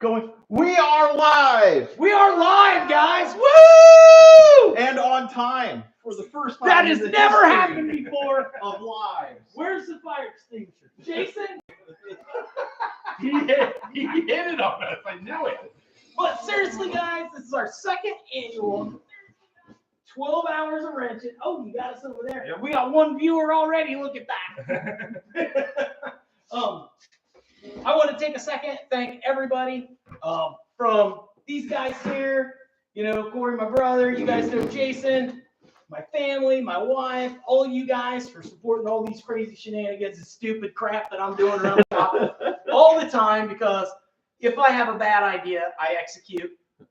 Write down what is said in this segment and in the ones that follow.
Going. We are live. We are live, guys. Woo! And on time for the first time. That has never happened before. Of lives. Where's the fire extinguisher, Jason? he hit it on us. I knew it. But seriously, guys, this is our second annual 12 hours of wrenching. Oh, you got us over there. Yeah. We got one viewer already. Look at that. I want to take a second, thank everybody from these guys here, you know, Corey, my brother, you guys know Jason, my family, my wife, all you guys for supporting all these crazy shenanigans and stupid crap that I'm doing around the office all the time, because if I have a bad idea, I execute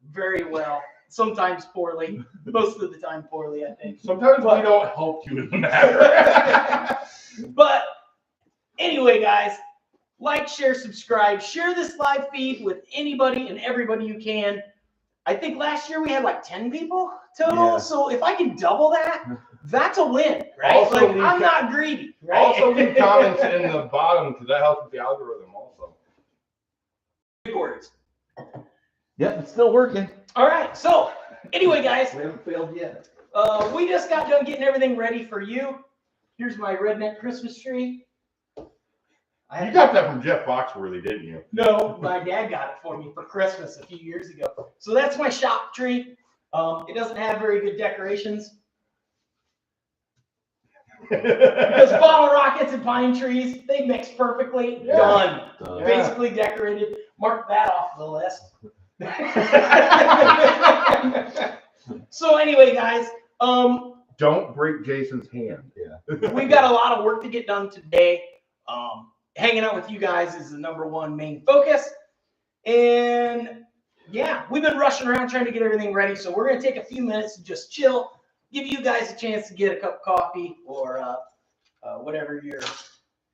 very well, sometimes poorly, most of the time poorly, I think. Sometimes we don't help you in the matter. But anyway, guys, like, share, subscribe, share this live feed with anybody and everybody you can. I think last year we had like 10 people total. Yeah. So if I can double that, that's a win, right? Also, like, I'm not greedy, right? Also leave comments in the bottom because that helps with the algorithm also. Words. Yep, it's still working. All right. So anyway, guys, We haven't failed yet. we just got done getting everything ready for you. Here's my redneck Christmas tree. You got that from Jeff Foxworthy, didn't you? No, my dad got it for me for Christmas a few years ago. So that's my shop tree. It doesn't have very good decorations. Because bottle rockets and pine trees, they mix perfectly. Yeah. Done. Basically decorated. Mark that off the list. So anyway, guys, don't break Jason's hand. Yeah. we've got a lot of work to get done today. Hanging out with you guys is the #1 main focus. And yeah, we've been rushing around trying to get everything ready. So we're going to take a few minutes to just chill, give you guys a chance to get a cup of coffee or whatever your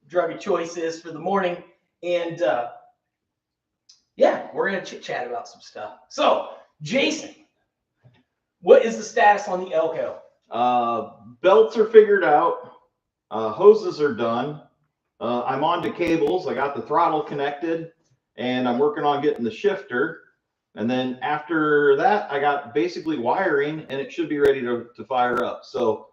drug of choice is for the morning. And yeah, we're going to chit chat about some stuff. So Jason, what is the status on the Elko? Belts are figured out. Hoses are done. I'm on to cables. I got the throttle connected, and I'm working on getting the shifter. And then after that, I got basically wiring, and it should be ready to fire up. So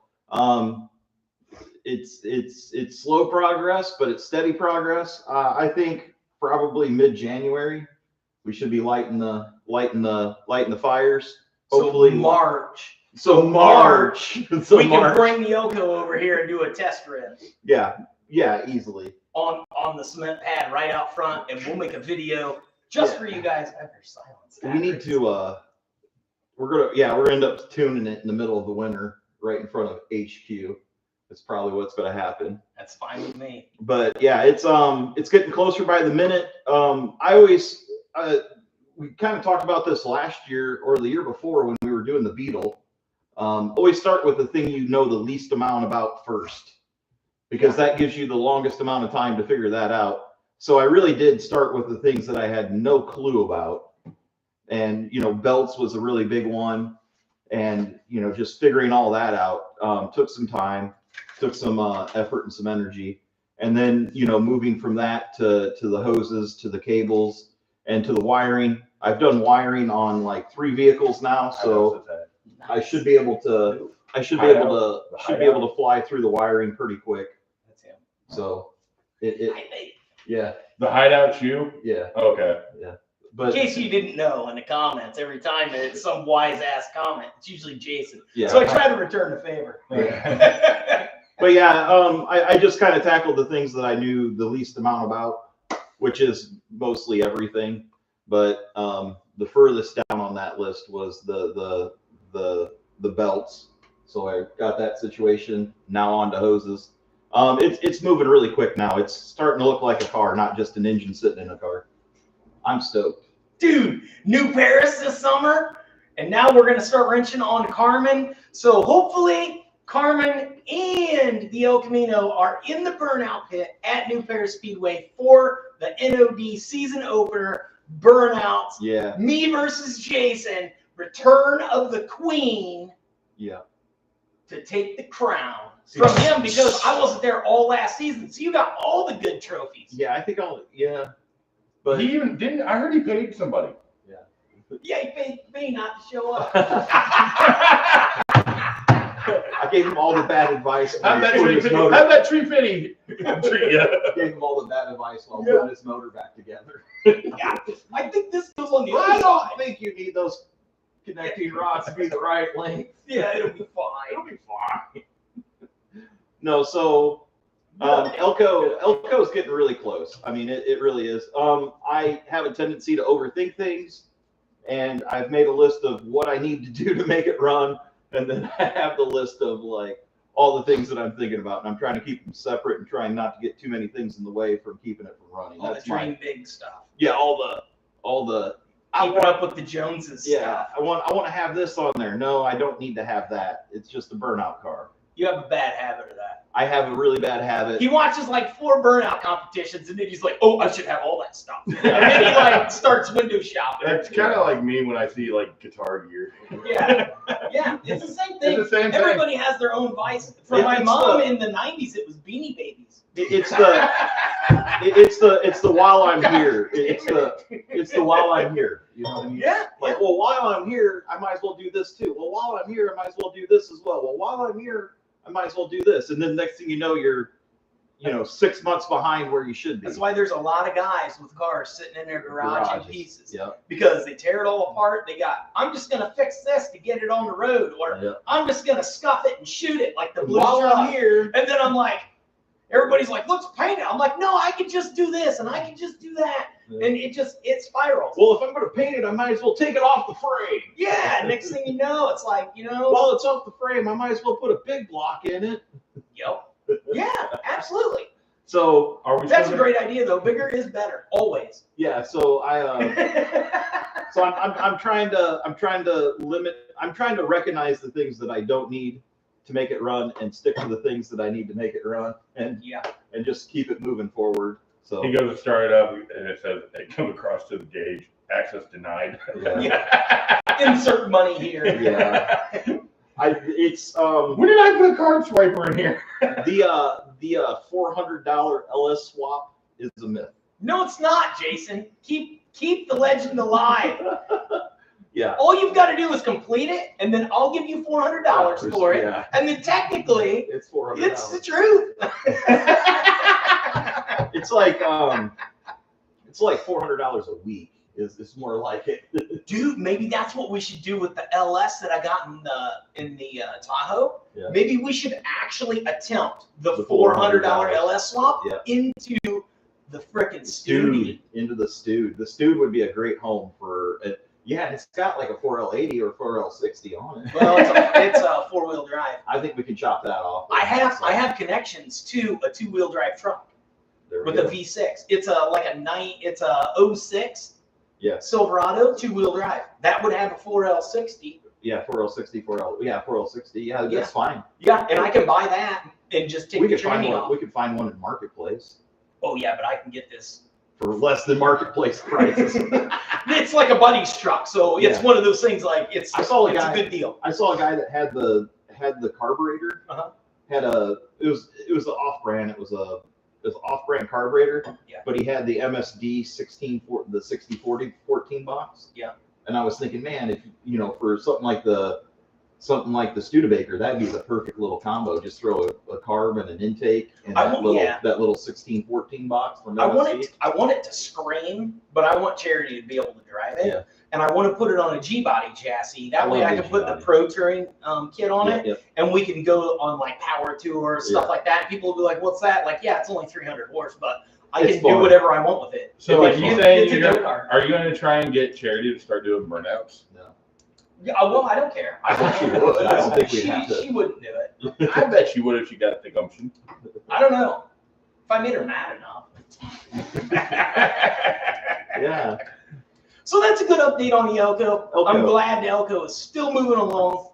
it's slow progress, but it's steady progress. I think probably mid-January we should be lighting the fires. Hopefully March. So March. So we can bring the Elko over here and do a test run. Yeah, easily. On the cement pad right out front, and we'll make a video just for you guys. I have your silence. We need to we're gonna end up tuning it in the middle of the winter, right in front of HQ. That's probably what's gonna happen. That's fine with me. But yeah, it's getting closer by the minute. We kind of talked about this last year or the year before when we were doing the Beetle. Always start with the thing you know the least amount about first, because that gives you the longest amount of time to figure that out. So I really did start with the things that I had no clue about. And, you know, belts was a really big one. And, you know, just figuring all that out took some time, took some effort and some energy. And then, you know, moving from that to the hoses, to the cables, and to the wiring. I've done wiring on like 3 vehicles now, so I should be able to fly through the wiring pretty quick. That's him. So yeah. The hideout shoe? Yeah. Okay. Yeah. But in case you didn't know, in the comments, every time it's some wise ass comment, it's usually Jason. Yeah. So I try to return the favor. Yeah. But yeah, I just kind of tackled the things that I knew the least amount about, which is mostly everything. But the furthest down on that list was the belts. So I got that situation. Now on to hoses. It's moving really quick now. It's starting to look like a car, not just an engine sitting in a car. I'm stoked. Dude, new Paris this summer, and now we're going to start wrenching on Carmen. So hopefully Carmen and the El Camino are in the Burnout pit at New Paris Speedway for the NOD season opener, Burnout. Yeah. Me versus Jason, Return of the Queen. Yeah. To take the crown from him, because I wasn't there all last season. So you got all the good trophies. Yeah, I think But he even didn't. I heard he paid somebody. Yeah, he paid me not to show up. I gave him all the bad advice. Have that putting tree his motor- have that tree fitty. Tree, yeah. Gave him all the bad advice while putting his motor back together. Yeah, I think this goes on the I other don't side. think you need those connecting rods to be the right length. Yeah, it'll be fine. It'll be fine. No, so Elko's getting really close. I mean, it really is. I have a tendency to overthink things, and I've made a list of what I need to do to make it run, and then I have the list of like all the things that I'm thinking about, and I'm trying to keep them separate and trying not to get too many things in the way from keeping it from running. All the dream big stuff. Yeah, all the Keeping up with the Joneses yeah, stuff. I want to have this on there. No, I don't need to have that. It's just a burnout car. You have a bad habit of that. I have a really bad habit. He watches like 4 burnout competitions and then he's like, oh, I should have all that stuff. And then he like starts window shopping. That's kind of like me when I see like guitar gear. Yeah. Yeah. It's the same thing. It's the same thing. Everybody has their own vice. For my mom in the 90s, it was Beanie Babies. It's the while I'm here. It's the while I'm here. You know what I mean? Yeah. Like, well, while I'm here, I might as well do this too. Well, while I'm here, I might as well do this as well. Well, while I'm here, I might as well do this. And then next thing you know, you're, 6 months behind where you should be. That's why there's a lot of guys with cars sitting in their garage in Garages. pieces. Yeah. Because they tear it all apart. I'm just going to fix this to get it on the road. Or Yeah. I'm just going to scuff it and shoot it like the blue While truck. I'm here, And then I'm like, everybody's like, let's paint it. I'm like, no, I can just do this and I can just do that. Yeah. And it spirals. well, if I'm going to paint it, I might as well take it off the frame. Yeah, next thing you know, it's like, While it's off the frame, I might as well put a big block in it. yep. Yeah, absolutely. So Are we That's a still great idea, though. Bigger is better, always. yeah, so I'm trying to recognize the things that I don't need to make it run and stick to the things that I need to make it run and just keep it moving forward. So He goes to start it up and it says it comes across to the gauge. Access denied. Yeah. Insert money here. yeah. It's When did I put a card swiper in here? the $400 LS swap is a myth. No, it's not, Jason. Keep the legend alive. Yeah. All you've got to do is complete it, and then I'll give you $400 for it. Yeah. And then technically, It's $400. it's the truth. It's like $400 a week. Is more like it. Dude, maybe that's what we should do with the LS that I got in the Tahoe. Yeah. Maybe we should actually attempt the The $400 $400 LS swap Yeah. into the frickin' Stewed. Into the Stewed. The Stewed would be a great home for it. Yeah, it's got like a 4L80 or 4L60 on it. Well, it's a 4-wheel drive. I think we can chop that off. I have connections to a 2-wheel drive truck There we with a go. V6. It's a 06 Yeah. Silverado 2-wheel drive. That would have a 4L60. Yeah, 4L60, 4L60. Yeah, Yeah. that's fine. Yeah, and I can buy that and just take We the could find training one. off. We could find one in Marketplace Oh yeah, but I can get this. for less than Marketplace prices. It's like a buddy's truck, so it's Yeah. one of those things like it's I a good deal. I saw a guy that had the carburetor. Uh-huh. It was the off-brand. It was an off-brand carburetor. Yeah. But he had the MSD 6040 14 box. Yeah. And I was thinking, man, if for something like the Studebaker, that'd be the perfect little combo. Just throw a carb and an intake and that little 1614 box from MSD. I want it to scream, but I want Charity to be able to drive it. Yeah. And I want to put it on a G-body chassis. That I way love I the can put the G-body. Pro Touring kit on it, Yeah. and we can go on like power tours, stuff Yeah. like that. People will be like, "What's that?" Like, yeah, it's only 300 horse, but I It's can do fun. whatever I want with it. So It's are you fun. saying It's a go-kart. are you going to try and get Charity to start doing burnouts? No. Yeah, well, I don't care. I think she would. I don't think we'd have to. She wouldn't do it. I bet she would if she got the gumption. I don't know. If I made her mad enough. Yeah. So that's a good update on the Elko. Elko. I'm glad the Elko is still moving along.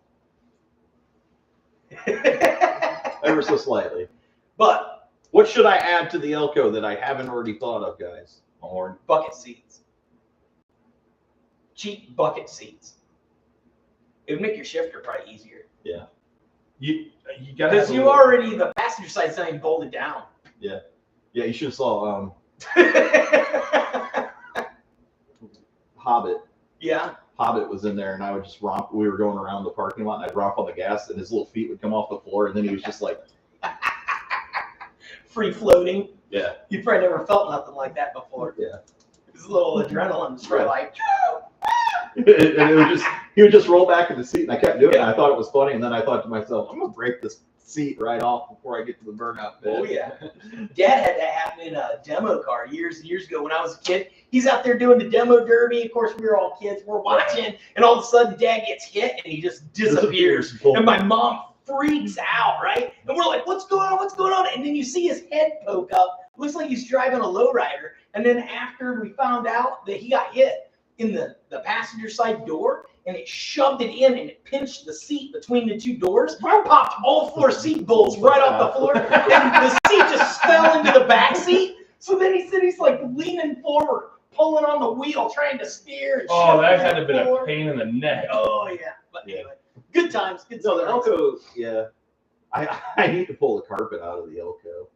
Ever so slightly. But What should I add to the Elko that I haven't already thought of, guys? Horn. bucket seats. Cheap bucket seats. It would make your shifter probably easier. You got Because you already, the passenger side's not even bolted down. Yeah, you should have saw Hobbit. Yeah. Hobbit was in there, and I would just romp. We were going around the parking lot, and I'd romp on the gas, and his little feet would come off the floor, and then he was just like, free floating. yeah. You probably never felt nothing like that before. Yeah. It's a little adrenaline, just like. And it would just, he would just roll back in the seat, and I kept doing it. I thought it was funny, and then I thought to myself, I'm gonna break this seat right off before I get to the burnout bit. Oh yeah. Dad had that happen in a demo car years and years ago when I was a kid. He's out there doing the demo derby. Of course, we were all kids. We're watching, and all of a sudden, Dad gets hit, and he just disappears. And my mom freaks out, right? And we're like, "What's going on? What's going on?" And then you see his head poke up. Looks like he's driving a lowrider. And then after we found out that he got hit in the passenger side door, and it shoved it in and it pinched the seat between the two doors, popped all 4 seat bolts right off the floor, and the seat just fell into the back seat. So then he's like leaning forward, pulling on the wheel, trying to steer. And Oh, that had to have been a pain in the neck. Oh yeah, but anyway, good times. Good So the times. Elko, yeah, I need to pull the carpet out of the Elko,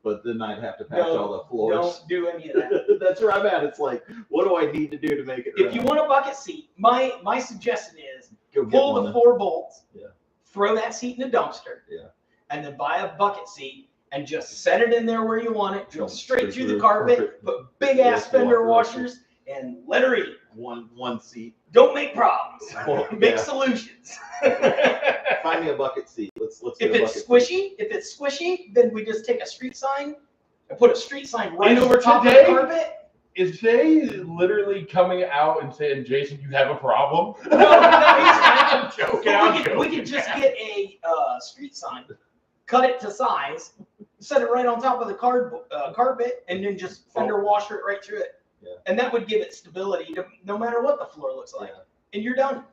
but then I'd have to patch all the floors. Don't do any of that. That's where I'm at. It's like, what do I need to do to make it? If you want a bucket seat, my suggestion is Go get pull one the then. 4 bolts, Yeah. throw that seat in the dumpster, Yeah. and then buy a bucket seat and just set it in there where you want it, drill straight through the through carpet, carpet. put big ass fender Wash. washers, and let her eat. One seat. Don't make problems. Well, Make yeah. solutions. Find me a bucket seat. Let's If get a it's bucket seat. squishy, then we just take a street sign and put a street sign right Is over top of the today- carpet. Is Jay literally coming out and saying, Jason, you have a problem? No, he's fine. I'm joking. We could just get a street sign, cut it to size, set it right on top of the carpet, and then just fender washer it right through it. Yeah. And that would give it stability no matter what the floor looks like. Yeah. And you're done.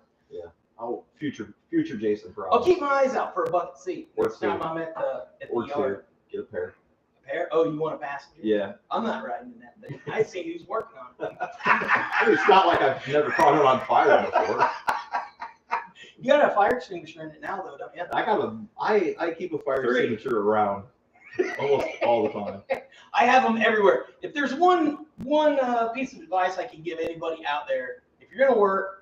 Oh, future Jason I'll problem. keep my eyes out for a bucket seat Or next time two. I'm at the Or yard. get a pair. Pair? Oh, you want a passenger? Yeah. I'm not riding in that thing. I see who's working on it. It's not like I've never caught it on fire before. You got a fire extinguisher in it now, though, don't you? I keep a fire 3. extinguisher around almost all the time. I have them everywhere. If there's one piece of advice I can give anybody out there, if you're gonna work,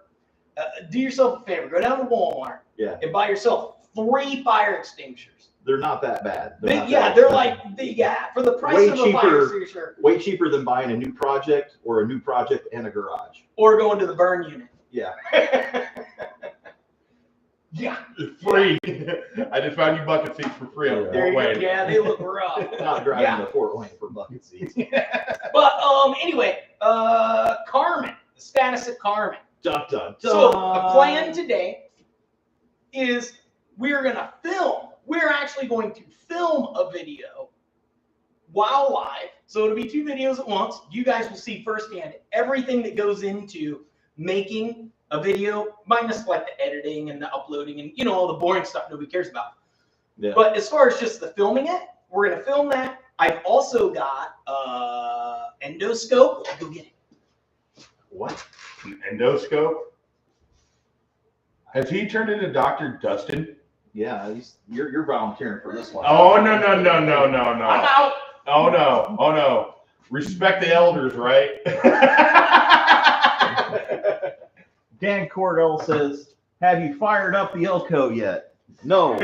do yourself a favor. Go down to Walmart Yeah. and buy yourself 3 fire extinguishers. They're not that bad. They're not that expensive. for the price Way of a fire cheaper. extinguisher, Way cheaper than buying a new project or a new project and a garage. or going to the burn unit. Yeah. Yeah. Free. I just found you bucket seats for free. on There you Fort go. Wayne. Yeah, they look rough. Not driving Yeah. to Fort Wayne for bucket seats. But anyway, Carmen, the status of Carmen. Dun, dun, dun. So the plan today is we're gonna film. We're actually going to film a video while live. So it'll be 2 videos at once. You guys will see firsthand everything that goes into making a video, minus like the editing and the uploading and all the boring stuff nobody cares about. Yeah. But as far as just the filming it, we're gonna film that. I've also got endoscope. Go get it. What? An endoscope? Has he turned into Dr. Dustin? Yeah, you're volunteering for this one. Oh, no. I'm out. Oh, no. Respect the elders, right? Dan Cordell says, "Have you fired up the Elko yet?" No.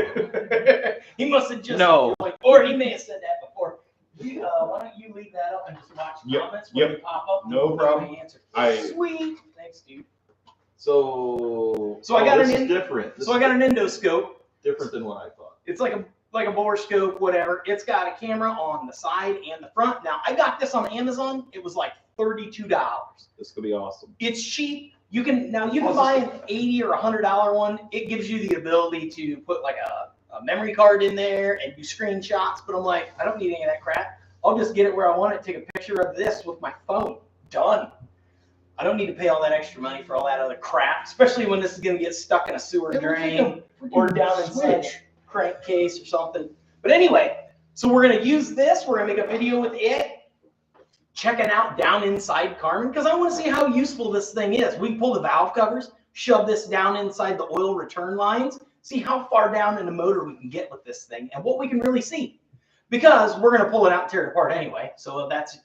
He must have just No. or he may have said that before. Why don't you leave that up and just watch the Yep, comments when yep. they pop up? No We'll problem. know the answer. I- Sweet. Thanks, dude. So I got this an is different. This So I got an endoscope. different than what I thought. It's like a borescope, whatever. It's got a camera on the side and the front. Now I got this on Amazon. It was like $32. This could be awesome. It's cheap. You can buy an $80 or $100 one. It gives you the ability to put like a memory card in there and do screenshots. But I'm like, I don't need any of that crap. I'll just get it where I want it. Take a picture of this with my phone. Done. I don't need to pay all that extra money for all that other crap, especially when this is going to get stuck in a sewer drain or down inside a crankcase or something. But anyway, so we're going to use this. We're going to make a video with it, checking out down inside Carmen, because I want to see how useful this thing is. We can pull the valve covers, shove this down inside the oil return lines, see how far down in the motor we can get with this thing and what we can really see. Because we're going to pull it out and tear it apart anyway. So that's,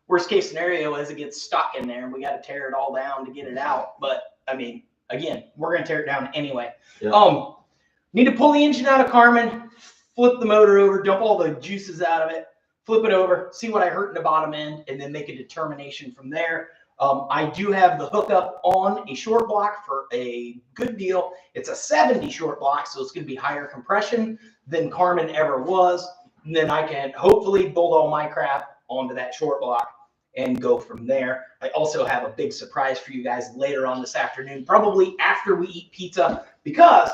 we're Worst case scenario is it gets stuck in there and we got to tear it all down to get it out. But I mean, again, we're going to tear it down anyway. Yeah. Need to pull the engine out of Carmen, flip the motor over, dump all the juices out of it, flip it over, see what I hurt in the bottom end, and then make a determination from there. I do have the hookup on a short block for a good deal. It's a 70 short block, so it's going to be higher compression than Carmen ever was. And then I can hopefully bolt all my crap onto that short block and go from there. I also have a big surprise for you guys later on this afternoon, probably after we eat pizza, because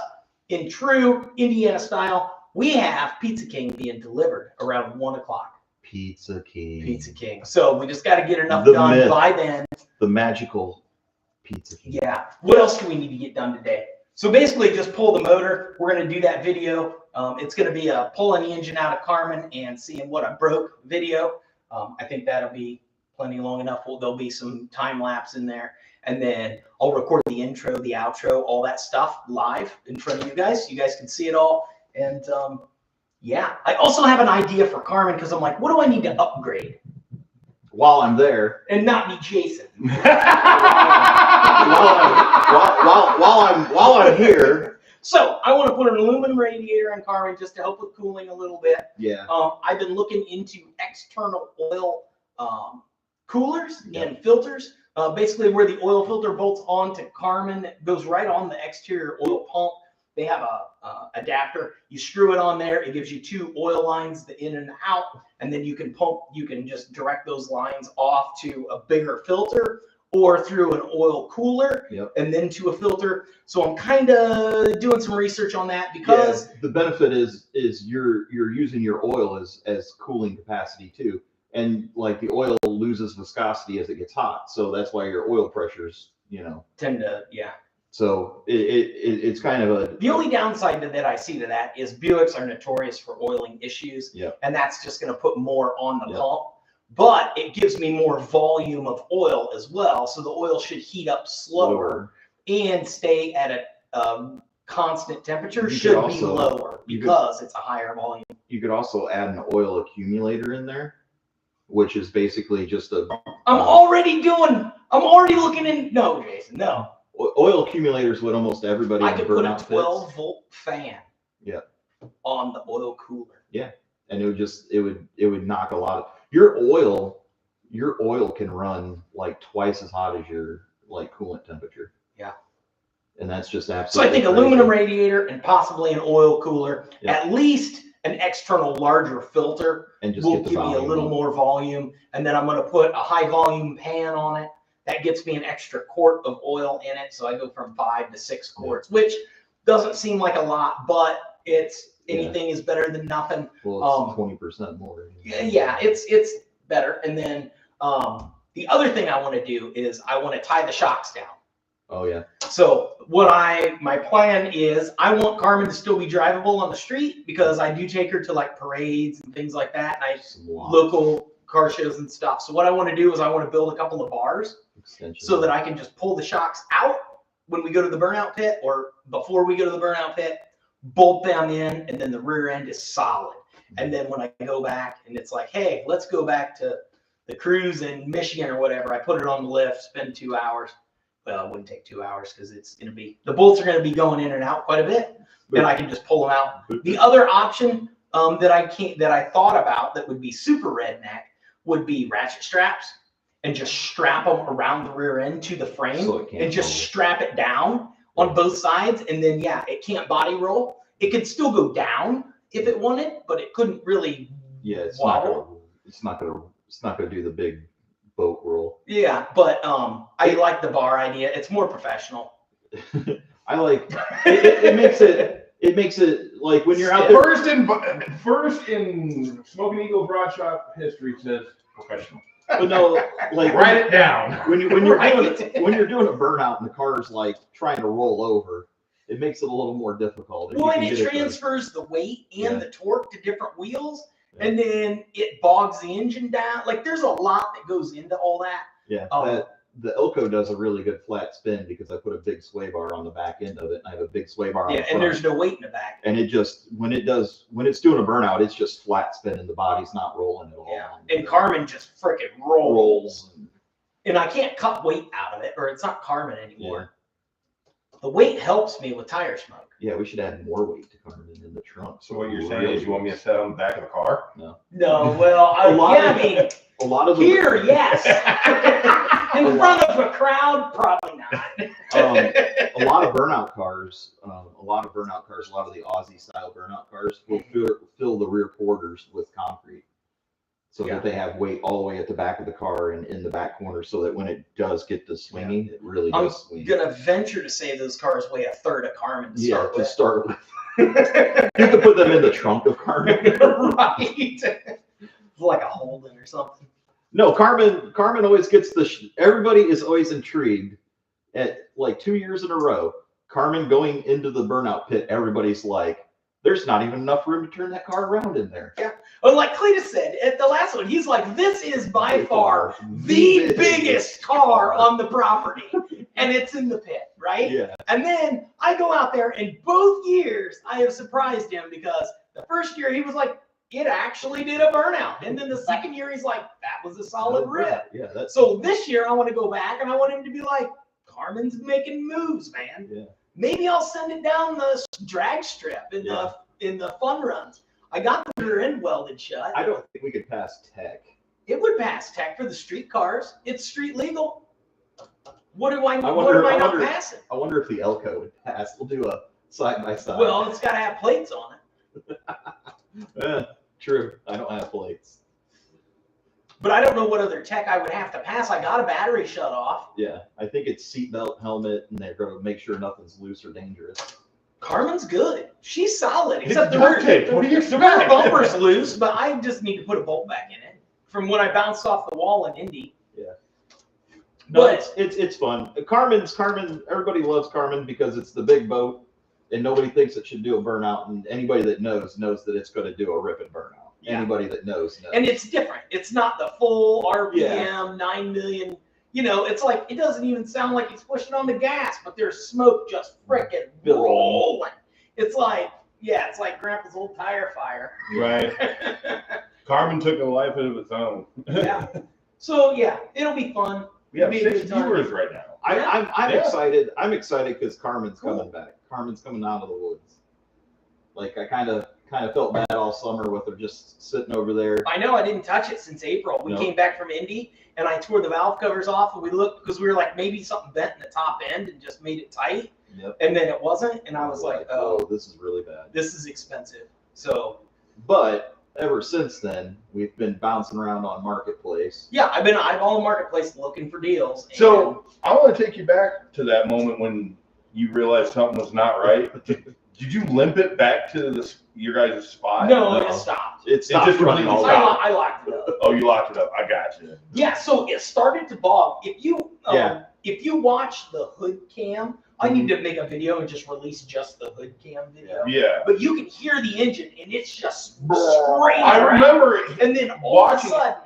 in true Indiana style, we have Pizza King being delivered around 1 o'clock. Pizza King. Pizza King. So we just got to get enough The done myth. by then. The magical Pizza King. Yeah. What else do we need to get done today? So basically just pull the motor. We're going to do that video. It's going to be a pulling the engine out of Carmen and seeing what I broke video. I think that'll be plenty long enough. There'll be some time lapse in there. And then I'll record the intro, the outro, all that stuff live in front of you guys. You guys can see it all. And yeah, I also have an idea for Carmen because I'm like, what do I need to upgrade? While I'm there. And not be Jason. while I'm here. So I want to put an aluminum radiator in Carmen just to help with cooling a little bit. Yeah. I've been looking into external oil coolers and filters. Basically where the oil filter bolts onto Carmen, it goes right on the exterior oil pump. They have a adapter. You screw it on there. It gives you 2 oil lines, the in and out, and then you can pump. You can just direct those lines off to a bigger filter or through an oil cooler, and then to a filter. So I'm kind of doing some research on that because the benefit is you're using your oil as cooling capacity too, and like the oil loses viscosity as it gets hot, so that's why your oil pressures tend to So it's kind of the only downside that I see to that is Buicks are notorious for oiling issues, and that's just going to put more on the pump. But it gives me more volume of oil as well, so the oil should heat up slower and stay at a constant temperature. Should be lower because it's a higher volume. You could also add an oil accumulator in there, which is basically just a. I'm already looking in. No, Jason, no. Oil accumulators, what almost everybody. I could put a 12-volt fan. On the oil cooler. Yeah, and it would knock a lot of your oil can run like twice as hot as your coolant temperature. Yeah, and that's just absolutely. So I think crazy. Aluminum radiator and possibly an oil cooler, at least an external larger filter, and just will give me a little more volume, and then I'm going to put a high volume pan on it. That gets me an extra quart of oil in it, so I go from 5 to 6 quarts, which doesn't seem like a lot, but anything is better than nothing. Well, it's 20% more. Yeah, it's better. And then the other thing I want to do is I want to tie the shocks down. Oh yeah. So my plan is I want Carmen to still be drivable on the street because I do take her to like parades and things like that, and local car shows and stuff. So what I want to do is I want to build a couple of bars so that I can just pull the shocks out when we go to the burnout pit or before we go to the burnout pit, bolt them in, and then the rear end is solid. And then when I go back and it's like, hey, let's go back to the cruise in Michigan or whatever, I put it on the lift, spend 2 hours. Well, it wouldn't take 2 hours because the bolts are going to be going in and out quite a bit, and I can just pull them out. The other option that I thought about that would be super redneck would be ratchet straps and just strap them around the rear end to the frame and just strap it down on both sides. And then, it can't body roll. It could still go down if it wanted, but it couldn't really wobble. It's not gonna do the big boat roll. Yeah, but I like the bar idea. It's more professional. I like it makes it like when you're out there. First in Smokin Eagle Broad Shop history says professional. But no, like write it down. When you're doing a burnout and the car's like trying to roll over, it makes it a little more difficult. Well, and it transfers the weight and the torque to different wheels, and then it bogs the engine down. Like there's a lot that goes into all that. Yeah, the Elko does a really good flat spin because I put a big sway bar on the back end of it, and I have a big sway bar on the front. and there's no weight in the back. And it just, when it's doing a burnout, it's just flat spinning. The body's not rolling at all. Yeah, and Carmen just freaking rolls. And I can't cut weight out of it, or it's not Carmen anymore. Yeah. The weight helps me with tire smoke. Yeah, we should add more weight to Carmen in the trunk. So what you're saying is you want me to sit on the back of the car? No. No, well, I mean, a lot of here, yes. In front of a crowd, probably not. A lot of burnout cars, a lot of the Aussie style burnout cars will fill the rear quarters with concrete, so that they have weight all the way at the back of the car and in the back corner, so that when it does get to swinging, it really does swing. I'm gonna venture to say those cars weigh a third of Carmen to start with. To start with. You can put them in the trunk of Carmen. Right. Like a Holden or something. No, Carmen always gets everybody is always intrigued at like 2 years in a row. Carmen going into the burnout pit, everybody's like, there's not even enough room to turn that car around in there. Yeah. Well, like Cleetus said at the last one, he's like, this is by far the biggest car on the property. And it's in the pit, right? Yeah. And then I go out there, and both years I have surprised him, because the first year he was like, it actually did a burnout. And then the second year he's like, that was a solid rip. Yeah. So this year I want to go back and I want him to be like, Carmen's making moves, man. Yeah. Maybe I'll send it down the drag strip in the fun runs. I got the rear end welded shut. I don't think we could pass tech. It would pass tech for the street cars. It's street legal. What am I not passing? I wonder if the Elko would pass. We'll do a side by side. Well, it's got to have plates on it. True. I don't have plates. But I don't know what other tech I would have to pass. I got a battery shut off. Yeah, I think it's seatbelt, helmet, and they're going to make sure nothing's loose or dangerous. Carmen's good. She's solid. Except the rear What do you expect? The bumper's loose, but I just need to put a bolt back in it from when I bounced off the wall in Indy. Yeah. No, but it's fun. Carmen. Everybody loves Carmen because it's the big boat, and nobody thinks it should do a burnout. And anybody that knows that it's going to do a rip and burnout. Yeah. Anybody that knows. And it's different. It's not the full RPM 9 million. You know, it's like, it doesn't even sound like he's pushing on the gas, but there's smoke just freaking rolling. It's like Grandpa's old tire fire. Right. Carmen took a life of its own. Yeah. So yeah, it'll be fun. We have 6 viewers right now. I'm excited. I'm excited because Carmen's coming back. Carmen's coming out of the woods. Like, I kind of felt bad all summer with her just sitting over there. I know, I didn't touch it since April. We came back from Indy, and I tore the valve covers off, and we looked, because we were like, maybe something bent in the top end and just made it tight. Yep. And then it wasn't, and I was like, oh, this is really bad. This is expensive. So, but ever since then, we've been bouncing around on Marketplace. Yeah, I've been eyeballing Marketplace looking for deals. So I want to take you back to that moment when you realized something was not right. Did you limp it back to your guys' spot? No, it stopped. It stopped just running all stopped. I locked it up. Oh, you locked it up. I got you. Yeah, so it started to bog. If you watch the hood cam, I need to make a video and just release just the hood cam video. Yeah. But you can hear the engine, and it's just straight. I remember it. And then all of a sudden,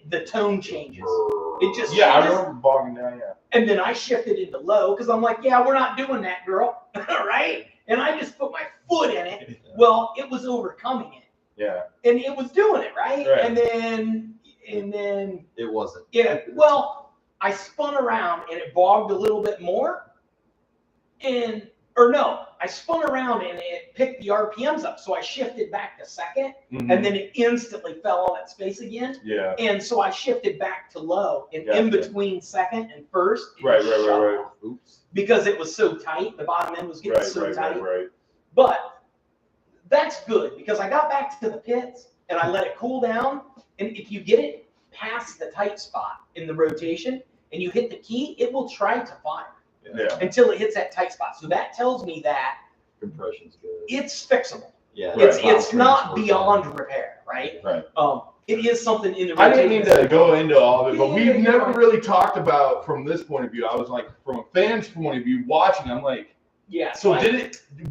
the tone changes. It just changes. I remember bogging down. Yeah. And then I shifted into low because I'm like, yeah, we're not doing that, girl, right? And I just put my foot in it. Yeah. Well, it was overcoming it. Yeah. And it was doing it, right? And then it wasn't. Yeah. Well, I spun around and it bogged a little bit more. I spun around and it picked the RPMs up. So I shifted back to second, and then it instantly fell on its face again. Yeah. And so I shifted back to low, and in between second and first, right. Oops. Because it was so tight, the bottom end was getting so tight. Right. But that's good because I got back to the pits and I let it cool down. And if you get it past the tight spot in the rotation and you hit the key, it will try to fire. Yeah. Until it hits that tight spot. So that tells me that compression's good. It's fixable. Yeah. It's not beyond repair, right? Right. It is something in the I rotation. didn't mean to go into all of it, but we've never really talked about from this point of view. I was like, from a fan's point of view, watching, I'm like, yeah. So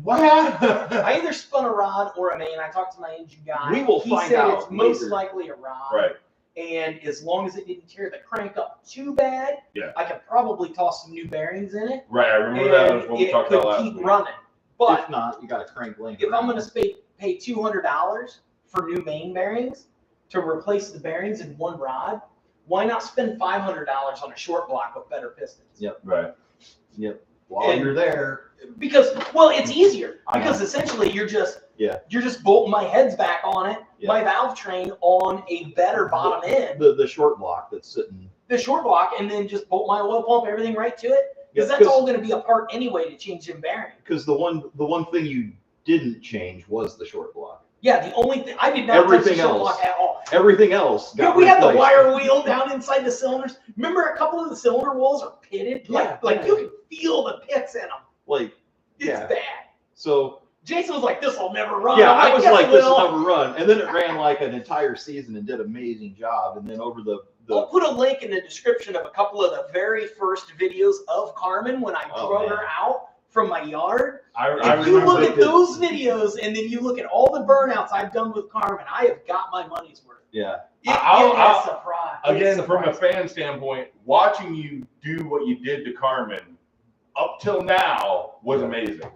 what happened? I either spun a rod or a main. I talked to my engine guy. We will find out. It's most likely a rod. Right. And as long as it didn't tear the crank up too bad, Yeah. I could probably toss some new bearings in it. Right, I remember that was what we talked about last keep week. running. But if not, you got a crank link. if I'm going to pay $200 for new main bearings to replace the bearings in one rod, why not spend $500 on a short block with better pistons? Yep. Right. Yep. While you're there, Because, well, it's easier. I know. Because essentially you're just Yeah. bolting my heads back on it, Yeah. my valve train on a better bottom end, the short block that's sitting. the short block, and then just bolt my oil pump, everything right to it. Because Yeah, that's all going to be a part anyway to change them bearings. Because the one thing you didn't change was the short block. Yeah, the only thing I did not touch the Everything short else. block at all. Everything else Yeah, got we had the replaced. wire wheel down inside the cylinders. Remember, a couple of the cylinder walls are pitted. Like Yeah. you can feel the pits in them. Like, It's yeah. bad. So Jason was like, "This will never run." yeah, I'm I was "Yes, like, it this will." will never run. And then it ran like an entire season and did an amazing job. And then over the I'll put a link in the description of a couple of the very first videos of Carmen when I drove her out from my yard. I If you look remember. at those videos and then you look at all the burnouts I've done with Carmen, I have got my money's worth. yeah. It I'll- is surprise. Again, from a fan standpoint, watching you do what you did to Carmen up till now was amazing.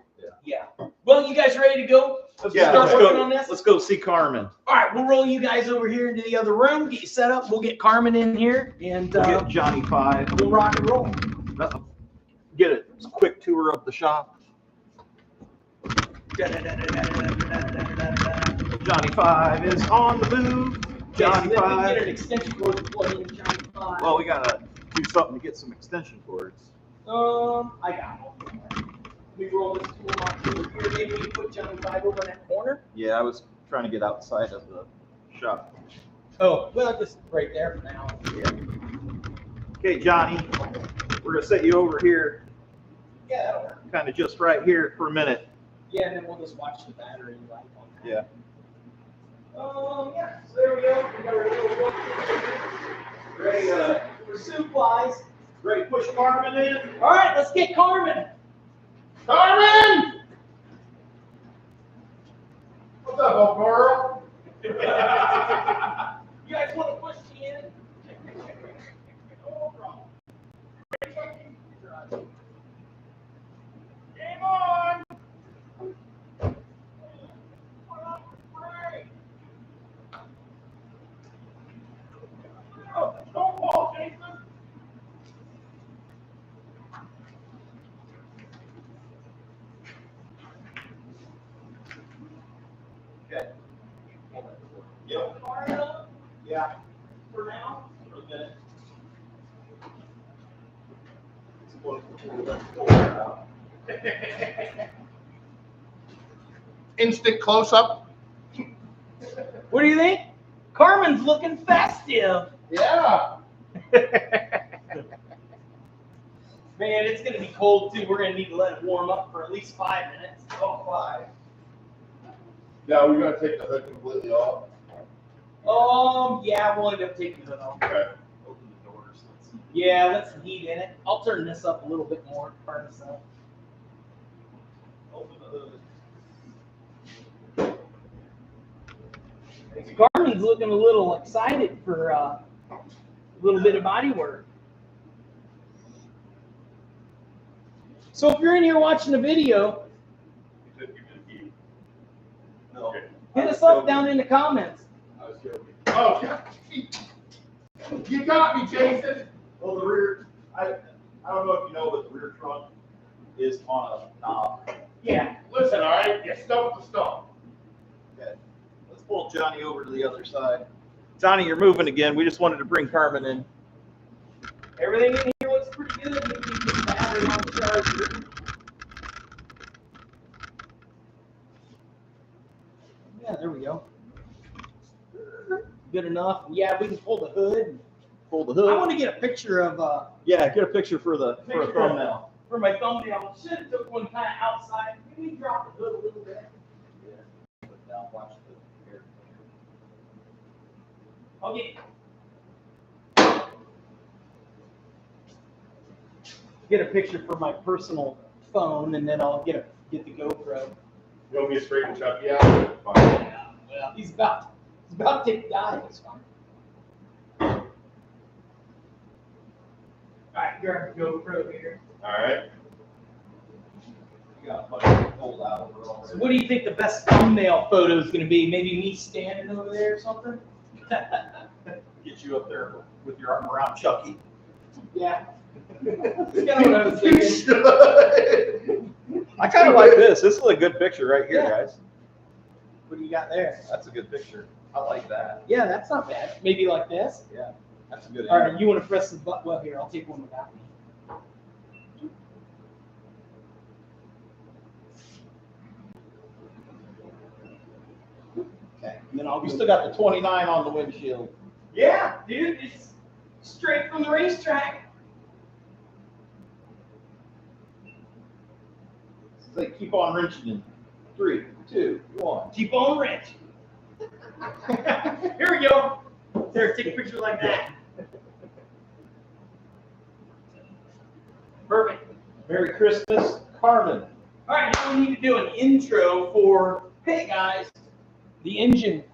Yeah. Well, you guys ready to go? Let's Yeah, start let's working go. on this. Let's go see Carmen. All right, we'll roll you guys over here into the other room, get you set up. We'll get Carmen in here, and We'll get Johnny 5. we'll rock and roll. Get a quick tour of the shop. Johnny 5 is on the move. Johnny Yes, then we can 5. get an extension cord to plug in Johnny 5. Well, we gotta do something to get some extension cords. I got one. Let me roll this tool box over here. Maybe we can put Johnny 5 over in that corner. Yeah, I was trying to get outside of the shop. Oh, well, just right there for now. Yeah. Okay, Johnny, we're gonna set you over here, Yeah, that'll work. kind of just right here for a minute. Yeah, and then we'll just watch the battery light on that. Yeah. Yeah, so there we go. We got our little Ready, for supplies. ready to push Carmen in? All right, let's get Carmen. Carmen! What's up, old girl? You guys want to push me in? No problem. Game on! Oh, don't fall, Jason! Okay. Yeah. Far enough Yeah. for now. For a minute. Instant close-up? What do you think? Carmen's looking festive. Yeah. Man, it's gonna be cold too. We're gonna need to let it warm up for at least 5 minutes. Oh, 5. Now we're gonna take the hood completely off. Yeah, we'll end up taking it off. Okay. Open the doors. Yeah, let's heat in it. I'll turn this up a little bit more. Turn this up. Open the hood. Carmen's looking a little excited for a little bit of body work. So if you're in here watching the video, No. Okay. hit us up down in the comments. I was joking. Oh, you got me, Jason. Well, the rear, I don't know if you know, but the rear trunk is on a knob. Yeah. Listen, all right, you stump the stump. Okay. Let's pull Johnny over to the other side. Johnny, you're moving again. We just wanted to bring Carmen in. Everything in here looks pretty good. Maybe we can get the battery on the charger. Yeah, there we go. Good enough. Yeah, we can pull the hood. Pull the I hood. want to get a picture of Yeah, get a picture for a thumbnail. for my thumbnail. Should have took one kind of outside. Maybe we drop the hood a little bit. Put down, watch the air. I'll get a picture for my personal phone, and then I'll get the GoPro. You want me to straighten Chucky out? Fine. Yeah, well, he's about to take the eye. It's fine. grab the GoPro here. All right. You got a bunch of pulled out over all So what do you think the best thumbnail photo is going to be? Maybe me standing over there or something? Get you up there with your arm around Chucky. Yeah. That's kind of what I was thinking. I kind of like this. This is a good picture right here, Yeah. guys. What do you got there? That's a good picture. I like that. Yeah, that's not bad. Maybe like this. Yeah, that's a good. All right, you want to press the button? Well, here, I'll take one without me. Okay. And then I'll You go. still got the 29 on the windshield. Yeah, dude, it's straight from the racetrack. Say, keep on wrenching in 3, 2, 1. Keep on wrenching. Here we go. There, take a picture like that. Perfect. Merry Christmas, Carmen. All right, now we need to do an intro for, hey guys, the engine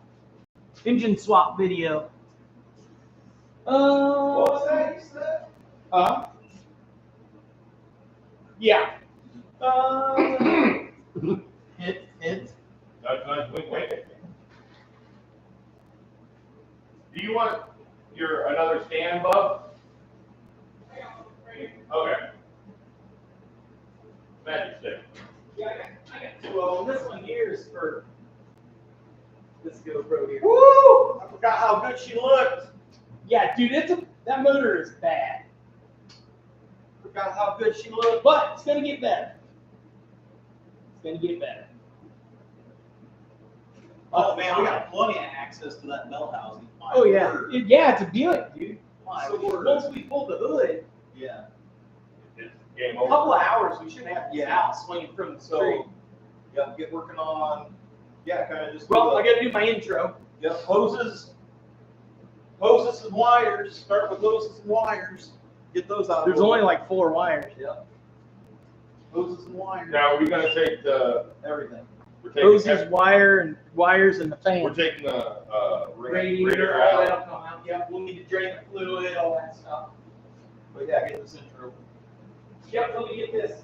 swap video. What was that you said? Yeah. Hint. Wait. Do you want your another stand, Bub? Okay. Magic stick. Yeah, I got two of them. This one here is for this GoPro here. Woo! I forgot how good she looked. Yeah, dude, that motor is bad. Forgot how good she looked. But it's gonna get better. It's gonna get better. Oh man, we got plenty of access to that bell housing. My Oh yeah, word. yeah, it's a Buick, dude. My So word. once we pull the hood, Yeah. It's game a over. couple of hours, we should have this Yeah. out swinging from the street. So, yeah, get working on. Yeah, kind of just. Well, I gotta do my intro. Yeah, hoses and wires. Start with hoses and wires. Get those out. There's only like 4 wires. Yeah. Hoses and wires. Now we're gonna take the. Everything. We're taking. Hoses, wires, and the We're fan. taking the Radiator, all out. that'll come out. Yeah, we'll need to drain the fluid, all that stuff. But yeah, get this intro. Yep, let me get this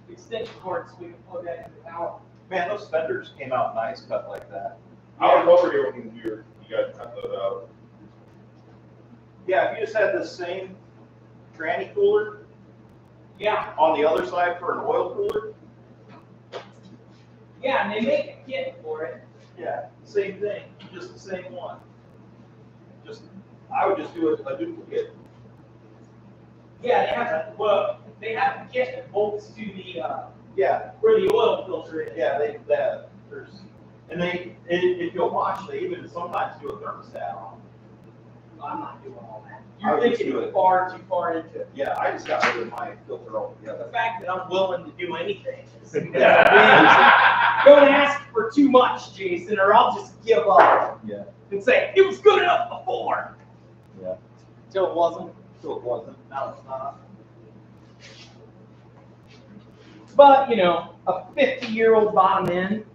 extension cord so we can plug that into the power. Man, those fenders came out nice, cut like that. I was over here when you guys cut those out. Yeah, if you just had this same tranny cooler Yeah, on the other side for an oil cooler. yeah, and they make a kit for it. Yeah, same thing, just the same one. I would just do a duplicate. Yeah, they have a kit that bolts to the Yeah, where the oil filter is. yeah, if you'll watch, they even sometimes do a thermostat on them. I'm not doing all that. I You're would just thinking do it. too far into it. Yeah, I just got rid of my filter The altogether. fact that I'm willing to do anything. Yeah. Don't ask for too much, Jason, or I'll just give up Yeah. and say it was good enough before. Yeah. Till it wasn't. So it wasn't, now it's not. But, a 50-year-old bottom end,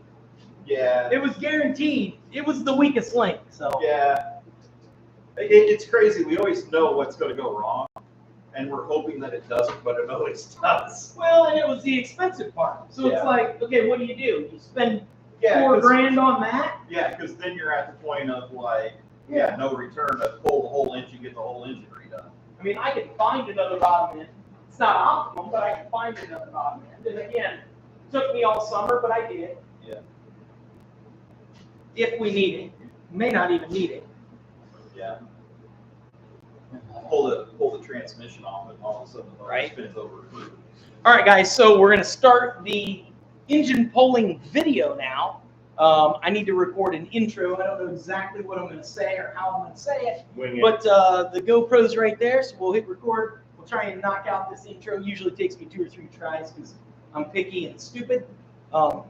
Yeah. it was guaranteed. It was the weakest link, so. Yeah. It's crazy. We always know what's going to go wrong, and we're hoping that it doesn't, but it always does. Well, and it was the expensive part. So Yeah. it's like, okay, what do? You spend Yeah, $4,000 on that? Yeah, because then you're at the point of like, yeah, no return to pull the whole engine, get the whole engine redone. I mean, I can find another bottom end. It's not optimal, but I can find another bottom end. And again, it took me all summer, but I did. Yeah. If we need it. May not even need it. Yeah. Pull the transmission off, and all of a sudden the motor Right. spins over. All right, guys, so we're going to start the engine pulling video now. I need to record an intro. I don't know exactly what I'm going to say or how I'm going to say it. Wing it. But the GoPro's right there, so we'll hit record. We'll try and knock out this intro. Usually takes me 2 or 3 tries because I'm picky and stupid, or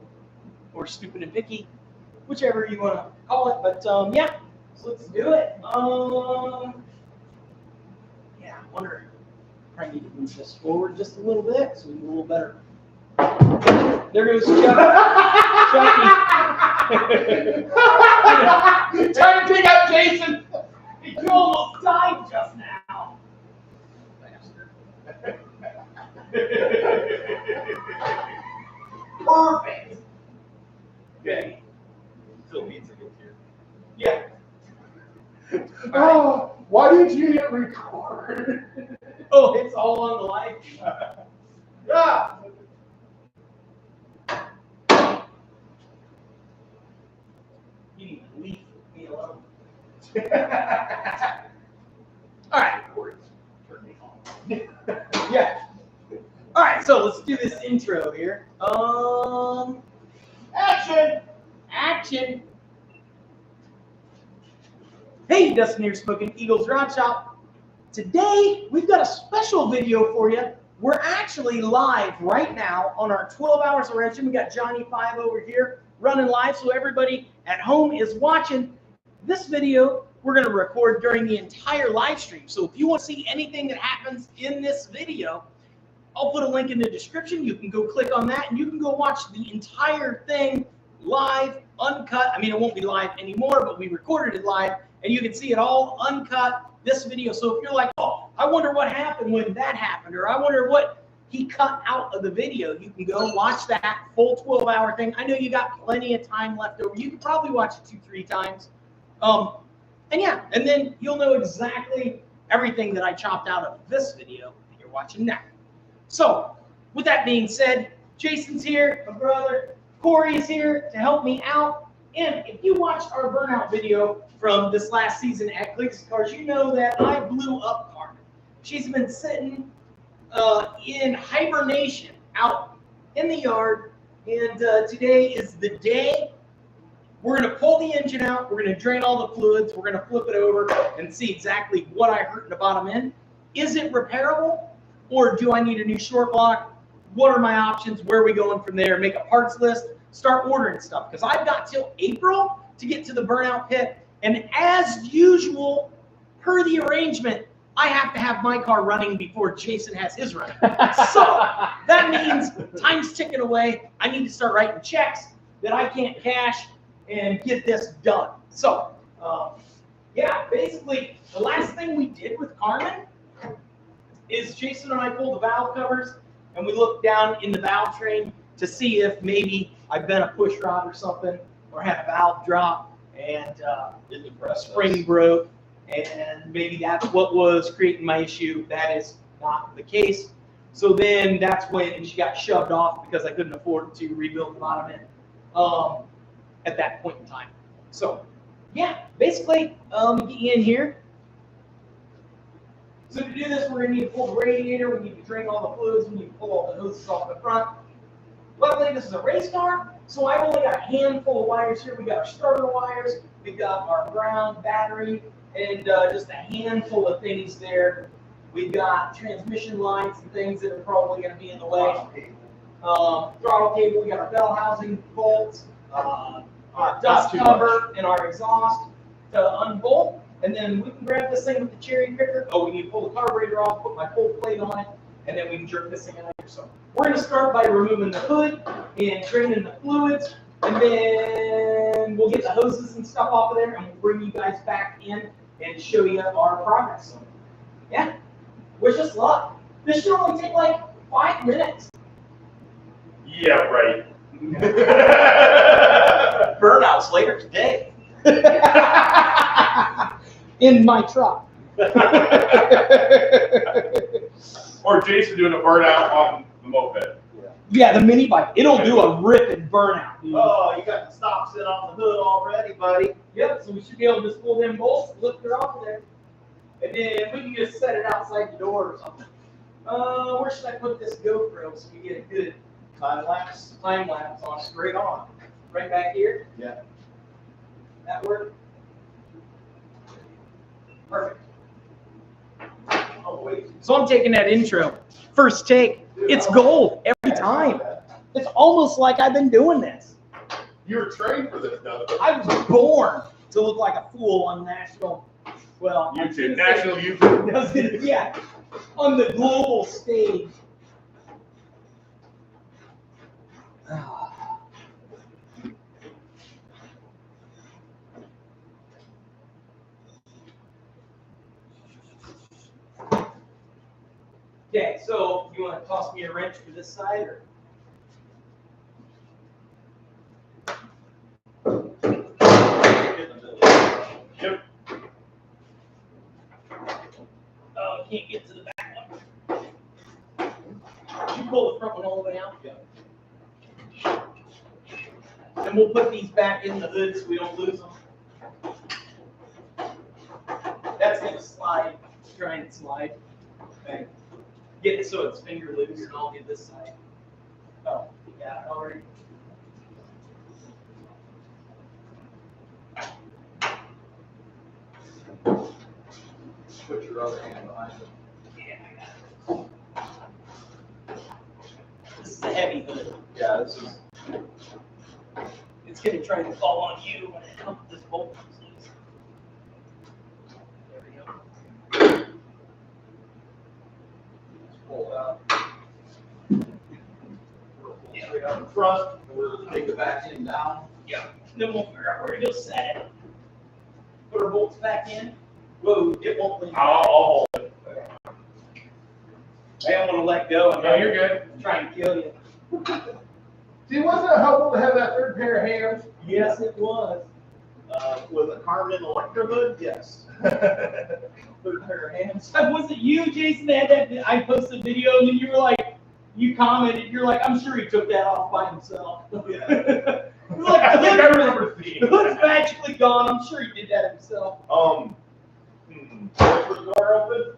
stupid and picky, whichever you want to call it. But yeah, so let's do it. Yeah, I wonder. Probably need to move this forward just a little bit so we get a little better. There goes Chucky. Trying to pick up Jason. You almost died just now. Bastard. Perfect. Okay. Still needs to get here. Yeah. Oh, why did you hit record? Oh, it's all on the live. Ah. You need to leave me alone. All right. Turn me on. Yeah. All right, so let's do this intro here. Action! Action! Hey, Dustin here, Smokin, Eagles Rod Shop. Today, we've got a special video for you. We're actually live right now on our 12 Hours of Wrenching. We got Johnny 5 over here running live, so everybody at home is watching. This video, we're going to record during the entire live stream. So if you want to see anything that happens in this video, I'll put a link in the description. You can go click on that, and you can go watch the entire thing live, uncut. I mean, it won't be live anymore, but we recorded it live, and you can see it all uncut, this video. So if you're like, oh, I wonder what happened when that happened, or I wonder what he cut out of the video, you can go watch that full 12-hour thing. I know you got plenty of time left over. You can probably watch it 2-3 times. And yeah, and then you'll know exactly everything that I chopped out of this video that you're watching now. So, with that being said, Jason's here, my brother. Corey's here to help me out. And if you watched our Burnout video from this last season at Cleetus Cars, you know that I blew up Carmen. She's been sitting in hibernation out in the yard. And today is the day. We're going to pull the engine out. We're going to drain all the fluids. We're going to flip it over and see exactly what I hurt in the bottom end. Is it repairable? Or do I need a new short block? What are my options? Where are we going from there? Make a parts list, start ordering stuff. Because I've got till April to get to the Burnout pit. And as usual, per the arrangement, I have to have my car running before Jason has his running. So that means time's ticking away. I need to start writing checks that I can't cash and get this done. So, yeah, basically, the last thing we did with Carmen is Jason and I pulled the valve covers and we looked down in the valve train to see if maybe I bent a push rod or something or had a valve drop and a spring broke, and maybe that's what was creating my issue. That is not the case. So then that's when she got shoved off because I couldn't afford to rebuild the bottom end at that point in time. So yeah, basically get you in here. So to do this, we're going to need to pull the radiator, we need to drain all the fluids, we need to pull all the hoses off the front. Luckily, this is a race car, so I've only got a handful of wires here. We got our starter wires, we've got our ground battery, and just a handful of things there. We've got transmission lines and things that are probably going to be in the way. Throttle cable, we got our bell housing bolts, our dust cover, and our exhaust to unbolt. And then we can grab this thing with the cherry picker. Oh, we need to pull the carburetor off, put my full plate on it, and then we can jerk this thing out here. So we're going to start by removing the hood and draining the fluids, and then we'll get the hoses and stuff off of there, and we'll bring you guys back in and show you our progress. So, yeah, wish us luck. This should only take like 5 minutes. Yeah, right. Burnouts later today. In my truck. Or Jason doing a burnout on the moped. Yeah, the mini bike. It'll do a rip and burnout. Dude. Oh, you got the stops in on the hood already, buddy. Yep, so we should be able to just pull them bolts, lift her off of there. And then we can just set it outside the door or something. Where should I put this GoPro so we get a good time lapse on it? Straight on. Right back here? Yeah. That work? Perfect. Oh, wait. So I'm taking that intro. First take. Dude, it's gold every time. It's almost like I've been doing this. You were trained for this, though. I was born to look like a fool on national, well, YouTube, national YouTube. Yeah, on the global stage. Okay, so you want to toss me a wrench for this side, or? Yep. Oh, I can't get to the back one. Did you pull the front one all the way out? Yeah. And we'll put these back in the hood so we don't lose them. That's gonna slide. Try and slide. Okay. Get it so it's finger loose, and I'll get this side. Oh, you got it already. Put your other hand behind it. Yeah, I got it. This is a heavy hood. Yeah, this is. It's gonna try to fall on you when it comes this bolt comes loose. There we go. Just pull it out. Straight out in front, and we'll take the back end down. Yeah. Then we'll figure out where to go set it. Put our bolts back in. Whoa, it won't leave. I'll hold it. I don't want to let go. No, you're good. I'm trying to kill you. See, wasn't it helpful to have that third pair of hands? Yes, it was. With a Carmen Electra hood, yes. Third pair of hands. Was it you, Jason, that had that? I posted a video and then you were like, you commented, you're like, I'm sure he took that off by himself. Yeah. Like, I think I remember seeing the hood's that. magically gone. I'm sure he did that himself. Push the door open.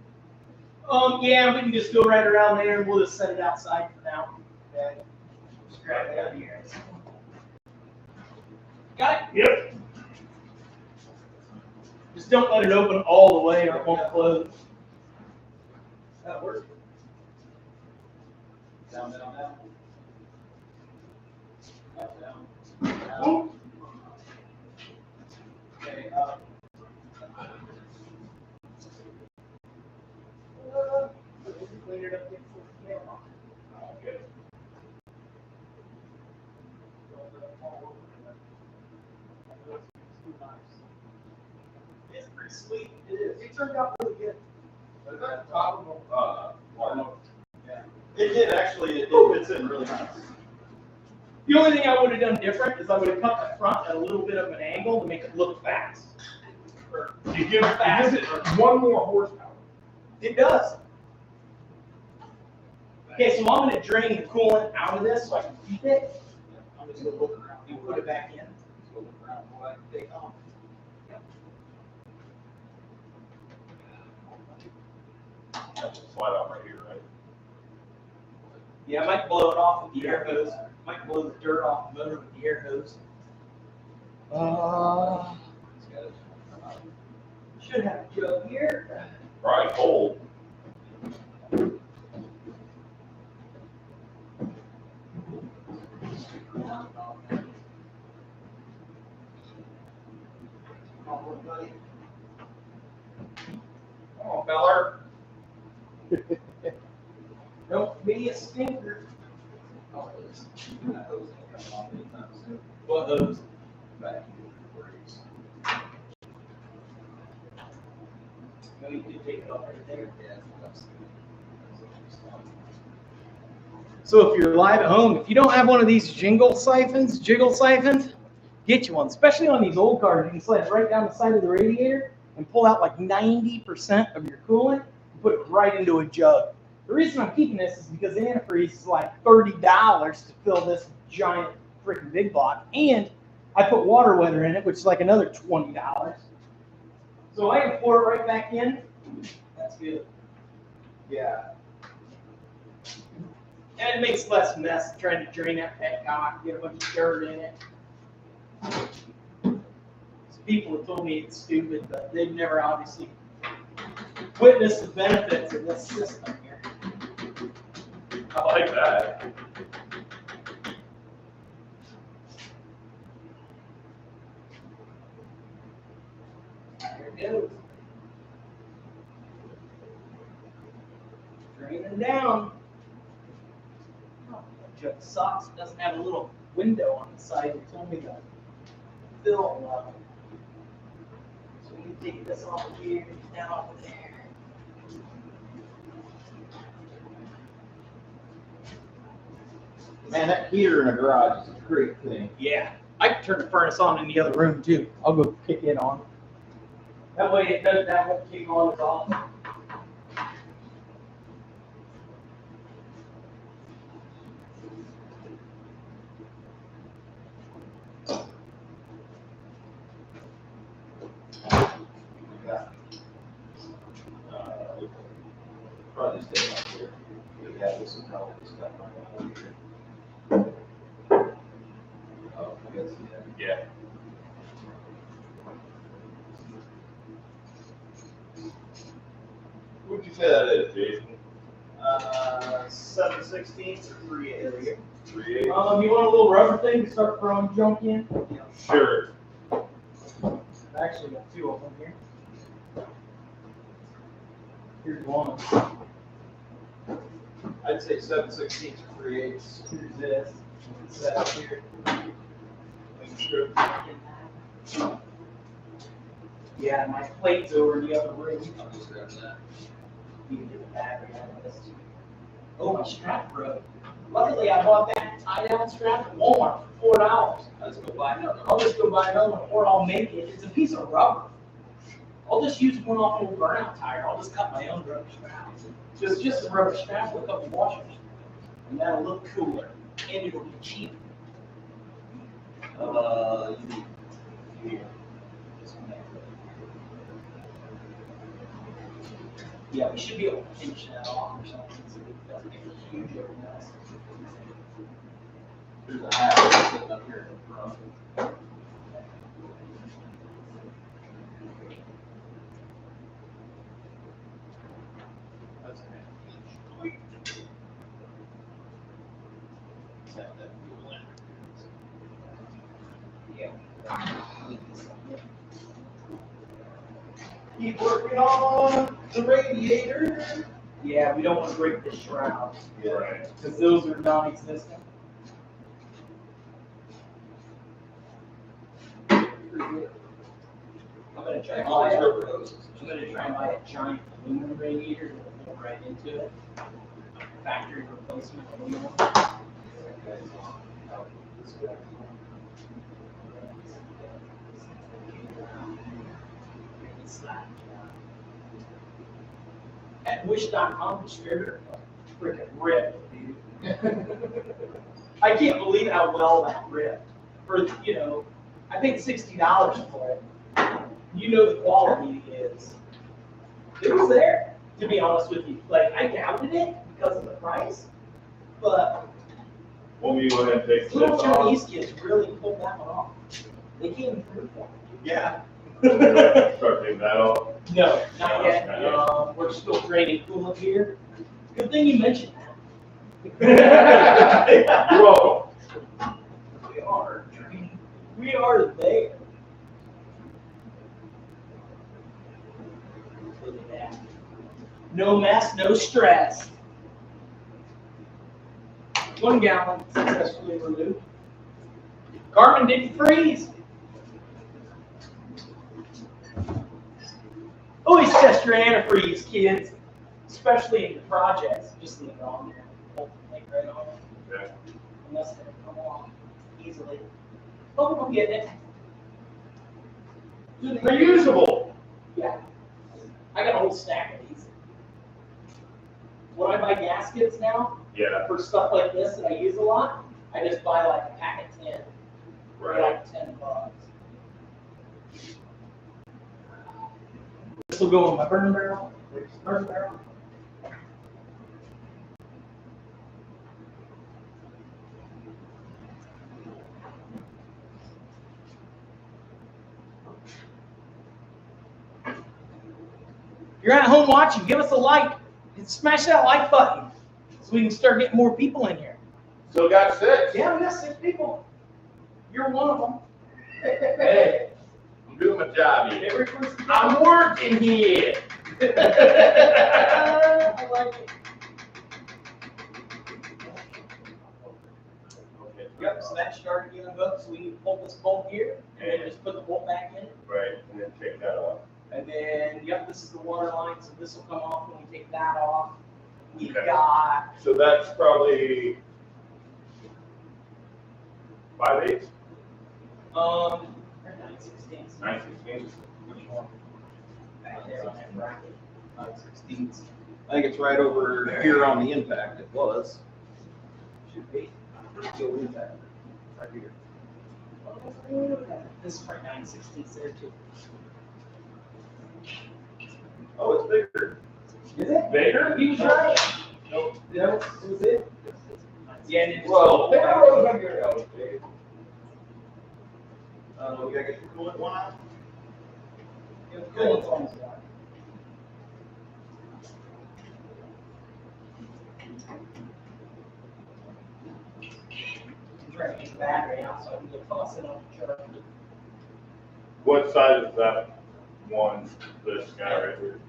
Yeah, we can just go right around there and we'll just set it outside for now. Okay. Just grab it out of here. Got it? Yep. Just don't let it open all the way or it won't close. That works. Down, down, down. Up, down. Down. Okay, up. Clean it up before the camera. Okay. It's pretty sweet. It is. It turned out really good. Is that top of yeah. It did actually. It fits in really nice. The only thing I would have done different is I would have cut the front at a little bit of an angle to make it look fast. You give it one more horsepower. It does. Okay, so I'm going to drain the coolant out of this so I can keep it. I'm just gonna look around. You put it back in. Just go look around what I can take off. That's a slide out right here, right? Yeah, I might blow it off with the air hose. Might blow the dirt off the motor with the air hose. Should have a jug here. Right, cold. Come on, feller. Don't be a stinker. What hose? No, you did take it off right there. So if you're live at home, if you don't have one of these jiggle siphons, get you one. Especially on these old cars, you can slide it right down the side of the radiator and pull out like 90% of your coolant and put it right into a jug. The reason I'm keeping this is because the antifreeze is like $30 to fill this giant freaking big block, and I put water weather in it, which is like another $20. So I can pour it right back in. That's good. Yeah. And it makes less mess trying to drain that petcock, get a bunch of dirt in it. Some people have told me it's stupid, but they've never obviously witnessed the benefits of this system here. I like that. There it goes. Draining down. Oh, that jug sucks. It doesn't have a little window on the side that told me the fill level. So we can take this off of here and down over there. Man, that heater in a garage is a great thing. Yeah, I can turn the furnace on in the other room too. I'll go kick it on. That way it does that whole kick on is off. Probably stay up here. We have this and help this stuff. Oh, I guess, yeah. Yeah. What'd you say that is, Jason? 7/16 or 3/8. 3/8. You want a little rubber thing to start throwing junk in? Sure. I actually got two of them here. Here's one. I'd say 7/16 or 3/8. Here's this. Set up here. Make sure it's not in that. Yeah, my plate's over in the other room. I'll just grab that. You can get the battery out of this. Oh, my strap broke. Luckily, I bought that tie-down strap at Walmart for $4. Let's go buy another. I'll just go buy another one, or I'll make it. It's a piece of rubber. I'll just use one off an old Burnout tire. I'll just cut my own rubber strap. So it's just a rubber strap with a couple washers. And that'll look cooler, and it'll be cheap. Yeah, we should be able to finish that off or something, so it doesn't make a huge mess. There's a hat sitting up here in the front. That's an inch. Set that fuel in. Yeah. Keep working on the radiator. Yeah, we don't want to break the shrouds, Right. because those are non-existent. I'm gonna try All these my, rubber hoses. I'm gonna try my giant aluminum radiator to pull right into it. Factory replacement aluminum. At Wish.com distributor, freaking ripped, dude. I can't believe how well that ripped. For, I paid $60 for it. You know the quality is. It was there, to be honest with you. Like, I doubted it because of the price, but When we went and fixed little this off, Chinese kids really pulled that one off. They came through for me. Yeah. start taking that off. No, not yet. Not yet. We're still draining coolant here. Good thing you mentioned that. You're welcome. We are draining. We are there. Look at that. No mess, no stress. 1 gallon successfully removed. Carmen didn't freeze. Always test your antifreeze, kids, especially in your projects. Just leave it on there. Hold the thing right on it. Okay. Unless they come off easily. Oh, we'll get it. Reusable. Yeah. I got a whole stack of these. When I buy gaskets now, Yeah. for stuff like this that I use a lot, I just buy like a pack of 10. For Right. like $10. This will go in my burn barrel. Burn barrel. If you're at home watching, give us a like and smash that like button so we can start getting more people in here. Still got 6. Yeah, we got 6 people. You're one of them. Hey, I'm doing my job here. Every person. I'm working here. I like it. Yep, so that started getting hooked, so we can pull this bolt here, and then just put the bolt back in. Right, and then take that off. And then, yep, this is the water line, so this will come off when we take that off. We've Okay. got, So that's probably 5/8? 9/16. 9/16? Which one? Back there on that bracket. 9/16. I think it's right over here on the impact. It was. Should be. Still impact. Right here. This is probably 9/16 there too. Oh, it's bigger. Is it? Bigger? You was right. Nope. No, was it? Yeah, and it's Well, we there was a good out, Dave. We gotta get the coolant one out. Coolant's almost done. I'm trying to get the battery out so I can get toss it on the charger. What size is that one, this guy right here?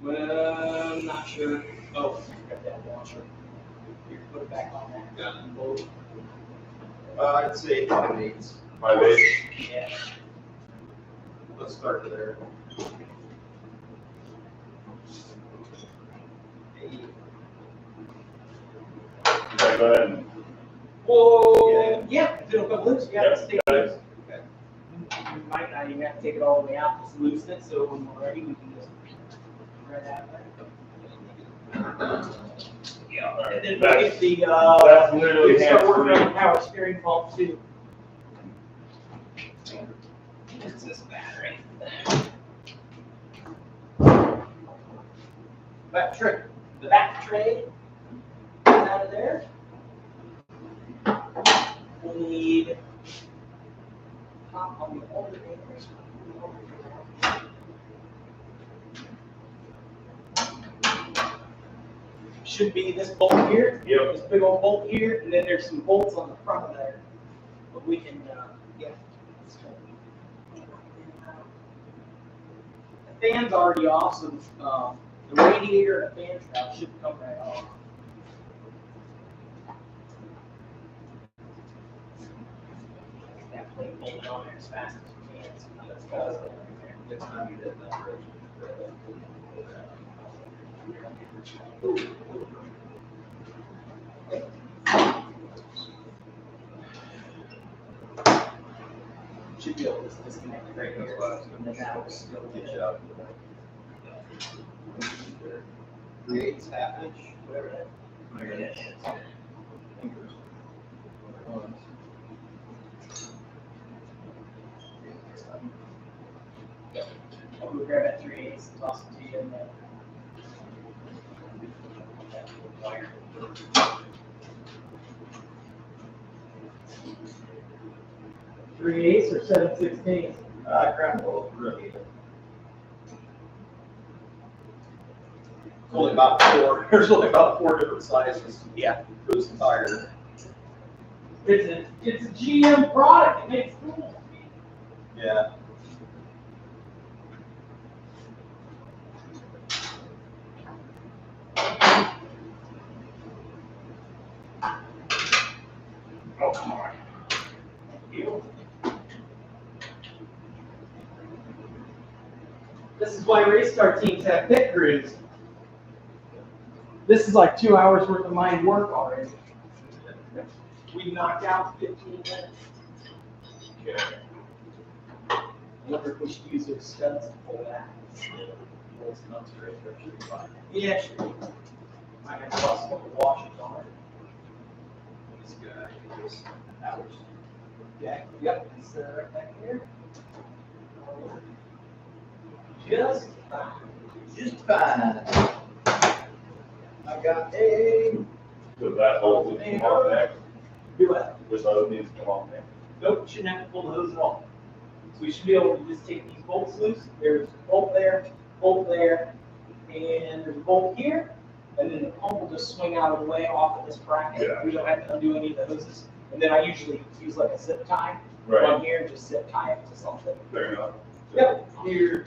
Well, I'm not sure. Oh, got that washer. You can put it back on that. Yeah. I'd say 5/8. 5/8? Yeah. Let's start there. Okay, go ahead and. Whoa! Yeah, if it'll come loose, you have to Yep, stay got loose. it. You might not even have to take it all the way out, just loosen it, so when we're ready, we can just right out there. Yeah, and then we'll get the, That's literally we start working on hands-free. the power steering pump too. It's this battery. The back tray out of there. We'll need top on the alternators. Should be this bolt here. Yep. This big old bolt here, and then there's some bolts on the front of there. But we can, yeah. The fan's already off, so the radiator and the fan trap should come right off. That plate bolted on there as fast as we can. So that's all right there. Next time you did that, Rich. Should be able to disconnect right here. And then that will still Get get you out. 3/8, half inch, whatever that. Whatever that is. Fingers. Ones. I'll go grab that 3/8 and toss it to you and then. Wire. Three-eighths or 7/16? Grab both, really. It's only about four, there's only about 4 different sizes. Yeah. Who's tired? It's a GM product, it makes cool. Yeah. Oh, come on. This is why race car teams have pit crews. This is like 2 hours worth of mind work already. We knocked out 15 minutes. Okay. I wonder if we should use those studs to pull that. Those nuts are right there, should be fine. Yeah, sure. Might have to toss a couple washers on it. This guy is ours. Yeah, yep, it's right back here. Just fine. Just fine. I got a. So that hose needs to come off next. Do what? This hose needs to come off next. Nope, shouldn't have to pull the hose at all. So we should be able to just take these bolts loose. There's a bolt there, and there's a bolt here, and then the pump will just swing out of the way off of this bracket. Yeah. We don't have to undo any of the hoses. And then I usually use like a zip tie Right. on here and just zip tie it to something. Fair enough. Yep, here.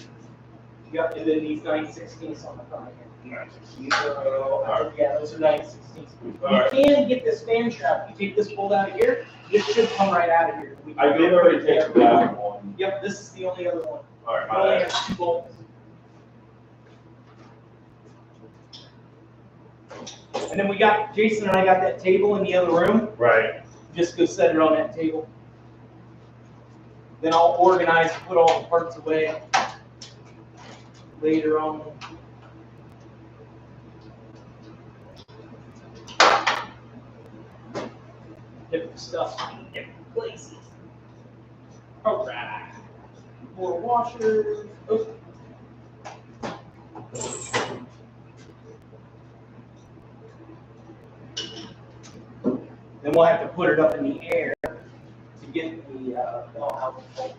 Yep, and then these 9/16 on the front here. Nice. So, yeah, those are 9/16. All You right. can get this fan strap. You take this bolt out of here, this should come right out of here. We can I did go already right take there. that one. Yep, this is the only other one. All right, It my only bad. has 2 bolts. And then we got, Jason and I got that table in the other room. Right. Just go set it on that table. Then I'll organize and put all the parts away later on. Different stuff in different places. All right. More washers. Oh. Then we'll have to put it up in the air to get the bell housing bolts.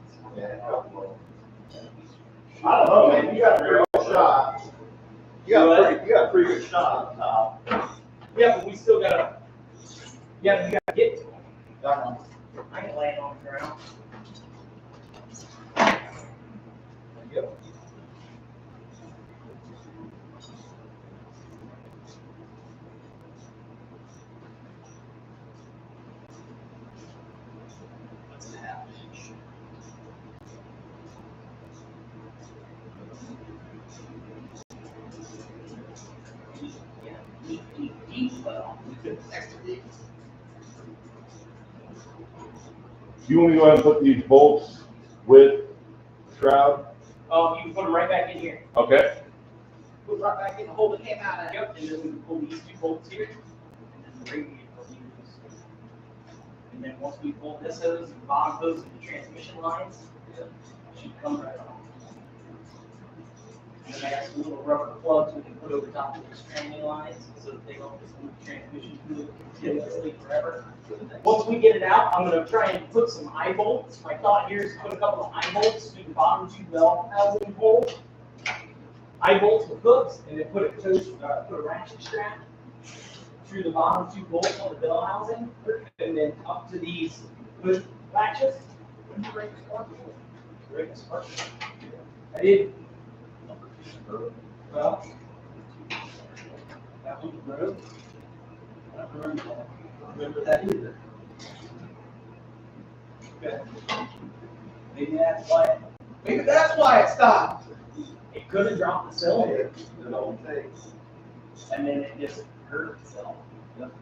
I don't know, man. You got a pretty good shot. You got a pretty good shot on top. Yeah, but we still gotta. Yeah, you gotta get to them. I ain't laying on the ground. There you go. What's happening? Yeah, deep, well, extra deep. You want me to go ahead and put these bolts with the shroud? You can put them right back in here. Okay. Put it right back in, hold it came out of it. Yep, and then we can pull these two bolts here, and then the radiator will use. And then once we pull this hose and the bottom hose and the transmission lines, it should come right on. And then I got some little rubber plugs we can put over top of the stranding lines so that they don't just move the transmission fluid continuously forever. Once we get it out, I'm going to try and put some eye bolts. My thought here is to put a couple of eye bolts through the bottom two bell housing holes. Eye bolts with hooks, and then put a ratchet strap through the bottom two bolts on the bell housing, and then up to these hood latches. When did you break the spark? Break the spark? I did. Well, that one broke. I don't remember that either. Okay. Maybe that's why it stopped. It could have dropped the cylinder. The whole thing. And then it just hurt itself. Yep.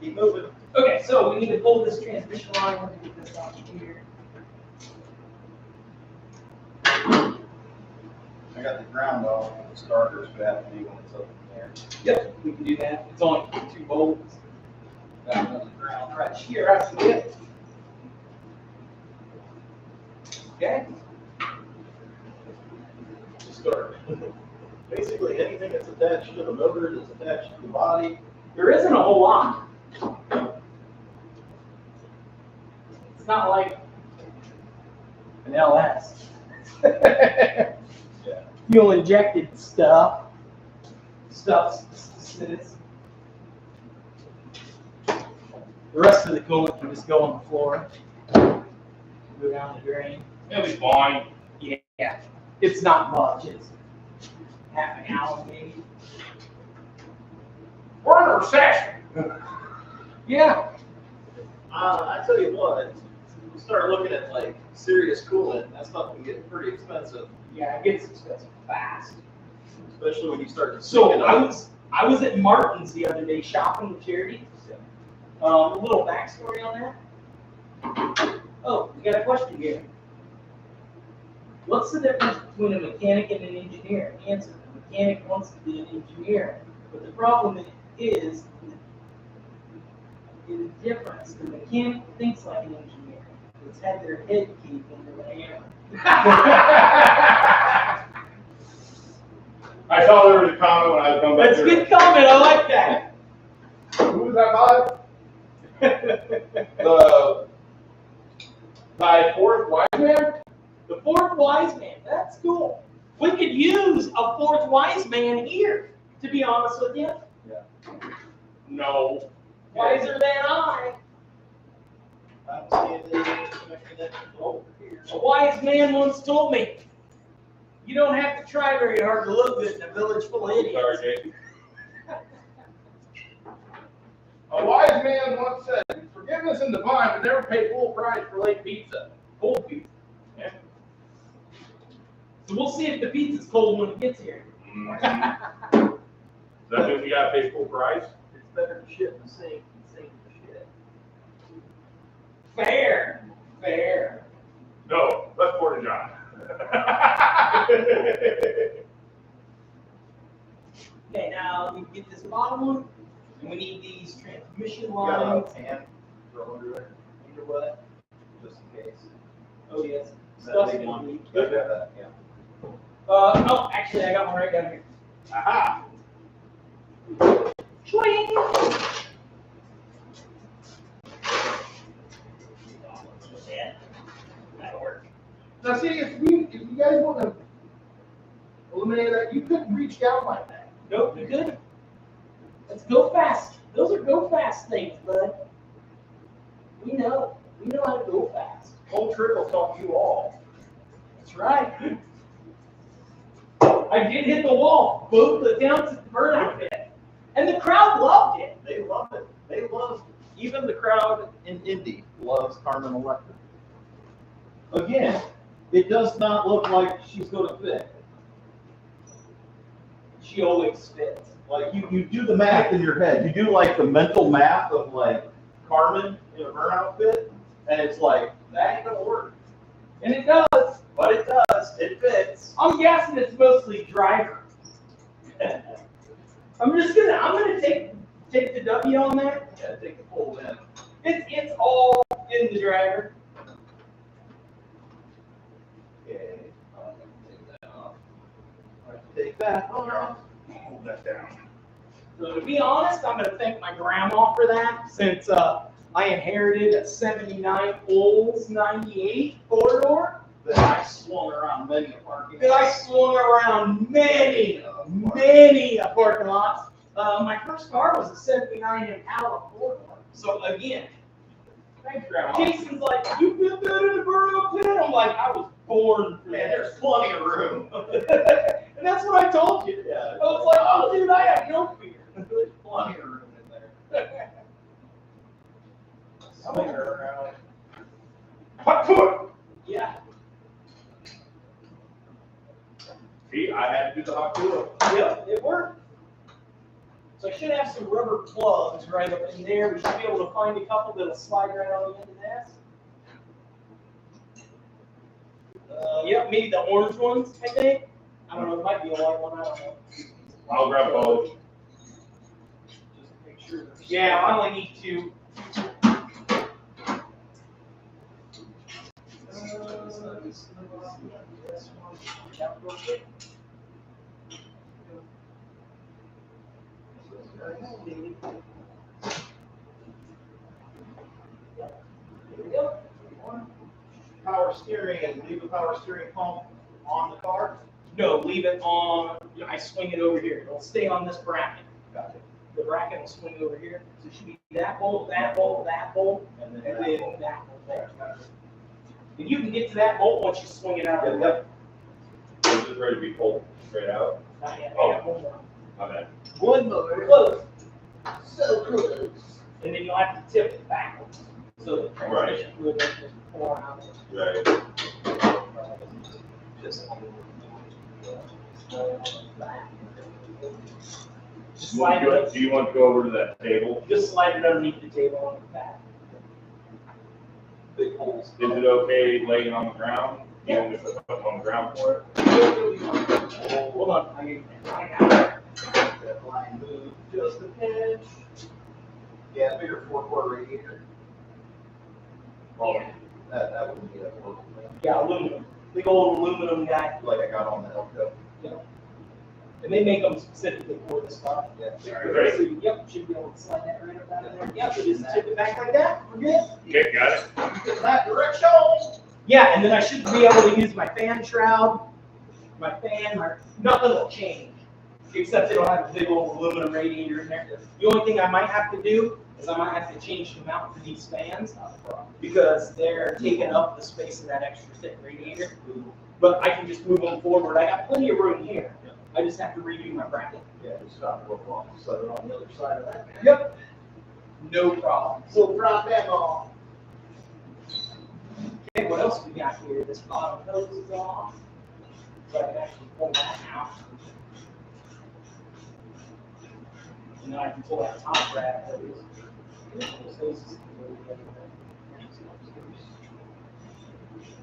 Keep moving. Okay, so we need to pull this transmission line. Let me get this out here. I got the ground off the starters, but have to be when it's up in there. Yep, we can do that. It's only 2 bolts. Got another ground right here after this. Okay. Start. Basically, anything that's attached to the motor that's attached to the body. There isn't a whole lot. It's not like an LS. Yeah. Fuel injected stuff. Sits. The rest of the coolant can just go on the floor. Go down the drain. It'll be fine. Yeah. It's not much. It's half an gallon maybe. We're in a recession. Yeah. I tell you what, you start looking at like serious coolant, that stuff can get pretty expensive, Yeah, it gets expensive fast. especially when you start to So sync it I up. was at Martin's the other day shopping with Charity. A little backstory on that. Oh, we got a question here. What's the difference between a mechanic and an engineer? Answer: the mechanic wants to be an engineer, but the problem is the difference. The mechanic thinks like an engineer. It's had their head caved into the hammer. I saw there was a comment when I was coming back That's a there. good comment. I like that. Who was that by? By fourth wise man? The fourth wise man. That's cool. We could use a fourth wise man here, to be honest with you. No. Wiser than I. I don't see anything connected over here. A wise man once told me, you don't have to try very hard to look good in a village full of idiots. Sorry, Jake. A wise man once said, forgiveness and divine, but never pay full price for late pizza. Cold pizza. Yeah. So we'll see if the pizza's cold when it gets here. Does that mean we gotta pay full price? It's better to shit in the sink than sink in the shit. Fair. Fair. No, let's Porta John. Okay, now we get this bottom one, and we need these transmission You got lines. a hand throw under there, Under what? just in case. Oh, yes. That Stuff's big gonna one. be- You got that, yeah. No, actually, I got one right down here. Aha! Swing! That'll work. Now see, if you guys want to eliminate that, you couldn't reach down like that. Nope, you good? Let's go fast. Those are go fast things, bud. We know. We know how to go fast. Whole trick will help you all. That's right. I did hit the wall both the downs at the Burnout pit. And the crowd loved it. They love it. They love, even the crowd in Indy loves Carmen Electra. Again, it does not look like she's going to fit. She always fits. Like you do the math in your head. You do like the mental math of like Carmen in a Burnout fit, and it's like that ain't gonna work. And it does. But it does. It fits. I'm guessing it's mostly driver. I'm gonna take the W on that. Yeah, take the full in. It's all in the driver. Okay. I'm gonna take that off. Take that off. Hold that down. So to be honest, I'm gonna thank my grandma for that, since I inherited a '79 Olds '98 four-door That I swung around many a parking that I swung around many parking lots. My first car was a '79 Impala four-door. So again, Thanks, Grandma. Jason's like, "You fit that in the Burnout pit?" I'm like, "I was born for Man, that." there's plenty of room. And that's what I told you. Yeah. I was like, "Oh, dude, I have no fear." There's plenty of room in there. Swing her around. Hot foot! Yeah. See, I had to do the hot foot. Yep, it worked. So I should have some rubber plugs right up in there. We should be able to find a couple that'll slide right on the end of this. Yep, maybe the orange ones, I think. I don't know, it might be a white one, I don't know. I'll grab both. Just to make sure. Yeah, I only need two. Here we go. Power steering and leave the power steering pump on the car. No, leave it on, I swing it over here. It'll stay on this bracket. Got it. The bracket will swing over here. So it should be that bolt, that bolt, that bolt, And and then then that bolt there. And you can get to that bolt once you swing it out of the way. Is this ready to be pulled straight out? Not yet. Oh. I got one more. My bad. one more. Close. So close. And then you'll have to tip it backwards. So the transmission fluid doesn't just pour out. Right. Just Just slide it up. Do you want to go over to that table? Just slide it underneath the table on the back. big holes. Is it okay laying on the ground? You want me to put something on the ground for it? Hold on. I got it. That line move just a pinch. Yeah, bigger 4-quart radiator. Yeah. That wouldn't be that local thing. Yeah, aluminum. Big old aluminum guy. Like I got on the Elko. And they make them specifically for this stuff. Yeah. Great. So, yep, should be able to slide that right up out of there. Yep, so just tip it back like that. We're good. Okay, got it. In that direction. Yeah, and then I should be able to use my fan shroud, my fan, nothing will change. Except it'll have a big old aluminum radiator in there. The only thing I might have to do is I might have to change the mount for these fans because they're taking up the space in that extra thick radiator. But I can just move them forward. I got plenty of room here. I just have to redo my bracket. Yeah, just stop real long. Set it on the other side of that. Yep. No problem. So drop that off. Okay, what else we got here? This bottom hose is off. So I can actually pull that out. And then I can pull that top wrap. Those hoses can go together.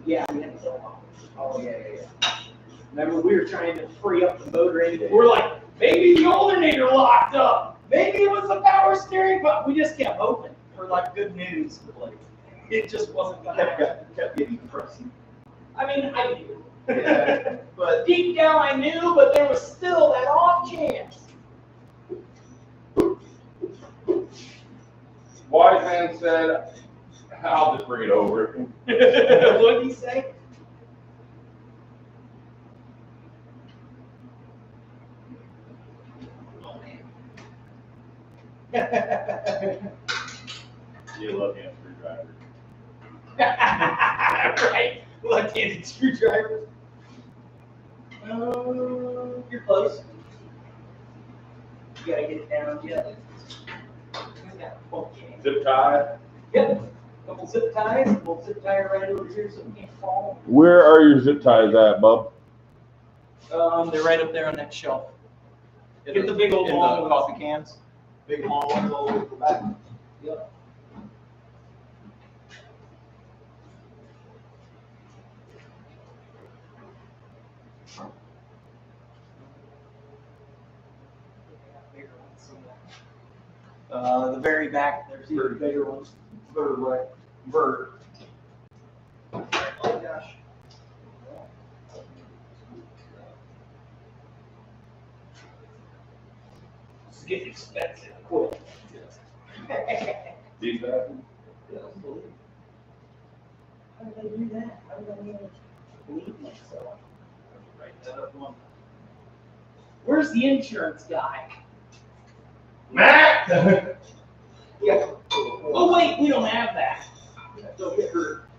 Yeah, we had so long. Oh, yeah. Remember, we were trying to free up the motor and we're like, maybe the alternator locked up. Maybe it was the power steering, but we just kept hoping for like good news. Like, it just wasn't gonna happen. Kept getting depressing. I mean, I knew. Yeah, But deep down I knew, but there was still that off chance. Wise man said, I'll just bring it over. What did he say? Oh, man. You left-hand screwdriver. Right. Left-handed screwdriver. You're close. You gotta get it down. Yeah. Zip tie. Yep. Couple zip ties. We'll zip tie right over here so we can't fall. Where are your zip ties at, bub? They're right up there on that shelf. Get the big old in long the ones. coffee cans. Big long ones all over the back. Yep. The very back, there's even bigger ones. Bird, right? Bird. Oh gosh. It's getting expensive. Cool. These guys? How did I do that? How did I manage to believe myself? Write that up one. Where's the insurance guy? Matt! Yeah. Oh wait, we don't have that. Don't get hurt.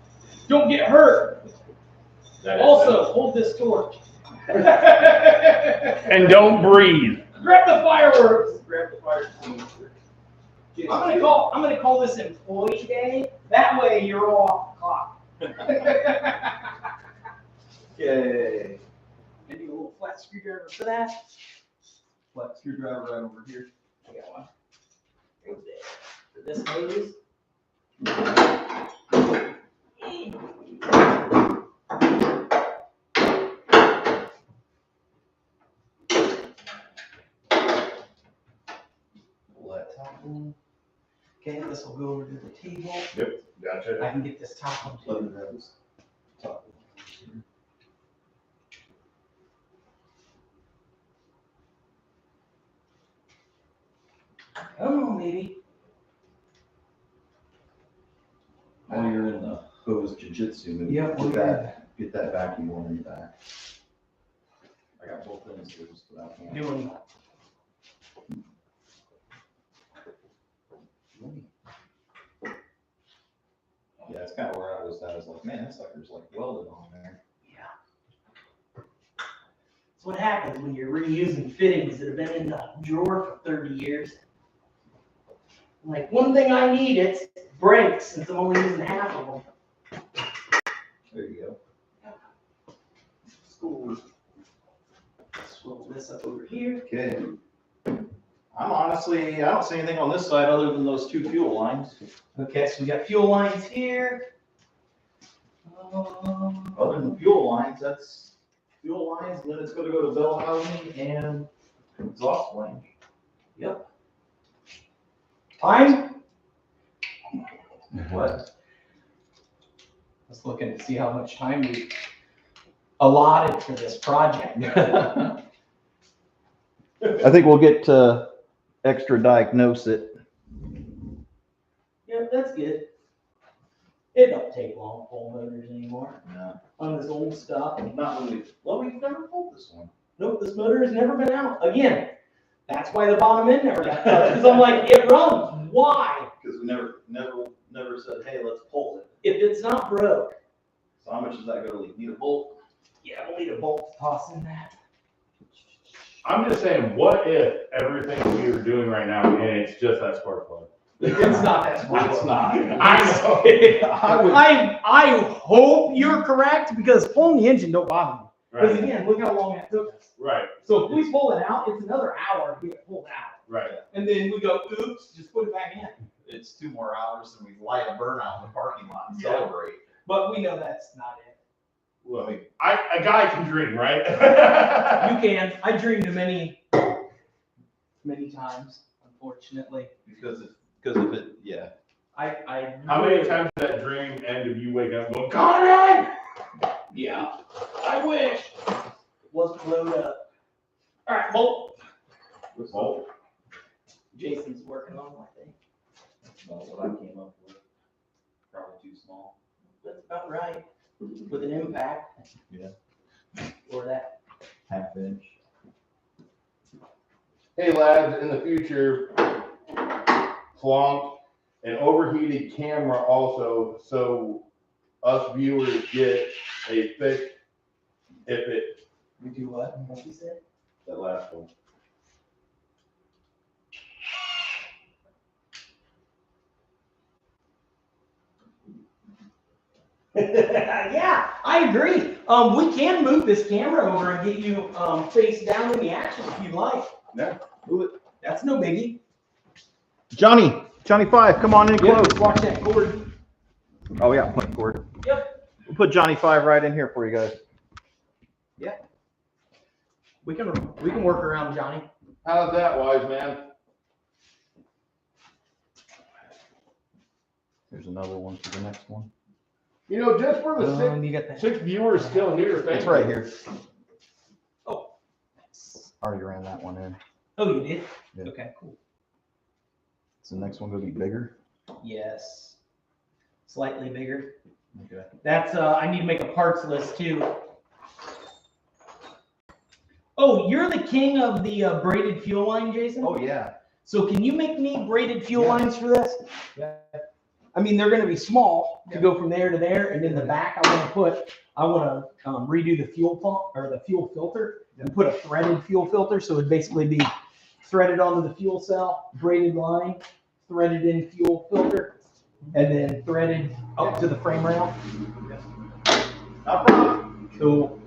Don't get hurt. That is Also, hold this torch. And don't breathe. Grab the fireworks. Grab the fire extinguisher. I'm gonna call this Employee Day. That way you're all off the clock. Okay. Maybe a little flat screwdriver for that. Flat screwdriver right over here. I got one. Right there. For this hose. Pull that top one. Okay, this will go over to the table. Yep, gotcha. I can get this top one Let too. me grab this top one. Oh, maybe. While you're in the hose jiu-jitsu move, Yep, get that vacuum one in the back. I got both ends here, just without hand. Doing. Yeah, that's kind of where I was at. I was like, man, that sucker's like welded on there. Yeah. That's what happens when you're reusing fittings that have been in the drawer for 30 years. Like, one thing I need, it's brakes, since I'm only using half of them. There you go. School. Swivel this up over here. Okay. I'm honestly, I don't see anything on this side other than those two fuel lines. Okay, so we got fuel lines here. Other than fuel lines, that's fuel lines, and then it's gonna go to bell housing and exhaust flange. Yep. Time? What? Let's looking to see how much time we allotted for this project. I think we'll get to extra diagnose it. Yeah, that's good. It don't take long to pull motors anymore No, on this old stuff. not really. Well, we've never pulled this one. Nope, this motor has never been out. Again, that's why the bottom end never got touched. Because I'm like, it runs. Why? Because we never said, hey, let's pull it. If it's not broke, So how much is that gonna leave? Need a bolt? yeah, we'll need a bolt to toss in that. I'm just saying, what if everything we are doing right now and it's just that spark plug? It's not that smart. It's not. I know. I hope you're correct because pulling the engine don't bother me. Because Right, again, look how long that took us. right, So if we pull it out, it's another hour to get it pulled out. right. And then we go, oops, just put it back in. it's 2 more hours and we light a burnout in the parking lot and Yeah. celebrate. But we know that's not it. Well, a guy can dream, right? You can. I dreamed many times, unfortunately. Because of it, yeah. I How many times did that dream end of you waking up and going, Carmen? Yeah, I wish. Wasn't loaded up. All right, Bolt. Oh, Jason's working on my thing. Well, what I came up with, probably too small. That's about right. With an impact. Yeah. Or that. 1/2 inch. hey lads, in the future, flonk an overheated camera also, so us viewers get a thick, if it, We do what? What you said? that last one. Yeah, I agree. We can move this camera over and get you face down in the action if you'd like. Yeah. Move it. That's no biggie. Johnny 5, come on in Yeah, close. let's watch that cord. Oh yeah, point cord. Yep. We'll put Johnny 5 right in here for you guys. We can work around Johnny. How's that, wise man? Here's another one for the next one. You know, just for the You got that. 6 viewers still here, thank It's you. right here. Oh. Already ran that one in. Oh, you did? Yeah. Okay, cool. Is the next one gonna be bigger? Yes. Slightly bigger. Okay. That's I need to make a parts list too. Oh, you're the king of the braided fuel line, Jason? Oh yeah. So can you make me braided fuel Yeah. lines for this? Yeah. I mean, they're gonna be small to go from there to there, and in the back, I wanna redo the fuel pump or the fuel filter and put a threaded fuel filter, so it'd basically be threaded onto the fuel cell, braided line, threaded in fuel filter, and then threaded up to the frame rail. No problem. So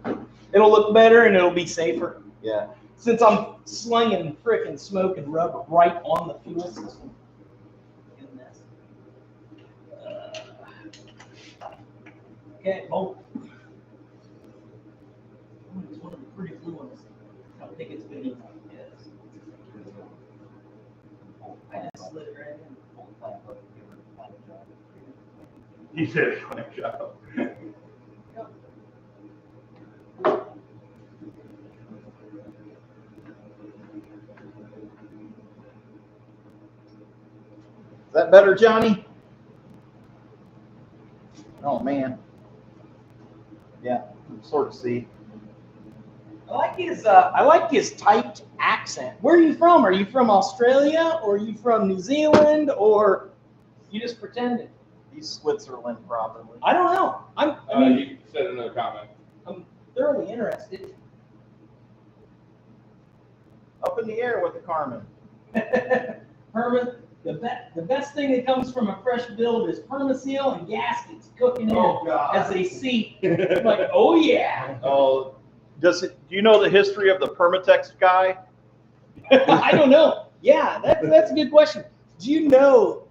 it'll look better and it'll be safer. Yeah. Since I'm slinging frickin' Smokin rubber right on the fuel system. Goodness. Okay, bolt. It's one of the pretty blue ones. I don't think it's big enough. Yes. I just slid it right in. He said, Crankshaft. Is that better, Johnny? Oh man. Yeah, sort of see. I like his typed accent. Where are you from? Are you from Australia or are you from New Zealand or you just pretended? He's Switzerland probably. I don't know. I mean, You said another comment. I'm thoroughly interested. Up in the air with the Carmen. Herman, the best thing that comes from a fresh build is permaseal and gaskets cooking in as they see. Like, oh yeah. Oh, do you know the history of the Permatex guy? I don't know. Yeah, that's a good question. Do you know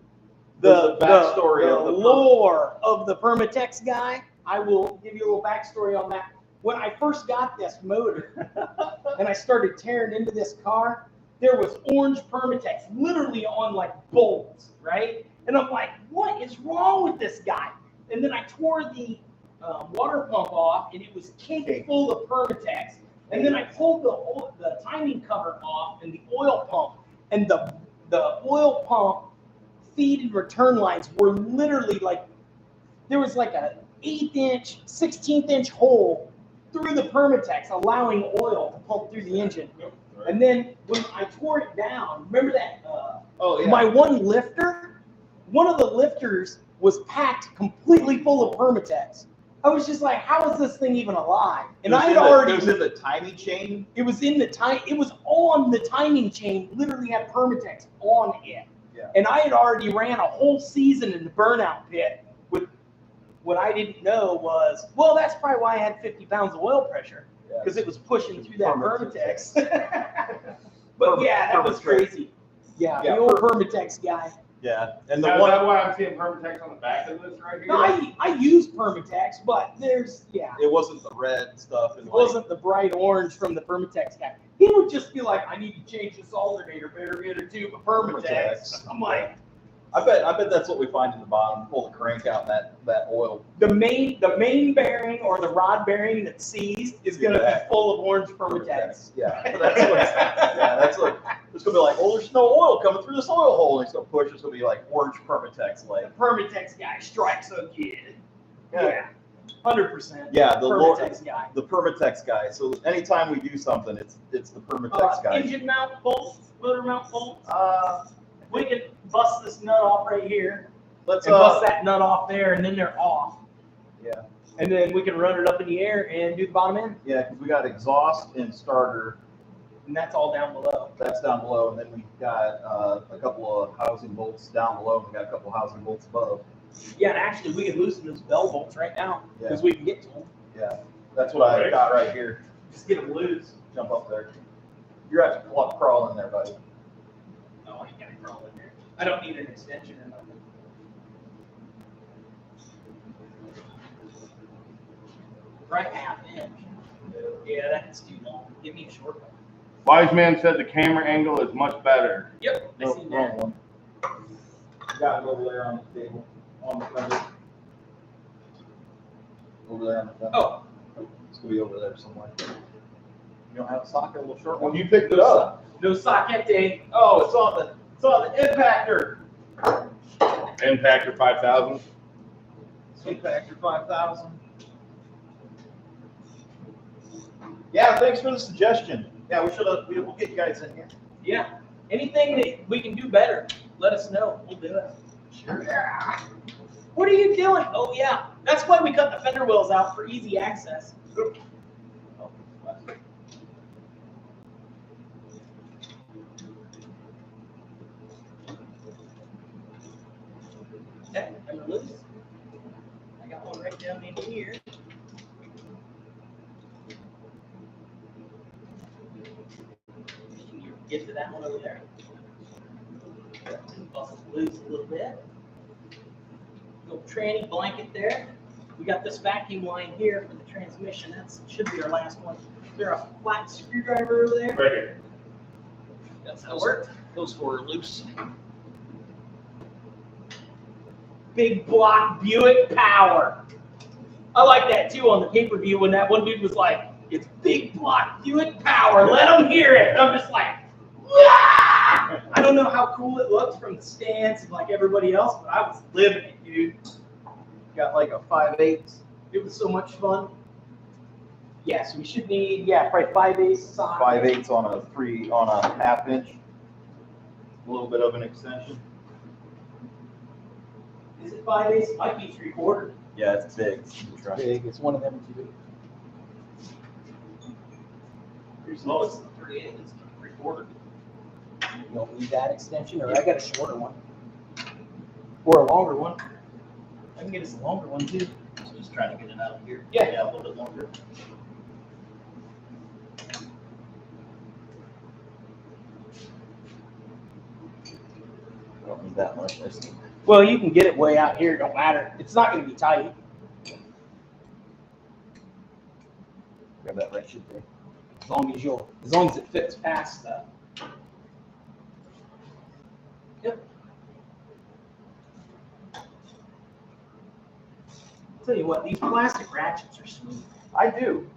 the backstory the of the lore of the Permatex guy? I will give you a little backstory on that. When I first got this motor and I started tearing into this car, there was orange Permatex literally on like bolts, right? And I'm like, what is wrong with this guy? And then I tore the water pump off and it was caked full of Permatex. And then I pulled the timing cover off and the oil pump, and the oil pump feed and return lines were literally like, there was like a 1/8 inch, 16th inch hole through the Permatex, allowing oil to pump through the engine. And then when I tore it down, remember that Oh yeah. my one of the lifters was packed completely full of Permatex. I was just like, how is this thing even alive? And I had already, It was in the timing chain. it was on the timing chain, literally had Permatex on it. Yeah. And I had already ran a whole season in the burnout pit with what I didn't know was, well, that's probably why I had 50 pounds of oil pressure, because it was pushing through that Permatex. But yeah, that was crazy. Yeah, Yeah, the old Permatex guy. Yeah, and the Now, is one, that why I'm seeing Permatex on the back of this right here? No, I use Permatex, but there's, it wasn't the red stuff. And it wasn't the bright orange from the Permatex guy. He would just be like, I need to change this alternator, better get a tube of Permatex. I'm like, I bet that's what we find in the bottom. Pull the crank out, that oil. the main bearing or the rod bearing that's seized is gonna be full of orange Permatex. Yeah, that's what. It's gonna be like, oh, there's no oil coming through this oil hole. And it's gonna push. It's gonna be like orange Permatex The Permatex guy strikes again. Yeah. 100%. Yeah, the Permatex guy. The Permatex guy. So anytime we do something, it's the Permatex guy. Engine mount bolts, motor mount bolts. We can bust this nut off right here. Let's And bust that nut off there, and then they're off. Yeah. And then we can run it up in the air and do the bottom end. Yeah, because we got exhaust and starter. And that's all down below. That's down below, and then we've got a couple of housing bolts down below. And we got a couple of housing bolts above. Yeah, and actually, we can loosen those bell bolts right now because we can get to them. Yeah, that's what I got right here. Just get them loose. Jump up there. You're have to crawl in there, buddy. No, I ain't gonna crawl in there. I don't need an extension or nothing. Right half inch. Yeah, that's too long. Give me a short one. Wise man said the camera angle is much better. Yep, I see that. one. Got it over there on the table, on the fender. Over there on the fender. Oh. It's gonna be over there somewhere. You don't have a socket, a little short one? When you picked it up, No socket day. Oh, it's on the impactor. Impactor 5000. Impactor 5000. Yeah, thanks for the suggestion. Yeah, we'll get you guys in here. Yeah. Anything that we can do better, let us know. We'll do it. Sure. Yeah. What are you doing? Oh yeah. That's why we cut the fender wheels out for easy access. Okay, I'm loose. I got one right down in here. Can you get to that one over there? Bust it loose a little bit. Little tranny blanket there. We got this vacuum line here for the transmission. That should be our last one. Is there a flat screwdriver over there? Right here. That's how it works. Those four are loose. Big block Buick power. I like that too on the pay-per-view when that one dude was like, it's big block Buick power. Let them hear it. And I'm just like, "Wah!" I don't know how cool it looks from the stands and like everybody else, but I was living it, dude. Got like a 5/8. It was so much fun. Yeah, so we should need, probably 5/8 socket. 5/8 on a half inch. A little bit of an extension. Is it 5/8? It might be 3/4. Yeah, it's big. It's big. It's one of them two. Here's lowest 3/8. It's 3/4. You don't need that extension, or I got a shorter one, or a longer one. I can get us a longer one too. So just trying to get it out of here. Yeah. A little bit longer. I don't need that much. I just need Well, you can get it way out here. It don't matter. It's not going to be tight. grab that wrench in there. As long as it fits past that. Yep. I'll tell you what, these plastic ratchets are smooth. I do.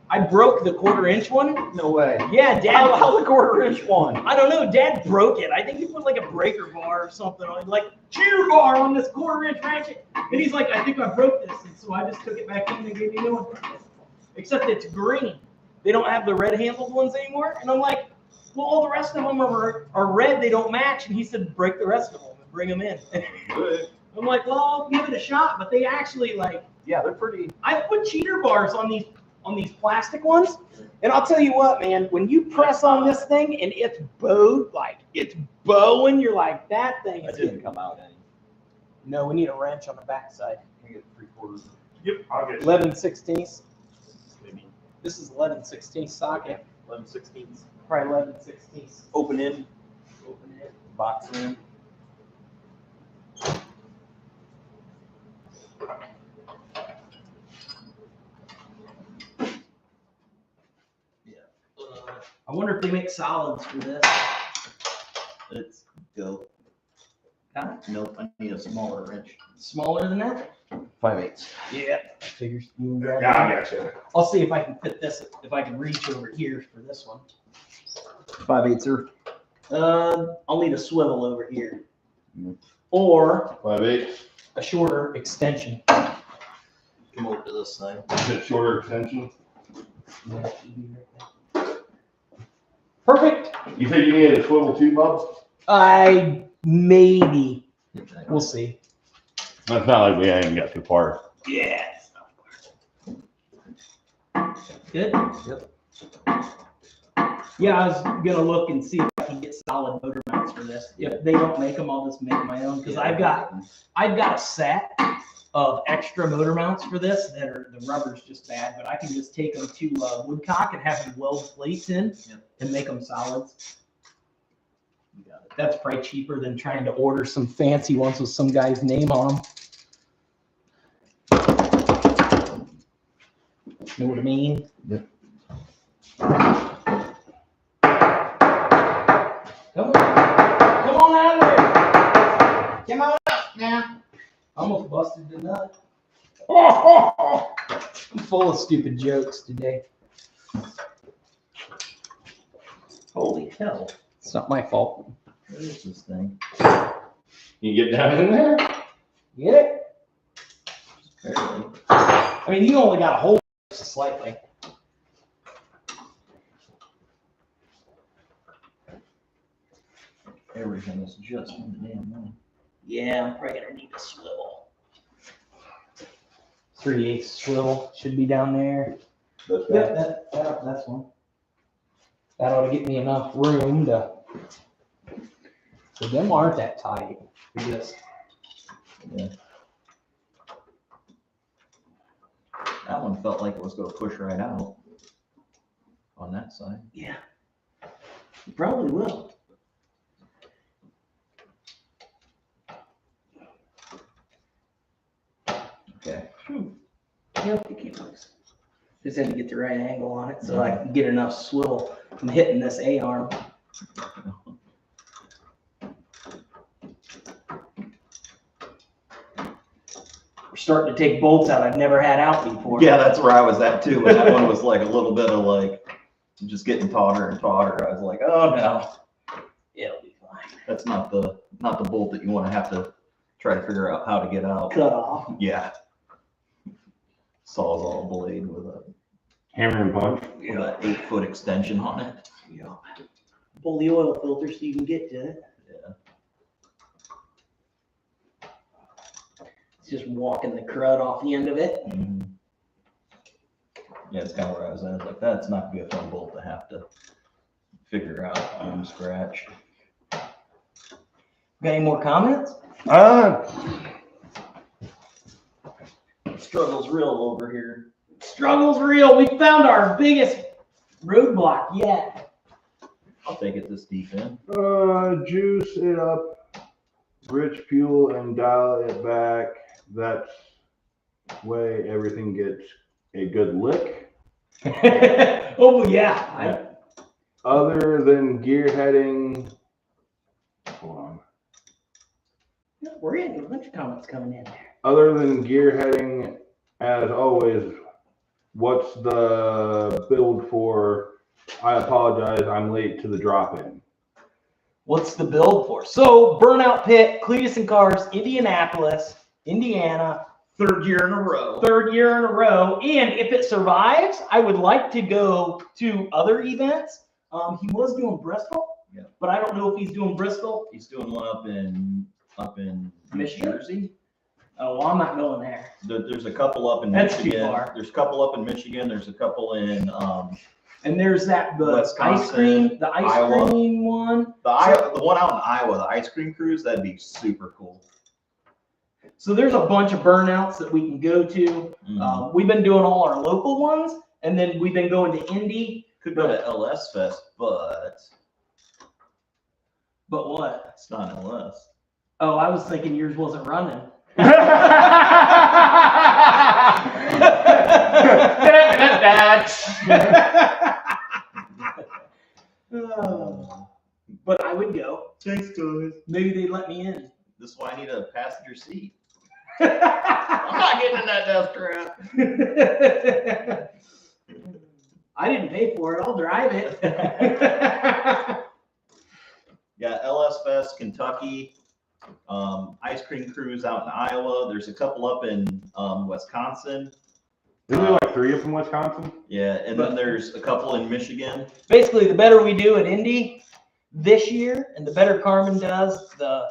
I broke the 1/4-inch one. No way. Yeah, Dad. How the 1/4-inch one? I don't know. Dad broke it. I think he put like a breaker bar or something on it, like cheer bar on this 1/4-inch ratchet. And he's like, I think I broke this. And so I just took it back in and gave me a new one. Except it's green. They don't have the red handled ones anymore. And I'm like, well, all the rest of them are red. They don't match. And he said, break the rest of them and bring them in. I'm like, well, I'll give it a shot. But they actually like, Yeah, they're pretty. I put cheater bars on these plastic ones, and I'll tell you what, man, when you press on this thing and it's bowed, like it's bowing, you're like, that thing That is didn't come out any. No, we need a wrench on the backside. Can you get 3/4? Yep, I'll get it. 11/16. Maybe This is 11/16 socket. 11/16. Probably 11/16. Open in, Open it. box in. wonder if they make solids for this. Let's go. Got it? Nope, I need a smaller wrench. Smaller than that? 5/8. Yeah. Figures. You can grab Yeah, I that. got you. I'll see if I can fit this, if I can reach over here for this one. 5/8, sir. I'll need a swivel over here. Or 5/8. a shorter extension. Come over to this side. Is it shorter extension? Perfect. You think you needed a swivel too, Bob? Maybe. We'll see. That's not like we ain't got too far. Yeah. Good? Yep. Yeah, I was gonna look and see if I can get solid motor mounts for this. If they don't make them, I'll just make my own, because I've got a set of extra motor mounts for this that are, the rubber's just bad, but I can just take them to Woodcock and have them weld plates in and make them solids. That's probably cheaper than trying to order some fancy ones with some guy's name on them. Know what I mean? Yep. Come on out of there. Come on up now. Almost busted the nut. I'm full of stupid jokes today. Holy hell. It's not my fault. What is this thing? You get down in there? Get it? Barely. I mean, you only got a hole slightly. Everything is just in the damn way. Yeah, I'm probably gonna need a swivel. 3/8 swivel should be down there. That's Yep, that's one. That ought to get me enough room to. So them aren't that tight. They're just. Yeah. That one felt like it was going to push right out on that side. Yeah. You probably will. Okay. Yep, you keep loose. Just had to get the right angle on it so I can get enough swivel from hitting this A-arm. We're starting to take bolts out I've never had out before. Yeah, that's where I was at too. And that one was like a little bit of like just getting tauter and tauter. I was like, oh no, It'll be fine. that's not the bolt that you want to have to try to figure out how to get out. Cut off. Yeah. Sawzall blade with a Hammer and punch. 8-foot extension on it. Yeah. Pull the oil filter so you can get to it. Yeah. It's just walking the crud off the end of it. Mhm. Yeah, it's kind of where I was at. I was like, that's not gonna be a fun bolt to have to figure out from scratch. Got any more comments? Struggle's real over here. Struggle's real. We found our biggest roadblock yet. I'll take it this deep in. Juice it up, rich fuel, and dial it back. That's way everything gets a good lick. Oh yeah. Other than gear heading, hold on. We're getting a bunch of comments coming in there. Other than gear heading, as always, what's the build for? I apologize, I'm late to the drop-in. What's the build for? So Burnout Pit, Cleetus and Cars, Indianapolis, Indiana. Third year in a row. Third year in a row. And if it survives, I would like to go to other events. He was doing Bristol, Yeah. but I don't know if he's doing Bristol. He's doing one up in New Michigan? Jersey. Oh, well, I'm not going there. There's a couple up in That's too Michigan. far. There's a couple up in Michigan. There's a couple in And there's the Wisconsin, ice Iowa. cream one. the one out in Iowa, the ice cream cruise. That'd be super cool. So there's a bunch of burnouts that we can go to. Mhm. We've been doing all our local ones, and then we've been going to Indy. Could go to LS Fest, but But what? it's not LS. Oh, I was thinking yours wasn't running. But I would go. Thanks, guys. Maybe they'd let me in. This is why I need a passenger seat. I'm not getting in that death trap. I didn't pay for it. I'll drive it. Yeah, LS Fest, Kentucky, ice cream cruise out in Iowa. There's a couple up in Wisconsin. Isn't there like 3 up in Wisconsin? Yeah, and then there's a couple in Michigan. Basically, the better we do at Indy this year, and the better Carmen does, the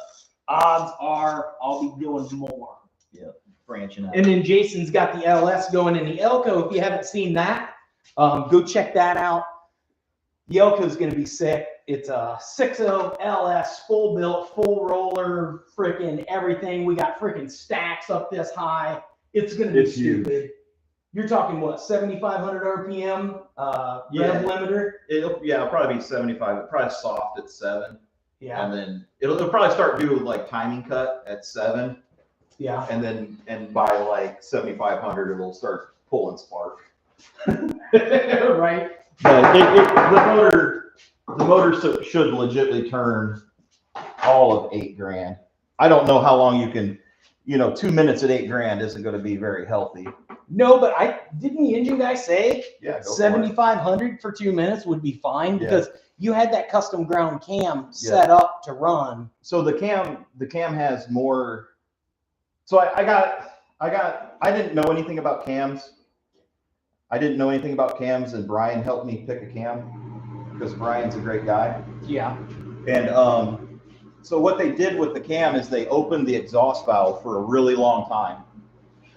odds are I'll be doing more. Yeah, branching out. And then Jason's got the LS going in the Elko. If you haven't seen that, go check that out. The Elko is going to be sick. It's a 6.0 LS, full built, full roller, freaking everything. We got freaking stacks up this high. It's going to be stupid. Huge. You're talking what, 7,500 RPM rev limiter? It'll probably be 75. It'll probably soft at 7. Yeah. And then it'll probably start doing like timing cut at 7. Yeah. And by like 7,500, it'll start pulling spark. Right. But the motor should legitimately turn all of $8,000. I don't know how long you can, 2 minutes at $8,000 isn't going to be very healthy. No, but didn't the engine guy say 7,500 for 2 minutes would be fine because you had that custom ground cam set up to run. So the cam has more. So I didn't know anything about cams. And Brian helped me pick a cam because Brian's a great guy. Yeah. And so what they did with the cam is they opened the exhaust valve for a really long time.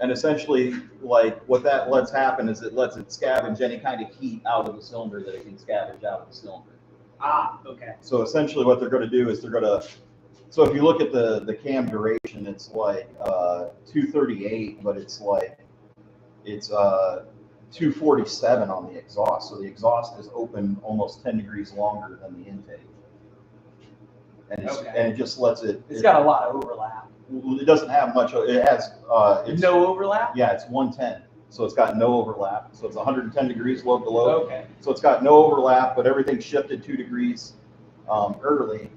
And essentially, like what that lets happen is it lets it scavenge any kind of heat out of the cylinder that it can scavenge out of the cylinder. Ah, okay. So essentially what they're going to do is so if you look at the cam duration, it's like 238, but it's 247 on the exhaust. So the exhaust is open almost 10 degrees longer than the intake. And it just lets it. It's got a lot of overlap. It doesn't have much. It has no overlap? Yeah, it's 110. So it's got no overlap. So it's 110 degrees load to load. Okay. So it's got no overlap, but everything's shifted 2 degrees early.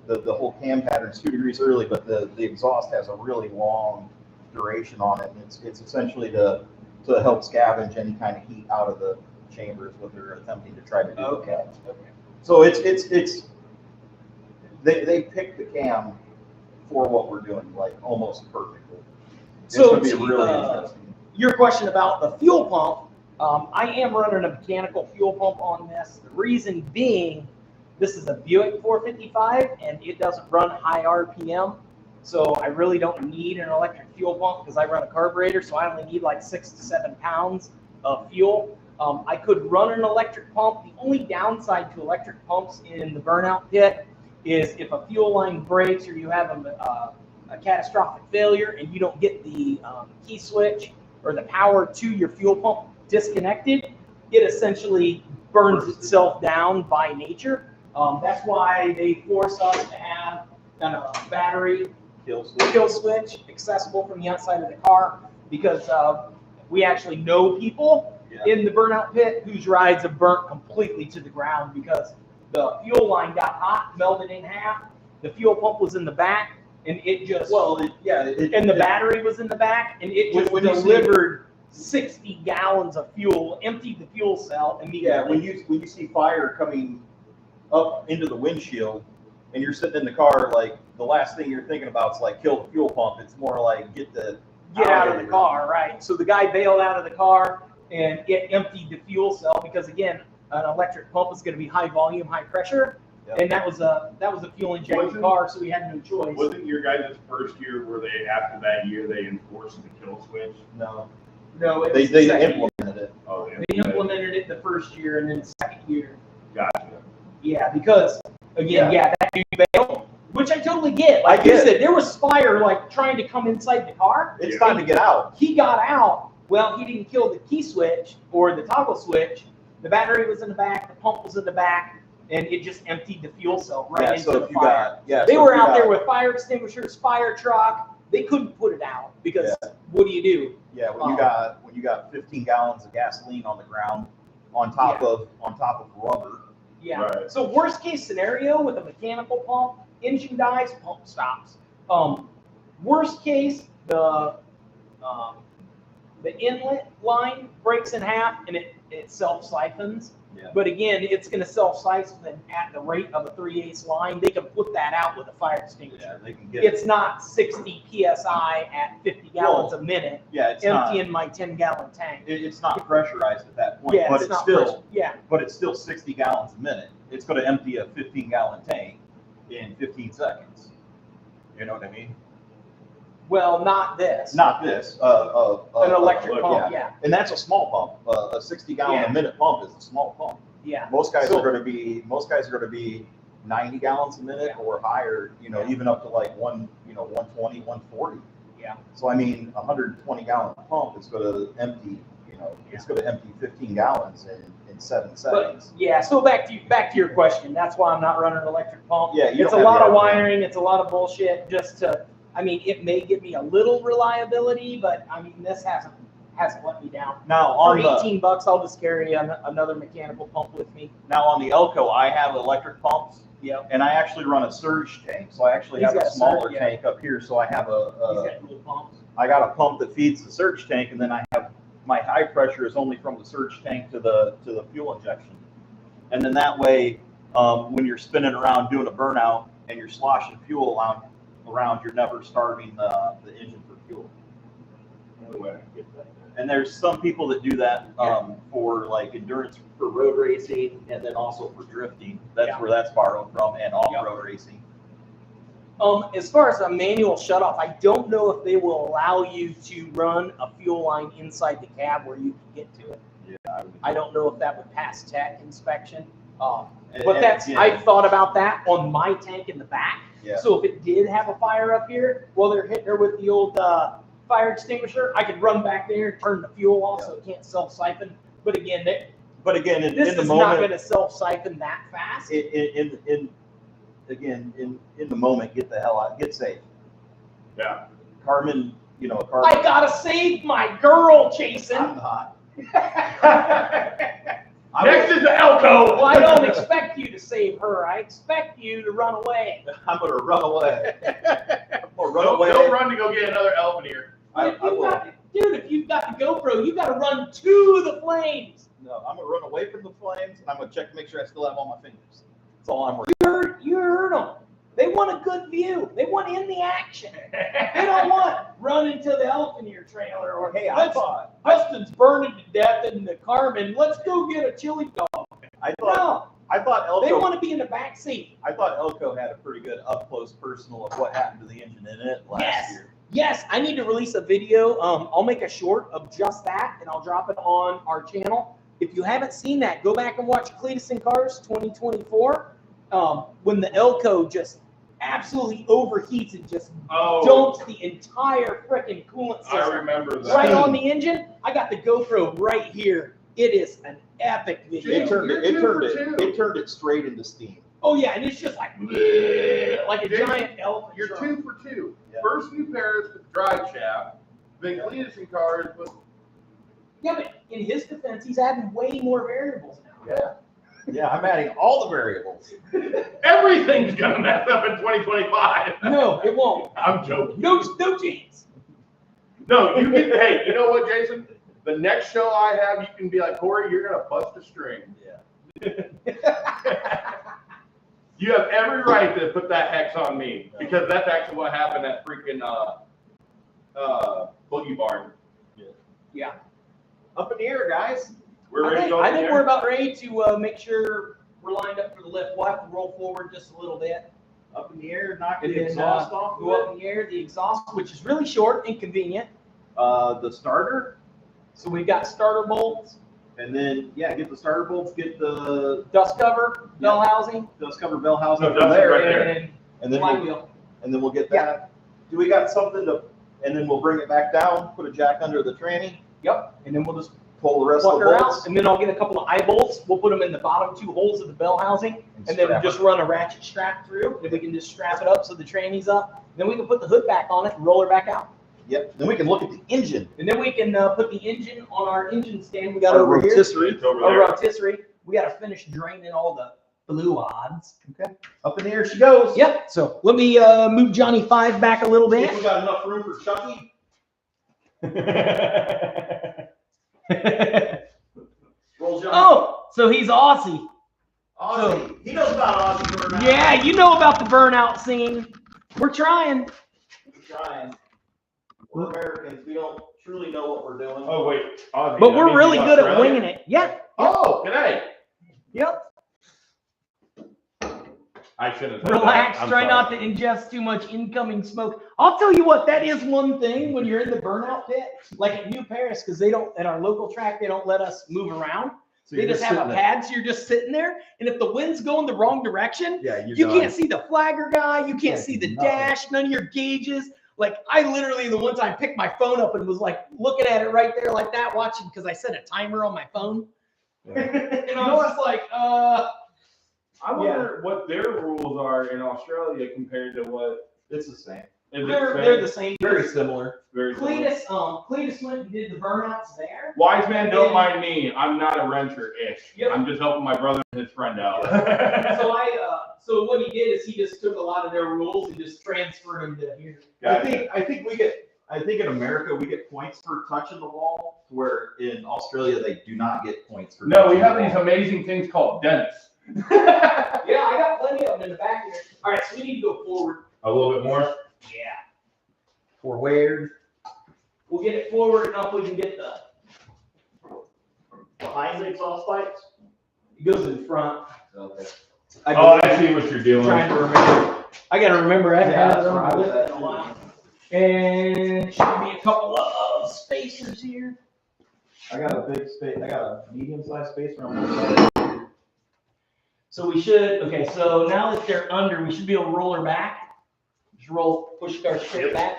The whole cam pattern is 2 degrees early, but the exhaust has a really long duration on it. And it's essentially to help scavenge any kind of heat out of the chamber is what they're attempting to try to do. Okay. So they picked the cam for what we're doing, like almost perfectly. So it's gonna be really interesting. Your question about the fuel pump, I am running a mechanical fuel pump on this. The reason being, this is a Buick 455 and it doesn't run high RPM. So I really don't need an electric fuel pump because I run a carburetor. So I only need like 6 to 7 pounds of fuel. I could run an electric pump. The only downside to electric pumps in the burnout pit is if a fuel line breaks or you have a catastrophic failure and you don't get the key switch or the power to your fuel pump disconnected, it essentially burns itself down by nature. That's why they force us to have kind of a battery kill switch accessible from the outside of the car because we actually know people in the burnout pit whose rides have burnt completely to the ground because the fuel line got hot, melted in half. The fuel pump was in the back, and it just and the battery was in the back, and it just delivered 60 gallons of fuel, emptied the fuel cell immediately. Yeah, when you see fire coming up into the windshield, and you're sitting in the car, like the last thing you're thinking about is like kill the fuel pump. It's more like get out of the car, right? So the guy bailed out of the car, and it emptied the fuel cell because again, an electric pump is going to be high volume, high pressure, and that was a fuel injected car, so we had no choice. Wasn't your guys' first year where they after that year they enforced the kill switch? No, it was they the implemented it. Oh, They implemented it the first year, and then the second year. Gotcha. Yeah, because again, that dude bailed, which I totally get. Like you said, there was fire like trying to come inside the car. It's time to get out. He got out. Well, he didn't kill the key switch or the toggle switch. The battery was in the back, the pump was in the back, and it just emptied the fuel cell right into the fire. They were out there with fire extinguishers, fire truck. They couldn't put it out because what do you do? Yeah, when you got 15 gallons of gasoline on the ground on top of rubber, Yeah. Right. So worst case scenario with a mechanical pump, engine dies, pump stops. Worst case, the inlet line breaks in half and it self-siphons. Yeah. But again, it's going to self-siphon at the rate of a 3/8 line. They can put that out with a fire extinguisher. Yeah, they can get. It's not 60 PSI at 50 gallons a minute, Yeah, it's not. emptying my 10-gallon tank. It's not pressurized at that point, Yeah, but it's it's not still. pressure. Yeah. But it's still 60 gallons a minute. It's going to empty a 15-gallon tank in 15 seconds. You know what I mean? Well, not this. Not this. An electric pump, yeah. And that's a small pump. A 60-gallon Yeah. a minute pump is a small pump. Yeah. Most guys So- are going to be 90 gallons a minute or higher. You know, even up to like 120, 140. Yeah. So I mean, a 120-gallon pump is going to empty. You know, it's going to empty 15 gallons in 7 But seconds. yeah, so back to your question. That's why I'm not running an electric pump. Yeah, you It's a don't have lot the of outlet. wiring. It's a lot of bullshit. I mean, it may give me a little reliability, but I mean, this hasn't let me down. Now For on the $18, I'll just carry another mechanical pump with me. Elko, I have electric pumps. Yep. And I actually run a surge tank, so I actually He's have got a a smaller surge, yeah. tank up here. So I have He's got little pumps. I got a pump that feeds the surge tank, and then I have my high pressure is only from the surge tank to the fuel injection. And then that way, when you're spinning around doing a burnout and you're sloshing fuel around, you're never starving the engine for fuel. And there's some people that do that for like endurance for road racing and then also for drifting. That's where that's borrowed from, and off-road racing. As far as a manual shutoff, I don't know if they will allow you to run a fuel line inside the cab where you can get to it. Yeah, I don't know if that would pass tech inspection. But and that's, again, I thought about that on my tank in the back. Yeah. So if it did have a fire up here, while they're hitting her with the old fire extinguisher, I could run back there and turn the fuel off so it can't self-siphon. But again, in this the is not moment, going to self-siphon that fast. in the moment, get the hell out, get safe. Yeah. Carmen, I gotta save my girl, Jason. I'm not. Next is the Elko. Well, I don't expect you to save her. I expect you to run away. I'm gonna run away. I'm gonna run away. Don't run to go get another elf in here. I will. Dude, if you've got the GoPro, you gotta run to the flames. No, I'm gonna run away from the flames, and I'm gonna check to make sure I still have all my fingers. That's all I'm worried. You heard them. They want a good view. They want in the action. They don't want running to the elephant ear trailer or, hey, Dustin's burning to death in the Carmen. Let's go get a chili dog. I thought Elko. They want to be in the back seat. I thought Elko had a pretty good up close personal of what happened to the engine in it last year. Yes, I need to release a video. I'll make a short of just that, and I'll drop it on our channel. If you haven't seen that, go back and watch Cleetus and Cars 2024. When the Elko just absolutely overheats and just dumps the entire freaking coolant system I remember that. right on the engine. I got the GoPro right here. It is an epic video. It turned it straight into steam. Oh yeah, and it's just like a giant elephant. You're trunk. 2 for 2. Yeah. First New Paris with drive shaft, then Cleetus and Cars with. Yeah, but in his defense, he's adding way more variables now. Yeah. Yeah, I'm adding all the variables. Everything's gonna mess up in 2025. No, it won't. I'm joking. No chance. No, you can. Hey, you know what, Jason? The next show I have, you can be like, Corey, you're gonna bust a string. Yeah. You have every right to put that hex on me because that's actually what happened at freaking Boogie Barn. Yeah. Up in the air, guys. We're ready to go. I think we're about ready to make sure we're lined up for the lift. We'll have to roll forward just a little bit. Up in the air, knock And the then exhaust off. go up in the air, the exhaust, which is really short and convenient. The starter, So we've got starter bolts, and then get the starter bolts, get the dust cover, bell housing, dust cover bell housing No, from dust there, right there. and and flywheel. then we'll get that. Do we got something to? And then we'll bring it back down, put a jack under the tranny, Yep. And then we'll just pull the rest pluck of the her bolts, out, and then I'll get a couple of eye bolts. We'll put them in the bottom 2 holes of the bell housing, and then strap just it. run a ratchet strap through. Then we can just strap it up so the tranny's up. Then we can put the hood back on it and roll her back out. Yep. Then we can look at the engine. And then we can put the engine on our engine stand we got Our over here. rotisserie. It's over Our there. rotisserie. We got to finish draining all the blue odds. Okay. Up in the air she goes. Yep. So let me move Johnny 5 back a little Think bit. we got enough room for Chucky? Roll Johnny. Oh, so he's Aussie. Aussie. He knows about Aussie Burnout. Yeah, you know about the Burnout scene. We're trying. We're trying. We're Americans. We don't truly know what we're doing. Oh wait, Aussie, But that we're means really he's good at Australian? winging it. Yeah. Oh, today. Yep. I shouldn't have. Relax. Try not to ingest too much incoming smoke. I'll tell you what, that is one thing when you're in the Burnout pit, like at New Paris, because they don't, at our local track, they don't let us move around. So They you're just have a sitting there. pad, so you're just sitting there. And if the wind's going the wrong direction, Yeah, you're you done. can't see the flagger guy. You can't Can't see see the nothing. dash, none of your gauges. Like I literally the one time picked my phone up and was like looking at it right there like that, watching because I set a timer on my phone. And I was just like, I wonder what their rules are in Australia compared to what It's the same. is it they're the same. Very similar. very similar? Cleetus went and did the burnouts there. Wise man, don't mind me. I'm not a renter-ish. Yep. I'm just helping my brother and his friend out. So what he did is he just took a lot of their rules and just transferred them to here. I think in America we get points for touching the wall, where in Australia they do not get points for No, we touching have the these wall. amazing things called dents. Yeah, I got plenty of them in the back here. All right, so we need to go forward. A little bit more. Yeah. Forward. We'll get it forward enough we can get the, Behind the exhaust pipes? it goes in front. Okay. I see what you're doing. Trying to remember. I gotta remember that. Yeah, I that's haven't right. done it in a while. And should be a couple of spacers here. I got a big space. I got a medium-sized spacer on one side. So we should, okay, so now that they're under, we should be able to roll her back. Just roll, push our straight back.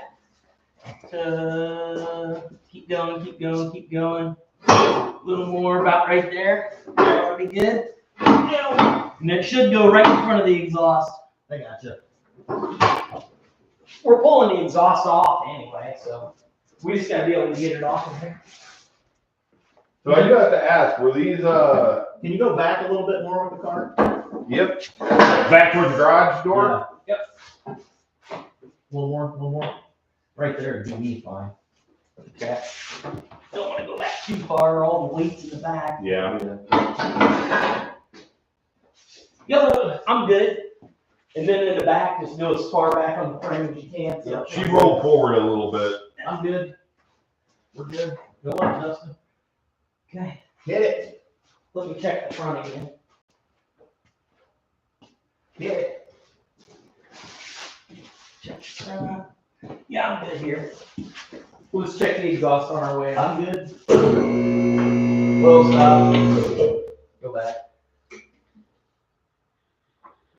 Keep going, keep going, keep going. A little more about right there. That'll be good. And it should go right in front of the exhaust. I gotcha. We're pulling the exhaust off anyway, so we just gotta be able to get it off of here. So I do have to ask, were these Can you go back a little bit more with the car? Yep. Back towards the garage door? A little more. Right there would be me fine. Okay. Don't wanna go back too far, all the weight's in the back. Yeah. Yep, I'm good. And then in the back, just go as far back on the frame as you can. So She rolled forward a little bit. I'm good. We're good. Go on, Justin. Okay. Hit it. Let me check the front again. Hit it. Check the front. Yeah, I'm good here. We'll just check the exhaust on our way. I'm good. Close stop. Go back.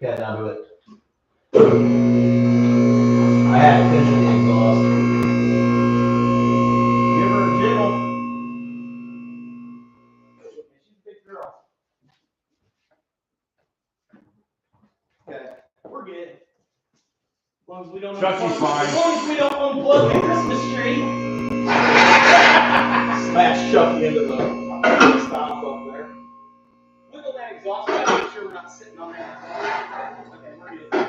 Yeah, down to it. I had to finish the exhaust. Give her a jiggle. She's a big girl. Okay. We're good. As long as we don't Chucky's fine. As long as we don't unplug the Christmas tree. Smash Chucky into the stop up there. Wiggle that exhaust pipe, make sure we're not sitting on that. Okay, we're good.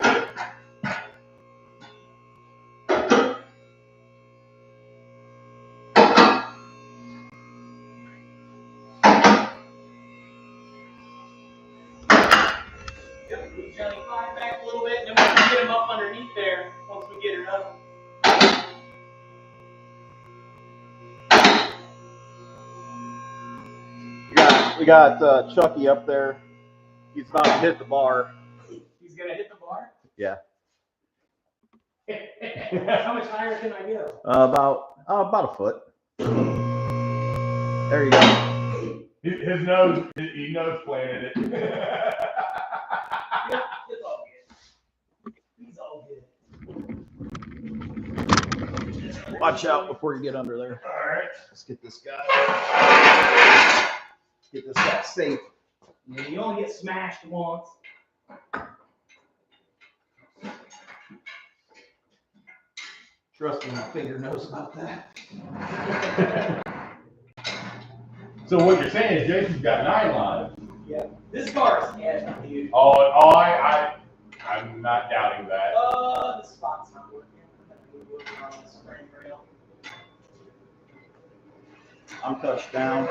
Yep, move Johnny 5 back a little bit, and then we can get him up underneath there once we get her done. We got Chucky up there. He's about to hit the bar. He's gonna hit the bar? Yeah. How much higher can I go? About a foot. There you go. His nose, he nose planted it. Yeah, it's all good. He's all good. Watch out before you get under there. All right. Let's get this guy. Get this guy safe. Yeah, you only get smashed once. Trust me, my finger knows about that. So what you're saying is Jason's got 9 lives. Yeah. This car is heavy, dude. I'm not doubting that. The spot's not working. I'm working on this frame rail. I'm touched down.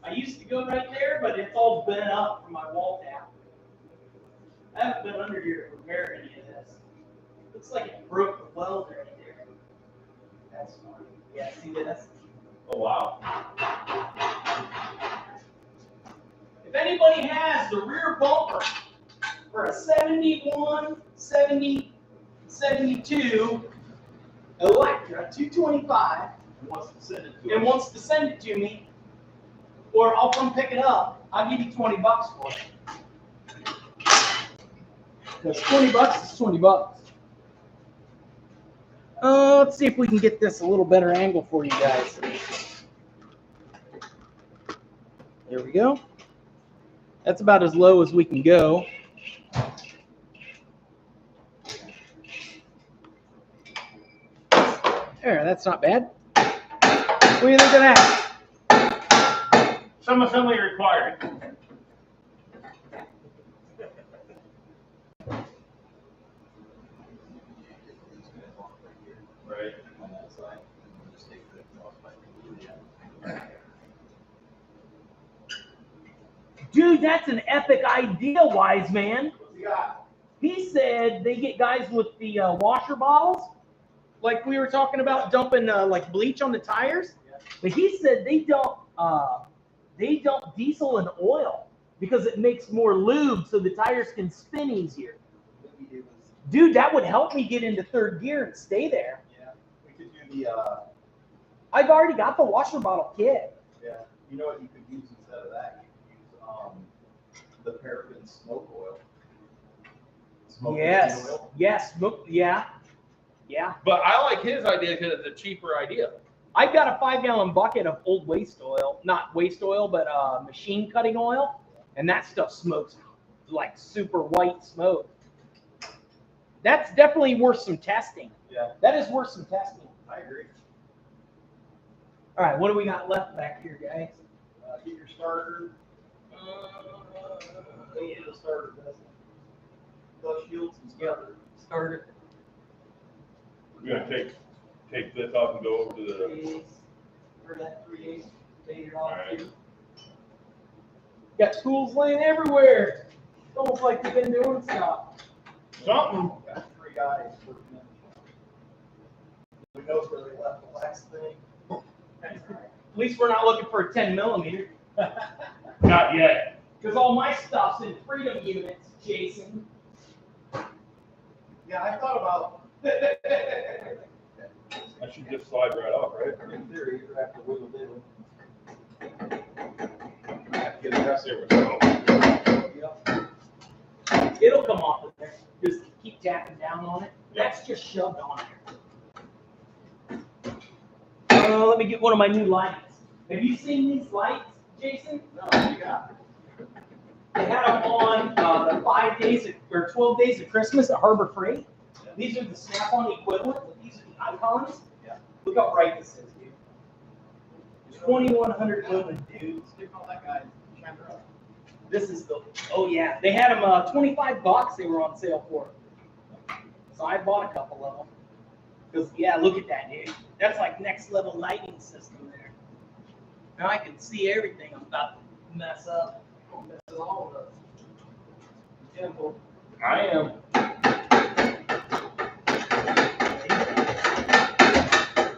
I used to go right there, but it's all bent up from my wall tap. I haven't been under here to repair any of this. Looks like it broke the weld right there. That's funny. Yeah, see this? Oh, wow. If anybody has the rear bumper for a 71, 70, 72 Electra 225 and wants to send it to me, or I'll come pick it up, I'll give you $20 for it. Because $20 is $20. Let's see if we can get this a little better angle for you guys. There we go. That's about as low as we can go. There, that's not bad. What do you think of that? Some assembly required. Right. Dude, that's an epic idea, wise man. He said they get guys with the washer bottles, like we were talking about dumping like bleach on the tires. But he said they dump diesel and oil because it makes more lube so the tires can spin easier. Dude, that would help me get into third gear and stay there. Yeah, we could do the. I've already got the washer bottle kit. Yeah, you know what you could use instead of that? You could use the paraffin smoke oil. Yes. Oil. Yes. Yeah. Yeah. But I like his idea because it's a cheaper idea. I've got a 5-gallon bucket of old waste oil, not waste oil, but machine cutting oil, and that stuff smokes like super white smoke. That's definitely worth some testing. Yeah. That is worth some testing. I agree. All right, what do we got left back here, guys? Get your starter. They get a starter, doesn't it? Dust shields and starter. Starter. We're gonna take this off and go over to the. For that 3/8 faded off All right. too. Got tools laying everywhere. It's almost like we've been doing stuff. Something. Got 3 guys working in the shop. Who knows where they left the last thing? At least we're not looking for a 10 millimeter. Not yet. Because all my stuff's in freedom units, Jason. Yeah, I thought about. I should just slide right off, right? In theory, you have to wiggle diddle. I have to get a There dress we go. Yep. It'll come off of there. Just keep tapping down on it. That's just shoved on there. Let me get one of my new lights. Have you seen these lights, Jason? No, what you got? They had them on the 5 days or 12 days of Christmas at Harbor Freight. These are the Snap-on equivalent, but these are the icons. Yeah. Look how bright this is, dude. 2,100 lumen, dude. Stick on that guy. Shine her up. This is the, oh yeah, they had them $25 they were on sale for. So I bought a couple of them. Because, yeah, look at that, dude. That's like next level lighting system there. Now I can see everything I'm about to mess up. Don't mess it all up. Gentle. I am.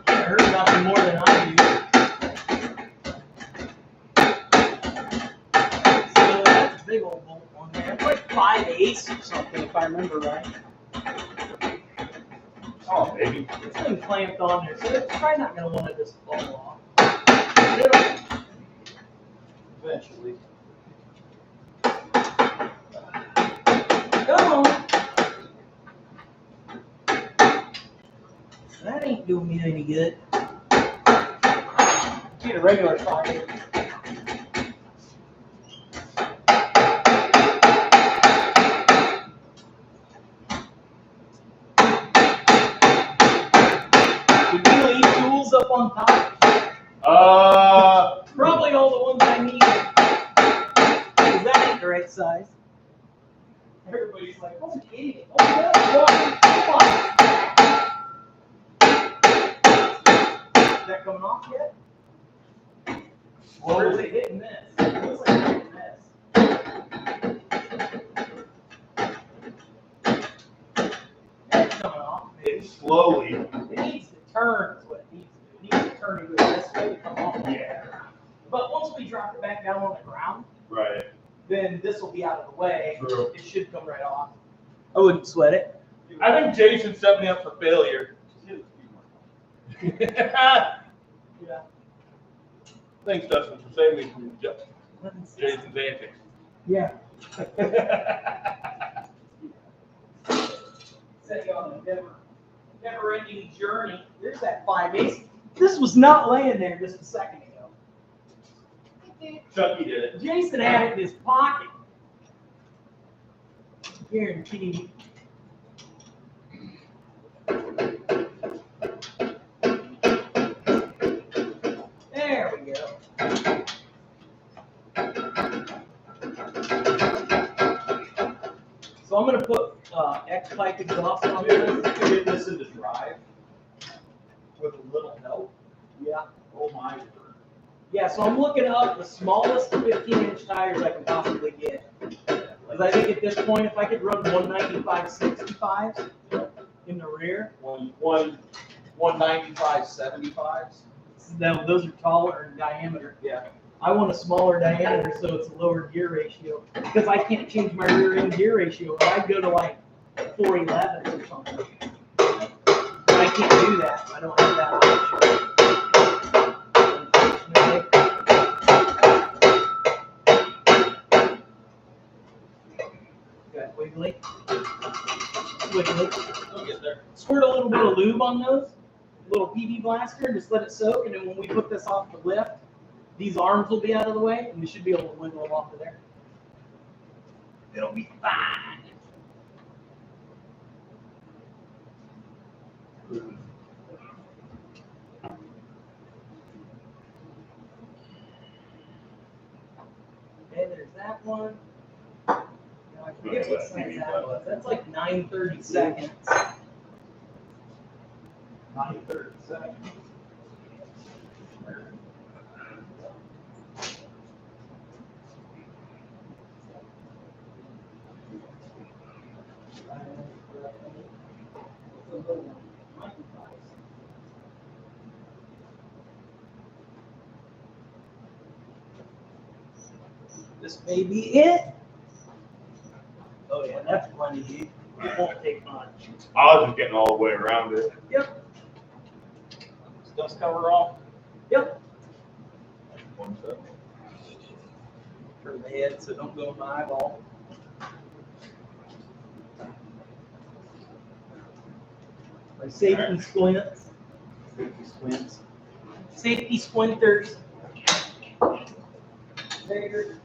I heard nothing more than I do. So that's a big old bolt on there. It's like 5/8 or something, if I remember right. Oh, baby. It's been clamped on there, so it's probably not going to want to just fall off. Eventually. Come on. That ain't doing me any good. Get a regular 5/8. Did you leave tools up on top? Everybody's like, oh, an idiot. Oh, that's Is that coming off yet? Or is it hitting this? It looks like it's hitting this. That's coming off. It slowly. It needs to turn, is what it needs to do. It needs to turn and go this way to come off. Yeah. But once we drop it back down on the ground, Right. then this will be out of the way. True. It should come right off. I wouldn't sweat it. I think Jason set me up for failure. Yeah. Thanks, Dustin, for saving me from Jason's antics. Yeah. Set you on a never-ending journey. There's that 5/8. This was not laying there just a second ago. Chucky did it. Jason had it in his pocket. Guaranteed. There we go. So I'm going to put X-Pipe exhaust on this. Get this into drive with a little help. Yeah. Oh my word. Yeah, so I'm looking up the smallest 15-inch tires I can possibly get. Because I think at this point, if I could run 195/65s in the rear, 195/75s. those are taller in diameter. Yeah. I want a smaller diameter so it's a lower gear ratio. Because I can't change my rear end gear ratio. Or I'd go to like 411 or something. But I can't do that. I don't have that option. Got wiggly. Wiggly. We'll get there. Squirt a little bit of lube on those. A little PB blaster and just let it soak. And then when we put this off the lift, these arms will be out of the way and we should be able to wiggle them off of there. It'll be fine. Okay, there's that one. Now I forget what size that was. That's like 930 seconds. 930 seconds. This may be it. Oh yeah, that's plenty. It won't take much. I was just getting all the way around it. Yep. Dust cover off. Yep. 170. Turn the head so don't go in my eyeball. My safety squints. Safety squints. Safety squinters. There.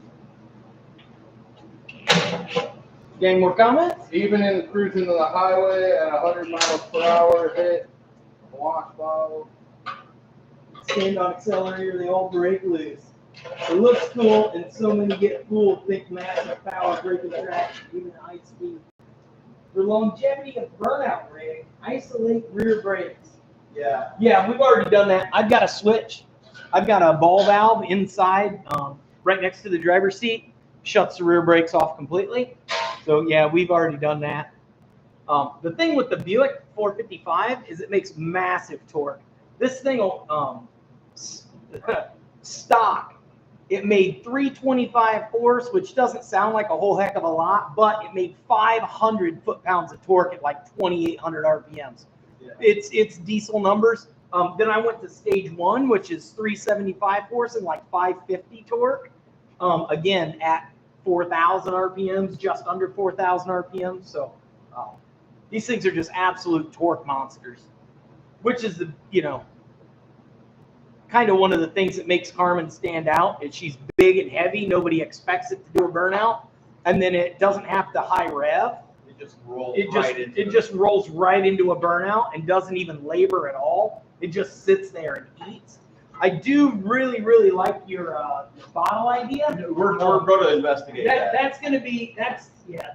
Any more comments? Even in cruising to the highway at 100 miles per hour, hit wash bottle. Stand on accelerator, they all break loose. It looks cool, and so many get fooled, think massive power breaking traction, even at high speed. For longevity of burnout rig, isolate rear brakes. Yeah. Yeah, we've already done that. I've got a switch. I've got a ball valve inside, right next to the driver's seat. Shuts the rear brakes off completely. So yeah, we've already done that. The thing with the Buick 455 is it makes massive torque. This thing will stock. It made 325 force, which doesn't sound like a whole heck of a lot, but it made 500 foot-pounds of torque at like 2,800 RPMs. Yeah. It's diesel numbers. Then I went to stage 1, which is 375 force and like 550 torque. Again, at 4,000 RPMs, just under 4,000 RPMs. So these things are just absolute torque monsters, which is the, kind of one of the things that makes Carmen stand out is she's big and heavy. Nobody expects it to do a burnout. And then it doesn't have to high rev. It just rolls It just rolls right into a burnout and doesn't even labor at all. It just sits there and eats. I do really like your bottle idea. We're going to investigate that. That's gonna be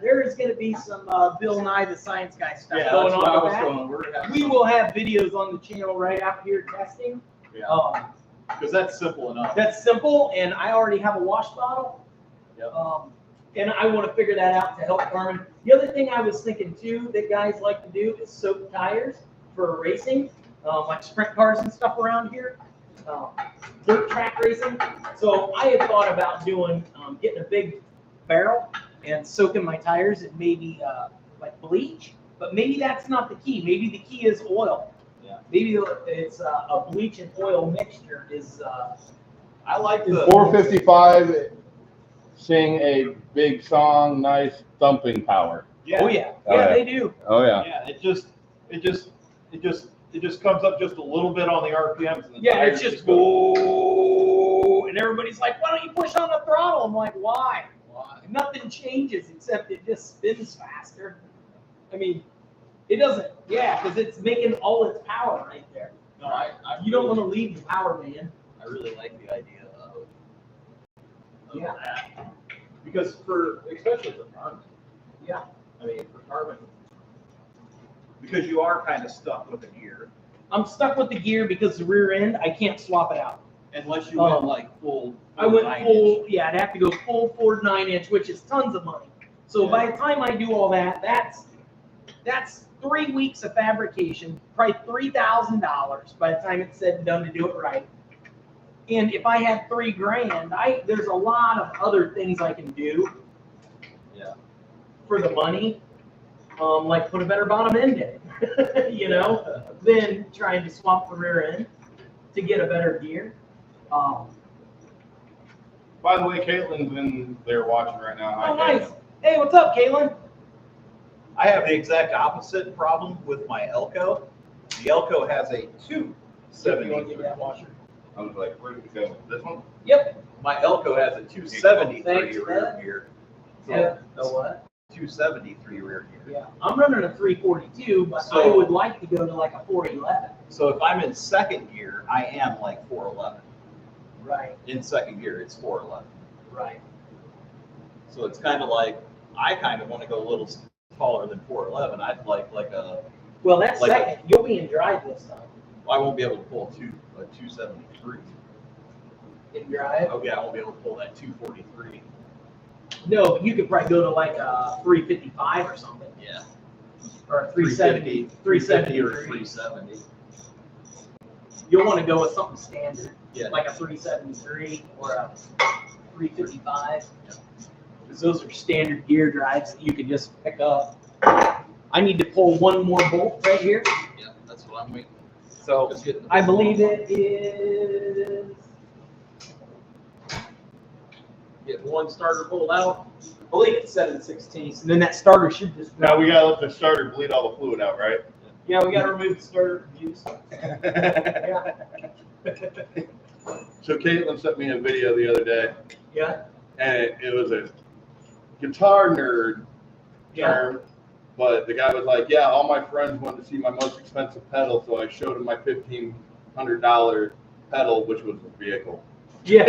there is gonna be some Bill Nye the Science Guy stuff Yeah, going that's what I on was with that. going. We're gonna have We will have videos on the channel right out here testing. Yeah. Because that's simple enough. That's simple, and I already have a wash bottle. Yep. And I want to figure that out to help Carmen. The other thing I was thinking too that guys like to do is soak tires for racing, like sprint cars and stuff around here, dirt track racing. So I had thought about doing, getting a big barrel and soaking my tires in maybe like bleach, but maybe that's not the key. Maybe the key is oil. Yeah. Maybe it's a bleach and oil mixture is. I like the 455. Sing a big song, nice thumping power. Yeah. Oh yeah, Oh, yeah. they do. Oh yeah. Yeah, it just comes up just a little bit on the RPMs. And the Yeah, tires it's just go. whoa, and everybody's like, "Why don't you push on the throttle?" I'm like, "Why? Why? Nothing changes except it just spins faster." I mean, it doesn't. Yeah, because it's making all its power right there. No, I You don't want to leave the power, man. I really like the idea of Yeah. that. Because especially for Carmen. Yeah. I mean, for Carmen, because you are kind of stuck with a gear I'm stuck with the gear because the rear end, I can't swap it out. unless you went like full. I went 9 full, inch. yeah, I'd have to go full Ford 9-inch, which is tons of money. So by the time I do all that, that's 3 weeks of fabrication, probably $3,000 by the time it's said and done to do it right. And if I had $3,000, there's a lot of other things I can do. Yeah. For the money, like put a better bottom end in it, you know, than trying to swap the rear end to get a better gear. By the way, Caitlin's in there watching right now. Hi, Oh, nice. Caitlin. Hey, what's up, Caitlin? I have the exact opposite problem with my Elko. The Elko has a You want to get 273. that washer? I was like, where did it go? This one? Yep. My Elko has a 273 Thanks, rear man. gear. Yeah. No what? 273 rear gear. Yeah. I'm running a 342, but I So- would like to go to like a 411. So if I'm in second gear, I am like 411. Right. In second gear, it's 411. Right. So it's kind of like, I kind of want to go a little taller than 411. I'd like a, Well, that's Like second. You'll be in drive this time. I won't be able to pull a 273. In drive? Oh yeah, I won't be able to pull that 243. No, but you could probably go to like a 355 or something. Yeah. Or a 370. 350 or 373. 370. You'll want to go with something standard, Yeah. like a 373 or a 355. Because those are standard gear drives that you can just pick up. I need to pull one more bolt right here. Yeah, that's what I'm waiting. So Just getting the- I believe it is. Get one starter pulled out. I believe it's 7/16. And then that starter should just. Now we gotta let the starter bleed all the fluid out, right? Yeah, we got to remove the starter from use. Yeah. So Caitlin sent me a video the other day, Yeah. and it was a guitar nerd term, but the guy was like, yeah, all my friends wanted to see my most expensive pedal, so I showed them my $1,500 pedal, which was a vehicle. Yeah.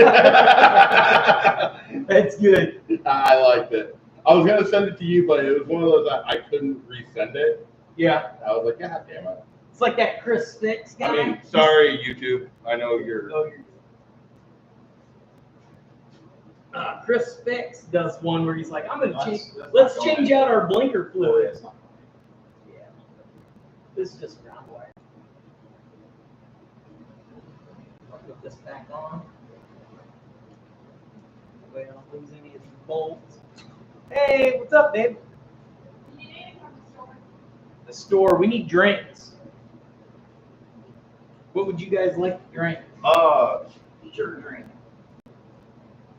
That's good. I liked it. I was gonna send it to you, but it was one of those I couldn't resend it. Yeah. I was like, God damn it. It's like that Chris Fix guy. I mean, sorry, YouTube. I know you're. Oh, Chris Fix does one where he's like, I'm gonna change. Let's change out our blinker fluid. Yeah. This is just ground wire. I'll put this back on. That way I don't lose any of these bolts. Hey, what's up, babe? The store. We need drinks. What would you guys like to drink? Sure drink.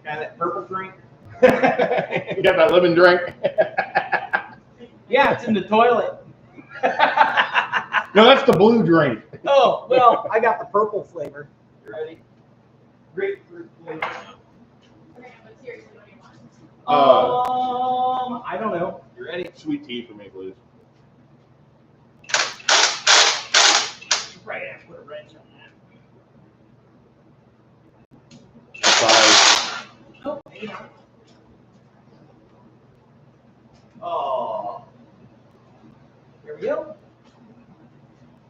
Kind of that purple drink. You got that lemon drink? Yeah, it's in the toilet. No, that's the blue drink. Oh, well, I got the purple flavor. You ready? Grapefruit flavor. Uh, I don't know. You ready? Sweet tea for me, please. Right, I put a wrench on Oh, maybe not. Oh. There we go.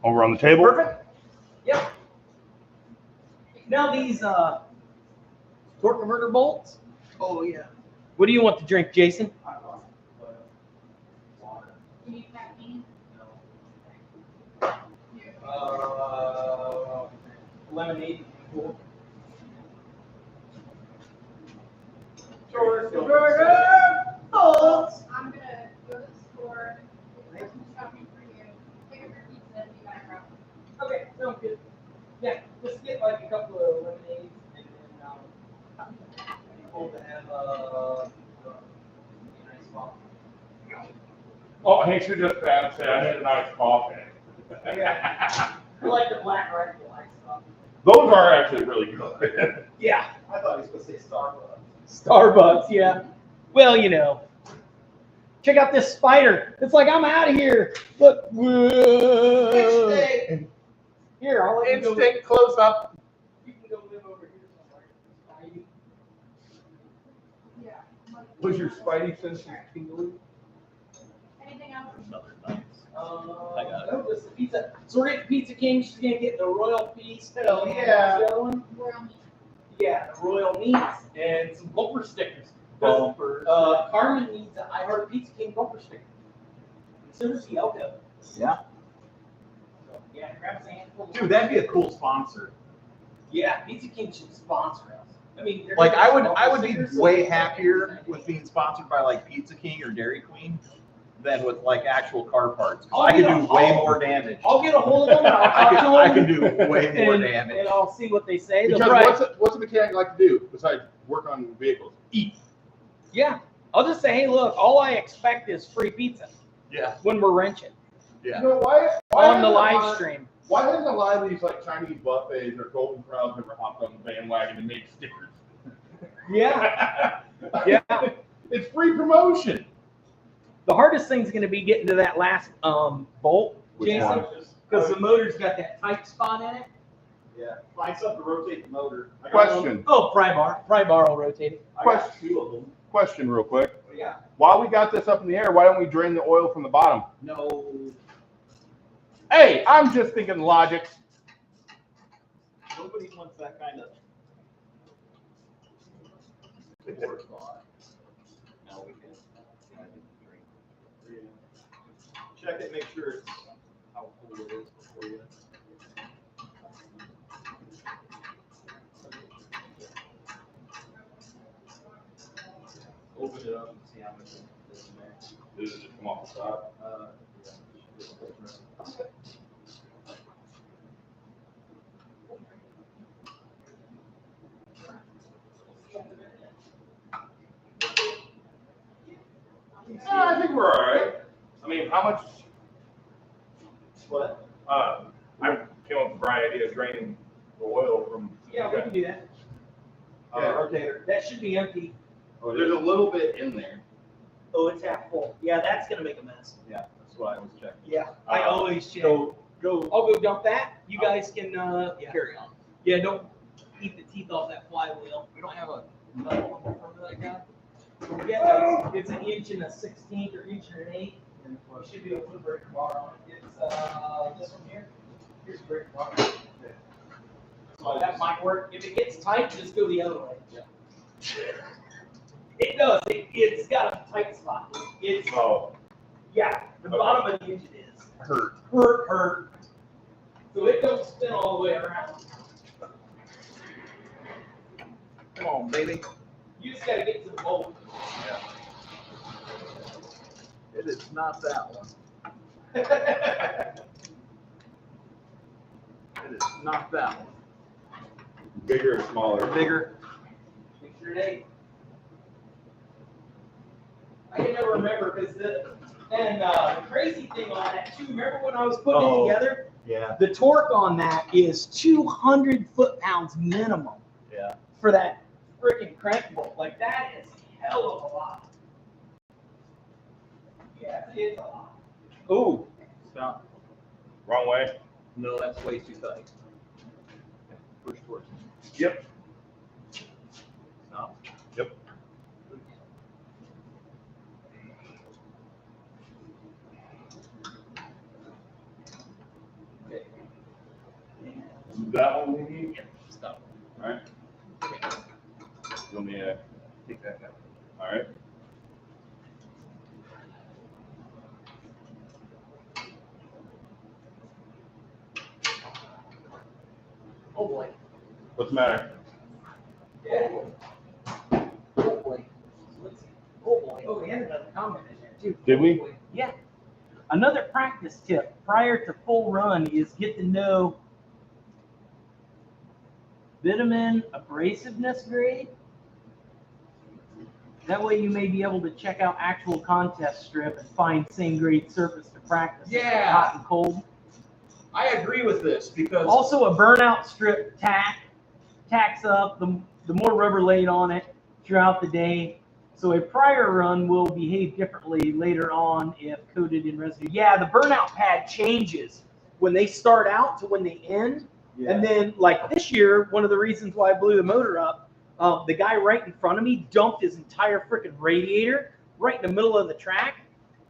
Over on the table. Perfect. Yep. Now these torque converter bolts. Oh yeah. What do you want to drink, Jason? Lemonade. Cool. Torque converter bolts. I'm gonna go to the store, get some shopping for you, pick up your pizza, and be back around. Okay, sounds good. Yeah, just get like a couple of lemonades and then people to have a nice coffee. Oh, hey, should just say I had a nice coffee. I like the black rifle ice stuff. Those are actually really good. Yeah. I thought he was supposed to say Starbucks. Starbucks, yeah. Well, you know. Check out this spider. It's like I'm out of here. Look. Whoa. Here, I'll let you go. Instinct close up. You can go live over here somewhere. Yeah. Was your spidey senses tingling? Anything else? I got it. Just the pizza. So we're getting Pizza King. She's gonna get the royal feast. Hell yeah. The other one? Royal meat. Yeah, the royal meats and some bumper stickers. Bumpers. Carmen needs an I Heart Pizza King bumper sticker. As soon as the Elko. Yeah. So, yeah, grab a handful. Dude, that'd be a cool sponsor. Yeah, Pizza King should sponsor us. I mean, Like they're I gonna would get be stickers, so way it's happier like- with being sponsored by like Pizza King or Dairy Queen than with like actual car parts. 'Cause I'll I could get do a- way I'll- more damage. I'll get a hold of them and I'll I talk could, to I them. could do way more and, damage. and I'll see what they say. They'll Because probably- what's a mechanic like to do besides work on vehicles? Eat. Yeah, I'll just say, hey, look, all I expect is free pizza Yeah. when we're wrenching Yeah. You know why on the hasn't a live lot- stream. Why hasn't a lot of these like Chinese buffets or Golden Corrals ever hopped on the bandwagon and made stickers? Yeah, yeah. It's free promotion. The hardest thing's going to be getting to that last bolt, Which Jason, one? because the motor's got that tight spot in it. Yeah. Find something to rotate the motor. I got Question. Oh, pry bar will rotate it. I got two of them. Question real quick. Yeah. While we got this up in the air, why don't we drain the oil from the bottom? No. Hey, I'm just thinking logic. Nobody wants that kind of. No, we can. Check it, make sure it's how cool it is before you. Open it up and see how much is in there. This is just come off the top. I think we're all right. I mean, how much? What? I came up with a bright idea of draining the oil from. Yeah, we can do that. Rotator. That should be empty. There's a little bit in there. Oh, it's half full. Yeah, that's going to make a mess. Yeah, that's what I was checking. Yeah, I always check. Go. I'll go dump that. You guys can yeah. Carry on. Yeah, don't eat the teeth off that flywheel. We don't have a metal one for that guy. Yeah, it's an inch and a 16th or inch and an eighth. You should be able to put a breaker bar on it. It's this one here. Here's a breaker bar. So that might work. If it gets tight, just go the other way. Yeah. It does. It's got a tight spot. It's yeah. The bottom of the engine is hurt. So it don't spin all the way around. Come on, baby. You just gotta get to the bolt. It is not that one. It is not that one. Bigger or smaller? Bigger. Make sure it ain't. I can never remember because the crazy thing on that too. Remember when I was putting it together? Yeah. The torque on that is 200 foot-pounds minimum. Yeah. For that freaking crank bolt. Like that is hell of a lot. Yeah, it's a lot. Ooh. Stop. Wrong way. No, that's way too tight. Push towards me. Yep. Stop. Yep. That one we need? Yeah, stop. All right. You want me to take that down? All right. Oh boy. What's the matter? Oh boy. Let's see. Oh boy. Oh, we had another comment in there too. Did we? Yeah. Another practice tip prior to full run is get to know bitumen abrasiveness grade. That way you may be able to check out actual contest strip and find same grade surface to practice. Yeah. Hot and cold. I agree with this because Also a burnout strip tacks up the more rubber laid on it throughout the day. So a prior run will behave differently later on if coated in residue. Yeah, the burnout pad changes when they start out to when they end. Yeah. And then like this year, one of the reasons why I blew the motor up, the guy right in front of me dumped his entire freaking radiator right in the middle of the track.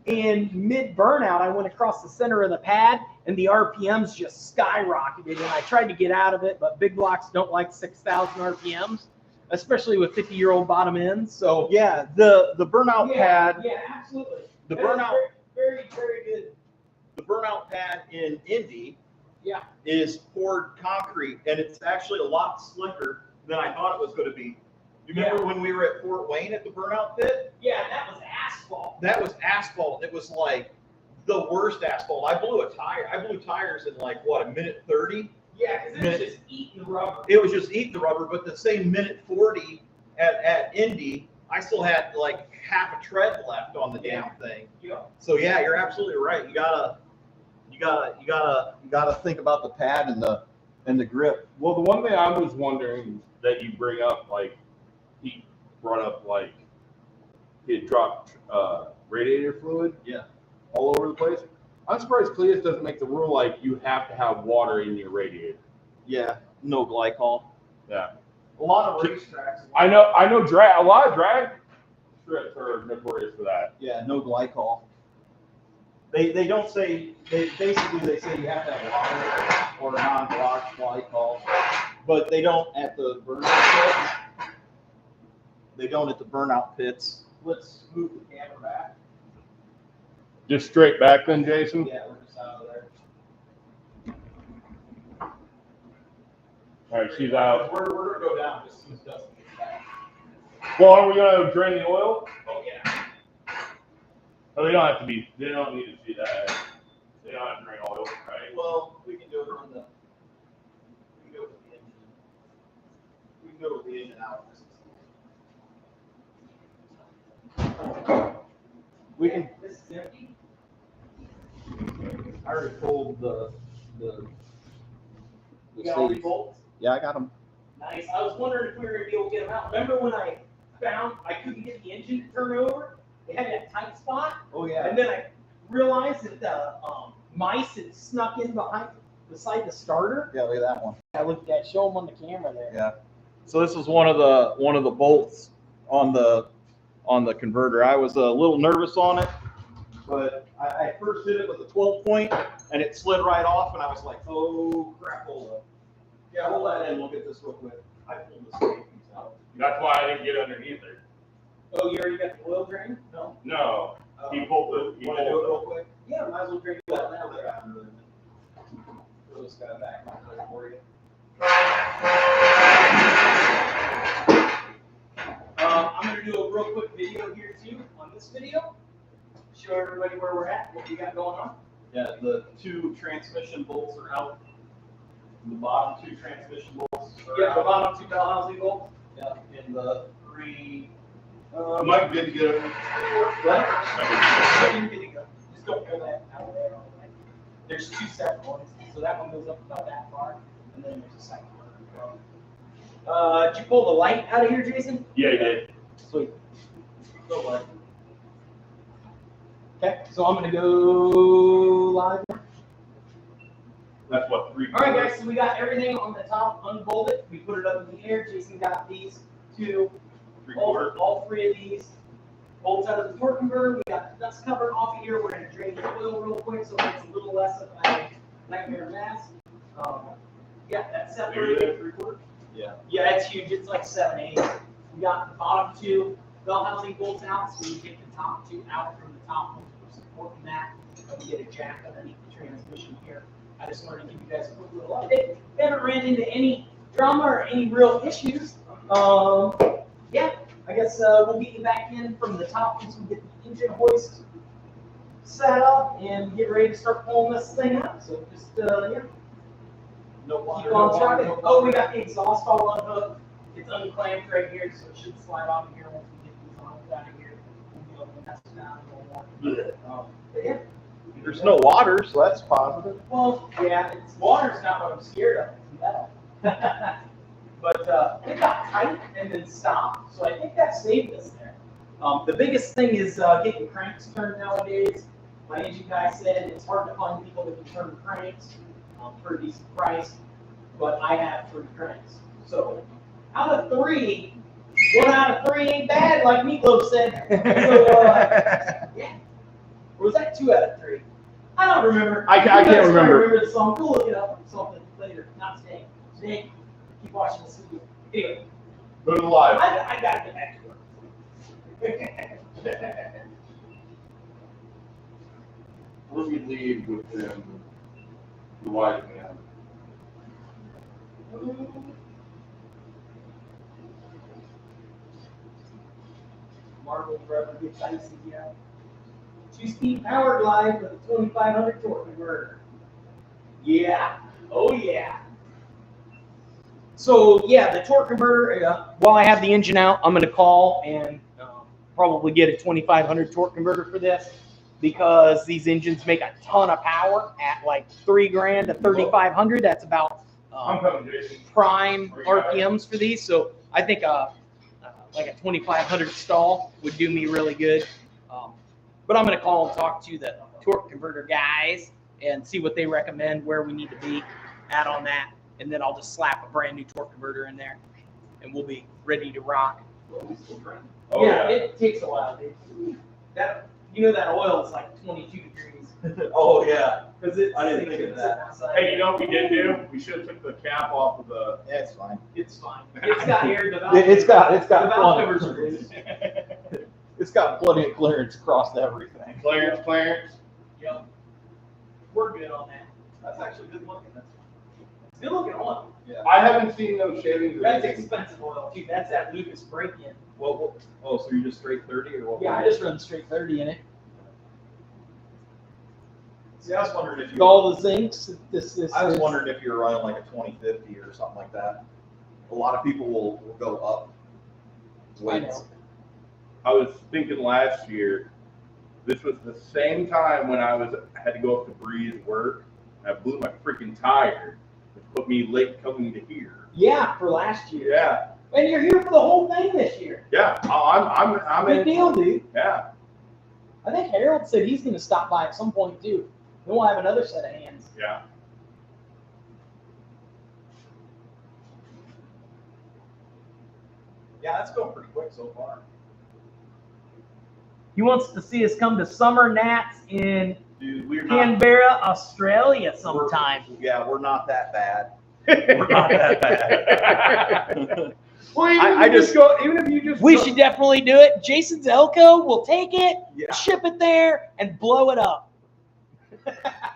And mid burnout, I went across the center of the pad and the RPMs just skyrocketed. And I tried to get out of it, but big blocks don't like 6,000 RPMs, especially with 50-year-old bottom ends. So Yeah, the burnout pad, yeah, absolutely. the That is burnout, very, very good. the burnout pad in Indy Yeah. is poured concrete, and it's actually a lot slicker than I thought it was going to be. You remember when we were at Fort Wayne at the burnout pit? Yeah, that was asphalt. That was asphalt. It was like the worst asphalt. I blew a tire. I blew tires in like what, a minute 30? Yeah, because it was just eating the rubber. It was just eating the rubber, but the same minute 40 at Indy, I still had like half a tread left on the damn thing. Yeah. So yeah, you're absolutely right. You gotta think about the pad and the grip. Well, the one thing I was wondering that you bring up, like, he brought up, like, he had dropped radiator fluid all over the place. I'm surprised Cleetus doesn't make the rule, like, you have to have water in your radiator. Yeah, no glycol. Yeah. A lot of racetracks. I know a lot of drag strips are notorious for that. Yeah, no glycol. They don't say, they say you have to have water or non-block glycol, but they don't at the burnout pit. They don't at the burnout pits. Let's move the camera back. Just straight back then, Jason? Yeah, we're just out of there. All right, she's out. We're gonna go down as soon as Dustin gets back. Well, are we going to drain the oil? Oh, yeah. Oh, they don't need to see that. They don't have to drain oil, right? Well, we can do it on we can go with the engine. We can go with the engine out. We can. This is empty. I already pulled the You got all these sleeves. bolts? Yeah, I got them. Nice. I was wondering if we were gonna be able to get them out. Remember when I found I couldn't get the engine to turn over? They had that tight spot, Oh yeah. and then I realized that the mice had snuck in beside the starter. Yeah, look at that one. I looked at, show them on the camera there. Yeah. So this is one of the bolts on the converter. I was a little nervous on it, but I first did it with a 12-point, and it slid right off, and I was like, oh crap, hold up. Yeah, hold that in. Look at this real quick. I pulled this piece out. That's why I didn't get underneath it. Oh, you already got the oil drain? No. No, he pulled the. Want to do it real quick? Yeah, might as well drain it out now. Throw this guy back for you. I'm going to do a real quick video here too on this video. Show everybody where we're at, what we got going on. Yeah, the 2 transmission bolts are out. The bottom 2 transmission bolts are Yeah, the out. bottom 2 bell housing bolts. Yeah, and the 3. Mike didn't get it. What? Just don't pull that out of there. There's 2 separate ones, so that one goes up about that far, and then there's a second one. Did you pull the light out of here, Jason? Yeah, he did. Sweet. Go light. Okay, so I'm gonna go live. That's what 3. All right, guys. So we got everything on the top unbolted. We put it up in the air. Jason got these 2. 3/4. All 3 of these bolts out of the torque converter. We got the dust cover off of here. We're going to drain the oil real quick so it's a little less of a nightmare mess. Yeah, that's Bigger separated. than 3/4? Yeah. Yeah, it's huge. It's like 7/8. We got the bottom two bell housing bolts out, so we take the top two out from the top ones for supporting that. And we get a jack underneath the transmission here. I just wanted to give you guys a quick little update. We haven't ran into any drama or any real issues. Yeah, I guess we'll get you back in from the top once we get the engine hoist set up and get ready to start pulling this thing out. So just yeah. No water. Keep no on water, trucking. no water. Oh, we got the exhaust all unhooked. It's unclamped right here, so it should slide off of here once we get these arms out of here. We'll be able to mess it down a little more. But yeah. There's no water, so that's positive. Well, yeah, it's water's not what I'm scared of. It's metal. But it got tight and then stopped, so I think that saved us there. The biggest thing is getting cranks turned nowadays. My engine guy said it's hard to find people that can turn cranks for a decent price, but I have 3 cranks. So out of 3, 1 out of 3 ain't bad, like Meatloaf said. So yeah. Or was that 2 out of 3? I don't remember. I can't You guys might remember. remember the song. Go look it up or something later. Not today. Today, keep watching the studio. Anyway, Move to live. I gotta get back to work. Where we leave with them, the wise man. Marvel forever gets icy, yeah. 2-speed power glide with a 2500 torque converter. Yeah. Oh yeah. So yeah, the torque converter. While I have the engine out, I'm going to call and probably get a 2500 torque converter for this, because these engines make a ton of power at like $3,000 to 3,500. That's about I'm coming, Jason. prime RPMs for these. So I think like a 2500 stall would do me really good. But I'm going to call and talk to the torque converter guys and see what they recommend, where we need to be at on that. And then I'll just slap a brand new torque converter in there and we'll be ready to rock. Oh, yeah, it takes a while, dude. That, you know, that oil is like 22 degrees. Oh, yeah. Because it's I didn't think of that. outside. Hey, you know what we did do? We should have took the cap off of the. Yeah, it's fine. It's fine. It's got air development. It's got The valve plenty. covers are loose. It's got plenty of clearance across everything. Clarence. Yep. We're good on that. That's actually good looking. It's good looking oil. Yeah. I haven't seen those shavings. or That's anything. expensive oil, too. That's that Lucas break-in. Well, oh, so you're just straight 30 or what? Yeah, I just run straight 30 in it. See, I was wondering if With you. all the zincs. I was wondering if you're running like a 2050 or something like that. A lot of people will go up. I know. I was thinking last year, this was the same time when I had to go up to Breeze work. I blew my freaking tire, which put me late coming to here. Yeah, for last year. Yeah, And you're here for the whole thing this year. yeah. I'm Good in. deal, dude. Yeah. I think Harold said he's going to stop by at some point, too. Then we'll have another set of hands. Yeah. Yeah, that's going pretty quick so far. He wants to see us come to Summer Nats in Dude, we're not. Canberra, Australia sometime. Yeah, we're not that bad. We're not that bad. Well, even I if you just- go, even if you just. We go- should definitely do it. Jason's Elko will take it, Yeah. ship it there, and blow it up.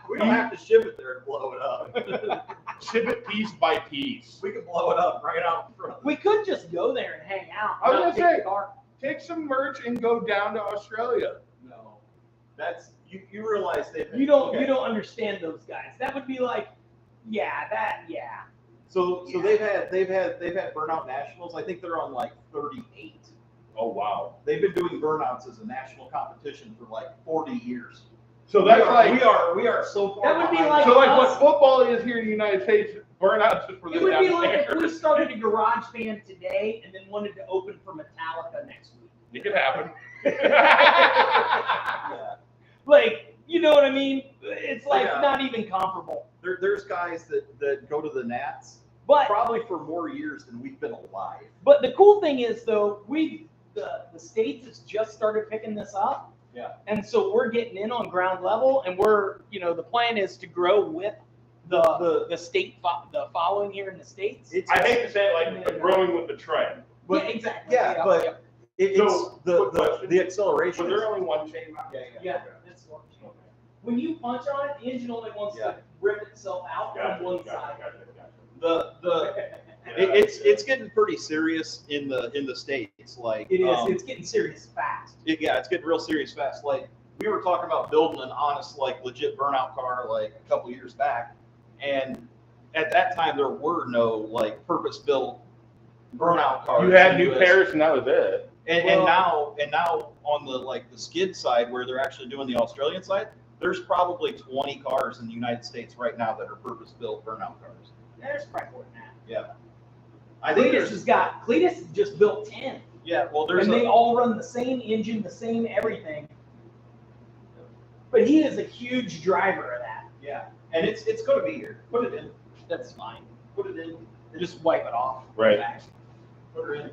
We don't have to ship it there to blow it up. Ship it piece by piece. We can blow it up right out in front. We could just go there and hang out. I was not gonna take say- the car. Take some merch and go down to Australia. No, that's you realize that You don't understand those guys. That would be like, yeah. So they've had Burnout Nationals. I think they're on like 38. Oh wow. They've been doing burnouts as a national competition for like 40 years. So that's we are so far. That would be behind. like- so like us. what football is here in the United States, burnouts is for the It would be down like if there. we started a garage band today and then wanted to open for Metallica next week. It could happen. Yeah. Like, you know what I mean? It's like Yeah. not even comparable. There's guys that go to the Nats But probably for more years than we've been alive. But the cool thing is, though, the States has just started picking this up. Yeah. And so we're getting in on ground level, and the plan is to grow with the following here in the States. I hate to say it, like growing with the trend. Yeah, exactly. Yeah, but Yep. it's So, quick the question. acceleration. Was there only one chain? Yeah, that's what. When you punch on it, the engine only wants to rip itself out from one side. It's getting pretty serious in the States. Like It is. It's getting serious fast. it's getting real serious fast. Like we were talking about building an honest, like legit burnout car like a couple years back, and at that time there were no like purpose-built burnout cars. You had in the new US. Paris, and that was it. And now on the like the skid side where they're actually doing the Australian side, there's probably 20 cars in the United States right now that are purpose-built burnout cars. There's probably more than that. Yeah. I think Cleetus just built 10. yeah, well there's And they all run the same engine, the same everything. But he is a huge driver of that. yeah. And it's gonna be here. Put it in. That's fine. Put it in. Just wipe it off. Right. Put her in.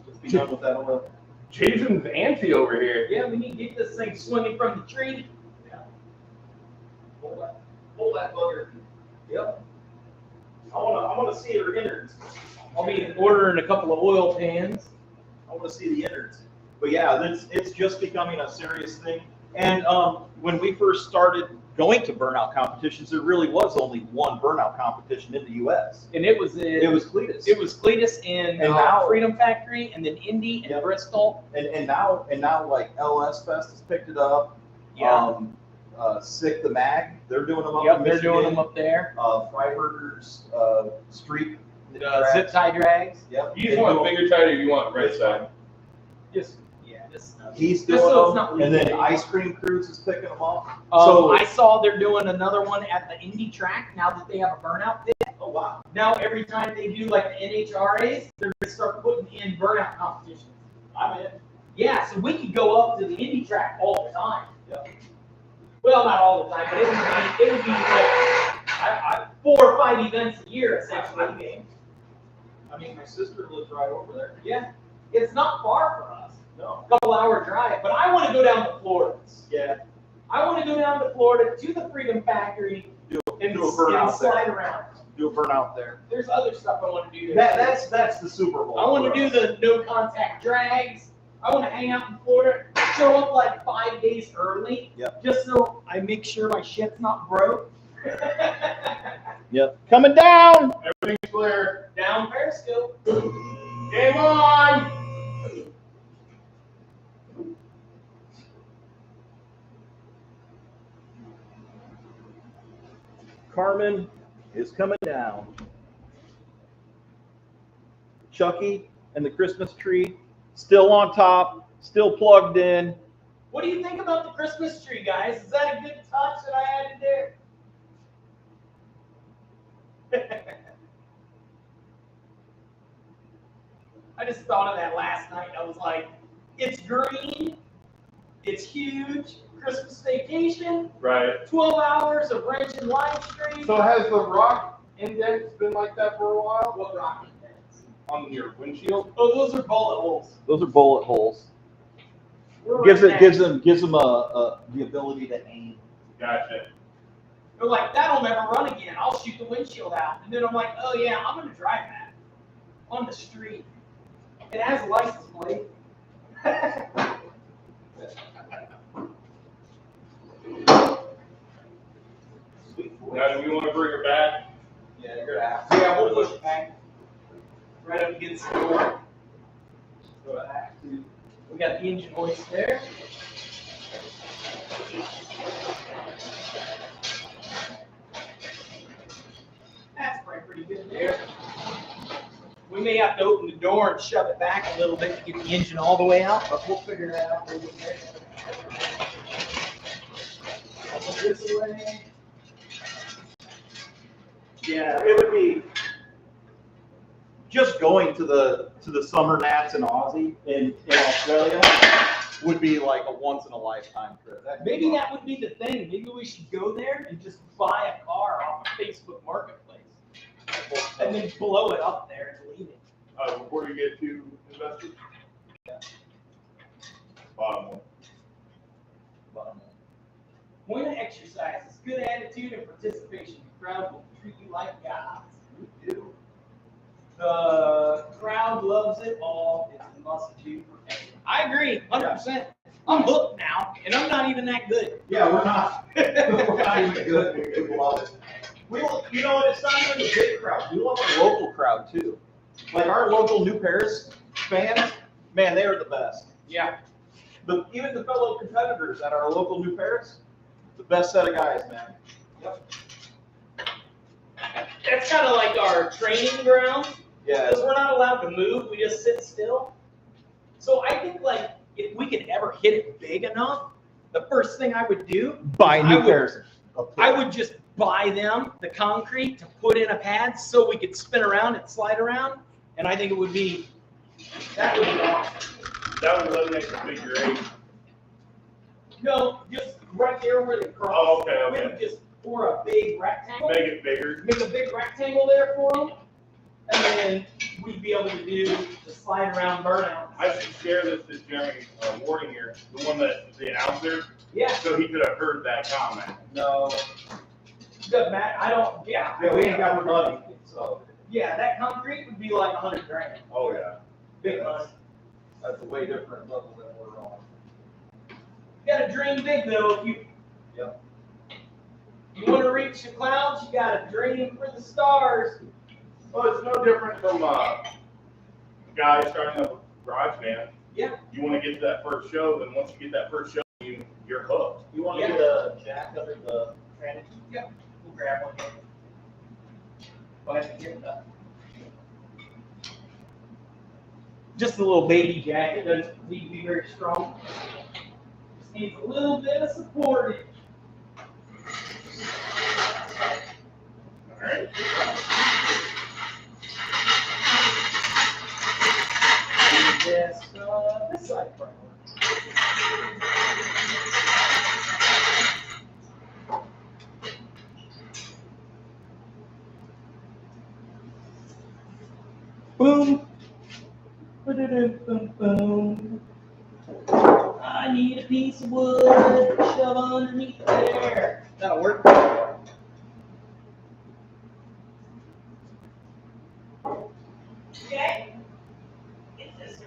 Let's be done with that oil. Jason's antsy over here. Yeah, we need to get this thing swinging from the tree. Pull that bugger. Yep. I wanna see her innards. I'll be ordering a couple of oil pans. I wanna see the innards. But yeah, it's just becoming a serious thing. And when we first started going to burnout competitions, there really was only one burnout competition in the U.S. And it was Cleetus. It was Cleetus in And now- Freedom Factory, and then Indy and Yep. Bristol. and now like LS Fest has picked it up. Yeah. Sick the Mag, they're doing them up Yep, in they're Michigan. doing them up there. Freiburger's Street. Zip tie drags. Yep. You just want finger tight or you want right side? Just He's Just doing so it's them, not and then leaking. Ice Cream Cruise is picking them up. So I saw they're doing another one at the Indy track now that they have a burnout pit. Oh wow. Now every time they do like the NHRAs, they're gonna start putting in burnout competitions. I'm in. Yeah, so we could go up to the Indy track all the time. Yep. Well, not all the time, but it would be like 4 or 5 events a year essentially. I mean, my sister lives right over there. Yeah, it's not far from us. No. Couple-hour drive, but I want to go down to Florida. Yeah. I want to go down to Florida to the Freedom Factory and do a burnout slide there. around. Do a burnout there. There's other stuff I want to do there. That's the Super Bowl. I want to do the no contact drags. I want to hang out in Florida, show up like 5 days early, Yep. just so I make sure my shit's not broke. Yep. Coming down. Everything's clear. Down Periscope. Game on! Carmen is coming down. Chucky and the Christmas tree still on top, still plugged in. What do you think about the Christmas tree, guys? Is that a good touch that I added there? I just thought of that last night. I was like, it's green, it's huge, Christmas vacation, Right. 12 hours of wrenching live stream. So has the rock index been like that for a while? What rock index? On your windshield? Oh, those are bullet holes. Those are bullet holes. We're Gives right them back. the ability to aim. Gotcha. They're like, that'll never run again. I'll shoot the windshield out. And then I'm like, oh yeah, I'm gonna drive that on the street. It has a license plate. Now, do we want to bring her back? Yeah, you're gonna have to. Yeah, we'll push it back. Right up against the door. We got the engine hoist there. That's probably pretty good there. We may have to open the door and shove it back a little bit to get the engine all the way out, but we'll figure that out later. This way. Yeah, it would be just going to the summer nats in Aussie in Australia would be like a once in a lifetime trip. Maybe that would be the thing. Maybe we should go there and just buy a car off of Facebook Marketplace and then blow it up there and leave it. Before you get too invested? Yeah. Bottom one. Point of exercise is good attitude and participation. crowd will treat you like gods. We do. The crowd loves it all. It's a must-do for everyone. I agree, 100%. I'm hooked now, and I'm not even that good. Yeah, we're not. We're not even good. We love it. You know what? It's not even the big crowd. We love our local crowd too. Like our local New Paris fans, man, they are the best. Yeah. Even the fellow competitors at our local New Paris, the best set of guys, man. Yep. That's kind of like our training ground, Yeah. because we're not allowed to move. We just sit still. So I think, like, if we could ever hit it big enough, the first thing I would do, Buy I New would- Paris. I would just buy them the concrete to put in a pad so we could spin around and slide around. And I think it would be, that would be awesome. That would eliminate the figure eight. No, just right there where they cross. Oh, okay, We okay. would just pour a big rectangle, Make it bigger. make a big rectangle there for them, and then we'd be able to do the slide around burnout. I should share this to Jeremy Warding here, the one that the announcer, Yeah, so he could have heard that comment. No. doesn't matter. I don't, yeah. Yeah, we ain't got money, so Yeah, that concrete would be like $100,000. Oh yeah. Big money. that's a way different level than we're on. You gotta dream big though. If you Yep. you want to reach the clouds, you gotta dream for the stars. Well, it's no different from a guy starting up a garage band. Yeah. You want to get to that first show, then once you get that first show, you're hooked. You want to Yeah. get a jack under the tranny? Yep. We'll grab one. Go ahead and get that. Just a little baby jack. It doesn't need to be very strong. Just needs a little bit of support. All right. This side front. Boom. Boom, boom. I need a piece of wood to shove underneath there. That'll work. Okay. Get this.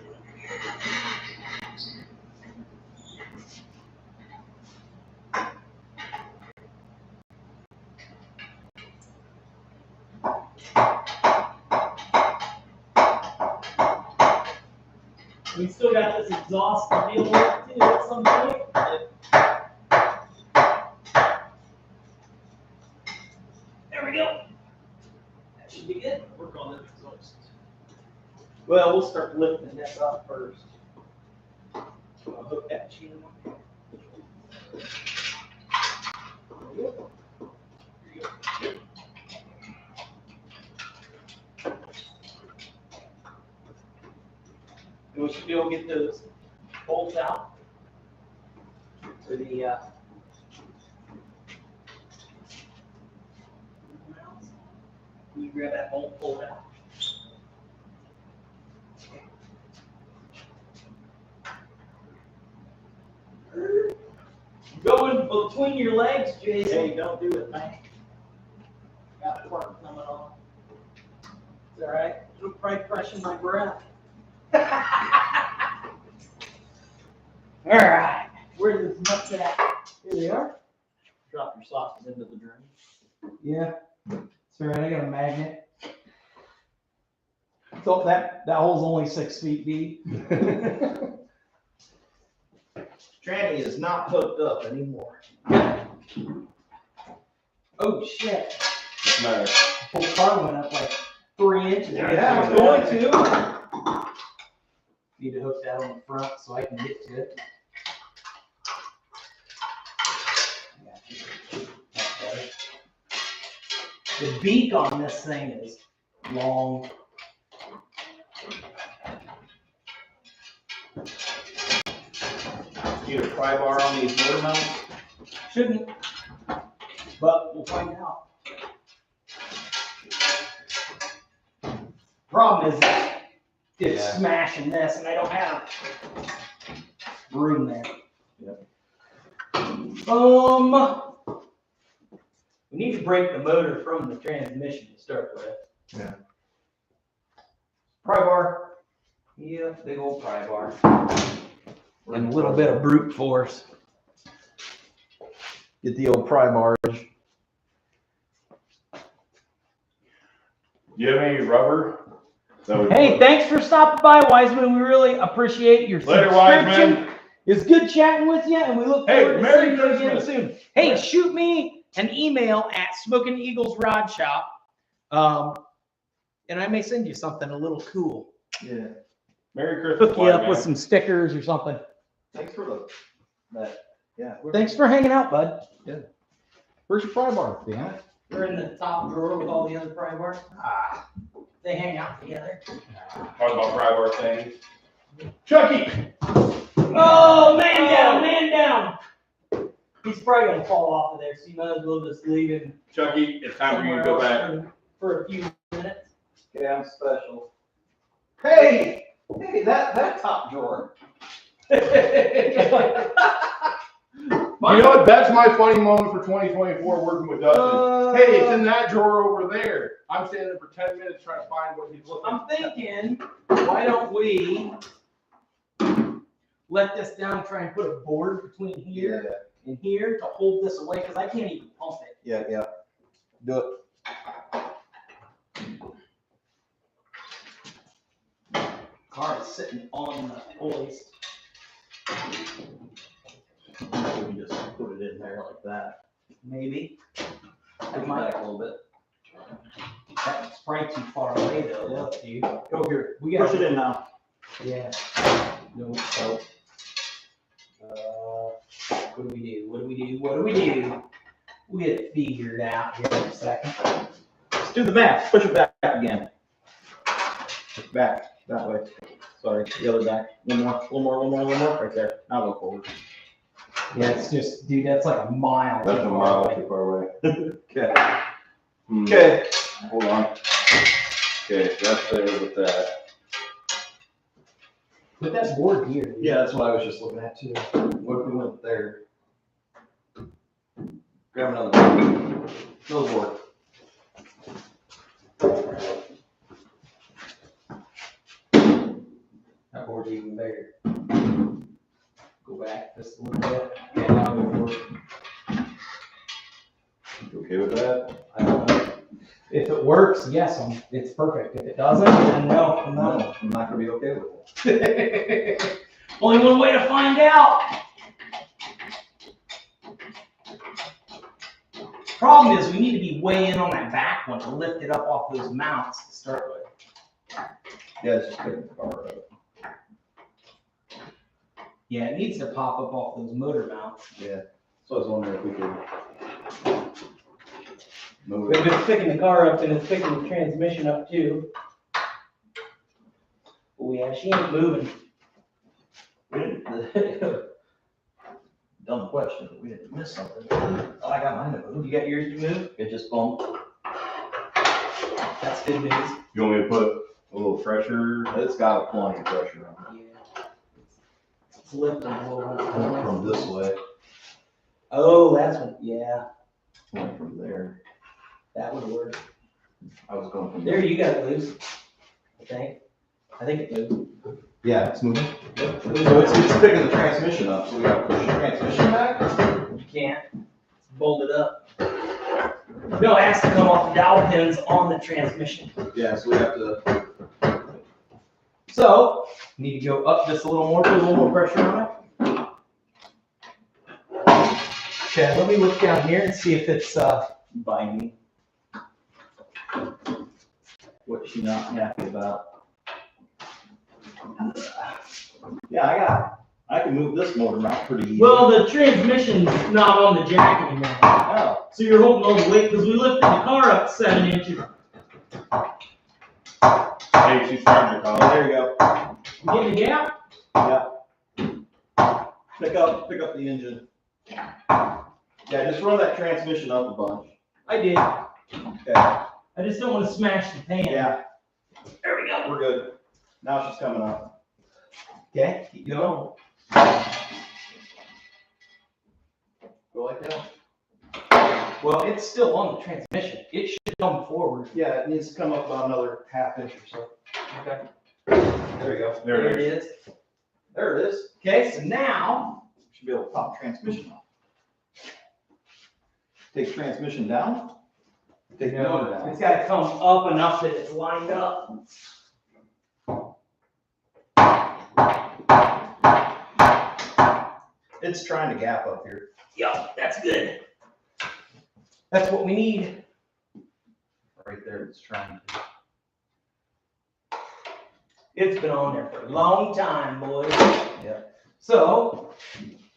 We still got this exhaust to deal with too at some point. There we go. That should be good. Work on that exhaust. Well, we'll start lifting this up first. I'll hook that chin. And we should be able to get those bolts out for the you grab that bolt, pull it out. Going between your legs, Jason. Hey, don't do it, man. Got part coming on. It's all right. It'll probably freshen my breath. All right. Where's this nuts at? Here they are. Drop your sauces into the drain. Yeah. It's all right. I got a magnet. So that hole's only 6 feet deep. Tranny is not hooked up anymore. Oh shit. No. Whole car went up like 3 inches. Yeah, I'm going to. Need to hook that on the front so I can get to it. The beak on this thing is long. Need a pry bar on these motor mounts? Shouldn't, but we'll find out. Problem is that it's Yeah. smashing this and I don't have room there. Yep. We need to break the motor from the transmission to start with. Yeah. Pry bar. Yeah, big old pry bar. And a little bit of brute force. Get the old pry barge. Do you have any rubber? Hey, thanks for stopping by, Wiseman. We really appreciate your Later, subscription. Wiseman. It's good chatting with you, and we look Hey, forward to Merry seeing you again Christmas. soon. Hey, shoot me an email at Smokin Eagles Rod Shop, and I may send you something a little cool. Yeah. Merry Christmas. Hook you up Wiseman. with some stickers or something. Thanks for that. Yeah. Thanks for hanging out, bud. Where's your pry bar, damn it? They're in the top drawer with all the other pry bars. They hang out together. Talk about pry bar things. Chucky! Oh, man down. He's probably gonna fall off of there, so you might as well just leave him Chucky, it's time for you to somewhere go else back. for a few minutes. Okay, I'm special. Hey, that top drawer. You know what? That's my funny moment for 2024 working with Dustin. Hey, it's in that drawer over there. I'm standing there for 10 minutes trying to find what he's looking I'm thinking, why don't we let this down and try and put a board between here and here to hold this away, because I can't even pump it. Yeah. Do it. Car is sitting on the hoist. We can just put it in there like that. Maybe. Push it back a little bit. That's probably too far away though. Yeah. Up to you. Go here. We got Push it in now. Yeah. No. What do we do? We'll get it figured out here in a second. Let's do the math. Push it back again. Push it back that way. Sorry, the other back. One more. Right there. Now go forward. Yeah, it's just, dude, that's like a mile. That's too a far mile away. too far away. Okay. Okay. Hold on. Okay, that's there with that. Put that board here. Dude. Yeah, that's what I was just looking at too. What if we went there? Grab another board. Another board. That board's even bigger. Go back just a little bit. Yeah, now go forward. You okay with that? I don't know. If it works, yes, it's perfect. If it doesn't, then no, I'm not. No, I'm not gonna be okay with it. Only one way to find out. Problem is, we need to be way in on that back one to lift it up off those mounts to start with. Yeah, it's just picking the car up. Yeah, it needs to pop up off those motor mounts. Yeah. So I was wondering if we could move If it. it's picking the car up, then it's picking the transmission up too. Oh yeah, she ain't moving. We didn't. Dumb question, but we didn't miss something. Oh, I got mine to move. You got yours to move? It just bumped. That's good news. You want me to put a little pressure? It's got plenty of pressure on it. Yeah. It's lifting a little bit. From this way, Oh, that's what, yeah, went from there. that would work. I was going from There, you got it loose. I think it moved. Yeah, it's moving. So it's picking the transmission up, so we gotta push the transmission back? You can't. It's bolted up. No, it has to come off the dowel pins on the transmission. Yeah, so we have to. So, need to go up just a little more, put a little more pressure on it. Okay, let me look down here and see if it's, Binding. What's she not happy about? Yeah, I can move this motor mount pretty easy. well, the transmission's not on the jack anymore. Oh, So you're holding all the weight, because we lifted the car up 7 inches. Hey, she's starting to oh, call. there you go. You getting the gap? Yeah. Pick up the engine. Yeah, just run that transmission up a bunch. I did. Okay. I just don't want to smash the pan. Yeah, There we go. we're good. Now she's coming up. Okay, keep going. Go like that. Well, it's still on the transmission. It should come forward. Yeah, it needs to come up about another half inch or so. Okay. There you go. There it is. There it is. Okay, so now, Should be able to pop transmission off. Take transmission down. Take the motor down. it's got to come up enough that it's lined up. It's trying to gap up here. Yup, that's good. That's what we need. Right there, it's trying to. It's been on there for a long time, boys. Yeah. So,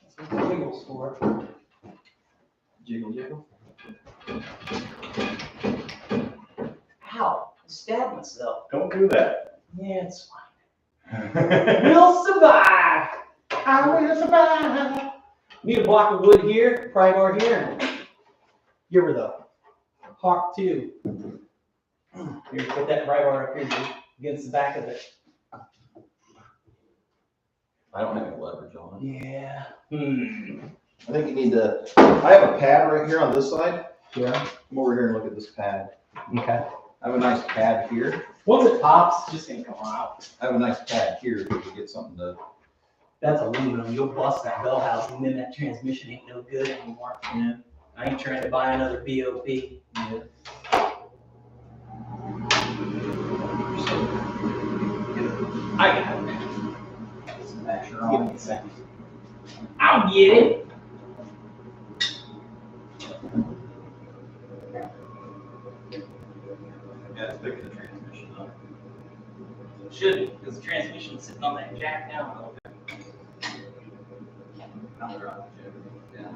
that's what the wiggles for. Jiggle, jiggle. Ow, I stabbed myself. Don't do that. Yeah, it's fine. We'll survive. I will survive. Need a block of wood here, pry bar here. Give her the Hawk 2. Here, put that pry bar up here dude, against the back of it. I don't have any leverage on it. Yeah. I think you need to, I have a pad right here on this side. Yeah. Come over here and look at this pad. Okay. I have a nice pad here. Once it pops, it's just gonna come out. I have a nice pad here if you can get something to. That's aluminum. You'll bust that bell housing, then that transmission ain't no good anymore. Yeah. I ain't trying to buy another BOP. Yeah. I got it. Sure Give me a second. I'll get it. Yeah, it's picking the transmission up. Shouldn't, because the transmission's sitting on that jack down. Now they're on the jack.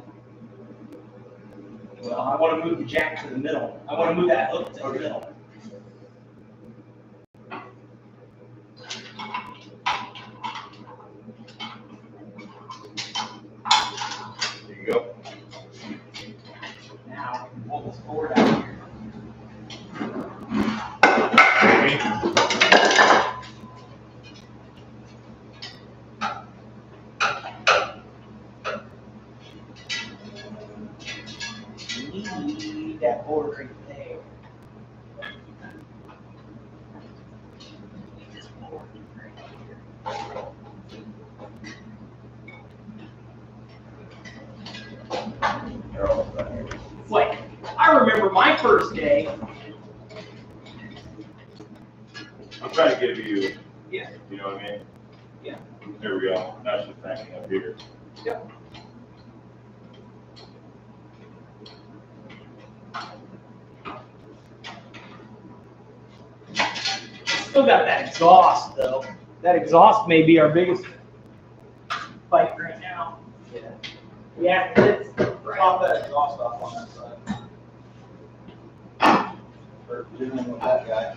Well, I want to move the jack to the middle. I want to move that hook to the middle. There you go. Now, we can pull this forward out here. Need that board right there. Need this board right here. They're all right here. It's like, I remember my first day. I'm trying to give you, Yeah. you know what I mean? Yeah. There we go. That's just hanging up here. Yep. Still got that exhaust though. That exhaust may be our biggest fight right now. Yeah. Yeah, it's Pop that exhaust off on that side. Or do anything with that guy.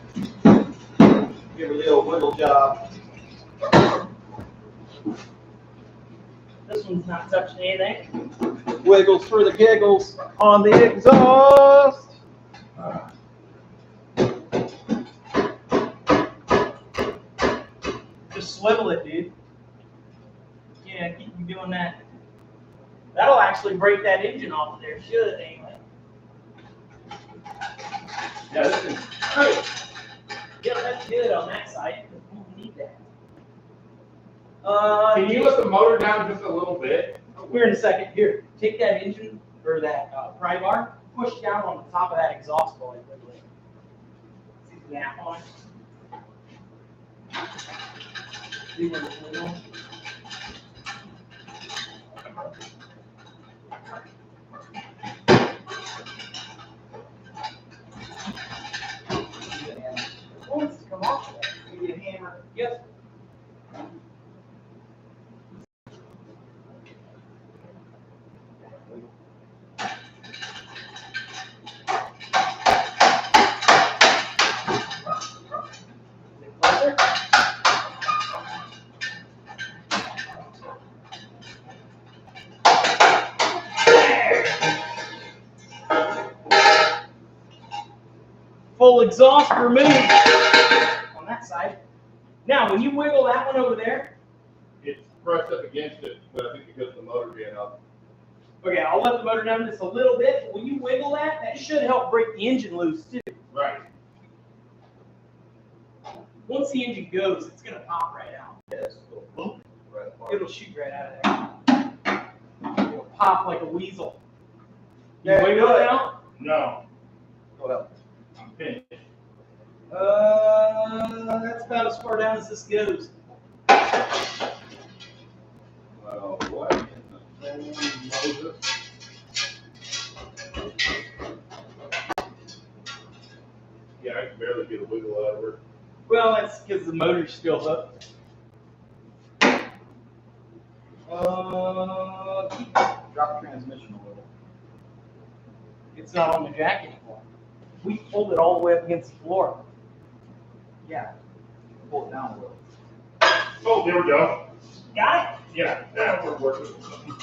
Give her the old wiggle job. this one's not touching anything. Wiggles for the giggles on the exhaust. Just swivel it, dude. Yeah, keep you doing that. That'll actually break that engine off of there, should anyway. Yeah, this is, Yeah, that's good on that side. We don't need that. can you let the motor down just a little bit? We're in a second. Here, take that engine or that pry bar, push down on the top of that exhaust boy quickly. See the gap on it? See where it's wiggle? It wants to come off of that. You get a hammer. Yep. Closer. Full exhaust removed on that side. Now, when you wiggle that one over there, It's pressed up against it, but I think because of the motor being up. Okay, I'll let the motor down just a little bit. But when you wiggle that, that should help break the engine loose too. Right. Once the engine goes, it's gonna pop right out. Yes, it'll boom right apart. It'll shoot right out of there. It'll pop like a weasel. You Yeah, wiggle go it ahead. out? No. Go ahead. I'm finished. That's about as far down as this goes. Well, what in the holy Moses? Yeah, I can barely get a wiggle out of her. Well, that's because the motor's still hooked. Drop transmission a little. It's not on the jack anymore. We pulled it all the way up against the floor. Yeah. Pull it down a little. Oh, there we go. Got it? Yeah, now we're working with something.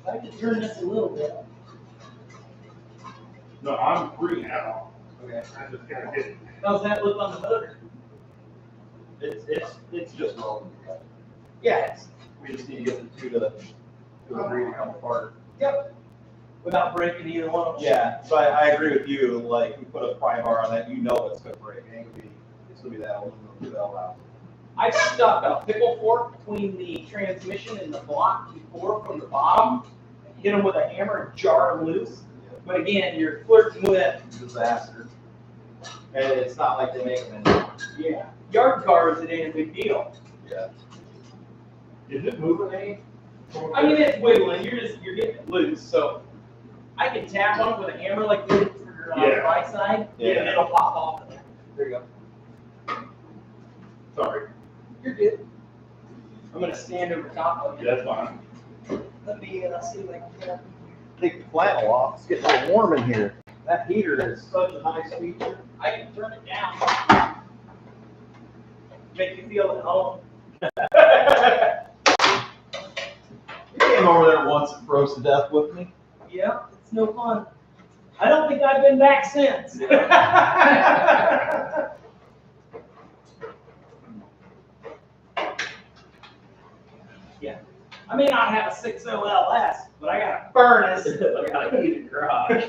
I can turn this a little bit. No, I'm free now. Okay. I just gotta get. How's that look on the motor? It's just welding. Yeah, We just need to get the two to agree to come apart. yep. Without breaking either one of them. Yeah, so I agree with you. Like, we put a pry bar on that, you know it's gonna break. It ain't gonna be, it's gonna be that aluminum valve out. I stuck a pickle fork between the transmission and the block before from the bottom. Hit them with a hammer and jar them loose. But again, you're flirting with, Disaster. And it's not like they make them anymore. yeah, yard cars, it ain't a big deal. Yeah. Is it moving any? I mean, it's wiggling, you're getting it loose, so I can tap on it with a hammer like this for Yeah. the right side, Yeah. and it'll pop off of there. There you go. Sorry. You're good. I'm gonna stand over top of it. That's fine. Let me see if I can get up. Take the flannel off. It's getting a little warm in here. That heater is such a nice feature. I can turn it down. Make you feel at home. You came over there once and froze to death with me. Yeah, it's no fun. I don't think I've been back since. Yeah. I may not have a 6.0 LS, but I got a furnace. I got a heated garage.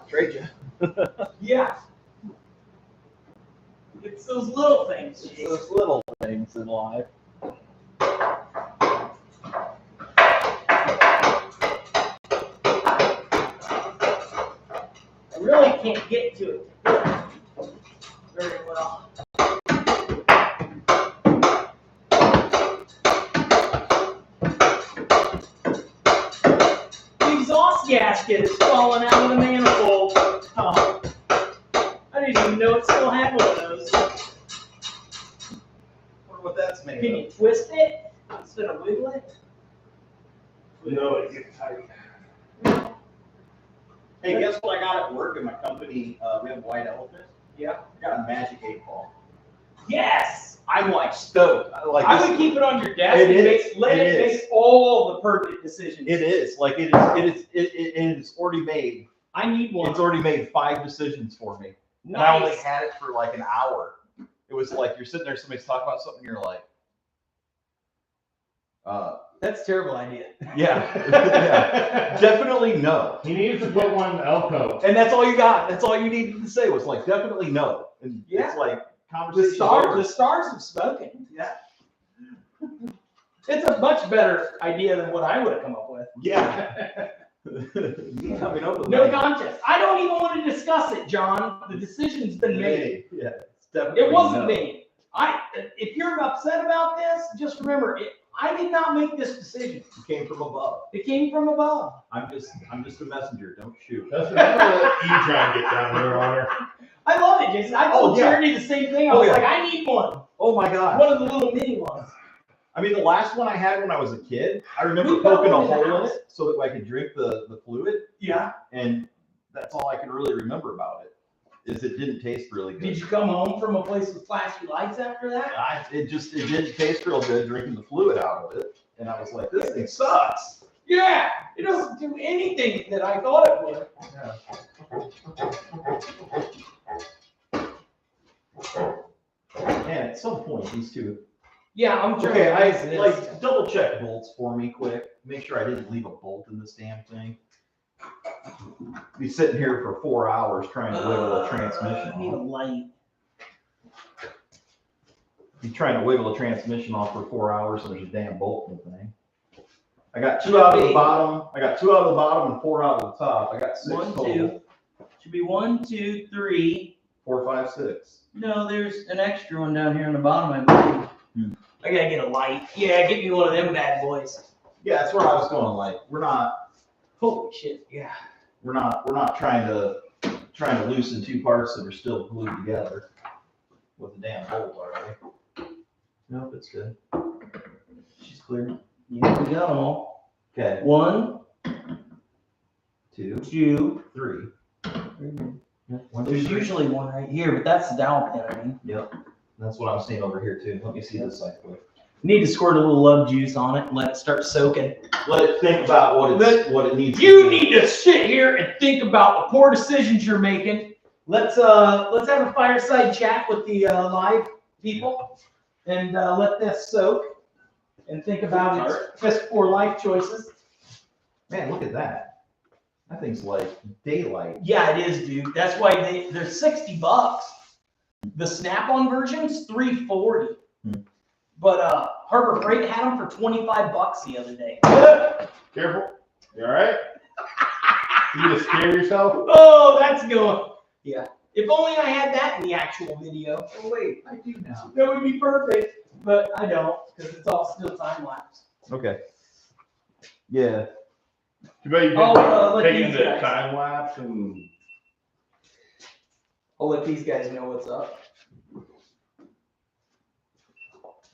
Trade you. Yeah. It's those little things, It's Jake. those little things in life. I really can't get to it very well. The exhaust gasket is falling out of the manifold. Oh. I didn't even know it still had one of those. Wonder what that's made Can of. you twist it instead of wiggle it? No, it gets tight. Hey, guess what I got at work in my company? We have White Elephant. Yeah. I got a Magic 8-ball. Yes! I'm like stoked. Like I this- would keep it on your desk It and is. let It it is. make all the pertinent decisions. It is like it is already made. I need one. It's already made 5 decisions for me. And I only Nice. had it for like an hour. It was like you're sitting there, somebody's talking about something, you're like, That's a terrible idea. yeah, yeah, definitely no. He needs to put one in Elko. And that's all you got. That's all you needed to say was like, definitely no. And Yeah. it's like The conversation. stars have spoken. Yeah. It's a much better idea than what I would have come up with. Yeah. You coming up with No that. contest. I don't even want to discuss it, John. The decision's been made. Yeah, it's definitely It wasn't no. me. If you're upset about this, just remember, I did not make this decision. It came from above. It came from above. I'm just a messenger. Don't shoot. That's what you try and get down there on her. I love it, Jason. I told Oh, yeah. Charity the same thing. I Oh, was yeah. like, I need one. Oh my God. One of the little mini ones. I mean, the last one I had when I was a kid, I remember We got poking a one in the hole in house. it so that I could drink the fluid, Yeah. and that's all I can really remember about it. Is it didn't taste really good. Did you come home from a place with flashy lights after that? It didn't taste real good drinking the fluid out of it, and I was like, this thing sucks. Yeah. It doesn't do anything that I thought it would. And at some point, these two. Yeah, I'm trying Okay, to use this. like double check bolts for me quick. Make sure I didn't leave a bolt in this damn thing. Be sitting here for 4 hours trying to wiggle a transmission I need a off. light. Be trying to wiggle a transmission off for 4 hours and there's a damn bolt in the thing. I got 2 out of the bottom. I got 2 out of the bottom and 4 out of the top. I got 6 1, total. 2. Should be 1, 2, 3. 4, 5, 6. No, there's an extra one down here on the bottom, I believe. I gotta get a light. Yeah, get me one of them bad boys. Yeah, that's where I was going. Like, we're not Holy shit, yeah. we're not trying to loosen 2 parts that are still glued together with a damn bolt, are we? Nope, it's good. She's clear. Yeah, we got them all. Okay. 1, 2, 2. 3. Yep, 1, 2, There's 3. usually one right here, but that's the dowel pin, I mean. Yep. That's what I'm seeing over here too. Let me see this side quick. Need to squirt a little love juice on it and let it start soaking. Let it think about what it needs. You to be. need to sit here and think about the poor decisions you're making. Let's have a fireside chat with the live people and let this soak and think about its best 4 life choices. Man, look at that. That thing's like daylight. Yeah, it is, dude. That's why they're $60. The Snap-on version's $340. But Harbor Freight had them for $25 the other day. Careful. You all right? You just scare yourself? Oh, that's going. Yeah. If only I had that in the actual video. Oh wait, I do now. That would be perfect. But I don't, because it's all still time lapse. Okay. Yeah. You bet you Oh, did let taking these the guys. time lapse and I'll let these guys know what's up.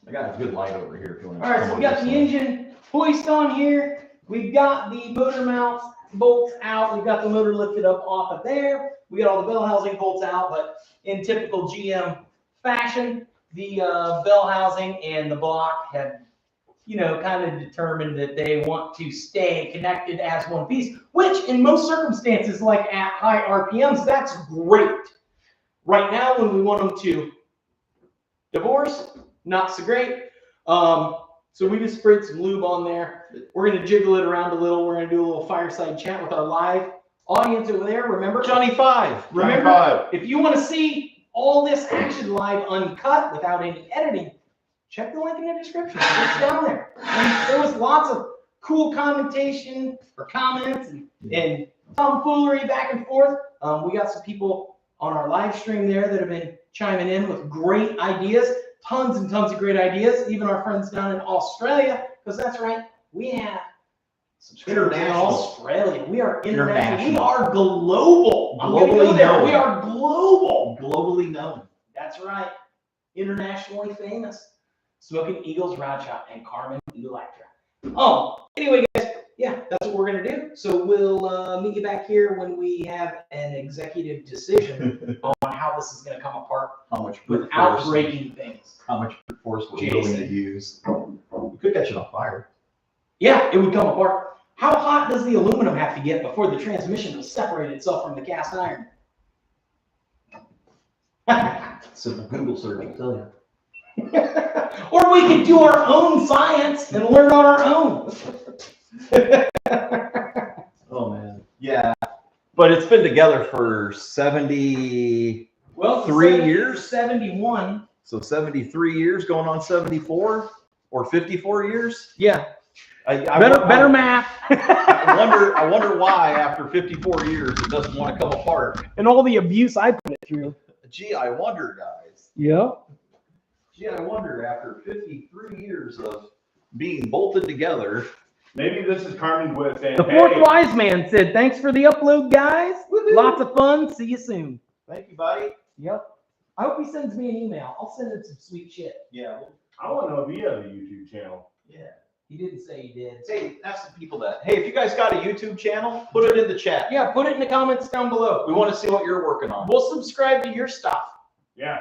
I got a good light over here if you want to. All right, so we got the engine hoist on here. We've got the motor mount bolts out. We've got the motor lifted up off of there. We got all the bell housing bolts out, but in typical GM fashion, the bell housing and the block have, kind of determined that they want to stay connected as one piece, which in most circumstances, like at high RPMs, that's great. Right now, when we want them to divorce, not so great. So we just sprayed some lube on there. We're going to jiggle it around a little. We're going to do a little fireside chat with our live audience over there. Remember, Johnny 5. remember, if you want to see all this action live uncut without any editing, check the link in the description. It's down there. And there was lots of cool commentation or comments and tomfoolery back and forth. We got some people on our live stream there that have been chiming in with great ideas. Tons and tons of great ideas, even our friends down in Australia, because that's right, we have subscribers in Australia. We are international. We are global. I'm going to go there. We are global. Globally known. That's right. Internationally famous. Smokin Eagles Rod Shop and Carmen Electra. Anyway, guys, yeah, that's what we're going to do. So we'll meet you back here when we have an executive decision on how this is going to come apart How much without breaking things. How much force we're Jason. willing to use. We could catch it on fire. Yeah, it would come apart. How hot does the aluminum have to get before the transmission will separate itself from the cast iron? Simple Google search will tell you. Or we could do our own science and learn on our own. Oh man. Yeah. But it's been together for 73 years. 71. So 73 years going on 74 or 54 years. Yeah. Better math. I wonder why after 54 years it doesn't want to come apart. And all the abuse I put it through. Gee, I wonder, guys. Yeah. Gee, I wonder after 53 years of being bolted together. maybe this is Carmen's way of saying, The fourth wise man said, "Thanks for the upload, guys. Woo-hoo. Lots of fun. See you soon." Thank you, buddy. Yep. I hope he sends me an email. I'll send him some sweet shit. Yeah. I want to know if he has a YouTube channel. Yeah. He didn't say he did. Hey, ask the people that. Hey, if you guys got a YouTube channel, put it in the chat. Yeah, put it in the comments down below. We want to see what you're working on. We'll subscribe to your stuff. Yeah.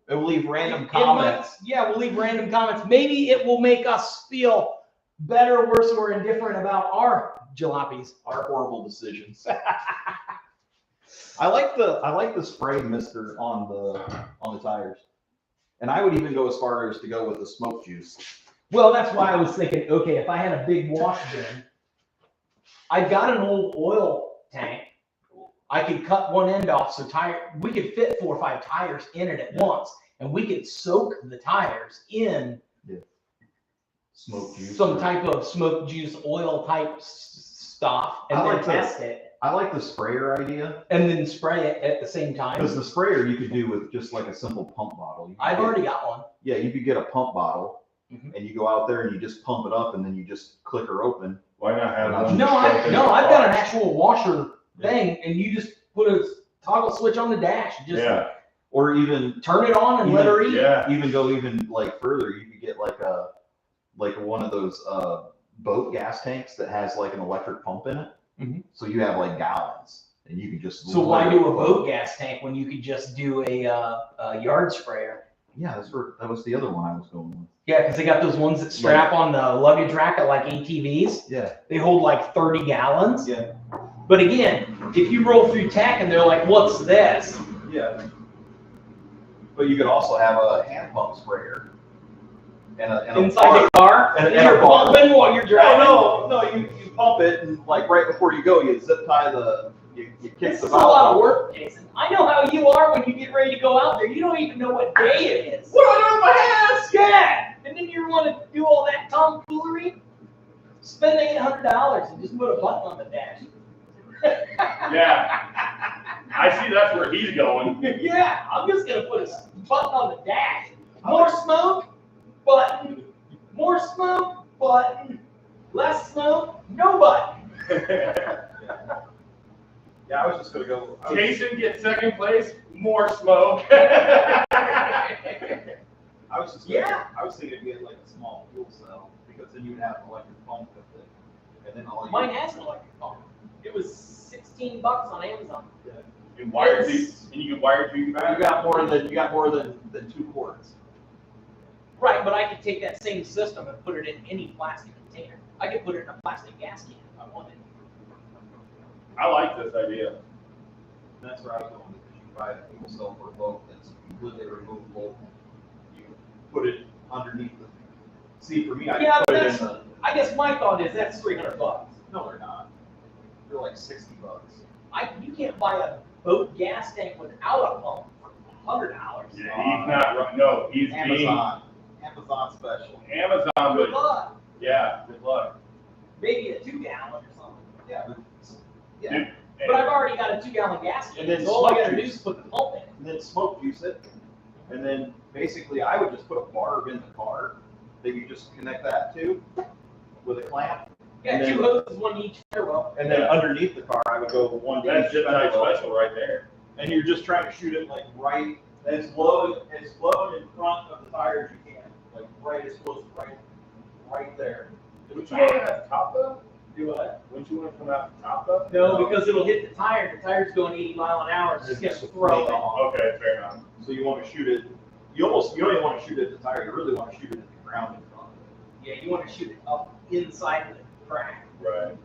And we'll leave random It comments. might- yeah, we'll leave random comments. Maybe it will make us feel better, worse, or indifferent about our jalopies. Our horrible decisions. I like the spray mister on the tires. And I would even go as far as to go with the smoke juice. Well, that's why I was thinking, okay, if I had a big wash bin, I've got an old oil tank. I could cut one end off so we could fit 4 or 5 tires in it at once, and we could soak the tires in Smoke juice. some type of smoke juice oil type stuff, and then test it. I like the sprayer idea. And then spray it at the same time. Because the sprayer you could do with just like a simple pump bottle. I've already got one. Yeah, you could get a pump bottle Mhm. and you go out there and you just pump it up and then you just click her open. Why not have one? No, I've got an actual washer thing, and you just put a toggle switch on the dash. Just Yeah. Or even turn it on and let her eat. Yeah. even go even like further, you could get like one of those boat gas tanks that has like an electric pump in it. Mhm. So you have like gallons and you can just. So why do a boat gas tank when you could just do a yard sprayer? Yeah, that was the other one I was going with. Yeah, because they got those ones that strap on the luggage rack at like ATVs. Yeah. They hold like 30 gallons. Yeah. But again, if you roll through tech and they're like, what's this? Yeah. But you could also have a hand pump sprayer. And a Inside the car? And you're a bar. pumping while you're driving? No, you pump it and like right before you go, you zip tie you kick This the is a lot of work, Jason. I know how you are when you get ready to go out there. You don't even know what day it is. What do I do with my hands? Yeah. And then you want to do all that tomfoolery? Spend $800 and just put a button on the dash. Yeah. I see that's where he's going. Yeah, I'm just going to put a button on the dash. More smoke, button. More smoke, button. Less smoke, no button. Yeah, I was just gonna go. Jason gets second place, more smoke. I was thinking of getting like a small fuel cell because then you would have an electric pump with it, and then all you. Mine has an electric pump. It was $16 on Amazon. And wire these, and you can wire through your You back. got more than 2 quarts. Right, but I could take that same system and put it in any plastic container. I could put it in a plastic gas can if I wanted. I like this idea. That's where I was going. Because you buy a fuel cell for a boat that's completely removable. You put it underneath the. See, for me, I Yeah, put but it in the. I guess my thought is that's $300. No, they're not. They're like $60. You can't buy a boat gas tank without a pump for $100. Yeah, he's not right. No, he's being Amazon special. Amazon, Good but luck. yeah, good luck. Maybe a 2-gallon or something. Yeah. Yeah. Dude, But I've already got a 2-gallon gas tank. And then so all I smoke gotta do juice. is put the pump in it. And then smoke juice it. And then basically I would just put a barb in the car that you just connect that to with a clamp. Yeah, And then- 2 hoses, one each stairwell. And then underneath the car, I would go with one. that's each just nice fender well. special right there. And you're just trying to shoot it like right as low in front of the tire as you can, like right as close, right there. Would you want to have top though? Do what? Wouldn't you want to come out the top though? No, because it'll hit the tire. The tire's going 80 mile an hour. It's just gonna throw it off. Okay, fair enough. So you want to shoot it. You don't even want to shoot it at the tire. You really want to shoot it at the ground in front of it. Yeah, you want to shoot it up inside of the crack. Right.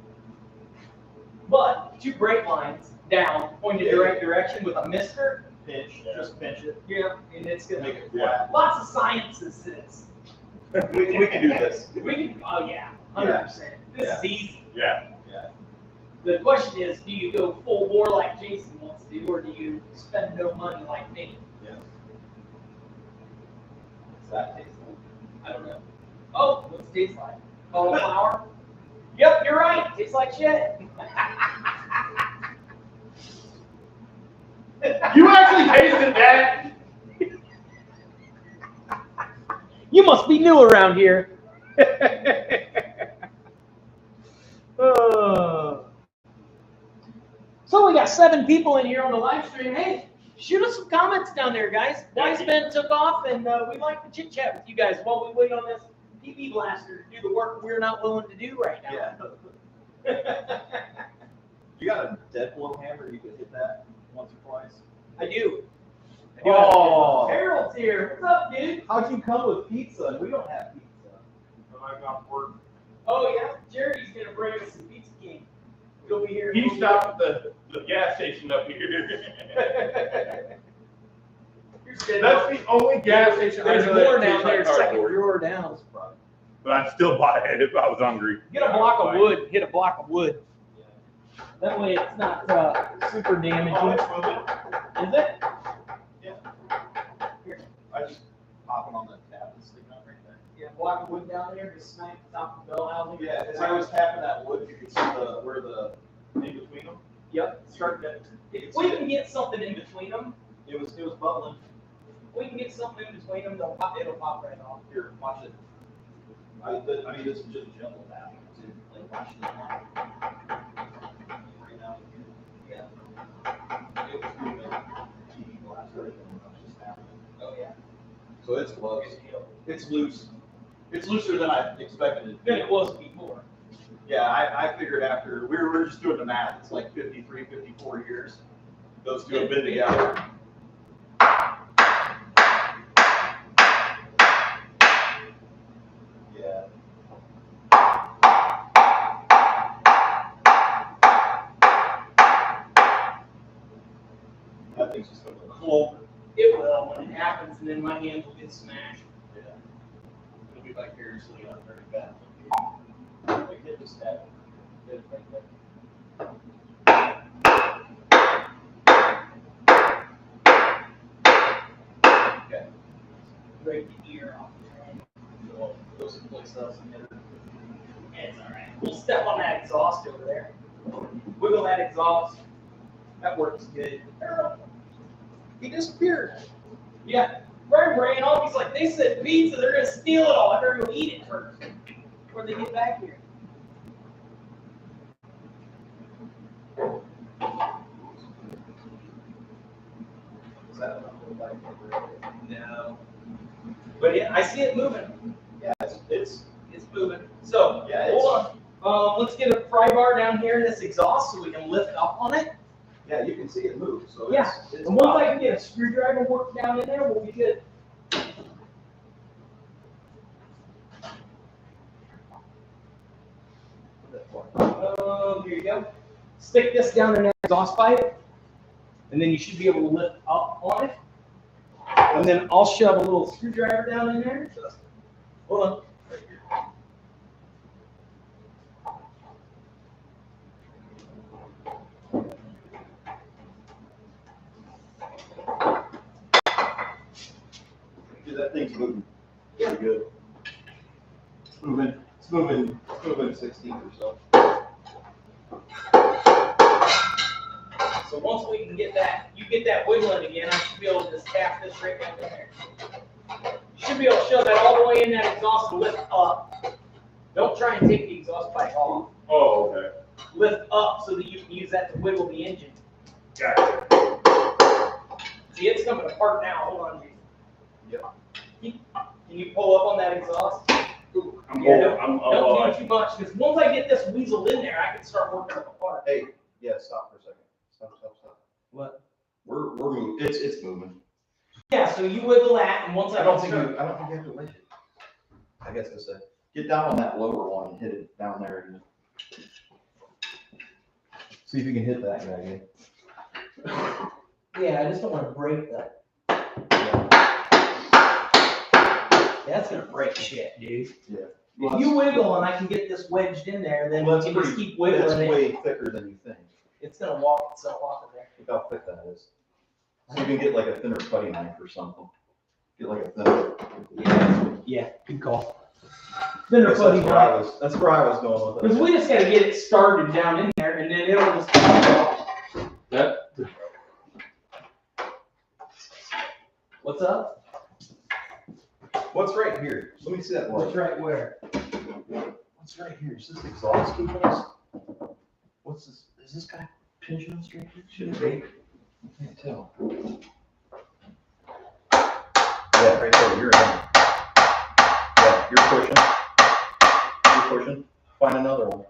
But 2 brake lines down, pointed direct direction with a mister. Pinch, Yeah. just pinch it, Yeah, and it's gonna make it Yeah. flat. lots of sciences to this. We can do this. We can. Oh yeah, 100%. This is easy. Yeah. The question is, do you go full bore like Jason wants to, or do you spend no money like me? Yeah. What's that taste like? I don't know. Oh, what's it taste like? Cauliflower? Yep, you're right. Tastes like shit. You actually tasted that? You must be new around here. So we got 7 people in here on the live stream. Hey, shoot us some comments down there, guys. Wise Ben took off, and we'd like to chit chat with you guys while we wait on this PB blaster to do the work we're not willing to do right now. Yeah. You got a dead blow hammer? You could hit that once or twice. I do. Oh. Harold's here. What's up, dude? How'd you come with pizza? And we don't have pizza. I got work. Oh yeah, Jerry's gonna bring us some Pizza King. He'll be here. He stopped at the gas station up here. That's the only gas station I There's know that more tastes down there, like second cardboard. drawer down. But I'd still buy it if I was hungry. Get a block of wood, hit a block of wood. That way it's not super damaging. Oh, it's moving. Is it? I just pop it on the tab and stick it on right there. Yeah, block of wood down there, just smack the top of the bell housing. Yeah, as I was tapping that wood, you could see where the in between them. Yep, start to. If we can get something in between them, It was bubbling. we can get something in between them, it'll pop right off. Here, watch it. I mean, this is just gentle tapping too. Like, watch this. Right now, yeah. It was moving. TV glass, everything was just happening. Oh yeah. So it's close. It's loose. It's looser than I expected it to Than be. it was before. Yeah, I figured after we were just doing the math. It's like 53, 54 years. Those two have been together. Yeah. That thing's just going to clunk. It will when it happens, and then my hands will get smashed. Yeah. It'll be like here, so you don't very bad. Like hit this tab. Hit it right there. Okay. Break the ear off. So go someplace else and hit it. It's all right. We'll step on that exhaust over there. Wiggle that exhaust. That works good. He disappeared. Yeah. Brian ran off. He's like, they said pizza. They're gonna steal it all. I better go eat it first before they get back here. Is that enough of a light cover? No. But yeah, I see it moving. Yeah, it's It's moving. So Yeah, it's- hold on. Let's get a pry bar down here in this exhaust so we can lift up on it. yeah, you can see it move. So Yeah. it's And once I can get a screwdriver worked down in there, we'll be good. Here you go. Stick this down in that exhaust pipe, and then you should be able to lift up on it. And then I'll shove a little screwdriver down in there. Hold on. Dude, that thing's moving pretty good. It's moving 16 or so. So once we can get that, you get that wiggling again, I should be able to just tap this right down in there. You should be able to shove that all the way in that exhaust and lift up. Don't try and take the exhaust pipe off. Oh, okay. Lift up so that you can use that to wiggle the engine. Gotcha. See, it's coming apart now. Hold on, Jason. Yep. Can you pull up on that exhaust? I'm Yeah, old. Don't do too much, because once I get this weasel in there, I can start working it apart. Hey, yeah, stop for a second. Stop. What? We're moving. It's moving. Yeah, so you wiggle that, and once I I don't can think start. you have to lift it. I guess to say, get down on that lower one and hit it down there. And see if you can hit that guy again. Yeah, I just don't want to break that. That's gonna break shit, dude. Yeah. If you wiggle and I can get this wedged in there, then Well, we that's can just pretty- keep wiggling That's it. way thicker than you think. It's gonna walk itself off of there. Look how thick that is. So you can get like a thinner cutting knife or something. Get like a thinner. Yeah, good call. Thinner That's putty where I knife. was. That's where I was going with Because it. we just gotta get it started down in there, and then it'll just pop off. That, What's up? What's right here? Let me see that What's one. right where? What's right here? Is this exhaust keeping us? What's this? Is this guy pinching us right here? Should it be? I can't tell. Yeah, right there. You're in. Yeah, you're pushing. You're pushing. Find another one.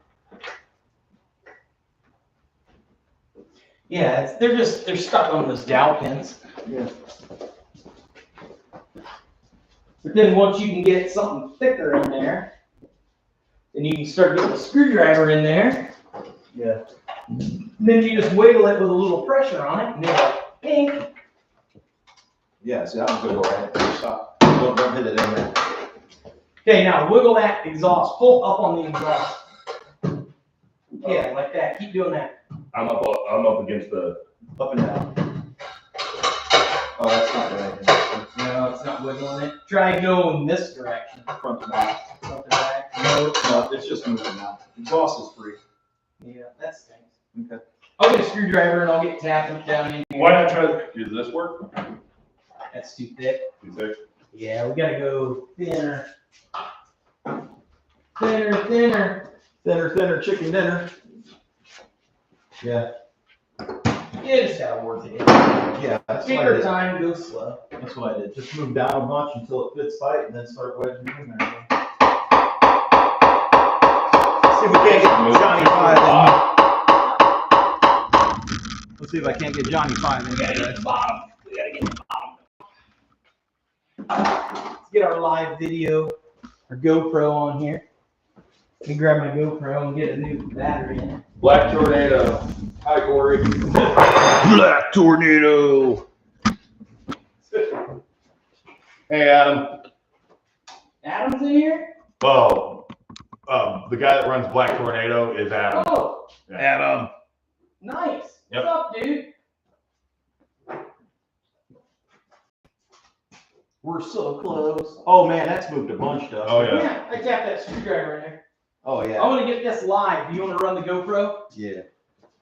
Yeah, they're stuck on those dowel pins. Yeah. But then once you can get something thicker in there, then you can start getting a screwdriver in there. Yeah. Then you just wiggle it with a little pressure on it, and they're like, pink. Yeah, see, that was good. All right. Stop. Don't hit it in there. Okay, now wiggle that exhaust. Pull up on the exhaust. Yeah, like that. Keep doing that. I'm up against the. Up and down. Oh, that's not right. No, it's not wiggling it. Try going this direction. Front to back. Front to back. No, it's just moving now. Exhaust is free. Yeah, that stinks. Okay. I'll get a screwdriver and I'll get tapping down in here. Why not try? Does this work? That's too thick. Too thick. Yeah, we gotta go thinner. Thinner, thinner. Thinner, thinner, chicken dinner. Yeah. You just gotta work it in. Yeah, that's Take what I your did. time, go slow. That's what I did. Just move down a bunch until it fits tight and then start wedging in there. See if we can't get Johnny 5 in. Let's see if I can't get Johnny 5 in. We gotta get the bottom. We gotta get the bottom. Let's get our live video, our GoPro on here. Let me grab my GoPro and get a new battery in it. Black Tornado. Hi, Corey. Black Tornado. Hey, Adam. Adam's in here? Oh, the guy that runs Black Tornado is Adam. Oh, Adam. nice. Yep. What's up, dude? We're so close. Oh man, that's moved a bunch, Dustin. Oh yeah. Yeah, I tapped that screwdriver in there. Oh I yeah. want to get this live. Do you want to run the GoPro? Yeah.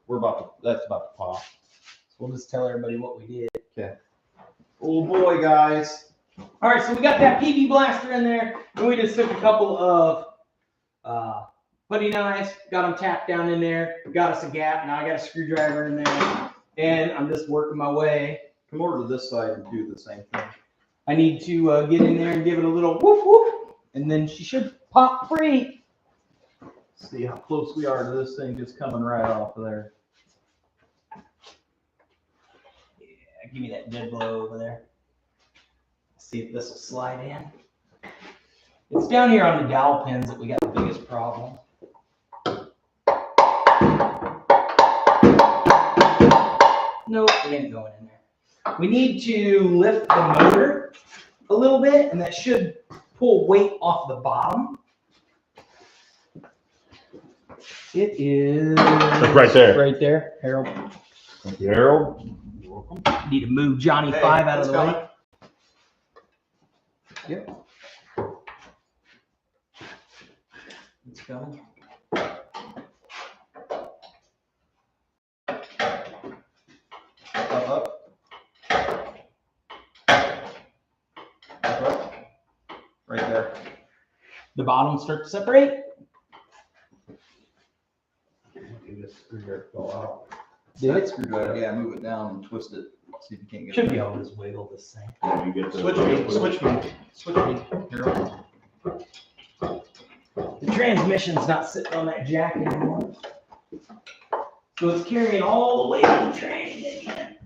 We're about to. That's about to pop. We'll just tell everybody what we did. Okay. Oh boy, guys. All right, so we got that PB blaster in there, and we just took a couple of putty knives, got them tapped down in there, got us a gap. Now I got a screwdriver in there, and I'm just working my way. Come over to this side and do the same thing. I need to get in there and give it a little whoop whoop, and then she should pop free. See how close we are to this thing just coming right off of there. Yeah, give me that dead blow over there. See if this will slide in. It's down here on the dowel pins that we got the biggest problem. Nope, it ain't going in there. We need to lift the motor a little bit, and that should pull weight off the bottom. It is right there. Right there, Harold. Thank you, Harold. Need to move Johnny 5 out of the way. Yep. It's coming. Up. Right there. The bottom start to separate. This screwdriver fell out. Did it? Screwdriver. Yeah, move it down and twist it. See if you can't get Should it. be able to just wiggle this thing. Yeah, you get the Switch me. Switch me. Switch me. Here. The transmission's not sitting on that jack anymore. So it's carrying all the weight of the train again.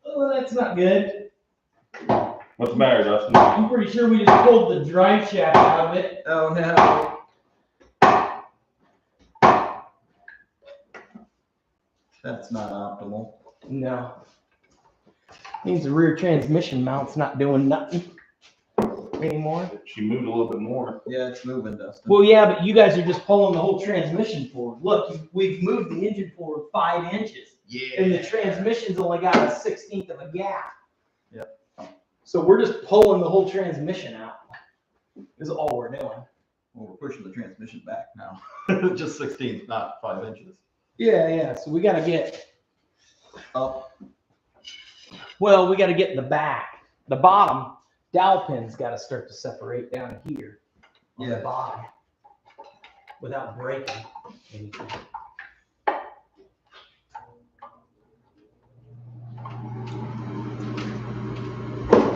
Oh, that's not good. What's the matter, Dustin? I'm pretty sure we just pulled the drive shaft out of it. Oh no. That's not optimal. No. Means the rear transmission mount's not doing nothing anymore. She moved a little bit more. Yeah, it's moving, Dustin. Well, yeah, but you guys are just pulling the whole transmission forward. Look, we've moved the engine forward 5 inches. Yeah. And the transmission's only got a 1/16 of a gap. Yep. So we're just pulling the whole transmission out. Is all we're doing. Well, we're pushing the transmission back now. Just 16, not 5 inches. Yeah. So we got to get Up. Well, we got to get in the back. The bottom dowel pin's got to start to separate down here on the bottom without breaking anything.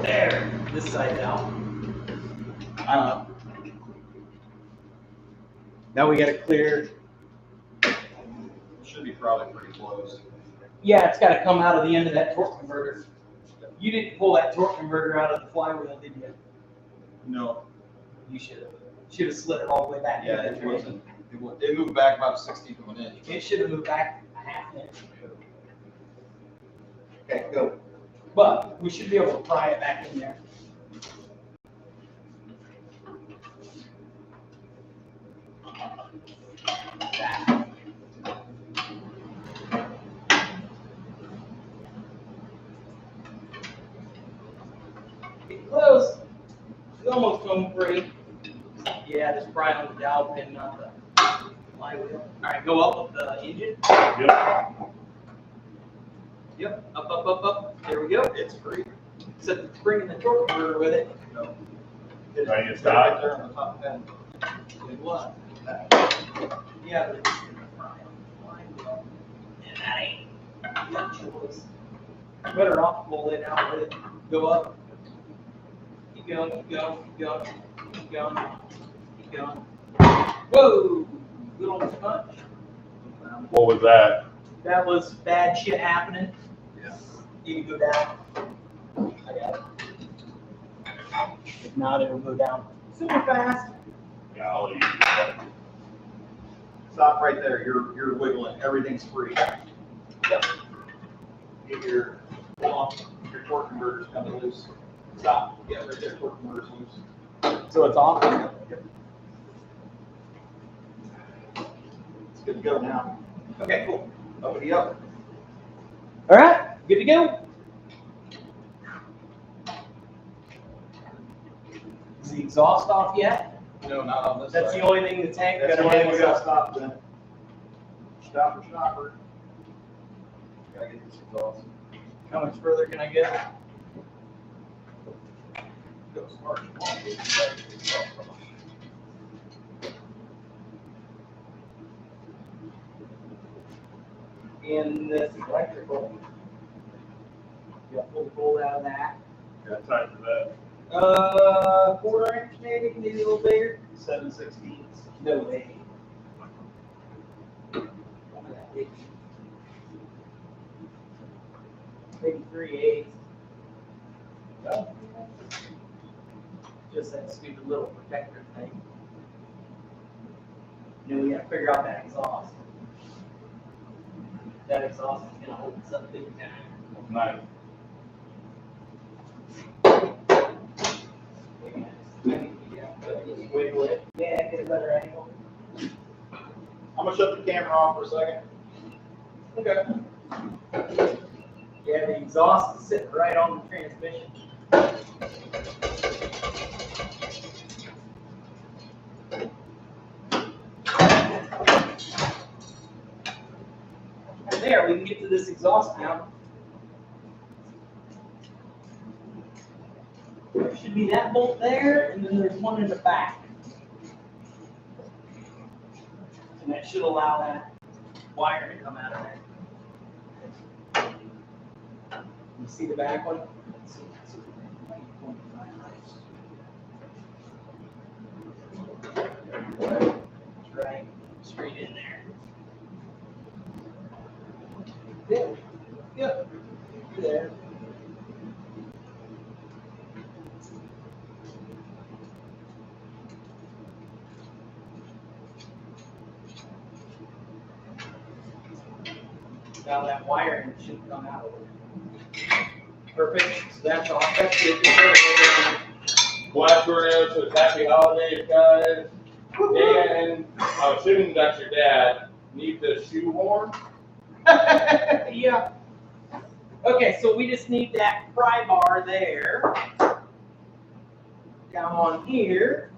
There, this side out. Now we got to clear. Should be probably pretty close. Yeah, it's got to come out of the end of that torque converter. You didn't pull that torque converter out of the flywheel, did you? No. You should have. Should have slid it all the way back. Yeah, into it the wasn't. It moved back about a 16th of an inch. It should have moved back a half inch. Okay, go. But we should be able to pry it back in there. That. Get close. It's almost home free. Yeah, just pry on the dowel pin, not the flywheel. All right, go up with the engine. Yep. Yep, up. There we go. It's free. Except it's bringing the torque converter with it. Right, it's It's got- right there on the top end. It was. Yeah, but it's just gonna fry on the flywheel. And that ain't your choice. Better off pull it out with it. Go up. Keep going, keep going, keep going, keep going, keep going. Whoa! Good old sponge. What was that? That was bad shit happening. Yeah. You can go down. I got it. If not, it'll go down super fast. Golly. Stop right there. You're wiggling. Everything's free. Yep. Get your torque converter's coming loose. Stop. Yeah, right there. Torque converter's loose. So it's off. It's good to go now. Okay, cool. Uppity up. All right, good to go. Is the exhaust off yet? No, not on this That's side. the only thing the tank That's the got only to thing we gotta stop then. Stopper. Gotta get this exhaust. How much further can I get? Go as far as you want. Get the exhaust from In this electrical. You got to pull the bolt out of that. Got time for that. 1/4 inch maybe a little bigger. 7/16. No way. One of that big. Maybe 3/8. No. Just that stupid little protector thing. Then we gotta figure out that exhaust. That exhaust is gonna hold us up big time. Nice. Just wiggle it. Yeah, get a better angle. I'm gonna shut the camera off for a second. Okay. Yeah, the exhaust is sitting right on the transmission. And there, we can get to this exhaust now. There should be that bolt there, and then there's one in the back. And that should allow that wire to come out of there. You see the back one? That's right, straight in there. Yeah, yeah, there. Now that wiring should come out of it. Perfect, so that's all, that's good. Black Burnout, so happy holidays, guys. And I'm assuming that's your dad. Need the shoehorn? Yeah. Okay, so we just need that pry bar there. Down on here.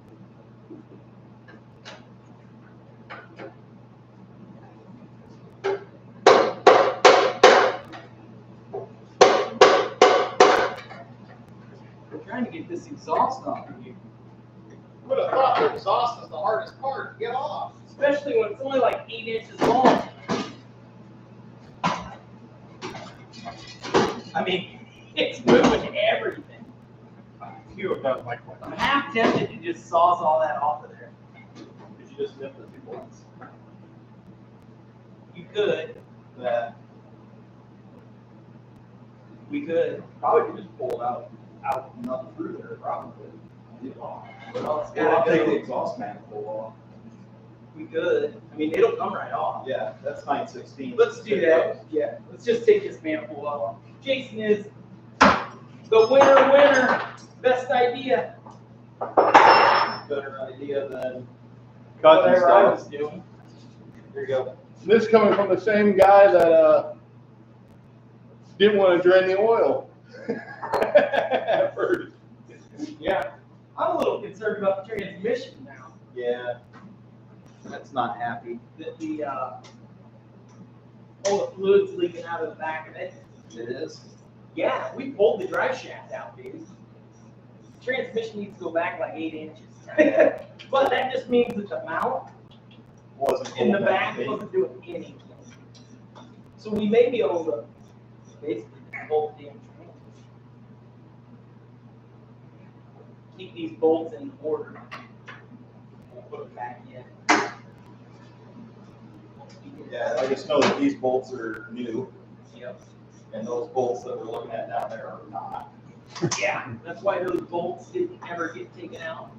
We're trying to get this exhaust off of you. Would have thought the exhaust is the hardest part to get off. Especially when it's only like 8 inches long. I mean, it's moving everything. You have done like I'm half tempted to just saws all that off of there. Did you just nip the 2 bolts? You could, Yeah. we could. Probably could just pull it out and nothing through there, probably. Well, it's Well, I'll gotta take the go. exhaust manifold off. We could. I mean, it'll come right off. Yeah, that's 9/16. Let's do that. Yeah, let's just take this manifold off. Jason is The winner, best idea. Better idea than Cutting Whatever I stuff. was doing. here you go. This coming from the same guy that didn't want to drain the oil at first. Yeah. I'm a little concerned about the transmission now. Yeah, that's not happy. The all the fluid's leaking out of the back of it. It is. Yeah, we pulled the drive shaft out, dude. Transmission needs to go back like 8 inches. But that just means that the mount Wasn't in the old back enough to wasn't doing anything. So we may be able to basically bolt the damn transmission. Keep these bolts in order. We'll put it back in. be. Yeah, I just know that these bolts are new, Yep. and those bolts that we're looking at down there are not. Yeah, that's why those bolts didn't ever get taken out.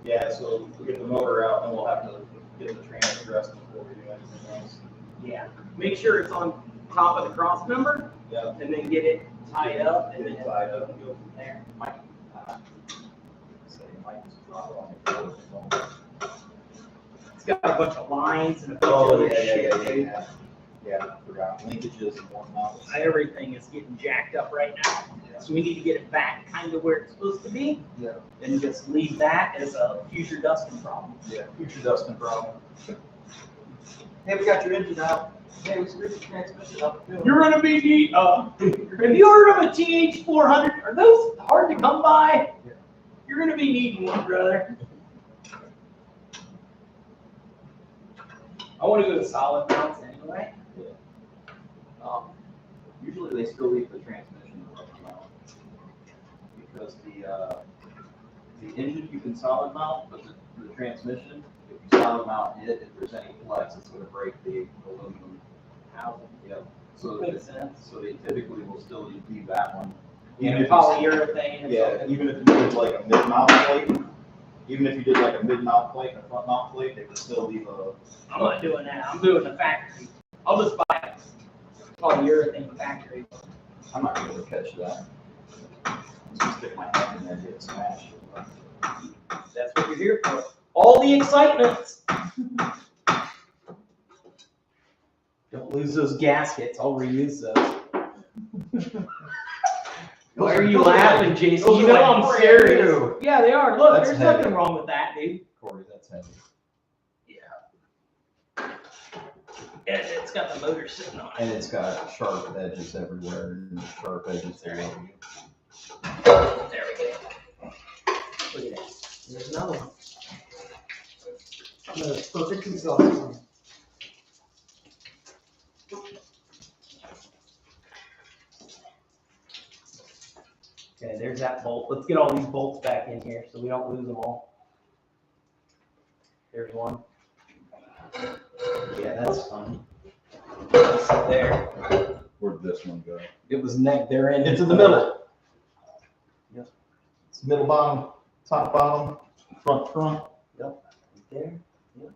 Yeah, so we get the motor out, and we'll have to get the trans addressed before we do anything else. Yeah. Make sure it's on top of the cross member, Yeah. and then get it tied up, and Get then it tied up. go from there. So you might just drop it on the floor. It's got a bunch of lines and a bunch of Oh, other yeah, shit. yeah, yeah, yeah. Yeah, I forgot linkages and whatnot. Everything is getting jacked up right now. So we need to get it back kind of where it's supposed to be. Yeah. And just leave that as a future dusting problem. Yeah, future dusting problem. Hey, we got your engine out. Hey, we screwed the transmission up. You're gonna be neat. Have you heard of a TH400? Are those hard to come by? Yeah. You're gonna be needing one, brother. I want to go to solid mounts anyway. Usually they still leave the transmission mount because the engine you can solid mount, but the transmission, if you solid mount it, if there's any flex, it's going to break the aluminum housing. Yep. So Makes sense. so they typically will still leave that one. Yeah, Even if polyurethane. And Yeah, even if you did like a mid-mount plate, even if you did like a mid-mount plate and a front-mount plate, they would still leave a. I'm not doing that. I'm doing the factory. I'll just buy a polyurethane factory. I'm not going to catch that. I'm just gonna stick my hand in there and get smashed. That's what you're here for. All the excitement. Don't lose those gaskets. I'll reuse those. Why are you laughing, Jason? those You are know like I'm brand serious. new. Yeah, they are. Look, That's there's heavy. nothing wrong with that, dude. Corey, that's heavy. Yeah, it's got the motor sitting on it. And it's got sharp edges everywhere and sharp edges there. There we go. Look at that. There's another one. That's perfect exhaust. Okay, there's that bolt. Let's get all these bolts back in here so we don't lose them all. There's one. Yeah, that's fun. That's there. Where'd this one go? It was neck there in. It's in the middle. Yep. It's middle bottom, top bottom, front. Yep. There. Yep.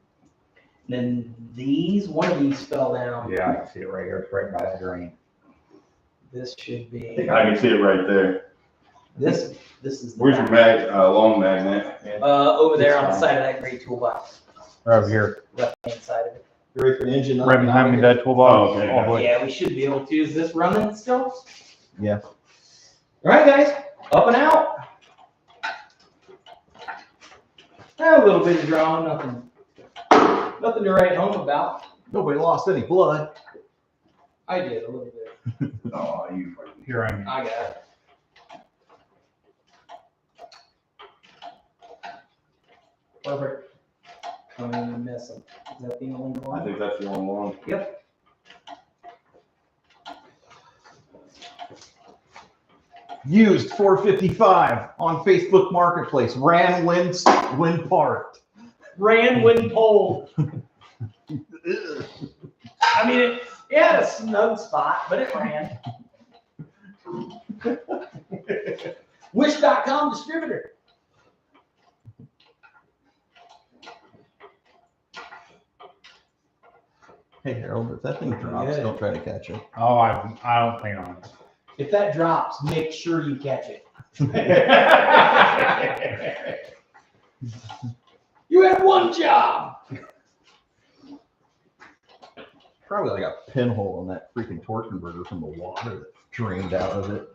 Then these, one of these fell down. Yeah, I can see it right here. It's right by the drain. This should be. I can see it right there. This is. the Where's your back. long magnet? Over there It's on the fine. side of that gray toolbox, Right over here. left hand side of it. You ready for the engine? Right behind me, that toolbox. Oh, okay. All the way. Yeah, we should be able to. Is this running still? Yeah. All right, guys, up and out. A little bit of drama, nothing to write home about. Nobody lost any blood. I did a little bit. Oh, you. Here I am. I got it. Perfect. Don't even miss them. Is that the only I one? think that's the only one. Yep. Used 455 on Facebook Marketplace. Ran, win part. Ran when told. I mean, it had a snug spot, but it ran. Wish.com distributor. Hey Harold, if that thing drops, Yeah. don't try to catch it. Oh, I don't plan on it. If that drops, make sure you catch it. You had one job. Probably like a pinhole in that freaking torque converter from the water that drained out of it.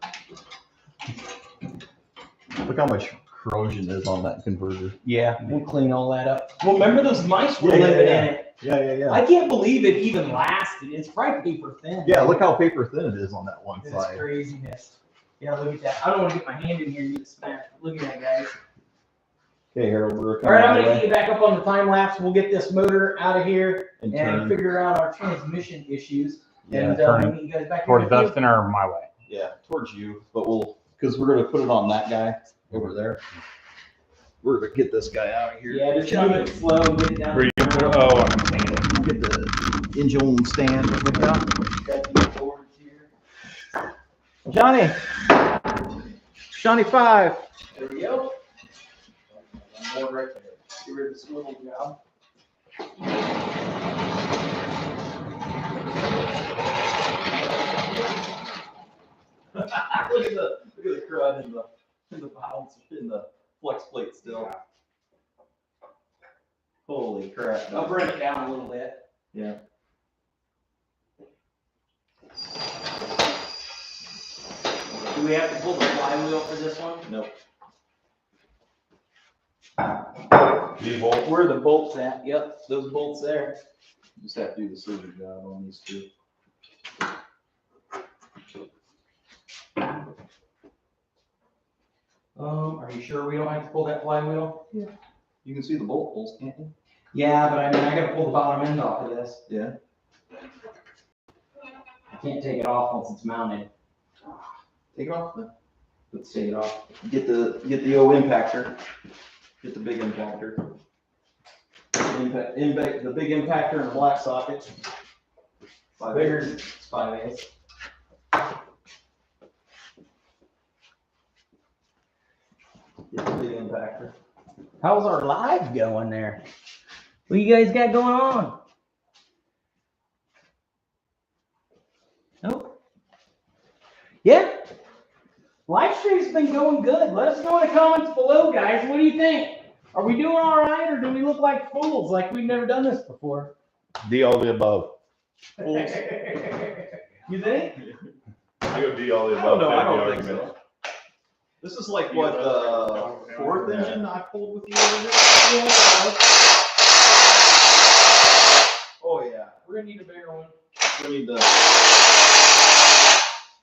Look how much corrosion is on that converter. Yeah, we'll clean all that up. Well, remember those mice were Yeah, yeah, living yeah. in it. Yeah. I can't believe it even lasted. It's probably paper thin. Yeah, look how paper thin it is on that one It's side. craziness. Yeah, look at that. I don't want to get my hand in here and get smashed. Look at that, guys. Okay, Harold, we're All right, I'm coming gonna my get you back up on the time lapse. We'll get this motor out of here and and turn. figure out our transmission issues. Yeah, And turn we'll get you guys back Towards here. Dustin or my way? Yeah, towards you, but because we're gonna put it on that guy over there. We're gonna get this guy out of here. Yeah, just move it slow and get it down. Where you gonna put it? Oh, I'm gonna take it. Get the engine stand. Look out. Johnny 5. There we go. One more right there. Get rid of the swivel job. Look at the crud in the valves in the flex plate still. Holy crap! I'll bring it down a little bit. Yeah. Do we have to pull the flywheel for this one? Nope. Where are the bolts at? Yep, those bolts there. Just have to do the scissor job on these two. Are you sure we don't have to pull that flywheel? Yeah. You can see the bolt holes, can't you? Yeah, but I mean, I gotta pull the bottom end off of this. Yeah. I can't take it off once it's mounted. Take it off then. Let's take it off. Get the old impactor. Get the big impactor. The big impactor in the black socket. Bigger, it's 5/8. Get the big impactor. How's our live going there? What you guys got going on? Nope. Yeah. Live stream's been going good. Let us know in the comments below, guys. What do you think? Are we doing all right, or do we look like fools, like we've never done this before? D all the above. You think? I go D all the I above. don't know. I save the don't think argument. so. This is like what the fourth engine I pulled with you. Oh yeah. We're gonna need a bigger one. We need to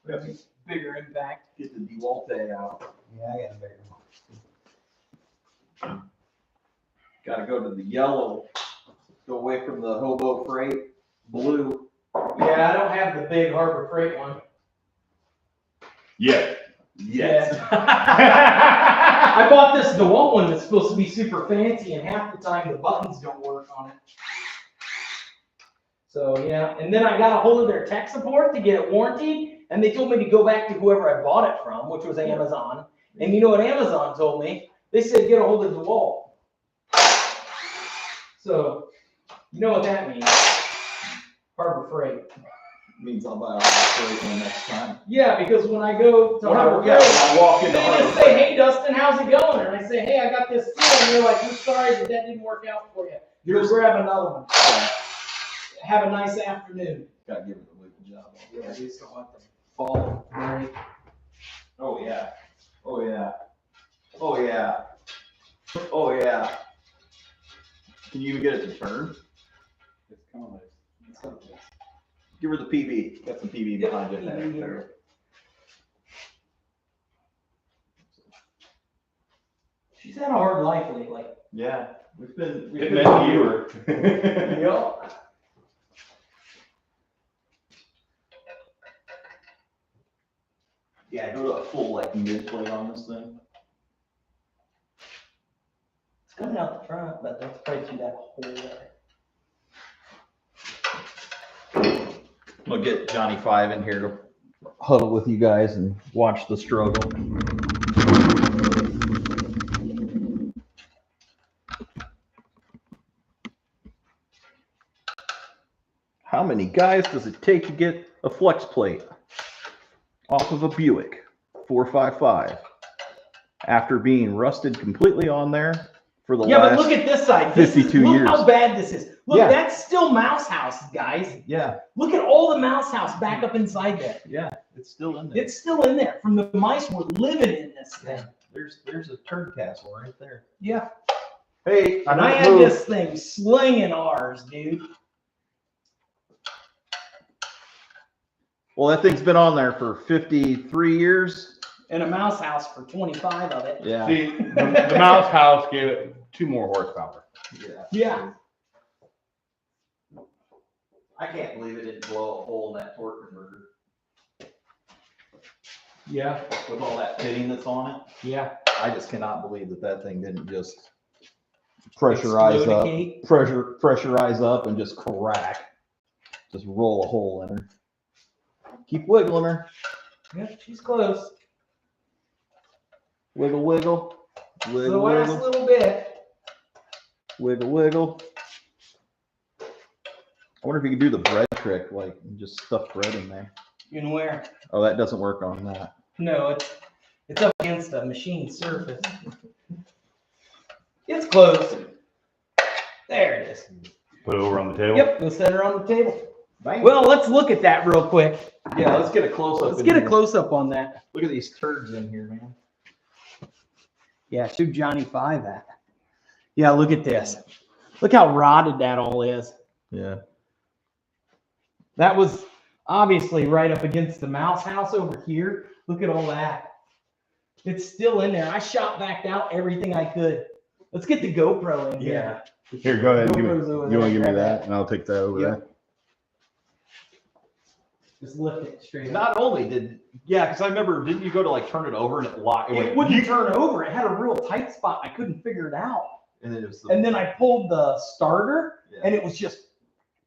We have a bigger impact. get the DeWalte out. Yeah, I got a bigger one. Got to go to the yellow. Go away from the hobo freight. Blue. Yeah, I don't have the big Harbor Freight one. Yeah. Yes. I bought this DeWalt one that's supposed to be super fancy, and half the time the buttons don't work on it. So yeah, and then I got a hold of their tech support to get it warranted, and they told me to go back to whoever I bought it from, which was Amazon. And you know what Amazon told me? They said get a hold of DeWalt. So you know what that means? Harbor Freight. Means I'll buy a freight one next time. Yeah, because when I go to When Harbor I Freight, walk into they Harbor just say, Freight. hey, Dustin, how's it going? And I say, hey, I got this deal. And they're like, we're sorry that didn't work out for you. Here's grab another one. Have a nice afternoon. Gotta give it a wicked job. Yeah, I just don't want them fall. Right. Oh yeah. Oh yeah. Oh yeah. Oh yeah. Can you even get it to turn? It's kind of like, it's like this. Give her the PV. Got some PV behind you. PV here. She's had a hard life lately. Yeah. We've been viewer. Yep. Yeah, go to a full like mid plate on this thing. It's coming out the front, but that's probably through that hole there. We'll get Johnny 5 in here to huddle with you guys and watch the struggle. How many guys does it take to get a flex plate off of a Buick 455 after being rusted completely on there for the Yeah, last but look at this side. 52 look years. how bad this is. Look, Yeah. that's still mouse house, guys. Yeah, Look at all the mouse house back up inside there. yeah, it's still in there. It's still in there from the mice were living in this thing. There's a turd castle right there. Yeah. Hey, And I had this thing slinging ours, dude. Well, that thing's been on there for 53 years. In a mouse house for 25 of it. Yeah. See, the mouse house gave it 2 more horsepower. Yeah. Yeah. I can't believe it didn't blow a hole in that torque converter Yeah. with all that pitting that's on it. Yeah. I just cannot believe that that thing didn't just pressurize Explodicate. up, pressurize up and just crack. Just roll a hole in her. Keep wiggling her. Yeah, she's close. Wiggle, wiggle. The Wiggle, last wiggle. little bit. Wiggle, wiggle. I wonder if you could do the bread trick, like just stuff bread in there. You know where? Oh, that doesn't work on that. No, it's up against a machine surface. It's close. There it is. Put it over on the table. Yep, we'll set her on the table. Bang. Well, let's look at that real quick. Yeah, let's get a close up. Let's get a close up on that. Look at these turds in here, man. Yeah, shoot Johnny 5 at. Yeah, look at this. Look how rotted that all is. Yeah. That was obviously right up against the mouse house over here. Look at all that. It's still in there. I shot backed out everything I could. Let's get the GoPro in here. Here, go ahead. GoPro's over You there. want to give me Grab that, and I'll take that over Yeah. there. Just lift it straight up. Not only did, yeah, because I remember, didn't you go to like turn it over and it locked? It wouldn't turn over. It had a real tight spot. I couldn't figure it out. And then it was. And then I pulled the starter, Yeah. and it was just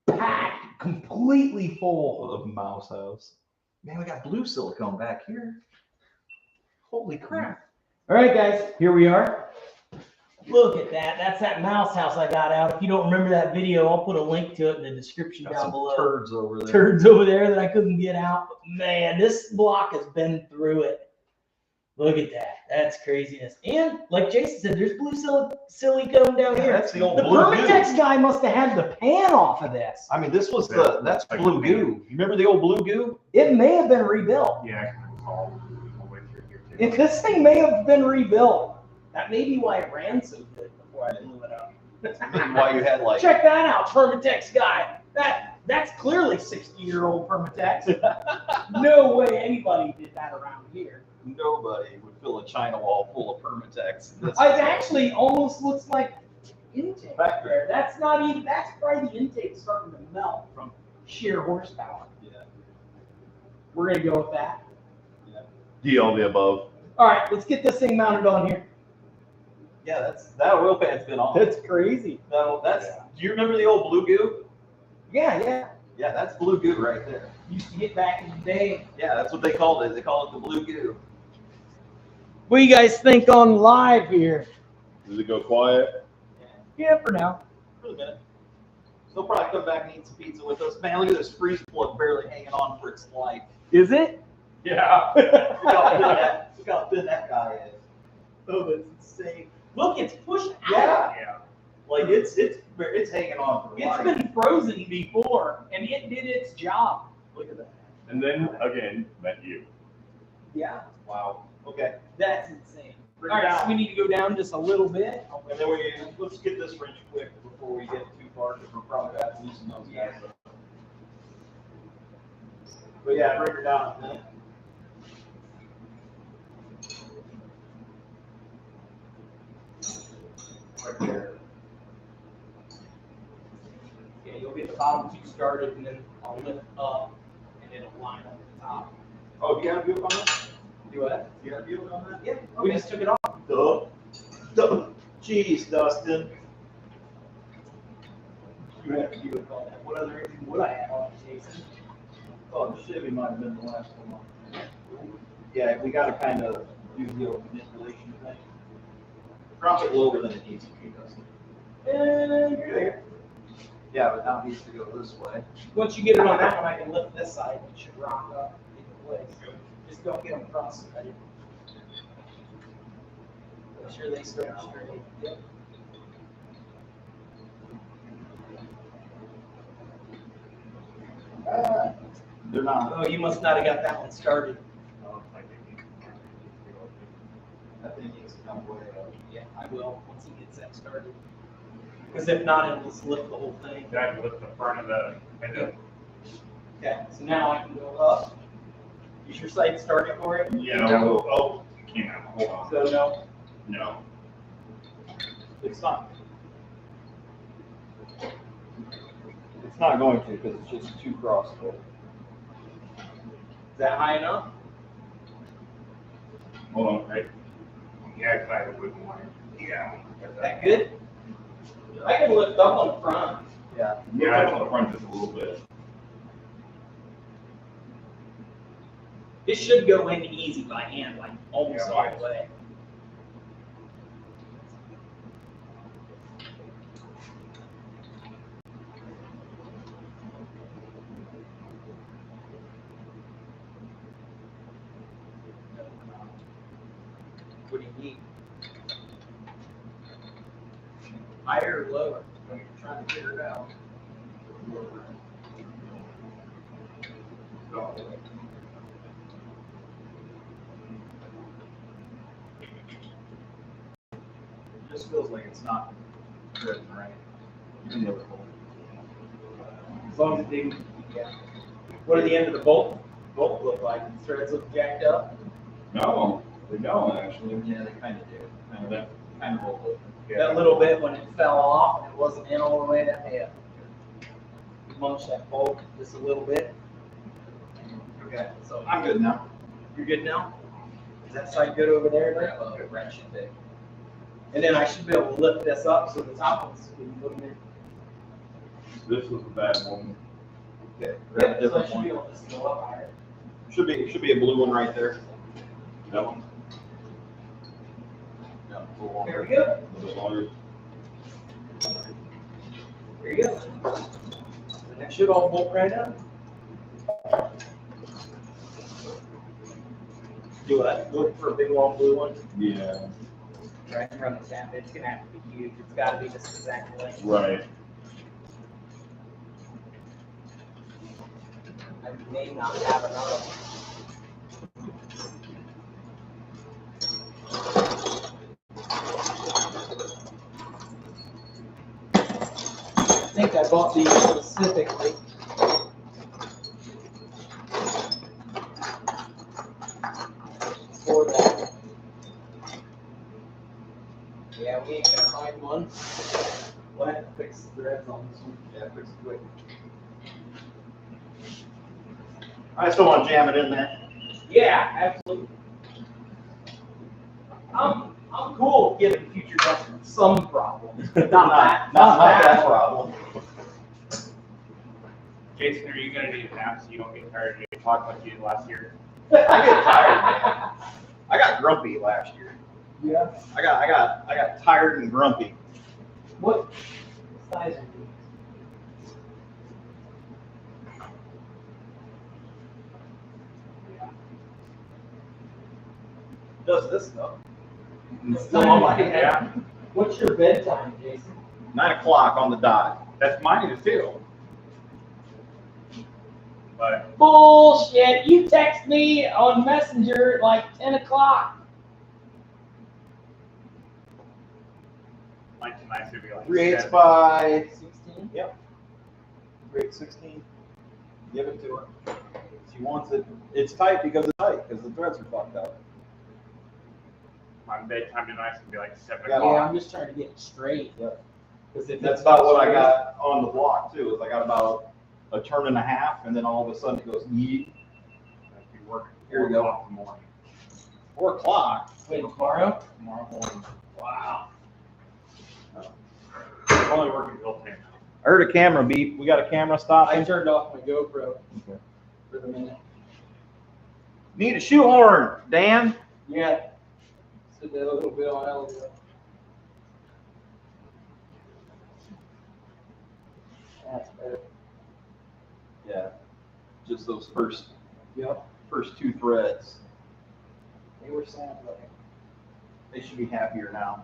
packed, completely full. Of mouse house. Man, we got blue silicone back here. Holy crap! All right, guys, here we are. Look at that. That's that mouse house I got out. If you don't remember that video, I'll put a link to it in the description Got down some below. turds over there. Turds over there that I couldn't get out. But man, this block has been through it. Look at that. That's craziness. And like Jason said, there's blue silicone down Yeah, here. that's the old The blue Permatex goo. guy must have had the pan off of this. I mean, this was Yeah, that's like blue the goo. You remember the old blue goo? It may have been rebuilt. Yeah, all the way through here too. If this thing may have been rebuilt, that may be why it ran so good before I blew it up. Maybe why you had like. Check that out, Permatex guy. That's clearly 60-year-old Permatex. No way anybody did that around here. Nobody would fill a China wall full of Permatex. It actually almost looks like intake back there. That's not even. That's probably the intake starting to melt from sheer horsepower. Yeah. We're gonna go with that. D all the above. All right, let's get this thing mounted on here. Yeah, that oil pan's been on. That's crazy. No, that's. Do you remember the old blue goo? Yeah. Yeah, that's blue goo right there. Used to get back in the day. Yeah, that's what they called it. They call it the blue goo. What do you guys think on live here? Does it go quiet? Yeah, for now. For a minute. They'll probably come back and eat some pizza with us. Man, look at this freeze plug barely hanging on for its life. Is it? Yeah. Look how thin that guy is. Oh, that's insane. Look, it's pushed out. Yeah. Like it's hanging on for It's life. been frozen before, and it did its job. Look at that. And then again, met you. Yeah, Wow. Okay. that's insane. Bring All it right, down. so we need to go down just a little bit. And then let's get this wrench quick before we get too far, because we're probably going to loosen those guys up. But yeah, bring her down a minute. Right there. Yeah, you'll get the bottom two started, and then I'll lift up, and it'll line up the top. Oh, you got a Buick on that? Do what? You got a Buick on that? Yeah, we just took it off. Duh. Jeez, Dustin. You have to do it all that. What other engine would I have on, Jason? Oh, the Chevy might have been the last one. Yeah, we got to kind of do the old manipulation thing. Drop it lower than it needs to be, Dustin. And you're there. Yeah, but now it needs to go this way. Once you get it on that one, I can lift this side. It should rock up into place. Just don't get them cross-threaded. Make sure they start straight. Yep. They're not. Oh, you must not have got that one started. That thing needs to come way up. Yeah, I will, once he gets that started. Because if not, it'll just lift the whole thing. Did I lift the front of the window? Okay, so now I can go up. Is your sight started for it? Yeah. Oh, it came out. Hold on. So no. No. It's not. It's not going to because it's just too cross-threaded. Is that high enough? Hold on, right? Yeah, because I had a wooden one. Yeah. Is that good? I can lift up on the front. Yeah. Yeah, I on the front just a little bit. It should go in easy by hand, like almost Yeah, all right. the way. What do you need? Higher or lower? When you're trying to figure it out. It just feels like it's not good, right? As long as it didn't, yeah. What do the end of the bolt look like? The threads look jacked up? No, they don't actually. Yeah, they kind of do. Kind of roll over. That little bit when it fell off and it wasn't in all the way down here. Munch that bolt just a little bit. Okay, so I'm good now. you're good now? Is that side good over there? Yeah, well, the wrench should be. And then I should be able to lift this up so the top one's looking in. This was a bad one. Okay. Yeah, so I should be able to just go up higher. Should be a blue one right there. That one. No, a little longer. There we go. A little bit longer. There you go. And that should all bolt right up. Do what? Look for a big long blue one. Yeah. Try and run the tap. It's gonna have to be huge. It's gotta be this exact length. Right. I may not have another one. I think I bought these specifically. For that. Yeah, we ain't gonna find one. We'll have to fix the threads on this one. Yeah, fix it quick. I still want to jam it in there. Yeah, absolutely. I'm cool giving future customers some problems, but not that. Not that problem. Jason, are you gonna need a nap so you don't get tired of talking like you did last year? I get tired, man. I got grumpy last year. Yeah. I got tired and grumpy. What size are you? Does this though? Still on my head. Yeah. What's your bedtime, Jason? 9 o'clock on the dot. That's mine too. But Bullshit! You text me on Messenger at like 10 o'clock. mine tonight should be like 3/8 7. by 16? 3/8/16. Give it to her. She wants it. It's tight because it's tight because the threads are fucked up. My bedtime tonight should be like 7 Yeah, o'clock. Yeah, I'm just trying to get it straight. Yep. Because if That's it's about not what I straight- got on the block too. Is I got about a turn and a half, and then all of a sudden it goes yeet. I'd be working Here we go. 4 o'clock in the morning. 4 o'clock Wait, tomorrow? tomorrow morning. Wow. I'm only working till 10 now. I heard a camera beep. We got a camera stop. I turned off my GoPro Okay. for the minute. Need a shoehorn, Dan. Yeah. So did a little bit on elevator. That's better. Yeah. Just those first Yep. first 2 threads. They were sad looking. They should be happier now.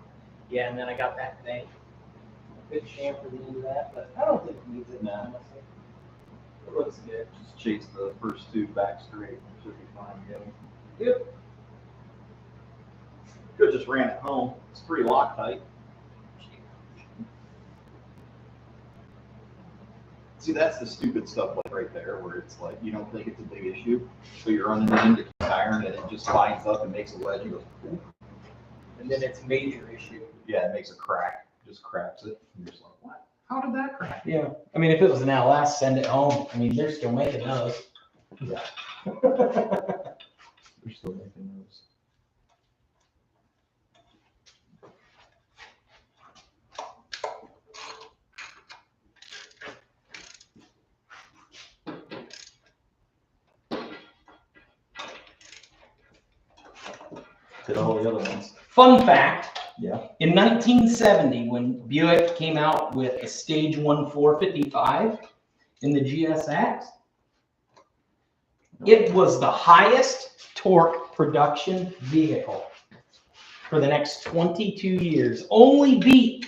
Yeah, and then I got that thing. Good chamfer for the end of that, but I don't think it needs it. No. Honestly. It looks good. Just chase the first 2 back straight. Should be fine. Yeah. Yep. Could just ran it home. It's pretty Loctite. See, that's the stupid stuff like right there, where it's like you don't think it's a big issue, so you're running it into iron and it just lines up and makes a wedge. You go, "Ooh." And then it's a major issue. Yeah, it makes a crack. Just cracks it. And you're just like, what? How did that crack? Yeah. I mean, if it was an LS, send it home. I mean, they're still making those. Yeah. They're still making those. Did all the other ones. Fun fact. Yeah. In 1970, when Buick came out with a Stage 1 455 in the GSX, it was the highest torque production vehicle for the next 22 years, only beat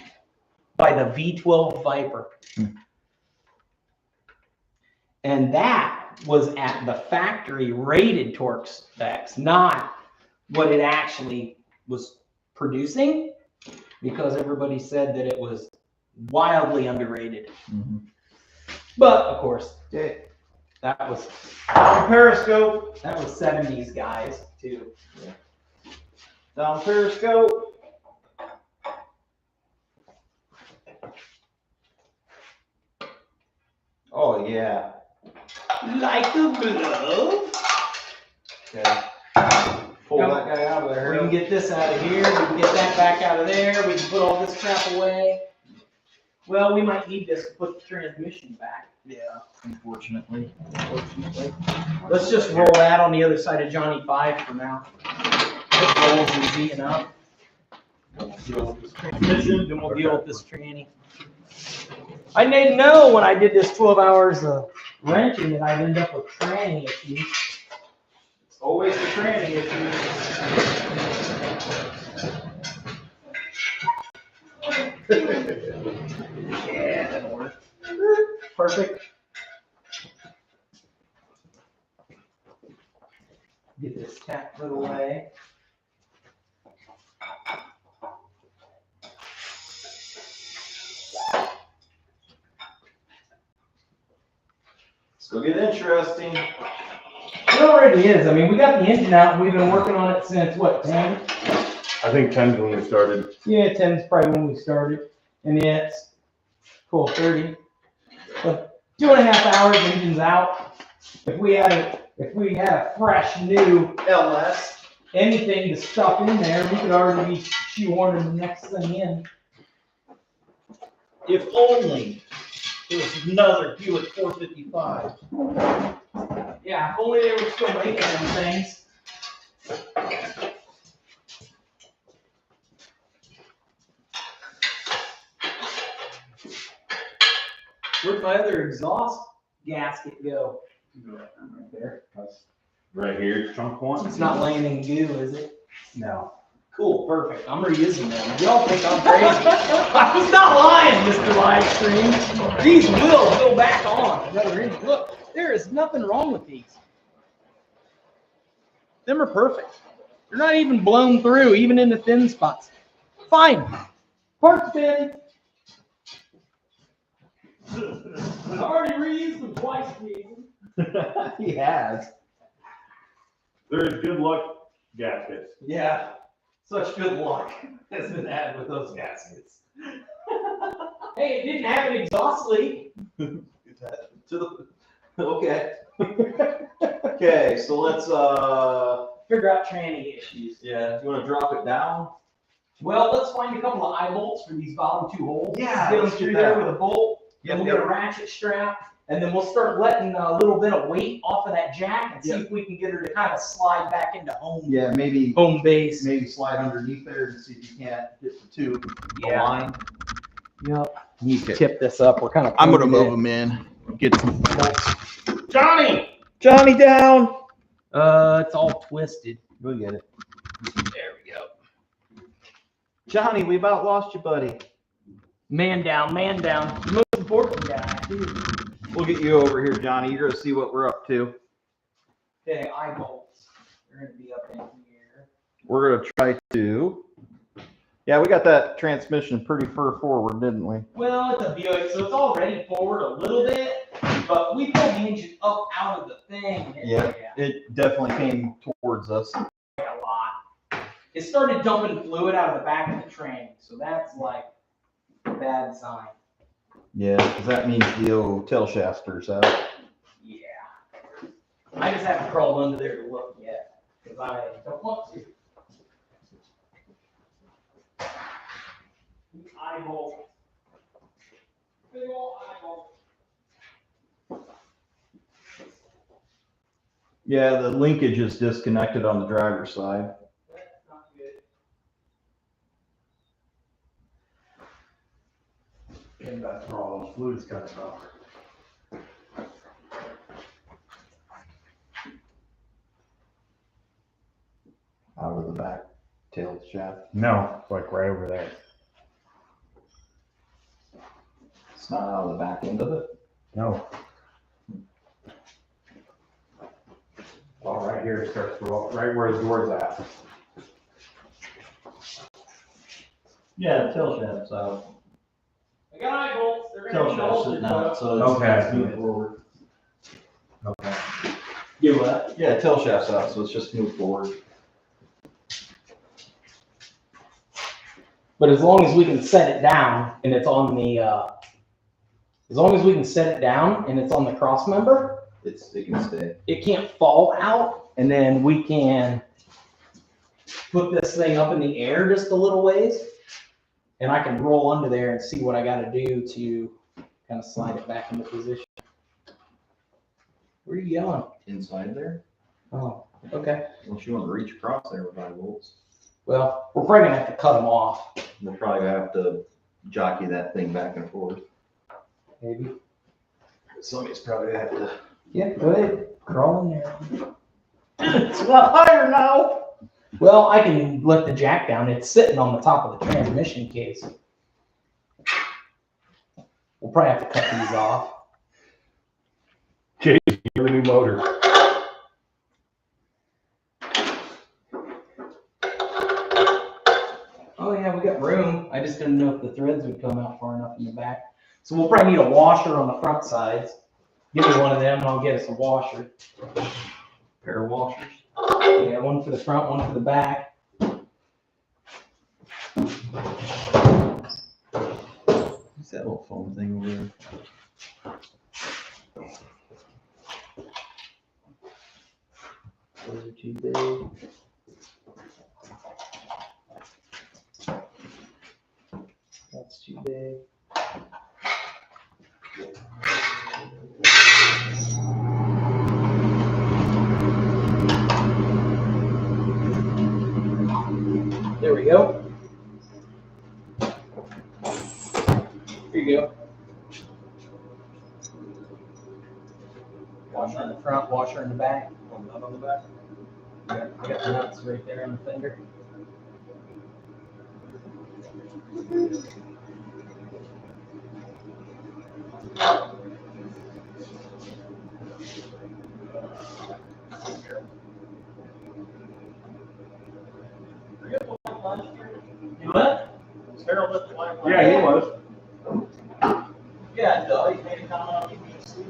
by the V12 Viper. And that was at the factory rated torque specs, not what it actually was producing, because everybody said that it was wildly underrated. But of course, that was Periscope. that was 70s guys too. Down Periscope. Oh yeah. Like a glove. Okay. Pull that guy out of there. We can get this out of here. We can get that back out of there. We can put all this crap away. Well, we might need this to put the transmission back. Yeah, unfortunately. Let's just roll that on the other side of Johnny 5 for now. This rolls easy enough. Then we'll deal with this tranny. I didn't know when I did this 12 hours of wrenching that I'd end up with tranny issues. It's always the tranny issue. Yeah, that'll work. Perfect. Get this tap put away. It's gonna get interesting. It already is. I mean, we got the engine out and we've been working on it since what, 10? I think 10's when we started. Yeah, 10's probably when we started. And yeah, it's 12:30. But 2.5 hours, engine's out. If we had a fresh new LS, anything to stuff in there, we could already be shoehorning the next thing in. If only it was another Buick 455. Yeah, if only they were still making them things. Where'd my other exhaust gasket go? Right there. Right here, trunk one. It's not laying in goo, is it? No. Cool, perfect. I'm reusing them. Y'all think I'm crazy. I was not lying, Mr. Livestream. These will go back on another engine. Look, there is nothing wrong with these. Them are perfect. They're not even blown through, even in the thin spots. Fine. Part thin. I've already reused them twice, Jason. He has. There's good luck gaskets. Yeah. Such good luck has been had with those gaskets. Hey, it didn't have an exhaust leak. Okay. Okay, so let's Figure out tranny issues. yeah, do you want to drop it down? Well, let's find a couple of eye bolts for these bottom 2 holes. Yeah, Get them let's through do there that. with a bolt. Yep, Then we'll yep. get a ratchet strap, and then we'll start letting a little bit of weight off of that jack and see Yep. if we can get her to kind of slide back into Yeah, maybe home base. slide underneath there and see if you can't get the tube Yeah. aligned. Yep. You can- Tip this up. We're kind of. I'm gonna move them in. Get some bolts. Johnny. Johnny down. It's all twisted. We'll get it. There we go. Johnny, we about lost you, buddy. Man down, man down. Most important guy. We'll get you over here, Johnny. You're gonna see what we're up to. Okay, eye bolts. They're gonna be up in here. We're gonna try to. Yeah, we got that transmission pretty far forward, didn't we? Well, it's a Buick, so it's already forward a little bit, but we pulled the engine up out of the thing. Yeah. It definitely came towards us. A lot. It started dumping fluid out of the back of the train, so that's like a bad sign. Yeah, because that means the old tail shafter's out. Yeah. I just haven't crawled under there to look yet, because I don't want to. Eyeball. Big old eyeball. Yeah, the linkage is disconnected on the driver's side. That's not good. And that's where all those fluids coming from. Out of the back tail shaft. No, it's like right over there. It's not out of the back end of it. No. All right here it starts to roll, right where the door's at. Yeah, the tail shaft's out. I got eye bolts. They're Tail gonna be shaft's bolted. sitting out, so it's Okay. moving forward. Okay. Do what? Yeah, tail shaft's out, so it's just move forward. But as long as we can set it down and it's on the, as long as we can set it down and it's on the cross member, It can stay. it can't fall out, and then we can put this thing up in the air just a little ways, and I can roll under there and see what I gotta do to kind of slide it back into position. Where are you going? Inside there, Oh, okay. unless you want to reach across there with 5 volts. Well, we're probably gonna have to cut them off, We'll probably have to jockey that thing back and forth. maybe. Somebody's probably gonna have to. Yeah, go ahead, crawl in there. It's a lot higher now. Well, I can let the jack down. It's sitting on the top of the transmission case. We'll probably have to cut these off. You have a new motor. Oh yeah, we got room. I just didn't know if the threads would come out far enough in the back. So we'll probably need a washer on the front sides. Give me one of them and I'll get us a washer. Pair of washers. Yeah, one for the front, one for the back. What's that little foam thing over there? Those are too big. That's too big. There we go. Here you go. Washer in the front, washer in the back. None on the back. I got the nuts right there on the fender. What? Was Harold at the line? Yeah, he was. Yeah, duh, he made a comment on me being sleepy.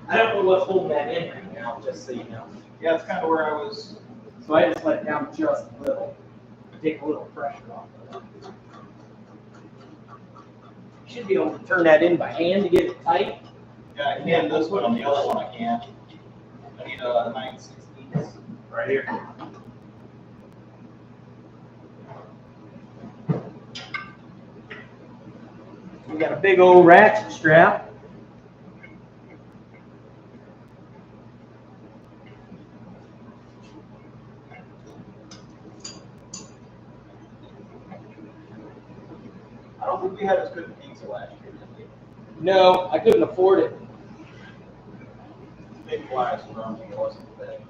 I don't know what's holding that in right now, just so you know. Yeah, that's kind of where I was. So I just let it down just a little, take a little pressure off of it. Should be able to turn that in by hand to get it tight. Yeah, I can this one, on the other one I can't. I need a 9/16. Right here. We got a big old ratchet strap. We had us cooking pizza last year, didn't we? No, I couldn't afford it. Maybe why I was grumpy, I wasn't fed.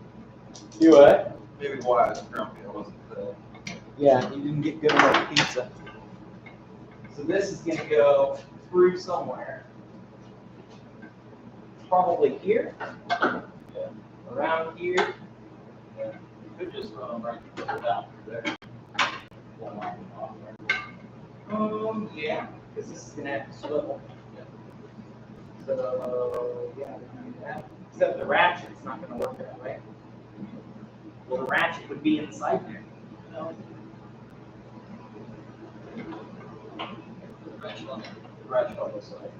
You what? Maybe why I was grumpy, I wasn't fed. Yeah, you didn't get good enough pizza. So this is gonna go through somewhere. Probably here. Yeah. Around here. Yeah. You could just run them right down through there. Won't knock them off there. Yeah, because this is gonna have to swivel. So, yeah, we can do that. Except the ratchet's not gonna work that way. Well, the ratchet would be inside there. No. Ratchet on this side.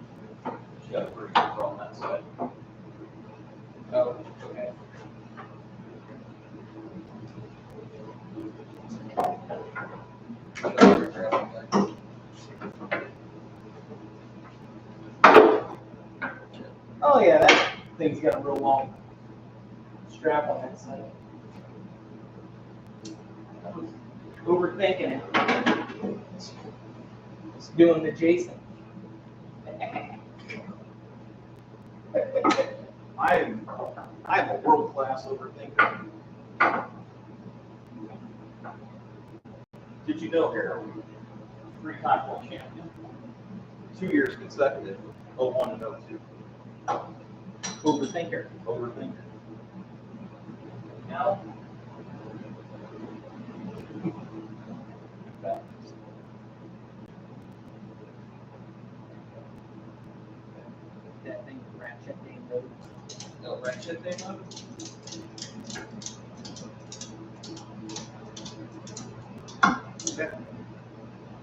She got a pretty good on that side. Oh, okay. Oh yeah, that thing's got a real long strap on that side. I was overthinking it. Just doing the Jason. I'm a world-class overthinker. Did you know, Harold? 3-time world champion. 2 years consecutive. 01 and 02. Overthinker. Overthinker. No. That thing, ratchet thing, No ratchet thing on it?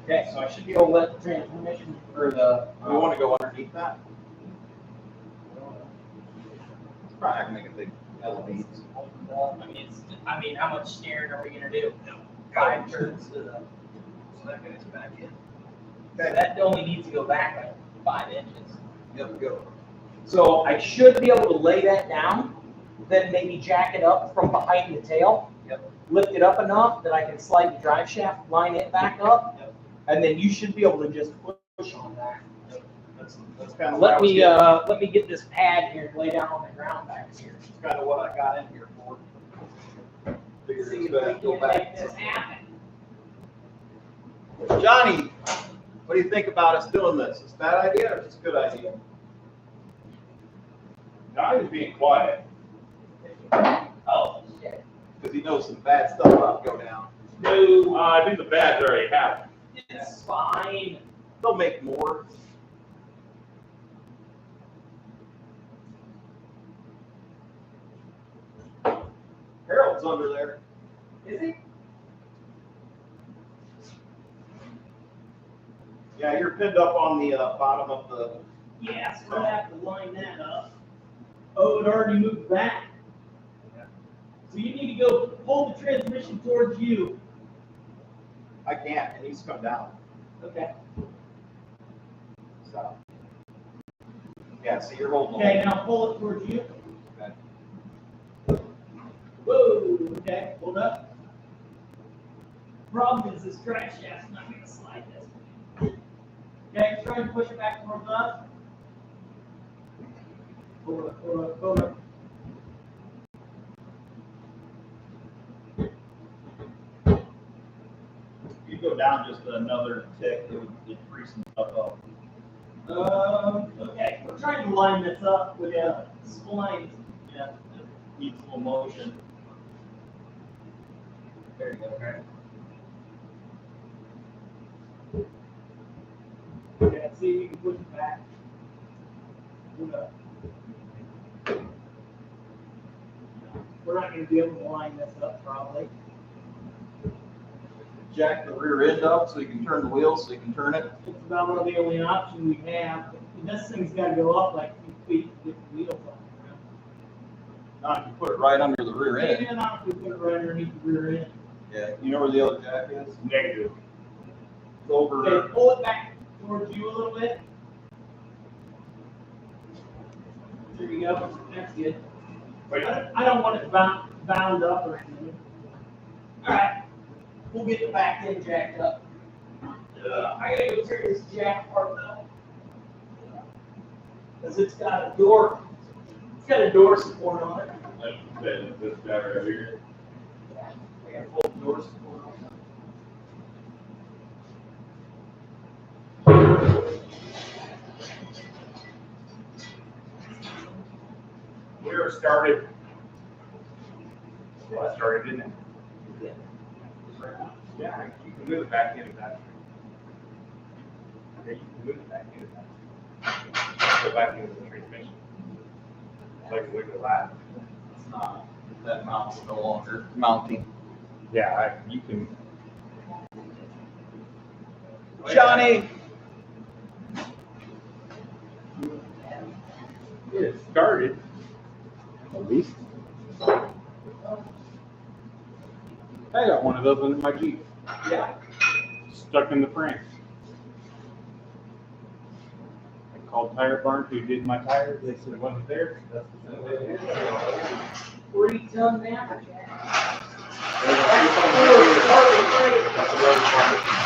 Okay, so I should be able to let the transmission or the. We want to go underneath that? It's probably not gonna make a big LED. I mean, how much steering are we gonna do? 5 turns to the. So that guy's back in. So that only needs to go back like 5 inches. Yep, go. So I should be able to lay that down, then maybe jack it up from behind the tail. Yep. Lift it up enough that I can slide the drive shaft, line it back up, Yep. and then you should be able to just push on that. That's kind of what I Let me get this pad here and lay down on the ground back here. That's kind of what I got in here for. Figured See it's if better we to go can make back. this happen. Johnny, what do you think about us doing this? Is it a bad idea or is it a good idea? Now he's being quiet. Oh, shit. Because he knows some bad stuff about to go down. No, I think the bad's already happened. It's fine. They'll make more. Harold's under there. Is he? Yeah, you're pinned up on the bottom of the. Yes, we're gonna have to line that up. Oh, it already moved back. So you need to go pull the transmission towards you. I can't. It needs to come down. Okay. So. Yeah, so you're holding Okay, on. now pull it towards you. Okay. Whoa, okay, hold up. Problem is this crankshaft's not gonna slide this. Okay, try and push it back towards us. Hold up, hold up, hold up. You go down just another tick, it frees some stuff up. Okay, we're trying to line this up with splines. Yeah, it needs a little motion. There you go, okay. Okay, see if you can push it back. Hold up. We're not gonna be able to line this up probably. Jack the rear end up so you can turn the wheels so you can turn it. It's about one of the only option we have. This thing's gotta go up like 2 feet to get the wheels on the ground. Not if you put it right under the rear end. Maybe not if we put it right underneath the rear end. Yeah, you know where the other jack is? Negative. It's over. Okay, pull it back towards you a little bit. There you go. That's good. I don't want it bound up or anything. All right. We'll get the back end jacked up. I gotta go tear this jack apart though. Because it's got a door. It's got a door support on it. This guy right here. Yeah, I got a full door support on it. We were started. Well, I started, didn't it? Yeah, you can move it back into that. Yeah, you can move it back into that. Go back into the transmission. Like a wiggle that. It's not, that mount's no longer mounting. Yeah, you can. Johnny! It started. At least. I got one of those under my Jeep. Yeah. Stuck in the frame. I called Tire Barn who did my tires. They said it wasn't there. That's the same way it is. Where you done that, Jack?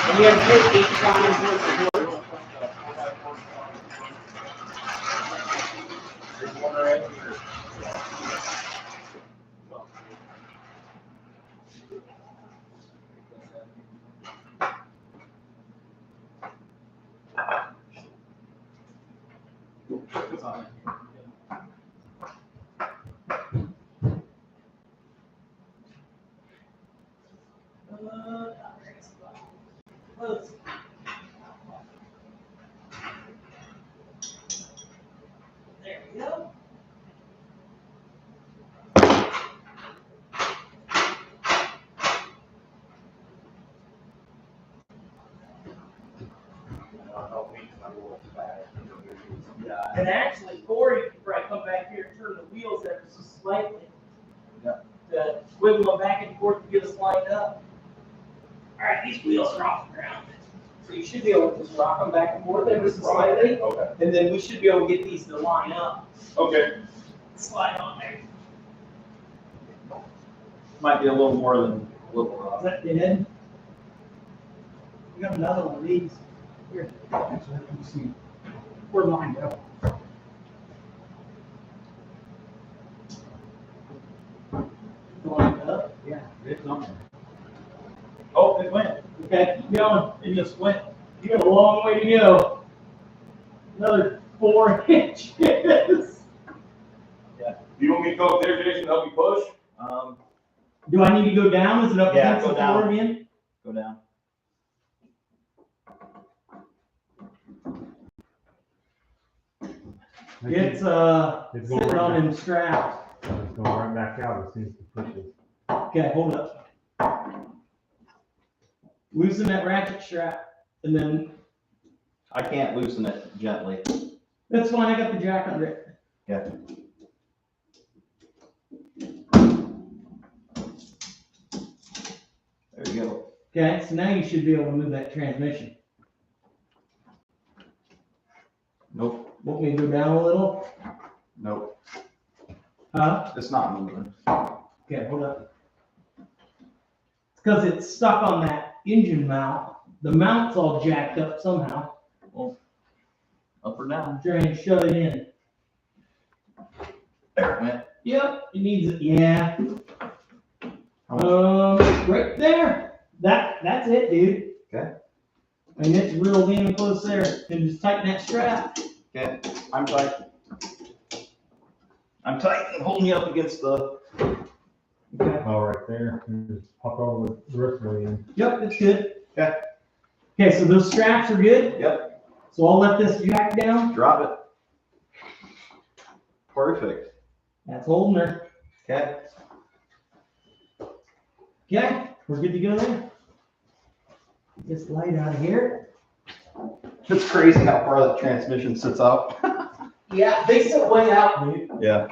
And you have to take 8 times worth of work. There's one right here. There we go. And actually, Corey could probably come back here and turn the wheels ever so slightly. Yep. To wiggle them back and forth to get us lined up. All right, these wheels are off the ground. So you should be able to just rock them back and forth ever so slightly. Okay. And then we should be able to get these to line up. Okay. Slide on there. Might be a little more than a little rough. Is that dead? We got another one of these. Here, actually, let me see. We're lined up. Lined up? Yeah, it's on there. Oh, it went. Okay, keep going. It just went. You got a long way to go. Another 4 inches. You want me to go up there, Jason, help you push? Do I need to go down? Is it up Yeah, against go the floor down. again? Go down. It's It's going sitting right on back. them straps. It's going right back out as soon as it pushes. Okay, hold up. Loosen that ratchet strap, and then I can't loosen it gently. that's fine. I got the jack under it. Yeah. There you go. Okay, so now you should be able to move that transmission. Nope. Want me to go down a little? Nope. Huh? It's not moving. Okay, hold up. It's because it's stuck on that engine mount. The mount's all jacked up somehow. Up or down. I'm trying to shove it in. There it went. Yep, it needs it. Yeah. Right there. That's it, dude. Okay. And it's real damn close there. And just tighten that strap. Okay. I'm tight. I'm tight and holding you up against the. Okay. Oh, right there. Just pop over the rest of it in. Yep, it's good. Okay. Okay, so those straps are good. Yep. So I'll let this jack down. Drop it. Perfect. That's holding her. Okay. Okay, we're good to go there. This light out of here. It's crazy how far that transmission sits out. Yeah, they sit way out, dude. Yeah.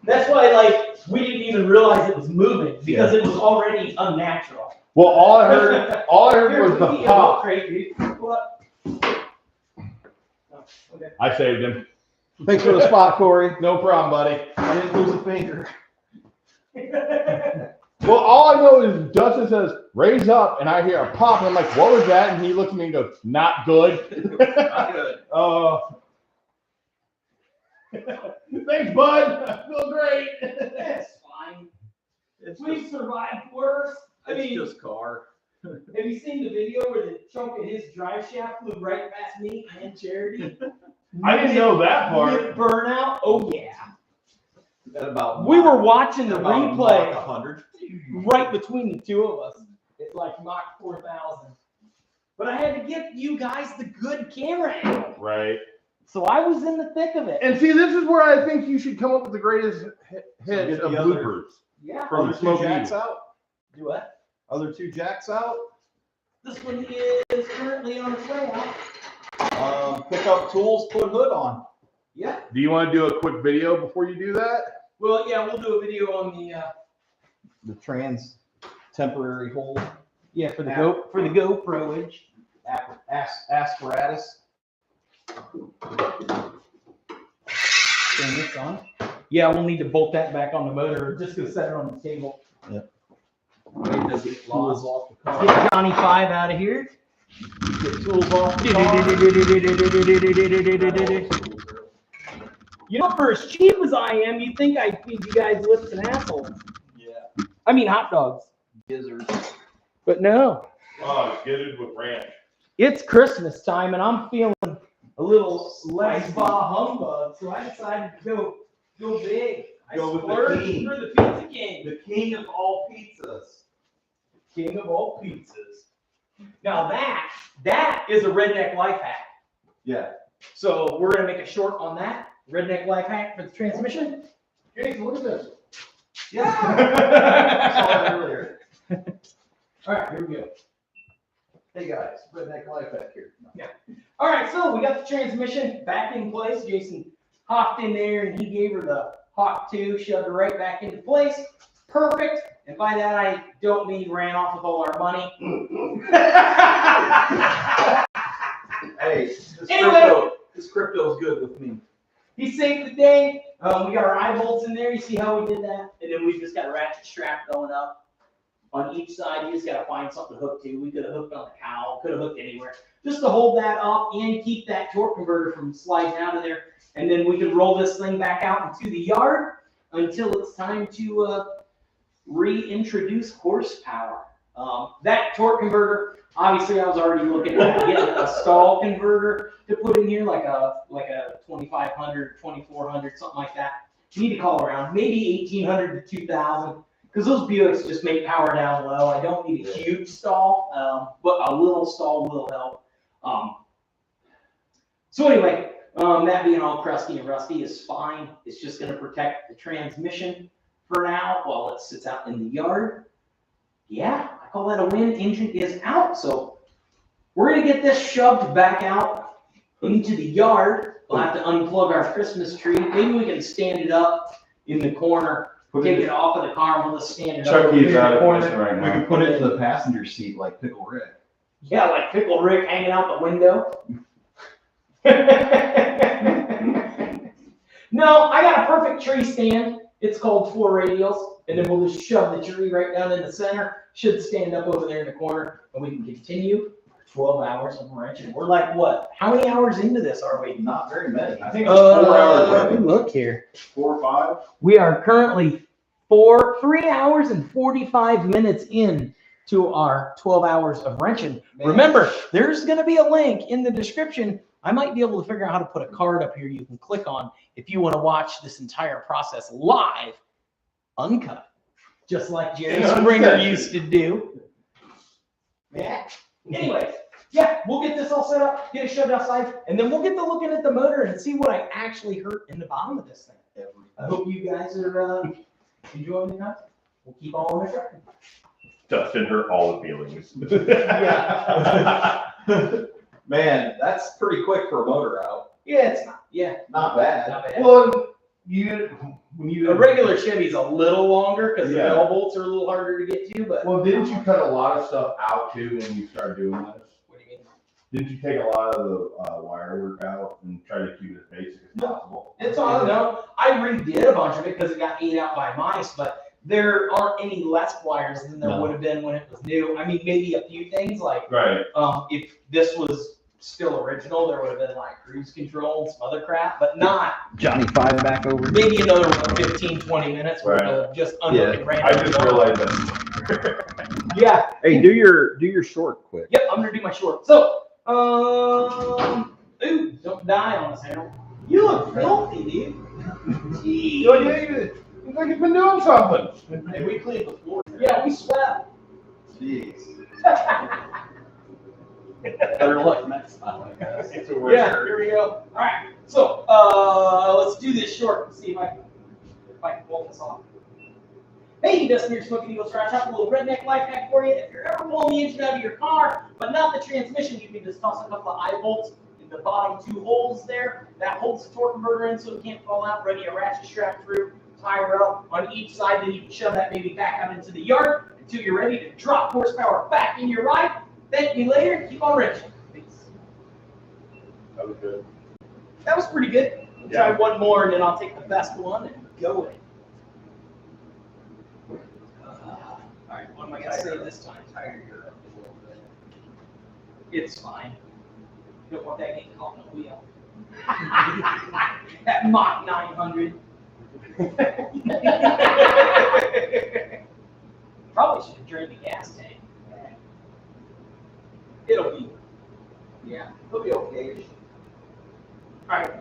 That's why, like, we didn't even realize it was moving because it was already unnatural. Well, all I heard was the Here, pop. crate, dude. What? Oh, okay. I saved him. Thanks for the spot, Corey. No problem, buddy. I didn't lose a finger. Well, Well, all I know is Dustin says, raise up, and I hear a pop, and I'm like, what was that? And he looks at me and goes, not good. Not good. Thanks, bud. I feel great. It's fine. It's We've survived worse. I mean, just car. have you seen the video where the chunk of his drive shaft flew right past me and Charity? I didn't know that part. With Burnout? Oh yeah. At about We were watching the about replay Mach 100. right between the two of us. It's like Mach 4000. But I had to get you guys the good camera angle. Right. So I was in the thick of it. And see, this is where I think you should come up with the greatest hits get of the other- bloopers. Yeah. From Other the two Smokin. jacks out. Do what? Other two jacks out. This one is currently on its way out. Pick up tools, put hood on. Yeah. Do you want to do a quick video before you do that? Well, yeah, we'll do a video on The trans temporary hold. for the GoProage. Asparatus. Turn this on. Yeah, we'll need to bolt that back on the motor. We're just gonna set it on the table. Yep. Get Tools off the car. Get Johnny 5 out of here. Get tools off the car. You know, for as cheap as I am, you'd think I'd feed you guys lips and assholes. Yeah. I mean, hot dogs. Gizzards. But no, Oh, get it with ranch. it's Christmas time, and I'm feeling a little less bah humbug, so I decided to go big. I Go with the splurged king. for the Pizza King. The king of all pizzas. King of all pizzas. Now that is a redneck life hack. Yeah. So we're gonna make a short on that redneck life hack for the transmission. Jason, look at this. Yeah. I saw that earlier. All right, here we go. Hey guys, redneck life back here. All right, so we got the transmission back in place. Jason hopped in there and he gave her the Hawk 2, shoved her right back into place. Perfect. And by that, I don't mean ran off with all our money. Hey, this crypto's good with me. He saved the day. We got our eye bolts in there. You see how we did that? And then we've just got a ratchet strap going up on each side. You just got to find something to hook to. We could have hooked on the cowl, could have hooked anywhere. Just to hold that up and keep that torque converter from sliding out of there. And then we can roll this thing back out into the yard until it's time to reintroduce horsepower. That torque converter, obviously I was already looking at getting a stall converter to put in here, like a 2500, 2400, something like that. You need to call around, maybe 1800 to 2000, because those Buicks just make power down low. I don't need a huge stall, but a little stall will help. So anyway, that being all crusty and rusty is fine. It's just going to protect the transmission for now while it sits out in the yard. Yeah, I call that a win. Engine is out. So we're going to get this shoved back out into the yard. We'll have to unplug our Christmas tree. Maybe we can stand it up in the corner, take it off of the car, and we'll just stand it up Chucky in is the out of corner. commission right We now. can put it in the passenger seat like Pickle Rick. Yeah, like Pickle Rick hanging out the window. No, I got a perfect tree stand. It's called 4 radials, and then we'll just shove the tree right down in the center. Should stand up over there in the corner, and we can continue 12 hours of wrenching. We're like, what? How many hours into this are we? Not very many. I think it's 4 hours. Let me Right? look here. 4 or 5? We are currently 3 hours and 45 minutes in to our 12 hours of wrenching. Remember, there's going to be a link in the description. I might be able to figure out how to put a card up here you can click on if you want to watch this entire process live, uncut, just like Jerry Springer used to do. Yeah. Anyways, yeah, we'll get this all set up, get it shoved outside, and then we'll get to looking at the motor and see what I actually hurt in the bottom of this thing. I hope you guys are enjoying the content. We'll keep on the truck. Dustin hurt all the feelings. Man, that's pretty quick for a motor out. Yeah, it's not. Yeah, Not bad. not bad. Well, when you A regular Chevy's a little longer because the Yeah. bell bolts are a little harder to get to, but Well, didn't you cut a lot of stuff out too when you started doing this? what do you mean? Didn't you take a lot of the wire work out and try to keep it as basic as possible? It's all no. I redid a bunch of it because it got ate out by mice, but there aren't any less wires than there No. would have been when it was new. I mean, maybe a few things like, Right. if this was still original, there would have been like cruise control and some other crap, but not Johnny 5 back over. maybe another 15, 20 minutes worth of just unhooking random. I just stuff. realized that. Yeah. Hey, do your short quick. Yep, I'm gonna do my short. So, ooh, don't die on us, Harold. You look filthy, dude. Jeez. Looks like you've been doing something. And we cleaned the floor. Yeah, we swept. Jeez. Better luck next time, I guess. It's a word. Yeah, here we go. All right, so let's do this short and see if I can pull this off. Hey, Dustin here, Smokin Eagle Scratch Up, a little redneck life hack for you. If you're ever pulling the engine out of your car, but not the transmission, you can just toss a couple of eye bolts in the bottom 2 holes there. That holds the torque converter in so it can't fall out. Ready a ratchet strap through, tie her up on each side, then you can shove that baby back out into the yard until you're ready to drop horsepower back in your ride. Thank me later. Keep on wrenching. Peace. That was good. That was pretty good. We'll try one more, and then I'll take the best one and go with it. All right, what am I going to say this time? It's fine. You don't want that getting caught in a wheel. That Mach 900. Probably should have drained the gas tank. It'll be, yeah, it'll be okay. All right.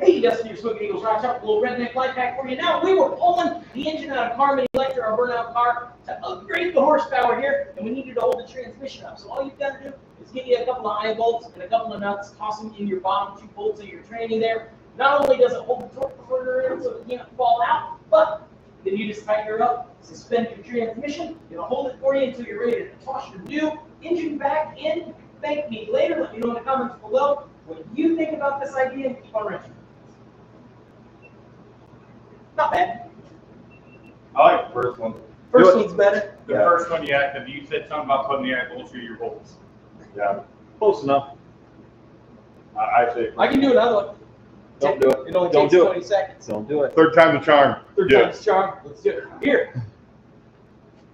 Hey, Dustin, your Smokin Eagles Rock Shop, a little redneck life hack for you. Now, we were pulling the engine out of Carmen Electra, our burnout car, to upgrade the horsepower here, and we needed to hold the transmission up. So all you've got to do is get you a couple of eye bolts and a couple of nuts, toss them in your bottom 2 bolts of your tranny there. Not only does it hold the torque converter in so it can't fall out, but then you just tighten her up, suspend your transmission. It'll hold it for you until you're ready to toss your new engine back in. Thank me later. Let me know in the comments below what you think about this idea and keep on wrenching. Not bad. I like the first one. First one's better. The first one, yeah, you said something about putting the eye bolts through your bolts. Yeah. Close enough. I say. I can do another one. Don't do it. It only Don't takes do 20 seconds. Don't do it. Third time the charm. Third Yeah. time's charm. Let's do it. Here.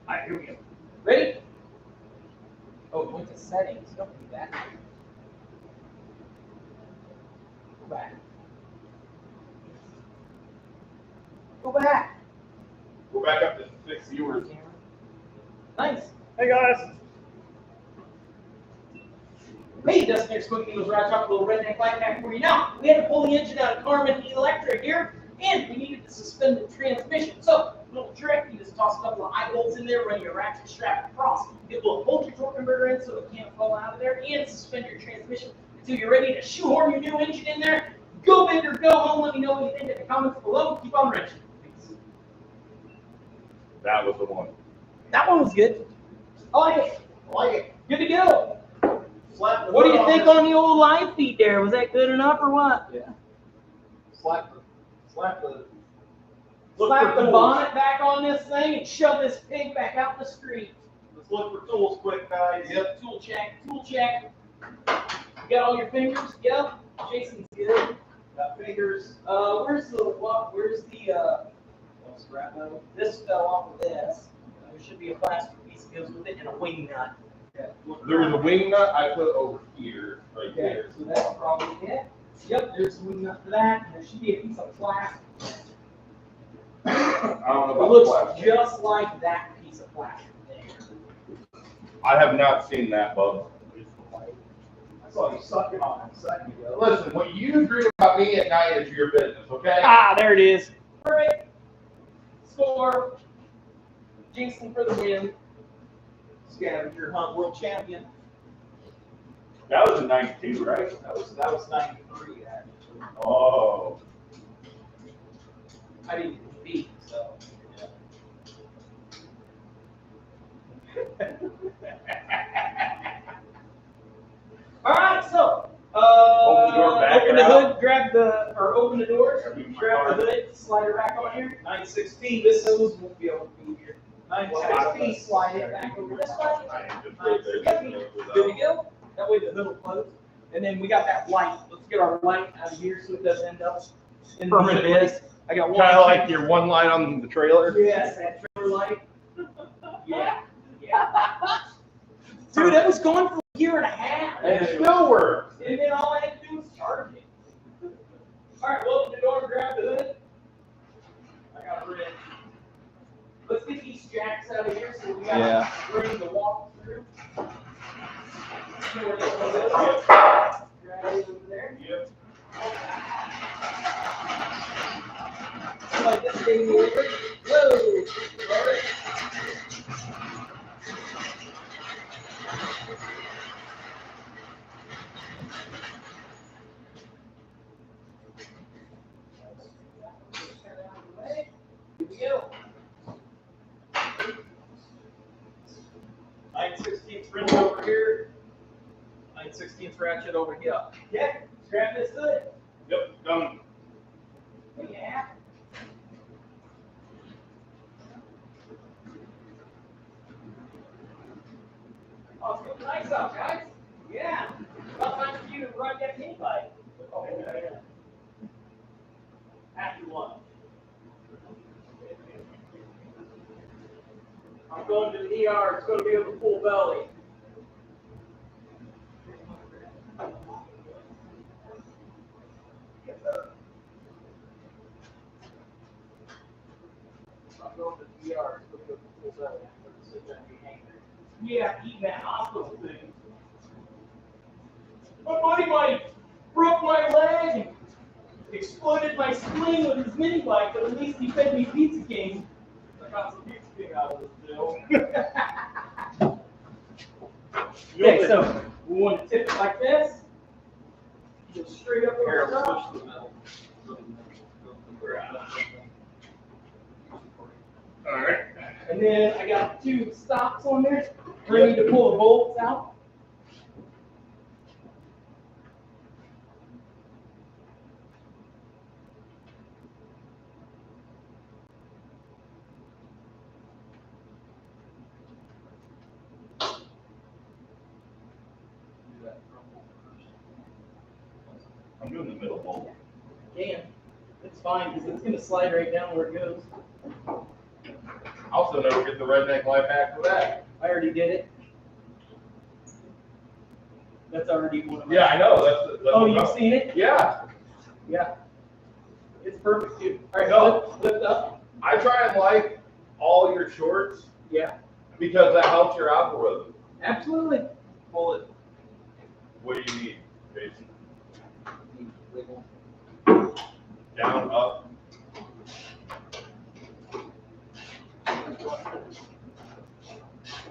All right, here we go. Ready? Oh, it went to settings. Don't do that. Go back. Go back. Go back up to 6 viewers. Nice. Hey guys. Hey, Dustin here, Smokin Eagles Rock Shop, a little redneck life hack for you. Now, we had to pull the engine out of Carmen Electra here, and we needed to suspend the transmission. So, a little trick, you just toss a couple of eye bolts in there, run your ratchet strap across. It will hold your torque converter in so it can't fall out of there, and suspend your transmission until you're ready to shoehorn your new engine in there. Go big or go home. Let me know what you think in the comments below. Keep on wrenching. Peace. That was the one. That one was good. I like it. I like it. Good to go. Slap the What do hood you think this- on the old live feed there? Was that good enough or what? Yeah. Slap the. Slap for the tools. bonnet back on this thing and shove this pig back out in the street. Let's look for tools quick, guys. Yep. Tool check. Tool check. You got all your fingers? Yep. Jason's good. Got fingers. Where's the what? Where's the Scrap metal. This fell off of this. There should be a plastic piece that goes with it and a wing nut. There was a wing nut I put over here, right Okay, there. so that's probably it. Yep, there's a wing nut for that, and there should be a piece of plastic. I don't know It about looks plastic. just like that piece of plastic there. I have not seen that, bub. I saw you sucking on it a second ago. Listen, what you dream about me at night is your business, okay? Ah, there it is. Perfect. Score. Jason for the win. Scavenger hunt world champion. That was a 92, right? That was 93 actually. Oh. I didn't beat, so. All right, so Open the door back open or the out? hood, open the doors, grab the hood, slide it back on here. 916. This hose won't be able to be here. 916. Slide it back over this way. Good to go. That way the hood will close. And then we got that light. Let's get our light out of here so it doesn't end up in the Permanent place. I got one. Kind of like your one light on the trailer. Yes, that trailer light. Yeah. Dude, it was gone for a year and a half. And it still works. And then all I had to do was charge it. All right, well, the door, grab the hood. I got a wrench. Let's get these jacks out of here so we got room to walk through. See where this one is. Grab it over there. Yep. Like this thing over. Whoa. Sorry. Here we go. 9/16 wrench over here. 9/16 ratchet over here. Okay, grab this hood. Yep, done. Yeah. Oh, it's looking nice out, guys. Yeah. About time for you to ride that mini bike. Oh, yeah. Happy lunch. I'm going to the ER. It's going to be with a full belly. I'm going to the ER. It's going to be with a full belly. I'm going to sit there and be angry. Yeah, eating that hospital thing. My buddy Mike broke my leg, exploded my spleen with his mini bike, but at least he fed me Pizza King. I got some Pizza King out of this deal. Okay, so we want to tip it like this. Go straight up over the top. Push the metal. All right. And then I got 2 stops on there, ready to pull the bolts out. I'm doing the middle bolt. Damn, it's fine because it's gonna slide right down where it goes. Also, never get the redneck life hack for that. I already did it. That's already one of my. Yeah, I know. That's Oh, you've seen it? Yeah. Yeah. It's perfect too. All right, No. lift up. I try and like all your shorts Yeah, because that helps your algorithm. absolutely. Pull it. What do you need, Jason? Down, up.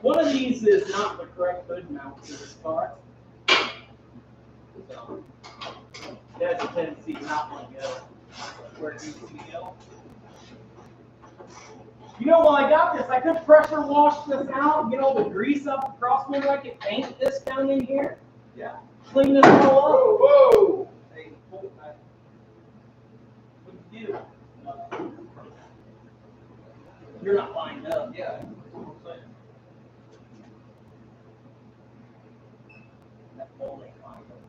One of these is not the correct hood mount for this car. So, it has a tendency to not want to go where it needs to go. You know, while I got this, I could pressure wash this out and get all the grease up the crossboard. I could paint this down in here. Yeah. Clean this all up. Whoa! Hey, hold it back. What do you do? You're not lined up. Yeah. That ball ain't lined up.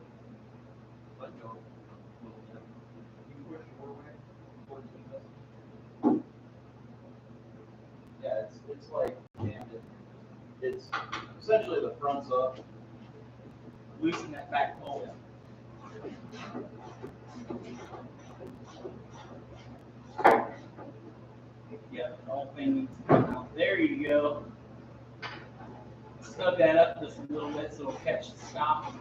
Let go. You can push your way towards the middle. Yeah, it's like jammed it. It's essentially the front's up. Loosen that back bolt. Yeah, the whole thing needs to come out. There you go. Snug that up just a little bit so it'll catch the stop.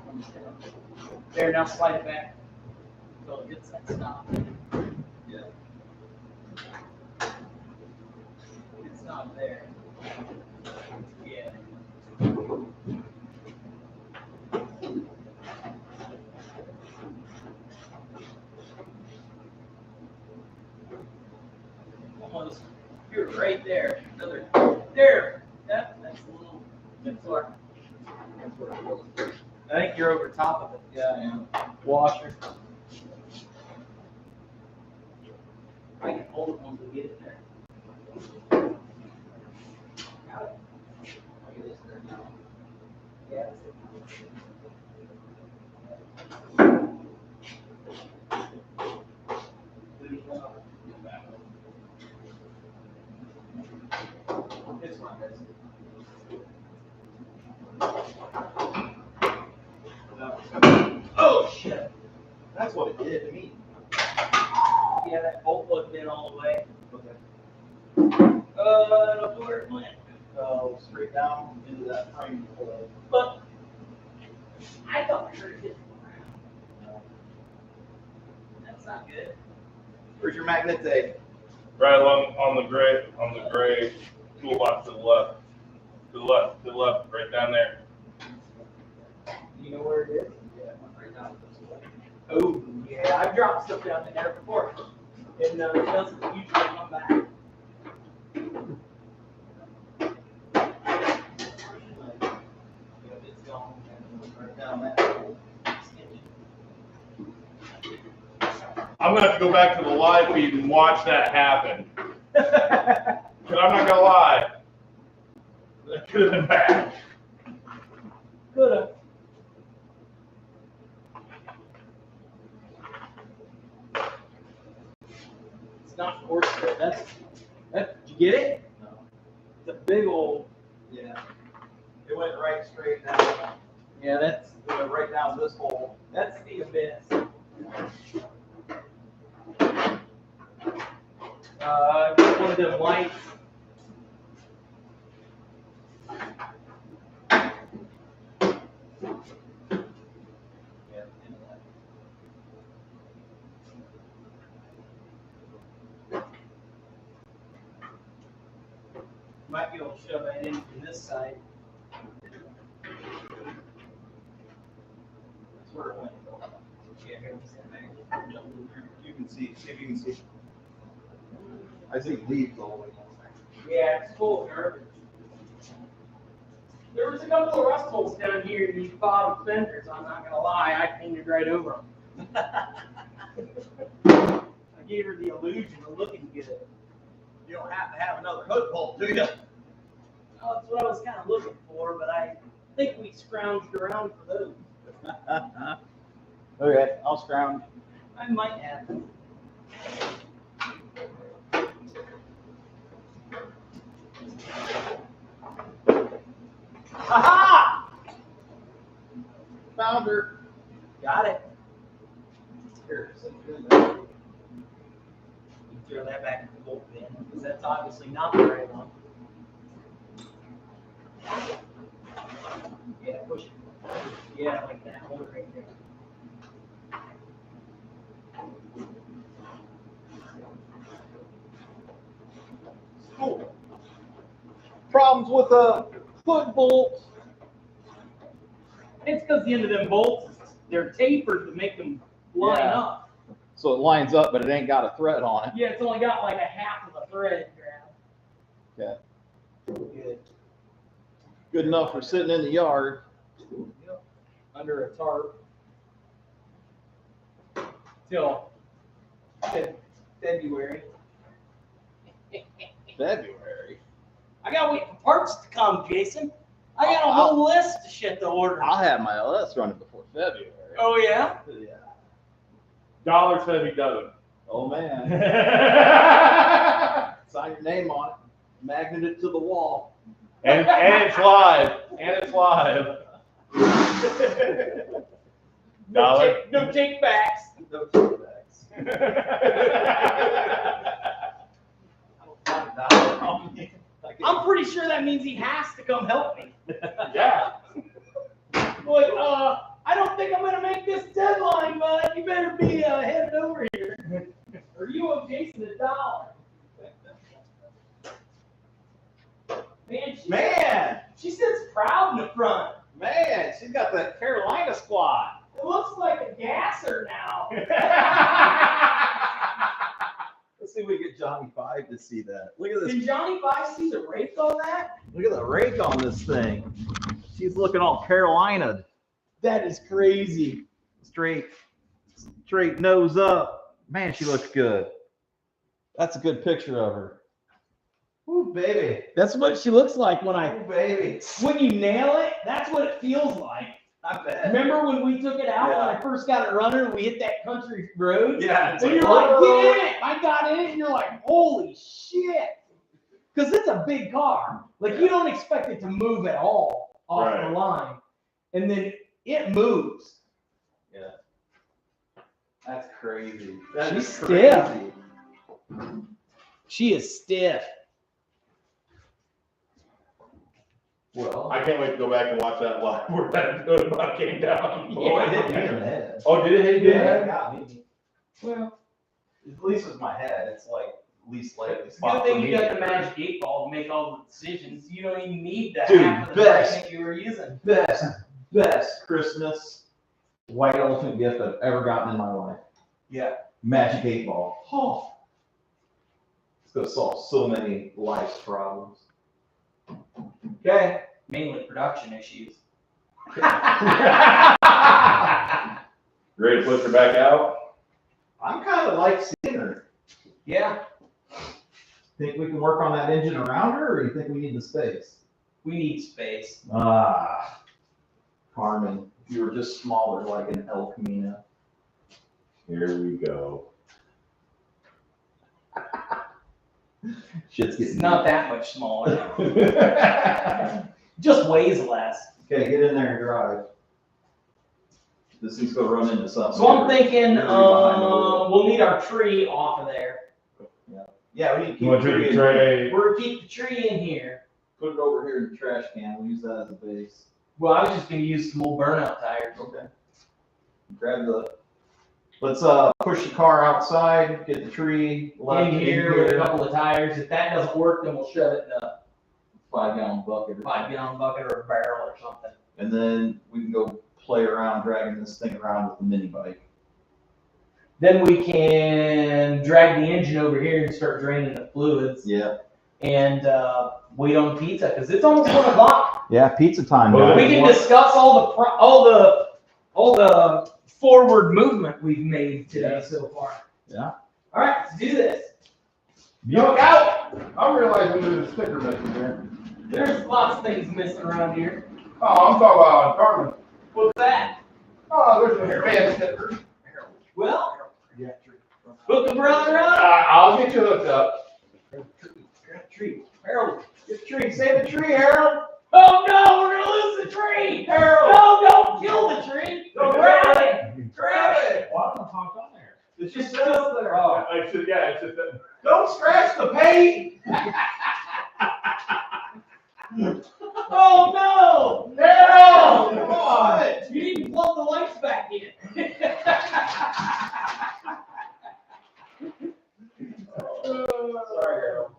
There, now slide it back until it gets that stop. Yeah. It's not there. Yeah. Almost. You're right there. Another. There. That's a little bit far. I think you're over top of it. Yeah, I am. Washer. I can hold it once we get it there. Got it. Look at this there now. Yeah. Oh shit! That's what it did to me. Yeah, that bolt wasn't in all the way. Okay. I don't know where it went. So straight down into that frame. But I thought I heard it hit the ground. That's not good. Where's your magnet day? Right along on the gray toolbox to the left. To the left, right down there. You know where it is? Yeah, right down this way. Oh, yeah, I've dropped stuff down there before. And it doesn't usually come back. It's gone right down that hole. I'm gonna have to go back to the live feed and watch that happen. But I'm not gonna lie. That could have been bad. Could have. It's not horse thread. Did you get it? No. It's a big old. Yeah. It went right straight down. Yeah, It went right down this hole. that's the abyss. Get one of them lights. Yeah, into that. Might be able to shove that in from this side. That's where it went. Yeah, here we stand back. You can see if you can see. I see leaves all the way down Yeah, it's full of garbage. There was a couple of rust holes down here in these bottom fenders. I'm not gonna lie, I painted right over them. I gave her the illusion of looking good. You don't have to have another hood bolt, do you? Oh, that's what I was kind of looking for, but I think we scrounged around for those. Okay, I'll scrounge. I might have. Aha! Found her. Got it. Here, sit here. You throw that back in the bolt bin, because that's obviously not the right one. Yeah, push it. Yeah, like that. Hold it right there. Cool. Problems with a foot bolt. It's because the end of them bolts, they're tapered to make them line Yeah. up. So it lines up, but it ain't got a thread on it. Yeah, it's only got like a half of a thread grab. Okay. Good. Good enough for sitting in the yard. Yep. Under a tarp. Till February. February. I gotta wait for parts to come, Jason. I got a whole list of shit to order. I'll have my LS running before February. Oh yeah? Yeah. Dollar said he doesn't. Oh man. Sign your name on it. Magnet it to the wall. And it's live. And it's live. No take backs. No takebacks. I'm pretty sure that means he has to come help me. Yeah. Like, I don't think I'm gonna make this deadline, bud. You better be headed over here. Or you owe Jason $1. Man, she sits proud in the front. Man, she's got that Carolina squad. It looks like a gasser now. Let's see if we get Johnny 5 to see that. Look at this. Can Johnny 5 see the rake on that? Look at the rake on this thing. She's looking all Carolina. That is crazy. Straight nose up. Man, she looks good. That's a good picture of her. Ooh, baby. That's what she looks like when Ooh, baby. when you nail it, that's what it feels like. I bet. Remember when we took it out when I first got it running and we hit that country road? Yeah. It's And like, you're like, whoa. get in it. I got in it and you're like, holy shit. Because it's a big car. Like, you don't expect it to move at all off Right. the line. And then it moves. Yeah. That's crazy. She's stiff. She is stiff. Well, I can't wait to go back and watch that live where that butt came down. oh, it hit me in the head. Oh, did it hit you? Yeah, it got me. Well, At least with my head, it's like least likely good spot thing for you me. got the magic 8 ball to make all the decisions. You don't even need that Dude, half of the best. brain that you were using. Best Christmas white elephant gift I've ever gotten in my life. Yeah. Magic 8 ball. Oh. It's gonna solve so many life's problems. Okay. Mainly production issues. Ready to push her back out? I'm kind of like seeing her. Yeah. Think we can work on that engine around her, or you think we need the space? We need space. Ah, Carmen, if you were just smaller like an El Camino. Here we go. Shit's It's getting not that much smaller. Just weighs less. Okay, get in there and drive. This thing's gonna run into something. So I'm thinking You're behind the wheel. we'll need our tree off of there. Yeah, we need to You keep want the to tree take in the here. tray? We're gonna keep the tree in here. Put it over here in the trash can. We'll use that as a base. Well, I was just gonna use some old burnout tires. Okay. Grab the. Let's push the car outside. Get the tree left In here with a couple of tires. If that doesn't work, then we'll shove it in a 5-gallon bucket. 5-gallon bucket or a barrel or something. And then we can go play around dragging this thing around with the mini bike. Then we can drag the engine over here and start draining the fluids. Yeah. And wait on pizza because it's almost 1 o'clock. Yeah, pizza time. Well, We can discuss all the forward movement we've made today so far. Yeah. All right, let's do this. Look out! I'm realizing there's a sticker missing here. There's lots of things missing around here. Oh, I'm talking about Carmen. What's that? Oh, there's a fan sticker. Well, hook a brother up. I'll get you hooked up. Tree. Harold, get the tree. Save the tree, Harold. Oh no, we're gonna lose the tree. Harold. No, don't kill the tree. Go grab it. Grab it. Why don't I talk on there? It's just up there. Oh. It's just that. Don't scratch the paint. Oh no! Harold, Come on! You need to plug the lights back in. Sorry, Harold.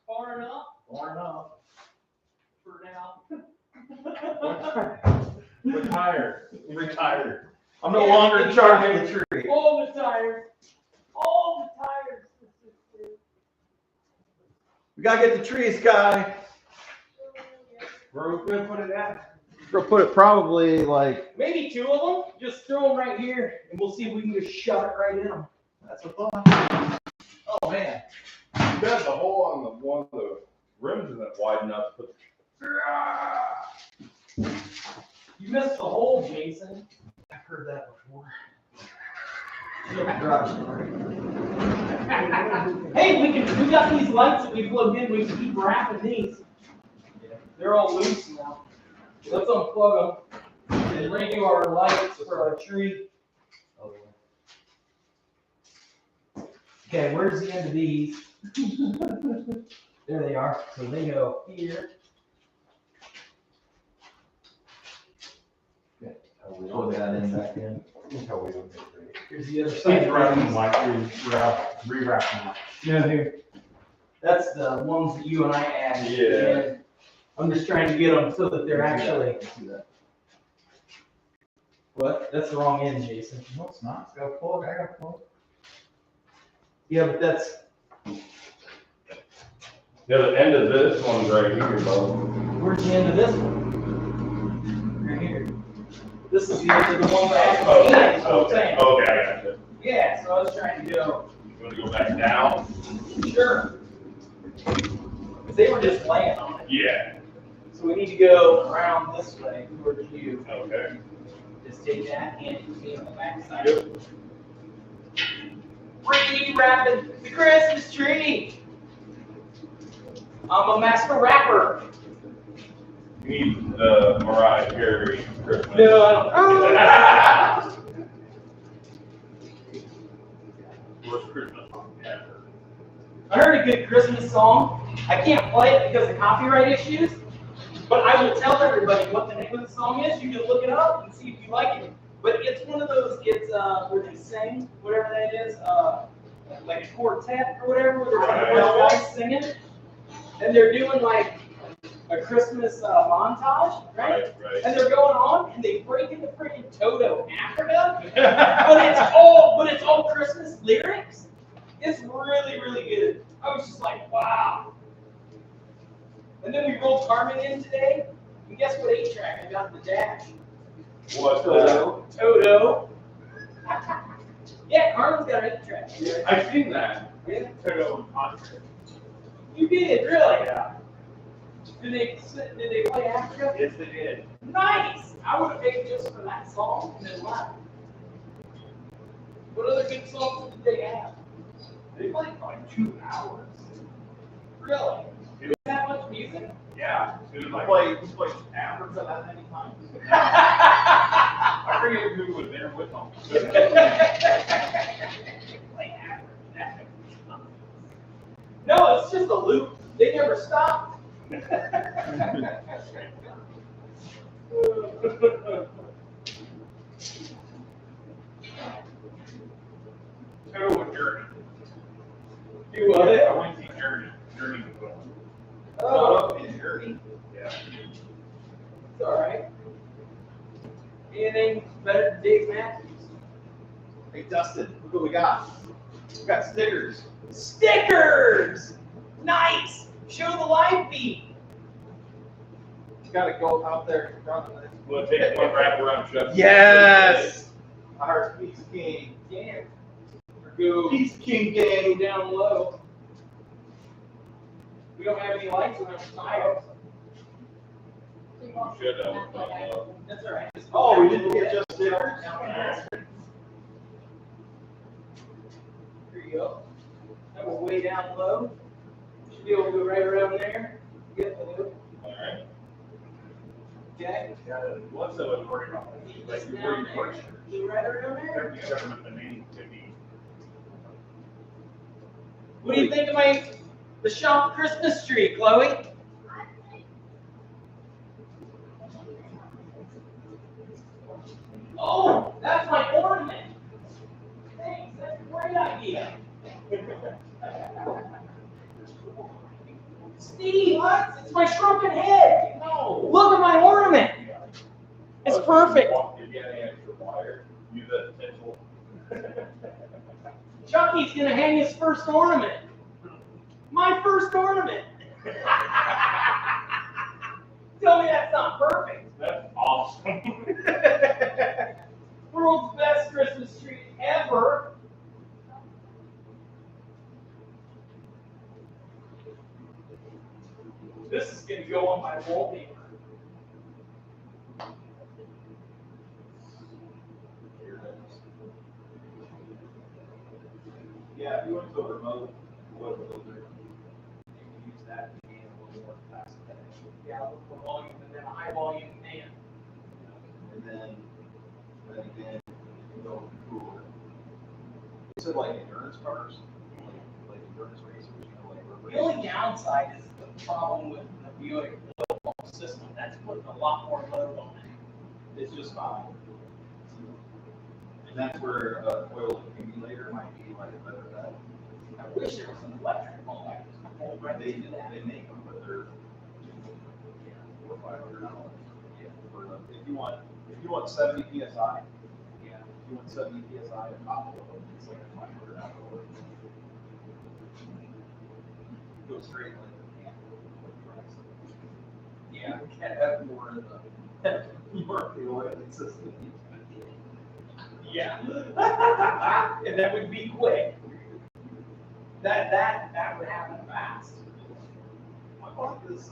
Far enough Far enough. for now. Retired. I'm no longer in charge of the tree. All the tires. All the tires. We gotta get the trees, guy. Where are we gonna put it at? We're gonna put it probably like. Maybe 2 of them. Just throw them right here, and we'll see if we can just shove it right in them. That's a thought. Oh man. You got the hole on the one of the rims isn't wide enough to put. You missed the hole, Jason. I've heard that before. Hey, we got these lights that we plugged in. We can keep wrapping these. They're all loose now. Let's unplug them and redo our lights for our tree. Okay, where's the end of these? There they are. So they go here. Plug that in back in. Here's the other side. Keep wrapping like rewrapping them. No, here. That's the ones that you and I added. Yeah. And I'm just trying to get them so that they're actually. What? That's the wrong end, Jason. No, it's not. It's got a plug. I got a plug. Yeah, but that's. Yeah, the end of this one's right here, though. Where's the end of this one? Right here. This is the end of the one that I Okay, that's what I'm saying. okay, I got you. Yeah, so I was trying to go. You want to go back down? Sure. Because they were just laying on it. Yeah. So we need to go around this way towards you. Okay. stay that and be on the backside. Re-wrapping the Christmas tree. I'm a master rapper. You need the Mariah Carey Christmas. No, I don't. What's Christmas song? Yeah. I heard a good Christmas song. I can't play it because of copyright issues, but I will tell everybody what the name of the song is. You can look it up and see if you like it. But it's one of those, where they sing, whatever that is, like a quartet or whatever, where there's like a bunch of guys singing, and they're doing like a Christmas montage, right? Right. And they're going on, and they break into freaking Toto Africa, but it's all Christmas lyrics. It's really, really good. I was just like, wow. And then we rolled Carmen in today, and guess what 8-track I got in the dash? What? Toto. Yeah, Carmen's got an 8-track. I've seen that. Yeah. Toto concert. You did, really? Yeah. Did they play Africa? Yes, they did. Nice! I would have paid just for that song and then left. What other good songs did they have? They played for like 2 hours. Really? Is that much music? Yeah. It was like, He played Africa that many times. I forget who was there with them. No, it's just a loop. They never stop. Toto and Journey. You what? I went to see Journey. Journey was going. Oh, Journey. Yeah. it's all right. Anything better than Dave Matthews? Hey, Dustin, look what we got. We got stickers. Stickers! Nice! Show the live feed. You gotta go out there in front of it. We'll take one wrap around Chuck. Yes! Our Peace King. Damn. Go Peace King go gang. down low. We don't have any lights on our side. Should have. That's all right. Oh, we didn't get just stickers? Here you go. That was way down low. Should be able to go right around there. Get the loop. Alright. Okay. What's the word about? Like, where you push. Go right around there. Every government, the name could be. What do you think of the shop Christmas tree, Chloe? Oh, that's my ornament. Thanks, that's a great idea. Steve, what? It's my shrunken head. No. Look at my ornament. It's perfect. If you had any extra wire, use that potential. Chucky's gonna hang his first ornament. My first ornament. Tell me that's not perfect. That's awesome. World's best Christmas tree ever. This is gonna go on my wallpaper. Yeah, if you went to a remote oil filter, you can use that to gain a little more capacity. Yeah, low volume and then a high volume fan. And then again, you go cooler. Is it like endurance cars? Like endurance racers, like road The only downside is the problem with the Buick low volume system. That's putting a lot more load on it. It's just fine. And that's where an oil accumulator might be like a better bet. I wish there was an electric one like this. Right They to that. make them, but they're $400 or $500. Yeah, for the, if you want 70 psi, yeah, if you want 70 psi of top of them, it's like a $500 order. Go straight like Yeah. you can't have more in the oil system. Yeah. And that would be quick. That would happen fast. I bought this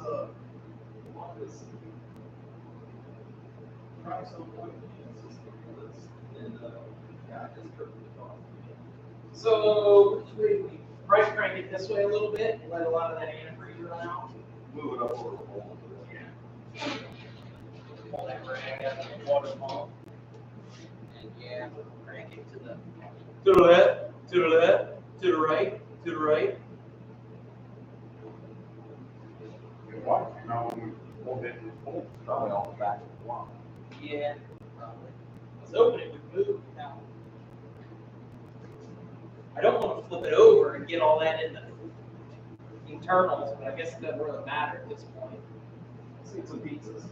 So, which way do we price crank it this way a little bit, let a lot of that antifreeze run out? Move it up a little. Yeah. Pull that rag out of the water pump. And yeah, crank it to the left, to the left, to the right, to the right. What? No, when we pulled it, probably all the back of the block. Yeah, probably. Let's open it, we move now. I don't want to flip it over and get all that in the internals, but I guess it doesn't really matter at this point. Let's get some pizzas.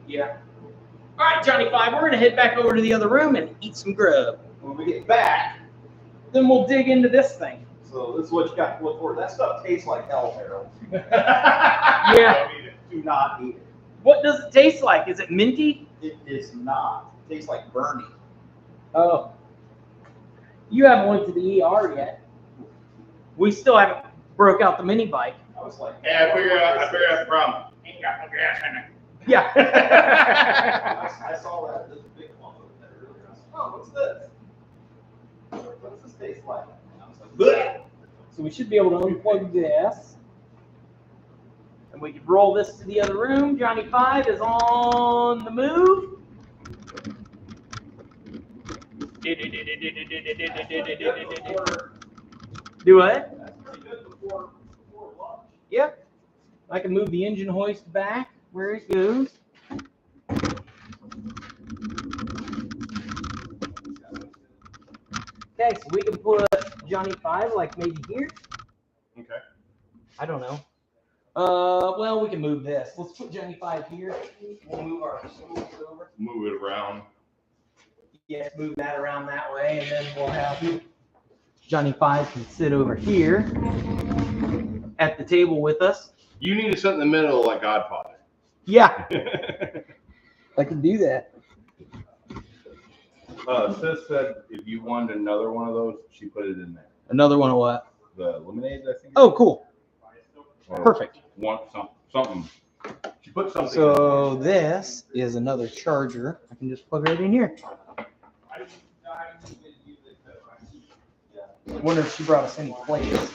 Yeah. All right, Johnny Five, we're gonna head back over to the other room and eat some grub. When we get back, Then we'll dig into this thing. so this is what you got to look for. That stuff tastes like hell, Harold. Yeah. Do not eat it. What does it taste like? Is it minty? It is not. It tastes like Bernie. Oh. You haven't went to the ER yet. We still haven't broke out the mini bike. I was like, Yeah, I figure out the problem. Ain't got no gas in it. Yeah. I saw that. There's a big one over there earlier. I was like, oh, what's this? What does this taste like? And I was like, bleh. So we should be able to unplug this. And we can roll this to the other room. Johnny Five is on the move. Do what? That's pretty good before lunch. Yep. I can move the engine hoist back where it goes. Okay, so we can put Johnny Five like maybe here. Okay. I don't know. Well, we can move this. Let's put Johnny Five here. We'll move our stools over. Move it around. Yes, move that around that way, and then we'll have Johnny Five can sit over here at the table with us. You need to sit in the middle like Godfather. Yeah, I can do that. Sis said if you wanted another one of those, she put it in there. Another one of what? The lemonade, I think. Oh, cool. Or Perfect. Want something. She put something. So this is another charger. I can just plug right in here. I wonder if she brought us any plates.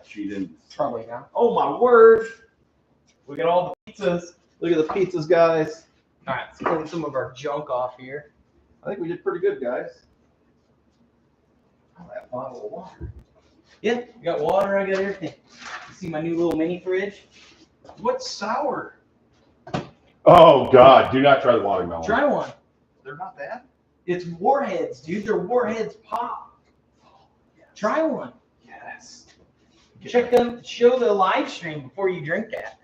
She didn't. Probably not. Oh my word! We got all the pizzas. Look at the pizzas, guys. All right, let's clean some of our junk off here. I think we did pretty good, guys. Oh, that bottle of water. Yeah, I got water. I got everything. You see my new little mini fridge? What's sour? Oh God! Do not try the watermelon. Try one. They're not bad. It's Warheads, dude. They're Warheads pop. Try one. Yes. Check them. Show the live stream before you drink that.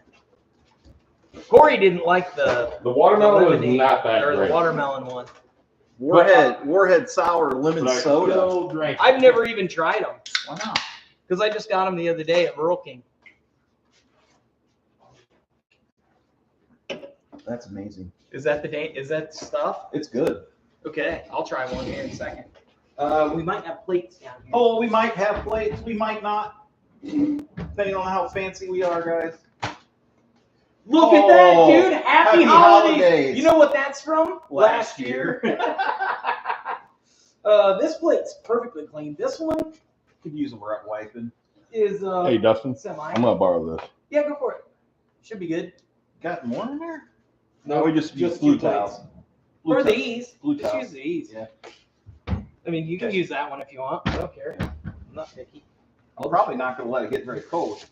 Corey didn't like the watermelon was lemonade, not that or great. the watermelon one. Warhead sour lemon But I soda. still drank. I've never even tried them Why not? because I just got them the other day at Rural King. That's amazing. Is that Is that stuff? It's good. Okay, I'll try one here in a second. We might have plates down here. Oh, we might have plates. We might not. Depending on how fancy we are, guys. Look at that, dude! Happy Happy holidays. holidays. You know what that's from? Last year. This plate's perfectly clean. This one Could use a wiping. is Hey Dustin, semi. I'm gonna borrow this. Yeah, go for it. Should be good. Got more in there? No, we just Just blue two plates. towels. Blue Or towel. these. Blue Just towel. use these. Yeah. I mean, you can use that one if you want. I don't care. I'm not picky. I'm probably not gonna let it get very cold.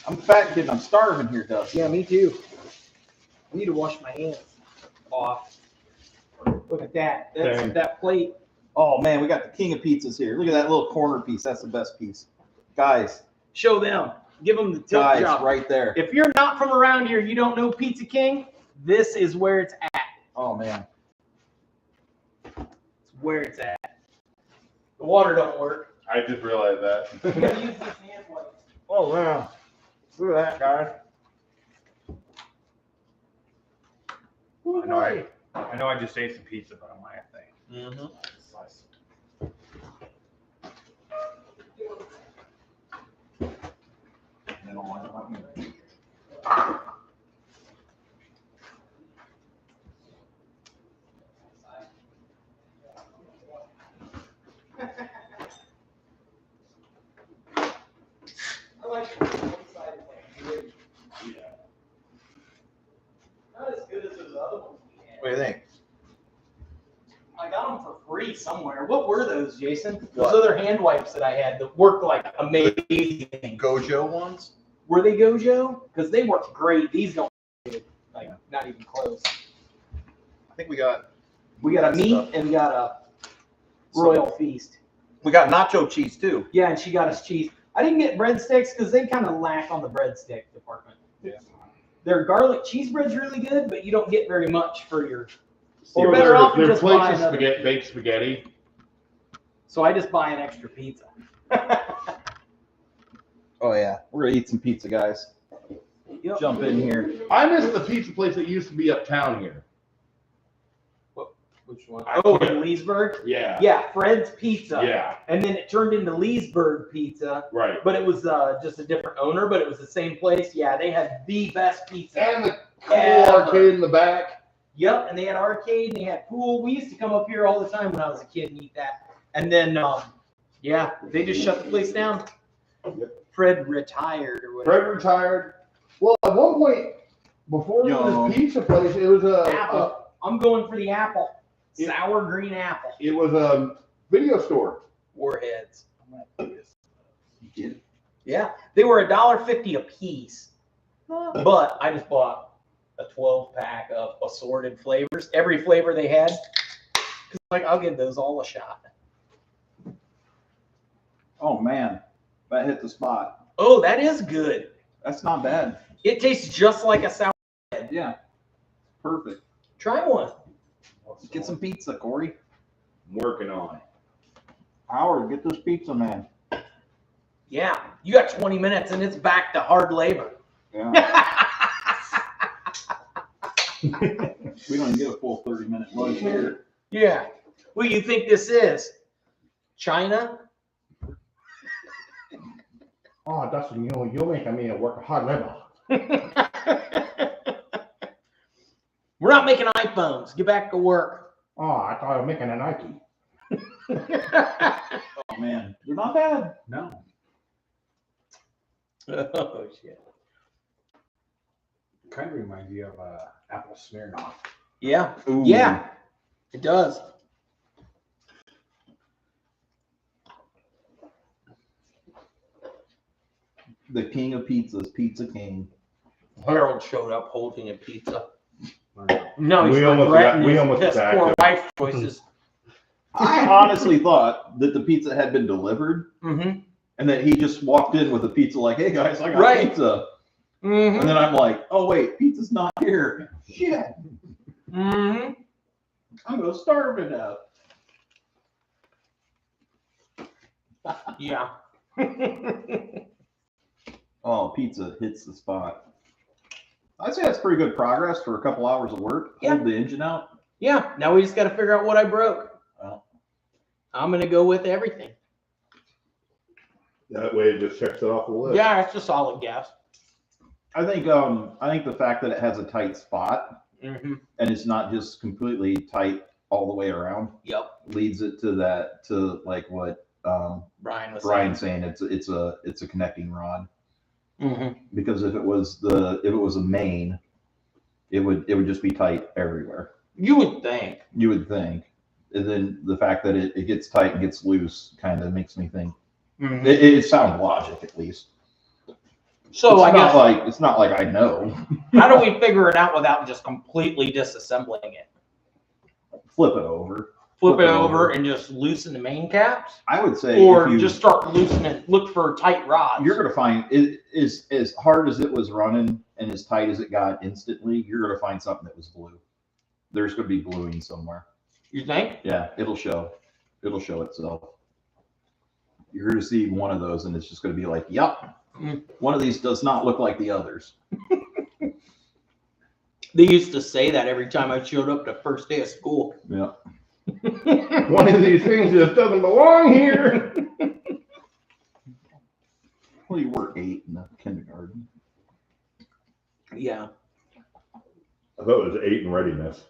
I'm a fat kid and I'm starving here, Dustin. Yeah, me too. I need to wash my hands off. Look at that. That's Same. that plate. Oh man, we got the king of pizzas here. Look at that little corner piece. That's the best piece. Guys, Show them. Give them the tilt guys, job. right there. If you're not from around here, you don't know Pizza King, this is where it's at. Oh man. It's where it's at. The water don't work. I just realized that. You gotta use this hand wipe. Oh man. Look at that, guys. I know I just ate some pizza, but I'm my thing. Mm-hmm. What do you think? I got them for free somewhere. What were those, Jason? What? Those other hand wipes that I had that worked like amazing. Gojo ones? Were they Gojo? Because they work great. These don't, like, not even close. I think we got a meat and we got a royal feast. we got nacho cheese too. Yeah, and she got us cheese. I didn't get breadsticks because they kind of lack on the breadstick department. Yeah. Their garlic cheese bread's really good, but you don't get very much for your. Or You're better off their just plates buying of another. spaghetti, baked spaghetti. So I just buy an extra pizza. Oh yeah, we're gonna eat some pizza, guys. Yep. Jump in here. I miss the pizza place that used to be uptown here. Which one? I Oh, can't- in Leesburg? Yeah. Yeah, Fred's Pizza. Yeah. And then it turned into Leesburg Pizza, Right. but it was just a different owner, but it was the same place. Yeah, they had the best pizza. And the cool ever. arcade in the back. Yep, and they had arcade and they had pool. We used to come up here all the time when I was a kid and eat that. And then, yeah, they just shut the place down. Fred retired or whatever. Fred retired. Well, at one point, before it was this pizza place, it was Apple. I'm going for the apple. Sour green apple. it was a video store. Warheads. Yeah, they were $1.50 a piece, but I just bought a 12-pack of assorted flavors. Every flavor they had. 'Cause, like, I'll give those all a shot. Oh man, that hit the spot. Oh, that is good. That's not bad. It tastes just like a sour. Yeah, perfect. Try one. Get some pizza, Corey. I'm working on it. Howard, get this pizza, man. Yeah, you got 20 minutes and it's back to hard labor. Yeah. We don't get a full 30-minute lunch here. Yeah. What do you think this is? China? Oh, that's you're making me work hard labor. We're not making iPhones. Get back to work. Oh, I thought I was making a Nike. Oh man, they're not bad. No. Oh, shit. Kind of reminds you of apple Smirnoff. Yeah. Ooh. Yeah, it does. The king of pizzas, Pizza King. Harold showed up holding a pizza. No, We he's almost regretting got- we his almost piss got poor it. wife choices. I honestly thought that the pizza had been delivered Mm-hmm. and that he just walked in with a pizza like, hey guys, I got Right. pizza. Mm-hmm. And then I'm like, oh wait, pizza's not here. Shit, Mm-hmm. I'm gonna starve to death. Yeah. Oh, pizza hits the spot. I'd say that's pretty good progress for a couple hours of work. Yeah. Hold the engine out. Yeah. Now we just got to figure out what I broke. Well, I'm gonna go with everything. That way it just checks it off the list. Yeah, it's a solid guess. I think the fact that it has a tight spot Mm-hmm. and it's not just completely tight all the way around Yep. leads it to like what Brian was Brian's saying. It's a connecting rod. Mm-hmm. Because if it was a main, it would just be tight everywhere. You would think. You would think. And then the fact that it gets tight and gets loose kind of makes me think. Mm-hmm. It sounds logic at least. So I guess it's not like I know. how do we figure it out without just completely disassembling it? Flip it over. Flip it over and just loosen the main caps, I would say or if you, just start loosening. Look for tight rods. you're gonna find it is as hard as it was running and as tight as it got instantly. You're gonna find something that was blue. There's gonna be bluing somewhere. You think? Yeah, it'll show. It'll show itself. You're gonna see one of those, and it's just gonna be like, "Yep, one of these does not look like the others." They used to say that every time I showed up the first day of school. Yeah. One of these things just doesn't belong here. Well, you were 8 in the kindergarten. Yeah. I thought it was 8 in readiness.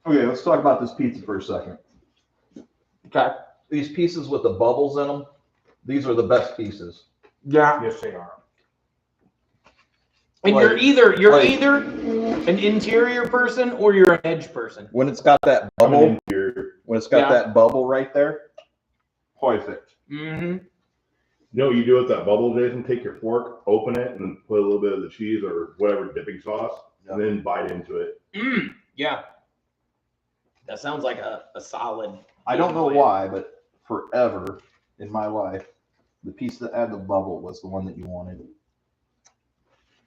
Okay, let's talk about this pizza for a second. Okay. These pieces with the bubbles in them, these are the best pieces. Yeah. Yes, they are. And Like- you're like- either an interior person or you're an edge person. When it's got that I'm an bubble, interior. when it's got Yeah. that bubble right there, perfect. Mm-hmm. You know what you do with that bubble, Jason? Take your fork, open it, and put a little bit of the cheese or whatever dipping sauce, and then bite into it. Yeah. That sounds like a solid. I don't know why, but forever in my life, the piece that had the bubble was the one that you wanted.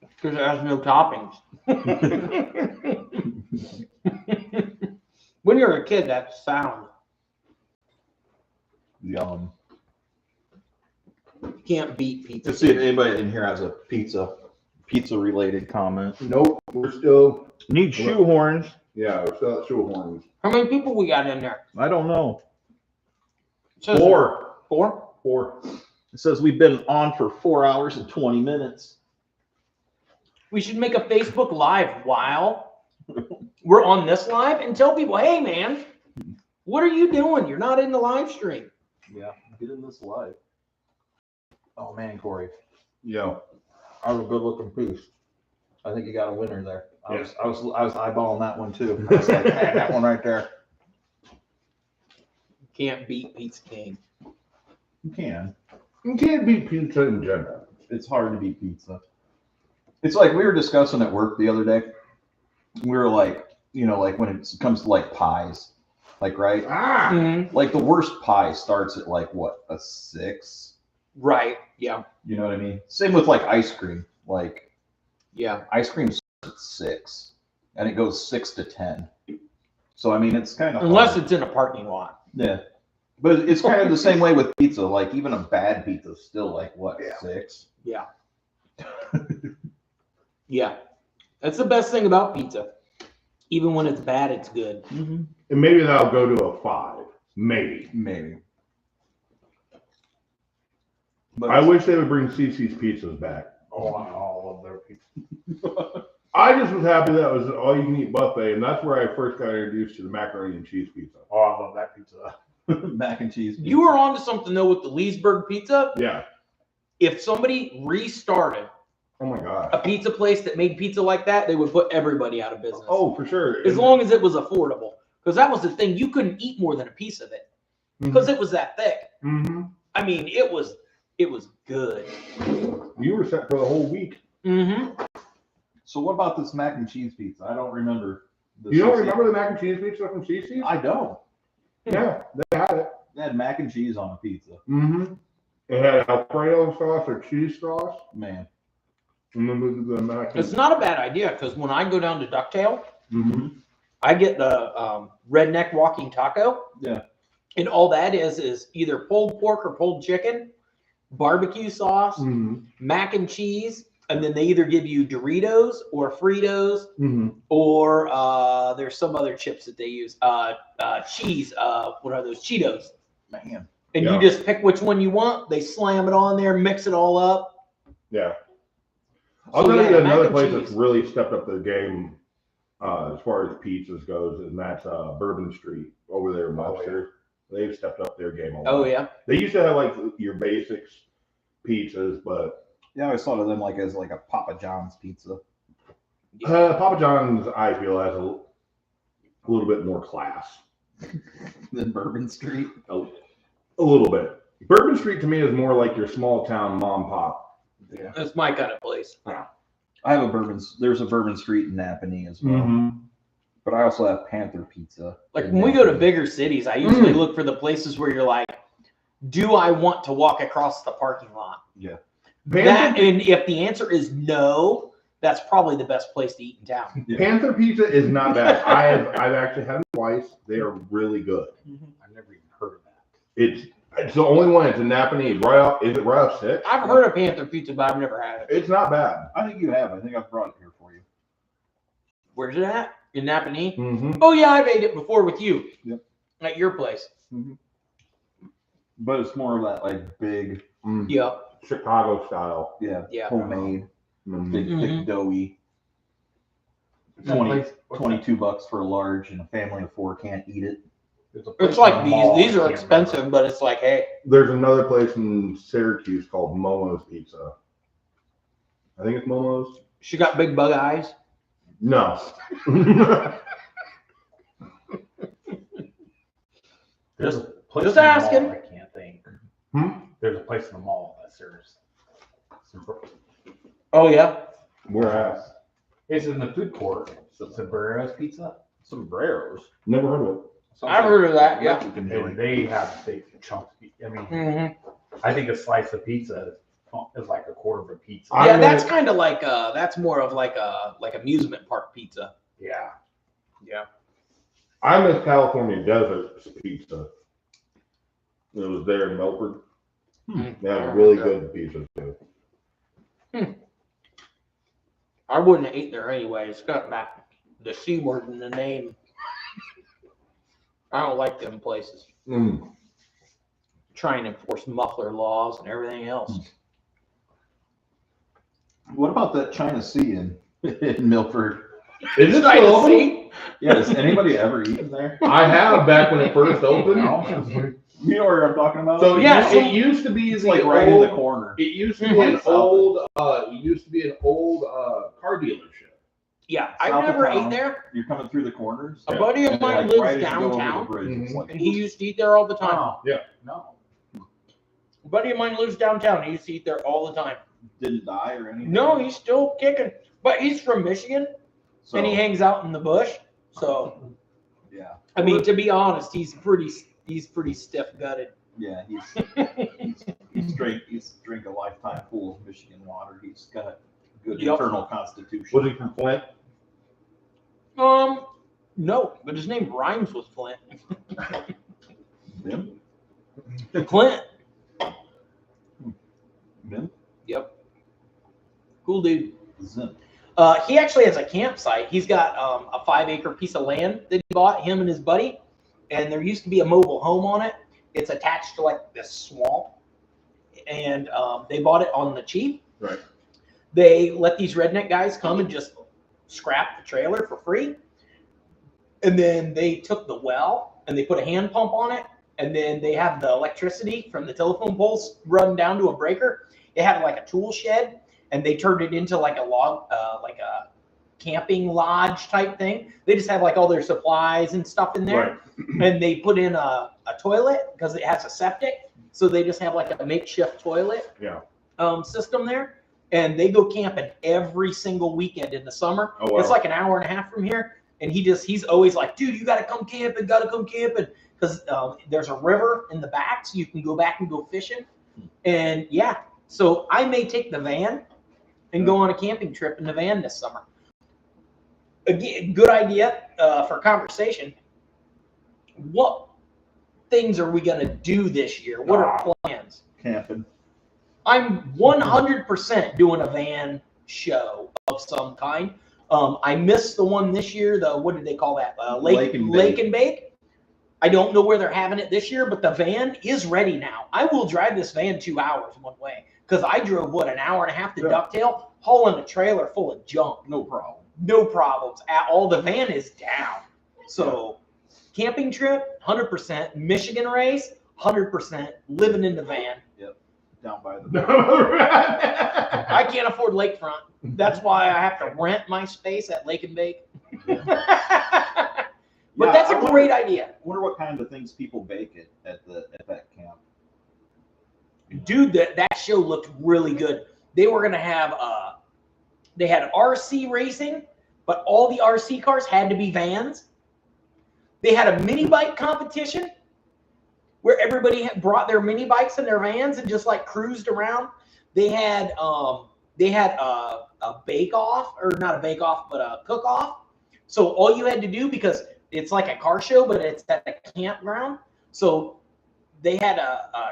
Because it has no toppings. When you're a kid, that's sound. Yum. You can't beat pizza. Let's see if anybody in here has a pizza related comment. Nope, we're still, Need shoehorns. yeah, we're still at shoehorns. How many people we got in there? I don't know. It says Four. 4? It says we've been on for 4 hours and 20 minutes. We should make a Facebook Live while we're on this live and tell people, hey, man, what are you doing? You're not in the live stream. Yeah, get in this live. Oh man, Corey, Yeah. that was a good looking piece. I think you got a winner there. I was eyeballing that one too. I was like, man, that one right there. Can't beat Pizza King. You can. You can't beat pizza in general. It's hard to beat pizza. It's like we were discussing at work the other day. We were like, you know, like when it comes to like pies, like, right? Mm-hmm. Like the worst pie starts at like what, a 6? Right. Yeah. You know what I mean? Same with like ice cream. Like Yeah. ice cream starts at 6 and it goes 6 to 10. So I mean, it's kind of Unless it's in a parking lot. yeah. But it's kind of the same way with pizza. Like even a bad pizza is still like what, 6? Yeah. Yeah. That's the best thing about pizza. Even when it's bad, it's good. Mm-hmm. And maybe that'll go to a 5. Maybe. Maybe. But I wish they would bring CC's pizzas back. Oh, I love their pizza. I just was happy that was an all-you-can-eat buffet, and that's where I first got introduced to the macaroni and cheese pizza. Oh, I love that pizza. mac and cheese. You were onto something though with the Leesburg pizza. Yeah. If somebody restarted Oh my gosh. a pizza place that made pizza like that, they would put everybody out of business. Oh, for sure. As long as it was affordable. Because that was the thing. You couldn't eat more than a piece of it. Because it was that thick. Mm-hmm. I mean, it was good. You were set for the whole week. Mm-hmm. So what about this mac and cheese pizza? I don't remember. You don't remember the mac and cheese pizza from CC's? I don't. Yeah, they had it. They had mac and cheese on a pizza. Mm-hmm. It had Alfredo sauce or cheese sauce. Man. And then with the mac and It's not a bad idea because when I go down to Ducktail, Mm-hmm. I get the redneck walking taco. Yeah. And all that is either pulled pork or pulled chicken, barbecue sauce, Mm-hmm. mac and cheese, and then they either give you Doritos or Fritos Mm-hmm. or there's some other chips that they use. Cheese. What are those? Cheetos. Man. And Yeah. you just pick which one you want. They slam it on there, mix it all up. Yeah. I'll So, tell yeah, you mac another and place cheese. that's really stepped up their game as far as pizzas goes, and that's Bourbon Street over there in Oh, Webster. They've stepped up their game a lot. Oh yeah. They used to have like your basics pizzas, but Yeah, I always thought of them like as like a Papa John's pizza. Papa John's, I feel, has a little bit more class. Than Bourbon Street. A little bit. Bourbon Street to me is more like your small town mom pop. Yeah. That's my kind of place. I have there's a Bourbon Street in Napanee as well. Mm-hmm. But I also have Panther Pizza. Like in when we go to Napanee. bigger cities, I usually look for the places where you're like, do I want to walk across the parking lot? Yeah. That, and if the answer is no, that's probably the best place to eat in town. Yeah. Panther Pizza is not bad. I've actually had them twice. They are really good. I've never even heard of that. It's the only one. It's in Napanee. Right up. Is it right up 6? I've heard of Panther Pizza, but I've never had it. It's not bad. I think you have. I think I've brought it here for you. Where's it at? In Napanee? Mm-hmm. Oh yeah, I've ate it before with you. Yep. At your place. But it's more of that like big, Yeah. Chicago style. yeah, Yeah. homemade, Mhm. big, Mhm. thick, doughy. 22 bucks for a large, and a family of 4 can't eat it. It's like these are expensive, but it's like, hey, There's another place in Syracuse called Momo's Pizza. I think it's Momo's. She got big bug eyes. No. There's a place Just in the asking. mall, I can't think. Hmm? There's a place in the mall that serves. Oh yeah. Where at? It's in the food court. Sombrero's Pizza. Sombreros. Never heard of it. I've heard of that. Yeah. And they have big chunks. I mean, Mm-hmm. I think a slice of pizza is like a quarter of a pizza. Yeah, that's kind of like that's more of like amusement park pizza. Yeah. Yeah. I miss California Desert's pizza. It was there in Milford. They had really good pizza too. I wouldn't have ate there anyway. It's got that the C word in the name. I don't like them places. Try and enforce muffler laws and everything else. What about that China Sea in Milford? Is it China still open? Sea? Yeah, has anybody ever eaten there? I have back when it first opened. You know where I'm talking about? So Yeah, so- it used to be It's the like right in the old- corner. It used to be an old. It used to be an old car dealership. Yeah, I've South of never town. ate there. You're coming through the corners. A buddy of and mine like lives right as you go over the downtown, bridge, it's like, and he used to eat there all the time. Oh, Yeah. no. A buddy of mine lives downtown. He used to eat there all the time. didn't die or anything. No, he's still kicking, but he's from Michigan, So, and he hangs out in the bush. So, yeah, I mean, to be honest, he's pretty stiff gutted. yeah, he's drank a lifetime pool of Michigan water. He's got a good Yep. internal constitution. Was he from Flint? No, but his name rhymes with Flint. Them? Clint. Them? Yep. Cool dude. Zim. He actually has a campsite. He's got a 5-acre piece of land that he bought, him and his buddy, and there used to be a mobile home on it. It's attached to like this swamp, and they bought it on the cheap. Right. They let these redneck guys come and just scrap the trailer for free, and then they took the well and they put a hand pump on it, and then they have the electricity from the telephone poles run down to a breaker. It had like a tool shed, and they turned it into like a log, like a camping lodge type thing. They just have like all their supplies and stuff in there, and they put in a toilet because it has a septic. So they just have like a makeshift toilet system there, and they go camping every single weekend in the summer. Oh, wow. It's like an hour and a half from here, and he's always like, dude, you got to come camping, because there's a river in the back, so you can go back and go fishing. And yeah, so I may take the van and go on a camping trip in the van this summer. Again, good idea for conversation. What things are we going to do this year? What are plans? Camping. I'm 100% doing a van show of some kind. I missed the one this year. What did they call that? Lake and Bake. I don't know where they're having it this year, but the van is ready now. I will drive this van 2 hours one way because I drove an hour and a half to Ducktail, hauling a trailer full of junk. No problem. No problems at all. The van is down. So camping trip, 100%. Michigan race, 100%. Living in the van. Yep. Down by the I can't afford lakefront. That's why I have to rent my space at Lake and Bake. But Yeah, that's a I great idea. I wonder what kind of things people bake at that camp. Dude, that show looked really good. They were going to have, they had RC racing, but all the RC cars had to be vans. They had a mini bike competition where everybody brought their mini bikes and their vans and just like cruised around. They had a bake off, or not a bake off, but a cook off. So all you had to do, because it's like a car show, but it's at a campground. So they had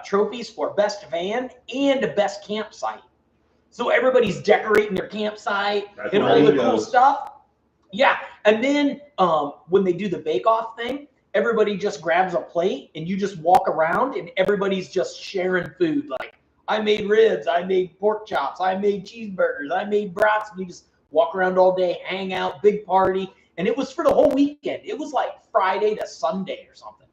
trophies for best van and best campsite. So everybody's decorating their campsite and all the cool stuff. Yeah. And then when they do the bake-off thing, everybody just grabs a plate and you just walk around and everybody's just sharing food. Like, I made ribs, I made pork chops, I made cheeseburgers, I made brats. And you just walk around all day, hang out, big party. And it was for the whole weekend. It was like Friday to Sunday or something.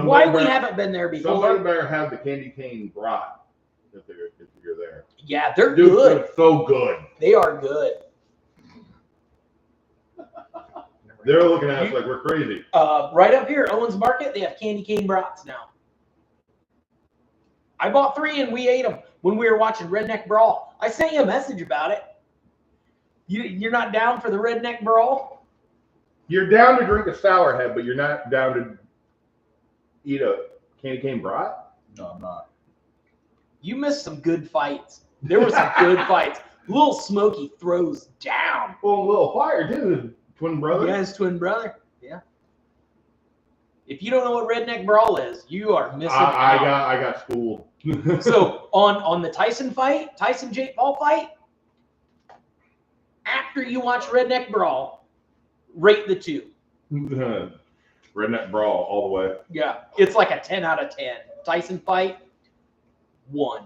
Why we haven't been there before? Somebody better have the candy cane brat if you're there. Yeah, they're Dude, good. they're so good. They are good. They're looking at us like we're crazy. Right up here, Owens Market, they have candy cane brats now. I bought 3 and we ate them when we were watching Redneck Brawl. I sent you a message about it. You're not down for the Redneck Brawl? You're down to drink a sour head, but you're not down to eat a candy cane brat? No, I'm not. You missed some good fights. There were some good fights. Little Smoky throws down. Well, Little Fire, too. Twin brother? Yeah, his twin brother. Yeah. If you don't know what Redneck Brawl is, you are missing out. I got schooled. So on the Tyson fight, Tyson Jake Paul fight, after you watch Redneck Brawl, rate the 2. Redneck Brawl all the way. Yeah, it's like a 10 out of 10. Tyson fight, 1.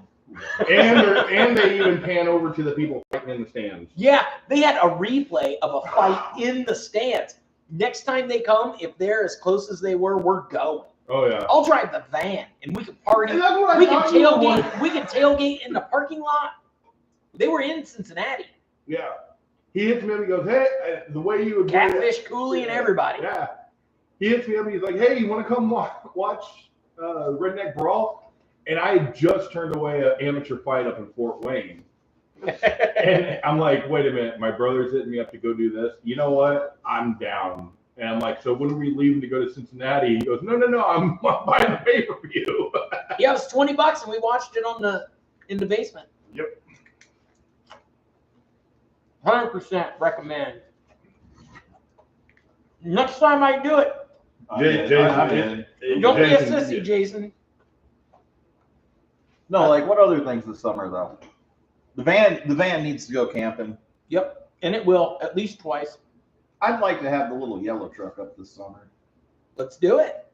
And they even pan over to the people fighting in the stands. Yeah, they had a replay of a fight in the stands. Next time they come, if they're as close as they were, we're going. Oh yeah. I'll drive the van and we can party. And that's what I We can thought you would tailgate. want. We can tailgate in the parking lot. They were in Cincinnati. Yeah. He hits me up. He goes, "Hey, the way you would bring it-" Catfish, Cooley, and everybody. Yeah. He hits me up. He's like, "Hey, you want to come watch Redneck Brawl?" And I had just turned away an amateur fight up in Fort Wayne. And I'm like, "Wait a minute, my brother's hitting me up to go do this. You know what? I'm down." And I'm like, "So when are we leaving to go to Cincinnati?" He goes, "No, I'm buying the pay-per-view." Yeah, it was $20 and we watched it in the basement. Yep. 100% recommend. Next time I do it, don't be a sissy, Jason. No, like what other things this summer though? The van needs to go camping. Yep, and it will at least twice. I'd like to have the little yellow truck up this summer. Let's do it.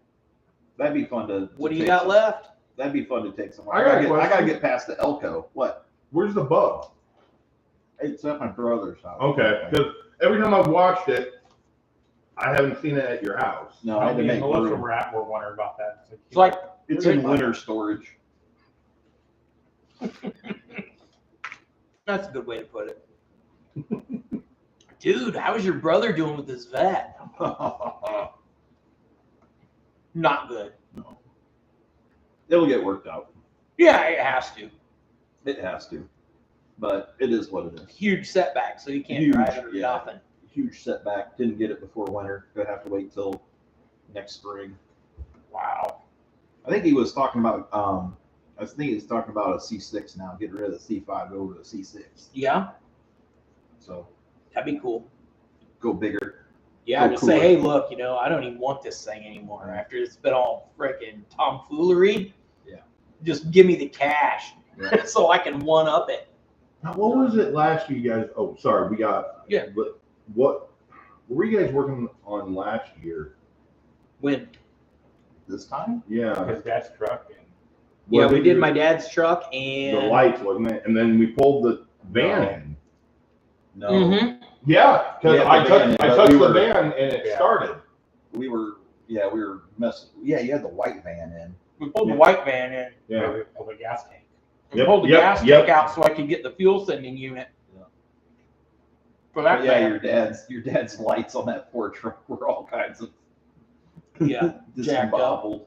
That'd be fun to. What do you take got some- left? That'd be fun to take some. I got a I gotta question. get past the Elko. What? Where's the bug? It's at my brother's house. Okay, because every time I've watched it, I haven't seen it at your house. No, I had to Me and make Melissa room. were wondering about that. It's like It's in winter storage. that's a good way to put it. Dude, how's your brother doing with this vet? Not good. It'll get worked out. Yeah, it has to. It has to. But it is what it is. Huge setback, so you can't Huge, drive it or yeah. nothing. Huge setback. Didn't get it before winter. Gonna have to wait till next spring. Wow. I think he was talking about. I think he's talking about a C6 now. Getting rid of the C5, go over to the C6. Yeah, So that'd be cool. go bigger. Yeah, Oh, just cool. say, hey, look, I don't even want this thing anymore after it's been all freaking tomfoolery. Yeah. Just give me the cash Yeah. so I can one up it. Now, what was it last year, you guys? Oh, sorry, we got. Yeah. What were you guys working on last year? When? This time? Yeah. His dad's truck. And Yeah, Was we it did my dad's truck and the lights, wasn't it? And then we pulled the van in. No. Mhm. Yeah, because Yeah, I the touched van, I but touched we the were- van and it Yeah. started. We were messing. Yeah, you had the white van in. we pulled the white van in. Yeah. we pulled a gas tank. We Yep, pulled the yep, gas yep. tank out so I could get the fuel sending unit. Yeah. For that But yeah, van. your dad's lights on that Ford truck were all kinds of Yeah, jacked up. disemboweled.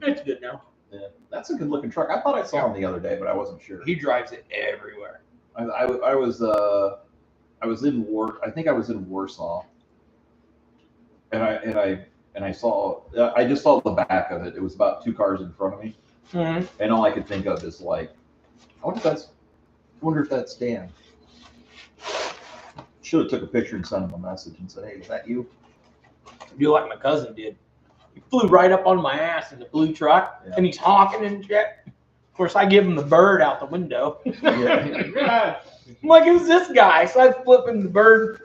It's good now. Yeah, that's a good looking truck. I thought I saw him the other day, but I wasn't sure. He drives it everywhere. I was in I think I was in Warsaw, and I saw I just saw the back of it. It was about 2 cars in front of me, and all I could think of is like, I wonder if that's Dan. Should have took a picture and sent him a message and said, "Hey, is that you?" Do like my cousin did. He flew right up on my ass in the blue truck, Yeah. and he's honking and shit. Of course, I give him the bird out the window. Yeah. I'm like, who's this guy? So I flip him the bird.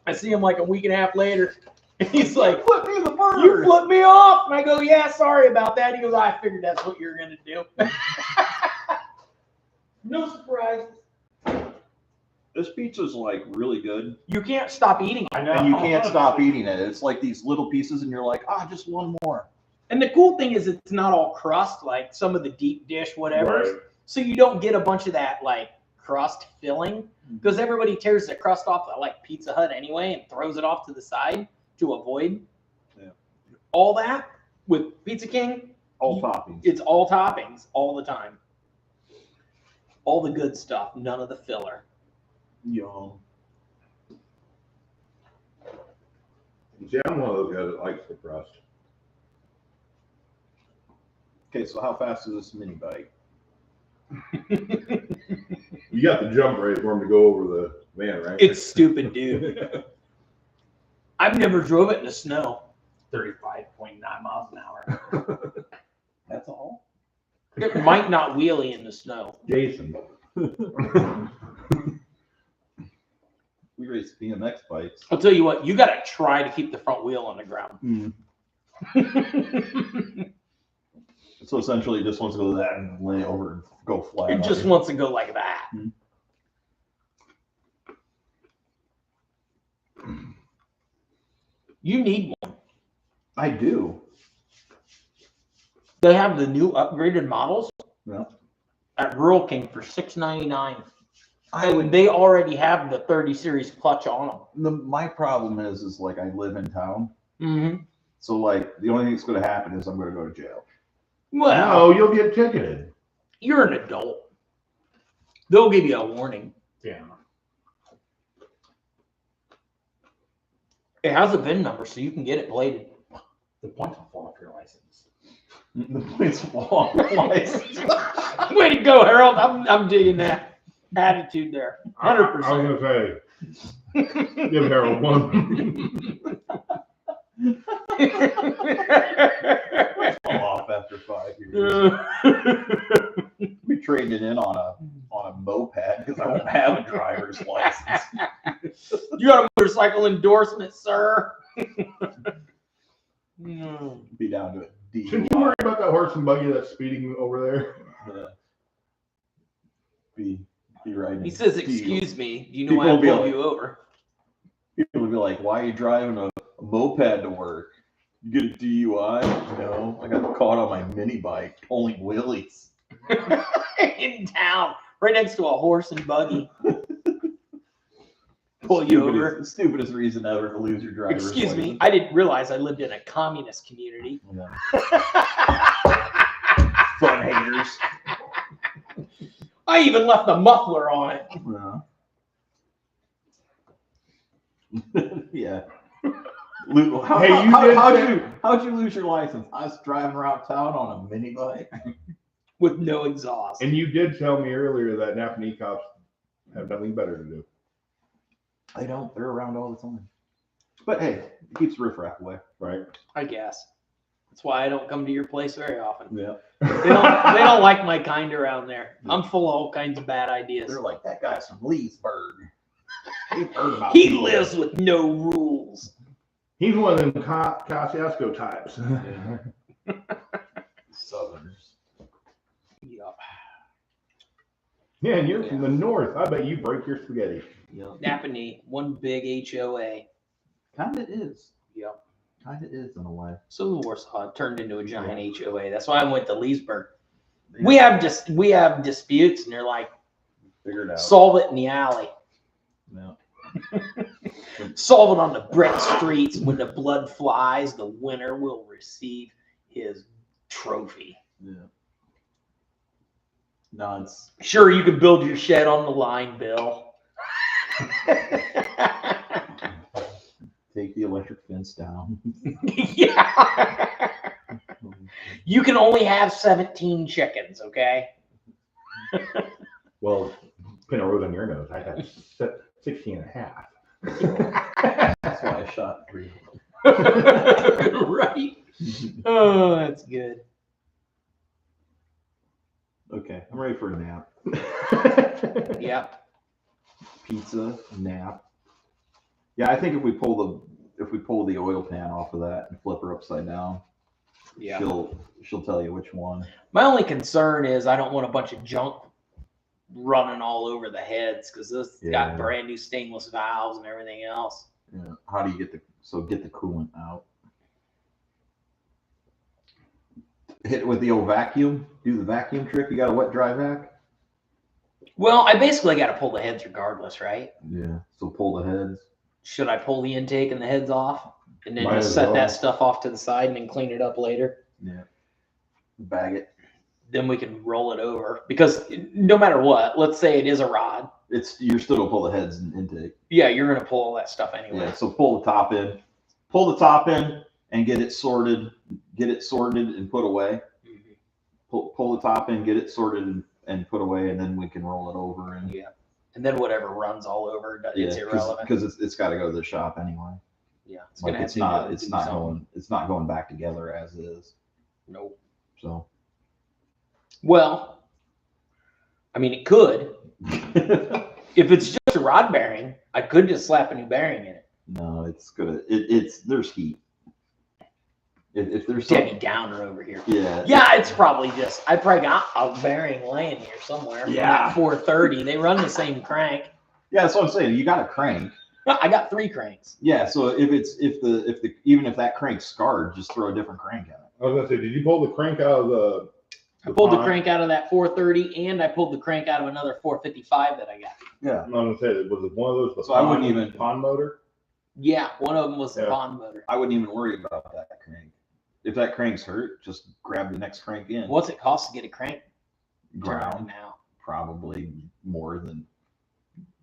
I see him like a week and a half later. And he's like, Flip me the bird. you flipped me off. And I go, yeah, sorry about that. He goes, I figured that's what you're going to do. No surprises. This pizza's like really good, You can't stop eating it. I know. and you can't stop eating it. It's like these little pieces, and you're like, just one more. And the cool thing is it's not all crust like some of the deep dish whatevers. Right. so you don't get a bunch of that like crust filling, because everybody tears the crust off at like Pizza Hut anyway and throws it off to the side to avoid all that. With Pizza King, All toppings. it's all toppings all the time. All the good stuff, none of the filler. Yum. See, I'm one of those guys that likes the crust. Okay, so how fast is this mini bike? You got the jump rate for him to go over the van, right? It's stupid, dude. I've never drove it in the snow. 35.9 miles an hour. That's all? It might not wheelie in the snow. Jason. We race BMX bikes. I'll tell you what, you got to try to keep the front wheel on the ground. So essentially, it just wants to go to that and lay over and go flat. It just wants to go like that. You need one. I do. They have the new upgraded models Yeah. at Rural King for $6.99. They already have the 30 series clutch on them. My problem is like I live in town. Mm-hmm. So like the only thing that's going to happen is I'm going to go to jail. Well, No, you'll get ticketed. you're an adult. They'll give you a warning. Yeah. It has a VIN number, so you can get it bladed. The points will fall off your license. The points fall license. Way to go, Harold. I'm digging that attitude there. I was 100%. gonna say, give Harold one. Fall off after 5 years. We traded in on a moped because I won't have a driver's license. You got a motorcycle endorsement, sir. Be down to a D. Shouldn't you worry about that horse and buggy that's speeding over there? Be riding. He says, D. "Excuse me. Do you know why People I be pulled like- you over?" People would be like, "Why are you driving a moped to work? You get a DUI?" No, I got caught on my mini bike pulling wheelies. In town, right next to a horse and buggy. Pull you over. Stupidest reason ever to lose your driver's Excuse license. me. I didn't realize I lived in a communist community. Yeah. Fun haters. I even left the muffler on it. Yeah. How'd you lose your license? I was driving around town on a mini bike. With no exhaust. And you did tell me earlier that Napanee cops have nothing better to do. They don't. They're around all the time. But hey, it keeps riffraff away. Right. I guess. That's why I don't come to your place very often. Yeah. They don't like my kind around there. I'm full of all kinds of bad ideas. They're like, that guy's from Leesburg. We've heard about He people. lives with no rules. He's one of them Kosciuszko types. Southerners. Yep. Yeah, and you're from the north. I bet you break your spaghetti. Yep. Napanee, one big HOA. Kind of is. Yep. Kind of is in a way. So the Warsaw turned into a giant HOA. That's why I went to Leesburg. We have disputes, and they're like, Figured out. solve it in the alley. No. Solve it on the brick streets. When the blood flies, the winner will receive his trophy. Yeah. No, it's Sure, you can build your shed on the line, Bill. take the electric fence down. Yeah. You can only have 17 chickens, okay? Well, pin a road on your nose. I had 16 and a half. That's why I shot 3. Right? Oh, that's good. Okay, I'm ready for a nap. Yeah. Pizza, nap. Yeah, I think if we pull the oil pan off of that and flip her upside down, Yeah. she'll tell you which one. My only concern is I don't want a bunch of junk running all over the heads because this got brand new stainless valves and everything else. Yeah. How do you get the coolant out? Hit it with the old vacuum. Do the vacuum trick. You got a wet dry vac? Well, I basically got to pull the heads regardless, right? Yeah. So pull the heads. Should I pull the intake and the heads off and then Might just as set well. that stuff off to the side and then clean it up later? Yeah. Bag it. Then we can roll it over because no matter what, let's say it is a rod. You're still gonna pull the heads and intake. Yeah, you're gonna pull all that stuff anyway. Yeah. So pull the top in. Pull the top in and get it sorted. Get it sorted and put away. Pull the top in, get it sorted and put away, and then we can roll it over. And Yeah. And then whatever runs all over, it's irrelevant. because it's got to go to the shop anyway. Yeah, it's Like gonna it's have not to it's do not something. going back together as is. Nope. So Well, I mean, it could. If it's just a rod bearing, I could just slap a new bearing in it. no, it's gonna it's there's heat. If there's Debbie some, Downer over here. yeah. Yeah, it's probably just, I probably got a bearing laying here somewhere. Yeah. 430. They run the same crank. Yeah, that's what I'm saying. You got a crank. I got 3 cranks. Yeah, so even if that crank's scarred, just throw a different crank at it. I was gonna say, did you pull the crank out of the? I pulled the pond? crank out of that 430 and I pulled the crank out of another 455 that I got. Yeah. I'm gonna say, was it one of those? The So I wouldn't pond- even- pond motor. Yeah, one of them was the Yeah. pond motor. I wouldn't even worry about that crank. If that crank's hurt, just grab the next crank in. What's it cost to get a crank Ground turned now? probably more than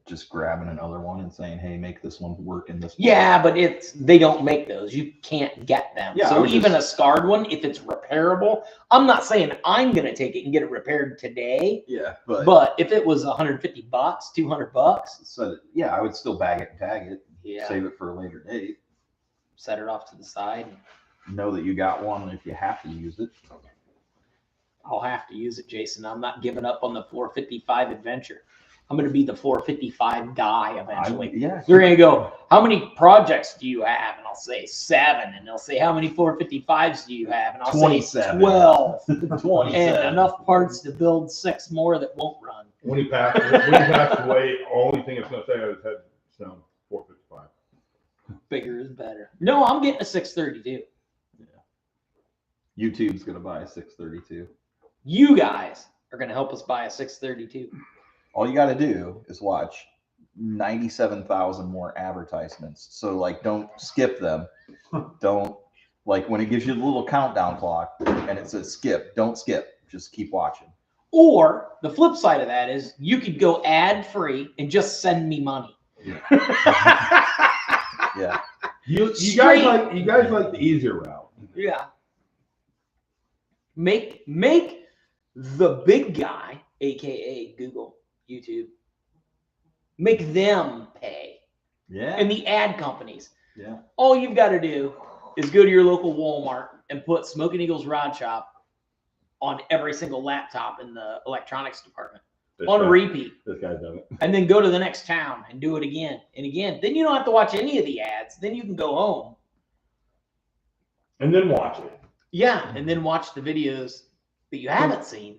just grabbing another one and saying, "Hey, make this one work in this." Yeah, but they don't make those. You can't get them. Yeah, I so would even just- a scarred one, if it's repairable, I'm not saying I'm gonna take it and get it repaired today. Yeah, but If it was $150, $200, so yeah, I would still bag it and tag it. yeah, Save it for a later date. set it off to the side. Know that you got one if you have to use it. I'll have to use it, Jason. I'm not giving up on the 455 adventure. I'm gonna be the 455 guy eventually. Yeah. They're gonna go, how many projects do you have? And I'll say 7. And they'll say, how many 455s do you have? And I'll 27. say 12. 27. And enough parts to build 6 more that won't run. When he passed away, only thing it's gonna say on his head sound 455. Bigger is better. No, I'm getting a 632. YouTube's gonna buy a 632. You guys are gonna help us buy a 632. All you got to do is watch 97,000 more advertisements. So like, don't skip them. Don't like when it gives you the little countdown clock and it says skip. Don't skip. Just keep watching. Or the flip side of that is you could go ad free and just send me money. Yeah. You Straight- guys like the easier route. Yeah. Make the big guy, aka Google, YouTube, make them pay. Yeah. And the ad companies. Yeah. All you've got to do is go to your local Walmart and put Smokin' Eagles Rod Shop on every single laptop in the electronics department on repeat. This guy's done it. And then go to the next town and do it again and again. Then you don't have to watch any of the ads. Then you can go home. And then watch it. Yeah. And then watch the videos that you haven't seen.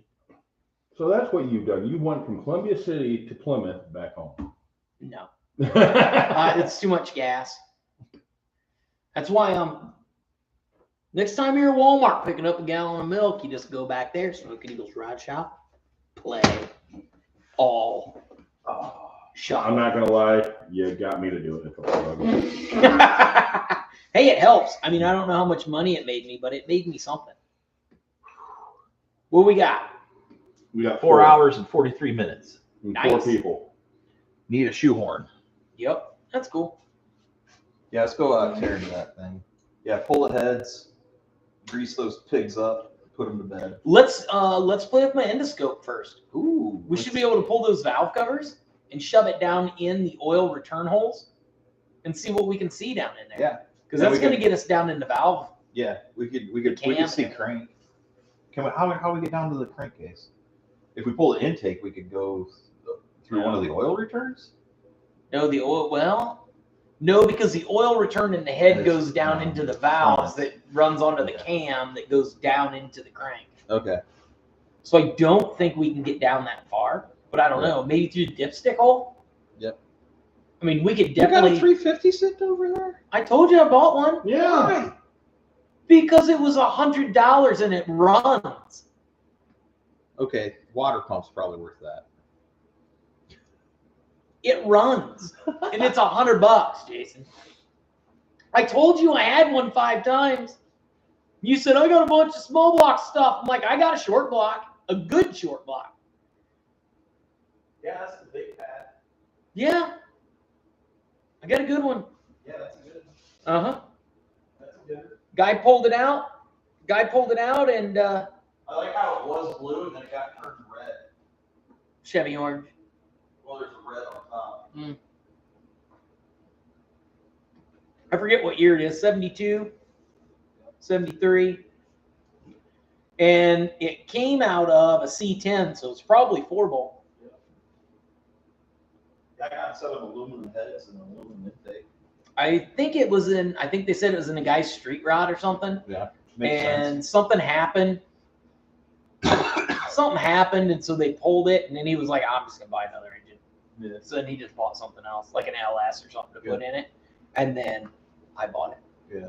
So that's what you've done. You went from Columbia City to Plymouth back home. No. It's too much gas. That's why next time you're at Walmart picking up a gallon of milk, you just go back there, Smokin' Eagles Rod Shop, play all shop. I'm not gonna lie, you got me to do it. Hey, it helps. I mean, I don't know how much money it made me, but it made me something. What we got? We got 4 hours and 43 minutes. and Nice. 4 people. Need a shoehorn. Yep, that's cool. Yeah, let's go out tear into that thing. Yeah, pull the heads, grease those pigs up, put them to bed. Let's play with my endoscope first. Ooh. We should be able to pull those valve covers and shove it down in the oil return holes and see what we can see down in there. Yeah. Because Then that's we going to could- get us down in the valve. Yeah, we could cam see there. crank. How we get down to the crankcase? If we pull the intake, we could go through one of the oil returns. No, the oil. Well, no, because the oil return in the head It's goes down down into the valves front. that runs onto the Yeah. cam that goes down into the crank. Okay. So I don't think we can get down that far. But I don't Yeah. know. Maybe through the dipstick hole. Yep. I mean, we could You got a definitely. 350 sitting over there? I told you I bought one. Yeah. Because it was $100 and it runs. Okay, water pump's probably worth that. It runs, and it's $100, Jason. I told you I had one 5 times. You said, I got a bunch of small block stuff. I'm like, I got a short block, a good short block. Yeah, that's the big pad. Yeah. I got a good one. Yeah, that's good. Uh-huh. That's good. Guy pulled it out, and I like how it was blue and then it got turned red. Chevy orange. Well, there's a red on top. I forget what year it is, 72, 73. And it came out of a C10, so it's probably 4-bolt. I got a set of aluminum heads and aluminum intake. I think they said it was in a guy's street rod or something. Yeah. Makes And sense. something happened. Something happened, and so they pulled it, and then he was like, I'm just going to buy another engine. Yeah. So then he just bought something else, like an LS or something to put in it. And then I bought it. Yeah.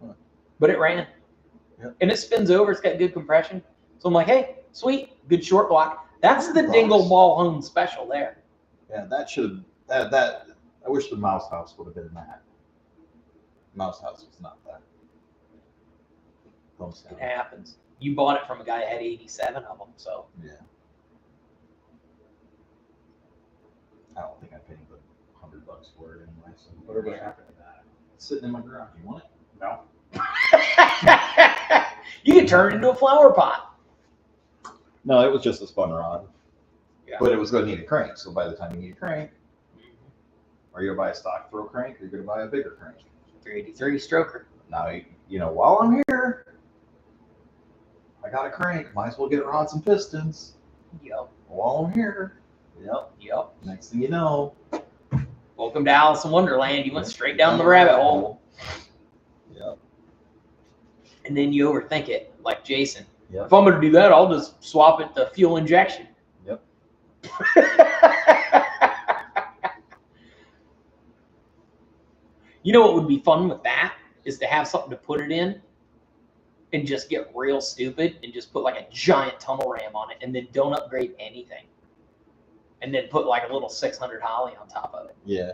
Huh. But it ran. Yep. And it spins over. It's got good compression. So I'm like, hey, sweet, good short block. That's the $100. Dingle Ball Home special there. Yeah, that should have that. I wish the mouse house would have been that. Mouse house was not that. It happens. You bought it from a guy that had 87 of them, so. Yeah. I don't think I paid but $100 for it anyway. So whatever happened to that? It's sitting in my garage. You want it? No. You can turn it into a flower pot. No, it was just a spun rod. Yeah. But it was going to need a crank. So by the time you need a crank, are you going to buy a stock throw crank or are you going to buy a bigger crank? 383 stroker. Now, you know, while I'm here, I got a crank. Might as well get rods and pistons. Yep. While I'm here. Yep. Yep. Next thing you know. Welcome to Alice in Wonderland. You went straight down the rabbit hole. Yep. And then you overthink it, like Jason. Yep. If I'm going to do that, I'll just swap it to fuel injection. Yep. You know what would be fun with that is to have something to put it in and just get real stupid and just put like a giant tunnel ram on it and then don't upgrade anything. And then put like a little 600 Holly on top of it. Yeah.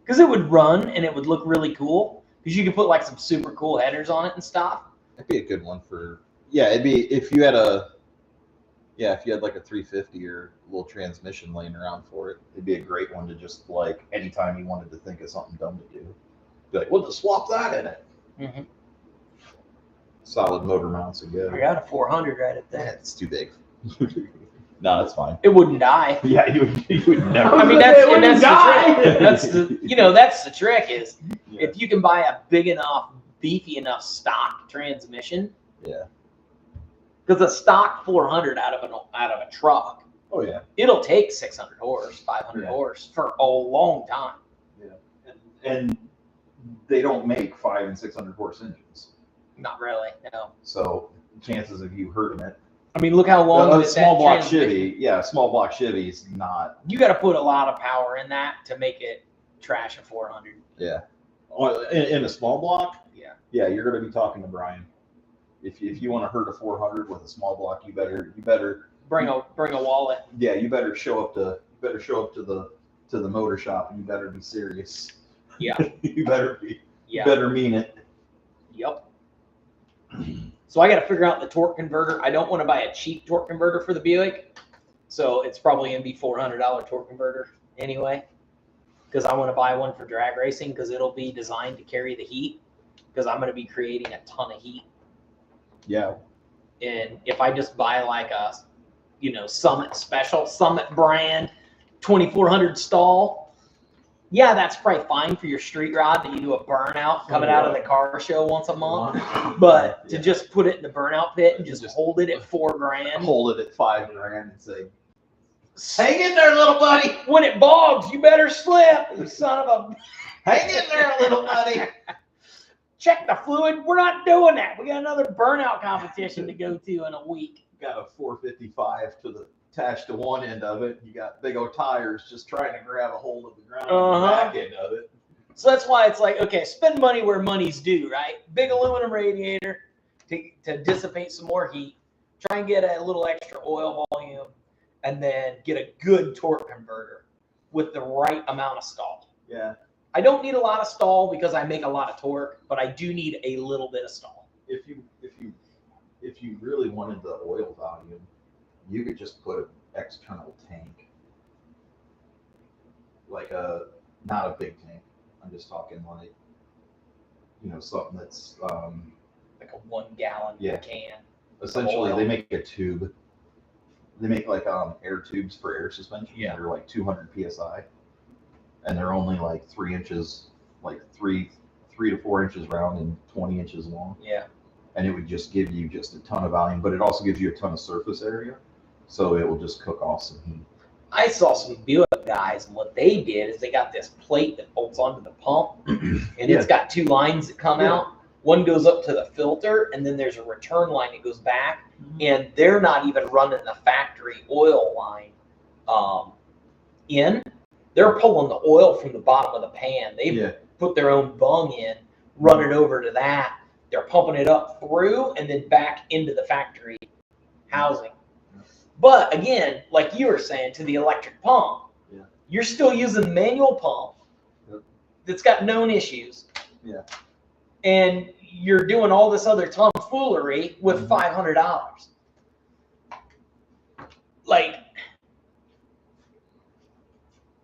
Because it would run and it would look really cool. Because you could put like some super cool headers on it and stuff. That'd be a good one for, yeah, it'd be, if you had like a 350 or a little transmission laying around for it, it'd be a great one to just like, anytime you wanted to think of something dumb to do, be like, well, just swap that in it. Mm-hmm. Solid motor mounts are good. I got a 400 right at Yeah, there. it's too big. No, that's fine. It wouldn't die. Yeah, you would never. I mean, that's the trick. That's the trick is if you can buy a big enough, beefy enough stock transmission. Yeah. Because a stock 400 out of a truck, Oh yeah. it'll take 600 horse, 500 horse for a long time. Yeah. And they don't make 500 and 600 horse engines, Not really, no. so chances of you hurting it. I mean, look how long A small block Chevy, yeah, a small block Chevy is not. You got to put a lot of power in that to make it trash a 400. Yeah. In a small block. Yeah. Yeah, you're going to be talking to Brian. If you want to hurt a 400 with a small block, you better bring a wallet. Yeah, you better show up to the motor shop and you better be serious. Yeah. You better be. Yeah. You better mean it. Yep. So I got to figure out the torque converter. I don't want to buy a cheap torque converter for the Buick, so it's probably going to be $400 torque converter anyway. Because I want to buy one for drag racing because it'll be designed to carry the heat. Because I'm going to be creating a ton of heat. Yeah. And if I just buy like a, Summit brand 2400 stall, yeah, that's probably fine for your street rod that you do a burnout coming out of the car show once a month. But to just put it in the burnout pit and just hold it at $4,000. Hold it at $5,000 and say, hang in there, little buddy. When it bogs, you better slip, you son of a. hang in there, little buddy. Check the fluid. We're not doing that. We got another burnout competition to go to in a week. Got a 455 attached to one end of it. You got big old tires just trying to grab a hold of the ground on the back end of it. So that's why it's like, okay, spend money where money's due, right? Big aluminum radiator to dissipate some more heat. Try and get a little extra oil volume, and then get a good torque converter. with the right amount of stall. Yeah. I don't need a lot of stall because I make a lot of torque, but I do need a little bit of stall. If you really wanted the oil volume, you could just put an external tank, like not a big tank. I'm just talking like, something that's Like a 1 gallon can. Essentially, they make a tube. They make like air tubes for air suspension. Yeah. They're like 200 psi, and they're only like 3 inches, like 3 to 4 inches round and 20 inches long. Yeah. And it would just give you just a ton of volume, but it also gives you a ton of surface area, so it will just cook off some heat. I saw some Buick guys, and what they did is they got this plate that bolts onto the pump, and it's got 2 lines that come out. One goes up to the filter, and then there's a return line that goes back, and they're not even running the factory oil line in. They're pulling the oil from the bottom of the pan. They put their own bung in, run it over to that. They're pumping it up through and then back into the factory housing. But again, like you were saying, to the electric pump, you're still using the manual pump that's got known issues. Yeah. And you're doing all this other tomfoolery with $500. Like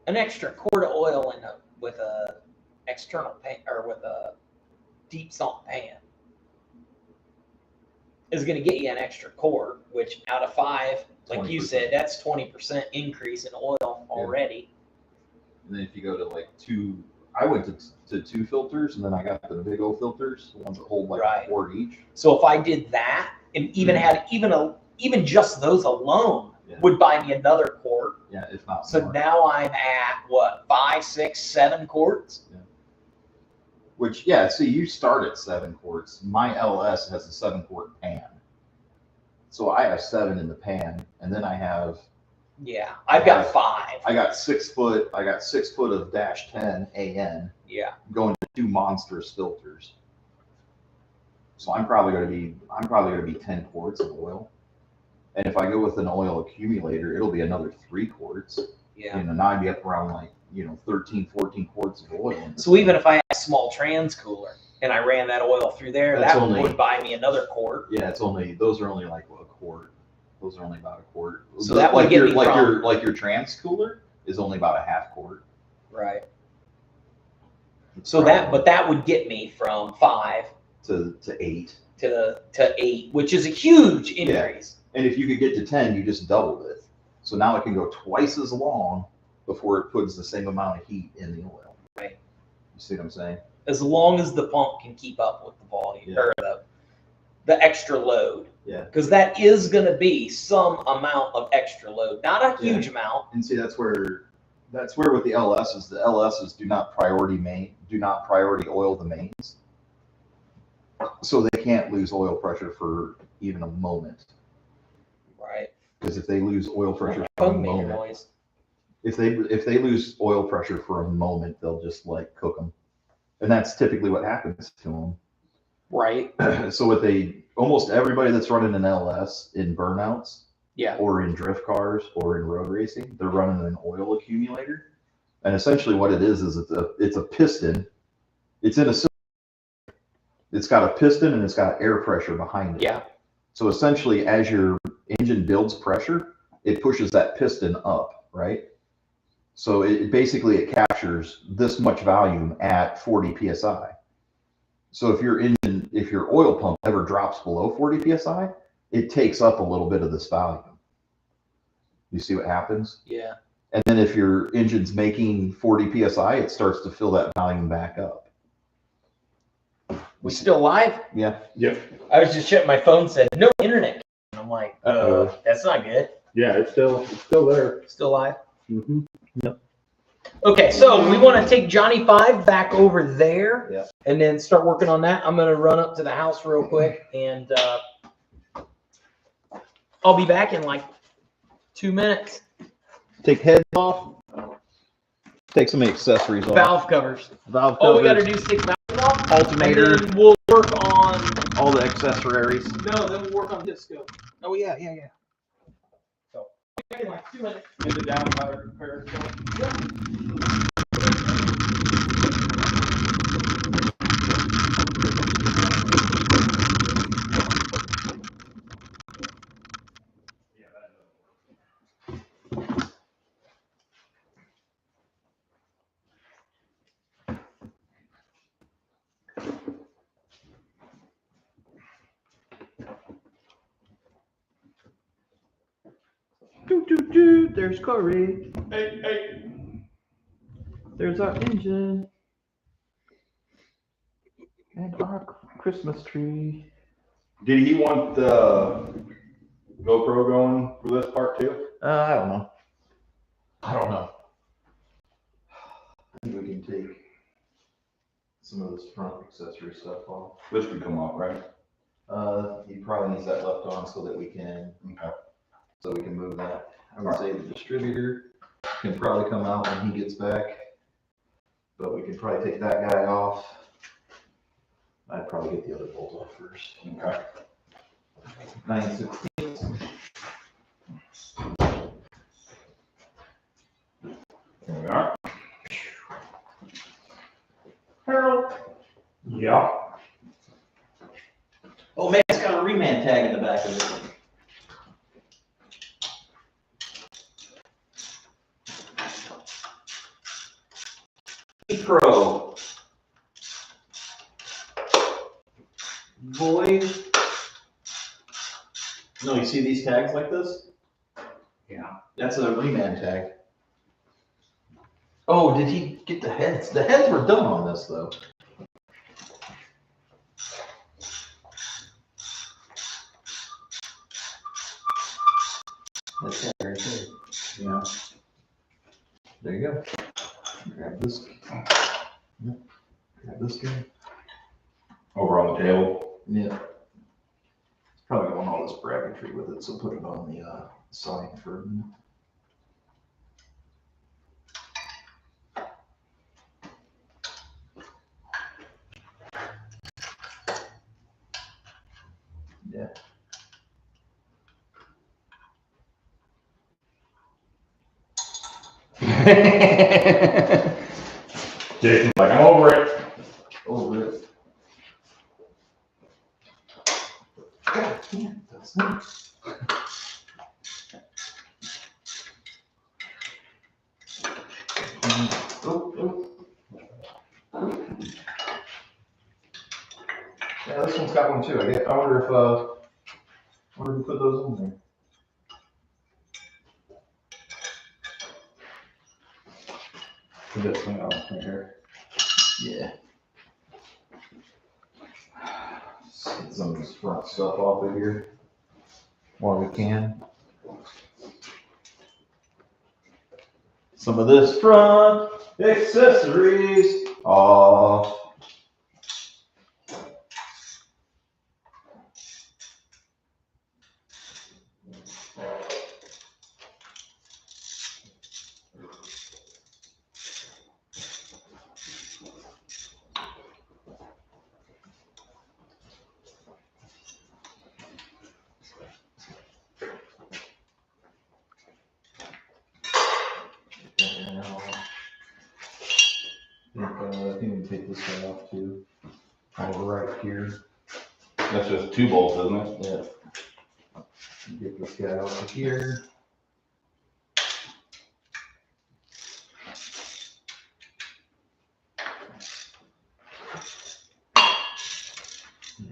an extra quart of oil with a external pan or with a deep salt pan is going to get you an extra quart, which out of 5, like you said, that's 20% increase in oil already. And then if you go to like 2, I went to 2 filters, and then I got the big old filters, the ones that hold like a quart each. So if I did that and even had even just those alone would buy me another quart. Yeah, if not so more. now I'm at what, 5, 6, 7 quarts? Yeah. Which, see, you start at 7 quarts. My LS has a 7-quart pan. So I have 7 in the pan, and then I have. Yeah, I've got 5. I got 6 foot. I got 6 foot of -10 AN. Yeah. Going to 2 monstrous filters. So I'm probably going to be 10 quarts of oil. And if I go with an oil accumulator, it'll be another 3 quarts. Yeah. Now I'd be up around like 13, 14 quarts of oil. So even if I had a small trans cooler and I ran that oil through there, that would buy me another quart. Yeah, those are only like a quart. Those are only about a quart. So that would get me like your trans cooler is only about a half quart. Right. So that would get me from 5 to 8 to 8, which is a huge increase. And if you could get to 10, you just doubled it. So now it can go twice as long before it puts the same amount of heat in the oil. Right. You see what I'm saying? As long as the pump can keep up with the volume or the extra load. Yeah. Because that is going to be some amount of extra load, not a huge amount. And see, that's where with the LSs do not priority oil the mains. So they can't lose oil pressure for even a moment. Right. Because if they lose oil pressure for a moment, if they lose oil pressure for a moment, they'll just like cook them, and that's typically what happens to them. Right. So almost everybody that's running an LS in burnouts, or in drift cars or in road racing, they're running an oil accumulator, and essentially what it is it's a piston. It's in a cylinder. It's got a piston and it's got air pressure behind it. Yeah. So essentially, as your engine builds pressure, it pushes that piston up, right? So it captures this much volume at 40 psi. So if your oil pump ever drops below 40 psi, it takes up a little bit of this volume. You see what happens? Yeah. And then if your engine's making 40 psi, it starts to fill that volume back up. We still live? Yeah. Yep. I was just checking my phone, said no internet. And I'm like, that's not good. Yeah, it's still there. Still live? Mm-hmm. Yep. Okay, so we want to take Johnny 5 back over there, yeah, and then start working on that. I'm going to run up to the house real quick, and I'll be back in like 2 minutes. Take heads off. Take some accessories off. Valve covers. Valve covers. All we got to do is take valves off. Alternator. And then we'll work on all the accessories. No, then we'll work on disco. Oh yeah. So in like 2 minutes. Is it down by the repair store? Yep. There's Corey. Hey. There's our engine. And our Christmas tree. Did he want the GoPro going for this part too? I don't know. I don't know. I think we can take some of this front accessory stuff off. This could come off, right? He probably needs that left on so that we can move that. I would say the distributor can probably come out when he gets back, but we can probably take that guy off. I'd probably get the other bolt off first. Okay. 9/16. There we are. Harold. Yeah. Oh man, it's got a reman tag in the back of it. Pro. Void. No, you see these tags like this? Yeah. That's a reman tag. Oh, did he get the heads? The heads were done on this though. That's it right there. Yeah. There you go. Grab this. Yep. Grab this guy. Over on the table. Yeah. It's probably going all this bracketry with it, so put it on the side for a minute. Yeah. Jason's like, I'm over it. Over it. God damn, that's nice. Yeah, this one's got one too. I wonder who put those in there. Put this thing on right here. Yeah. Let's get some of this front stuff off of here while we can. Some of this front accessories off. I think we can take this guy off too. Over right here. That's just 2 bolts, isn't it? Yeah. Get this guy over here.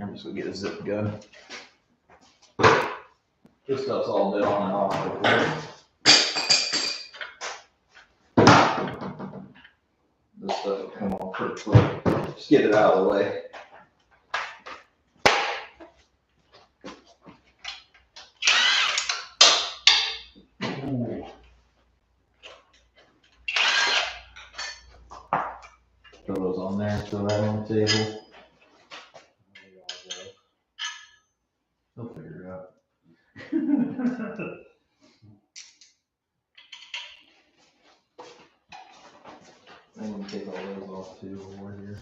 I'm just gonna get a zip gun. This stuff's all been on and off before. This stuff will come off pretty quick. Just get it out of the way. Ooh. Throw those on there, throw that on the table. They'll figure it out. I'm gonna take all those off too over here.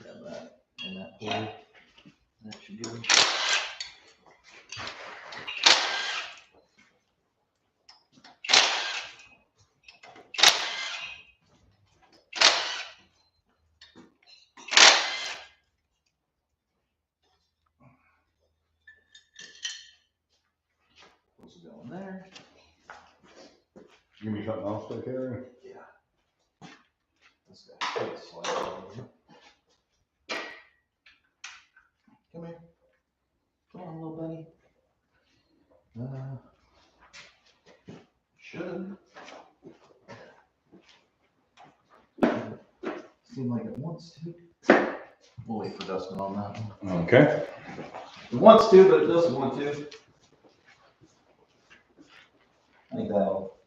Grab that and that hole. That should do it. Those will go in there. Give me something else to carry. This guy takes a slide over here. Come here. Come on, little buddy. Should. Seem like it wants to. We'll wait for Dustin on that one. Okay. It wants to, but it doesn't want to. I think that'll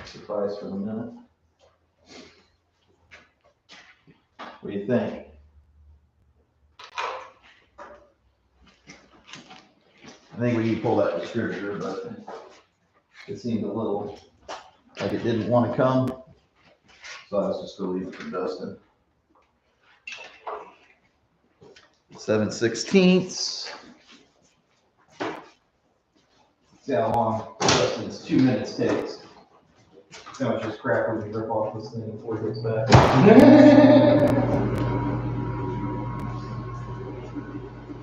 suffice for the minute. What do you think? I think we need to pull that distributor, but it seemed a little like it didn't want to come. So I was just going to leave it for Dustin. 7/16. See how long Dustin's 2 minutes takes. See how much this crap we rip off this thing before it gets back.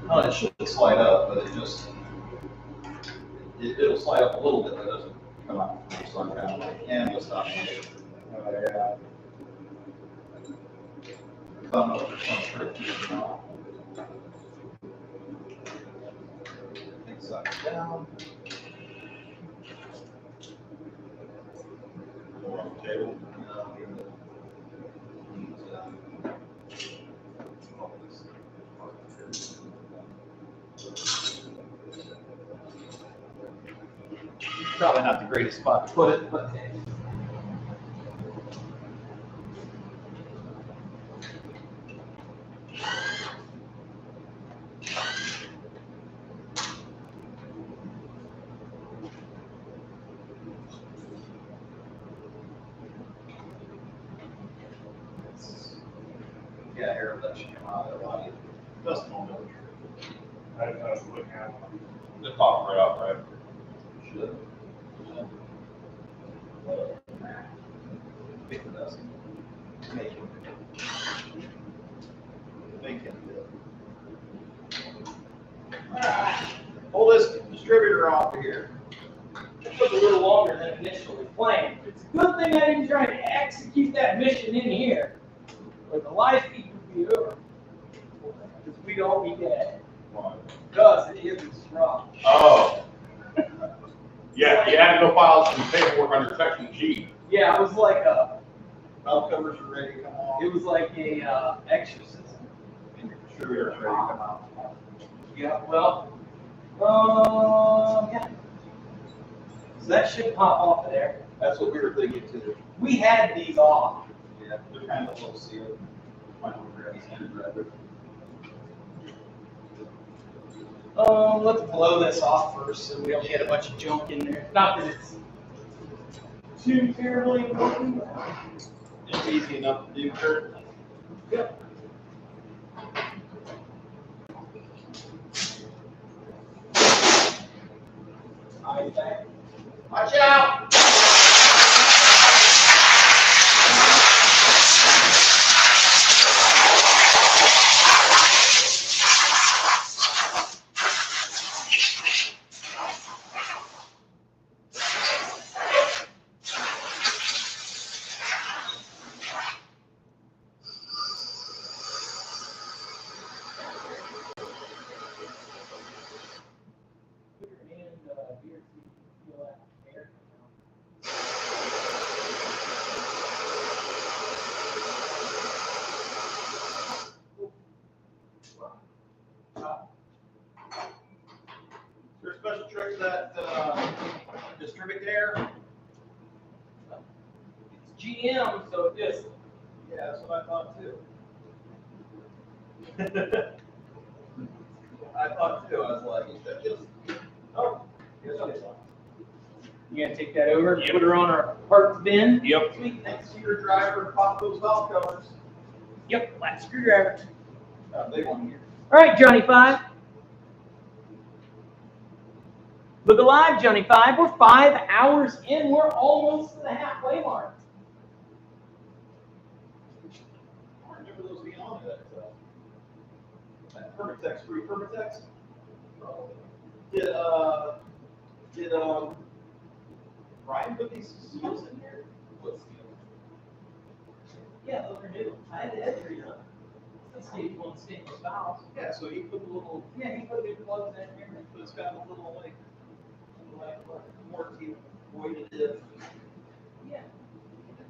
Oh, it should slide up, but it just, it'll slide up a little bit, but it doesn't come out. So I'm kind of like, yeah, let's not. Oh, yeah. I don't know if there's some trick to it or not. Suck it down. More on the table. Probably not the greatest spot to put it, but yeah, here, that should come out of there. Why? Dustin won't know. I was looking at one. The top right off, right? Should. Pick the Dustin. Make him. Make him do it. Alright, pull this distributor off of here. It took a little longer than initially planned. It's a good thing I didn't try to execute that mission in here, or the life feed would be over. Because we'd all be dead. Because it isn't strong. Oh. Yeah, you had to go file some paperwork under section G. Yeah, it was like a, Valve covers are ready to come off. it was like a exorcism. And your distributor's ready to come out. Yeah, well, yeah. So that should pop off of there. That's what we were thinking too. We had these off. Yeah, they're kind of a little sealed. Might want to grab his hand and grab it. Let's blow this off first so we don't get a bunch of junk in there. Not that it's too terribly important. It's easy enough to do, Kurt. Yep. Watch out! Is there a special trick that distribute air? It's GM, so it just, Yeah, that's what I thought too. I thought too. I was like, you should just. Oh, yes, I saw. you gonna take that over, put her on our parts bin? Yep. Sweet, next to your driver, pop those valve covers. Yep, flat screwdriver. Big one here. All right, Johnny 5. Look alive, Johnny 5. We're 5 hours in. We're almost to the halfway mark. I remember those being on that Permatex, free Permatex. Did Brian put these seals in here? What steel? Yeah, those are new. I had the edge redone. That's stage one stainless valves. Yeah, so he put the little, Yeah, he put new plugs in here. but it's got a little like warranty voided. Yeah.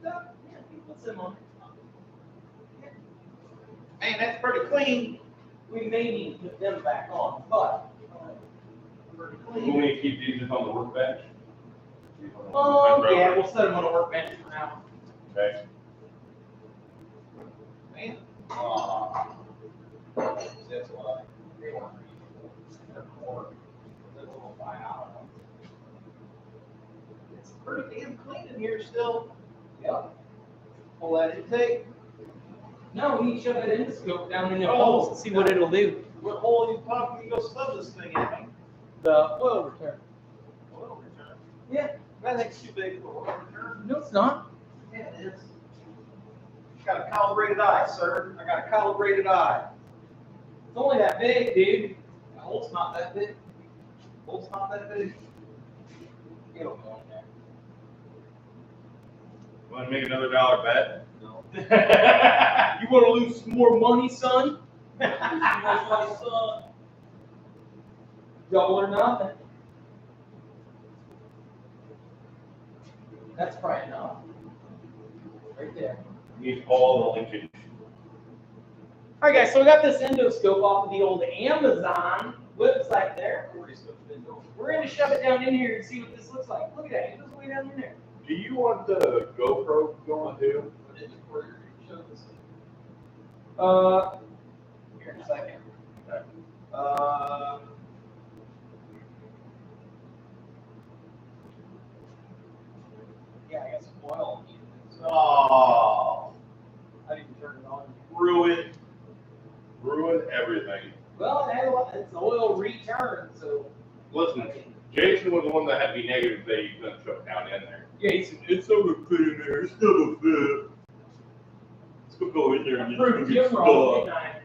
Yeah, he puts them on. Man, that's pretty clean. We may need to put them back on, but. Pretty We clean. want to keep these on the workbench. Oh, yeah, we'll set them on a workbench for now. Okay. Man. That's why they weren't they're core. They're a little fine, I don't know. It's pretty damn clean in here still. Yep. Pull that intake. No, we need to shove that endoscope down in the Oh, holes and see what it'll do. What hole you pop, you go stub this thing in, man. The oil return. Oil return. Yeah. That thing's too big for oil return. No, it's not. Yeah, it is. Got a calibrated eye, sir. I got a calibrated eye. It's only that big, dude. The hole's not that big. The hole's not that big. It'll go in there. Want to make another dollar bet? No. You want to lose some more money, son? Double or nothing. That's probably enough. Right there. Needs all the linkage. All right, guys, so we got this endoscope off of the old Amazon website there. We're going to shove it down in here and see what this looks like. Look at that. It goes way down in there. Do you want the GoPro going too? Put it in where you're showing this. Here in a second. Yeah, I got some oil. Oh, I didn't turn it on. Ruin everything. Well, it had a lot, it's oil return, so. Listen, Jason was the one that had to be negative that he couldn't shove it down in there. Yeah, he said, It's so good in there. It's still good. Let's go in there and proved him wrong, didn't I?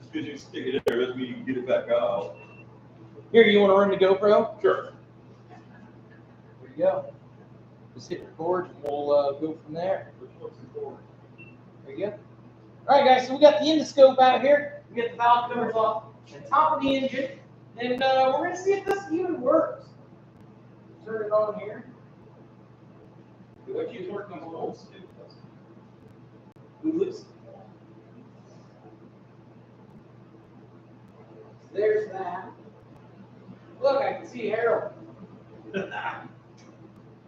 Just because you stick it in there doesn't mean you can get it back out. Here, you want to run the GoPro? Sure. There you go. Just hit record and we'll go from there. There you go. All right, guys, so we got the endoscope out here. We got the valve covers off the top of the engine. And we're going to see if this even works. Turn it on here. what you working on holes too? We loosen. There's that. Look, I can see Harold.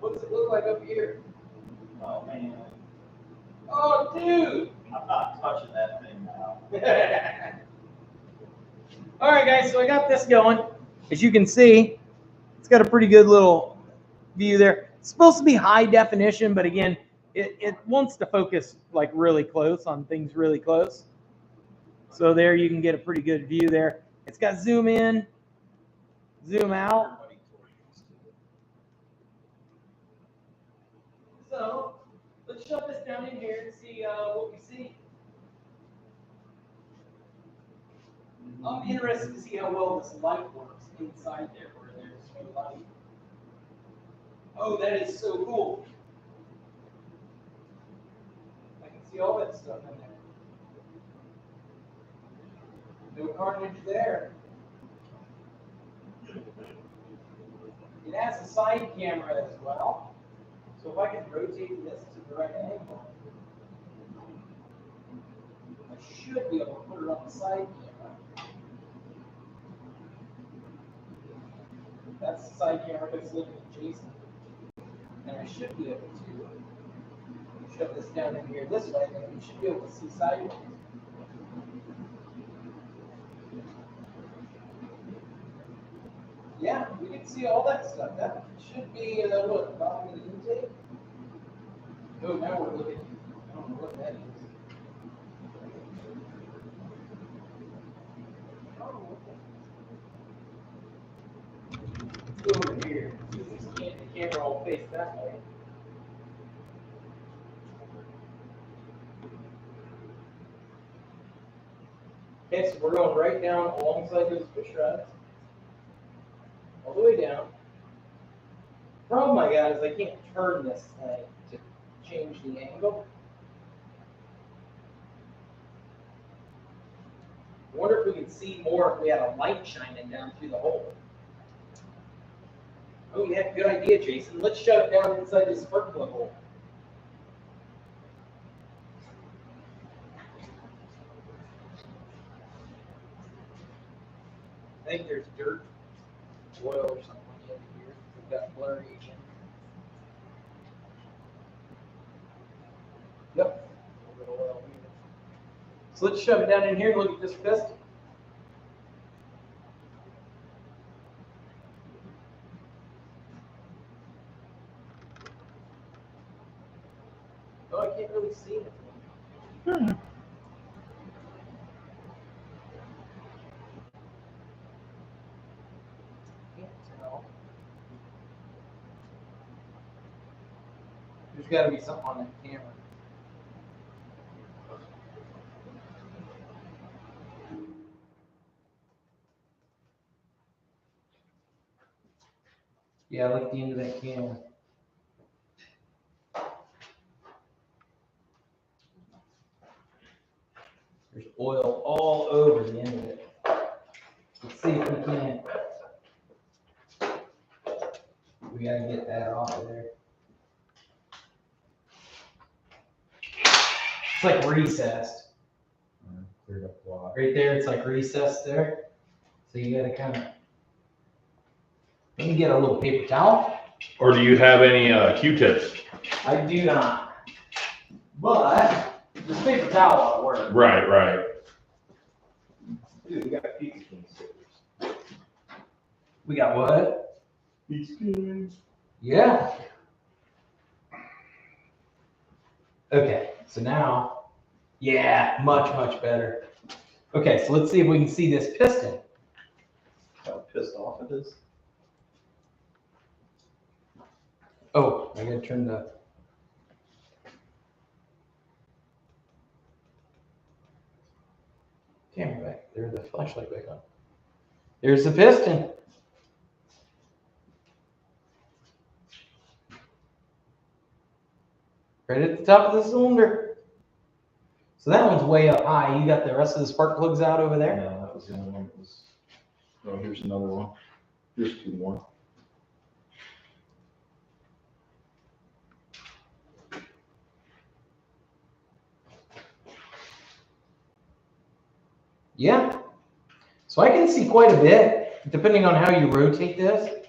What's it look like up here? Oh man, Oh, dude! I'm not touching that thing now. All right, guys, so I got this going. As you can see, it's got a pretty good little view there. It's supposed to be high definition, but again, it wants to focus like really close on things really close. So there you can get a pretty good view there. It's got zoom in, zoom out. So let's shove this down in here and see what we see. I'm interested to see how well this light works inside there where there's no light. Oh, that is so cool. I can see all that stuff in there. No cartridge there. It has a side camera as well. So if I can rotate this to the right angle, I should be able to put it on the side camera. That's the side camera that's looking at Jason. And I should be able to shove this down in here this way, and we should be able to see sideways. Yeah, we can see all that stuff. That should be what, bottom of the intake? Oh, now we're looking. I don't know what that is. Let's go over here. The camera will face that way. Okay, so we're going right down alongside those fish rods. All the way down. problem I got is I can't turn this thing to change the angle. I wonder if we could see more if we had a light shining down through the hole. Oh yeah, good idea, Jason. Let's shut it down inside this spark plug hole. I think there's dirt, oil or something on the end of here. We've got blurry again. Yep. A little bit of oil here. So let's shove it down in here and look at this piston. Oh, I can't really see it. Can't tell. There's got to be something on that camera. Yeah, I like the end of that camera. There's oil all over the end of it. Let's see if we can. We gotta get that off of there. It's like recessed. Cleared up a lot. Right there, it's like recessed there. So you gotta kind of. Let me get a little paper towel. Or do you have any Q-tips? I do not. But this paper towel ought to work. Right, right. Dude, we got pizza king stickers. We got what? Pizza kings. Yeah. Okay, so now, yeah, much, much better. Okay, so let's see if we can see this piston. How pissed off it is. Oh, I gotta turn the. Camera back. There's the flashlight back on. There's the piston. Right at the top of the cylinder. So that one's way up high. You got the rest of the spark plugs out over there? No, that was the only one that was. Oh, here's another one. Here's two more. Yeah. So I can see quite a bit, depending on how you rotate this.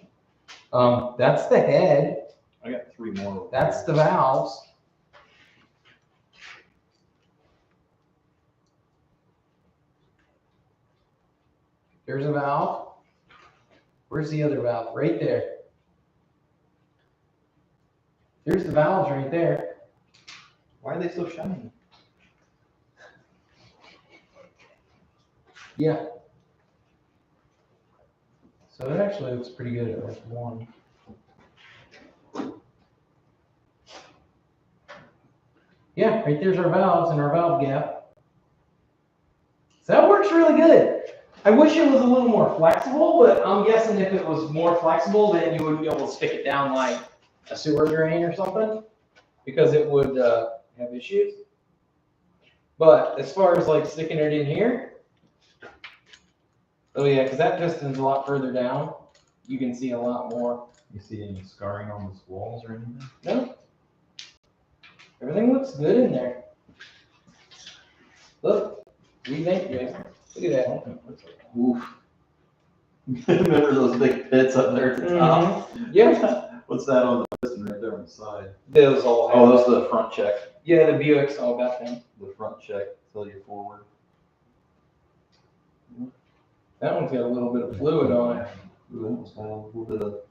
That's the head. I got three more. That's the valves. There's a valve. Where's the other valve? Right there. There's the valves right there. Why are they so shiny? Yeah. So it actually looks pretty good at like one. Yeah, right there's our valves and our valve gap. So that works really good. I wish it was a little more flexible, but I'm guessing if it was more flexible, then you wouldn't be able to stick it down like a sewer drain or something, because it would have issues. But as far as like sticking it in here, oh yeah, because that piston's a lot further down. You can see a lot more. You see any scarring on those walls or anything? No. Everything looks good in there. Look. What do you think, Jason? Look at that. Oof. Remember those big pits up there at the top? Yeah. What's that on the piston right there on the side? Those all have. Oh, that's the front check. Yeah, the Buick's all got them. The front check, tell you forward. That one's got a little bit of fluid on it. Ooh, that one's got a little bit of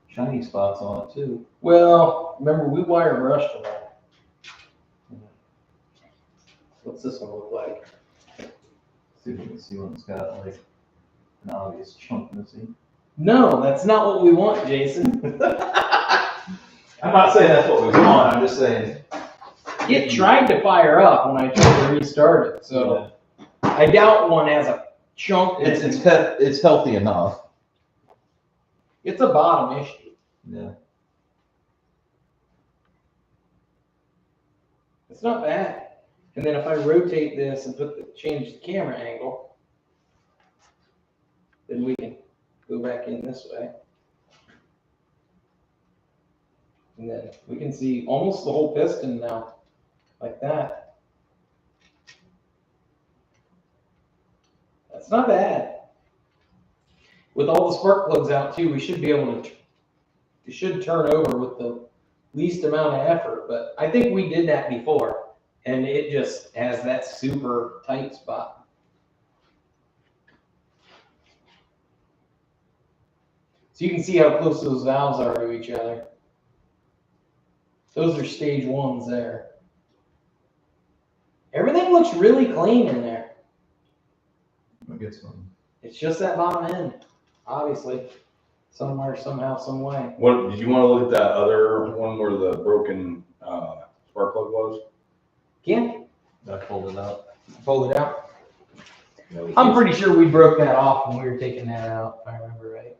shiny spots on it too. Well, remember we wire brushed them all. What's this one look like? See if we can see when it's got like an obvious chunk missing. No, that's not what we want, Jason. I'm not saying that's what we want, I'm just saying. It tried to fire up when I tried to restart it, so I doubt one has a chunk. It's healthy enough. It's a bottom issue. Yeah. It's not bad. And then if I rotate this and change the camera angle, then we can go back in this way. And then we can see almost the whole piston now, like that. That's not bad. With all the spark plugs out too, we should be able to, it should turn over with the least amount of effort. But I think we did that before, and it just has that super tight spot. So you can see how close those valves are to each other. Those are stage 1s there. Everything looks really clean in there. I'll get some. It's just that bottom end, obviously, somewhere, somehow, some way. What, did you want to look at that other one where the broken spark plug was? Can That folded out. fold it out. I'm pretty sure we broke that off when we were taking that out, if I remember right.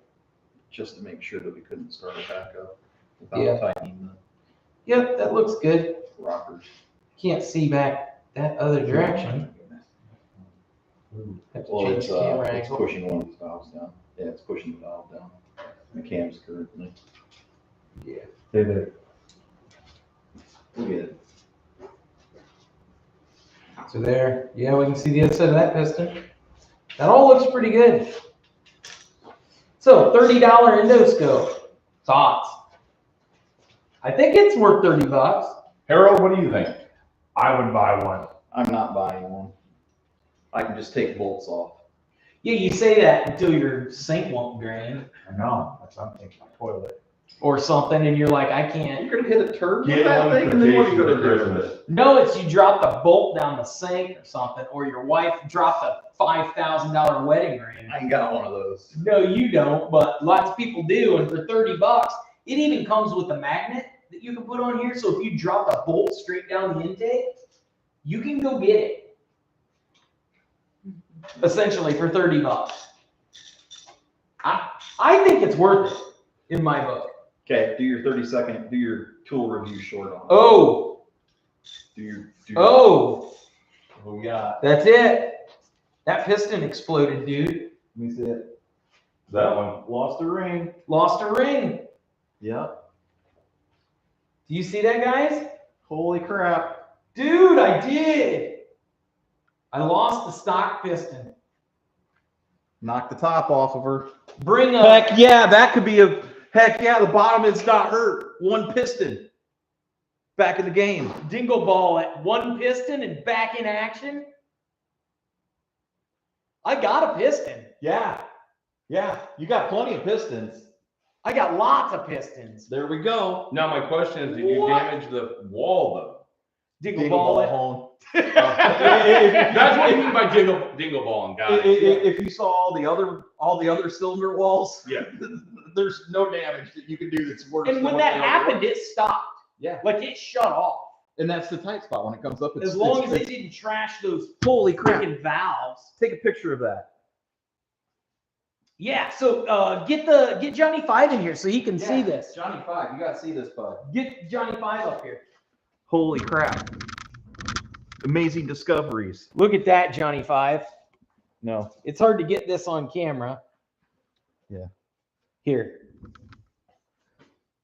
Just to make sure that we couldn't start it back up without Yeah. tightening Yep, that looks good. the rockers. Can't see back that other direction. Have to Well, change it's the camera it's angle. pushing one of these valves down. Yeah, it's pushing the valve down. The cam's currently. Yeah. Hey there. We'll get it. So there, yeah, we can see the other side of that piston. That all looks pretty good. So $30 endoscope. Thoughts? I think it's worth 30 bucks. Harold, what do you think? I would buy one. I'm not buying one. I can just take bolts off. Yeah, you say that until your sink won't drain I know. That's what I'm thinking. My toilet. or something, and you're like, I can't. You're gonna hit a turd with Get that one thing, for and then what are you Jason gonna for do with Christmas. it? No, it's you drop the bolt down the sink or something, or your wife dropped a $5,000 wedding ring. I ain't got one of those. No, you don't, but lots of people do, and for 30 bucks, it even comes with a magnet that you can put on here, so if you drop a bolt straight down the intake, you can go get it. Essentially for 30 bucks. I think it's worth it in my book. Okay, do your 30-second, do your tool review short on it. Oh, Do your oh, what we got? that's it. That piston exploded, dude. Let me see it. That one. Lost a ring. Lost a ring. Yep. Do you see that, guys? Holy crap. Dude, I did. I lost the stock piston. Knock the top off of her. Bring up. Heck yeah, that could be a, heck yeah, the bottom is not hurt. One piston. Back in the game. Dingle ball at one piston and back in action. I got a piston. Yeah. Yeah, you got plenty of pistons. I got lots of pistons. There we go. Now my question is, did you What? damage the wall though? Dingle ball it. home. That's what you mean by dingle balling, guys. If you saw all the other cylinder walls, Yeah. there's no damage that you can do that's worse. And than when what that they already happened, were. it stopped. Yeah, Like it shut off. and that's the tight spot when it comes up. As long as it didn't trash those holy crap! freaking valves. Take a picture of that. Yeah, so get Johnny 5 in here so he can see this. Johnny 5, you gotta see this, bud. Get Johnny 5 up here. Holy crap! Amazing discoveries. Look at that, Johnny 5. No. It's hard to get this on camera. Yeah. Here.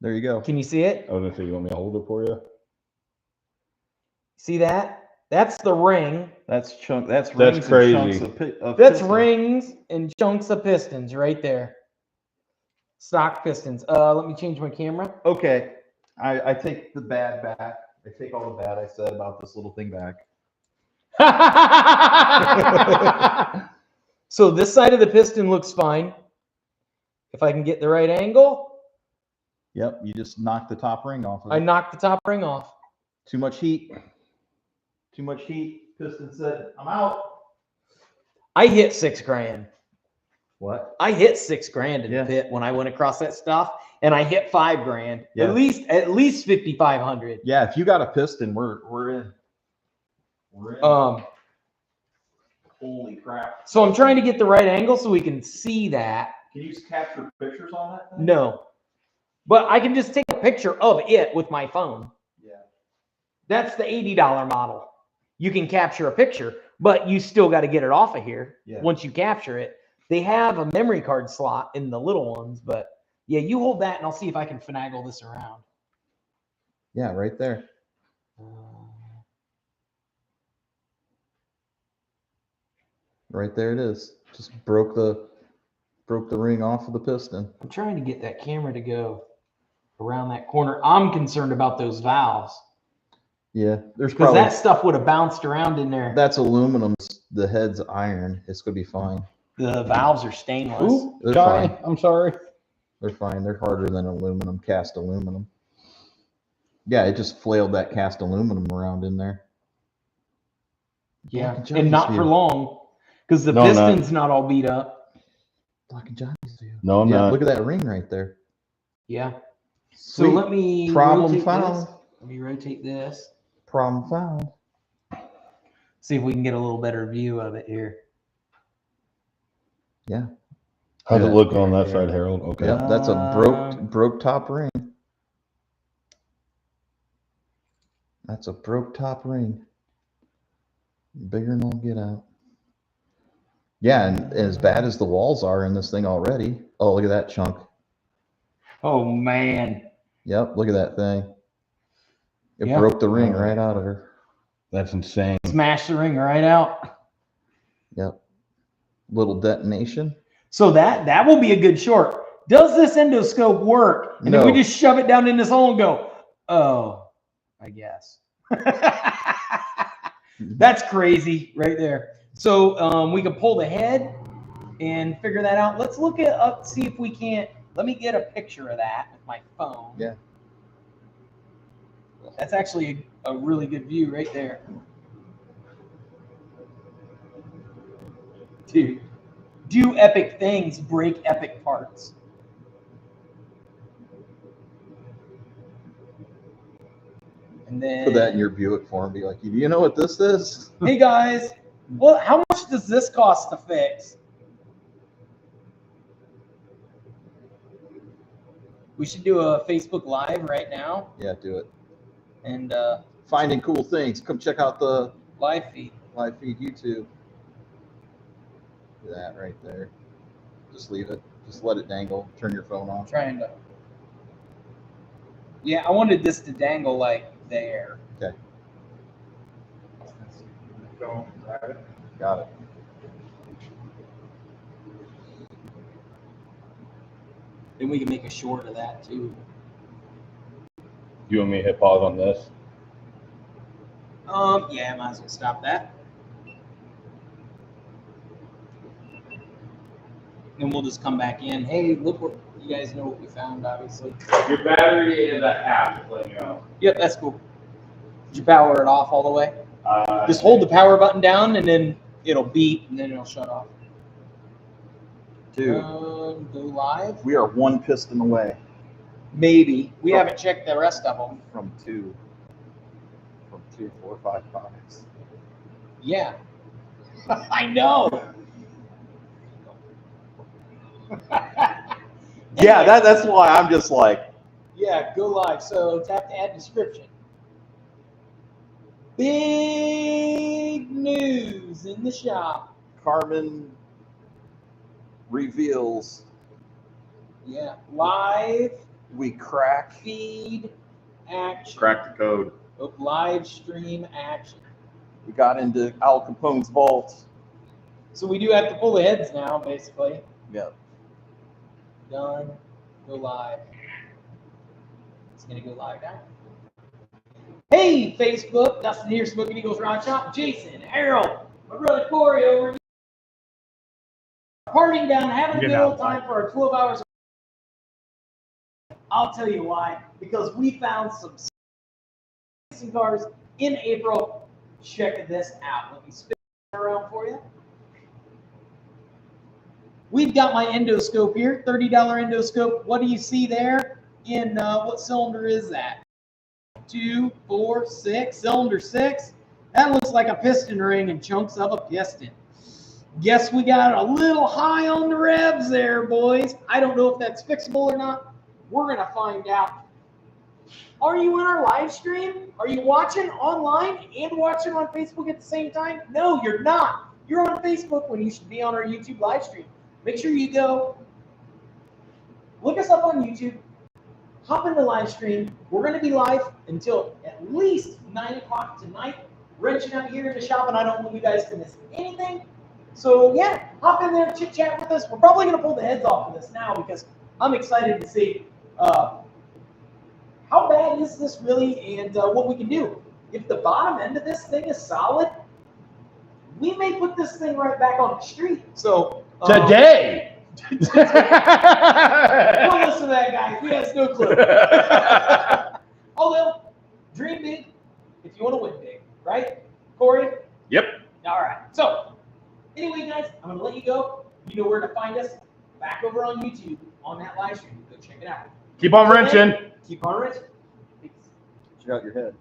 There you go. Can you see it? I was gonna say, you want me to hold it for you? See that? That's the ring. That's chunk. That's That's rings crazy. And chunks of That's piston. rings and chunks of pistons right there. Stock pistons. Let me change my camera. Okay, I take the bad back. I take all the bad I said about this little thing back. So this side of the piston looks fine. If I can get the right angle, Yep, you just knock the top ring off of I it. knocked the top ring off. Too much heat. Too much heat. Piston said, I'm out. I hit $6,000. What? I hit $6,000 in Yeah. the pit when I went across that stuff, and I hit $5,000. Yeah. At least 5,500. Yeah, if you got a piston, we're in. We're in. Holy crap. So I'm trying to get the right angle so we can see that. Can you capture pictures on that thing? No. But I can just take a picture of it with my phone. Yeah. That's the $80 model. You can capture a picture, but you still got to get it off of here. Yeah. Once you capture it. They have a memory card slot in the little ones, but yeah, you hold that and I'll see if I can finagle this around. Yeah, right there. Right there it is. Just broke the ring off of the piston. I'm trying to get that camera to go around that corner. I'm concerned about those valves. Yeah, there's Because probably that stuff would have bounced around in there. that's aluminum. The head's iron. It's gonna be fine. The valves are stainless. Ooh, They're Johnny, fine. I'm sorry. They're fine. They're harder than aluminum, cast aluminum. Yeah, it just flailed that cast aluminum around in there. Yeah, Johnny's and not for view. long, because the No, I'm not. piston's not all beat up. Blocking Johnny's view. No, I'm Yeah, not. look at that ring right there. Yeah. So Sweet. let me Problem rotate found. this. Let me rotate this. Problem found. See if we can get a little better view of it here. Yeah. How's Yeah. it look on that side, Harold? Okay. Yep, that's a broke top ring. That's a broke top ring. Bigger than I'll get out. Yeah, and as bad as the walls are in this thing already. Oh, look at that chunk. Oh man. Yep, look at that thing. It Yeah. broke the ring right out of her. That's insane. Smash the ring right out. Yep. Little detonation. So that will be a good short. Does this endoscope work? And then we No. just shove it down in this hole and go, oh, I guess. That's crazy right there. So we can pull the head and figure that out. Let's look it up, see if we can't. Let me get a picture of that with my phone. Yeah. That's actually a really good view right there. Dude, do epic things, break epic parts. And then, Put that in your Buick form. Be like, you know what this is? hey guys, well, how much does this cost to fix? We should do a Facebook Live right now Yeah, do it. and Finding cool things. Come check out the live feed. live feed YouTube. That right there. Just leave it. Just let it dangle. Turn your phone off. Trying to. Yeah, I wanted this to dangle like there. Okay. Don't grab it. Got it. Then we can make a short of that too. You want me to hit pause on this? Yeah, might as well stop that. And we'll just come back in. Hey, look what you guys know what we found, obviously. Your battery is at half, just letting you know. Yep, that's cool. Did you power it off all the way? Uh, Just hold the power button down and then it'll beep and then it'll shut off. Dude, Go live? we are one piston away Maybe. We haven't checked the rest of them. from 2, 4, 5, 5. Yeah. I know. Yeah, that's why I'm just like, Yeah, go live. So tap to add description. Big news in the shop. Carmen reveals Yeah, live we crack. feed action. Crack the code. Oh, live stream action. We got into Al Capone's vault. So we do have to pull the heads now, basically. Yep. Done. Go live. It's gonna go live now. Hey, Facebook, Dustin here, Smokin Eagles Round Shop. Jason, Harold, my brother Corey over here. Partying down, having a good old time for our 12 hours. I'll tell you why. Because we found some racing cars in April. Check this out. Let me spin it around for you. We've got my endoscope here, $30 endoscope. What do you see there? In what cylinder is that? 2, 4, 6, cylinder 6. That looks like a piston ring and chunks of a piston. Guess we got a little high on the revs there, boys. I don't know if that's fixable or not. We're gonna find out. Are you in our live stream? Are you watching online and watching on Facebook at the same time? No, you're not. You're on Facebook when you should be on our YouTube live stream. Make sure you go look us up on YouTube. Hop in the live stream. We're going to be live until at least 9 o'clock tonight. Wrenching out here in the shop, and I don't want you guys to miss anything. So yeah, hop in there, chit chat with us. We're probably going to pull the heads off of this now because I'm excited to see how bad is this really, and what we can do. If the bottom end of this thing is solid, we may put this thing right back on the street. So Today. Don't listen to that guy. He has no clue. Although, dream big if you want to win big, right, Corey? Yep. All right. So, anyway, guys, I'm going to let you go. You know where to find us. Back over on YouTube on that live stream. Go check it out. Keep on wrenching. Keep on wrenching. Peace. Check out your head.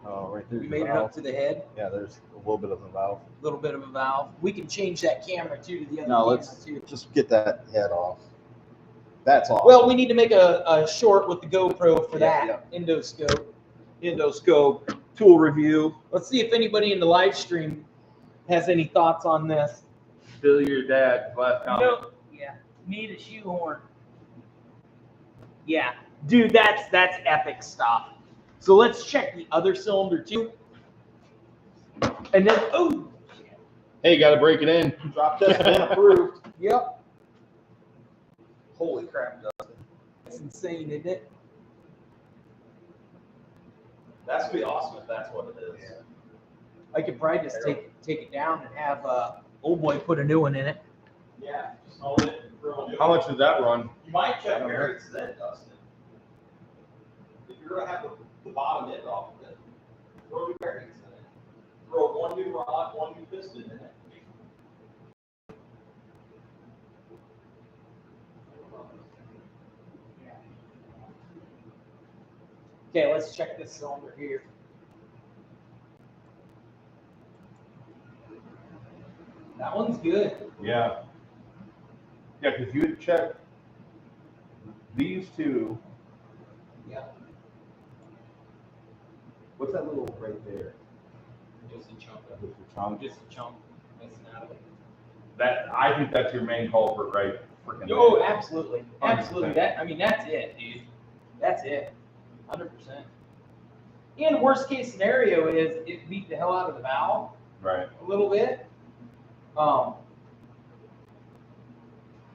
Oh, right there. We made it up to the head. Yeah, there's a little bit of a valve. A little bit of a valve. We can change that camera too to the other No, camera let's too. just get that head off. That's awesome. Well, we need to make a short with the GoPro for Yeah, that endoscope. Endoscope tool review. Let's see if anybody in the live stream has any thoughts on this. Still your dad. Last comment. No, yeah, need a shoehorn. Yeah, dude, that's epic stuff. So let's check the other cylinder too. And then, oh, Hey, you got to break it in. Drop test been approved. yep, Holy crap, Dustin. that's insane, isn't it? That's gonna be awesome if that's what it is. I could probably just take it down and have old boy put a new one in it. Yeah, just hold it and throw a new How one. much does that run? You might check bearings then, Dustin. If you're gonna have the bottom end off of it, throw new bearings in it. Throw one new rod, one new piston in it. Okay, let's check this cylinder here. That one's good. Yeah. Yeah, because you would check these two. Yeah, What's that little right there? just a chunk of Just a chunk. just a chunk missing out of it. That I think that's your main culprit, right? Freaking. Oh, absolutely, 100%. absolutely. That's it, dude. That's it, 100%. And worst case scenario is it beat the hell out of the valve Right. a little bit.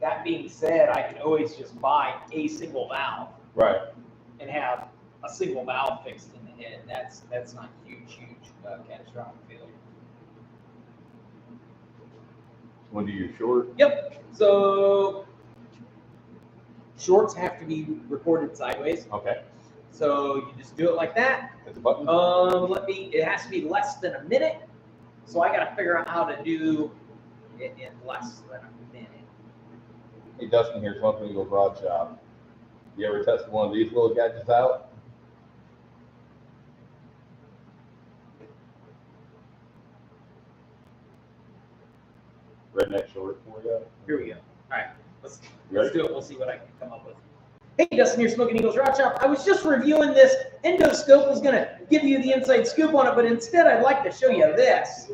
That being said, I can always just buy a single valve Right. and have a single valve fixed in the head. That's not huge catastrophic failure. Want to do your short? Yep. So shorts have to be recorded sideways. Okay. So you just do it like that. Hit the button. It has to be less than a minute. So I got to figure out how to do it in less than a minute. Hey, Dustin here's one from your broad shop. You ever tested one of these little gadgets out? Redneck short for you. Here we go. All right, let's You ready? do it. We'll see what I can come up with. Hey, Dustin here, Smokin Eagles Rock Shop. I was just reviewing this endoscope. I was going to give you the inside scoop on it, but instead I'd like to show you this.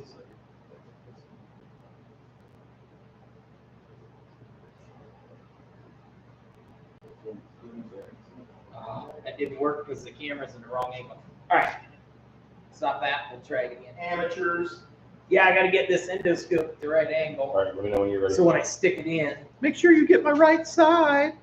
That didn't work because the camera's in the wrong angle. All right, stop that. We'll try it again. Amateurs. Yeah, I got to get this endoscope at the right angle. All right, let me know when you're ready. So when I stick it in, Make sure you get my right side.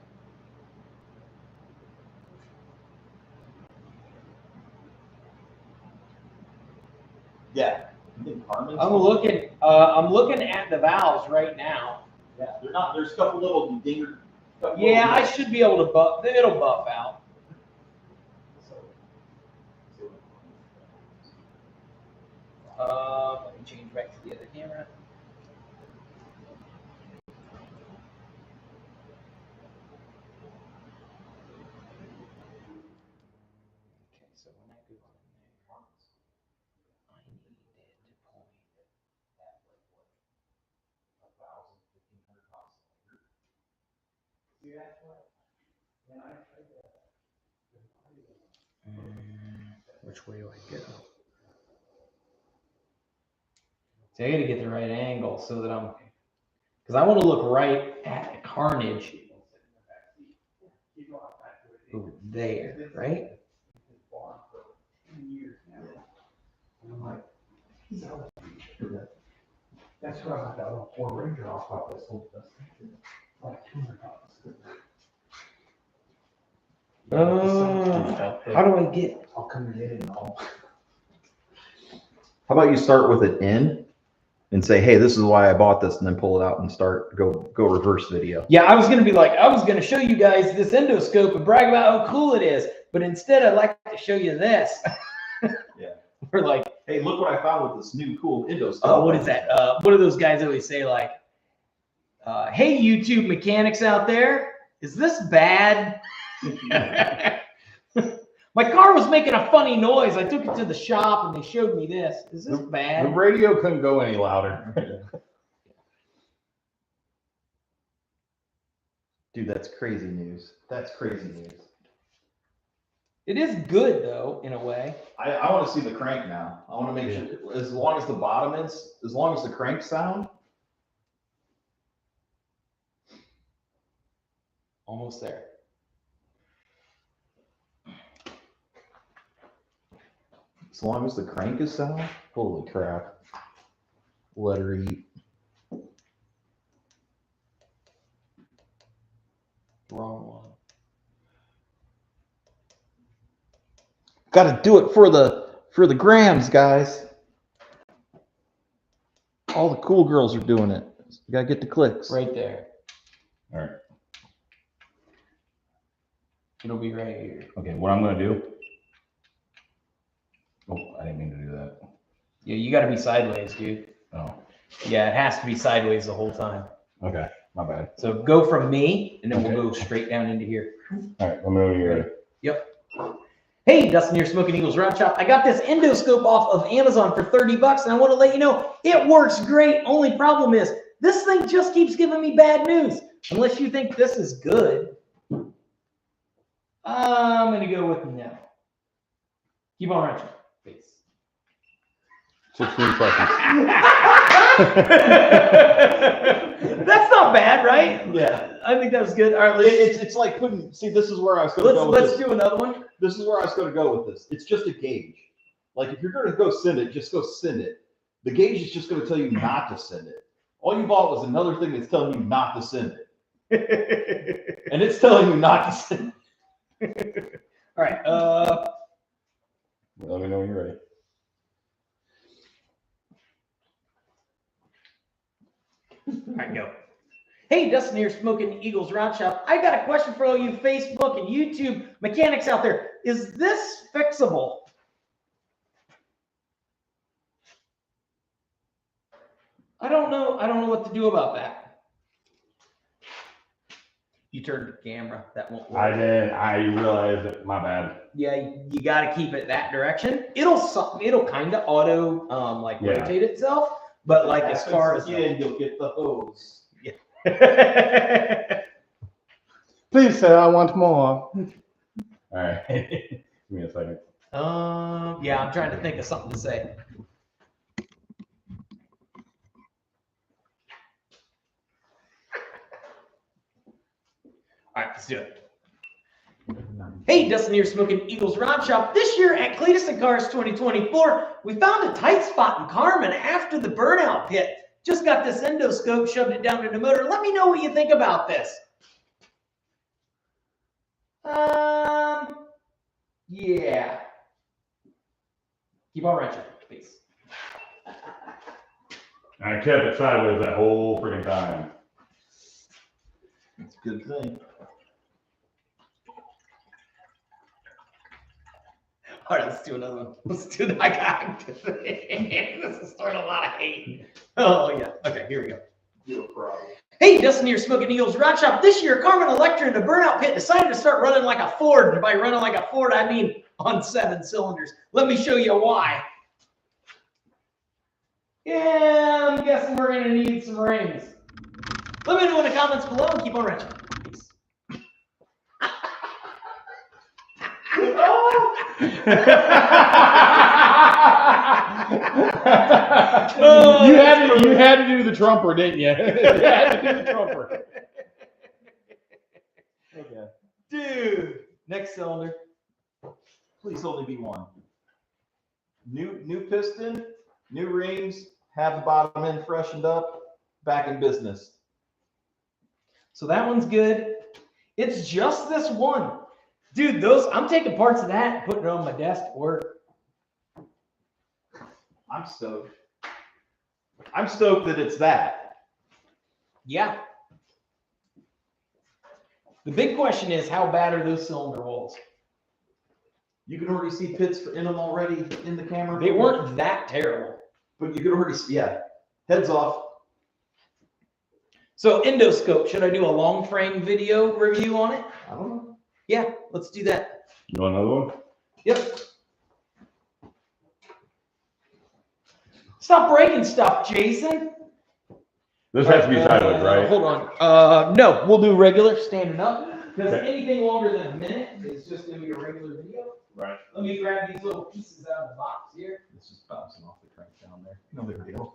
Yeah. You think Carmen's? I'm looking at the valves right now. Yeah, they're not. There's a couple little dinger. Yeah, I should be able to buff. It'll buff out. Let me change back to the other camera. Okay, so when I go on there, I need it to point. See that? Which way do I go? See, I got to get the right angle so that I'm, because I want to look right at the carnage over there, right? That's where I got that little Ford Ranger off of this whole stuff. Like $200. How do I get? I'll come and get it and all. How about you start with it in and say, hey, this is why I bought this, and then pull it out and go reverse video. Yeah, I was going to be like, I was going to show you guys this endoscope and brag about how cool it is. But instead, I'd like to show you this. Yeah. We're like, hey, look what I found with this new cool endoscope. oh, what is that? What do those guys always say? Like, hey, YouTube mechanics out there, is this bad? My car was making a funny noise. I took it to the shop and they showed me this. Is this The bad? radio couldn't go any louder. Dude, that's crazy news. That's crazy news. It is good though, in a way. I want to see the crank now. I want to make sure, as long as the bottom is, as long as the crank sound. Almost there. As long as the crank is sound. Holy crap. Let her eat. Wrong one. Got to do it for the grams, guys. All the cool girls are doing it. You got to get the clicks. Right there. All right. It'll be right here. Okay, what I'm gonna do. Oh, I didn't mean to do that. Yeah, you got to be sideways, dude. Oh, Yeah, it has to be sideways the whole time. okay, my bad. So go from me, and then Okay. we'll go straight down into here. All right, let me know when you're ready. Yep. Hey, Dustin here, Smokin Eagles Round Shop. I got this endoscope off of Amazon for 30 bucks, and I want to let you know it works great. Only problem is this thing just keeps giving me bad news. Unless you think this is good, I'm going to go with no. Keep on wrenching, please. 16 seconds. That's not bad, right? Yeah. I think that was good. All right, It's like putting, see, this is where I was going to go with let's this. do another one. This is where I was going to go with this. It's just a gauge. Like if you're going to go send it, just go send it. The gauge is just going to tell you not to send it. All you bought was another thing that's telling you not to send it. And it's telling you not to send it. All right. Let me know when you're ready. All right, go. Hey, Dustin here, Smokin Eagles Round Shop. I got a question for all you Facebook and YouTube mechanics out there. Is this fixable? I don't know. I don't know what to do about that. You turned the camera. That won't work. I did. I realized it. My bad. Yeah, you got to keep it that direction. It'll kind of auto rotate itself, but like as far as you'll get the hose. Please say I want more. All right. Give me a second. Yeah, I'm trying to think of something to say. All right, let's do it. Hey, Dustin here, Smokin Eagles Round Shop. This year at Cleetus and Cars 2024, we found a tight spot in Carmen after the Burnout pit. Just got this endoscope, shoved it down in the motor. Let me know what you think about this. Yeah. Keep on wrenching, please. I kept it sideways that whole freaking time. That's a good thing. All right, let's do another one. Let's do the this is starting a lot of hate. Oh, yeah. Okay, here we go. No problem. Hey, Dustin here, Smokin Eagles Round Shop. This year, Carmen Electra in the Burnout pit decided to start running like a Ford. And by running like a Ford, I mean on 7 cylinders. Let me show you why. Yeah, I'm guessing we're going to need some rings. Let me know in the comments below and keep on wrenching. Peace. Oh! You had to do the trumper, didn't you? You had to do the trumper. Okay. Dude, next cylinder. Please only be one. New piston, new rings, have the bottom end freshened up, back in business. So that one's good. It's just this one. Dude, I'm taking parts of that and putting it on my desk at work. I'm stoked. I'm stoked that it's that. Yeah. The big question is, how bad are those cylinder walls? You can already see pits in them already in the camera. They weren't that terrible. But you can already see, yeah, heads off. So endoscope, should I do a long frame video review on it? I don't know. Yeah, let's do that. You want another one? Yep. Stop breaking stuff, Jason. This has to be sideways, right? Hold on. No, we'll do regular standing up. Because Okay. anything longer than a minute is just going to be a regular video. Right. Let me grab these little pieces out of the box here. This is bouncing off the crank down there. No big deal.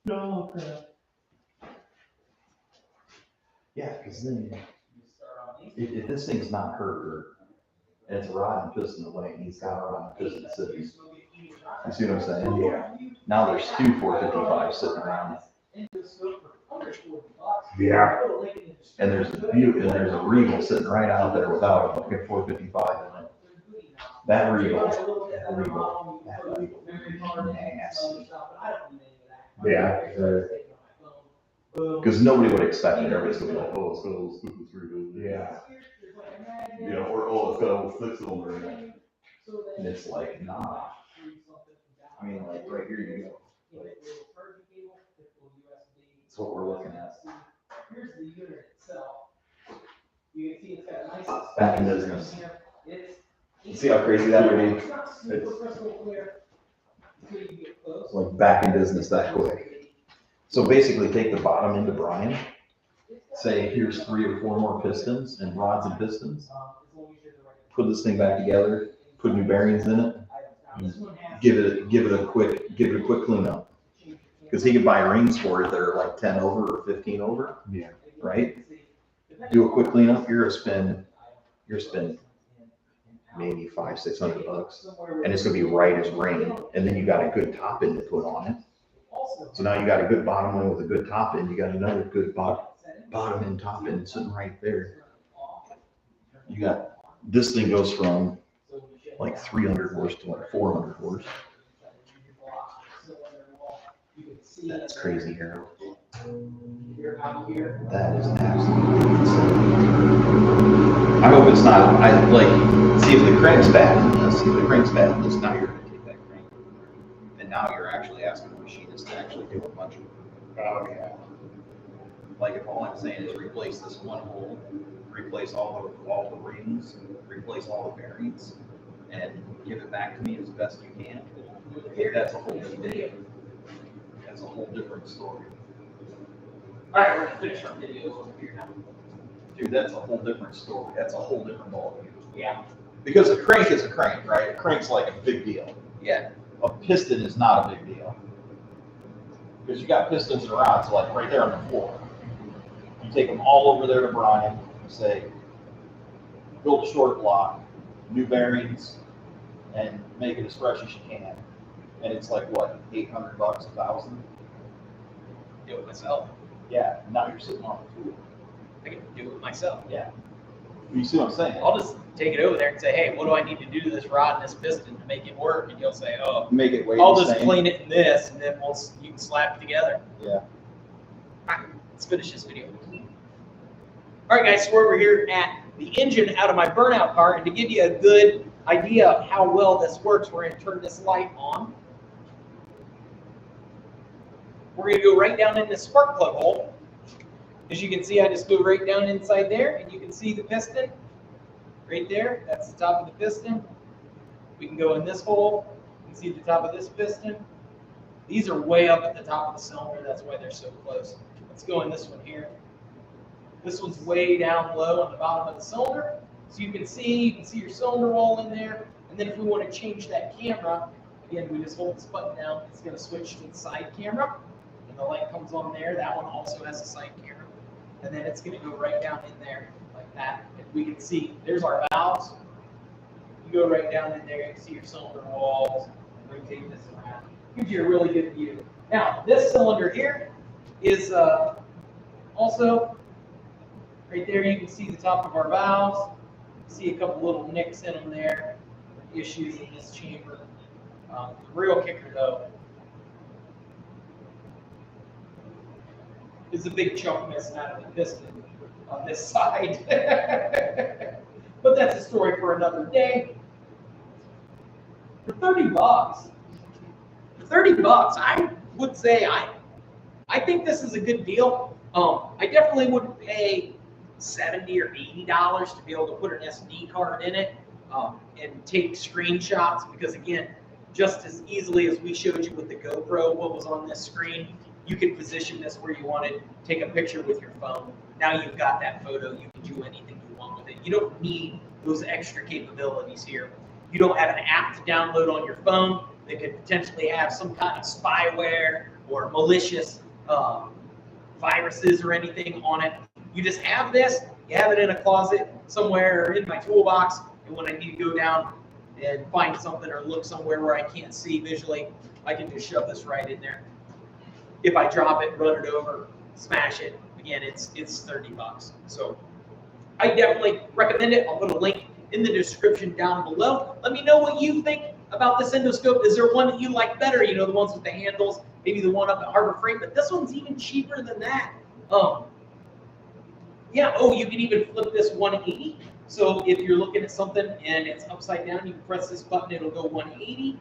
No crap. Yeah, because then if this thing's not hurt or it's a rod and piston away and he's got a rod and piston sitting. You see what I'm saying? Yeah. Now there's two 455 sitting around. Yeah. And there's a buick and there's a Regal sitting right out there without a fucking 455 in it. That Regal, nasty. Yeah. Because nobody would expect it. Everybody's gonna be like, oh, it's got a little stupid 3 Yeah. You know, or oh, it's got a little 6-cylinder in it. And it's like, nah. I mean, like right here you go. Like, that's what we're looking at. Here's the unit itself. You can see it's got a nice Back in business. You see how crazy that would be? It's like back in business that quick. So basically take the bottom end of Brian, say here's 3 or 4 more pistons and rods and pistons, put this thing back together, put new bearings in it, and give it a quick cleanup. Because he could buy rings for it that are like 10 over or 15 over. Yeah. Right? Do a quick cleanup, you're spending maybe $500-600, and it's gonna be right as rain. And then you got a good top end to put on it. So now you got a good bottom end with a good top end. You got another good bottom end, top end sitting right there. You got, this thing goes from like 300 horse to like 400 horse. That's crazy, Harold. That is absolutely insane. I hope it's not, see if the crank's bad in this, now you're gonna take that crank. And now you're actually asking the machinist to actually do a bunch of work. Oh, yeah. Like if all I'm saying is replace this one hole, replace all the rings, replace all the bearings, and give it back to me as best you can, that's a whole new day. That's a whole different story. All right, we're gonna finish our video over here now. Dude, that's a whole different story. That's a whole different ballgame. Yeah. Because a crank is a crank, right? A crank's like a big deal. Yeah. A piston is not a big deal. Because you got pistons and rods like right there on the floor. You take them all over there to Brian and say, build a short block, new bearings, and make it as fresh as you can. And it's like what, $800, $1,000? Do it myself. Yeah. Now you're sitting on the tool. I can do it myself. Yeah. You see what I'm saying? I'll just take it over there and say, hey, what do I need to do to this rod and this piston to make it work? And you'll say, oh, Make it weight I'll the just same. clean it in this, and then you can slap it together. Yeah. All right, let's finish this video. All right, guys, so we're over here at the engine out of my Burnout car, and to give you a good idea of how well this works, we're going to turn this light on. We're going to go right down in the spark plug hole. As you can see, I just go right down inside there, and you can see the piston right there. That's the top of the piston. We can go in this hole. You can see the top of this piston. These are way up at the top of the cylinder. That's why they're so close. Let's go in this one here. This one's way down low on the bottom of the cylinder. So you can see your cylinder wall in there. And then if we want to change that camera, again, we just hold this button down. It's going to switch to the side camera. And the light comes on there. That one also has a side camera. And then it's going to go right down in there like that. And we can see, there's our valves. You go right down in there, you can see your cylinder walls. Rotate this around. Gives you a really good view. Now, this cylinder here is also right there. You can see the top of our valves. See a couple little nicks in them there. Issues in this chamber. The real kicker, though, is a big chunk missing out of the piston on this side. But that's a story for another day. For $30, I would say I think this is a good deal. I definitely wouldn't pay $70 or $80 to be able to put an SD card in it and take screenshots, because again, just as easily as we showed you with the GoPro, what was on this screen, you can position this where you want it, take a picture with your phone. Now you've got that photo, you can do anything you want with it. You don't need those extra capabilities here. You don't have an app to download on your phone that could potentially have some kind of spyware or malicious viruses or anything on it. You just have this, you have it in a closet somewhere or in my toolbox, and when I need to go down and find something or look somewhere where I can't see visually, I can just shove this right in there. If I drop it, run it over, smash it, again, it's $30. So I definitely recommend it. I'll put a link in the description down below. Let me know what you think about this endoscope. Is there one that you like better? You know, the ones with the handles, maybe the one up at Harbor Freight, but this one's even cheaper than that. Yeah, oh, you can even flip this 180. So if you're looking at something and it's upside down, you can press this button, it'll go 180.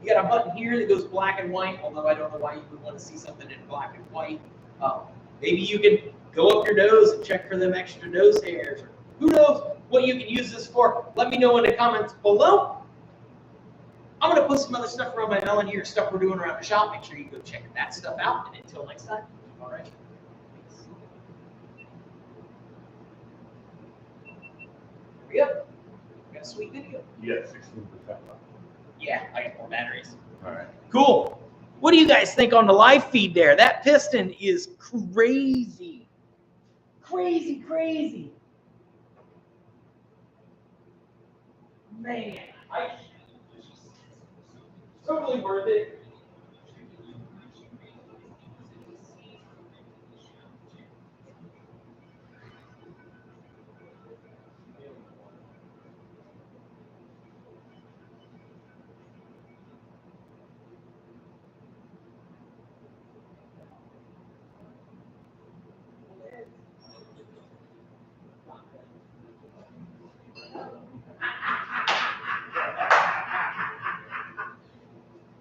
You got a button here that goes black and white, although I don't know why you would want to see something in black and white. Maybe you can go up your nose and check for them extra nose hairs. Or who knows what you can use this for? Let me know in the comments below. I'm going to put some other stuff around my melon here, stuff we're doing around the shop. Make sure you go check that stuff out. And until next time, all right. There we go. Got a sweet video. You got 16% left. Yeah, I got more batteries. All right. Cool. What do you guys think on the live feed there? That piston is crazy. Crazy, crazy. Man, totally worth it.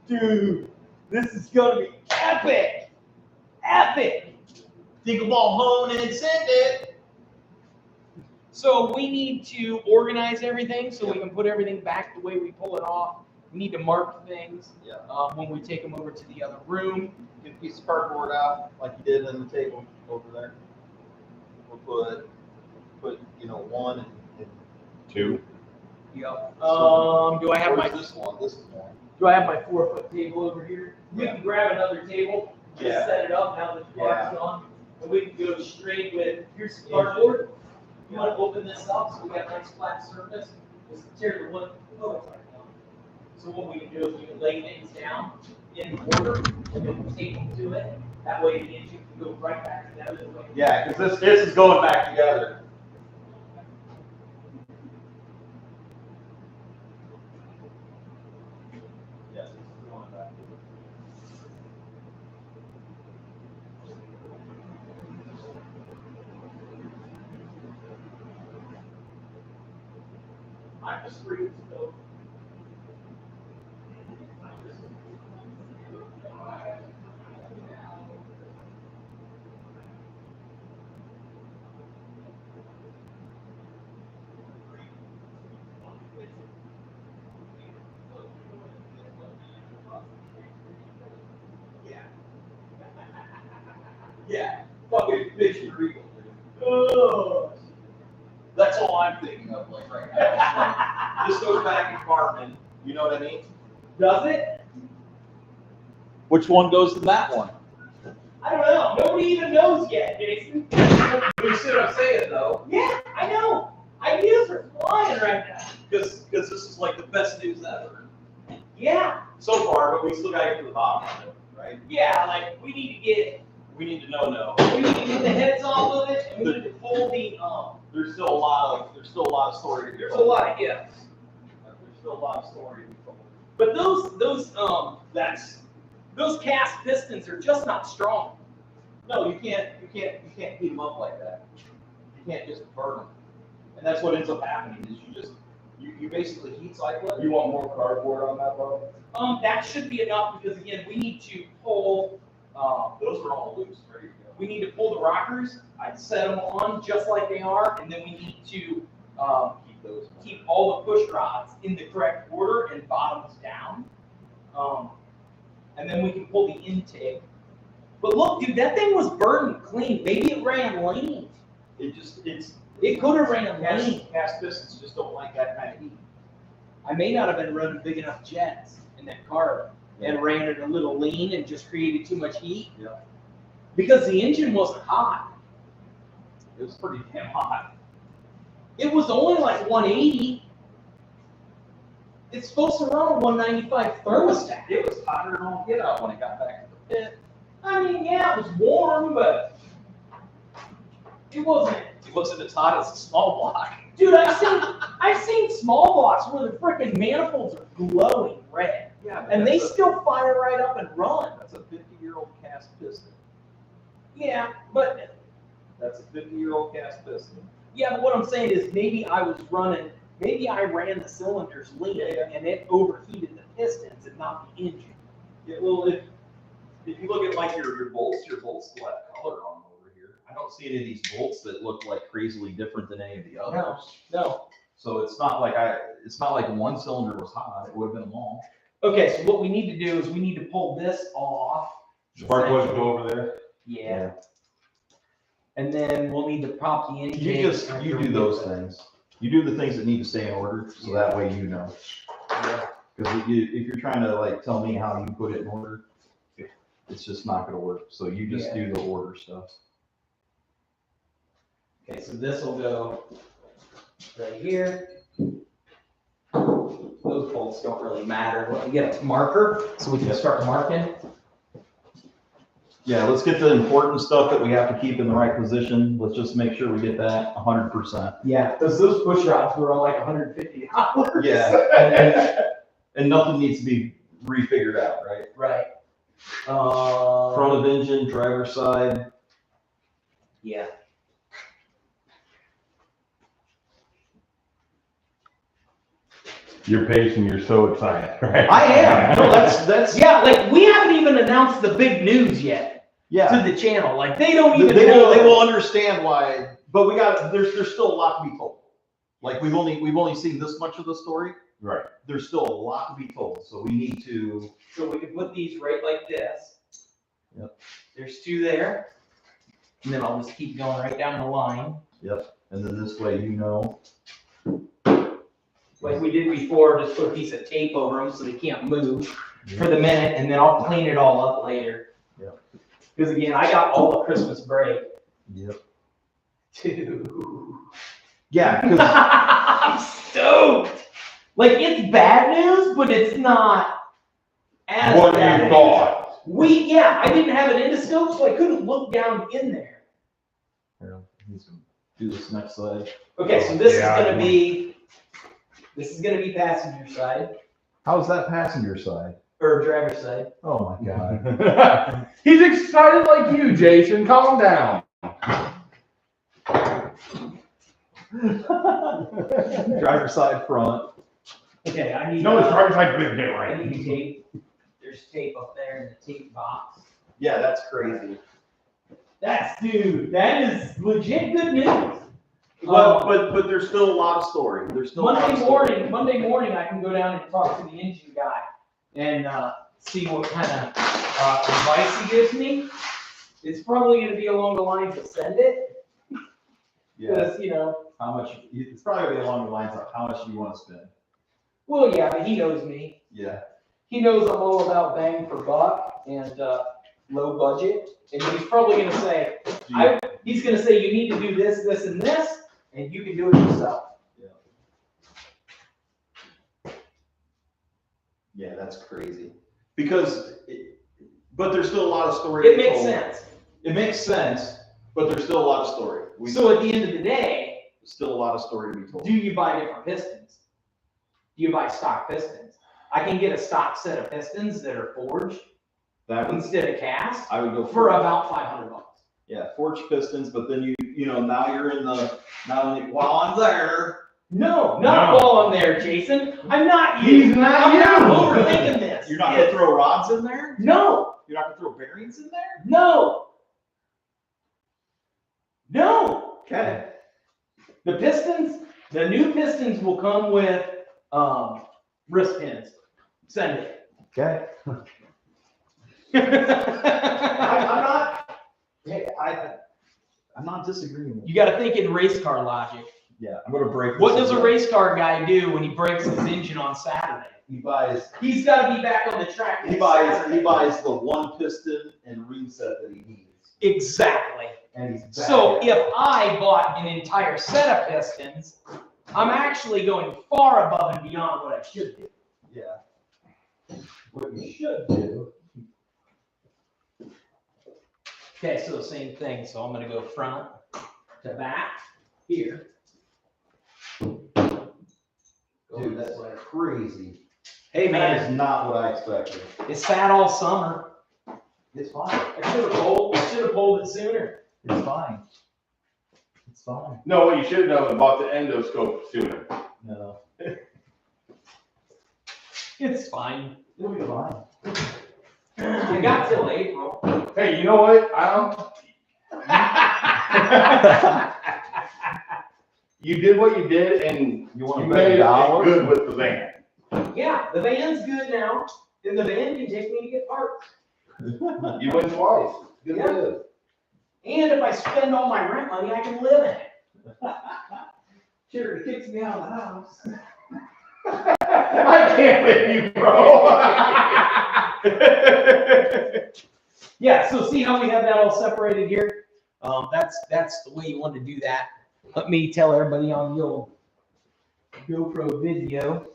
Dude, this is gonna be epic! Epic! Think them all home and send it. So we need to organize everything so we can put everything back the way we pull it off. We need to mark things when we take them over to the other room. Get a piece of cardboard out like you did on the table over there. We'll put you know, 1 and 2. Yep. Do I have my this one? This is one. Do I have my 4-foot table over here? We can grab another table, just set it up now that the park's on, and we can go straight with, here's some cardboard. You want to open this up so we got a nice flat surface? Just tear the wood. Oh, it's right down. So what we can do is we can lay things down in order and then tape them to it. That way the engine can go right back together. Yeah, because this is going back together. I'm just free so. Yeah, fucking fish and regal. all I'm thinking of like right now. This goes back in Carmen. You know what I mean? Does it? Which one goes to that one? I don't know. Nobody even knows yet, Jason. You see what I'm saying, though? Yeah, I know. Ideas are flying right now. Because this is like the best news ever Yeah. so far, but we still got to get to the bottom of it, right? Yeah, like we need to know. we need to get the heads off of it, and we need to pull the There's still a lot of story to be There's a told. lot of ifs. There's still a lot of story to be told. But those cast pistons are just not strong. No, you can't heat them up like that. You can't just burn them, and that's what ends up happening. Is you basically heat cycle it. You want more cardboard on that, Bob? That should be enough because again, we need to pull. Those are all loose, ready to go. We need to pull the rockers. I'd set them on just like they are, and then we need to keep all the push rods in the correct order and bottoms down. And then we can pull the intake. But look, dude, that thing was burned clean. Maybe it ran lean. It could have ran lean. Cast pistons just don't like that kind of heat. I may not have been running big enough jets in that car and ran it a little lean and just created too much heat. Yeah. Because the engine wasn't hot. It was pretty damn hot. It was only like 180. It's supposed to run a 195 thermostat. It was hotter than all get out when it got back to the pit. I mean, yeah, it was warm, but it wasn't. It wasn't as hot as a small block. Dude, I've seen small blocks where the freaking manifolds are glowing red, Yeah, and they still fire right up and run. That's a 50-year-old cast piston. Yeah, but That's a 50-year-old cast piston. but what I'm saying is maybe I ran the cylinders lean and it overheated the pistons and not the engine. Yeah, well, if you look at like your bolts still have color on them over here. I don't see any of these bolts that look like crazily different than any of the others. No. So it's not like one cylinder was hot. It would have been them all. Okay, so what we need to do is we need to pull this off. Spark plugs go over there. Yeah. And then we'll need to pop the engine. You do those things. You do the things that need to stay in order, so that way you know. Because if you're trying to like tell me how you put it in order, it's just not gonna work. So you just do the order stuff. Okay, so this will go right here. Those bolts don't really matter. We get a marker so we can start marking. Yeah, let's get the important stuff that we have to keep in the right position. Let's just make sure we get that 100%. Yeah, because those push rods were on like $150. Yeah, and nothing needs to be refigured out, right? Right. Front of engine, driver's side. Yeah. You're pacing, you're so excited, right? I am. No, that's Yeah, like we haven't even announced the big news yet to the channel. Like they don't even they know. will understand why, but there's still a lot to be told. Like we've only seen this much of the story. Right. There's still a lot to be told, so we need to. So we can put these right like this. Yep. There's two there. And then I'll just keep going right down the line. Yep. And then this way, you know. Like we did before, just put a piece of tape over them so they can't move for the minute, and then I'll clean it all up later. Yep. Because again, I got all the Christmas break. Yep. Too. Yeah, because I'm stoked. Like it's bad news, but it's not as What bad. you thought. I didn't have an endoscope, so I couldn't look down in there. he's gonna do this next side. Okay, so this is gonna be passenger side How's that passenger side? or driver's side. Oh my God. He's excited like you, Jason. Calm down. Driver's side front. Okay, I need. No, it's hard like big hit I right. need tape. There's tape up there in the tape box. Yeah, that's crazy. That is legit good news. But there's still a lot of story. There's still Monday morning, I can go down and talk to the engine guy and see what kind of advice he gives me. It's probably going to be along the lines of send it. Yeah. Because, how much, it's probably gonna be along the lines of how much you want to spend. Well, yeah, but he knows me. Yeah. He knows I'm all about bang for buck and low budget. And he's probably going to say, he's going to say, you need to do this, this, and this, and you can do it yourself. Yeah, that's crazy. Because, but there's still a lot of story. It makes sense. It makes sense, but there's still a lot of story. So at the end of the day, there's still a lot of story to be told. do you buy different pistons? Do you buy stock pistons? I can get a stock set of pistons that are forged instead of cast. I would go for about $500. Yeah, forged pistons, but then you know, now you're in the, while I'm there. No, not while I'm there, Jason. I'm not you. I'm not overthinking this. You're not going to throw rods in there? No. You're not going to throw bearings in there? No. No. Okay. The pistons, the new pistons will come with wrist pins. Send it. Okay. I'm not disagreeing with you. Got to think in race car logic. Yeah, I'm going to break this. What does a race car guy do when he breaks his engine on Saturday? He's got to be back on the track. He buys the one piston and reset that he needs. Exactly. And he's back. So if I bought an entire set of pistons, I'm actually going far above and beyond what I should do. Yeah. What you should do. Okay, so same thing. So I'm going to go front to back here. Dude, that's like crazy. Hey man, that is not what I expected. It's sat all summer. It's fine. I should have pulled it sooner. It's fine. It's fine. No, what you should have done was bought the endoscope sooner. No. It's fine. It'll be fine. I got till April. Hey, you know what? You did what you did, and you made it good with the van. Yeah, the van's good now, and the van can take me to get parts. You went twice. Good Yeah. live. And if I spend all my rent money, I can live in it. Sure, it kicks me out of the house. I can't with you, bro. Yeah, so see how we have that all separated here? That's the way you want to do that. Let me tell everybody on the old GoPro video.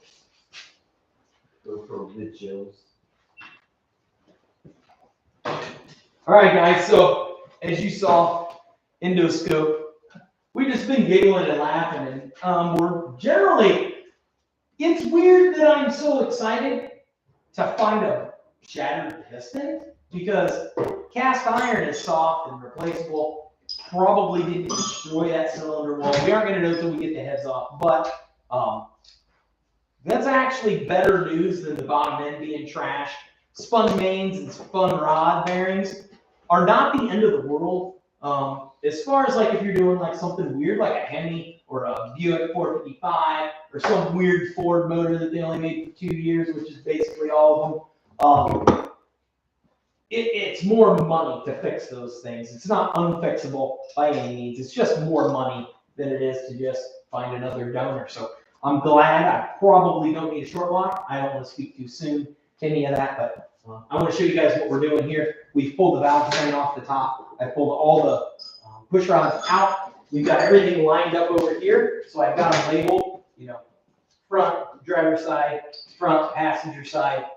GoPro videos. All right, guys, so as you saw, endoscope, we've just been giggling and laughing, and we're generally, it's weird that I'm so excited to find a shattered piston, because cast iron is soft and replaceable. Probably didn't destroy that cylinder wall. We aren't going to know until we get the heads off, but that's actually better news than the bottom end being trashed. Spun mains and spun rod bearings are not the end of the world. As far as like if you're doing like something weird like a Hemi or a Buick 455 or some weird Ford motor that they only made for 2 years, which is basically all of them, it's more money to fix those things. It's not unfixable by any means. It's just more money than it is to just find another donor. So I'm glad. I probably don't need a short lock. I don't want to speak too soon to any of that, but I want to show you guys what we're doing here. We've pulled the valve train off the top. I pulled all the push rods out. We've got everything lined up over here. So I've got them labeled, you know, front driver side, front passenger side.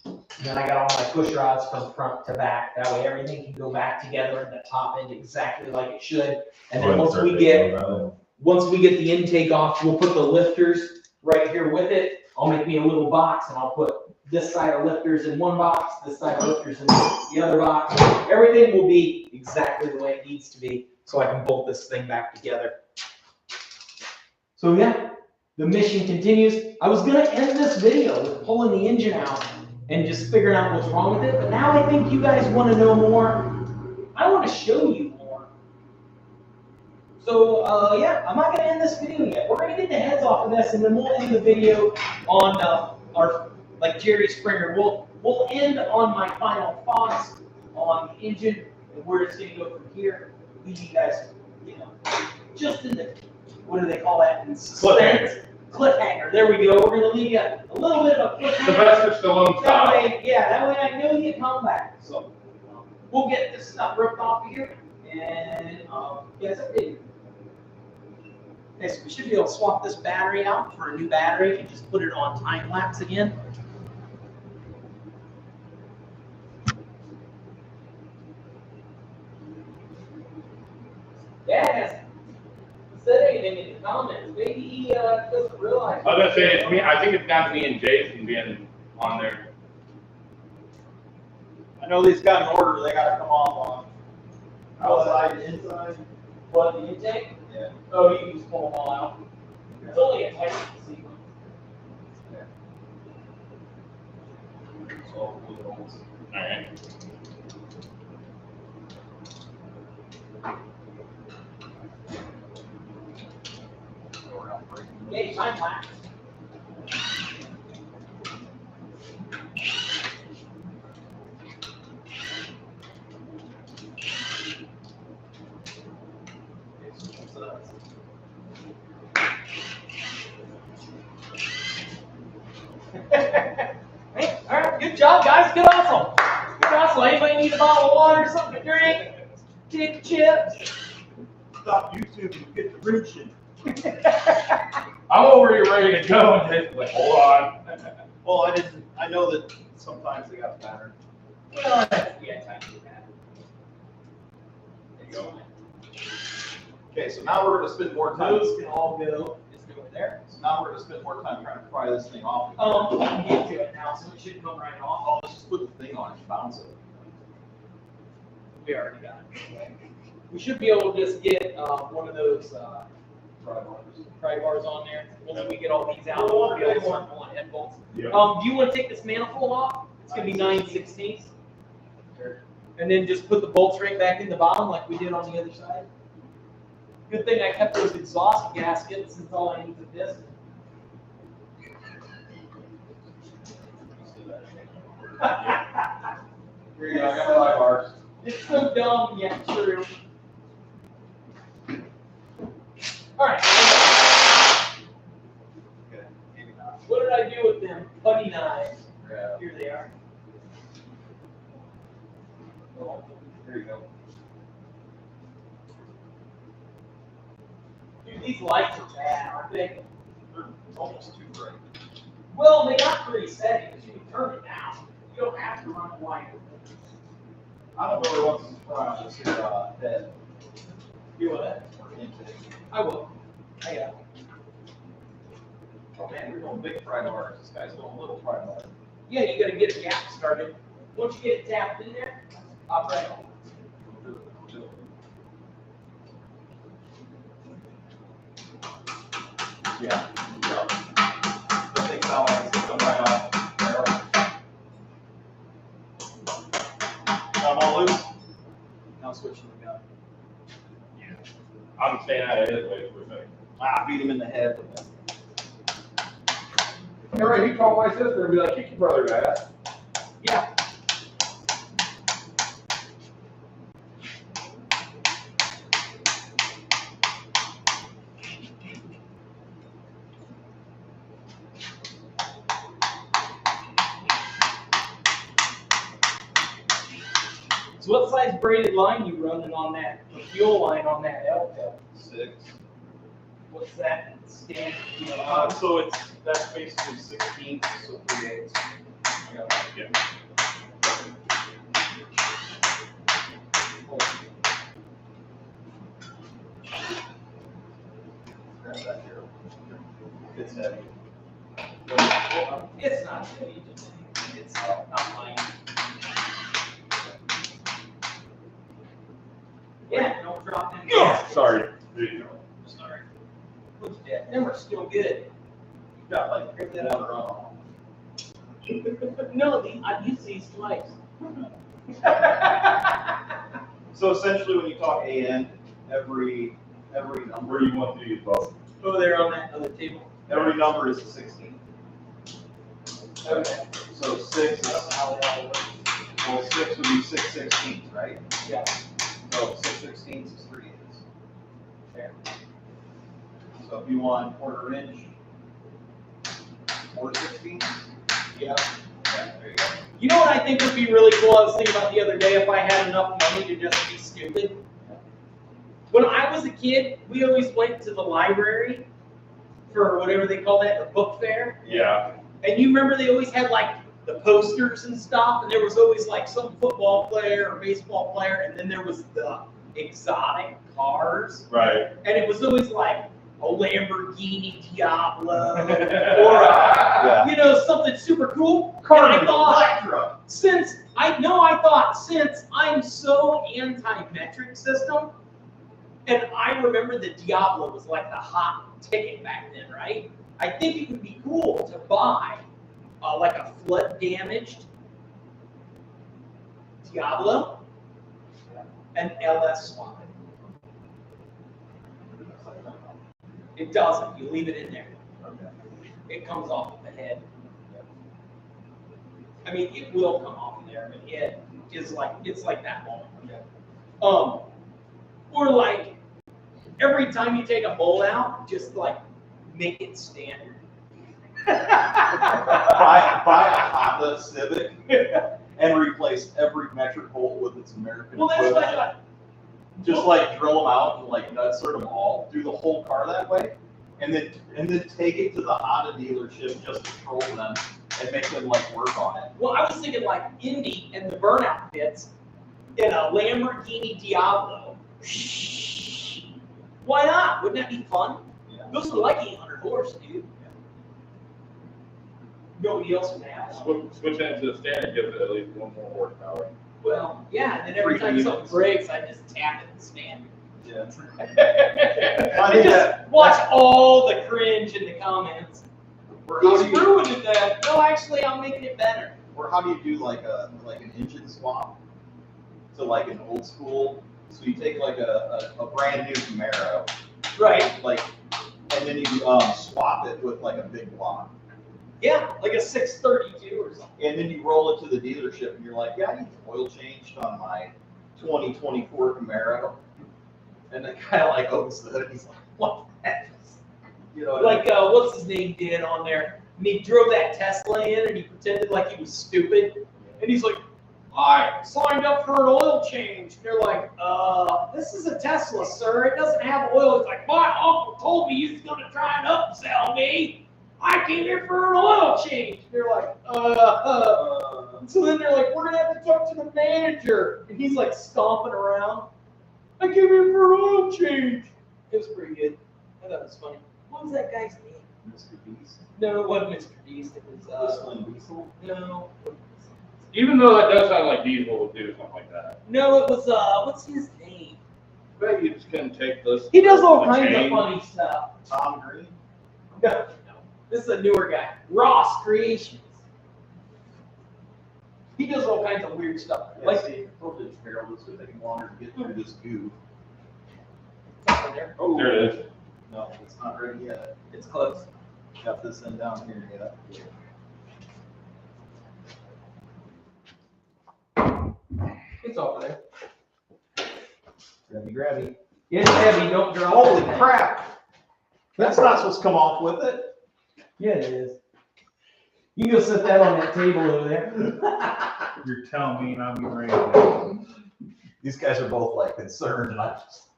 And then I got all my push rods from front to back. That way everything can go back together in the top end exactly like it should. And then once we get the intake off, we'll put the lifters right here with it. I'll make me a little box and I'll put this side of lifters in one box, this side of lifters in the other box. Everything will be exactly the way it needs to be so I can bolt this thing back together. So yeah, the mission continues. I was gonna end this video with pulling the engine out and just figuring out what's wrong with it, but now I think you guys want to know more. I want to show you more. So yeah, I'm not going to end this video yet. We're going to get the heads off of this, and then we'll end the video on our, like Jerry Springer. We'll end on my final thoughts on the engine, and we're just going to go from here. Leave you guys, you know, just in the what do they call that in suspense? Cliffhanger. There we go. We're gonna leave you a little bit of a cliffhanger. Sylvester Stallone That style. way, yeah, that way I know you come back. So we'll get this stuff ripped off of here and get it updated. Okay, so we should be able to swap this battery out for a new battery and just put it on time lapse again. Dad said anything in the comments. Maybe he doesn't realize. I was gonna say it's me. I think it's down to me and Jason being on there. I know these got an order, they gotta come off on outside, inside. What, the intake? Yeah. Oh, you can just pull them all out. It's only a tiny sequence. So, look at almost. All right. Okay, time lapse. Hey, all right, good job, guys. Good hustle. Good hustle. Anybody need a bottle of water, something to drink? Potato chips? Stop YouTube and get the wrenching. I'm over here ready to go, and it's like, hold on. Well, I know that sometimes they got a pattern. Well, yeah, time to do that. There you go. Okay, so now we're gonna spend more time. Those can all go. Just go in there. So now we're gonna spend more time trying to pry this thing off. We can get to it now, so it should come right off. Oh, let's just put the thing on and bounce it. We already got it. We should be able to just get one of those pry bars on there. Once we get all these out, we'll be able to start pulling head bolts. Yeah. Do you want to take this manifold off? It's gonna be 9/16. And then just put the bolts right back in the bottom like we did on the other side. Good thing I kept those exhaust gaskets since all I need is this. Here you go, I got 5 bars. It's so dumb, yeah, true. All right. Okay, maybe not. What did I do with them putty knives? Yeah. Here they are. Here you go. Dude, these lights are bad, aren't they? They're almost too bright. Well, they got 3 settings. You can turn it down. You don't have to run a wire. I don't really want to surprise this here head. You want that? Or intake. I will. I got it. Oh man, we're going big pry bars. This guy's going little pry bars. Yeah, you gotta get a gap started. Once you get it tapped in there, I'll pry it on. Yeah. This thing sounds like it's going right off. I'm all loose. Now switching the gun. I'm staying out of his way for a second. Ah, beat him in the head. All right, he called my sister and be like, kick your brother's ass. Yeah. So what size braided line you running on that, the fuel line on that Elko? 6. What's that stand? So that's basically 16, so 3/8. Yeah. Grab that here. It's heavy. It's not heavy, it's not mine. Yeah, don't drop them. Oh, sorry. There you go. Sorry. What's that? Them are still good. You've got like grip that water on. No, I've used these twice. So essentially, when you talk AN, every number Where do you want to use both? Over there on that other table. every number is a 16. Okay. So 6 is well, 6 would be 6/16, right? Yeah. So 6/16 is 3/8. Fair. So if you want 1/4 inch, 4/16. Yeah. Yeah, there you go. You know what I think would be really cool? I was thinking about the other day if I had enough money to just be stupid. When I was a kid, we always went to the library for whatever they call that, the book fair. Yeah. And you remember they always had like the posters and stuff, and there was always like some football player or baseball player, and then there was the exotic cars. Right. And it was always like a Lamborghini Diablo or a, you know, something super cool. Carmen Electra. Electra. Since I'm so anti-metric system, and I remember the Diablo was like the hot ticket back then, right? I think it would be cool to buy like a flood damaged Diablo and LS swap it. It doesn't. You leave it in there. Okay. It comes off of the head. I mean, it will come off of there, but it is like, it's like that long. Or like, every time you take a bolt out, just like make it standard. buy a Honda Civic and replace every metric bolt with its American Well, that's equivalent. like, Just like drill them out and like nut sort them all, do the whole car that way, and then take it to the Honda dealership just to troll them and make them like work on it. well, I was thinking like Indy and the Burnout bits in a Lamborghini Diablo. Why not? Wouldn't that be fun? Yeah. Those are like 800 horse, dude. Nobody else would have. Switch that to the standard, give it at least 1 more horsepower. Well, yeah, and then every time something breaks, I just tap it and stand Yeah. it. I And think just watch all the cringe in the comments. Or how He's do you, ruining that. No, actually, I'm making it better. or how do you do like an engine swap to like an old school? So you take like a brand new Camaro, Right. like, and then you swap it with like a big block. Yeah, like a 632 or something. And then you roll it to the dealership and you're like, yeah, I need oil changed on my 2024 Camaro. And the guy like opens the hood, he's like, what the heck? You know, Like, what's his name did on there? And he drove that Tesla in and he pretended like he was stupid. And he's like, I signed up for an oil change. And they're like, this is a Tesla, sir. It doesn't have oil. He's like, my uncle told me he was going to try and upsell me. I came here for an oil change. They're like, So then they're like, we're going to have to talk to the manager. And he's like stomping around. I came here for an oil change. It was pretty good. I thought it was funny. What was that guy's name? Mr. Beast, No, it wasn't Mr. Beast. It was, Whistling Diesel. no. Even though that does sound like Diesel would do something like that. No, it was, what's his name? I bet you just couldn't take this. He does all the kinds chain. of funny stuff. Tom Green. No. This is a newer guy. Ross Creations. He does all kinds of weird stuff. Yeah, Like, see, I told you it's Harold, it's taking longer to get through this goo. there. Oh, There it is. no, it's not ready yet. It's close. Got this end down here yet. It's over there. Grabby. It's heavy. Don't drop Holy it. crap! That's not supposed to come off with it. Yeah, it is. You can go sit that on that table over there. You're telling me and I'm getting ready to. These guys are both like concerned, and I just.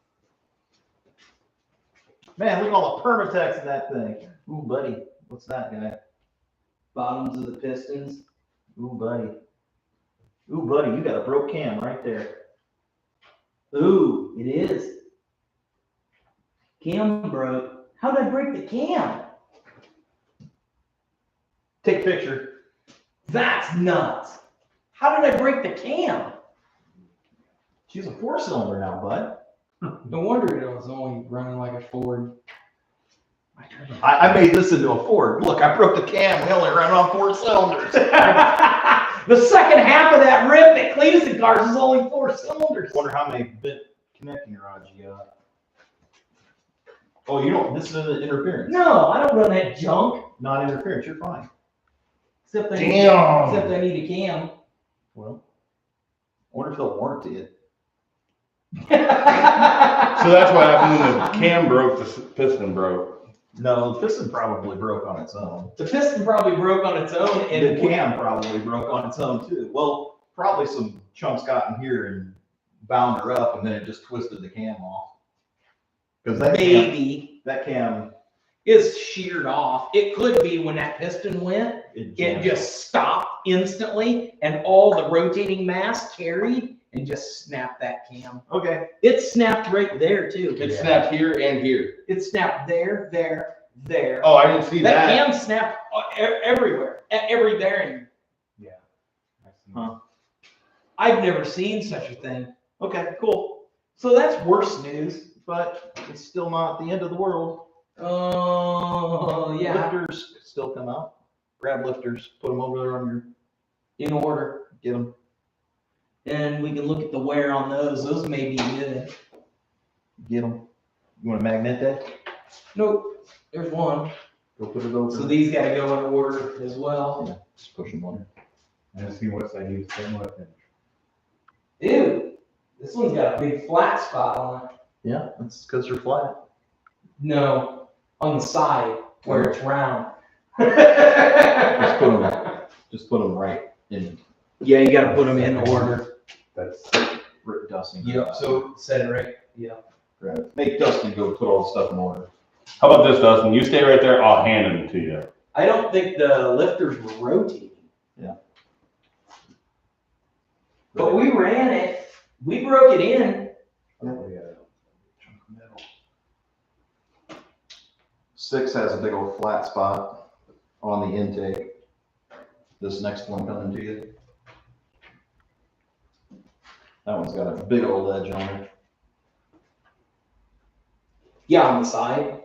Man, look at all the permatex in that thing. Ooh, buddy, what's that guy? Bottoms of the pistons. Ooh, buddy. Ooh, buddy, you got a broke cam right there. Ooh, It is. Cam broke. How did I break the cam? take a picture. That's nuts. How did I break the cam? She's a 4-cylinder now, bud. No wonder it was only running like a Ford. I made this into a Ford. Look, I broke the cam. We only ran on 4 cylinders. The second half of that rip at Cleetus and Cars is only 4 cylinders. Wonder how many bit connecting rods you got. Oh, you don't. This is an interference. No, I don't run that junk. Not interference. You're fine. Except I Damn. need a cam. Well, I wonder if they'll warranty it. So that's what happened when the cam broke, the piston broke. No, the piston probably broke on its own. The piston probably broke on its own, and The cam probably broke on its own too. Well, probably some chunks got in here and bound her up, and then it just twisted the cam off. Because maybe that cam is sheared off. It could be when that piston went, it jammed. just stopped instantly, and all the rotating mass carried and just snapped that cam. Okay. It snapped right there too. It snapped here and here. It snapped there, there, there. Oh, I didn't see That that. cam snapped everywhere, at every bearing. Yeah. Huh. I've never seen such a thing. Okay, cool. So that's worse news. But it's still not the end of the world. Oh, yeah. Lifters still come out. Grab lifters, put them over there on your, In order. get them. And we can look at the wear on those. Those may be good. Get them. You want to magnet that? Nope. There's one. Go put it over. So these got to go in order as well. Yeah, just push them on. And see what I use 10 left inch. Dude, this one's got a big flat spot on it. Yeah, that's because they're flat. No, on the side where it's round. Just put them right in. Yeah, you got to put them in order. That's Rick Dustin. Yep. So set it right. Yeah. Grab it. Make Dustin go put all the stuff in order. How about this, Dustin? You stay right there. I'll hand them to you. I don't think the lifters were rotating. Yeah. But we ran it. We broke it in. oh, yeah. 6 has a big old flat spot on the intake. This next one coming to you. That one's got a big old edge on it. Yeah, on the side.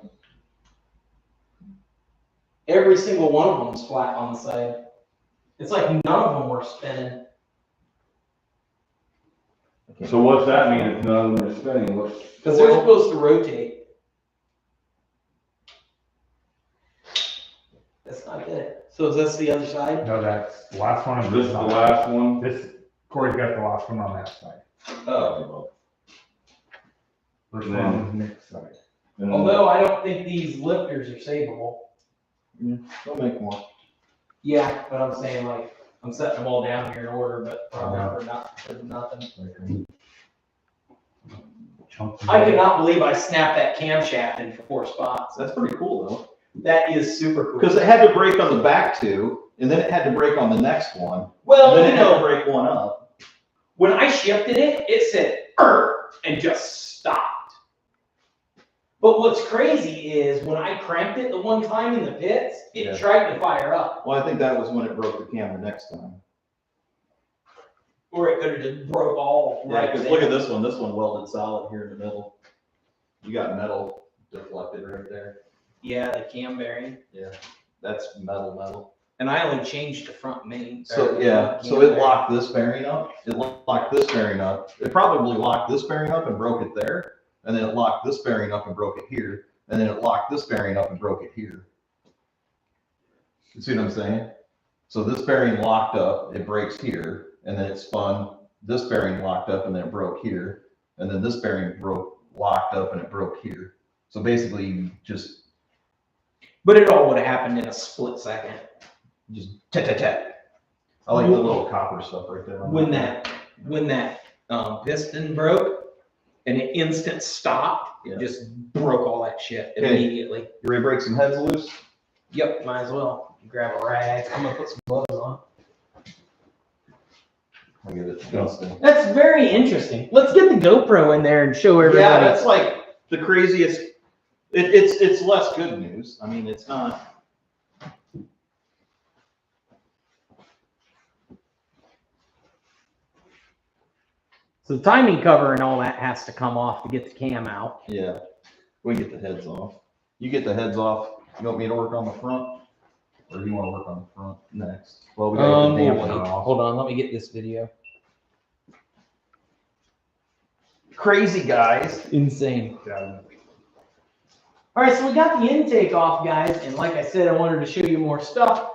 Every single one of them's flat on the side. It's like none of them were spinning. So what's that mean if none of them are spinning? What's Because they're supposed to rotate. That's not good. So is this the other side? No, that's the last one. this is the last one? This, Corey's got the last one on that side. Oh. First And one then- on the next side. And Although I don't think these lifters are savable. Yeah, they'll make more. Yeah, but I'm saying like, I'm setting them all down here in order, but probably for nothing. Chunks. I cannot believe I snapped that camshaft in 4 spots. That's pretty cool though. That is super cool. Because it had to break on the back 2, and then it had to break on the next one. Well, and then you it had to know, break one up. when I shifted it, it said, "Er," and just stopped. But what's crazy is when I cranked it the one time in the pits, it Yeah. tried to fire up. Well, I think that was when it broke the camera next time. Or it could have just broke all Yeah, right because there. look at this one. This one welded solid here in the middle. You got metal deflected right there. Yeah, the cam bearing. That's metal. And I only changed the front main. So yeah, so it locked this bearing up. It locked this bearing up. It probably locked this bearing up and broke it there. And then it locked this bearing up and broke it here. And then it locked this bearing up and broke it here. You see what I'm saying? So this bearing locked up, it breaks here, and then it spun. This bearing locked up and then it broke here. And then this bearing locked up and it broke here. So basically you just But it all would have happened in a split second. tat. I like the little copper stuff right there. When that piston broke and it instant stopped, it just broke all that shit Okay. immediately. You ready to break some heads loose? Yep, might as well. Grab a rag. I'm gonna put some gloves on. I'll give it to Dustin. That's very interesting. Let's get the GoPro in there and show Yeah, everybody. that's like the craziest. It's less good news. I mean, it's not. So the timing cover and all that has to come off to get the cam out. Yeah, we get the heads off. You get the heads off. You want me to work on the front, or do you want to work on the front next? Well, we gotta get the damper off. Hold on, let me get this video. Crazy guys. Insane. Yeah. All right, so we got the intake off, guys, and like I said, I wanted to show you more stuff.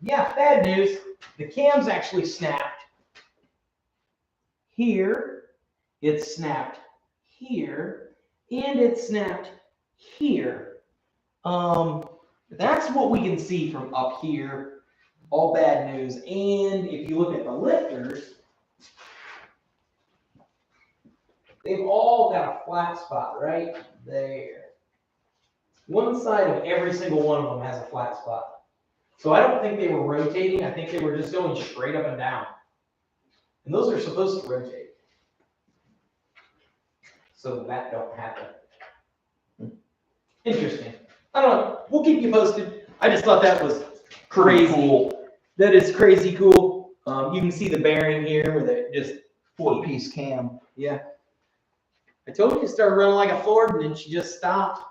Yeah, bad news. The cam's actually snapped here, it snapped here, and it snapped here. That's what we can see from up here. All bad news. And if you look at the lifters, they've all got a flat spot right there. One side of every single one of them has a flat spot. So I don't think they were rotating. I think they were just going straight up and down. And those are supposed to rotate. So that don't happen. Interesting. I don't know. We'll keep you posted. I just thought that was crazy. Cool. That is crazy cool. You can see the bearing here with it just 4-piece cam. Yeah. I told you to start running like a Ford and then she just stopped.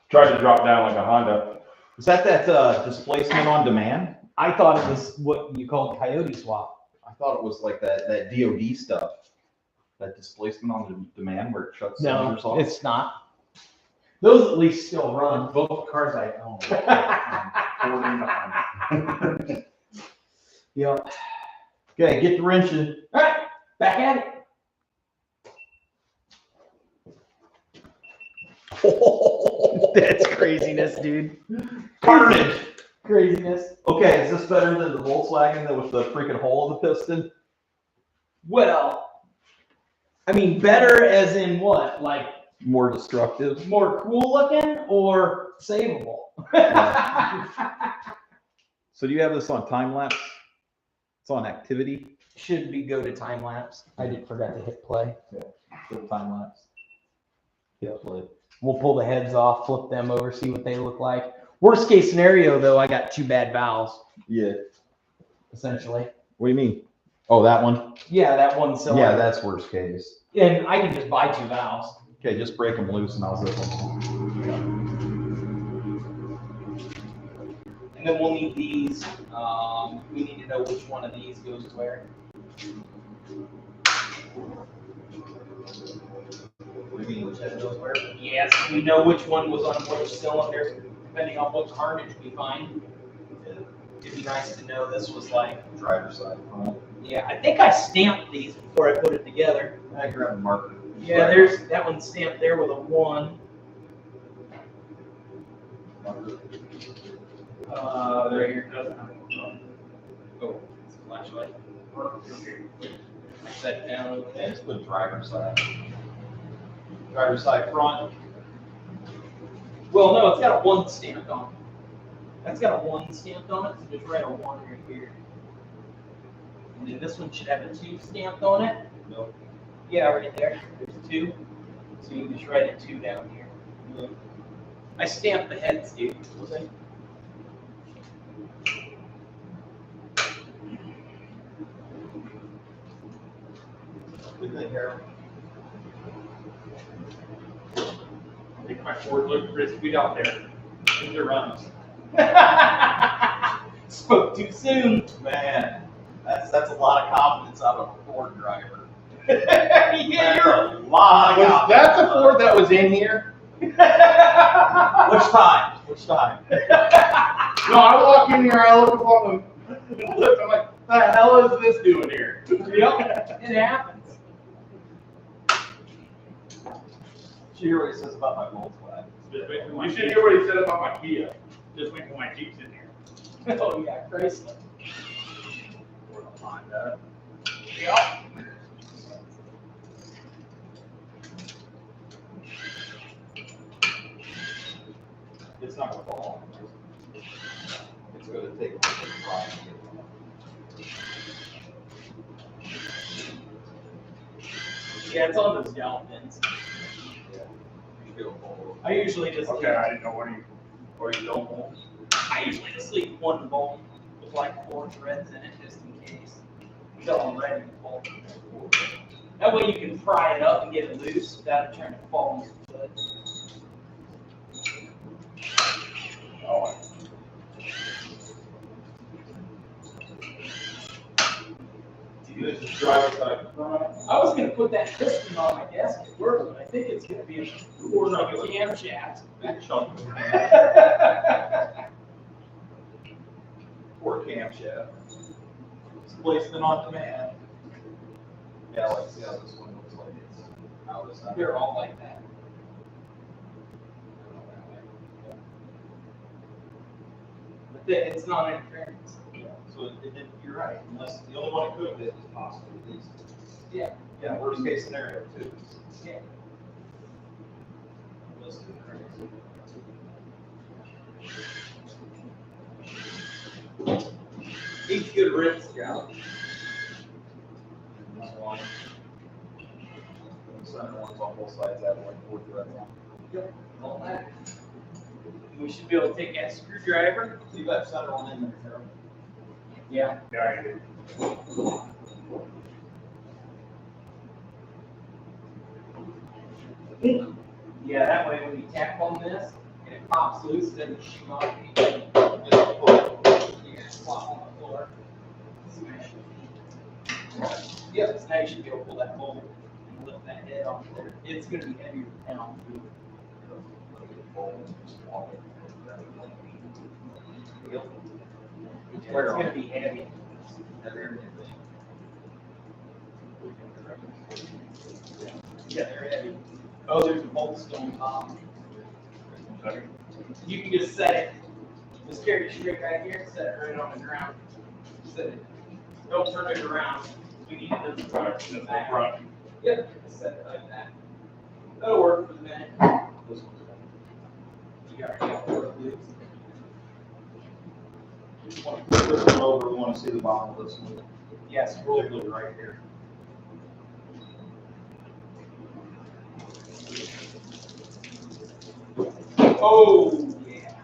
Tried to drop down like a Honda. Is that displacement on demand? I thought it was what you called coyote swap. I thought it was like that DOD stuff. That displacement on the demand where it shuts cylinders off. It's not. Those at least still run. Both cars I own. Yep. Okay, get the wrenching. All right, back at it. That's craziness, dude. Carnage. Craziness. Okay, is this better than the Volkswagen that was the freaking hole in the piston? Well, I mean, better as in what? Like More destructive. more cool looking or savable? So do you have this on time lapse? It's on activity. Should be go to time lapse. I did forgot to hit play. Go time lapse. Yep. We'll pull the heads off, flip them over, see what they look like. Worst case scenario, though, I got 2 bad valves, Yeah. essentially. What do you mean? Oh, that one? Yeah, that one cylinder. Yeah, that's worst case. And I can just buy 2 valves. Okay, just break them loose and I'll zip them. And then we'll need these. We need to know which one of these goes where. What do you mean, which head goes where? Yes, we know which one was on which cylinder, depending on what carnage we find. It'd be nice to know this was like Driver's side. Yeah, I think I stamped these before I put it together. I grabbed a marker. Yeah, there's that one stamped there with a 1. Right here. Oh, it's a flashlight. Set down over there. Let's put driver's side. Driver's side front. Well, no, it's got a 1 stamped on it. That's got a 1 stamped on it, so just write a 1 right here. And then this one should have a 2 stamped on it. Nope. Yeah, right there. There's 2. So you just write a 2 down here. Yep. I stamped the heads, dude. Was I? Good thing, Harold. I think my Ford looked pretty sweet out there. It runs. Spoke too soon. Man, that's a lot of confidence out of a Ford driver. Yeah, That's a lot of Was confidence. that the Ford that was in here? Which time? Which time? No, I walk in here, I look on the lift, I'm like, the hell is this doing here? Yep, it happens. Did you hear what he says about my Volkswagen? You should hear what he said about my Kia. Just wait till my Jeep's in here. Oh yeah, Chrysler. Or the Honda. Yep. It's not gonna fall. It's gonna take a little bit of time to get Yeah, it's on those gallon pins. I usually just Okay, I didn't know what you, Or you don't hold. I usually just leave 1 bolt with like 4 threads in it just in case. So I'm ready to bolt. That way you can pry it up and get it loose without it trying to fall on your foot. oh, This is driver's side front. I was gonna put that piston on my desk at work, but I think it's gonna be a quarter of a camshaft. or camshaft. Displacement on demand. Yeah, like see how this one looks like it's out of center. They're all like that. that it's not interference. So you're right, unless the only one that could have been is possible, at least. Yeah. Yeah, worst case scenario too. Yeah. Unless it's crazy. Needs a good rinse job. This one. The center one's on both sides, that one, fourth thread one. Yep. All that. We should be able to take that screwdriver. Leave that center one in there, Carol. Yeah. Yeah, I did. Yeah, that way when you tap on this and it pops loose, then the schmuck Just pull it. you can flop on the floor. Smash it. Yep. So now you should be able to pull that bolt and lift that head off there. It's going to be heavier than pound. It's going to be heavy. Yeah, they're heavy. Oh, there's a bolt still on top. You can just set it. Just carry it straight back here, set it right on the ground. Set it. Don't turn it around. We need it to front to the back. Yep, just set it like that. That'll work for the minute. You got to work loose. Just want to flip this one over, we want to see the bottom of this one. Yes, Particularly right here. oh, yeah.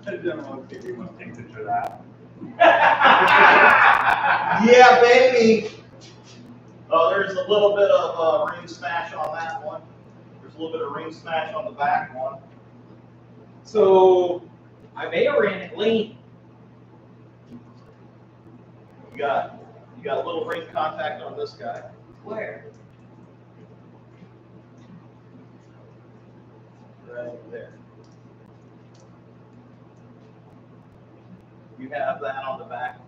I don't know if you want to take a picture of that. Yeah, baby. There's a little bit of ring smash on that one. There's a little bit of ring smash on the back one. So, I may have ran it lean. You got a little ring contact on this guy. Where? Right there. You have that on the back.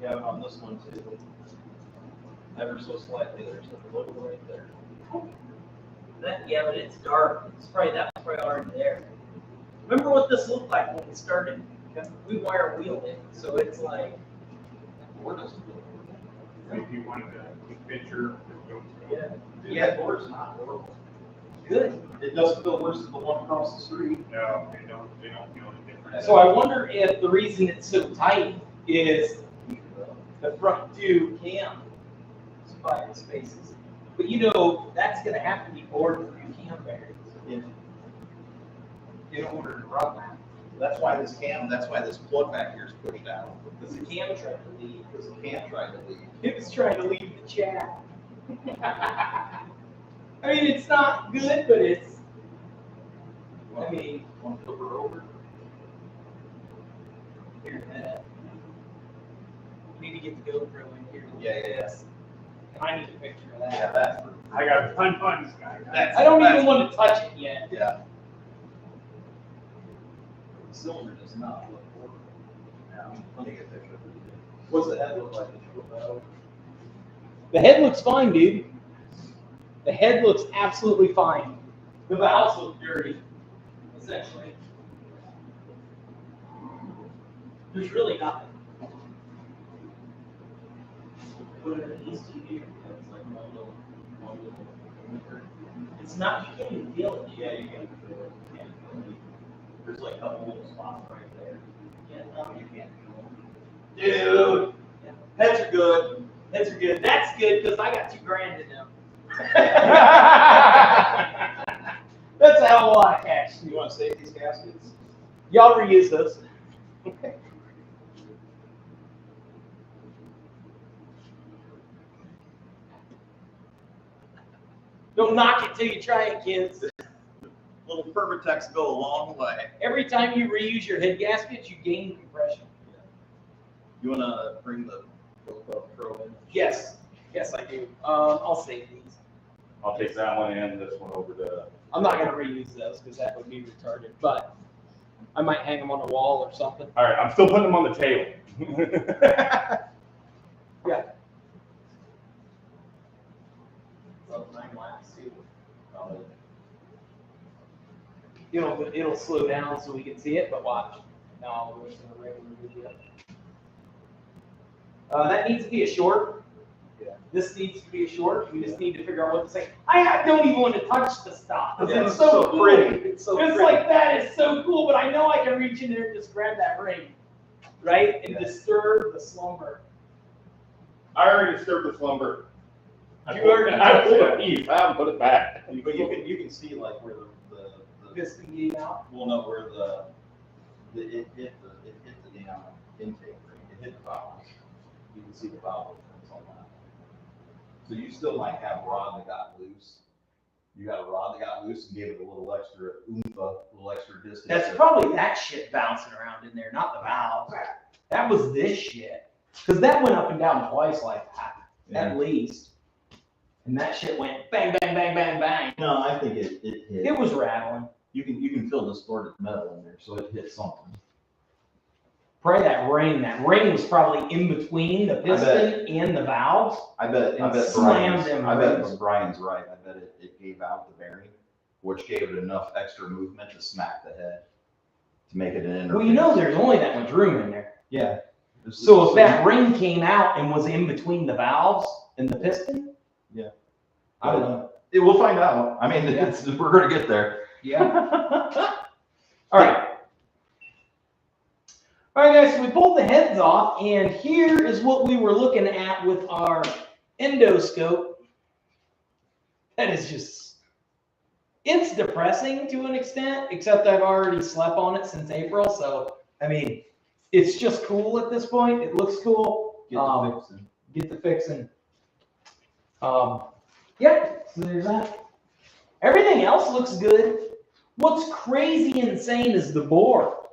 You have it on this one too. Ever so slightly, there's a little right there. That, yeah, but it's dark. It's probably that was probably already there. Remember what this looked like when we started? We wire wheeled it, so it's like. If you wanted to take a picture, Yeah. Dude, Yeah. that board's not horrible. Good. It doesn't feel worse than the one across the street. no, they don't feel any different. So I wonder if the reason it's so tight is the front two cam spider spaces. But you know, that's gonna have to be bored for new cam bearings. Yeah. In order to run that. That's why this plug back here is pushed out. Because the cam tried to leave. Because the cam tried to leave. It was trying to leave the chat. I mean, it's not good, but it's, I mean, Want to flip her over? here, need to get the GoPro in here. Yeah. And I need a picture of Yeah, that. that's for. I got a ton on this guy. I don't even want to touch it yet. Yeah. The cylinder does not look horrible. Now, let me get a picture of it. What's the head look like? Did you look that over? The head looks fine, dude. The head looks absolutely fine. The valves look dirty, essentially. There's really nothing. Put it in these two here. It's like one little. It's not, you can't even feel it. Yeah, you can feel it. Yeah. There's like a couple little spots right there. Yeah, no, You can't feel them. Dude, heads are good. Heads are good. That's good because I got $2,000 in them. That's a hell of a lot of cash. You want to save these gaskets? Y'all reuse those. Don't knock it till you try it, kids. Little Permatex go a long way. Every time you reuse your head gaskets, you gain compression. You want to bring the GoPro in? Yes. Yes, I do. I'll save these. I'll take that one and this one over to. I'm not going to reuse those because that would be retarded, but I might hang them on the wall or something. All right, I'm still putting them on the table. Yeah. Oh, time lapse too. It'll slow down so we can see it, but watch. No, we're just gonna regular video. That needs to be a short. Yeah. This needs to be a short. We just need to figure out what to say. I don't even want to touch the stuff. Yeah, It's so cool. pretty. It's so It's pretty. like that is so cool, but I know I can reach in there and just grab that ring, right, and disturb the slumber. I already disturbed the slumber. You already I pulled a piece. I haven't put it back. But you can see like where the This thing getting out. well, no, where it hit the damn intake ring. It hit the valve. You can see the valve openings on that. So you still might have a rod that got loose. You got a rod that got loose and gave it a little extra oomph, a little extra distance. That's probably that shit bouncing around in there, not the valves. That was this shit. Because that went up and down twice like that, at least. And that shit went bang, bang, bang, bang, bang. No, I think it hit. It was rattling. You can feel distorted metal in there, so it hit something. Probably that ring was probably in between the piston and the valves. I bet slammed them rings. Brian's right. I bet it gave out the bearing, which gave it enough extra movement to smack the head to make it an interface. Well, you know there's only that much room in there. Yeah. So if that ring came out and was in between the valves and the piston, yeah, I don't know. We'll find out. I mean, Yeah. we're gonna get there. Yeah. All right. All right, guys, so we pulled the heads off, and here is what we were looking at with our endoscope. That is just, it's depressing to an extent, except I've already slept on it since April, so, I mean, it's just cool at this point. It looks cool. Get the fixing. Yeah, so there's that. Everything else looks good. What's crazy insane is the bore.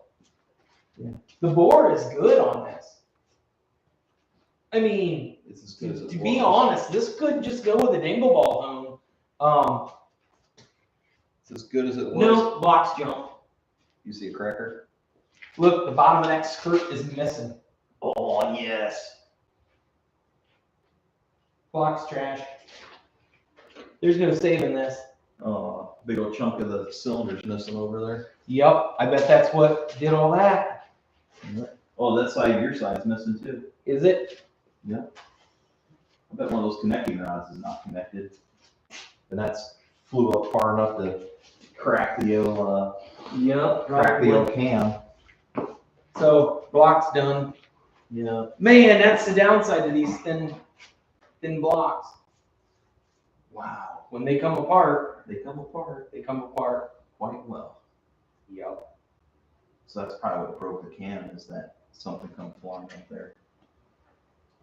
Yeah. The bore is good on this. I mean, It's as good as it to be was. honest, this could just go with a dingle ball hone. It's as good as it was. No, box jump. You see a cracker? Look, the bottom of that skirt is missing. Oh yes. Box trash. There's no saving this. Oh, big old chunk of the cylinder's missing over there. Yep, I bet that's what did all that. Oh, that side, your side's missing too. Is it? Yeah. I bet one of those connecting rods is not connected. And that's flew up far enough to crack the old, Yep. crack the old cam. So block's done. Yeah. Man, that's the downside to these thin blocks. Wow. When they come apart, They come apart they come apart. quite well. Yep. So that's probably what broke the cam, is that something come flying up there.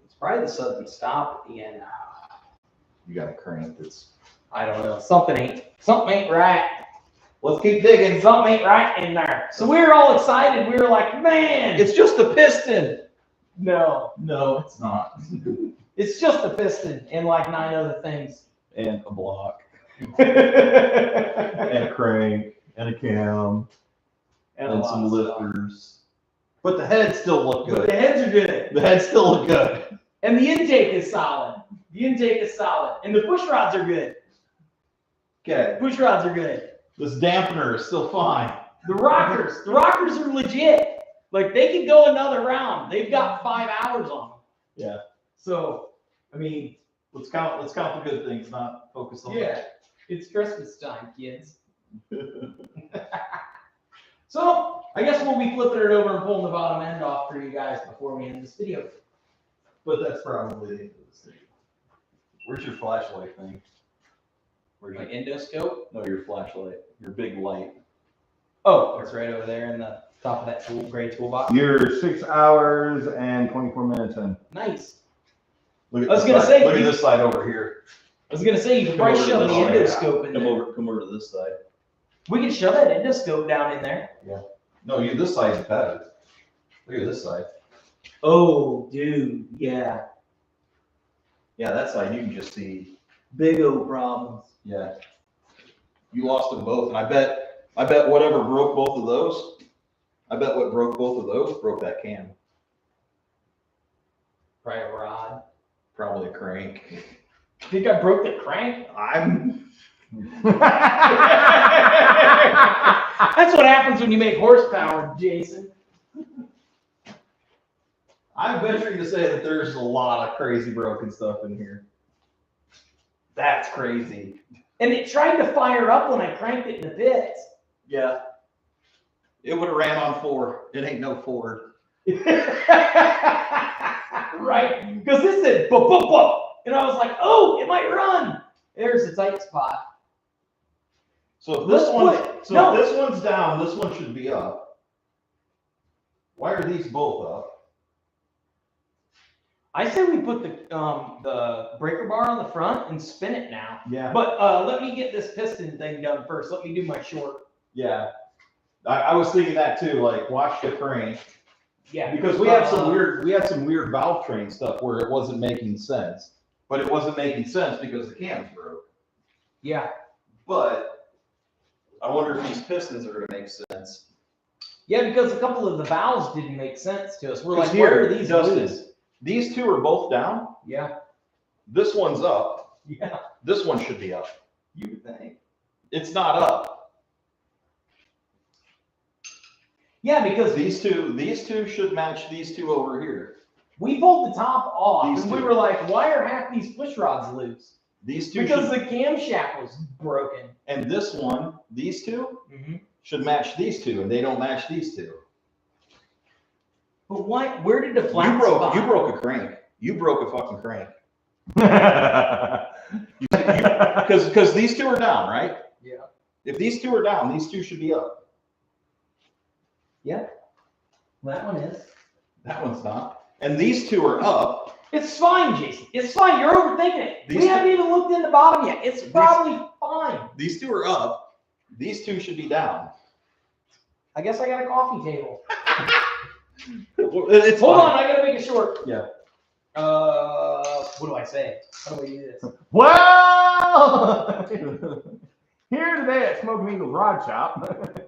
It's probably the sudden stop at the end. You got a crank that's. I don't know. Something ain't right. Let's keep digging. Something ain't right in there. So we were all excited. We were like, man, It's just a piston. no, No, it's not. it's just a piston and like 9 other things. And a block. and And a crank, and a cam. And some lifters. But the heads still look But good. the heads are good. The heads still look good. And the intake is solid. The intake is solid. And the push rods are good. Okay. Push rods are good. This dampener is still fine. The rockers are legit. Like they could go another round. They've got 5 hours on them. Yeah. So, I mean, Let's count the good things, not focus on yeah, it's Christmas time, kids. So, I guess we'll be flipping it over and pulling the bottom end off for you guys before we end this video. But that's probably the end of this thing. Where's your flashlight thing? Where's My your, endoscope. no, your flashlight, your big light. Oh, it's right over there in the top of that gray toolbox. You're 6 hours and 24 minutes in. Nice. Look at I was this gonna side. say, Look at you- this side over here. I was gonna say you could Come probably over to shove the this side. endoscope in there. Come over to this side. We could shove that endoscope down in there. No, this side is better. Look at this side. Oh, dude, yeah. Yeah, that side you can just see. Big old problems. Yeah. You lost them both, and I bet whatever broke both of those. I bet what broke both of those broke that cam. Probably a rod. Probably a crank. Think I broke the crank? I'm. That's what happens when you make horsepower, Jason. I'm venturing to say that there's a lot of crazy broken stuff in here. That's crazy. And it tried to fire up when I cranked it in the pits. Yeah. It would have ran on 4. It ain't no Ford. Right? Because this said boop, boop, boop. And I was like, oh, it might run. There's the tight spot. So if Let's this one, put- so no. if this one's down, this one should be up. Why are these both up? I say we put the breaker bar on the front and spin it now. Yeah. But let me get this piston thing done first. Let me do my short. Yeah. I was thinking that too, like watch the crank. Yeah. Because we had some weird valve train stuff where it wasn't making sense. But it wasn't making sense because the cams broke. Yeah. But I wonder if these pistons are gonna make sense. Yeah, because a couple of the valves didn't make sense to us. We're like, Here, why are these Dustin, loose? these two are both down. Yeah. This one's up. Yeah. This one should be up. You would think. It's not up. Yeah, because These two should match these two over here. we pulled the top off These and we two. were like, why are half these push rods loose? These two Because should, the camshaft was broken. and this one, these two Mm-hmm. should match these two, and they don't match these two. But why? Where did the flat spot? You broke a crank. You broke a fucking crank. Because these two are down, right? Yeah. If these two are down, these two should be up. Yeah. That one is. That one's not. And these two are up. It's fine, Jason. It's fine. You're overthinking it. These We haven't even looked in the bottom yet. It's probably fine. These two are up. These two should be down. I guess I got a coffee table. It's Hold fine. on, I gotta make it short. Yeah. What do I say? How do we do this? Well, here today at Smokin Eagle's Rod Shop.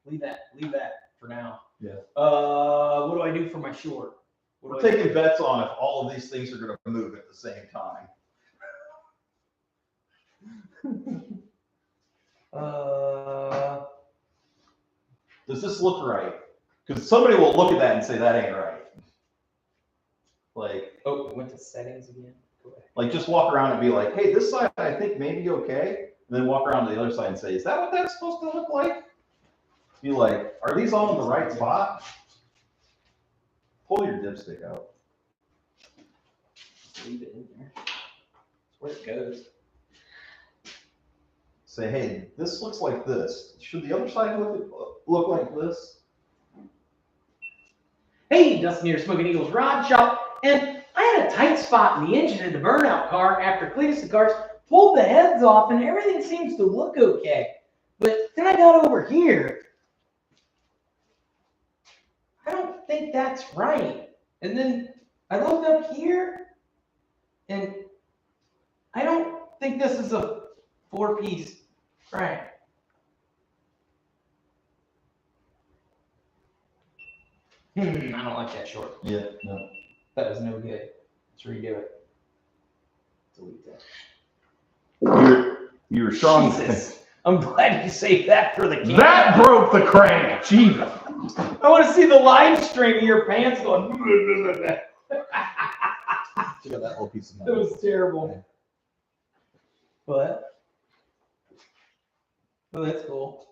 Leave that for now. Yeah. What do I do for my short? What We're do I taking bets on if all of these things are going to move at the same time. Does this look right? Because somebody will look at that and say that ain't right. Oh, it went to settings again. Go ahead. Like just walk around and be like, hey, this side I think may be okay. And then walk around to the other side and say, is that what that's supposed to look like? Be like, are these all in the right spot? Pull your dipstick out. Leave it in there. That's where it goes. Say, hey, this looks like this. Should the other side look like this? Hey, Dustin here, Smokin Eagle's Rod Shop, and I had a tight spot in the engine of the Burnout car after cleetus the cars pulled the heads off, and everything seems to look okay. But then I got over here. I don't think that's right. And then I looked up here, and I don't think this is a 4-piece crank. I don't like that short. Yeah, no. That was no good. Let's redo it. Delete that. You're strong. Jesus. I'm glad you saved that for the camera. That broke the crank. Jesus. I want to see the live stream of your pants going. Check out that whole piece of That metal. was terrible. What? Oh, that's cool.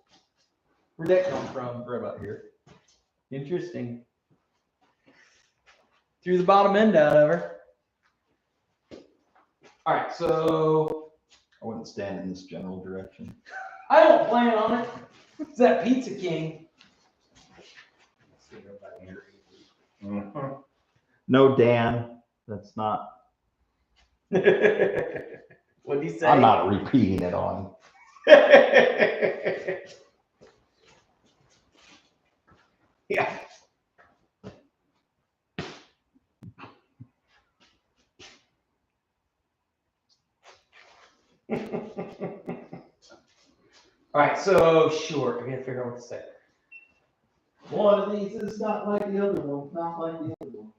Where'd that come from? Right about here. Interesting. Threw the bottom end out of her. All right, so I wouldn't stand in this general direction. I don't plan on it. It's that Pizza King. No, Dan, that's not. What'd he say? I'm not repeating it on. Yeah. All right, so short. I gotta figure out what to say. One of these is not like the other one, not like the other one.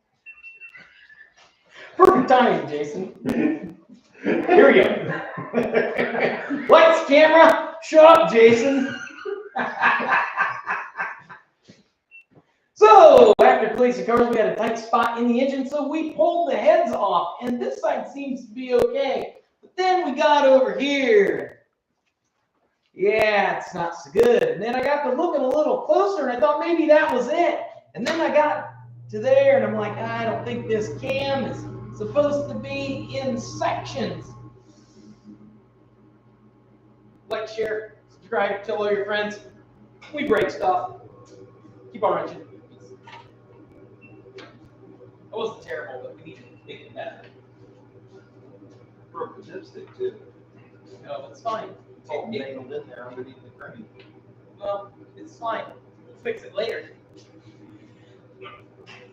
Perfect timing, Jason. Here we go. Lights, camera, shut up, Jason. So after cleetus and covers, we had a tight spot in the engine, so we pulled the heads off, and this side seems to be okay. But then we got over here. Yeah, it's not so good. And then I got to looking a little closer, and I thought maybe that was it. And then I got to there, and I'm like, I don't think this cam is supposed to be in sections. Like, share, subscribe, tell all your friends. We break stuff. Keep on wrenching. That wasn't terrible, but we need to make it better. Broke the dipstick too. No, it's fine. It's all nailed in there underneath the crane. Well, it's fine. We'll fix it later.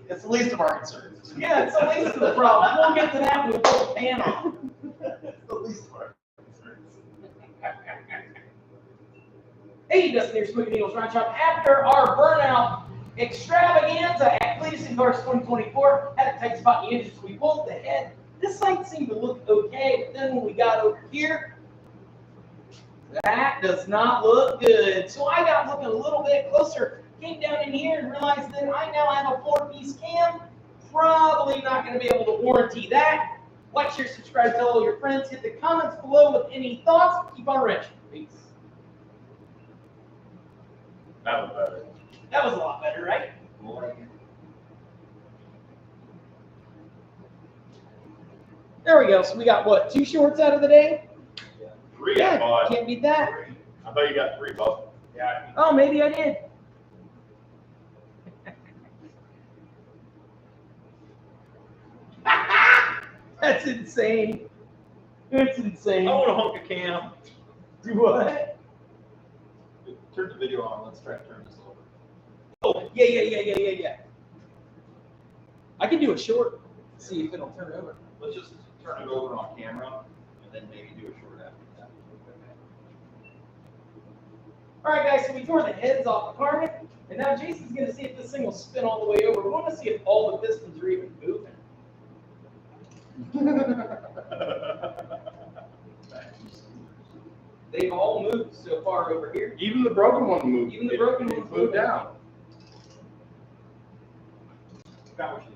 It's the least of our concerns. Yeah, it's the least of the problem. We'll get to that when we pull the pan off. It's the least of our concerns. Hey, Dustin here, Smokin Eagles Round Shop. After our burnout extravaganza at Cleetus and Cars 2024, had a tight spot in the engine, so we pulled the head. This side seemed to look okay, but then when we got over here, that does not look good. So I got looking a little bit closer, came down in here and realized that I now have a 4-piece cam. Probably not going to be able to warranty that. Like, share, subscribe, tell all your friends. Hit the comments below with any thoughts. Keep on wrenching. Peace. That was better. That was a lot better, right? There we go. So we got what, 2 shorts out of the day? 3, I bought. Can't beat that. I thought you got 3, Bob. Yeah. Oh, maybe I did. That's insane. It's insane. I want to hunk a cam. Do what? Turn the video on. Let's try to turn this over. Oh, yeah. I can do a short. See if it'll turn over. Let's just turn it over on camera and then maybe do a short after that. All right, guys, so we tore the heads off the Carmen, and now Jason's going to see if this thing will spin all the way over. We want to see if all the pistons are even moving. They've all moved so far over here. Even the broken one moved. Even the broken one moved down. Got what you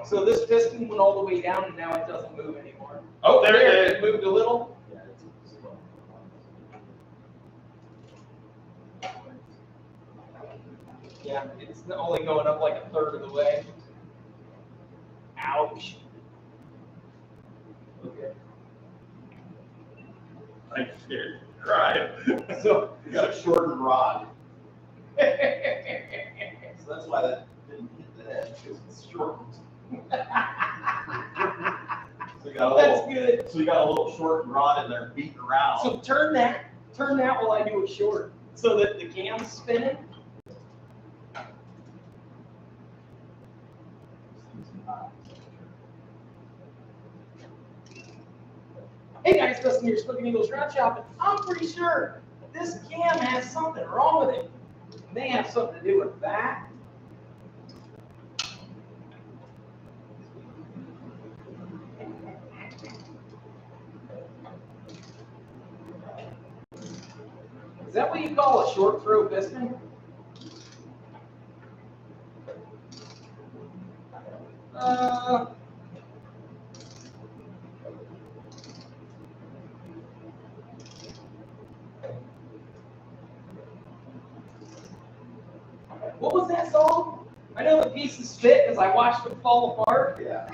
So this piston went all the way down, and now it doesn't move anymore. Oh, there it It moved a little. Yeah, it's only going up like 1/3 of the way. Ouch. Okay. I'm scared to drive. So, You got a shortened rod. So that's why that didn't hit the head, because it's shortened. So you got a that's little, good. so you got a little shortened rod in there beating around. So turn that while I do it short, so that the cam's spinning. Hey guys, Dustin here, Smokin Eagles Round Shop, and I'm pretty sure this cam has something wrong with it. It may have something to do with that. Is that what you call a short throw piston? What was that song? I know the pieces fit because I watched them fall apart. Yeah.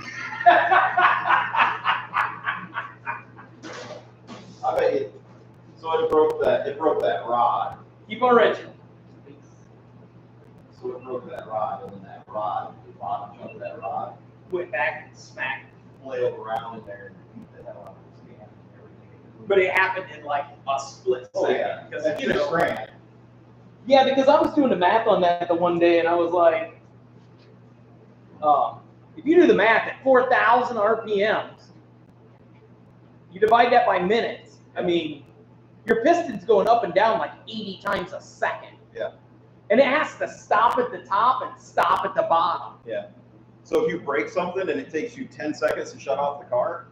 I bet you. So it broke that rod. Keep on wrenching. So it broke that rod, and then that rod, the bottom chunk of that rod, Went back and smacked. flailed around in there and beat the hell out of the stand and everything. But it happened in like a split Oh second. yeah, Because, that's you know, just grand. yeah, because I was doing the math on that the one day, and I was like, if you do the math at 4,000 RPMs, you divide that by minutes. I mean, your piston's going up and down like 80 times a second. Yeah. And it has to stop at the top and stop at the bottom. Yeah. So if you break something and it takes you 10 seconds to shut off the car,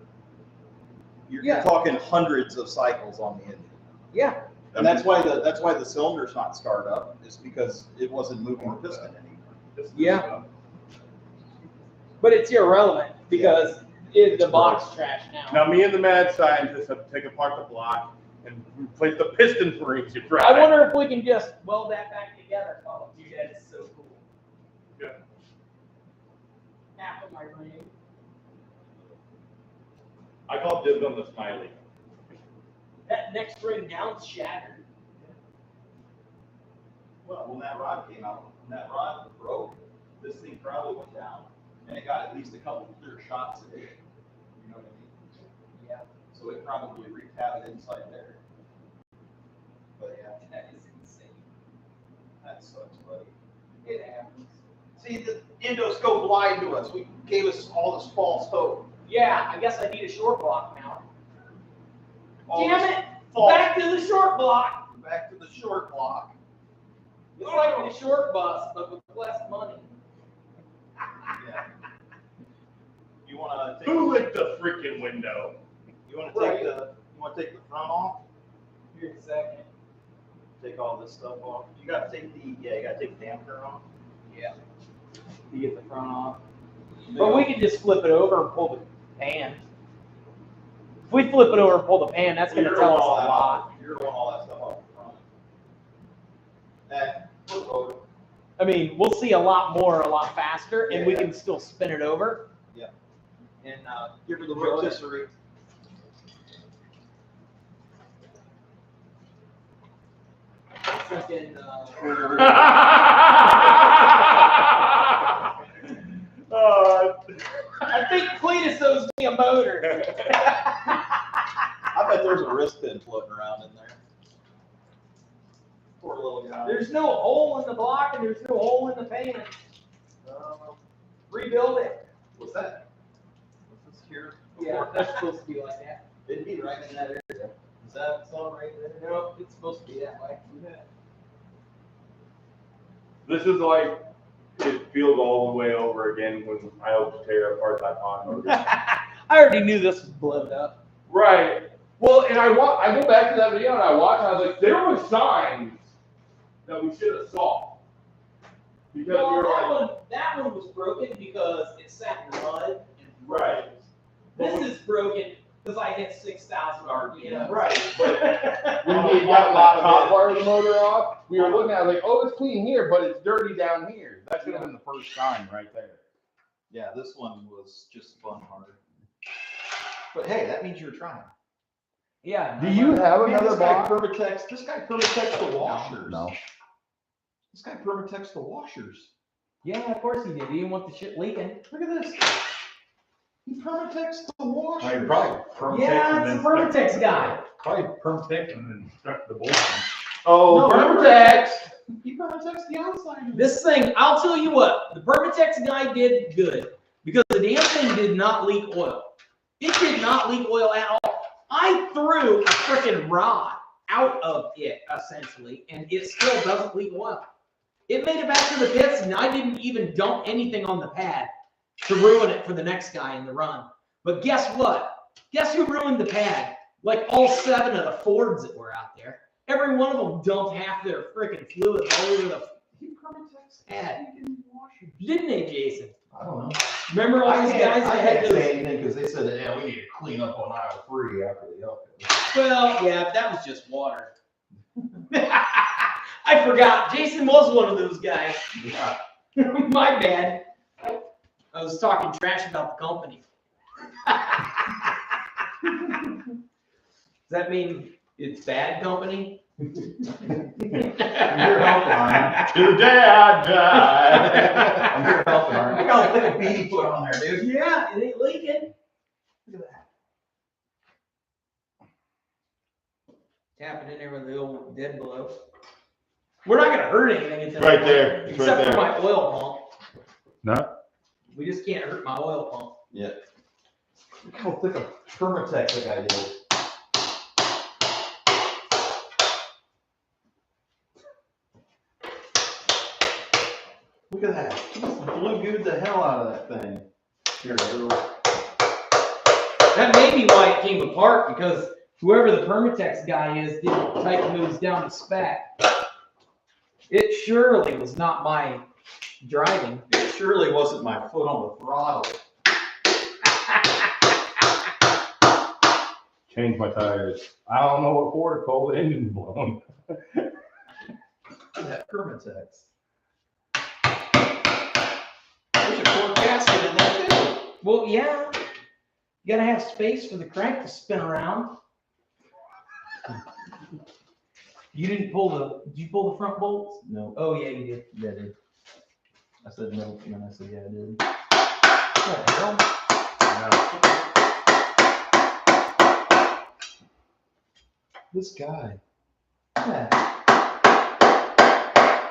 you're Yeah. talking hundreds of cycles on the engine. Yeah. And that's why the cylinder's not scarred up, is because it wasn't moving the piston anymore. Yeah. But it's irrelevant because the box is trash now. Now, me and the mad scientist have to take apart the block and replace the piston for each drive. I wonder if we can just weld that back together. Oh, dude, that is so cool. Yeah. Half of my brain. I call dibs on the smiley. That next ring down's shattered. Well, when that rod came out, when that rod broke, this thing probably went down, and it got at least a couple clear shots at it. You know what I mean? Yeah. So it probably wreaked havoc inside there. But yeah, That is insane. that sucks, buddy. It happens. See, the endoscope lied to us. We gave us all this false hope. Yeah, I guess I need a short block now. All Damn this it! false- Back to the short block. Back to the short block. It's like the short bus, but with less money. Yeah. You want to take? Who licked the freaking window? You want to take the? You want to take the front off? Here in a second. Take all this stuff off. You got to take the. Yeah, you got to take the dampener off. Yeah. You get the front off. But we can just flip it over and pull the pan. If we flip it over and pull the pan, that's going to tell us a lot. You're going all that stuff off the front. That flip over. I mean, we'll see a lot more, a lot faster, and we can still spin it over. Yeah. And Give her the rotisserie. freaking, I think Cleetus owes me a motor. I bet there's a wrist pin floating around in there. Poor little guy. There's no hole in the block, and there's no hole in the pan. Rebuild it. What's that? What's this here? Yeah, that's supposed to be like that. It'd be right in that area. Is that some right there? No, it's supposed to be that way. This is like, it feels all the way over again when I hope to tear apart that pod motor. I already knew this was blown up. Right. Well, and I go back to that video and I watch and I was like, there were signs that we should have saw. Because No, we were like, that one was broken because it sat in mud. right. This is broken because I hit 6,000 RPM. Right. But when Oh, we got a lot that of top it. part of the motor off, we were looking at it like, oh, it's clean here, but it's dirty down here. That should have been the first sign right there. Yeah, this one was just fun hard. But hey, that means you're trying. Yeah. Do you have Man, another this guy box? permatexed the washers. No. This guy permatexed the washers. Yeah, of course he did. He didn't want the shit leaking. Look at this. He permatexed the washers. I probably perm tape Yeah, and it's a then Permatex guy. probably perm tape and then stuck the bolt in. Oh, No, Permatex. He permatexed the outside. This thing, I'll tell you what, the Permatex guy did good because the damn thing did not leak oil. It did not leak oil at all. I threw a freaking rod out of it, essentially, and it still doesn't leak oil. It made it back to the pits, and I didn't even dump anything on the pad to ruin it for the next guy in the run. But guess what? Guess who ruined the pad? Like all 7 of the Fords that were out there. Every one of them dumped half their freaking fluid all over the pad. Didn't they, Jason? I don't know. Remember all these guys I that had can't those? say anything because they said, yeah, we need to clean up on aisle 3 after the update. Well, yeah, that was just water. I forgot. Jason was one of those guys. Yeah. My bad. I was talking trash about the company. Does that mean it's bad company? Your helpline. Today I died. I'm your helpline. I got a little beanie put on there, dude. Yeah, it ain't leaking. Look at that. Tapping in there with the old dead blow. We're not gonna hurt anything until Right there. It's except right for there. my oil pump. No. We just can't hurt my oil pump. Yeah. Look how thick a Permatex that guy did. Look at that. Just blue gooed the hell out of that thing. Here, That may be why it came apart, because whoever the Permatex guy is didn't tighten those down to spec. It surely was not my driving. It surely wasn't my foot on the throttle. Change my tires. I don't know what for to call the engine blown. That Permatex. There's a core gasket in there too. Well, yeah. You gotta have space for the crank to spin around. You did you pull the front bolts? No. Oh, yeah, you did. Yeah, I did. I said no, and then I said, yeah, I did. What the hell? This guy. Yeah.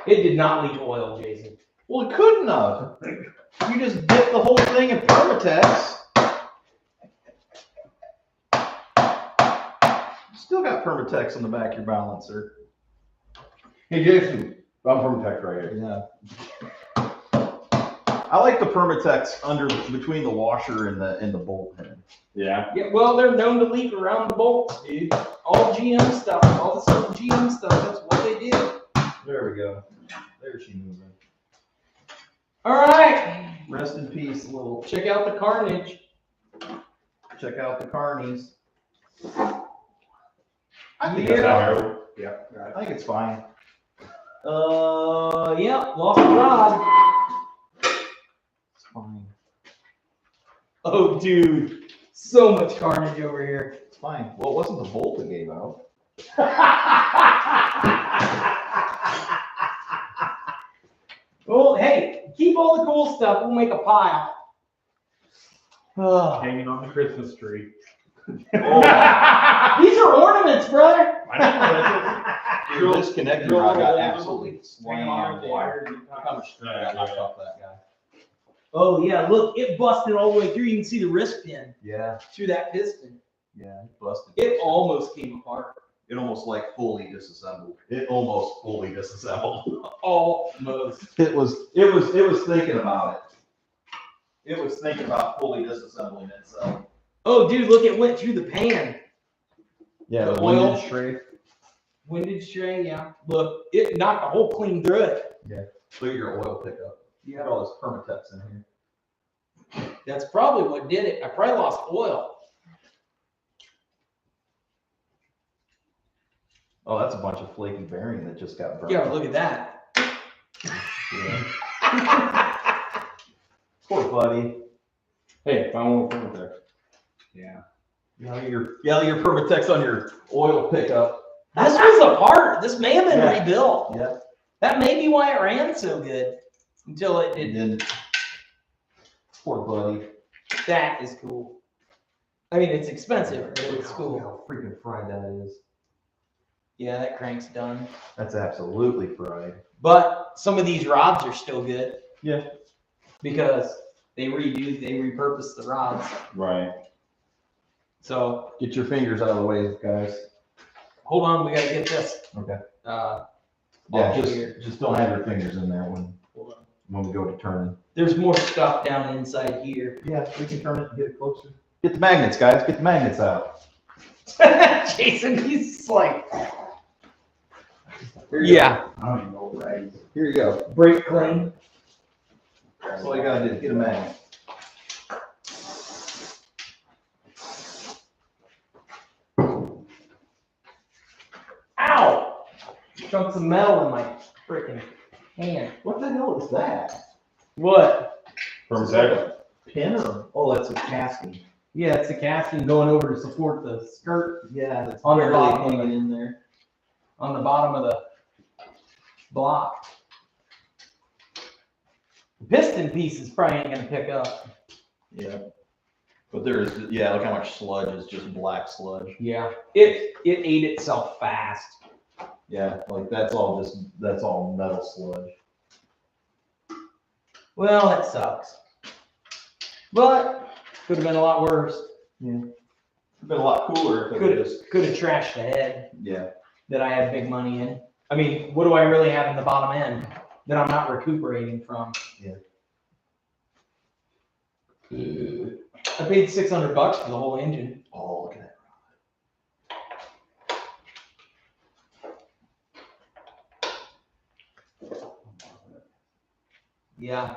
It did not leak oil, Jason. Well, it couldn't have. You just dipped the whole thing in Permatex. Still got Permatex on the back of your balancer. Hey Jason, I'm from Tech right here. Yeah. I like the Permatex between the washer and the bolt head. Yeah. Yeah, well, they're known to leak around the bolts, dude. All GM stuff, all this old GM stuff, that's what they do. There we go. There she moving. All right. Rest in peace, little. Check out the carnage. Check out the carnies. I think Yeah. that's how yeah. I think it's fine. Yeah, lost the rod. It's fine. Oh, dude. So much carnage over here. It's fine. Well, it wasn't the bolt that gave out. Well, hey, keep all the cool stuff. We'll make a pile. Hanging on the Christmas tree. These are ornaments, brother. Dude, this connecting rod got absolutely Hanging on the wire. Look how much I got knocked off that guy. Oh, yeah, look, it busted all the way through. You can see the wrist pin Yeah, through that piston. yeah, it busted. It almost came apart. It almost like fully disassembled. It almost fully disassembled. Almost. It was thinking about it. It was thinking about fully disassembling itself. Oh, dude, look, it went through the pan. Yeah, The the oil. windage tray. Windage tray, yeah. Look, it knocked a hole clean through it. Look at your oil pickup. You got all this Permatex in here. That's probably what did it. I probably lost oil. Oh, that's a bunch of flaky bearing that just got burned. Yeah, look at that. Yeah. Poor buddy. Hey, if I want to put there. Yeah. Your Permatex on your oil pickup. This was a part. This may have been Yeah. rebuilt. Yeah. That may be why it ran so good until it And didn't. then, poor buddy. That is cool. I mean, it's expensive, but it's cool. How freaking fried that is. Yeah, that crank's done. That's absolutely fried. But some of these rods are still good. Yeah. Because they repurposed the rods. Right. So Get your fingers out of the way, guys. hold on, we gotta get this. Okay. Off Yeah, here. just don't have your fingers in there when Hold on. we go to turn. There's more stuff down inside here. Yeah, we can turn it and get it closer. Get the magnets, guys. Get the magnets out. Jason, he's like, Here you yeah, I don't even know what that is. go. Here you go. brake clean. That's all you gotta do. Get a magnet. Ow! Chunks of metal in my freaking hand. What the hell is that? What? From Tech. Pin or? Oh, that's a casting. Yeah, it's a casting going over to support the skirt Yeah, that's on the barely bottom hanging of it. in there. On the bottom of the block. The piston piece is probably ain't gonna pick up. Yeah. But there is, yeah, look how much sludge is just black sludge. Yeah. It ate itself fast. Yeah, like that's all metal sludge. Well, that sucks. But could have been a lot worse. Yeah. It'd been a lot cooler if it was. Could have trashed the head Yeah. that I had big money in. I mean, what do I really have in the bottom end? that I'm not recuperating from. Yeah. I paid $600 for the whole engine. Oh, look at that. Yeah.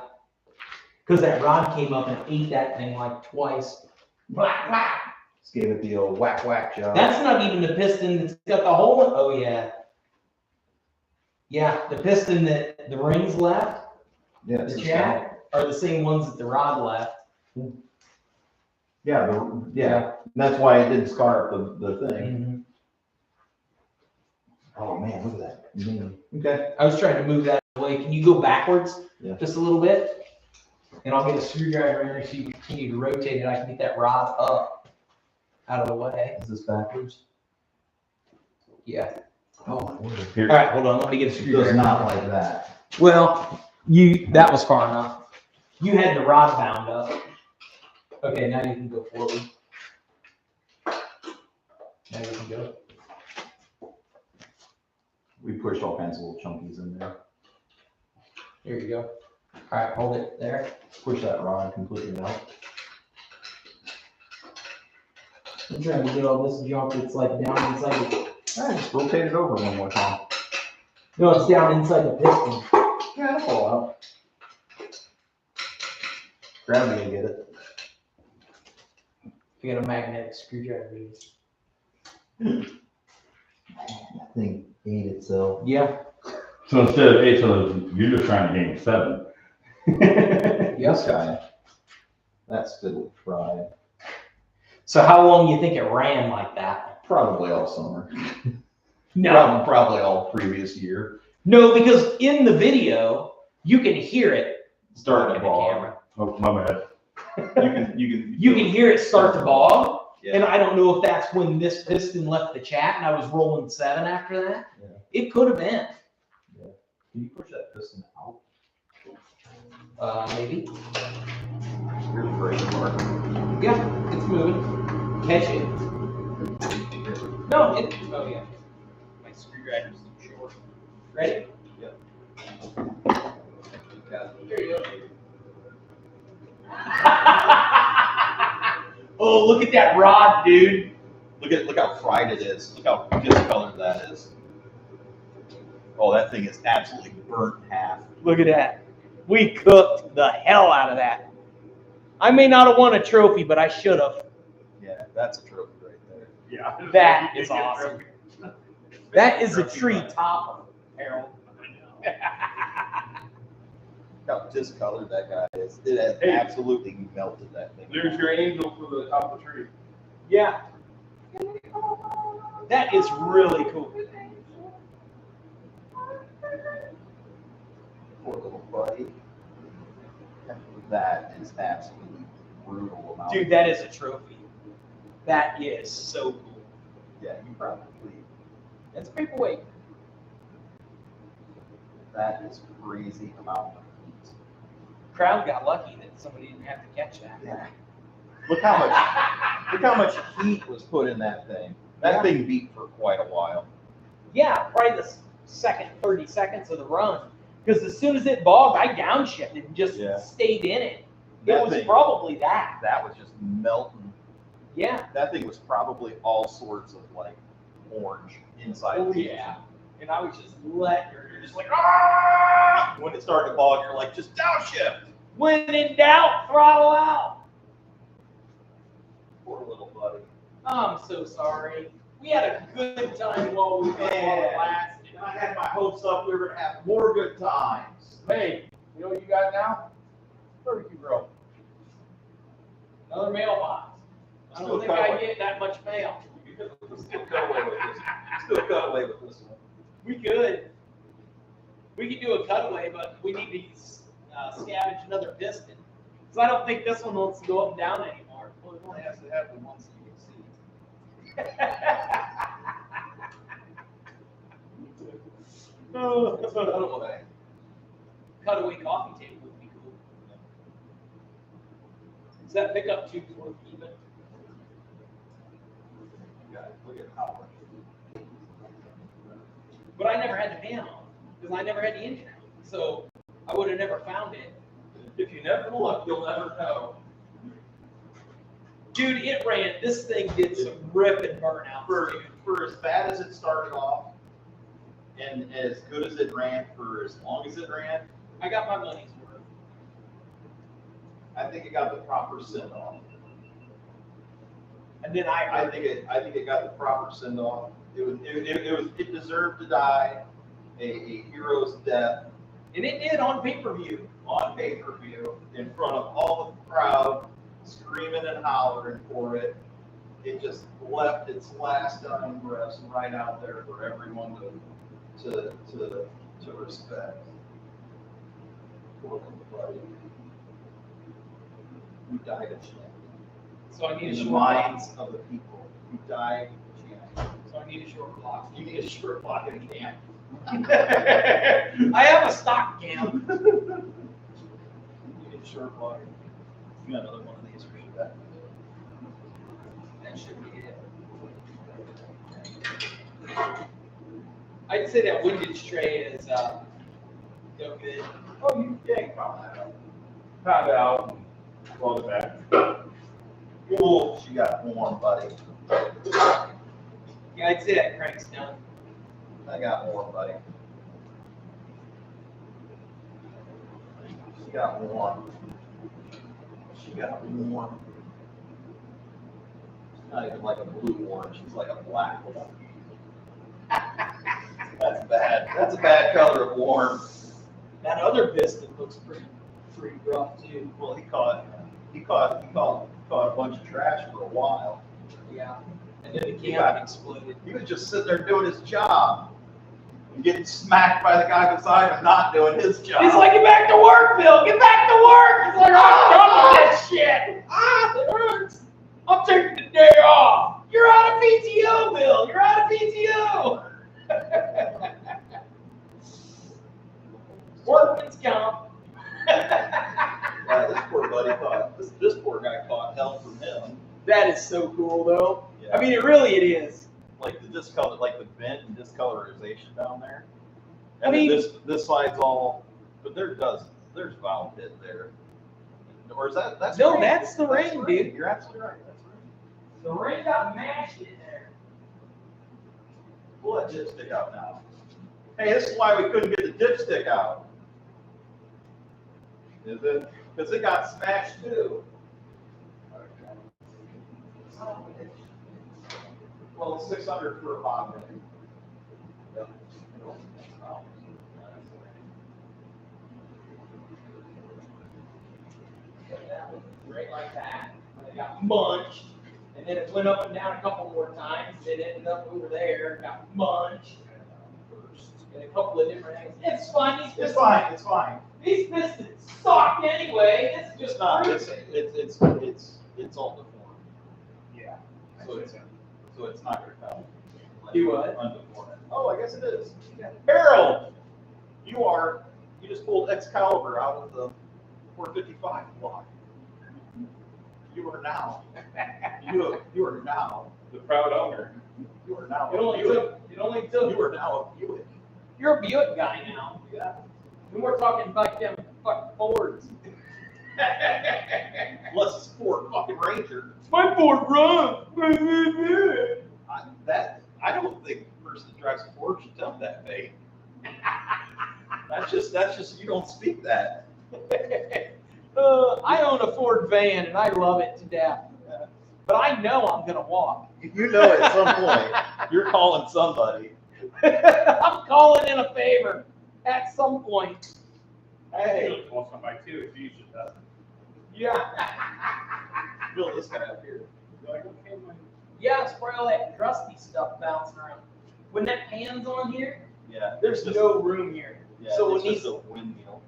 Because that rod came up and ate that thing like twice. Whack, whack. Just gave it the old whack whack job. That's not even the piston that's got the hole in. Oh, yeah. Yeah, the piston that the rings left, Yeah, the jack, are the same ones that the rod left. Yeah, yeah. That's why it didn't scar up the thing. Oh man, look at that. Okay. I was trying to move that away. Can you go backwards just a little bit? And I'll get a screwdriver in there so you can continue to rotate it. I can get that rod up out of the way. Is this backwards? Yeah. Oh, my word. All right, hold on. Let me get a It screwdriver. does not like that. Well, that was far enough. You had the rod bound up. Okay, now you can go forward. Now you can go. We pushed all kinds of little chunkies in there. Here you go. All right, hold it there. Push that rod completely out. I'm trying to get all this junk that's like down inside the... Just rotate it over one more time. No, it's down inside the piston. Yeah, it'll fall out. Gravity will get it. You got a magnetic screwdriver. That thing ate itself. Yeah. So instead of 8, so you're just trying to gain 7. Yes, guy. That's fiddly fried. So how long do you think it ran like that? Probably all summer. No. Probably all previous year. No, because in the video, you can hear it Start in to the bog. camera. Oh, my bad. You can hear it start to bog. Yeah. And I don't know if that's when this piston left the chat and I was rolling 7 after that. Yeah. It could have been. Yeah. Can you push that piston out? Maybe. Here's the brake part. Yeah, it's moving. Catch it. No, it. Oh yeah. My screwdriver's too short. Ready? Yep. There you go. Oh, look at that rod, dude. Look how fried it is. Look how discolored that is. Oh, that thing is absolutely burnt in half. Look at that. We cooked the hell out of that. I may not have won a trophy, but I should have. Yeah, that's a trophy right there. Yeah. That is awesome. That is a tree topper, Harold. Look how discolored that guy is. It has absolutely melted that thing. There's your angel for the top of the tree. Yeah. That is really cool. Poor little buddy. That is absolutely brutal amount. Dude, that is a trophy. That is so cool. Yeah, you probably. That's a paperweight. That is crazy amount of heat. Crowd got lucky that somebody didn't have to catch that. Yeah. Look how much heat was put in that thing. That thing beat for quite a while. Yeah, probably the second 30 seconds of the run. Because as soon as it bogged, I downshifted and just stayed in it. That It was thing- probably that. That was just melting. Yeah. That thing was probably all sorts of like orange inside. Oh, the yeah. And I was just letting her. You're just like, ah! When it started to bog, you're like, just downshift. When in doubt, throttle out. Poor little buddy. I'm so sorry. We had a good time while we while it lasted. I had my hopes up we were gonna have more good times. Hey, you know what you got now? Barbecue grill. Another mailbox. I don't Still think cut I away. get that much mail. Still cut away with this. Still cut away with this one. We could. We could do a cutaway, but we need to scavenge another piston. So I don't think this one wants to go up and down anymore. Well, it only has to have the ones that you can see. That's what I don't want. Cutaway coffee table would be cool. Is that pickup tube worth even? Look at how much. But I never had to pan on because I never had the engine out. So I would have never found it. If you never look, you'll never know. Dude, it ran. This thing did some ripping burnout. For as bad as it started off, and as good as it ran for as long as it ran, I got my money's worth. I think it got the proper send off. And then I think it got the proper send off. It deserved to die a hero's death. And it did on pay-per-view. On pay-per-view in front of all the crowd screaming and hollering for it. It just left its last dying breaths right out there for everyone to respect. Poor buddy. Who died of shame. So I need In a the short clock. minds of the people who died of shame. So I need a short clock. You need a short clock in camp. I have a stock cam. You need a short clock. You got another one of these for that. That should be it. I'd say that windage tray is no good. Oh, you found that out. Found out and rolled it back. Oh, she got warm, buddy. Yeah, I'd say that crank's done. I got warm, buddy. She got warm. She got warm. She's not even like a blue warm. She's like a black one. That's bad. That's a bad color of warm. That other piston looks pretty rough too. Well, he caught a bunch of trash for a while. Yeah. And then the cam exploded. He was just sitting there doing his job and getting smacked by the guy beside him not doing his job. He's like, get back to work, Bill. Get back to work. He's like, I'm done with this shit. It hurts. I'm taking the day off. You're out of PTO, Bill. You're out of PTO. Workman's comp. Yeah, this poor buddy this poor guy caught hell from him. That is so cool, though. Yeah. I mean, it is. Like the discolor, like the vent and discolorization down there. I And then mean- this side's all, but there's valve pit there. Or is that's No, rain. that's the rain, dude. You're absolutely right. That's right. The rain got mashed in there. Pull that dipstick out now. Hey, this is why we couldn't get the dipstick out. Is it? Because it got smashed too. Well, it's 600 for a bomb. Right like that. And it got munched. And then it went up and down a couple more times. It ended up over there, got munched. And a couple of different things. It's fine. It's fine. It's fine. These pistons suck anyway. It's just It's not. cruising. It's all deformed. Yeah. So it's not going to come. Do what? Undeformed. Oh, I guess it is. Harold, you just pulled Excalibur out of the 455 block. You are now. You are now. The proud owner. You are now. It only took. You are now a Buick. You're a Buick guy now. Yeah. And we're talking about them fucking Fords. Unless it's Ford fucking Ranger. My Ford runs. I don't think the person that drives a Ford should tell that, babe. That's just you don't speak that. I own a Ford van and I love it to death. But I know I'm gonna walk. You know at some point you're calling somebody. I'm calling in a favor at some point. Hey. Call somebody too if you should doesn't. Yeah. Bill, this guy up here. You're like, okay, man. Yeah, spray all that crusty stuff bouncing around. When that pan's on here, Yeah. there's no room here. Yeah, So it's when just a windmill.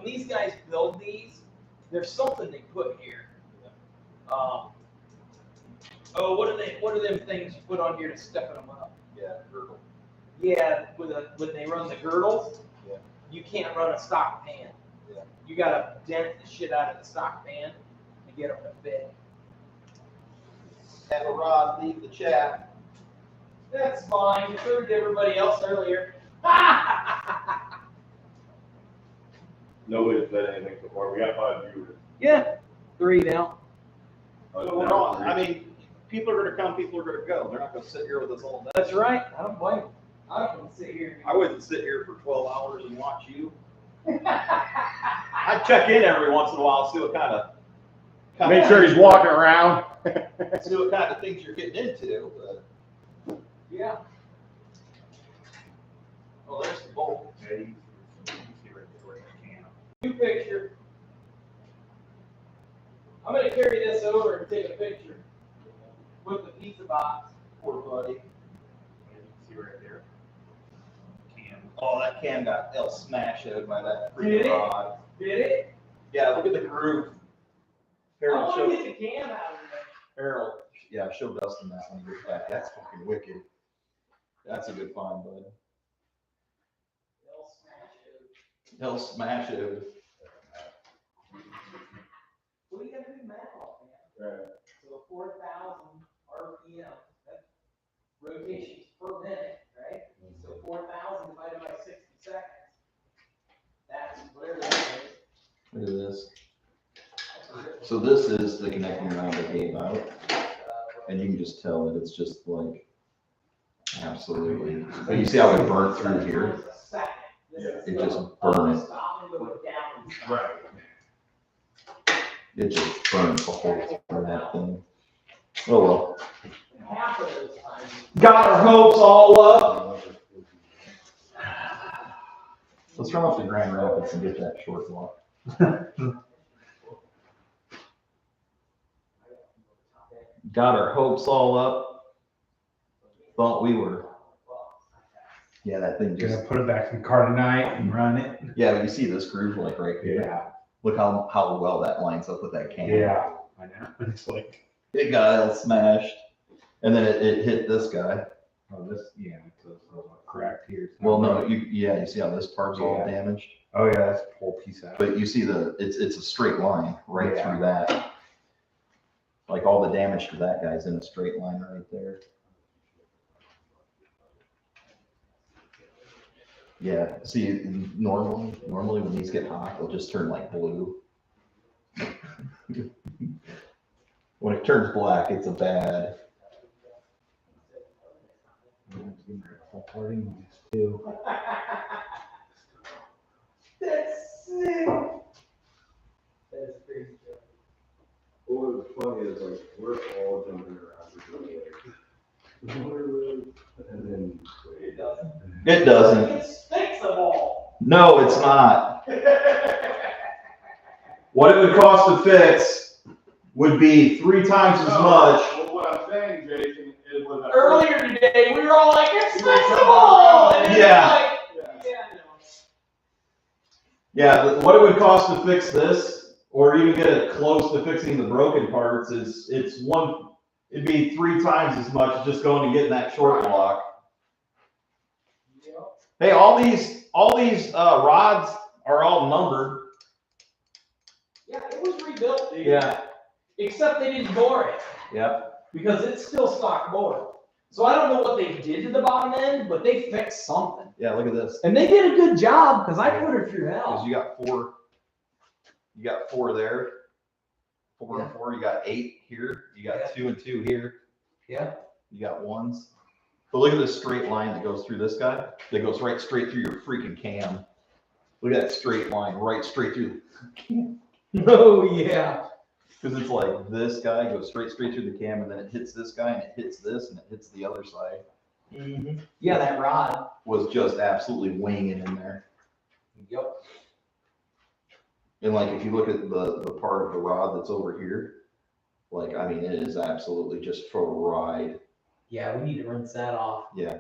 these guys build these, there's something they put here. What are them things you put on here to stiffen them up? Yeah, girdle. Yeah, when they run the girdles, Yeah. you can't run a stock pan. Yeah. You gotta dent the shit out of the stock pan to get them to fit. Have a rod leave the chat. That's fine. So did everybody else earlier. Nobody said anything before. We got 5 viewers. Yeah, 3 now. So we're on. I mean, people are gonna come, people are gonna go. They're not gonna sit here with us all day. That's right. I don't blame them. I don't sit here. I wouldn't sit here for 12 hours and watch you. I'd check in every once in a while, see what kind of. Make sure he's walking around. See what kind of things you're getting into. But. Yeah. Oh, there's the bolt. New picture. I'm gonna carry this over and take a picture with the pizza box. Poor buddy. See right there. Oh, that can got smashed out by that Did it? freaking rod. Did it? Yeah, look at the groove. I Harold, want show, to get the cam out of there. Harold, yeah, show Dustin that when he gets back. That's fucking wicked. That's a good find, bud. He'll smash it. What do you got to do math off, man? Right. So 4,000 RPM, that's rotations per minute, right? So 4,000 divided by 60 seconds. That's whatever that is. Look at this. So this is the connecting around the gave out, and you can just tell that it's just like absolutely. But you see how it burnt through here? It just burned. Right. It just burns the whole through that thing. Oh well. Got our hopes all up. Let's run off to Grand Rapids and get that short walk. Got our hopes all up. Thought we were. Yeah, that thing just. Gonna put it back in the car tonight and run it. Yeah, but you see this groove like right here. Yeah. Look how well that lines up with that can. Yeah. I know. It's like. It got all smashed, and then it hit this guy. Oh, this. Yeah. It's a cracked here. It's Well, not no, you see how this part's all Yeah. damaged. Oh yeah, that's the whole piece out. But you see it's a straight line right Yeah. through that. Like all the damage to that guy's in a straight line right there. Yeah, see, normally when these get hot, they'll just turn like blue. When it turns black, it's a bad. Too. That's sick. That is crazy. What was funny is like we're all jumping around. And then It doesn't. It doesn't. It's fix them all. No, it's not. What it would cost to fix would be 3 times as much. Well, what I'm saying, Jason, is when the Earlier today, we were all like, it's fixable! And then Yeah. it's like, yeah, no. Yeah, what it would cost to fix this, or even get it close to fixing the broken parts, it'd be 3 times as much just going and getting that short block. Hey, all these rods are all numbered. Yeah, it was rebuilt, dude. Yeah. Except they didn't bore it, Yep. because it's still stock bored. So I don't know what they did to the bottom end, but they fixed something. Yeah, look at this. And they did a good job, because I put her through Because hell. you got 4. You got 4 there. 4 and 4. You got 8 here. You got 2 and 2 here. Yeah. You got 1s. But look at this straight line that goes through this guy. That goes right straight through your freaking cam. Look at that straight line right straight through. Oh, yeah. Because it's like this guy goes straight through the cam, and then it hits this guy, and it hits this, and it hits the other side. Mm-hmm. Yeah, that rod. Was just absolutely winging in there. Yep. And like if you look at the part of the rod that's over here, like I mean it is absolutely just for a ride. Yeah, we need to rinse that off. Yeah.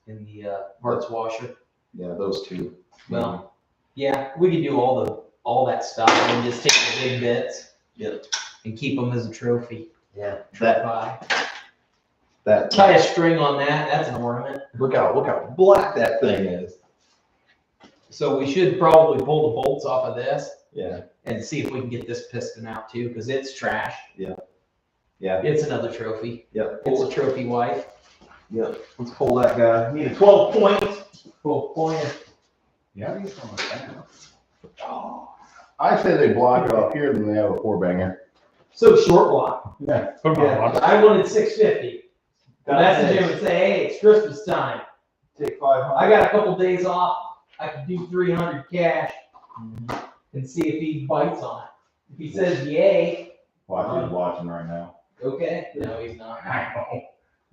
In the parts washer. Yeah, those 2. Well, yeah, we could do all that stuff and just take the big bits. Yep. And keep them as a trophy. Yeah. That tie a string on that. That's an ornament. Look how black that thing is. So we should probably pull the bolts off of this. Yeah. And see if we can get this piston out too, because it's trash. Yeah. Yeah. It's another trophy. Yep. It's a trophy wife. Yep. Let's pull that guy. Need a 12 point. 12 pointer. Yeah, I think it's almost that. I say they block it off here, then they have a 4-banger. So short block. Yeah. Yeah, I wanted 650. Message him and say, hey, it's Christmas time. Take 500. I got a couple days off. I can do 300 cash and see if he bites on it. If he says yay, Watch, he's watching right now. okay. No, he's not.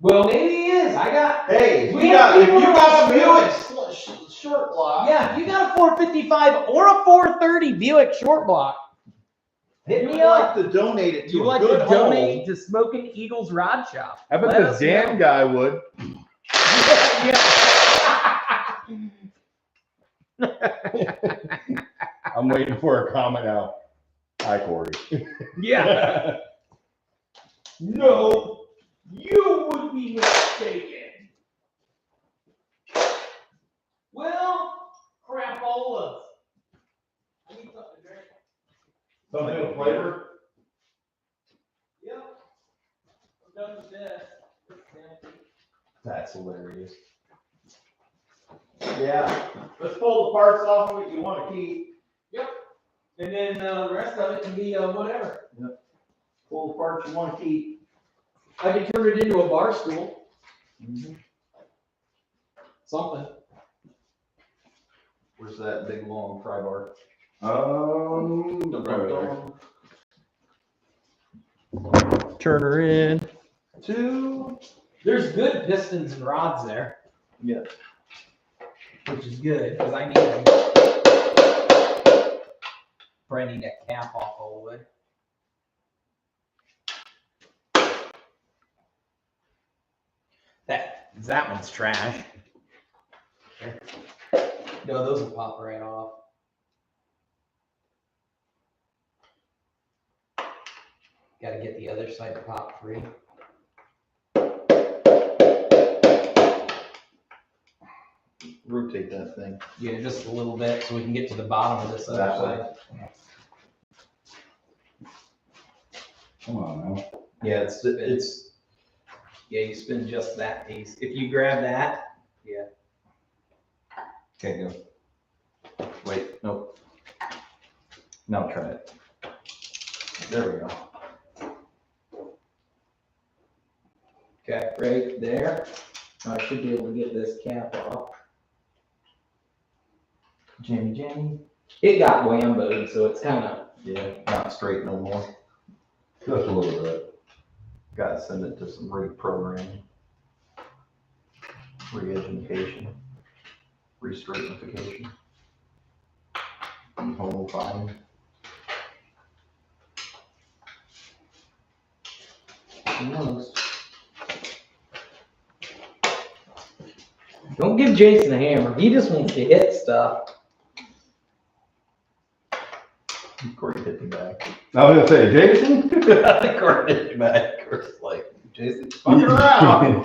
Well, maybe he is. Hey, if We you have got people a that Buick short block. Yeah, if you got a 455 or a 430 Buick short block, hit You me would up. like to donate it to You a like good to home. donate to Smokin Eagles Rod Shop? I bet Let this us Dan know. guy would. I'm waiting for a comment now. Hi, Corey. Yeah. No, you would be mistaken. Well, crapolas. I need something to drink. Something with flavor? Yep. I'm done with this. That's hilarious. Yeah. Let's pull the parts off of it you want to keep. Yep. And then the rest of it can be whatever. Pull the parts you want to keep. I can turn it into a bar stool. Something. Where's that big long pry bar? Turn her in. 2. There's good pistons and rods there. Yeah. Which is good, because I need them. Probably need that cap off all the way. That one's trash. No, those will pop right off. Gotta get the other side to pop free. Rotate that thing. Yeah, just a little bit so we can get to the bottom of this other That side. way. Come on now. Yeah, it's yeah, you spin just that piece. If you grab that, yeah. Okay, go. Wait, nope. Now try it. There we go. Okay, right there. I should be able to get this cap off. Jammy. It got whamboed, so it's kind of. Yeah, not straight no more. Just a little bit. Gotta send it to some reprogramming. Re-education. Re-straightenification. Homifying. Who knows? Don't give Jason a hammer. He just wants to hit stuff. Corey hit me back. I was gonna say, Jason. Corey hit me back. Corey's like, Jason, fucking around.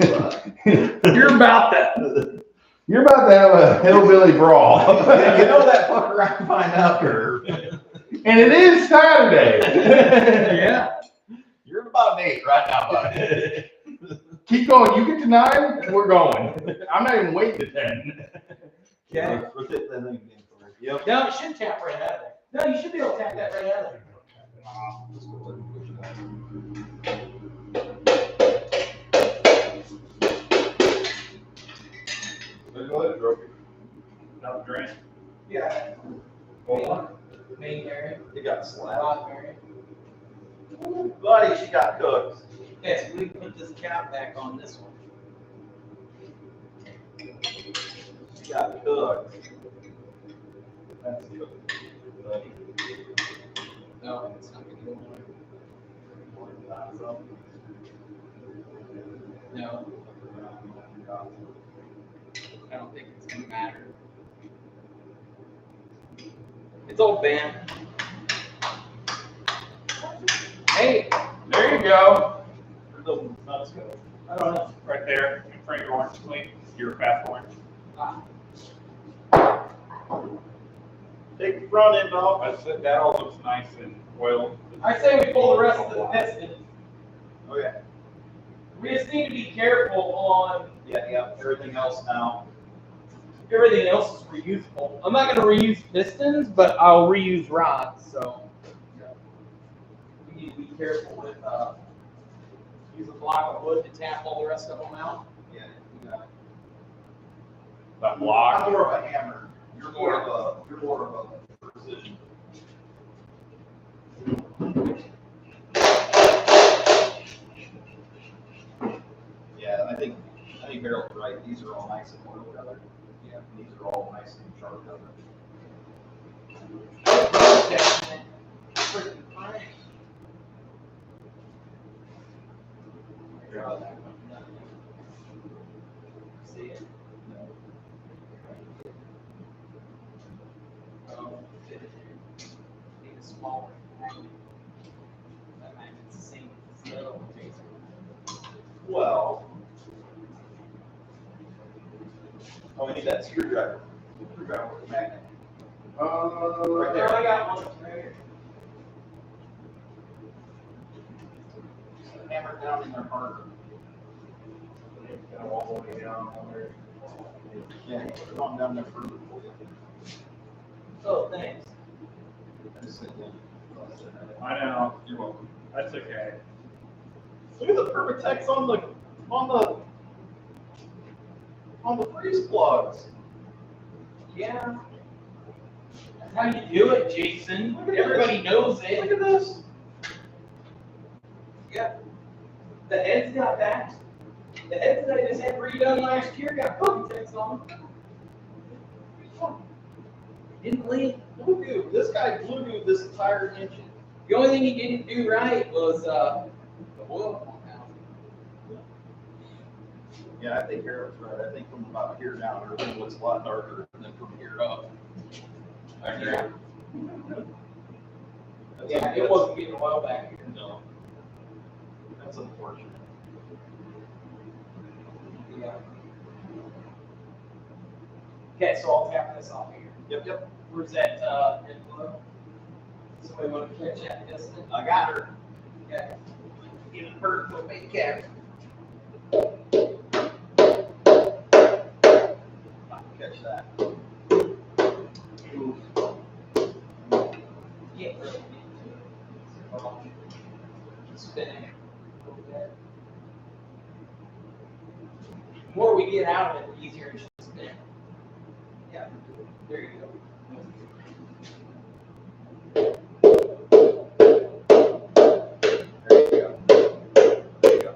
You're about that. You're about to have a hillbilly brawl. Yeah, you know that fuck around and find out curve. And it is Saturday. Yeah. You're at about an 8 right now, bud. Keep going. You get to 9, we're going. I'm not even waiting to 10. Okay. Let's hit that thing again, Corey. Yep. No, it should tap right out of there. No, you should be able to tap that right out of there. Go ahead, Trophy. Not the drain. Yeah. Hold on. Main bearing, It got slapped. rod bearing. Ooh, buddy, she got cooked. Yes, we put this cap back on this one. She got cooked. That's cooked, buddy. No, it's not gonna go anywhere. No. I don't think it's gonna matter. It's all bent. Hey, There you go. Where'd those nuts go? I don't know. Right there. In front of your orange clean. Your fast orange. Take the front end off. I said that all looks nice and oiled. I say we pull the rest of the piston. Okay. We just need to be careful on. Yeah, everything else now. Everything else is reusable. I'm not gonna reuse pistons, but I'll reuse rods. So we need to be careful with use a block of wood to tap all the rest of them out. Yeah, you got it. That block. I'm more of a hammer. You're more of a precision. Yeah, I think Harold's right. These are all nice and oil colored. Yeah, these are all nice and sharp colored. See it? Oh, fit it there. Need a smaller magnet. That magnet's the same as the other one, Jason. Well, I need that screwdriver. Screwdriver with a magnet. Right there. I got one right here. Just hammer it down in there harder. Kind of all the way down there. Yeah, put it on down there further for you. Oh, thanks. Just sit down. I know. You're welcome. That's okay. Look at the Permatex on the freeze plugs. Yeah. That's how you do it, Jason. Everybody knows it. Look at this. Yeah. The heads got that. The heads that I just had redone last year got Permatex on them. Didn't leak. Blue This guy blue this entire engine. The only thing he didn't do right was the oil pump out. Yeah, I think Harold's right. I think from about here down, everything looks a lot darker than from here up. I agree. Yeah, it wasn't getting oil back here. No. That's unfortunate. Yeah. Okay, so I'll tap this off here. Yep. Where's that inflow? Somebody want to catch that distance? I got her. Okay. Give her a little big cap. I can catch that. Yeah, really need to spinning a little bit. The more we get out of it, the easier it should spin. Yeah, there you go. There you go. There you go.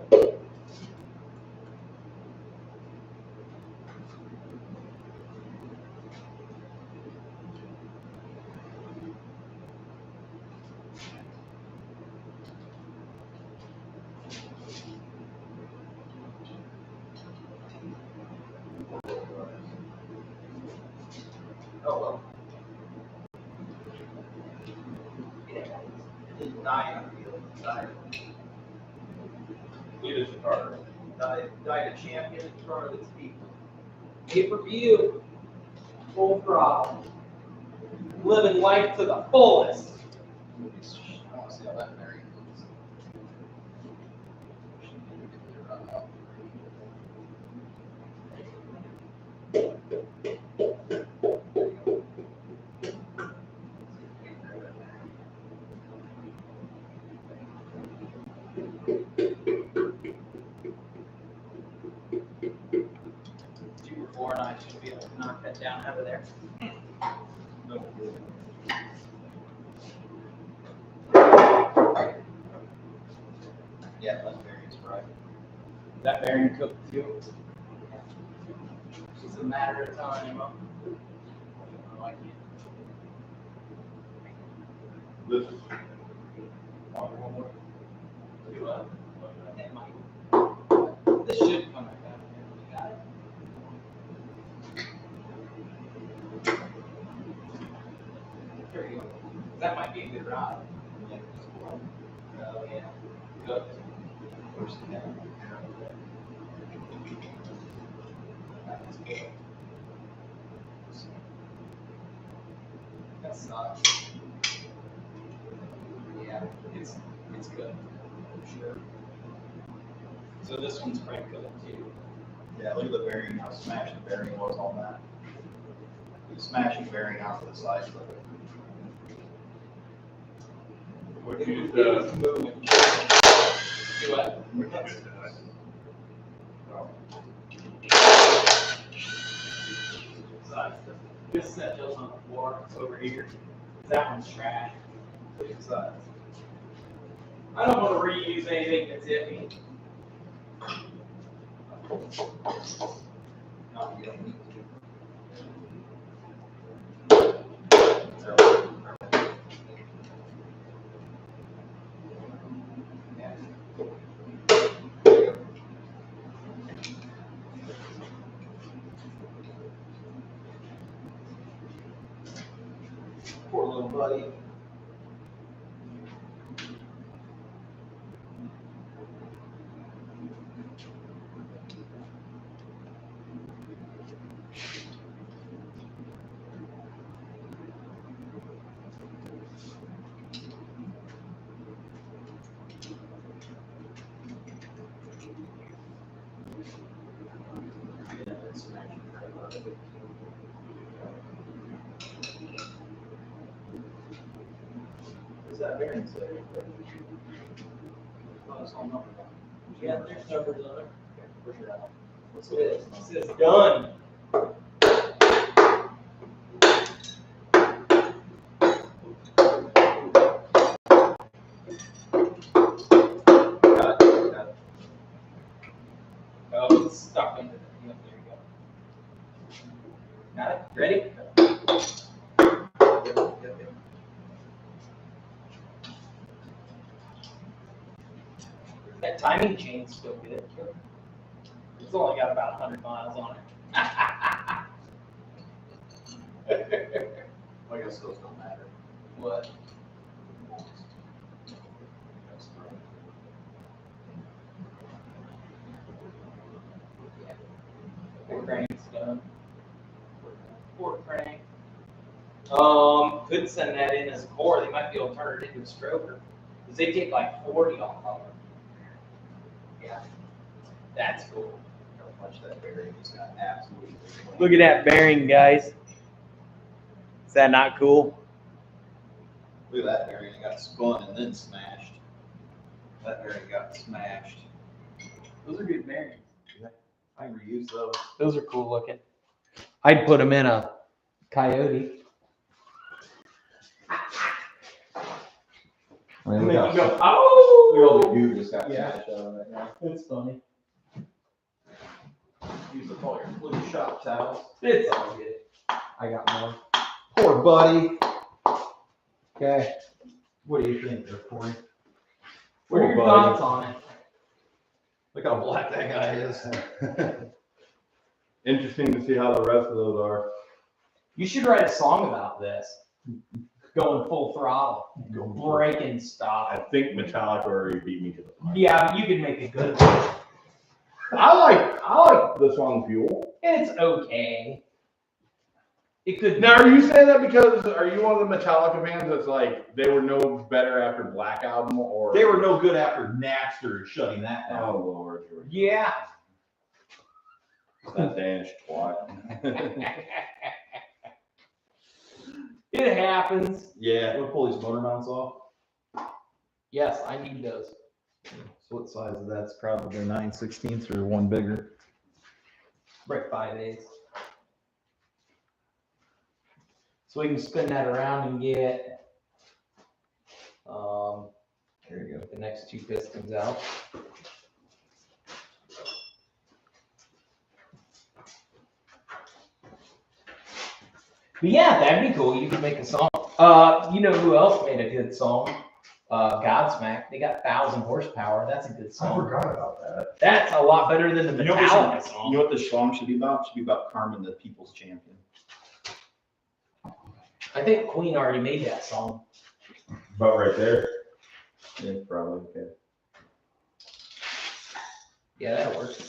Oh well. It's dying on the field. Died. Cleetus car. Died a champion in front of its people. Pay-per-view. Full throttle. Living life to the fullest. I want to see how that bearing goes. Two or four, and I should be able to knock that down out of there. Yeah, that bearing's right. That bearing cooked too. It's just a matter of time, huh? I like it. This. Do that might. This should come back out. You got it. There you go. That might be a good rod. Oh, yeah. Good. First down. That's good. That's yeah, it's good. For sure. So this one's probably good too. Yeah, look at the bearing, how smashed the bearing was on that. Smashing bearing out to the side. Which is Do what? This set goes on the floor. It's over here. That one's trash. I don't want to reuse anything that's iffy. No, you don't need to. Poor little buddy. What's that bearing say? Oh, it's all numbered. Yeah, there's numbers on it. Where's your out? What's It says done. Got it. Oh, it's stuck under there. Yep, there you go. Got it? Ready? That timing chain's still good. It's only got about 100 miles on it. I guess those don't matter. What? Four cranks done. Four crank. Could send that in as a core. They might be able to turn it into a stroker. Because they take like 40 off of it. Yeah. That's cool. Don't punch that bearing. It's got absolutely. Look at that bearing, guys. Is that not cool? Look at that bearing. It got spun and then smashed. That bearing got smashed. Those are good bearings. I can reuse those. Those are cool looking. I'd put them in a Coyote. I And mean, then look you how go, oh! all the goo just got Yeah. smashed out of it now. It's funny. Use up all your blue shop towels. It's all good. I got more. Poor buddy. Okay. What do you think there, Corey? What are Poor your buddy. thoughts on it? Look how black that guy is. Interesting to see how the rest of those are. You should write a song about this. Going full throttle. Breaking I stuff. think Metallica already beat me to the punch. Yeah, but you could make a good one. I like the song Fuel. It's okay. It could Now, are you saying that because are you one of the Metallica fans that's like they were no better after Black Album or They were no good after Napster shutting that down. Oh Lord, Yeah. that Danish twat. It happens. Yeah, we'll pull these motor mounts off. Yes, I need those. So what size is that? It's probably 9/16 or one bigger. Break 5/8. So we can spin that around and get There you go. the next two pistons out. But yeah, that'd be cool. You could make a song. You know who else made a good song? Godsmack. They got 1,000 horsepower. That's a good I song. forgot about that. That's a lot better than the You know what Metallica this- song. You know what this song should be about? It should be about Carmen, the people's champion. I think Queen already made that song. But right there. Yeah, probably. Okay. Yeah, that works.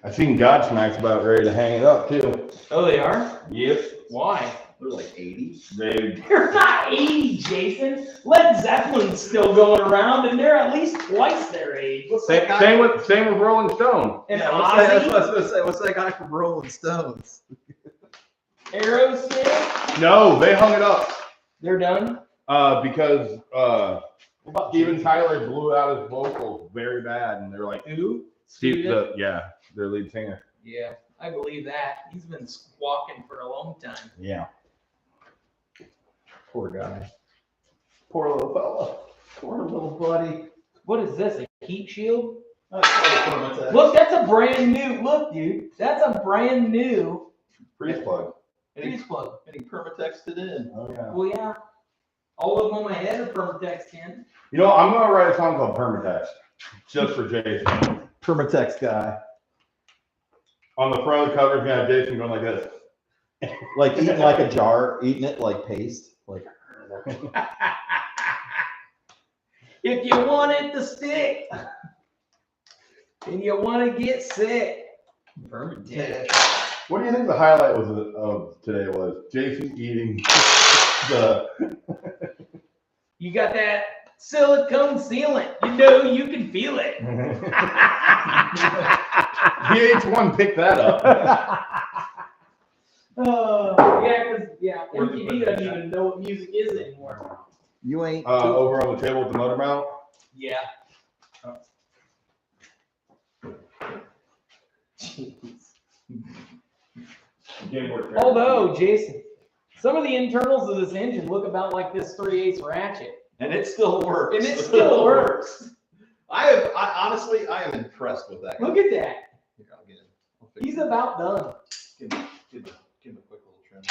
I seen Godsmack's about ready to hang it up too. Oh, they are? Yep. Why? They're like 80. They You're not 80, Jason. Led Zeppelins still going around, and they're at least twice their age. What's that guy? Same with Rolling Stone. And Yeah, what's that, that's what I Ozzy? was gonna say. What's that guy from Rolling Stones? Aerosmith? No, they hung it up They're done? because Steven Tyler blew out his vocals very bad, and they're like, Who? their lead singer. Yeah, I believe that. He's been squawking for a long time. Yeah. Poor guy. Poor little fella. Poor little buddy. What is this? A heat shield? Look, Look, that's a brand new. Look, dude, that's a brand new Freeze plug. freeze plug. and he permatexted in. Oh yeah. Well, yeah. All of them on my head are Permatex 10. You know, I'm gonna write a song called Permatext, just for Jason. Permatex guy. On the front of the cover, you have Jason going like this. Like eating like a jar, eating it like paste. Like If you want it to stick, and you want to get sick, Permatex. What do you think the highlight of today was? Jason eating the. You got that silicone sealant. You know you can feel it. VH1 picked that up. MTV doesn't even know what music is anymore. you ain't. Over on the table with the motor mount. Yeah. Jeez. Although, Jason, some of the internals of this engine look about like this 3/8 ratchet. And it still works. And it still works. I honestly, I am impressed with that. Look at that. Here, I'll get it. I'll fix He's it. about done. Give him a quick little trim.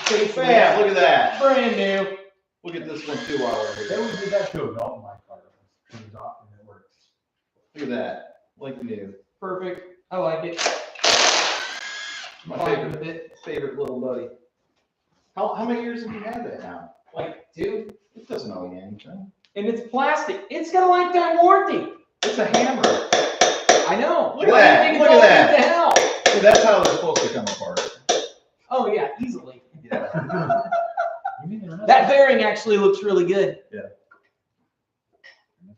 Face Bam, look at that. Brand new. Look at this one too while we're Then here. we did that to a belt in my car. It turns off and it works. Look at that. Like new. Perfect. I like it. My Fine with it. favorite little buddy. How many years have you had that now? Like 2. It doesn't owe you anything. And it's plastic. It's got a lifetime warranty. It's a hammer. I know. Look at Why that. do you think Look it's at all that. to hell? See, that's how they're supposed to come apart. Oh yeah, easily. Yeah. You mean they're not That bearing actually looks really good.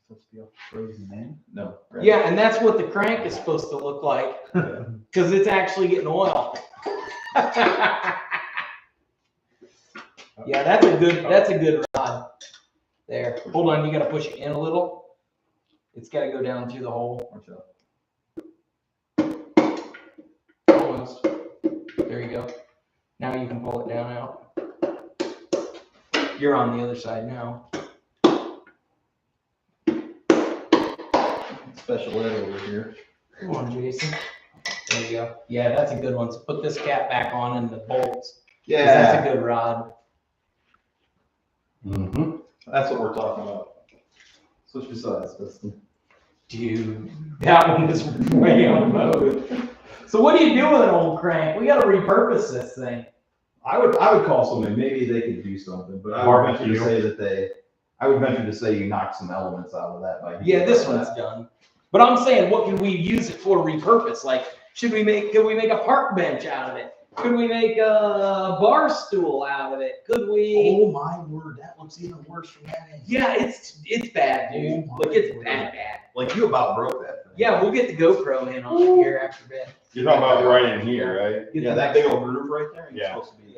supposed to be all frozen in? No. Right. Yeah, and that's what the crank is supposed to look like, because it's actually getting oil. Yeah, that's a good rod. There. Hold on, you gotta push it in a little. It's gotta go down through the hole. Watch out. Almost. There you go. Now you can pull it down out. You're on the other side now. Special ed over here. Come on, Jason. There you go. Yeah, that's a good one. So put this cap back on and the bolts. 'Cause that's a good rod. Mm-hmm. That's what we're talking about. Switch besides, Dustin. Dude, that one was way on mode. So what do you do with an old crank? We gotta repurpose this thing. I would call somebody. Maybe they could do something, but I would venture to say I would venture to say you knock some elements out of that by. Yeah, this one's done. But I'm saying, what could we use it for repurpose? Like, could we make a park bench out of it? Could we make a bar stool out of it? Could we? Oh my word, that looks even worse from that end. Yeah, it's bad, dude. Oh, Like, it's my bad. Like you about broke that thing. Yeah, we'll get the GoPro in on it here after bed. You're talking about right in here, right? Get Yeah, the that big old groove right there. Yeah. Supposed to be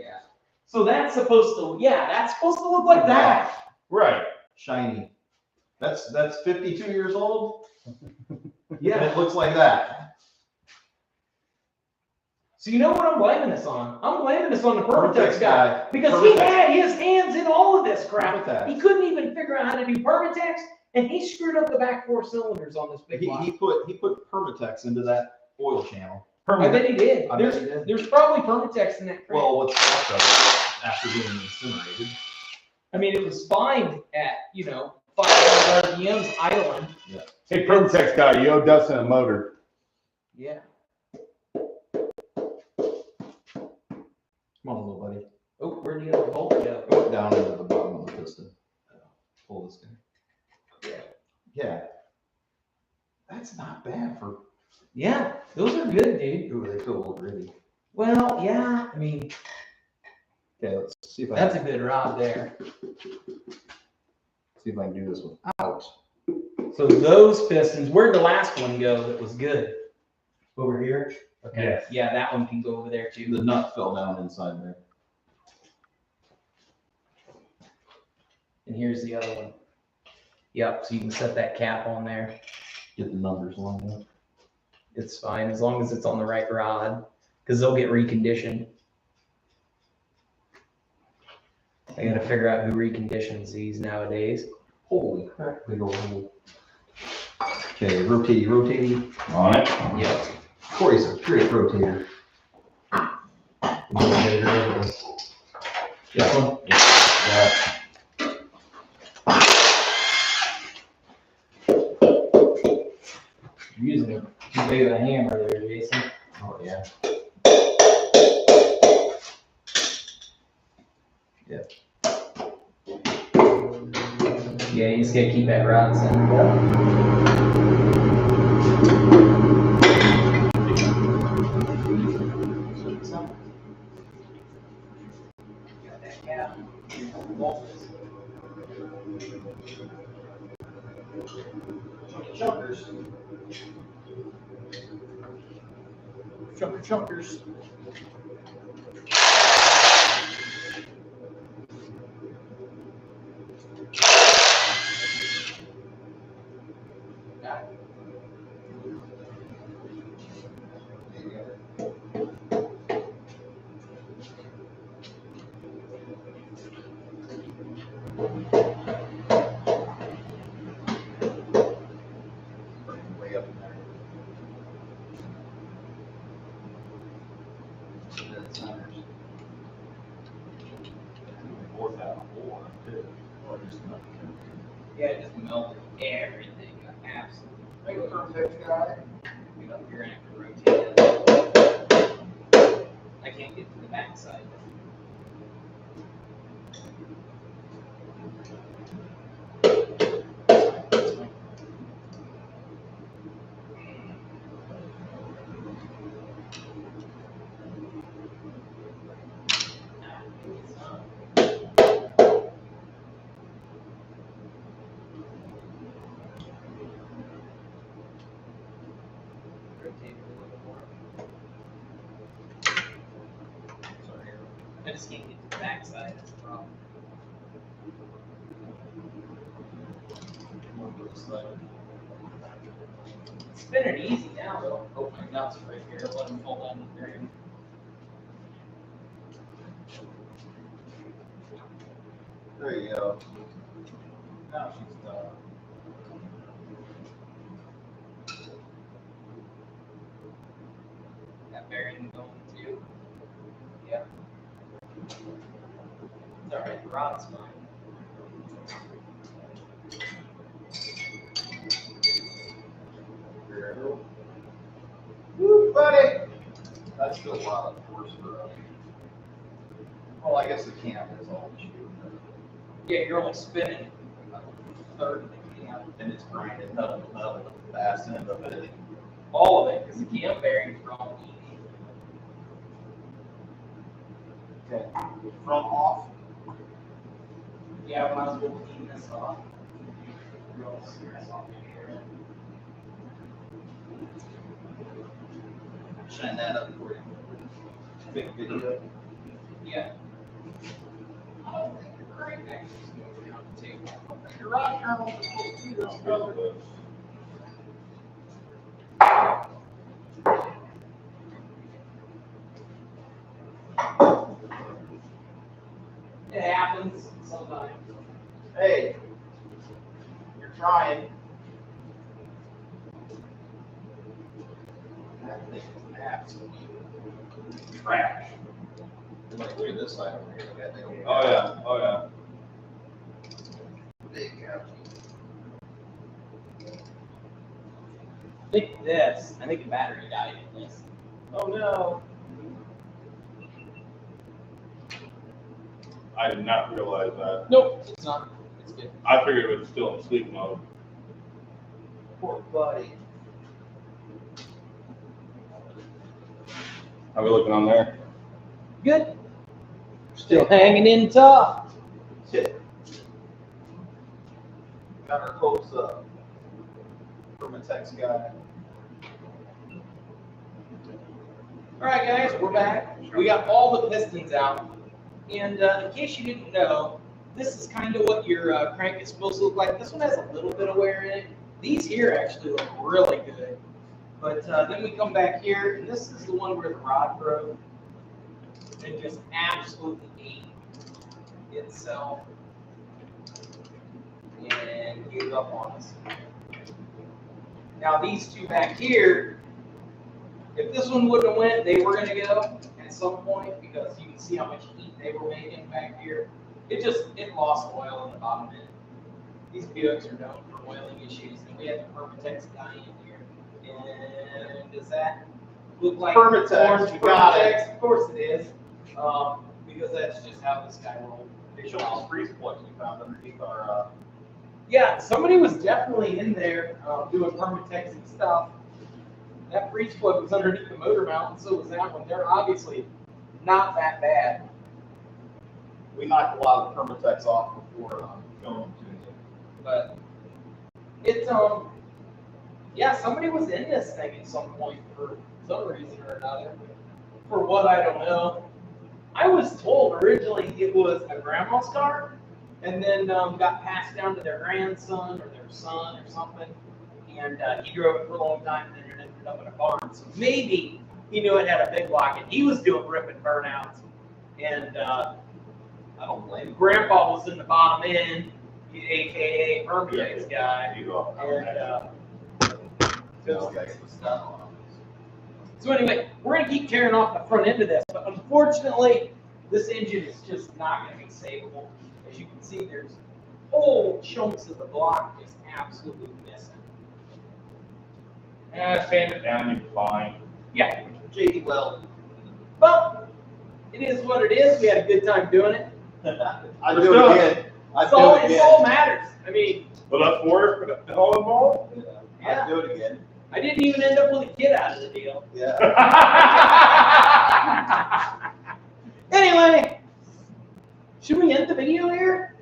So that's supposed to look like that. Right. shiny. That's 52 years old. And Yeah. it looks like that. So you know what I'm blaming this on? I'm blaming this on the Permatex Permatex guy. guy. Because he Permatex. had his hands in all of this crap. Permatex. He couldn't even figure out how to do Permatex, and he screwed up the back 4 cylinders on this big He block. put Permatex into that oil channel. I bet he did. I bet he did. There's probably Permatex in that crap. Well, what's left of it after being incinerated? I mean, it was fine at, 500 RPMs idling. Hey, Permatex guy, you owe Dustin a motor. Yeah. Come on, little buddy. Oh, where do you have the bolt go? Go down into the bottom of the piston. Pull this guy. Yeah. Yeah. That's not bad for. Yeah, those are good, dude. Ooh, they feel a little gritty. Well, yeah, I mean, Okay, let's see if I. that's a good rod there. See if I can do this without. So those pistons, where'd the last one go that was good? Over here? Okay. Yes. Yeah, that one can go over there too. The nut fell down inside there. And here's the other one. Yep, so you can set that cap on there. Get the numbers lined up. It's fine as long as it's on the right rod, because they'll get reconditioned. I gotta figure out who reconditions these nowadays. Holy crap, big old hole. Okay, rotating. On it. Yep. Corey's a great rotator. This one? Yeah. You're using too big of a hammer there, Jason. Oh, yeah. Yeah, you just gotta keep that rod centered up. Got that cap. Chunkers. Chunkers. Way up in there. That centers. Fourth out of four, too. Or just not. Yeah, it just melted everything. Absolutely. Make a perfect guy. You know, you're gonna have to rotate it. I can't get to the backside. I just can't get to the backside, that's the problem. It's spinning easy now though. Oh, my nuts right here, let them fall down the drain. There you go. Now she's done. That bearing going too. Yep. It's alright, the rod's fine. Woo, buddy! That's still a lot of force for us. Well, I guess the cam is all the shoe. Yeah, you're only spinning a third of the cam. And it's grinded metal to metal with the fast end of it. All of it, because the cam bearing's wrong. Okay, front off. Yeah, I might as well clean this off. Real serious off here. Shine that up for you. Big video. Yeah. I don't think your crank actually goes down the table. Your rock kernel is supposed to be this color. It happens sometimes. Hey, you're trying. That thing is absolute trash. You might do this side over here. That thing over here. Oh, yeah. Oh, yeah. Big ouch. I think this, I think the battery died in this. Oh no. I did not realize that. Nope, it's not. It's good. I figured it was still in sleep mode. Poor buddy. How we looking on there? Good. Still hanging in tough. Sit. Got our folks from a text guy. All right, guys, we're back. We got all the pistons out. And in case you didn't know, this is kind of what your crank is supposed to look like. This one has a little bit of wear in it. These here actually look really good. But then we come back here, and this is the one where the rod broke. It just absolutely ate itself and gave up on us. Now these two back here, if this one wouldn't have went, they were going to go at some point because you can see how much heat they were making back here. It lost oil in the bottom end. These Buicks are known for oiling issues, and we had the Permatex guy in here. And does that look like Permatex? orange You got it. Permatex? Of course it is, because that's just how this guy rolled. They showed us freeze plugs we found underneath our. Yeah, somebody was definitely in there doing Permatex and stuff. That breech plug was underneath the motor mount, and so was that one. They're obviously not that bad. We knocked a lot of the Permatex off before showing them to you. But it's yeah, somebody was in this thing at some point for some reason or another. For what, I don't know. I was told originally it was a grandma's car, and then got passed down to their grandson or their son or something, and he drove it for a long time, and then it ended up in a barn. So maybe he knew it had a big block, and he was doing ripping burnouts, and I don't blame him. Grandpa was in the bottom end, aka Permatex guy, so anyway, we're going to keep tearing off the front end of this, but unfortunately, this engine is just not going to be savable. As you can see, there's whole chunks of the block just absolutely missing. Sand it down, you'll be fine. Yeah. JD Weld. But it is what it is. We had a good time doing it. I'd do it again. It's all matters. I mean, But us four all involved? yeah. I'd do it again. I didn't even end up with a kid out of the deal. Yeah. Anyway, should we end the video here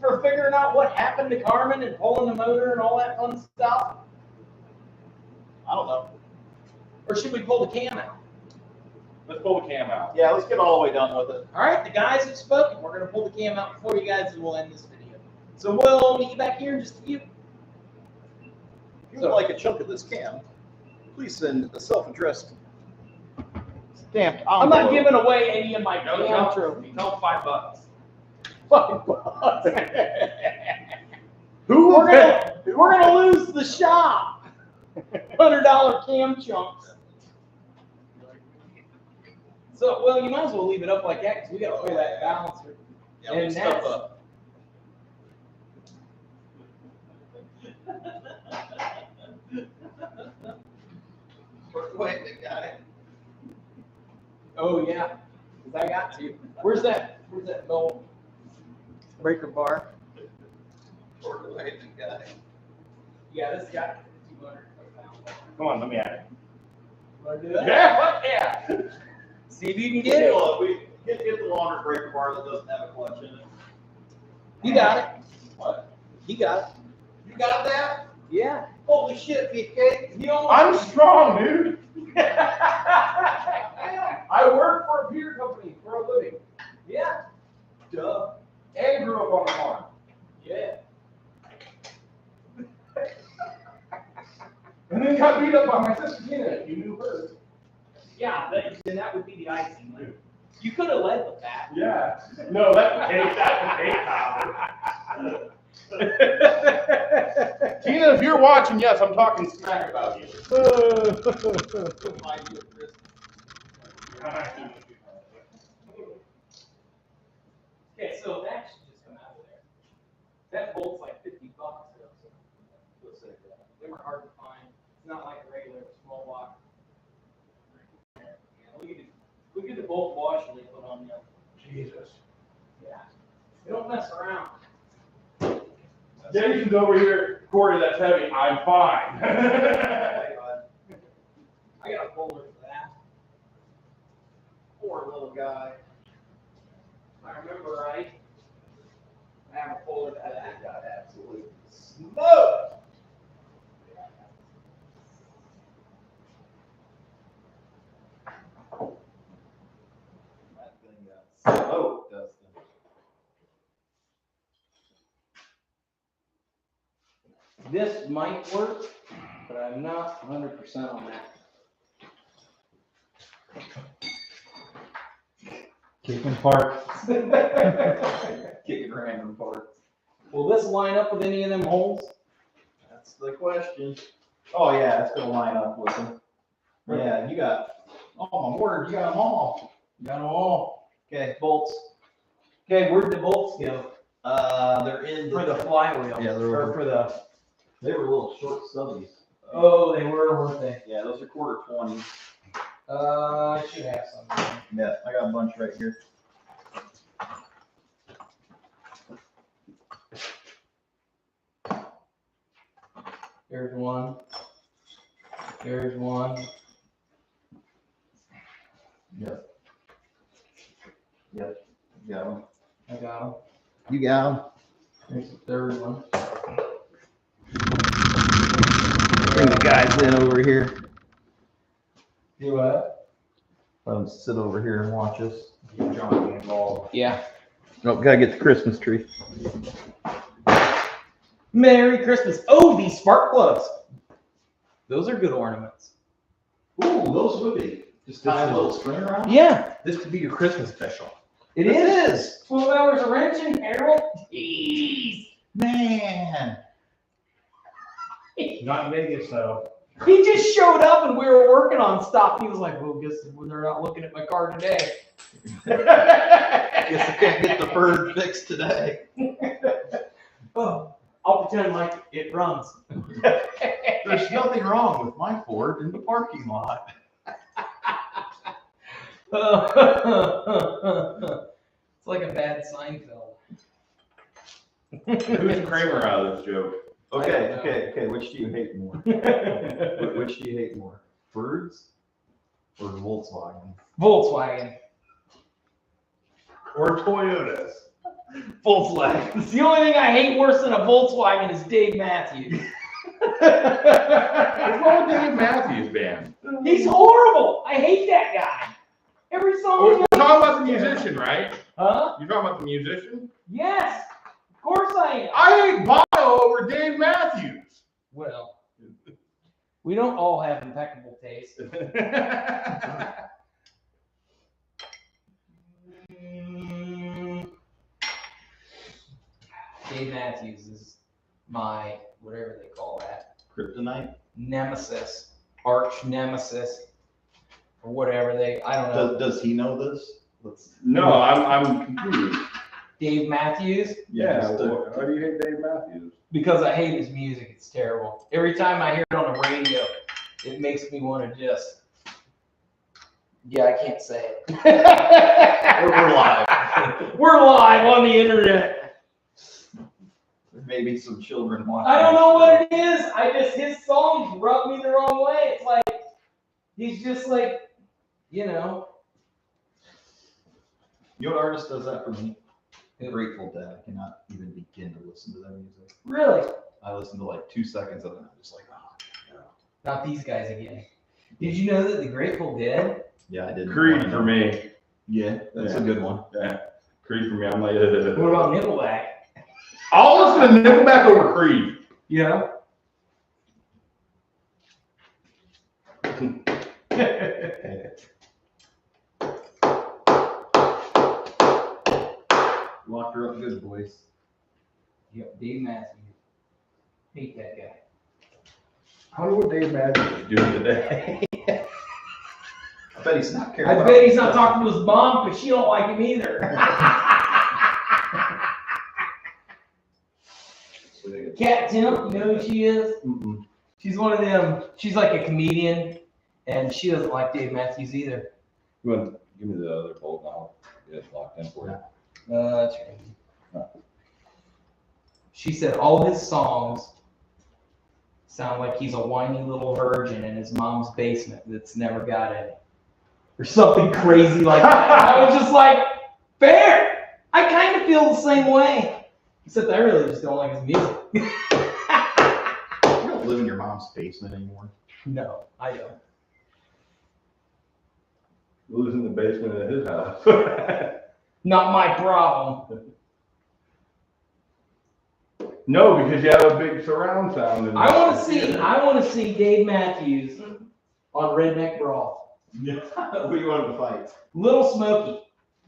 for figuring out what happened to Carmen and pulling the motor and all that fun stuff? I don't know. Or should we pull the cam out? Let's pull the cam out. Yeah, let's get all the way done with it. All right, the guys have spoken. We're going to pull the cam out before you guys, and we'll end this video. So we'll meet you back here in just a few. If you would like a chunk of this cam, please send a self-addressed stamped envelope. I'm not giving away any of my No, cam trophies. tell them $5. $5. We're gonna lose the shop. $100 cam chunks. So, well, you might as well leave it up like that because we got to pull that balancer. Yeah, and stuff that's up. Wait, the guy. Oh yeah, because I got to. Where's that no breaker bar? Wait, the guy. Yeah, this got 200. Come on, let me at it. Want to do that? Yeah, fuck yeah. See if you can get it. Look, we get the longer breaker bar that doesn't have a clutch in it. You got it. What? You got it. You got that? Yeah. Holy shit, beefcake. You don't. I'm strong, dude. I work for a beer company for a living. Yeah. Duh. And grew up on a farm. Yeah. And then got beat up by my sister Tina. You knew her. Yeah, then that would be the icing. Like, you could have led with that. Yeah. No, that's the cake. Tina, if you're watching, yes, I'm talking smack about you. Okay, so that should just come out of there. That bolt's like $50 though. So they were hard to find. It's not like a regular small block. Yeah, look at the bolt washer they put on there. Jesus. Yeah. They don't mess around. Jason's over here, Corey, that's heavy. I'm fine. I got a folder for that. Poor little guy. If I remember right. I have a folder for that. That got absolutely Smoke. That thing got smoked, Dustin. This might work, but I'm not 100% on that. Kicking parts. Kicking random parts. Will this line up with any of them holes? That's the question. Oh yeah, it's gonna line up with them. Yeah, you got. Oh my word, you got them all. You got them all. Okay, bolts. Okay, where'd the bolts go? They're in For the flywheel. Yeah, they're Or over. for the. They were little short stubbies. Oh, they were, weren't they? Yeah, those are quarter 20s. I should have some. Yeah, I got a bunch right here. There's one. There's one. Yep. Yep. You got them. I got them. You got them. There's the third one. Bring the guys in over here. Do what? Let them sit over here and watch us. Get Johnny involved. Yeah. Oh, gotta get the Christmas tree. Merry Christmas. Oh, these spark plugs. Those are good ornaments. Ooh, those would be. Just tie a little string around. Yeah, This could be your Christmas special. it is. 12 hours of wrenching, Harold. Jeez. Man. Not in Vegas, though. He just showed up and we were working on stuff. He was like, well, guess they're not looking at my car today. Guess I can't get the bird fixed today. Oh, I'll pretend like it runs. There's nothing wrong with my Ford in the parking lot. It's like a bad Seinfeld. Who's Kramer out of this joke? Okay. Which do you hate more? Which do you hate more? Birds or Volkswagen? Volkswagen. Or Toyotas? Volkswagen. The only thing I hate worse than a Volkswagen is Dave Matthews. What's wrong with Dave Matthews Band? He's horrible. I hate that guy. Every song. We're talking about the musician, right? Huh? You're talking about the musician? Yes. Of course I am. I hate Bono over Dave Matthews. Well, we don't all have impeccable taste. Dave Matthews is my, whatever they call that, Kryptonite. nemesis, arch nemesis, or whatever I don't know. Does he know this? No, I'm confused. Dave Matthews, Yeah, why do you hate Dave Matthews? because I hate his music. It's terrible. Every time I hear it on the radio, it makes me want to just, yeah, I can't say it. We're live. We're live on the internet. There may be some children watching. I don't know what it is. His songs rub me the wrong way. It's like, he's just like, you know. You know what artist does that for me? Grateful Dead. I cannot even begin to listen to their music. Really? I listen to like 2 seconds of it and I'm just like, oh, no. Not these guys again. Did you know that the Grateful Dead? Yeah, I didn't. Creed for me. Yeah, that's a good one. Yeah, Creed for me. I'm like, What about Nickelback? I'll listen to Nickelback over Creed. Yeah. Locked her up good, boys. Yep, Dave Matthews. Hate that guy. I wonder what Dave Matthews is doing today. I bet he's not caring. I bet he's not talking to his mom because she don't like him either. Cat Temp, you know who she is? Mm-mm. She's one of them. She's like a comedian, and she doesn't like Dave Matthews either. Give me the other bolt now. It's locked in for you. That's right. She said all his songs sound like he's a whiny little virgin in his mom's basement that's never got any. Or something crazy like that. I was just like, fair. I kind of feel the same way. Except I really just don't like his music. don't live in your mom's basement anymore. No, I don't. He lives in the basement of his house. Not my problem. No, because you have a big surround sound. In I there. want to see Dave Matthews on Redneck Brawl. Who do you want to fight? Little Smoky.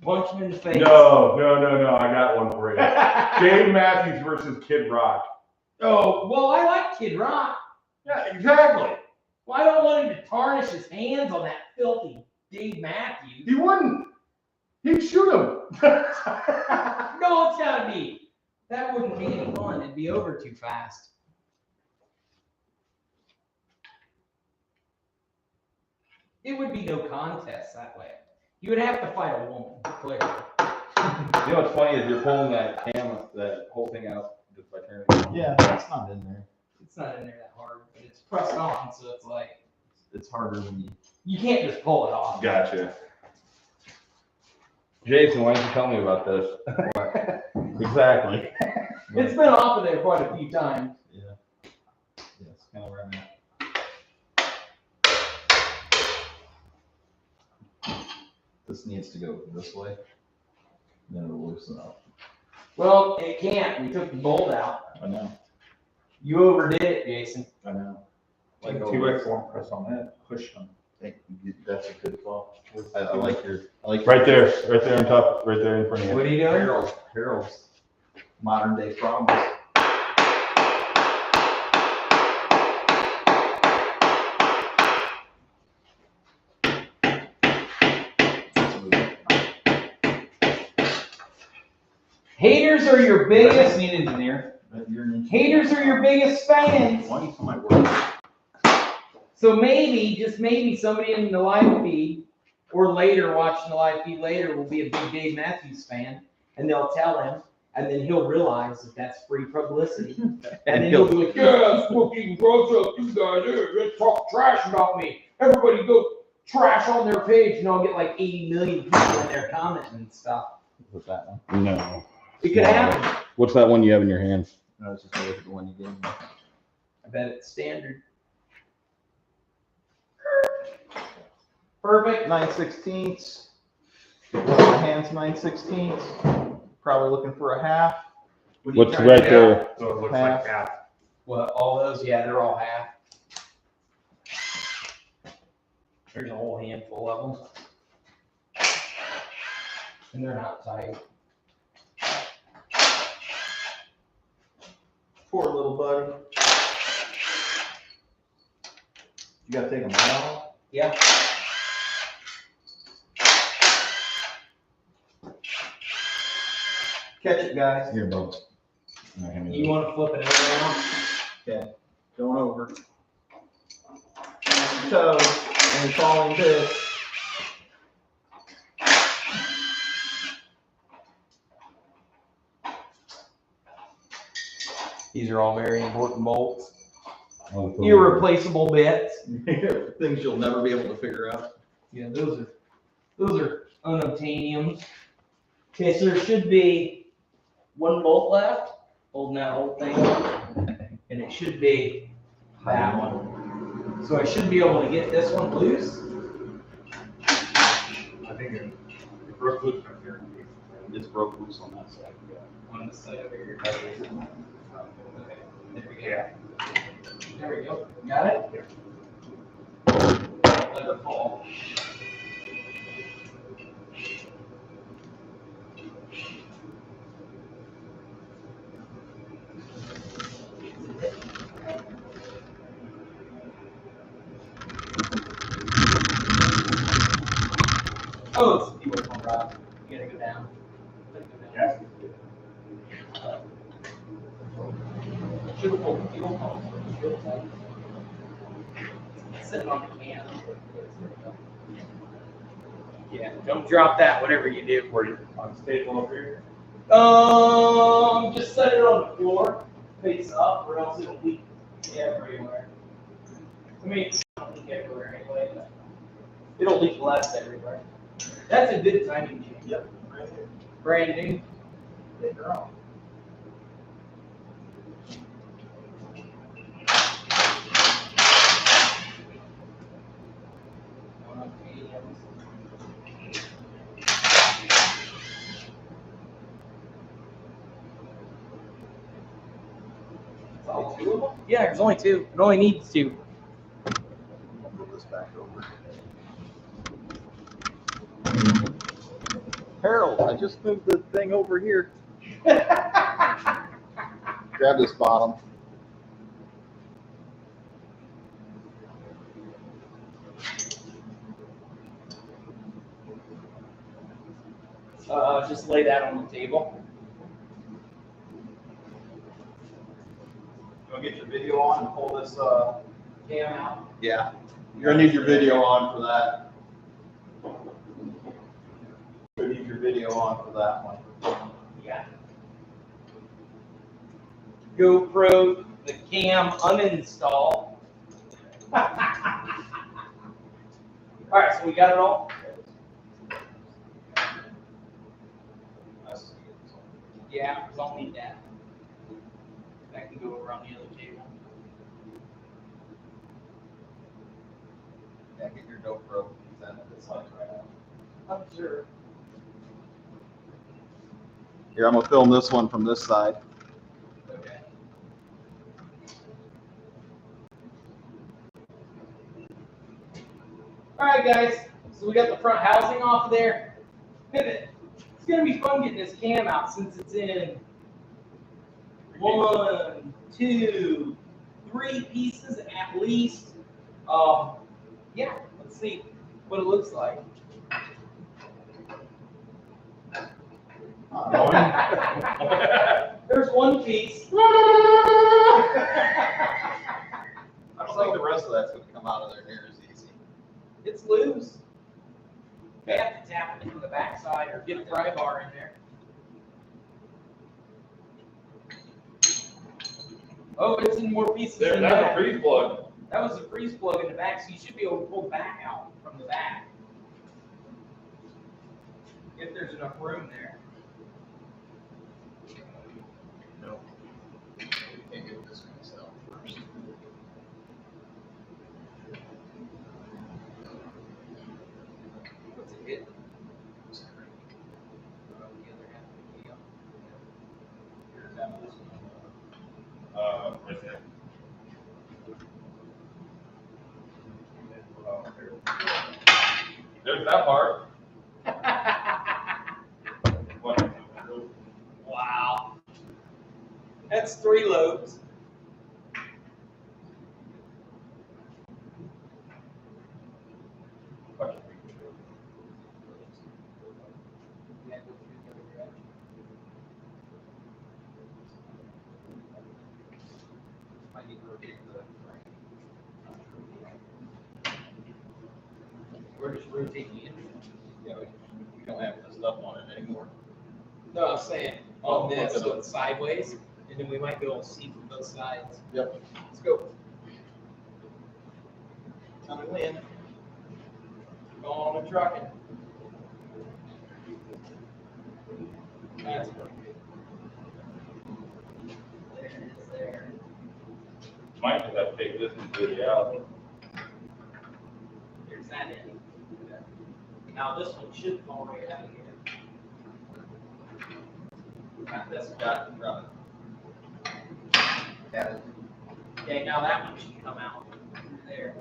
Punch him in the face. No. I got one for you. Dave Matthews versus Kid Rock. Oh, well, I like Kid Rock. Yeah, exactly. Well, I don't want him to tarnish his hands on that filthy Dave Matthews. He wouldn't. He'd shoot him. No, it's gotta be. That wouldn't be any fun. It'd be over too fast. It would be no contest that way. You would have to fight a woman, clearly. You know what's funny is you're pulling that whole thing out just by turning it on. Yeah, that's not in there. It's not in there that hard, but it's pressed on, so it's like, It's harder when you can't just pull it off. Gotcha. Jason, why didn't you tell me about this? Exactly. It's been off of there quite a few times. Yeah. Yeah, it's kind of where I'm at. This needs to go this way. Then it'll loosen up. Well, it can't. We took the bolt out. I know. You overdid it, Jason. I know. Like 2x1 press on that, push them. That's a good thought. I like your. Right there on top, right there in front of you. What are you doing? Harold's modern day problems. Haters are your biggest. Need an engineer. Haters are your biggest fans. Why my word? So maybe, just maybe, somebody in the live feed or later watching the live feed later will be a big Dave Matthews fan, and they'll tell him, and then he'll realize that that's free publicity, and then he'll be like, "Yeah, Smokin grows up, you guys, let's talk trash about me. Everybody go trash on their page," and I'll get like 80 million people in there commenting and stuff. What's that one? No. It could happen. What's that one you have in your hand? I was just gonna look at the one you gave me. I bet it's standard. Perfect. 9/16. My hand's 9/16. Probably looking for a half. What's right there? So it looks Half. like half. Well, all those, yeah, they're all half. There's a whole handful of them. And they're not tight. Poor little buddy. You gotta take them out. Yeah. Catch it, guys. Here, bub. You want to flip it around? Okay. Going over. Toes and falling this. These are all very important bolts. Oh, Irreplaceable bits. Things you'll never be able to figure out. Yeah, those are unobtainiums. Okay, so there should be one bolt left, holding that whole thing up, and it should be that one. So I should be able to get this one loose. I think it broke loose right there. It's broke loose on that side. On this side over here. There we go. Yeah. There we go. Got it? Let her fall. Oh, it's the fuel pump rod. You gotta go down. Yeah. Fuel pump. Fuel pump. It's sitting on the can. Yeah, don't drop that, whatever you do. Where you on the table over here? Just set it on the floor, face up, or else it'll leak everywhere. I mean, it's not leak everywhere anyway, but it'll leak less everywhere. That's a good timing chain. Yep, right here. Brand new. Good girl. Oh, 2 of them? Yeah, there's only 2. It only needs 2. I'll move this back over. Harold, I just moved the thing over here. Grab this bottom. Just lay that on the table. You'll get your video on and pull this Cam out. Yeah. You're gonna need your video on for that. You're gonna need your video on for that one. Yeah. GoPro, the cam uninstall. All right, so we got it all. Yeah, because I'll need that. That can go over on the other table. Yeah, get your GoPro. Send it this light right out. Observe. Here, I'm gonna film this one from this side. Okay. All right, guys. So we got the front housing off there. It's gonna be fun getting this cam out since it's in 1, 2, 3 pieces at least. Yeah. Let's see what it looks like. There's 1 piece. I don't think the rest of that's gonna come out of there near as easy. It's loose. They have to tap it from the backside or get a pry bar in there. Oh, it's in more pieces than That's that. a freeze plug. That was a freeze plug in the back, so you should be able to pull the back out from the back. If there's enough room there. No. Can't get this one out first. What's it hit? Right there. There's that part. Wow. That's 3 loads. We're just rotating the engine. Yeah, we don't have this stuff on it anymore. No, I'm saying on this, look at so it. it's sideways, and then we might be able to see from both sides. Yep. Let's go. Coming in. Go on the trucking. That's perfect. There it is there. Might just have to take this into the alley. There's that in. Now this one should fall right out of here. Got this one. Got it. Got it. Okay, now that one should come out through there.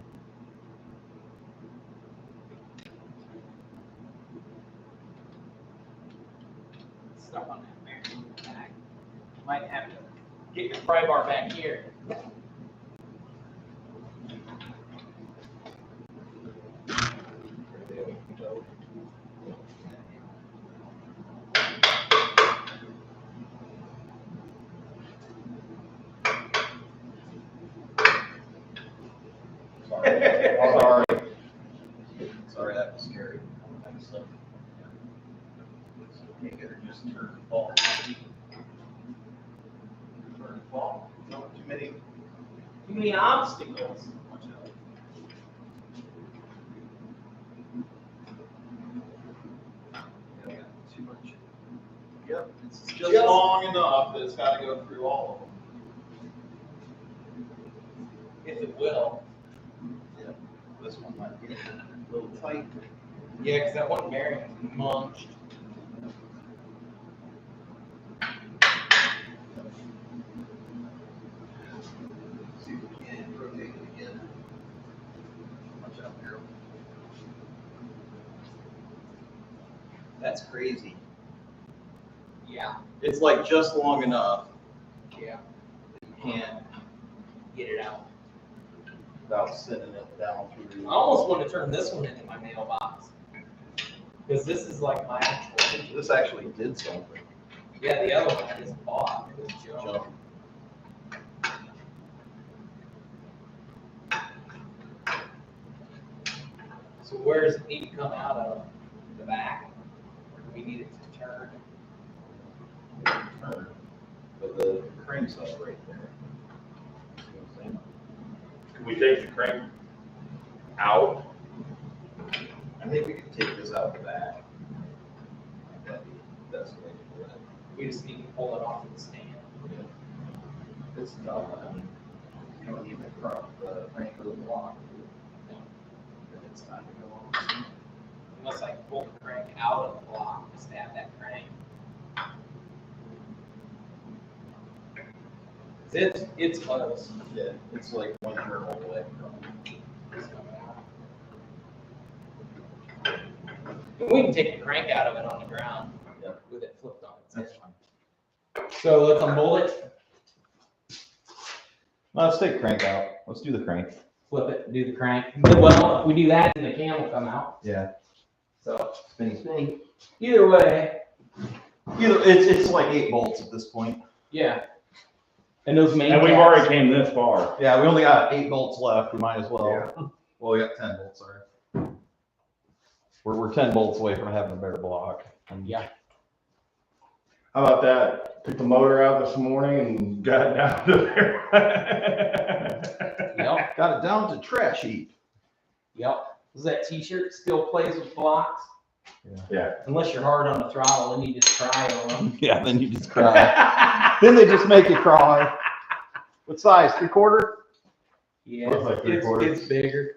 Stuck on that bearing in the back. Might have to get your pry bar back here. Sorry. Sorry, that was scary. Can't get her just turn and fall. Turn and fall. No, too many obstacles. Watch out. Yeah, we got too much. Yep, it's just long enough that it's got to go through all of them. If it will. Yeah, this one might be a little tight. Yeah, because that one bearing is munched. That's crazy. Yeah, It's like just long enough. yeah. You can't Get it out. without sending it down I through. almost want to turn this one into my mailbox. Because this is like my actual. This actually did something. Yeah, the other one I just bought. It was junk. So where does it need to come out of? The back? Or do we need it to turn? Turn. But the crank's up right there. See what I'm saying? Can we take the crank out? I think we can take this out the back. That's the way to do it. We just need to pull it off of the stand. It's done. I mean, you don't need the crank or the block. Then it's time to go on. Unless I pull the crank out of the block, just to have that crank. It's close. Yeah, it's like one year all the way from. We can take the crank out of it on the ground. Yeah. With it flipped on its That's head. fine. So let's unmold it, Let's take crank out. Let's do the crank. flip it, do the crank. Well, if we do that, then the cam will come out. Yeah. So Spinny, spinny. either way, It's like 8 bolts at this point. yeah. And those main And we've caps- already came this far. Yeah, we only got 8 bolts left. We might as well. Yeah. Well, we got 10 bolts, sorry. We're 10 bolts away from having a bare block. Yeah. How about that? Took the motor out this morning and got it down to there. Yep. Got it down to trash heap. Yep. Does that t-shirt still plays with blocks? Yeah. Unless you're hard on the throttle and you just cry on them. Yeah, then you just cry. Then they just make you cry. What size? 3/4? Yeah, Looks like it's bigger,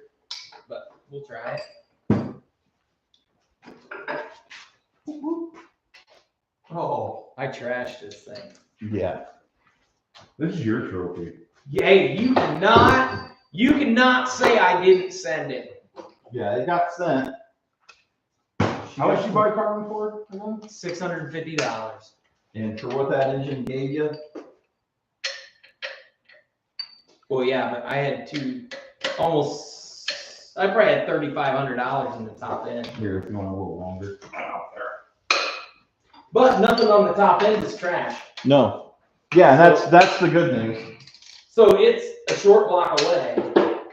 but we'll try it. Oh, I trashed this thing. Yeah. This is your trophy. Hey, you cannot say I didn't send it. Yeah, it got sent. How much you buy Carmen for again? $650. And for what that engine gave you, Well, yeah, but I had I probably had $3,500 in the top end. here, if you want a little longer. But nothing on the top end is trash. No. Yeah, and that's the good news. So it's a short block away.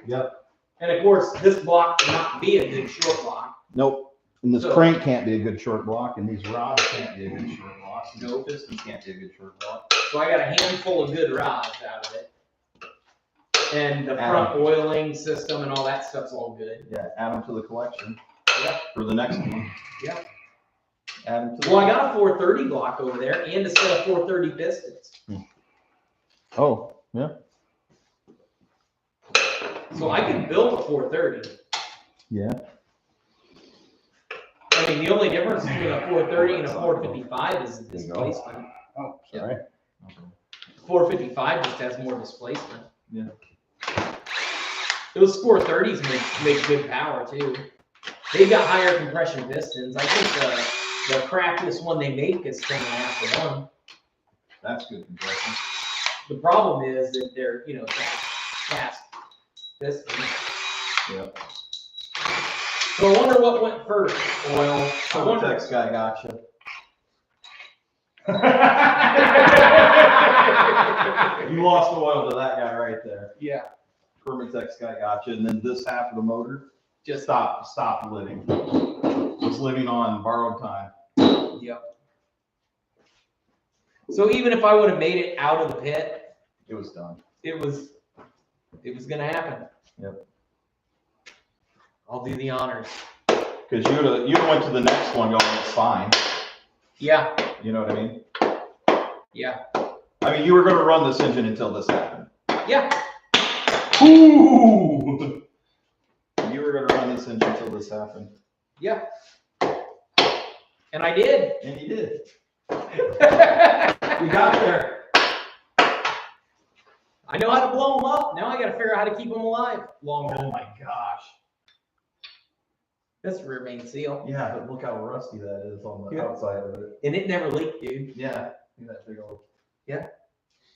Yep. And of course, this block cannot be a good short block. Nope. And this So- crank can't be a good short block, and these rods can't be a good short block. No piston can't be a good short block. So I got a handful of good rods out of it. And the front oiling system and all that stuff's all good. Yeah, add them to the collection. Yep. For the next one. Yep. Add them to Well, I got a 430 block over there and a set of 430 pistons. Oh, yeah. So I can build a 430. Yeah. I mean, the only difference between a 430 and a 455 is the displacement. Oh, sorry. 455 just has more displacement. Yeah. Those 430s make good power too. They've got higher compression pistons. I think the crappiest one they make is 10.5 to 1. That's good compression. The problem is that they're, cast pistons. Yep. So I wonder what went first. Oil. I wonder. Text guy gotcha. You lost oil to that guy right there. Yeah. Permatex guy gotcha. And then this half of the motor Just stopped living. Was living on borrowed time. Yep. So even if I would have made it out of the pit, It was done. it was gonna happen. Yep. I'll do the honors. Because you'd have went to the next one going, it's fine. Yeah. You know what I mean? Yeah. I mean, you were going to run this engine until this happened. Yeah. Ooh! You were going to run this engine until this happened. Yeah. And I did. And you did. We got there. I know how to blow them up. Now I got to figure out how to keep them alive longer. Oh my gosh. That's a rear main seal. Yeah, but look how rusty that is on the Yeah. outside of it. And it never leaked, dude. Yeah, look at that big old.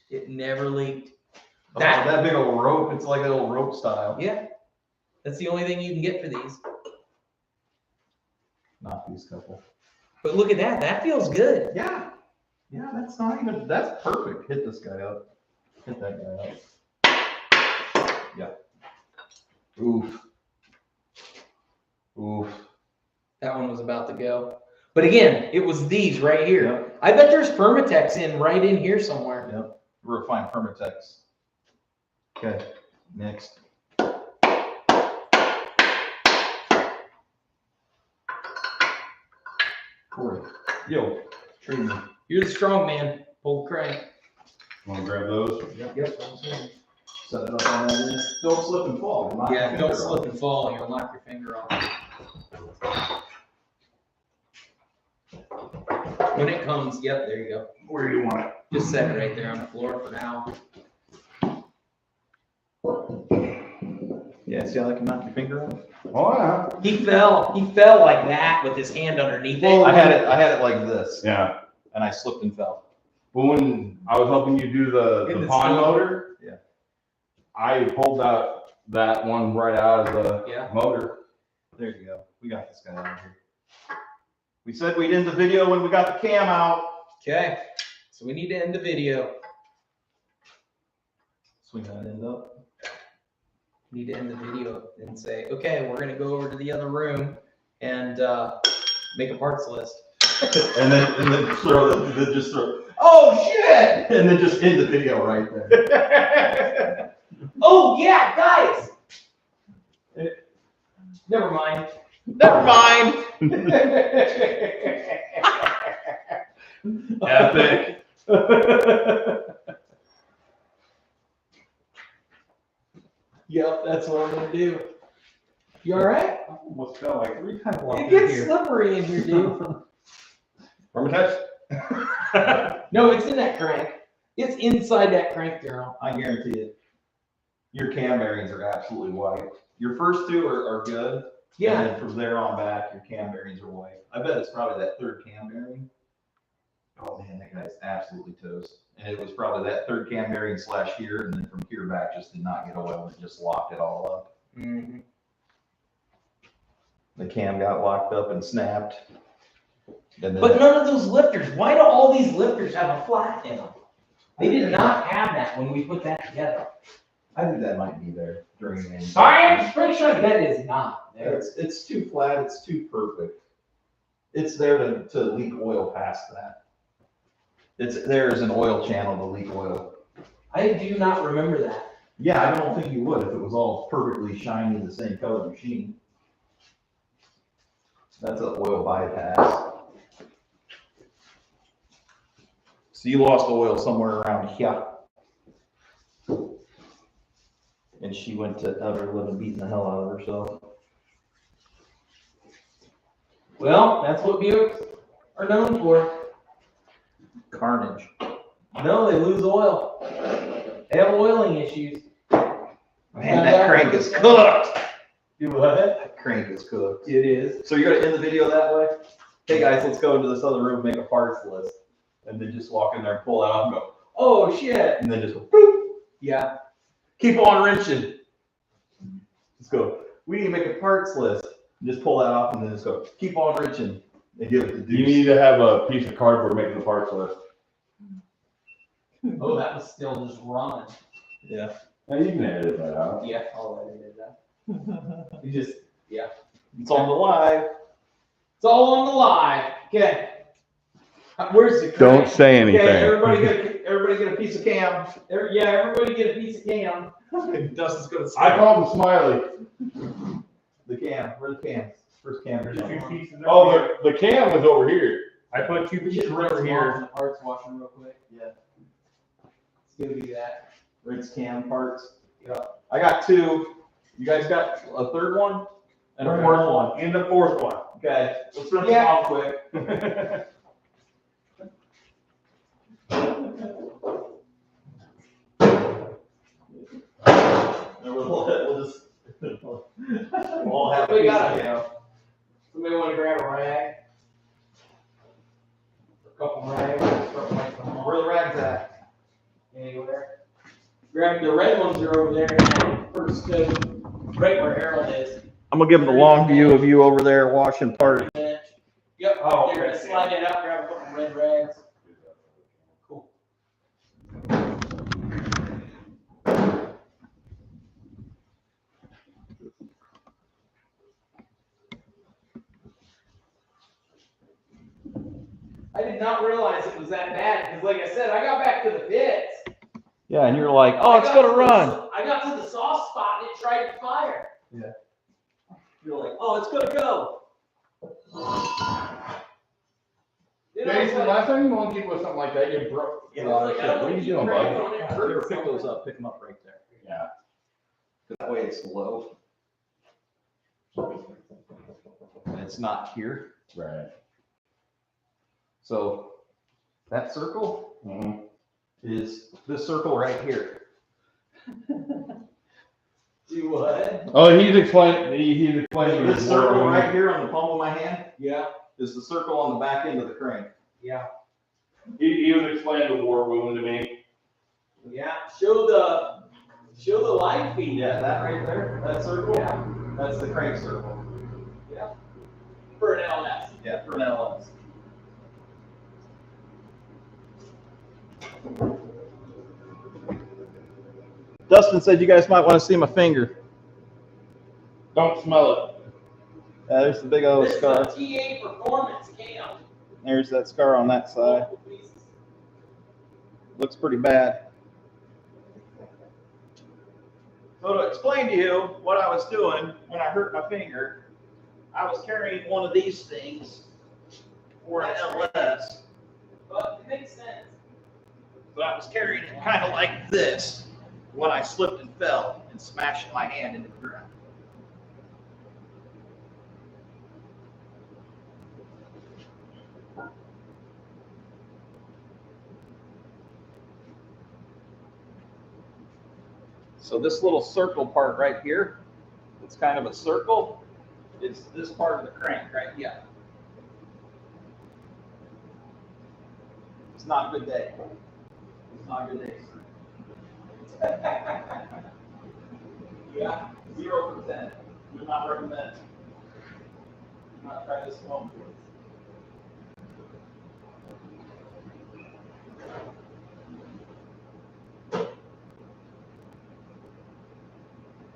It never leaked. That big old rope. It's like an old rope style. Yeah. That's the only thing you can get for these. Not these couple. But look at that. That feels good. Yeah. Yeah, that's not even. That's perfect. Hit this guy up. Hit that guy up. Yeah. Oof. Oof. That one was about to go. But again, it was these right here. Yep. I bet there's Permatex right in here somewhere. Yep. Refined Permatex. Okay. Next. Corey. Yo. Treat me. You're the strong man. Pull the crank. Want to grab those? Yep. Set it up on that end. Don't slip and fall. You'll knock your Yeah, don't finger slip off. and fall. You'll knock your finger off. When it comes, yep, there you go. Where do you want it? Just set it right there on the floor for now. Yeah, see how that can knock your finger off? Oh, yeah. He fell like that with his hand underneath it. I had it like this, Yeah. and I slipped and fell. But when I was helping you do the In the pond snow. motor, Yeah. I pulled out that one right out of the Yeah. motor. There you go. We got this guy out of here. We said we'd end the video when we got the cam out. Okay, so we need to end the video. Swing that end up. We need to end the video and say, okay, we're gonna go over to the other room and make a parts list. And then just throw. Oh shit! And then just end the video right there. Oh yeah, guys. Never mind. Never mind. Epic. Yep, that's what I'm gonna do. You all right? I almost felt like 3 times walking It gets here. slippery in here, dude. Permatex? No, it's in that crank. It's inside that crank, Daryl. I guarantee it. Your cam bearings are absolutely white. Your first two are good. Yeah. And then from there on back, your cam bearings are white. I bet it's probably that third cam bearing. Oh man, that guy's absolutely toast. And it was probably that third cam bearing / here, and then from here back just did not get oil. It just locked it all up. Mm-hmm. The cam got locked up and snapped. And then But none of those lifters. Why do all these lifters have a flat in them? They did not have that when we put that together. I think that might be there during the end. I'm pretty sure that is not there. It's too flat. It's too perfect. It's there to leak oil past that. There is an oil channel to leak oil. I do not remember that. Yeah, I don't think you would if it was all perfectly shiny, the same color machine. That's an oil bypass. So you lost oil somewhere around here. And she went to ever living beating the hell out of herself. Well, that's what Buicks are known for. Carnage. No, they lose oil. They have oiling issues. Man, that crank is cooked. Do what? That crank is cooked. It is. So you're gonna end the video that way? Hey guys, let's go into this other room, make a parts list. And then just walk in there and pull it out and go, Oh shit. and then just go, boop. Yeah. Keep on wrenching. Let's go. We need to make a parts list. Just pull that off and then just go, keep on wrenching. And give it the You deuce. need to have a piece of cardboard making the parts list. Oh, that was still just running. Yeah. Now you can edit that out. Yeah, I'll edit that. You just, yeah. It's on the live. It's all on the live. Okay. Where's the crank? Don't say anything. Okay, everybody get a piece of cam. Yeah, everybody get a piece of cam. Dustin's gonna I called him Smiley. the cam. Where's the cam? First cam. There's 2 pieces. Oh, the cam was over here. I put 2 We pieces should rinse over them off here. in the parts washer real quick. Yeah. It's gonna be that. Rinse cam parts. Yeah. I got 2. You guys got a third one? And a fourth one. And the 4th one. Okay. Let's rinse Yeah. them off quick. And we'll just we'll all have a We piece got of it. cam. Grab the red ones are over there. First, right where Harold is. I'm gonna give them the long view of you over there washing part. Yep. Oh, You're gonna slide it out, grab a couple red rags. Cool. I did not realize it was that bad because, like I said, I got back to the pits. Yeah, and you're like, oh, it's gonna run. I got to the soft spot and it tried to fire. Yeah. You're like, oh, it's gonna go. Jason, last time you monkeyed with something like that, you broke. Yeah, I was like, I don't What are you doing, want to buddy? keep praying on it. Here, pick those up, pick them up right there. Yeah. That way it's low. And it's not here. Right. So that circle is this circle right here. Do what? Oh, he's explaining. This circle right here on the palm of my hand Yeah. is the circle on the back end of the crank. Yeah. He was explaining the war wound to me. Yeah. Show the live feed. Yeah, that right there, that circle, Yeah. that's the crank circle. Yeah. For an LS. Yeah, for an LS. Dustin said you guys might want to see my finger. Don't smell it. There's the big old This is scar. a TA Performance cam. There's that scar on that side. Looks pretty bad. So to explain to you what I was doing when I hurt my finger, I was carrying one of these things for an LS. But it makes sense. So I was carrying it kind of like this when I slipped and fell and smashed my hand into the ground. So this little circle part right here, it's kind of a circle, is this part of the crank right here. It's not a good day. It's not a good day, sir. Yeah, 0 for 10. Do not recommend. Do not try this at home, please.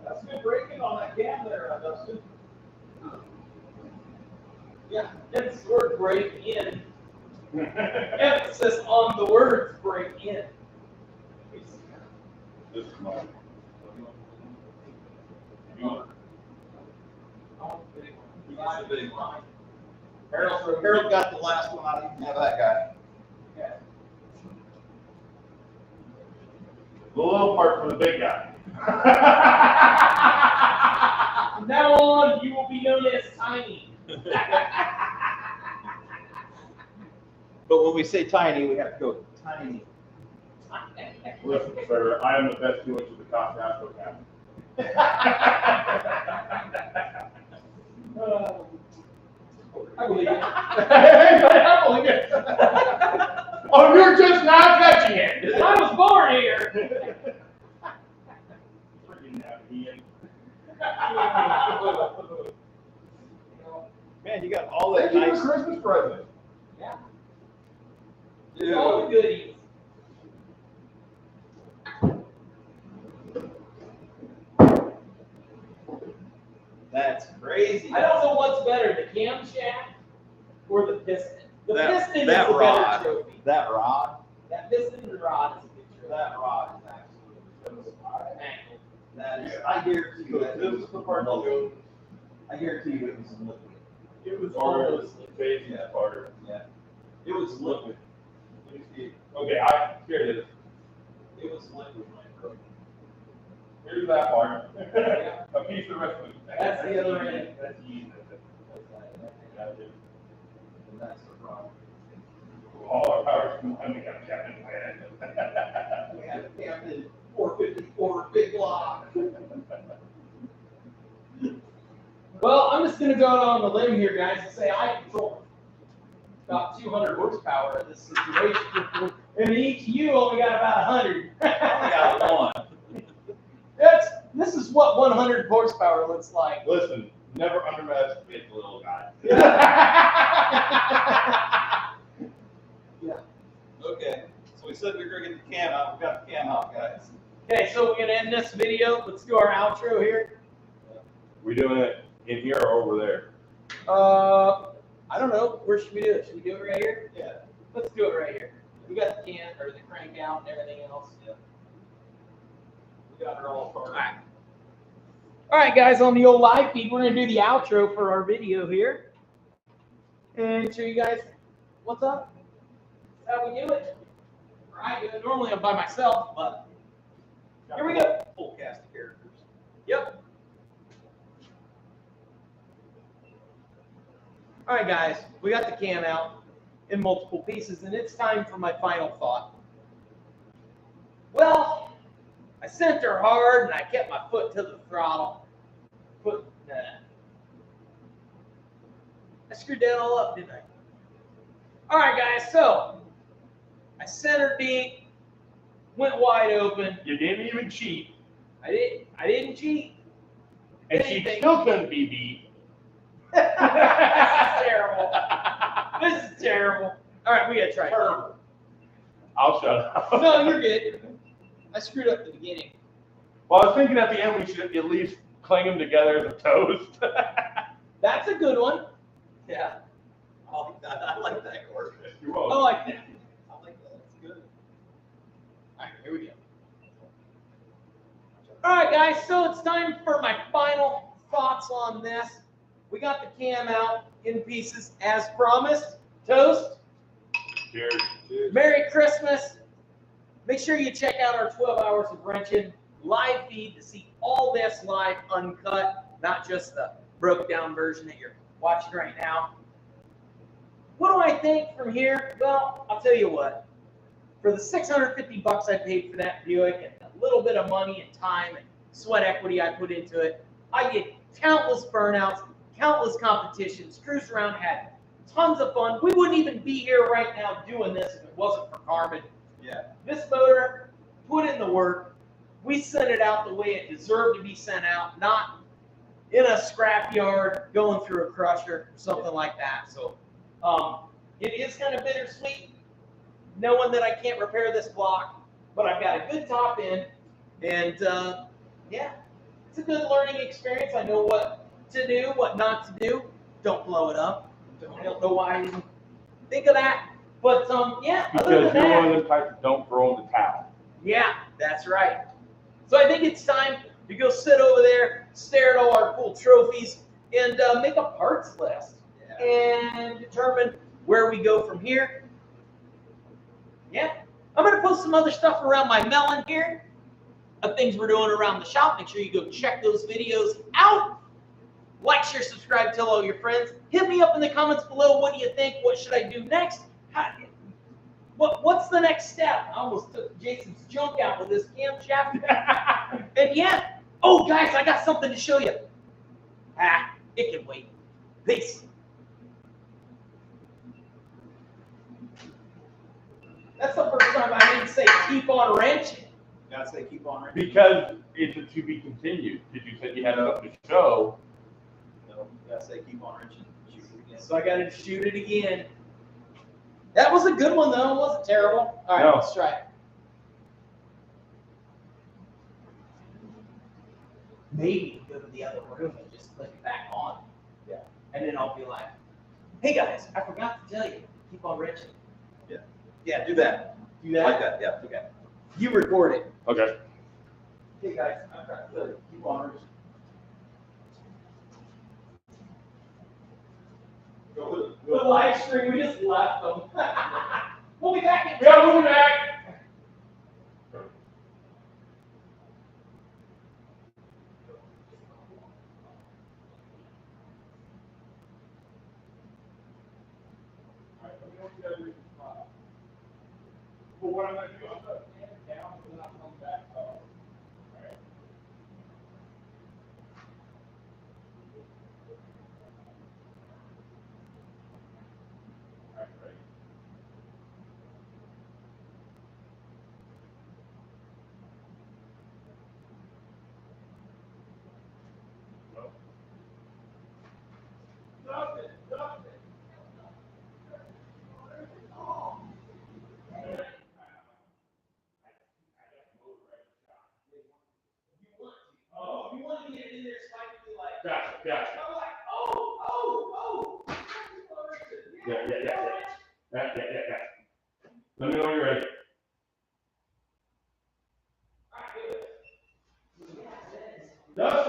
That's good braking on that cam there, Dustin. Yeah, it's the word break in. Emphasis on the words break in. This is mine. That's the big one. Harold got the last one. I don't even have that guy. Yeah. The little part for the big guy. From now on, you will be known as Tiny. But when we say tiny, we have to go tiny. Listen, sir, I am the best doings of the Crankshaft Academy. I believe it. I believe it. Oh, you're just not catching it. I was born here. Freaking Ian. Man, you got all that Thank you nice. for Christmas present. Yeah. It's all the goodies. That's crazy. I don't know what's better, the camshaft or the piston. The piston that is the rod. better trophy. That rod. That piston and rod is a good trophy. That rod is absolutely that is. I guarantee you that. This is the part I'll go. I guarantee you it was liquid. It was Or almost phase part. Yeah. It was liquid. Let me see. Okay, here it is. It was liquid, my bro. Here's that part. A piece of the rest of it. That's the other end. That's easy. And that's the rod. All our powers combined, we got Captain Planet. We had a Captain 454 big lock. Well, I'm just going to go out on the limb here, guys, and say I control about 200 horsepower in this situation. And each of you only got about 100. I got one. 100 horsepower looks like. Listen, never underestimate the little guy. Yeah. Okay, so we said we were gonna get the cam out. We got the cam out, guys. Okay, so we're gonna end this video. Let's do our outro here. We doing it in here or over there? I don't know. Where should we do it? Should we do it right here? Yeah. Let's do it right here. We got the can or the crank out and everything else. Yeah. We got her all apart. All right, guys, on the old live feed, we're going to do the outro for our video here. And show you guys what's up. That's how we do it. I do it. Normally I'm by myself, but here we go. Full cast of characters. Yep. All right, guys, we got the cam out in multiple pieces, and it's time for my final thought. Well, I sent her hard, and I kept my foot to the throttle. I screwed that all up, didn't I? All right, guys, so I centered deep, went wide open. You didn't even cheat. I didn't cheat. And she still couldn't be beat. This is terrible. This is terrible. All right, we gotta try. Terrible. I'll shut up. No, you're good. I screwed up the beginning. Well, I was thinking at the end we should at least cling them together as a toast. That's a good one. Yeah. I like that, Gordon. You're I welcome. like that. I like that. That's good. All right, here we go. All right, guys, so it's time for my final thoughts on this. We got the cam out in pieces as promised. Toast. Cheers. Merry Christmas. Make sure you check out our 12 Hours of Wrenching live feed to see all this live uncut, not just the broke down version that you're watching right now. What do I think from here? Well, I'll tell you what. For the $650 I paid for that Buick and a little bit of money and time and sweat equity I put into it, I did countless burnouts, countless competitions, cruised around, had tons of fun. We wouldn't even be here right now doing this if it wasn't for Carmen. Yeah. This motor put in the work. We sent it out the way it deserved to be sent out, not in a scrapyard going through a crusher or something like that. So it is kind of bittersweet knowing that I can't repair this block, but I've got a good top end, and yeah, it's a good learning experience. I know what to do, what not to do. Don't blow it up. I don't know why I didn't think of that, but yeah. Other Because than you're that, one of them types that don't throw in the towel. yeah, that's right. So I think it's time to go sit over there, stare at all our cool trophies, and make a parts list and determine where we go from here. Yeah, I'm going to post some other stuff around my melon here of things we're doing around the shop. Make sure you go check those videos out. Like, share, subscribe, tell all your friends. Hit me up in the comments below. What do you think? What should I do next? What's the next step? I almost took Jason's junk out with this camshaft. And yeah, oh guys, I got something to show you. It can wait. Peace. That's the first time I didn't say keep on wrenching. You gotta say keep on wrenching. Because it's a to be continued. Because you said you had something to show. No, you gotta say keep on wrenching. Shoot it again. So I got to shoot it again. That was a good one though. It wasn't terrible. All right, No. let's try it. Maybe go to the other room and just click it back on. Yeah. And then I'll be like, hey guys, I forgot to tell you, keep on wrenching. Yeah, do that. Do that? Like that, yeah, okay. You record it. Okay. Hey guys, I'm trying to keep on wrenching. The live stream, we just left them. We'll be back in Yeah, we'll be back. Well, what I'm going to do, I'm going to stand it down and then I'll come back up. Alright. Alright, ready?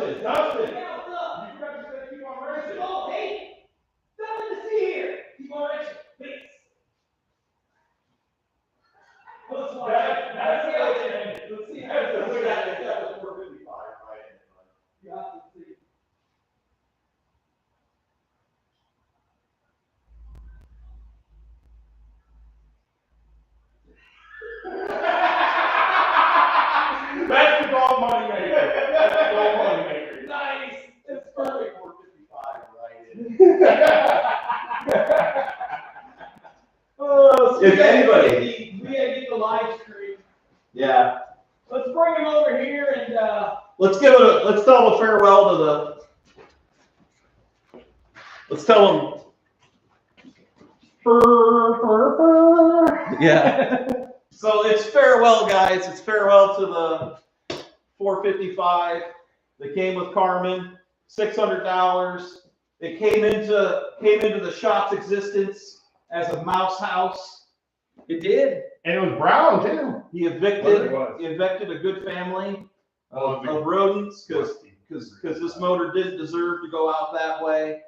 Dustin, Dustin. Yeah, what's up? You forgot to say keep on wrenching. Oh, hey, nothing to see here. Keep on wrenching, please. Let's watch it. That's Let's see how it ends. Let's see how it ends. That was 455, right? Yeah, let's see. That's the gold money maker. That's the gold money maker. Nice. It's perfect 455, right? Oh, so If we gotta anybody- we gotta get the live stream. Yeah. Let's bring him over here and Let's tell him a farewell to the. Let's tell him. Yeah. So it's farewell, guys. It's farewell to the 455 that came with Carmen. $600. It came into the shop's existence as a mouse house. it did. And it was brown too. He Well, evicted it was. a good family Well, of rodents because this motor didn't deserve to go out that way.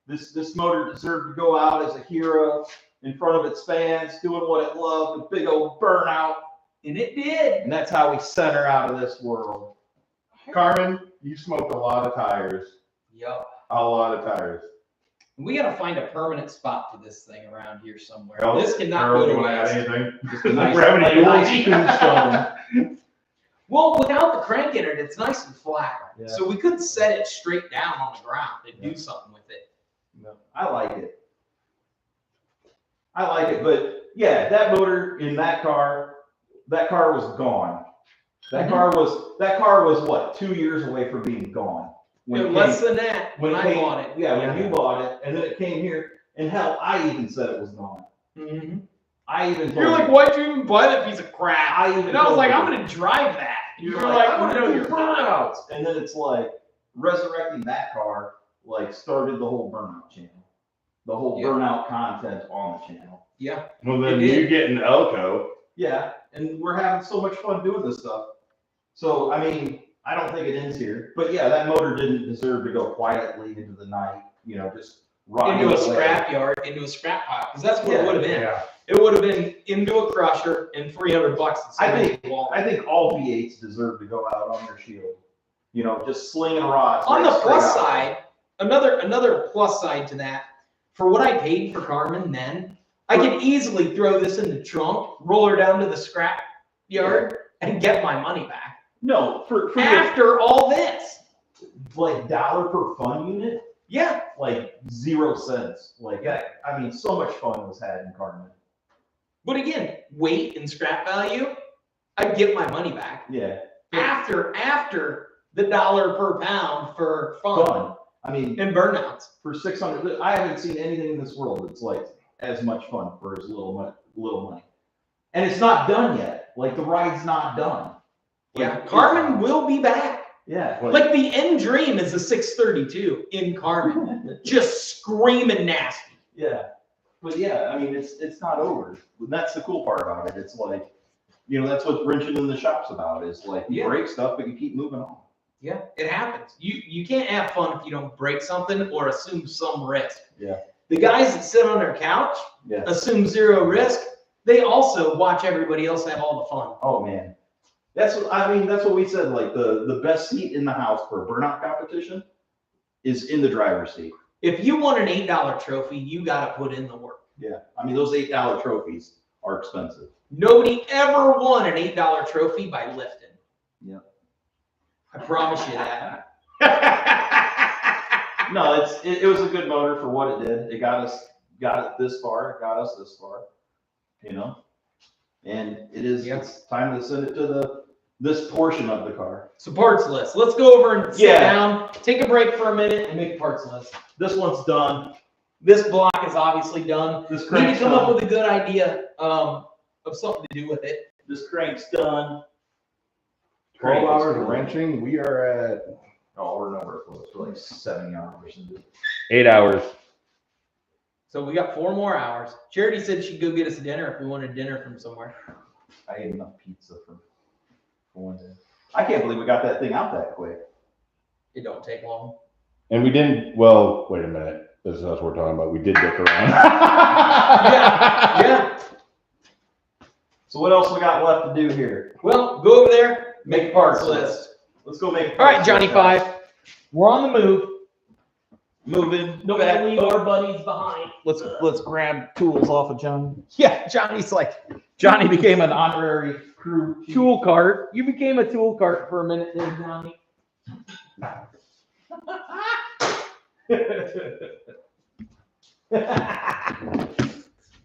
This motor deserved to go out as a hero in front of its fans, doing what it loved, a big old burnout. And it did. And that's how we sent her out of this world. Carmen, you smoked a lot of tires. Yup. A lot of tires. We gotta find a permanent spot for this thing around here somewhere. Carol, This cannot Carol, go you to want to add waste. anything? Just a nice, We're having a like a nice dual tombstone. Well, without the crank in it, it's nice and flat. Yeah. So we could set it straight down on the ground and do something with it. I like it. But yeah, that motor in that car was gone. That car was what, 2 years away from being gone. When it Less came- than that when it I came- bought it. Yeah, when you bought it, and then it came here, and hell, I even said it was gone. Mm-hmm. I even told You're like, you. why'd you even buy that piece of crap? I even And I was told like, you. I'm gonna drive that. And You're you're like, I'm no, gonna you're do not. burnouts. And then it's like resurrecting that car, like started the whole burnout channel, the whole Yeah. burnout content on the channel. Yeah. Well, then It did. you get an Elko. Yeah, and we're having so much fun doing this stuff. So I mean, I don't think it ends here, but yeah, that motor didn't deserve to go quietly into the night. You know, just rotting Into a away. scrap yard, into a scrap pile, because that's what Yeah, it would have been. Yeah. It would have been into a crusher and $300 to I cement think the wall. I think all V8s deserve to go out on their shield. You know, just slinging rods. On the right plus straight out. side, another plus side to that, for what I paid for Carmen then, I could easily throw this in the trunk, roll her down to the scrap yard, and get my money back. No, for your, After all this. like $1 per fun unit, Yeah. like 0 cents. Like I mean, so much fun was had in Carmen. But again, weight and scrap value, I'd get my money back. Yeah, After the $1 per pound for fun fun. I mean, and burnouts. for 600, I haven't seen anything in this world that's like as much fun for as little money. And it's not done yet. Like the ride's not done. Yeah, Like, Carmen will be back. Yeah, Like the end dream is a 632 in Carmen, just screaming nasty. yeah. But yeah, I mean, it's not over. That's the cool part about it. It's like, you know, that's what wrenching in the shop's about. Is like you Yeah. break stuff, but you keep moving on. Yeah, it happens. You can't have fun if you don't break something or assume some risk. Yeah. The guys that sit on their couch Yeah. assume zero risk. They also watch everybody else have all the fun. Oh man, that's what we said. Like the best seat in the house for a burnout competition is in the driver's seat. If you want an $8 trophy, you got to put in the work. Yeah, I mean those $8 trophies are expensive. Nobody ever won an $8 trophy by lifting. Yeah. I promise you that. No, it was a good motor for what it did. It got it this far. It got us this far. You know, and it's time to send it to this portion of the car. So parts list. Let's go over and sit Yeah. down, take a break for a minute, and make a parts list. This one's done. This block is obviously done. This We need crank's to come up done. with a good idea of something to do with it. This crank's done. 12 Crank is hours of done. wrenching. We are at Oh, we're nowhere close. We're like 70 hours into it. 8 hours. So we got 4 more hours. Charity said she'd go get us dinner if we wanted dinner from somewhere. I ate enough pizza for one day. I can't believe we got that thing out that quick. It don't take long. And we didn't, well, wait a minute. This is what we're talking about. We did dick around. Yeah. So what else we got left to do here? Well, go over there, make a parts list. Let's go make. All right, Johnny Five. We're on the move. Moving. Don't back. leave our buddies behind. Let's grab tools off of John. Yeah, Johnny became an honorary crew tool cart. You became a tool cart for a minute there, Johnny.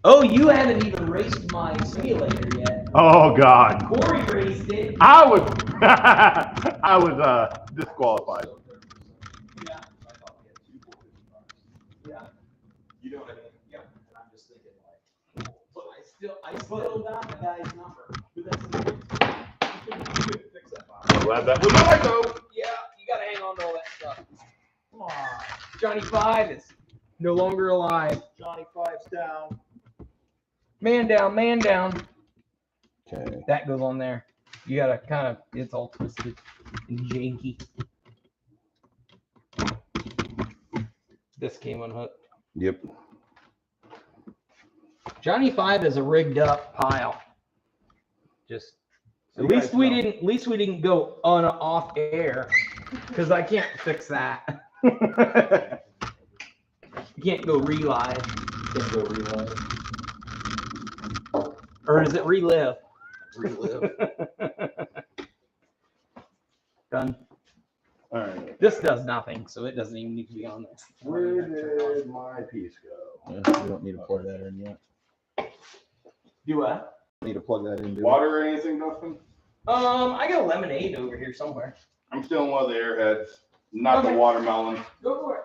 Oh, you haven't even raced my simulator yet. Oh God. Corey raced it. I was disqualified. Yeah. You know what I mean? Yeah. I'm just thinking like, But I still got the guy's number. but that's you could fix that box. Glad that was my go. Yeah, you gotta hang on to all that stuff. Come on. Johnny Five is no longer alive. Johnny Five's down. Man down, man down. Okay. That goes on there. You gotta kind of, it's all twisted and janky. This came unhooked. Yep. Johnny Five is a rigged up pile. Just at least we didn't go on off air because I can't fix that. You can't go relive. Can't go relive. Or is it relive? Relive. Done. All right. This does nothing, so it doesn't even need to be on there. Where did my piece go? We don't need to plug that in yet. Do what? Need to plug that in. do we? Water or anything, Dustin? I got a lemonade over here somewhere. I'm still in one of the airheads, not Okay. the watermelon. Go for it.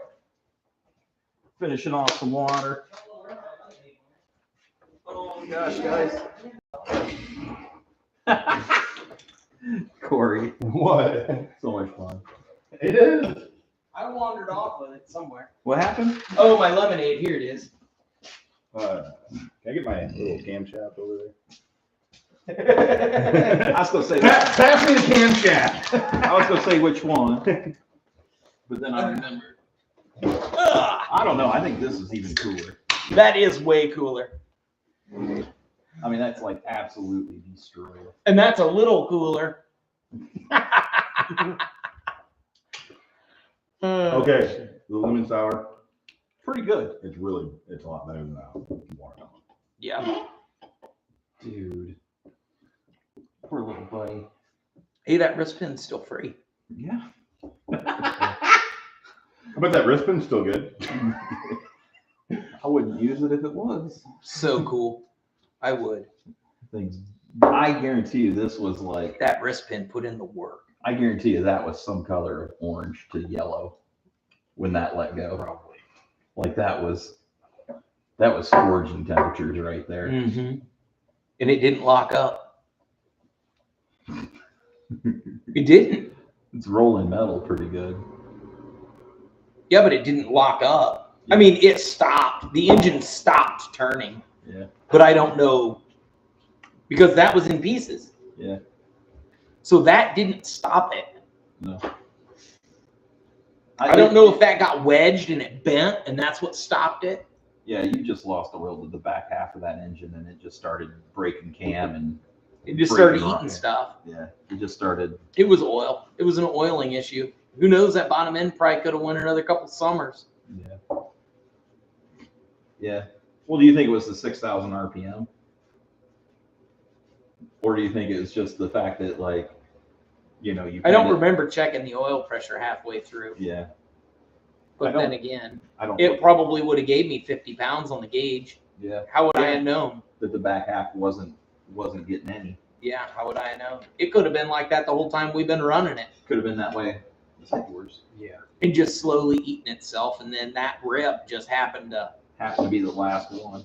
Finishing off some water. Oh gosh, guys. Corey. What? So much fun. It is. I wandered off with it somewhere. What happened? Oh, my lemonade. Here it is. Can I get my little camshaft over there? I was gonna say Pass me the camshaft. I was gonna say which one, but then I remembered. I don't know. I think this is even cooler. That is way cooler. I mean, that's like absolutely destroyed. And that's a little cooler. Okay, the lemon sour. Pretty good, It's a lot better than that watermelon. Yeah. dude. Poor little buddy. Hey, that wrist pin's still free. Yeah. I bet that wrist pin's still good. I wouldn't use it if it was. So cool. I would. Things. I guarantee you this was like. That wrist pin put in the work. I guarantee you that was some color of orange to yellow when that let go. Probably. Like that was scorching temperatures right there. Mm-hmm. And it didn't lock up. It didn't. It's rolling metal pretty good. Yeah, but it didn't lock up. I mean, it stopped. The engine stopped turning. Yeah. But I don't know because that was in pieces. Yeah. So that didn't stop it. No. I don't know if that got wedged and it bent and that's what stopped it. Yeah, you just lost oil to the back half of that engine and it just started breaking cam and It just started breaking eating rock. stuff. Yeah, it just started. It was oil. It was an oiling issue. Who knows, that bottom end probably could have went another couple summers. Yeah. Yeah. Well, do you think it was the 6,000 RPM? Or do you think it was just the fact that, like, you know, you. I don't kinda- remember checking the oil pressure halfway through. Yeah. But I don't- then again, I don't. it probably would have gave me 50 pounds on the gauge. Yeah. How would I have known? That the back half wasn't getting any. Yeah, how would I have known? It could have been like that the whole time we've been running it. Could have been that way. It's like yours. Yeah. And just slowly eating itself, and then that rip just happened to. Happened to be the last one.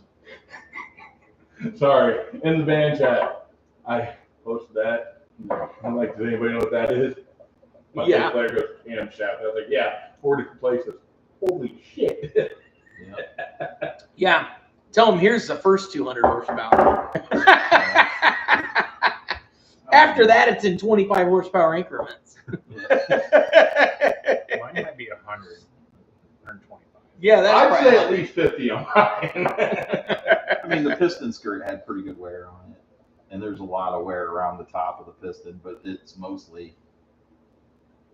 Sorry, in the band chat, I posted that. I'm like, does anybody know what that is? My Yeah. bass player goes, Crankshaft. I was like, yeah, 4 different places. Holy shit. Yeah. Yeah. Tell them here's the first 200 horsepower. After that, it's in 25 horsepower increments. Yeah, that's I'd probably say at least 50 on mine. I mean, the piston skirt had pretty good wear on it, and there's a lot of wear around the top of the piston, but it's mostly,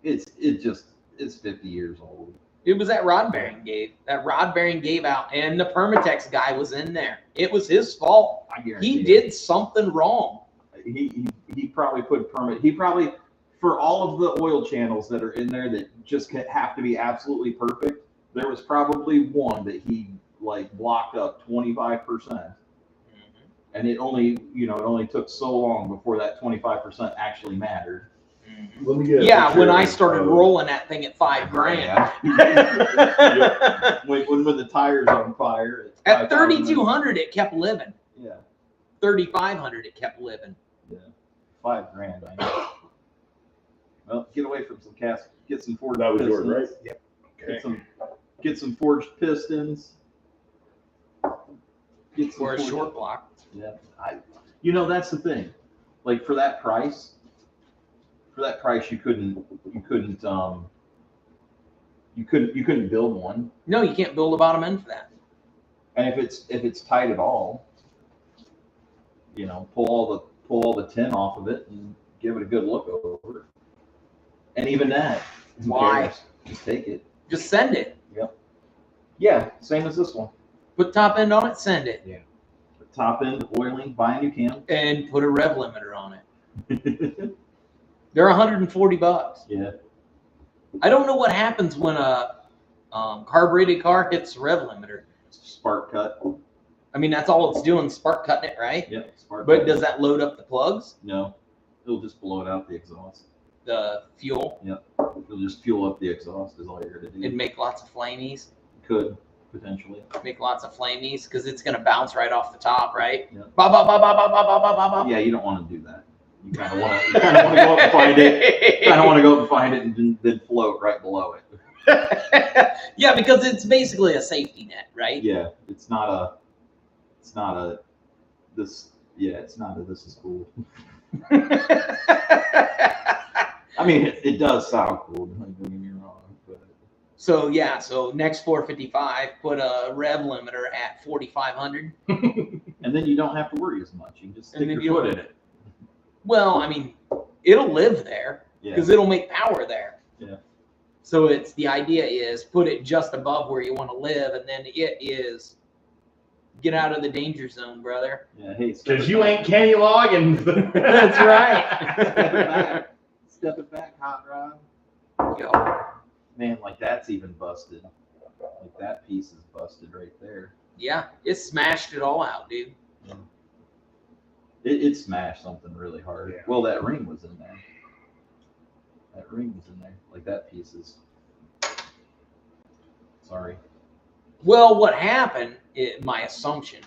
it's 50 years old. It was that rod bearing gave. That rod bearing gave out, and the Permatex guy was in there. It was his fault. I guarantee He it. did something wrong. He probably put permit. He probably, for all of the oil channels that are in there that just have to be absolutely perfect, there was probably one that he like blocked up 25%, and it only took so long before that 25% actually mattered. Let me get Yeah, when I started rolling that thing at $5,000. when the tire's on fire. It's At 5,000. 3,200, it kept living. Yeah. 3,500, it kept living. Yeah. $5,000. I know. Well, get away from some cast. Get some forged. That was pistons. yours, right? Yep. Okay. Get some forged pistons. Get some For a forged- short block. Yeah. That's the thing. Like for that price, you couldn't build one. No, you can't build a bottom end for that. And if it's tight at all, pull all the tin off of it and give it a good look over it. And even that, who Why? cares? Just take it. Just send it. Yep. Yeah, same as this one. Put top end on it, send it. Yeah. The top end, oiling, buy a new cam. And put a rev limiter on it. They're $140. Yeah. I don't know what happens when a carbureted car hits the rev limiter. Spark cut. I mean, that's all it's doing, spark cutting it, right? Yep. Spark But cut. does that load up the plugs? No. It'll just blow it out the exhaust. The fuel? Yep. It'll just fuel up the exhaust is all you're gonna do. It'd make lots of flamies. Could potentially. Make lots of flamies because it's going to bounce right off the top, right? Yep. Ba, ba, ba, ba, ba, ba, ba, ba, ba. Yeah, you don't want to do that. You kind of want to go up and find it. Kind of want to go up and find it and then float right below it. Yeah, because it's basically a safety net, right? Yeah, it's not a this is cool. I mean, it does sound cool, don't get me wrong. But So next 455, put a rev limiter at 4,500. and then you don't have to worry as much. You can just stick your foot in it. Well, I mean, it'll live there Yeah. because it'll make power there. Yeah. So the idea is put it just above where you want to live, and then it is get out of the danger zone, brother. Yeah. Hey, Because you ain't Kenny Loggins. That's right. Step it back, hot rod. Yo. Man, like that's even busted. Like that piece is busted right there. Yeah, it smashed it all out, dude. Yeah. It smashed something really hard. Yeah. Well, that ring was in there. That ring was in there. Like that piece is. Sorry. Well, what happened, my assumption.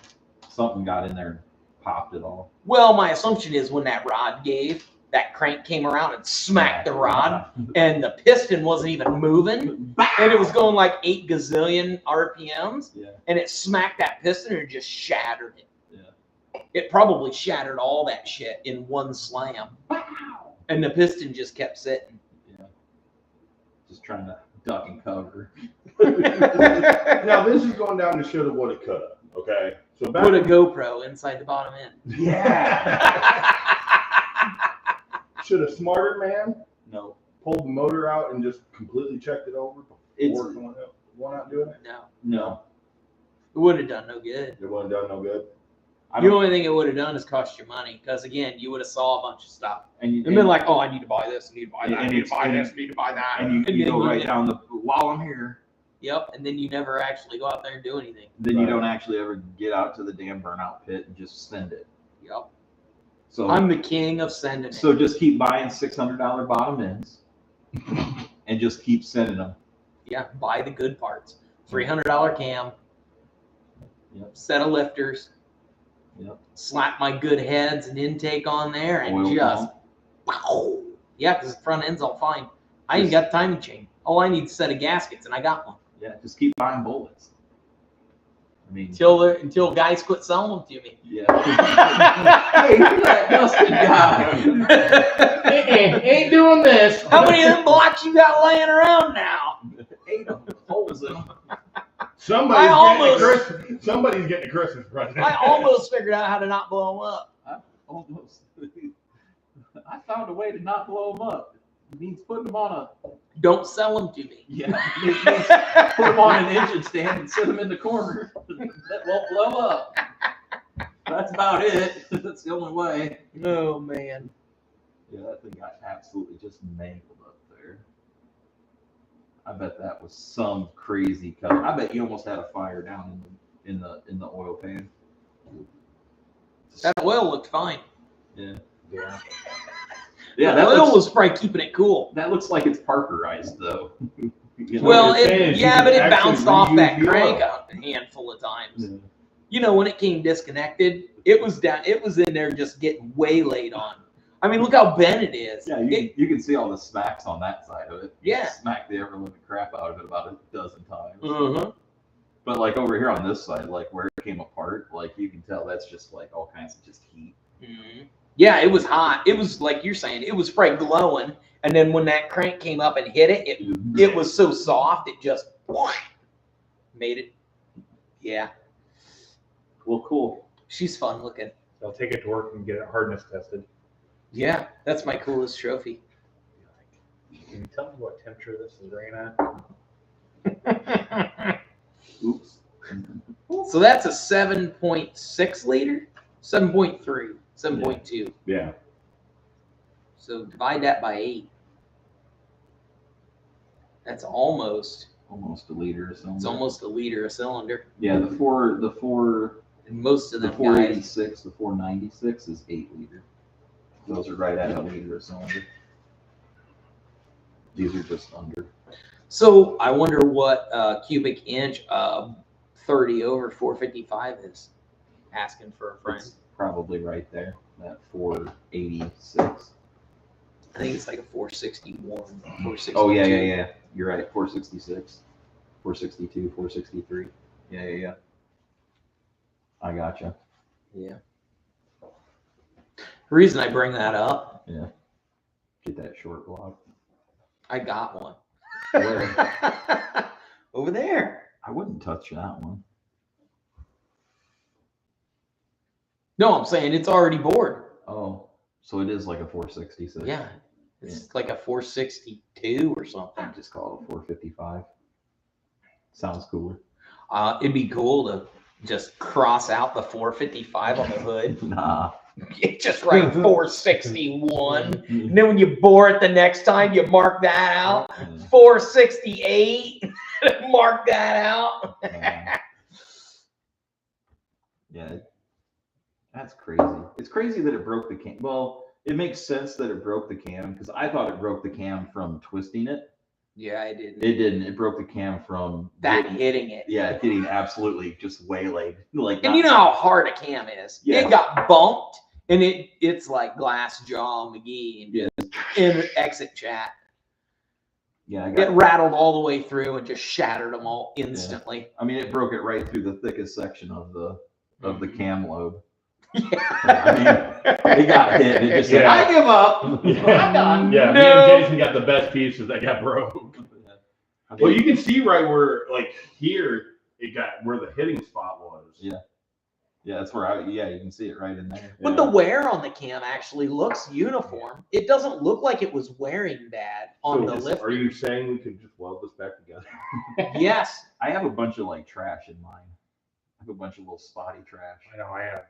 Something got in there and popped it all. Well, my assumption is when that rod gave, that crank came around and smacked the rod, and the piston wasn't even moving, and it was going like 8 gazillion RPMs, Yeah. and it smacked that piston and just shattered it. Yeah. It probably shattered all that shit in one slam. Wow. And the piston just kept sitting. Yeah. Just trying to duck and cover. Now this is going down to show the what it could have. Okay. So back Put a GoPro inside the bottom end. Yeah. Should a smarter man No. pulled the motor out and just completely checked it over before going out doing it? No. It would have done no good. It wasn't done no good. I The don't, only thing it would have done is cost you money, because again, you would have saw a bunch of stuff and you, and been like, "Oh, I need to buy this, I need to buy that, I and need to it's- buy and- this, I need to buy that." and you then go right you- down the while I'm here. Yep, and then you never actually go out there and do anything. Then you Right. don't actually ever get out to the damn burnout pit and just send it. Yep, So I'm the king of sending it. So just keep buying $600 bottom ends, and just keep sending them. Yeah, buy the good parts. $300 cam, Yep. set of lifters, Yep. slap my good heads and intake on there, and Oil just pump. wow. Yeah, because the front end's all fine. I ain't got the timing chain. All I need is a set of gaskets, and I got one. Yeah, just keep buying bullets. I mean, Until guys quit selling them to me. yeah. Hey, who's that dusted guy? Ain't doing this. How many of them blocks you got laying around now? 8 of them, holes in them. Somebody's getting a Christmas present. I almost figured out how to not blow them up. Almost. I found a way to not blow them up. It means putting them on a. Don't sell them to me. Yeah. It means put them on an engine stand and sit them in the corner. That won't blow up. That's about it. That's the only way. Oh man. Yeah, that thing got absolutely just mangled up there. I bet that was some crazy color. I bet you almost had a fire down in the oil pan. That oil looked fine. Yeah. Yeah. Yeah, that that oil looks, was probably keeping it cool. that looks like it's Parkerized though. You know? Well, you're saying is you but can it actually bounced off that reuse the crank oil. a handful of times. Yeah. You know, when it came disconnected, it was down. It was in there just getting waylaid on. I mean, look how bent it is. Yeah, you can see all the smacks on that side of it. Yeah. Smack the ever living crap out of it about a dozen times. Uh-huh. But like over here on this side, like where it came apart, like you can tell that's just like all kinds of just heat. Mhm. Yeah, it was hot. It was like you're saying, it was probably glowing. And then when that crank came up and hit it, it was so soft, it just made it. Yeah. Cool. She's fun looking. I'll take it to work and get it hardness tested. Yeah, that's my coolest trophy. Can you tell me what temperature this is ran at? Oops. So that's a 7.6 liter, 7.3, 7.2. Yeah. So divide that by 8. That's almost A liter or something. It's almost a liter a cylinder. Yeah, the four And most of the them guys, 486, the 496 is 8 liter. Those are right at a liter a cylinder. These are just under. so I wonder what cubic inch 30 over 455 is. Asking for a friend. It's probably right there. That 486. I think it's like a 461, 462. Oh yeah. You're right. 466, 462, 463. Yeah. I gotcha. Yeah. The reason I bring that up, Yeah. Get that short block. I got one. Where? Over there. I wouldn't touch that one. No, I'm saying it's already bored. Oh, so it is like a 466. Yeah. It's like a 462 or something. I just call it a 455. Sounds cooler. It'd be cool to just cross out the 455 on the hood. Nah. Just write 461. And then when you bore it the next time, you mark that out. 468. Mark that out. Yeah. That's crazy. It's crazy that it broke the cam. Well, it makes sense that it broke the cam because I thought it broke the cam from twisting it. Yeah, I didn't. It didn't. It broke the cam from That hitting it. Yeah, getting absolutely just waylaid. Like, And you know how hard a cam is. Yeah. It got bumped, and it's like Glass Jaw McGee and just in exit chat. Yeah, It rattled all the way through and just shattered them all instantly. I mean, it broke it right through the thickest section of the cam lobe. Yeah. I mean, it got hit. It just said, Yeah. "I give up. I'm done." Yeah, me and Jason got the best pieces that got broke. I mean, Well, you can see right where, like here, it got where the hitting spot was. Yeah. That's where you can see it right in there. But the wear on the cam actually looks uniform. It doesn't look like it was wearing bad on the lift. Are you saying we could just weld this back together? Yes. I have a bunch of like trash in mine. I have a bunch of little spotty trash. I know I have.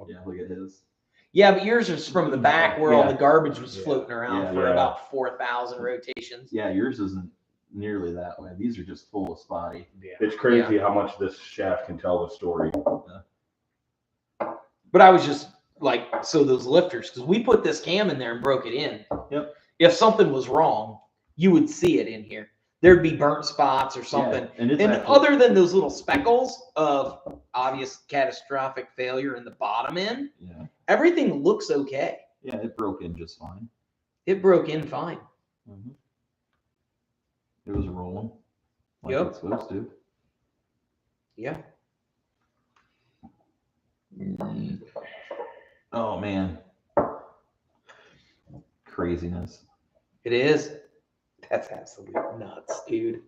Yeah, look at his. Yeah, but yours is from the back where all Yeah. the garbage was floating around Yeah, for yeah. about 4,000 rotations. Yeah, yours isn't nearly that way. These are just full of spotty. Yeah. It's crazy how much this shaft can tell the story. But I was just like, so those lifters, because we put this cam in there and broke it in. Yep. If something was wrong, you would see it in here. There'd be burnt spots or something. Yeah, and it's And actually- other than those little speckles of obvious catastrophic failure in the bottom end, Yeah. everything looks okay. Yeah, it broke in just fine. It broke in fine. Mm-hmm. It was rolling like Yep. it's supposed to. Yeah. Oh man, craziness. It is. That's absolutely nuts, dude.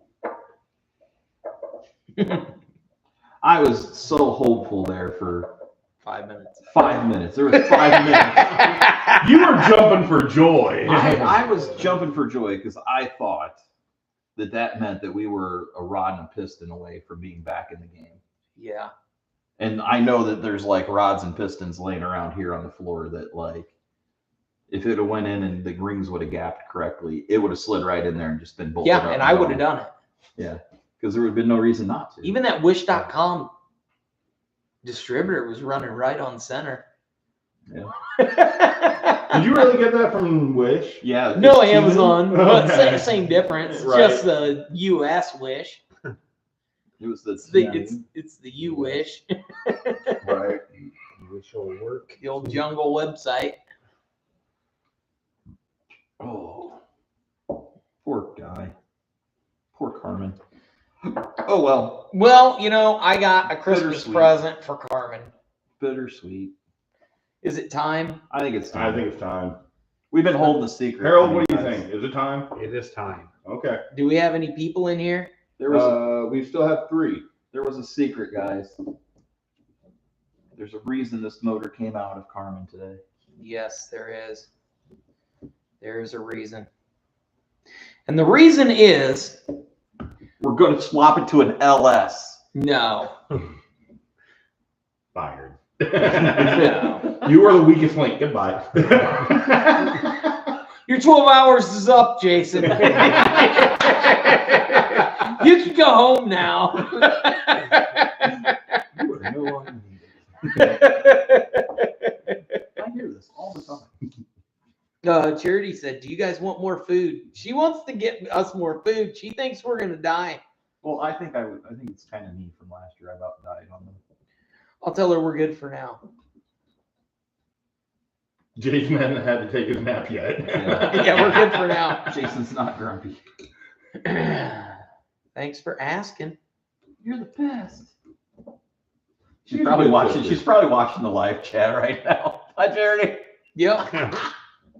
I was so hopeful there for 5 minutes. 5 minutes. There was 5 minutes. You were jumping for joy. I was jumping for joy because I thought that meant that we were a rod and a piston away from being back in the game. Yeah. And I know that there's like rods and pistons laying around here on the floor that like, if it have went in and the rings would have gapped correctly, it would have slid right in there and just been bolted up. Yeah, and I would have done it. Yeah, because there would have been no reason not to. Even that wish.com distributor was running right on center. Yeah. Did you really get that from Wish? Yeah. No, it's Amazon, but Okay. same difference. Right. Just the US Wish. It was the It's the U Wish. Right. Wish will work. The old jungle website. Oh, poor guy. Poor Carmen. Oh well. Well, you know, I got a Christmas Bittersweet. present for Carmen. Bittersweet. Is it time? I think it's time. I think it's time. We've been holding the secret. Harold, what do you think? Is it time? It is time. Okay. Do we have any people in here? There was We still have 3. there was a secret, guys. There's a reason this motor came out of Carmen today. Yes, there is. There is a reason. And the reason is We're going to swap it to an LS. no. Fired. No. You were the weakest link. Goodbye. Your 12 hours is up, Jason. You can go home now. You are no longer needed. I hear this all the time. Charity said, do you guys want more food? She wants to get us more food. She thinks we're going to die. Well, I think it's kind of me from last year. I about died on them. I'll tell her we're good for now. Jason hadn't had to take his nap yet. Yeah, we're good for now. Jason's not grumpy. Thanks for asking. You're the best. She's probably watching. She's probably watching the live chat right now. Hi, Charity. Yep.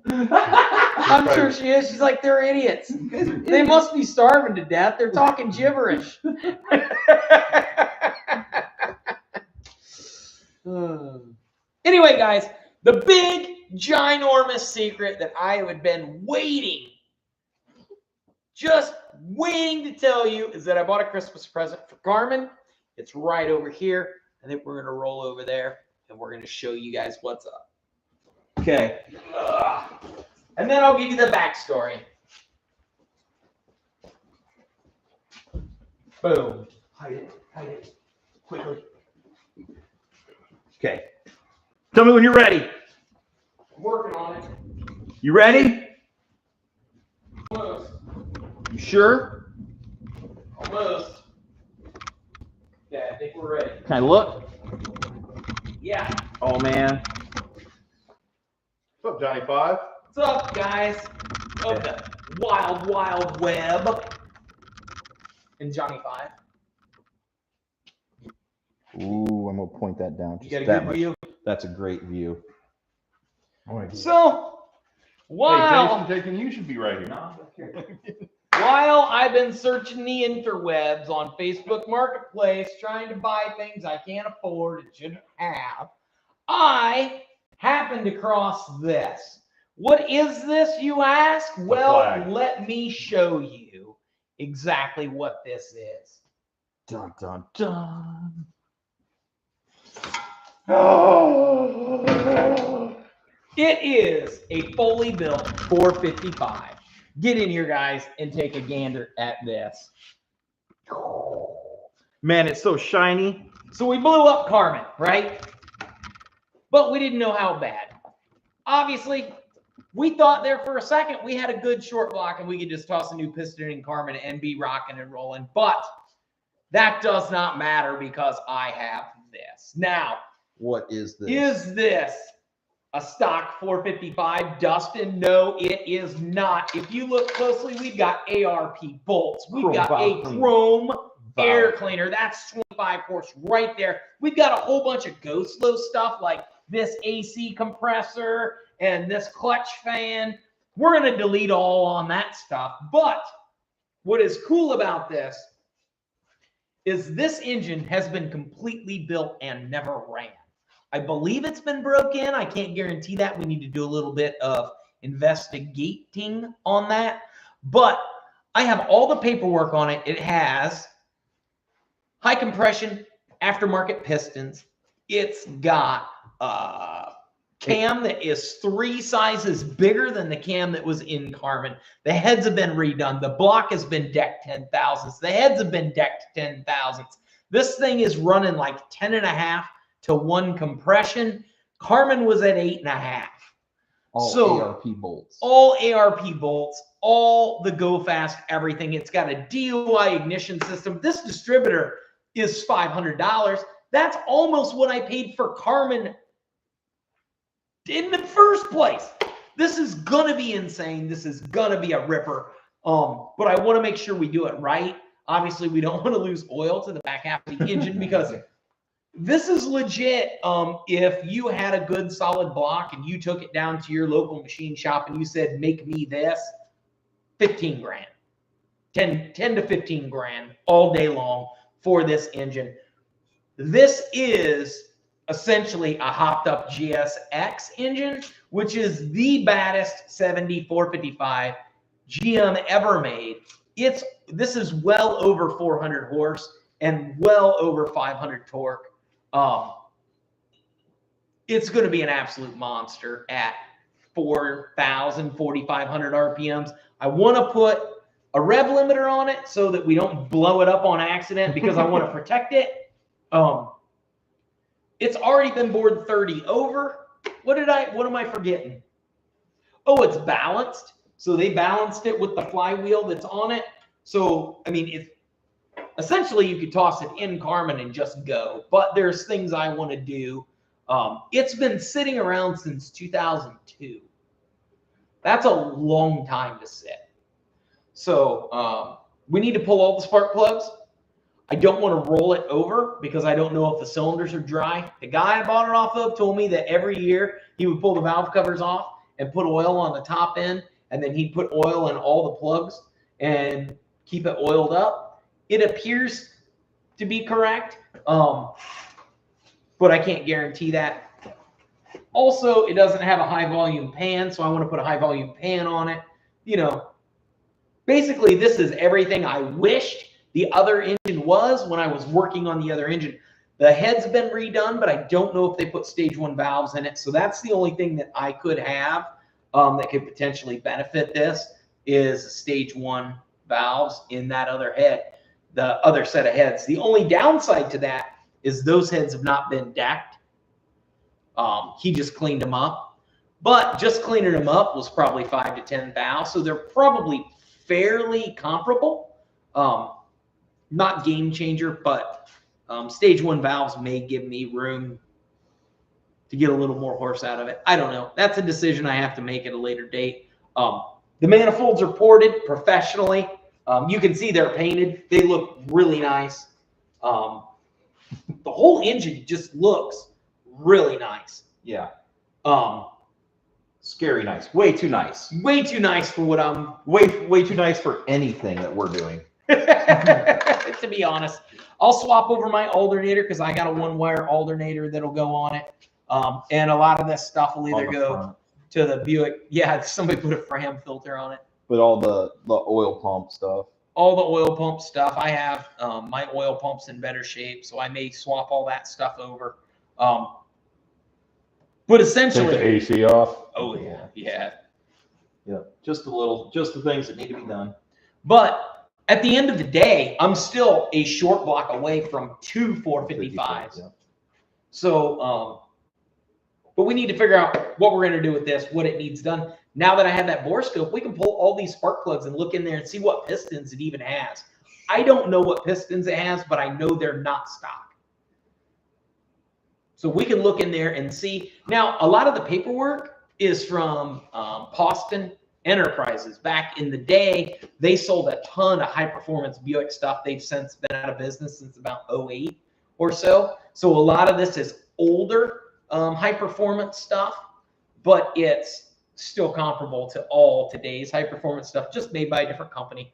I'm sure she is. She's like, they're idiots. They must be starving to death. They're talking gibberish. Anyway, guys, the big, ginormous secret that I have been just waiting to tell you is that I bought a Christmas present for Carmen. It's right over here. I think we're going to roll over there and we're going to show you guys what's up. Okay. And then I'll give you the backstory. Boom. Hide it, quickly. Okay. Tell me when you're ready. I'm working on it. You ready? Almost. You sure? Almost. Okay, I think we're ready. Can I look? Yeah. Oh man. What's up, Johnny Five? What's up, guys? Of the wild, wild web. And Johnny Five. Ooh, I'm gonna point that down. You got a good view? That's a great view. So, while Hey, Jason taking you should be right here. While I've been searching the interwebs on Facebook Marketplace, trying to buy things I can't afford and shouldn't have, I happened across this. What is this, you ask? Well, let me show you exactly what this is. Dun dun dun. It is a fully built 455. Get in here, guys, and take a gander at this. Man, it's so shiny. So we blew up Carmen, right? But we didn't know how bad. Obviously, we thought there for a second we had a good short block and we could just toss a new piston in Carmen and be rocking and rolling. But that does not matter because I have this. Now, What is this? is this a stock 455 Dustin? No, it is not. If you look closely, we've got ARP bolts. We've got a chrome air cleaner. That's 25 horse right there. We've got a whole bunch of go slow stuff like this AC compressor and this clutch fan. We're going to delete all on that stuff. But what is cool about this is this engine has been completely built and never ran. I believe it's been broken. I can't guarantee that. We need to do a little bit of investigating on that. But I have all the paperwork on it. It has high compression, aftermarket pistons. It's got a cam that is 3 sizes bigger than the cam that was in Carmen. The heads have been redone. The block has been decked 10,000s. The heads have been decked 10,000s. This thing is running like 10.5 to 1 compression. Carmen was at 8.5. All ARP bolts. All ARP bolts, all the go fast, everything. It's got a DOI ignition system. This distributor is $500. That's almost what I paid for Carmen in the first place. This is gonna be insane. This is gonna be a ripper. But I want to make sure we do it right. Obviously, we don't want to lose oil to the back half of the engine because this is legit. If you had a good solid block and you took it down to your local machine shop and you said, make me this, 15 grand, 10 to 15 grand all day long for this engine. This is essentially a hopped up GSX engine, which is the baddest 7455 GM ever made. This is well over 400 horse and well over 500 torque. It's going to be an absolute monster at 4,000, 4,500 RPMs. I want to put a rev limiter on it so that we don't blow it up on accident because I want to protect it. It's already been bored 30 over. What am I forgetting? Oh, it's balanced. So they balanced it with the flywheel that's on it. So, I mean, it's essentially you could toss it in Carmen and just go, but there's things I want to do. It's been sitting around since 2002. That's a long time to sit. So we need to pull all the spark plugs. I don't want to roll it over because I don't know if the cylinders are dry. The guy I bought it off of told me that every year he would pull the valve covers off and put oil on the top end, and then he'd put oil in all the plugs and keep it oiled up. It appears to be correct, but I can't guarantee that. Also, it doesn't have a high volume pan, so I want to put a high volume pan on it. You know, basically this is everything I wished the other engine was when I was working on the other engine. The head's been redone, but I don't know if they put stage 1 valves in it. So that's the only thing that I could have that could potentially benefit this is stage 1 valves in that other head, the other set of heads. The only downside to that is those heads have not been decked. He just cleaned them up, but just cleaning them up was probably 5 to 10,000. So they're probably fairly comparable. Not game changer, but stage 1 valves may give me room to get a little more horse out of it. I don't know. That's a decision I have to make at a later date. The manifolds are ported professionally. You can see they're painted. They look really nice. The whole engine just looks really nice. Yeah. Scary nice. Way too nice. Way too nice for what I'm... Way too nice for anything that we're doing. To be honest, I'll swap over my alternator because I got a 1-wire alternator that'll go on it. And a lot of this stuff will either go front to the Buick. Yeah, somebody put a Fram filter on it. with all the oil pump stuff. All the oil pump stuff. I have my oil pumps in better shape, so I may swap all that stuff over. But essentially, Take the AC off. oh yeah. Just the things that need to be done. But at the end of the day, I'm still a short block away from 2 455s. Yeah. So, but we need to figure out what we're going to do with this, what it needs done. Now that I have that bore scope, we can pull all these spark plugs and look in there and see what pistons it even has. I don't know what pistons it has, but I know they're not stock. So we can look in there and see. Now, a lot of the paperwork is from Poston Enterprises. Back in the day, they sold a ton of high-performance Buick stuff. They've since been out of business since about 08 or so. So a lot of this is older high-performance stuff, but it's still comparable to all today's high-performance stuff, just made by a different company.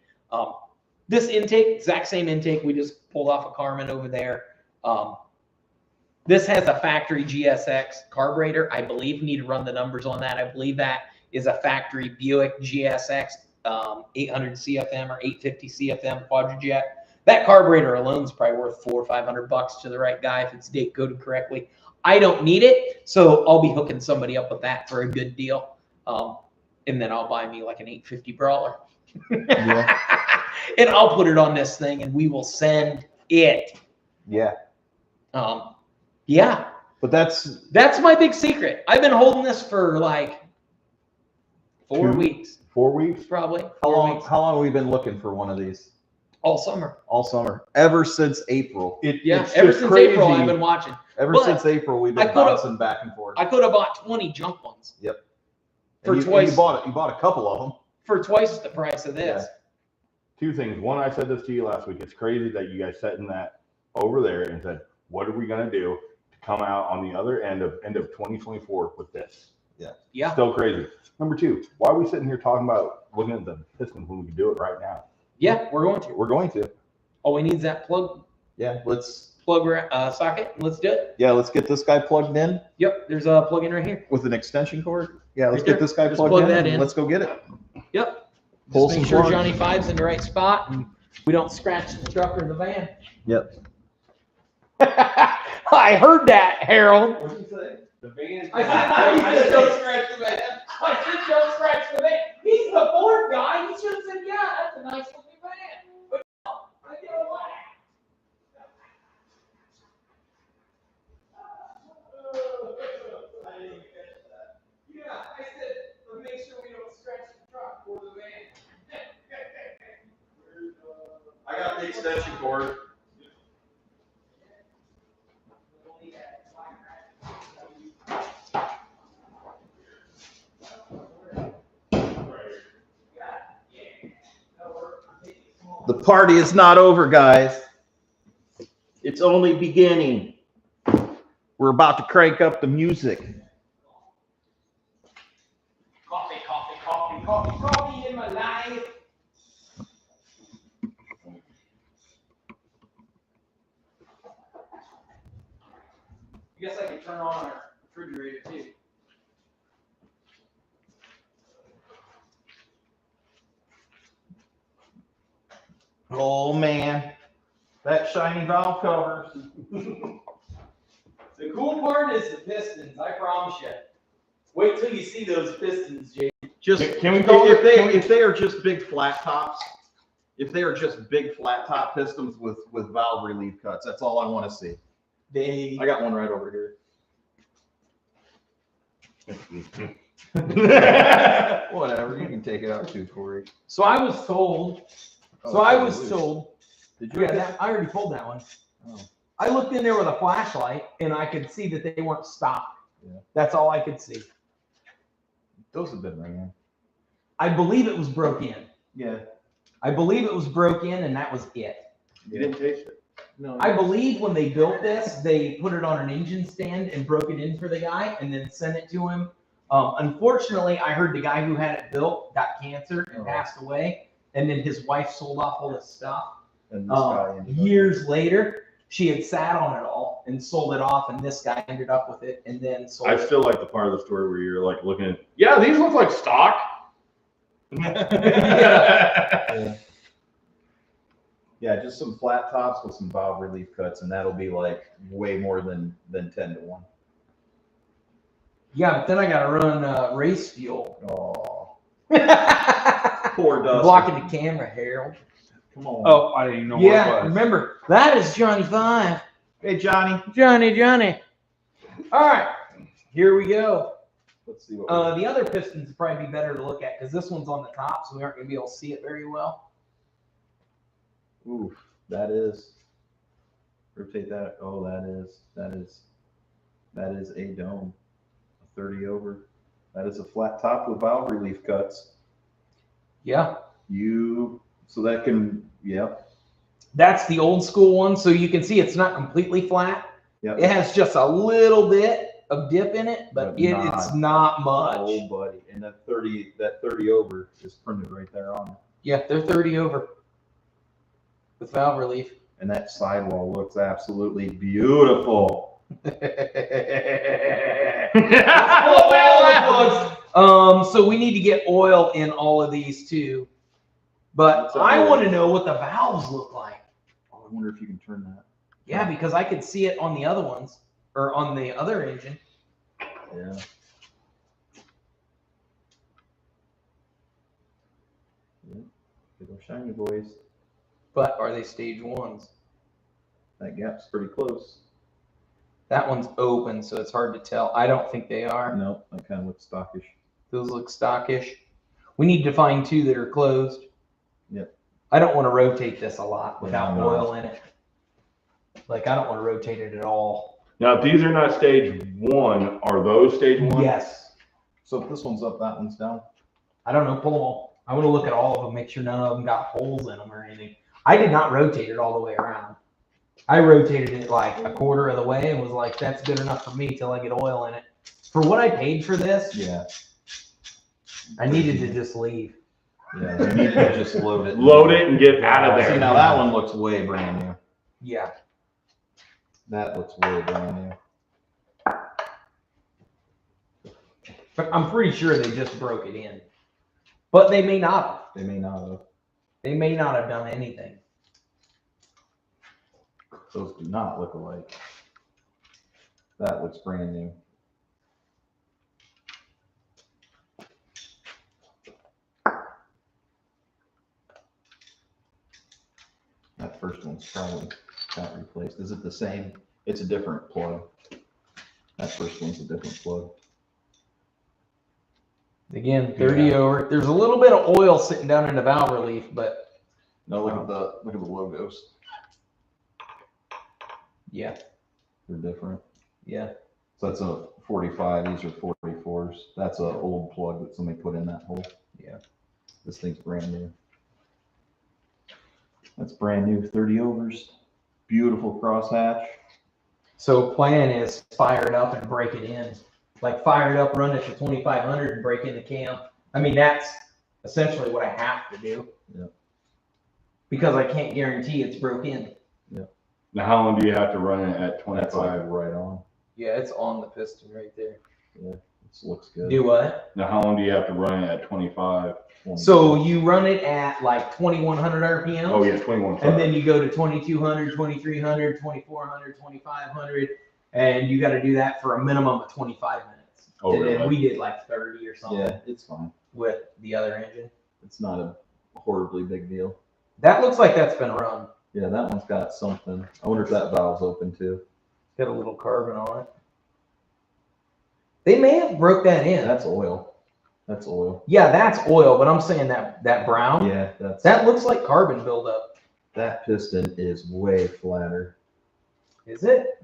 This intake, exact same intake we just pulled off of Carmen over there. This has a factory GSX carburetor. I believe need to run the numbers on that. I believe that is a factory Buick GSX 800 CFM or 850 CFM quadrijet. That carburetor alone is probably worth $400 or $500 to the right guy if it's date coded correctly. I don't need it, so I'll be hooking somebody up with that for a good deal. And then I'll buy me like an 850 brawler. Yeah. And I'll put it on this thing and we will send it. Yeah. Yeah. But that's my big secret. I've been holding this for like 4 weeks. 4 weeks? Probably. how long have we been looking for one of these? All summer. All summer. Ever since April. Ever since April I've been watching. Ever But since April we've been bouncing back and forth. I could have bought 20 junk ones. Yep. For And twice. you bought a couple of them. For twice the price of this. Two things. One, I said this to you last week. It's crazy that you guys sat in that over there and said, what are we going to do to come out on the other end of 2024 with this? Yeah. Still crazy. Number two, why are we sitting here talking about looking at the Pistons when we can do it right now? Yeah, we're going to. We're going to. All we need is that plug socket. Let's do it. Yeah, let's get this guy plugged in. Yep, there's a plug-in right here. With an extension cord. Yeah, let's Right get there. this guy Just plugged plug in, that and in. let's go get it. Yep. Pull Just make some sure plug. Johnny Five's in the right spot and we don't scratch the truck or the van. Yep. I heard that, Harold. What did you say? The van. I said don't scratch the van. I said don't scratch the van. He's the Ford guy. He should have said, yeah, that's a nice looking van. But no, I get a laugh. Yeah, I said, but make sure we don't scratch the truck or the van. I got the extension cord. The party is not over, guys. It's only beginning. We're about to crank up the music. Coffee, coffee, coffee, coffee, coffee in my life. I guess I could turn on our refrigerator too. Oh man, that shiny valve covers. The cool part is the pistons, I promise you. Wait till you see those pistons, Jay. Just Can we call if it? they are just big flat tops, if they are just big flat top pistons with valve relief cuts, that's all I want to see. I got one right over here. Whatever, you can take it out too, Corey. So I was told. Did you? Yeah, I already pulled that one. Oh. I looked in there with a flashlight and I could see that they weren't stock. Yeah. That's all I could see. Those have been ringing. I believe it was broke in. Yeah. I believe it was broke in and that was it. You didn't taste it. No. I believe when they built this, they put it on an engine stand and broke it in for the guy and then sent it to him. Unfortunately, I heard the guy who had it built got cancer and passed away. And then his wife sold off all his stuff. And this guy ended up- Years later, she had sat on it all and sold it off, and this guy ended up with it and then sold I it. still like the part of the story where you're like looking at, yeah, these look like stock. Yeah, just some flat tops with some valve relief cuts, and that'll be like way more than 10 to 1. Yeah, but then I got to run race fuel. Oh, Poor Dustin. Blocking the camera, Harold. come on. Oh, I didn't even know yeah, what it was. remember, that is Johnny Five. Hey Johnny. Johnny. All right, here we go. Let's see what. The other pistons would probably be better to look at because this one's on the top, so we aren't going to be able to see it very well. Oof, that is. Rotate that. Oh, that is a dome. A 30 over. That is a flat top with valve relief cuts. Yeah. So that can, yeah. That's the old school one, so you can see it's not completely flat. Yep. It has just a little bit of dip in it, but But it's not much. Oh, buddy. And that 30 over is printed right there on it. Yeah, they're 30 over. with valve relief. And that sidewall looks absolutely beautiful. So we need to get oil in all of these too. But I want to know what the valves look like. Oh, I wonder if you can turn that. Yeah, because I could see it on the other ones or on the other engine. Yeah. They're shiny boys. But are they stage ones? That gap's pretty close. That one's open, so it's hard to tell. I don't think they are. Nope, that kind of looks stockish. Those look stockish. We need to find two that are closed. Yep. I don't want to rotate this a lot without No. oil in it. Like, I don't want to rotate it at all. Now, if these are not stage 1, are those stage 1? Yes. So if this one's up, that one's down. I don't know. Pull them all. I want to look at all of them, make sure none of them got holes in them or anything. I did not rotate it all the way around. I rotated it like a quarter of the way and was like, that's good enough for me till I get oil in it. For what I paid for this, Yeah. I needed to just leave. Yeah, you need to just load it. Load it and get out of there. See, now that one looks way brand new. Yeah. That looks way brand new. But I'm pretty sure they just broke it in. But they may not have. They may not have. They may not have done anything. Those do not look alike. That looks brand new. That first one's probably got replaced. Is it the same? It's a different plug. That first one's a different plug. Again, 30 over. There's a little bit of oil sitting down in the valve relief, but No, look at the logos. yeah, They're different. yeah. So that's a 45. These are 44s. That's an old plug that somebody put in that hole. Yeah. This thing's brand new. That's brand new 30 overs. Beautiful crosshatch. So plan is fire it up and break it in. Like fire it up, run it to 2500 and break into camp. I mean, that's essentially what I have to do. Yeah. Because I can't guarantee it's broke in. Now, how long do you have to run it at That's 25? like right on. Yeah, it's on the piston right there. Yeah, it looks good. Do what? Now, how long do you have to run it at 25? So you run it at like 2100 RPM. Oh, yeah, 21. And then you go to 2200, 2300, 2400, 2500, and you got to do that for a minimum of 25 minutes. Oh, And really? then we did like 30 or something Yeah, it's fine. with the other engine. It's not a horribly big deal. That looks like that's been run. Yeah, that one's got something. I wonder if that valve's open too. Got a little carbon on it. They may have broke that in. That's oil. That's oil. Yeah, that's oil, but I'm saying that brown, Yeah, that looks like carbon buildup. that piston is way flatter. Is it?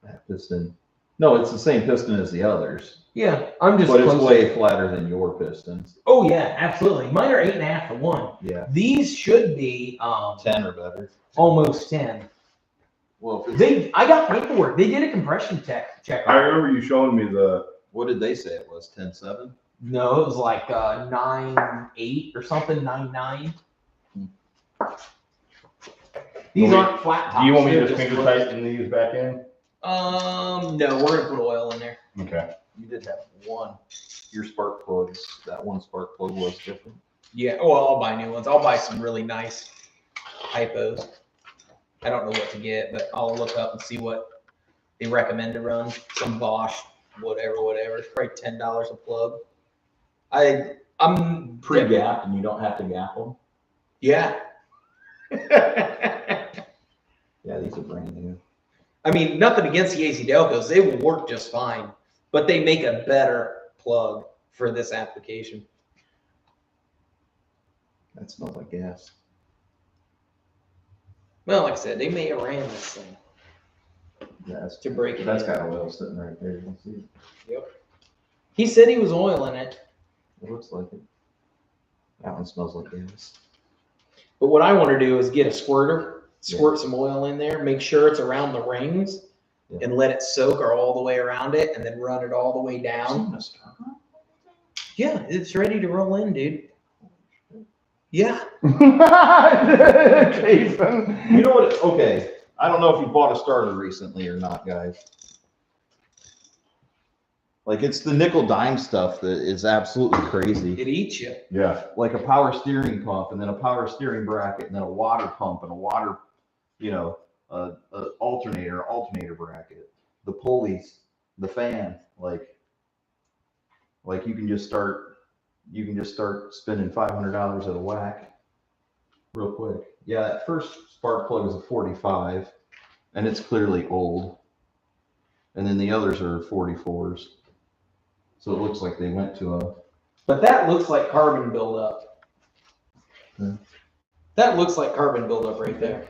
That piston. No, it's the same piston as the others, Yeah, I'm just but it's close. way flatter than your pistons. Oh yeah, absolutely. Mine are 8.5 to 1. Yeah, These should be 10 or better. almost 10. Well, if it's, I got paperwork. They did a compression check. I remember you showing me the. what did they say it was? 10.7? No, it was like 9.8 or something, 9.9. These aren't flat tops. Do you want me to they're just finger closed. tighten these back in? No, we're gonna put oil in there. Okay. You did have one. Your spark plugs, that one spark plug was different. Yeah, well, I'll buy new ones. I'll buy some really nice hypos. I don't know what to get, but I'll look up and see what they recommend to run. Some Bosch, whatever. It's probably $10 a plug. I'm Pre-gap, and you don't have to gap them. Yeah. Yeah, these are brand new. I mean, nothing against the AC Delcos. They will work just fine, but they make a better plug for this application. That smells like gas. Well, like I said, they may have ran this thing Yeah, that's, to break it that's in. got oil sitting right there. You can see it. Yep. He said he was oiling it. It looks like it. That one smells like gas. But what I want to do is get a squirter, squirt some oil in there, make sure it's around the rings, Yeah. and let it soak all the way around it, and then run it all the way down. Yeah, it's ready to roll in, dude. Yeah. Jason. You know what? Okay. I don't know if you bought a starter recently or not, guys. Like, it's the nickel dime stuff that is absolutely crazy. It eats you. Yeah. Like a power steering pump, and then a power steering bracket, and then a water pump, and a water, you know, a alternator bracket, the pulleys, the fan. Like you can just start spending $500 at a whack real quick. Yeah, that first spark plug is a 45, and it's clearly old. And then the others are 44s. So it looks like they went to a. But that looks like carbon buildup. Hmm. That looks like carbon buildup right there.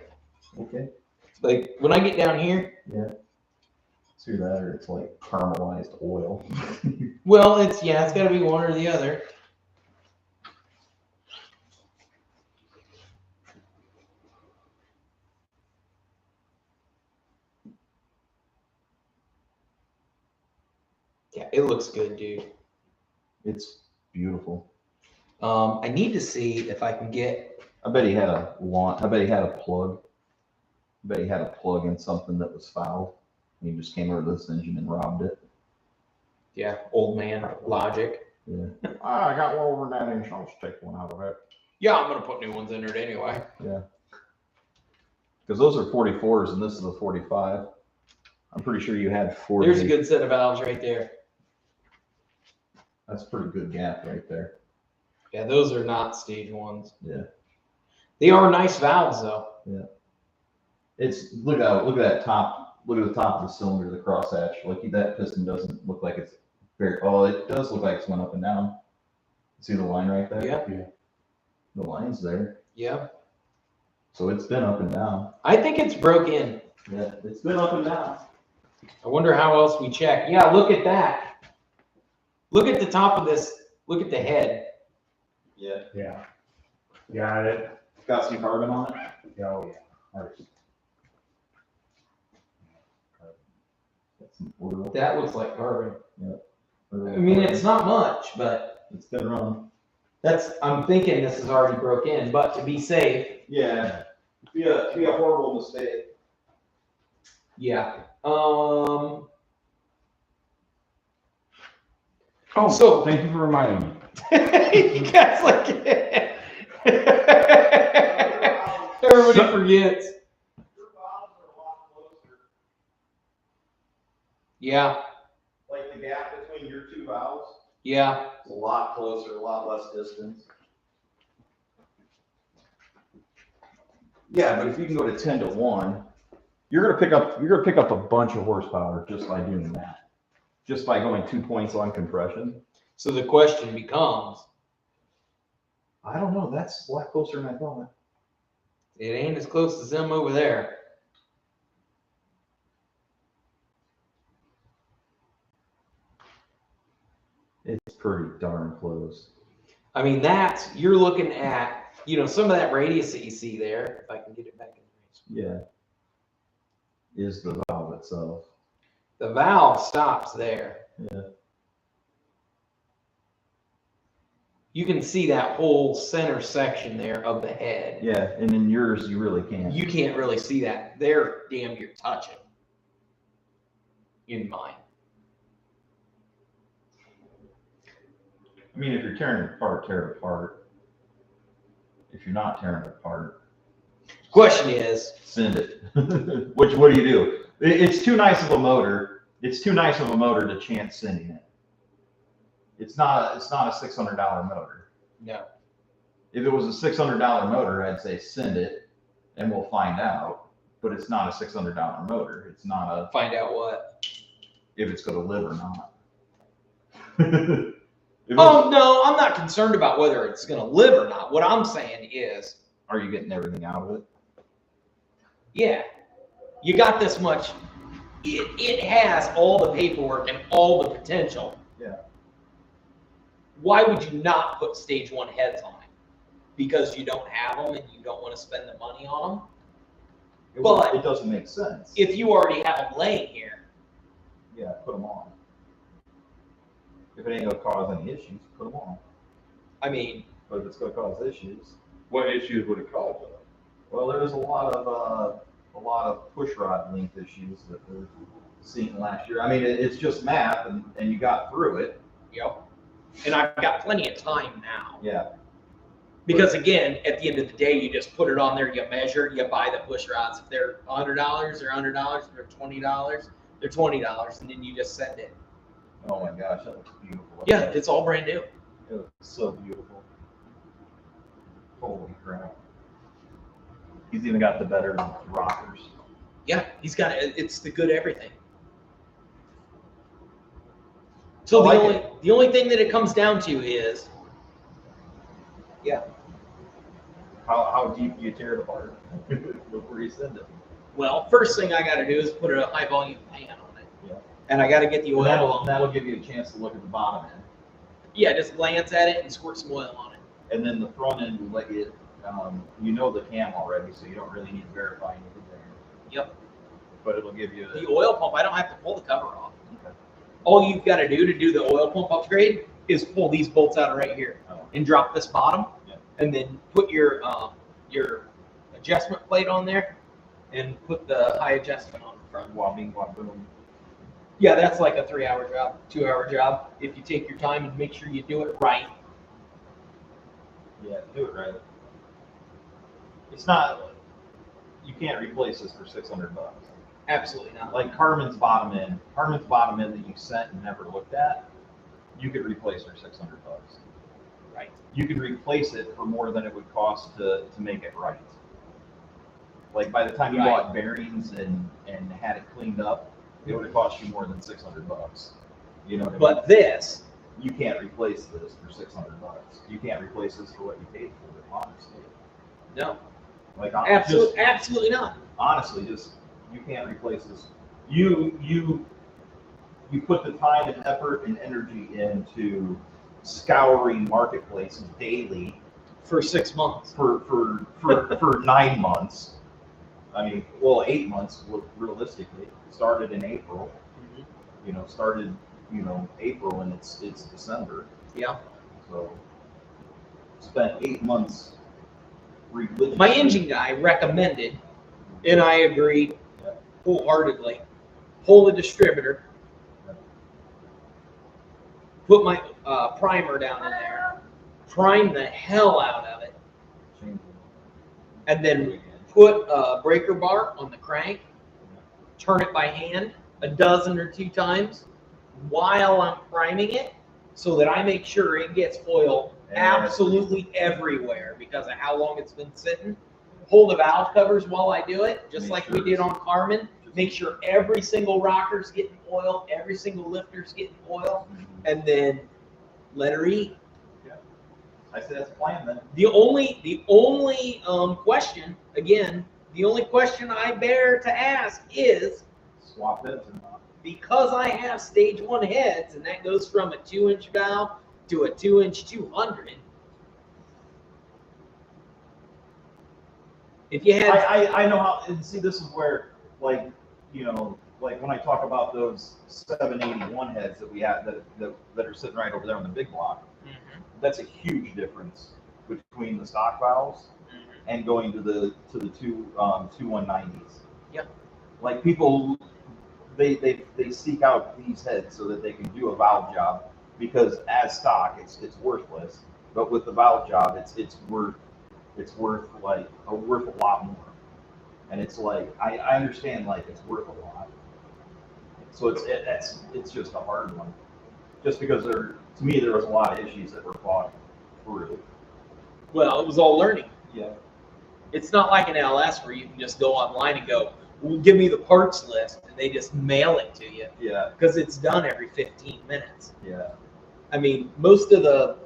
Okay. Like when I get down here. Yeah. See that, or it's like caramelized oil. Well, it's got to be one or the other. Yeah, it looks good, dude. It's beautiful. I need to see if I can get. I bet he had a plug. I bet he had a plug in something that was fouled. He just came over to this engine and robbed it. Yeah, old man logic. Yeah. I got one over in that inch. I'll just take one out of it. Yeah, I'm gonna put new ones in it anyway. Yeah. Because those are 44s and this is a 45. I'm pretty sure you had 40. There's a good set of valves right there. That's a pretty good gap right there. Yeah, those are not stage ones. Yeah. They are nice valves though. Yeah. It's look at that top. Look at the top of the cylinder, the crosshatch. Like that piston doesn't look like it's very. Oh, it does look like it's went up and down. See the line right there? Yeah. The line's there. Yeah. So it's been up and down. I think it's broke in. Yeah, it's been up and down. I wonder how else we check. Yeah, look at that. Look at the top of this. Look at the head. Yeah. Yeah. Got it. Got some carbon on it. Oh, yeah. Ours. That looks like carbon. Yeah. I mean, it's not much, but It's been run. I'm thinking this is already broke in, but to be safe. Yeah. Be a horrible mistake. Yeah. Oh, So- thank you for reminding me. You guys like everybody forgets. Yeah. Like the gap between your two valves, Yeah. it's a lot closer, a lot less distance. Yeah, but if you can go to 10 to 1, you're gonna pick up a bunch of horsepower just by doing that. Just by going 2 points on compression. So the question becomes, I don't know, that's a lot closer than I thought. it ain't as close as them over there. It's pretty darn close. I mean, you're looking at, some of that radius that you see there, if I can get it back in range. Yeah. Is the valve itself. The valve stops there. Yeah. You can see that whole center section there of the head. Yeah, and in yours, you really can't. You can't really see that. They're damn near touching. In mine. I mean, if you're tearing it apart, tear it apart. If you're not tearing it apart, Question is, send it. What do you do? It's too nice of a motor. It's too nice of a motor to chance sending it. It's not a $600 motor. no. If it was a $600 motor, I'd say send it, and we'll find out. But it's not a $600 motor. It's not a Find out what? if it's going to live or not. Oh, no, I'm not concerned about whether it's going to live or not. What I'm saying is, Are you getting everything out of it? yeah, you got this much. It has all the paperwork and all the potential. Yeah. Why would you not put stage 1 heads on it? Because you don't have them and you don't want to spend the money on them? But it doesn't make sense. if you already have them laying here, Yeah, put them on. If it ain't gonna cause any issues, put them on. I mean, But if it's gonna cause issues, What issues would it cause though? Well, there's a lot of push rod length issues that we're seeing last year. I mean, it's just math, and you got through it. Yep. And I've got plenty of time now. Yeah. Because again, at the end of the day, you just put it on there, you measure, you buy the push rods. If they're $100, they're $100. If they're $20, they're $20, and then you just send it. Oh my gosh, that looks beautiful. Yeah, it's all brand new. It looks so beautiful. Holy crap. He's even got the better rockers. Yeah, he's got it's the good everything. So the only thing that it comes down to is, yeah. How deep do you tear it apart before you send it? Well, first thing I got to do is put a high volume pan on it. Yeah. And I got to get the oil. That'll give you a chance to look at the bottom end. Yeah, just glance at it and squirt some oil on it. And then the front end will let you, you know the cam already, so you don't really need to verify anything there. Yep. But it'll give you the oil pump. I don't have to pull the cover off. Okay. All you've got to do the oil pump upgrade is pull these bolts out of right here and drop this bottom, and then put your adjustment plate on there, and put the high adjustment on the front. Boom. Yeah, that's like a 3-hour job, 2-hour job. If you take your time and make sure you do it right. Yeah, do it right. It's not. You can't replace this for $600. Absolutely not. Like Carmen's bottom end that you sent and never looked at, you could replace for $600. Right. You could replace it for more than it would cost to make it right. Like by the time you bought bearings and had it cleaned up, it would have cost you more than $600. You know what I mean? But this, you can't replace this for $600. You can't replace this for what you paid for it, honestly. No. Like absolutely not. Honestly, just you can't replace this. You put the time and effort and energy into scouring marketplaces daily for 6 months. For 9 months. I mean, well, 8 months realistically. Started in April. April and it's December. Yeah. So spent 8 months religiously. My engine guy recommended, and I agreed wholeheartedly, pull the distributor, put my primer down in there, prime the hell out of it, and then put a breaker bar on the crank, turn it by hand a dozen or 2 times while I'm priming it, so that I make sure it gets oil absolutely everywhere because of how long it's been sitting. Pull the valve covers while I do it, just like we did on Carmen. Make sure every single rocker's getting oil, every single lifter's getting oil, and then let her eat. Yeah. I said that's a plan then. The only question, again, the only question I bear to ask is, swap heads or not? Because I have stage 1 heads, and that goes from a 2-inch valve to a 2-inch 200. If you had, I know how. And see, this is where, like when I talk about those 781 heads that we have that are sitting right over there on the big block, that's a huge difference between the stock valves and going to the 2190s. Yeah. Like people, they seek out these heads so that they can do a valve job, because as stock it's worthless, but with the valve job it's worth a lot more. And it's like I understand, like, it's worth a lot. So it's just a hard one, just because to me there was a lot of issues that were fought through. well, it was all learning. Yeah. It's not like an LS where you can just go online and go, well, give me the parts list, and they just mail it to you. Yeah. Because it's done every 15 minutes. Yeah. I mean, most of the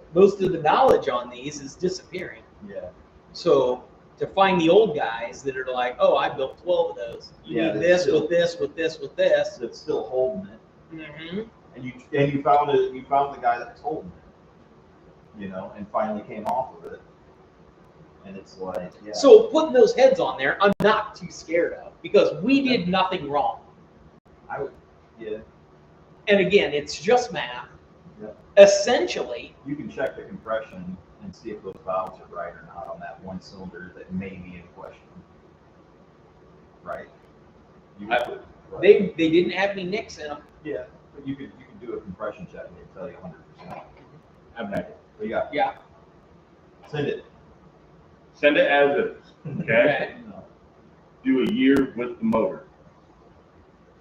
knowledge on these is disappearing. Yeah. So to find the old guys that are like, oh, I built 12 of those. You need this with this with this with this. That's still holding it. Mm-hmm. And you found it. You found the guy that's holding it. And finally came off of it. And it's like, yeah. So putting those heads on there, I'm not too scared of, because we did nothing wrong. Yeah. And again, it's just math. Yeah. Essentially, You can check the compression and see if those valves are right or not on that one cylinders that may be in question. Right. They didn't have any nicks in them. Yeah, but you could do a compression check and it'll tell you 100%. Have an idea. But yeah. Yeah. Send it. Send it as is, okay? Do a year with the motor.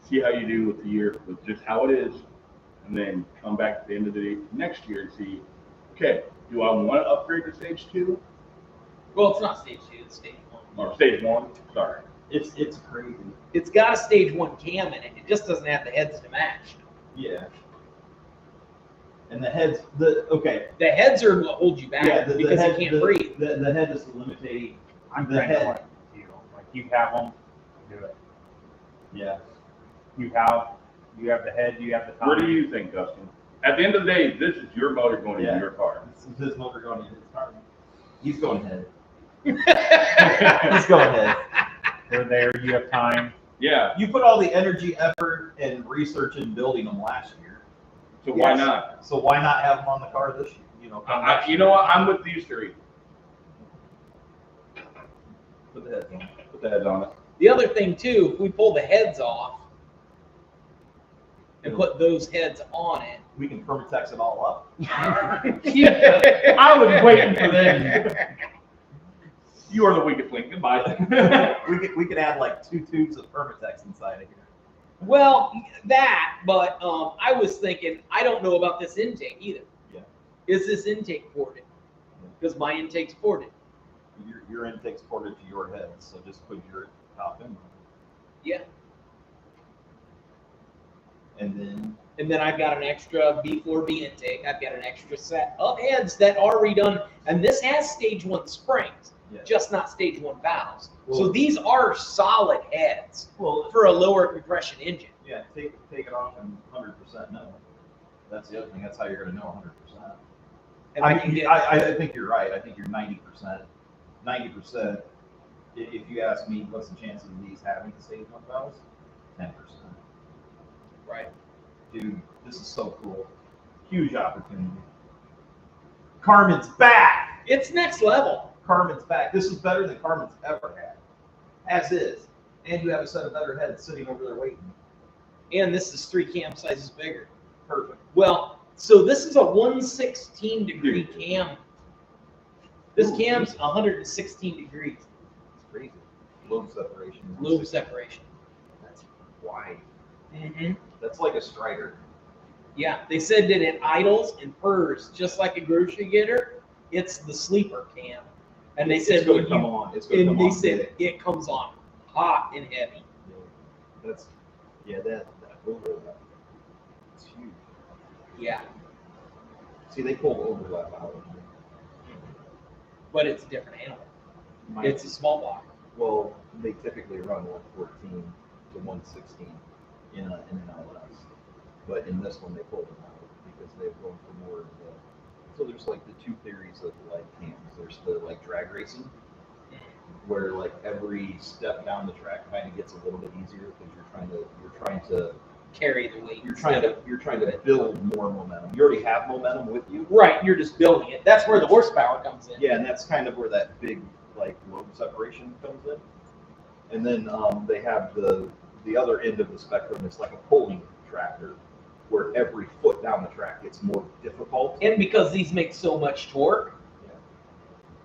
See how you do with the year with just how it is, and then come back at the end of the next year and see, okay, do I want to upgrade to stage 2? Well, it's not stage 2, it's stage 1. Or stage 1? Sorry. It's crazy. It's got a stage 1 cam in it. It just doesn't have the heads to match. Yeah. And the heads, the heads are what hold you back the because head, you can't breathe. The head is the limiting. I'm the kind of head. like you. Like you have them, do it. Yeah. You have the head, you have the top. What do you think, Dustin? At the end of the day, this is your motor going in your car. This is his motor going in his car. He's going ahead. He's going ahead. They're there. You have time. Yeah. You put all the energy, effort, and research in building them last year. So why not? So why not have them on the car this year? You know. You know what? I'm with these three. Put the heads on. Put the heads on it. The other thing too, if we pull the heads off and put those heads on it, we can permatex it all up. I was waiting for that. You are the weakest link. Goodbye. we could add like 2 tubes of permatex inside of here. well, that, but I was thinking, I don't know about this intake either. Yeah. Is this intake ported? Because my intake's ported. Your intake's ported to your head, so just put your top in. Yeah. And then I've got an extra B4B intake. I've got an extra set of heads that are redone. And this has stage 1 springs, just not stage 1 valves. So these are solid heads for a lower compression engine. Yeah, take it off and 100% no. That's the other thing. That's how you're going to know 100%. And I think you're right. I think you're 90%. 90%. If you ask me, what's the chances of these having the stage 1 valves? 10%. Right. Dude, this is so cool. Huge opportunity. Carmen's back. It's next level. Carmen's back. This is better than Carmen's ever had. As is. And you have a set of better heads sitting over there waiting. And this is 3 cam sizes bigger. Perfect. Well, so this is a 116 degree cam. This cam's 116 degrees. It's crazy. Lobe separation. Lobe separation. That's wide. Mm-hmm. That's like a Strider. Yeah, they said that it idles and purrs just like a grocery getter. It's the sleeper cam, and they said going to come on. It's going to come and they on. said it comes on hot and heavy. That's it's huge. Yeah, See, they pulled overlap out. but it's a different animal. It's a small block. Well, they typically run 114 to 116 in an LS, but in this one they pulled them out because they're going for more of the. So there's like the 2 theories of light cams. There's the like drag racing, where like every step down the track kind of gets a little bit easier because you're trying to Carry the weight. you're trying to build more momentum. You already have momentum with you. Right, you're just building it. That's where the horsepower comes in. Yeah, and that's kind of where that big like lobe separation comes in. And then they have the other end of the spectrum is like a pulling tractor, where every foot down the track gets more difficult. And because these make so much torque,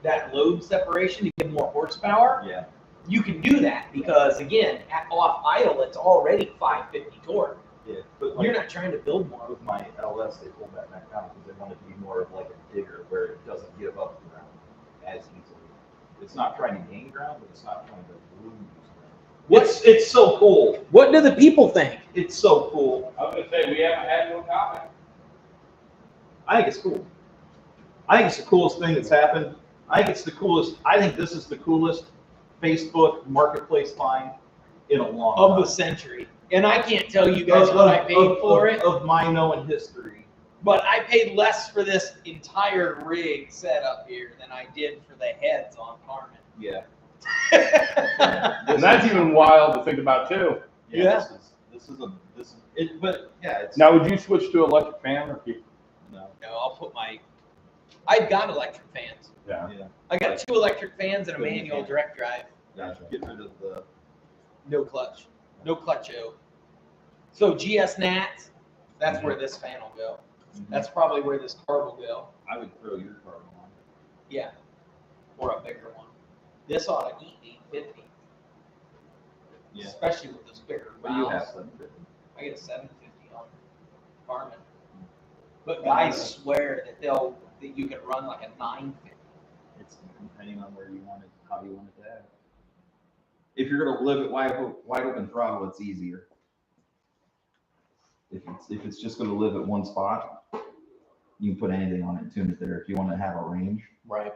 that lobe separation to give more horsepower, you can do that because again, at off idle, it's already 550 torque. Yeah, but like, You're not trying to build more. with my LS, they pulled that back down because they want it to be more of like a digger where it doesn't give up ground as easily. It's not trying to gain ground, but it's not trying to lose ground. It's so cool. What do the people think? It's so cool. I was going to say, we haven't had no comment. I think it's cool. I think it's the coolest thing that's happened. I think this is the coolest Facebook marketplace find in a long Of time. the century. And I can't tell you guys what I paid for it, Of my known history. but I paid less for this entire rig setup here than I did for the heads on Carmen. Yeah. And that's even wild to think about too. Yeah. But yeah, it's Now, would you switch to electric fan or keep? no. No, I've got electric fans. Yeah. I got 2 electric fans and a manual direct drive. Gotcha. Get rid of the. No clutch. No clutcho. So GS Nats, that's where this fan will go. That's probably where this carb will go. I would throw your carbon on. Yeah. Or a bigger one. This ought to eat 850. Yeah. Especially with those bigger But you valves. have 750. I get a 750 on Carmen. But guys swear that you can run like a 950. It's depending on where you want it, how you want it to act. If you're gonna live it wide open throttle, it's easier. If it's just gonna live at one spot, you can put anything on it and tune it there. If you want to have a range. Right.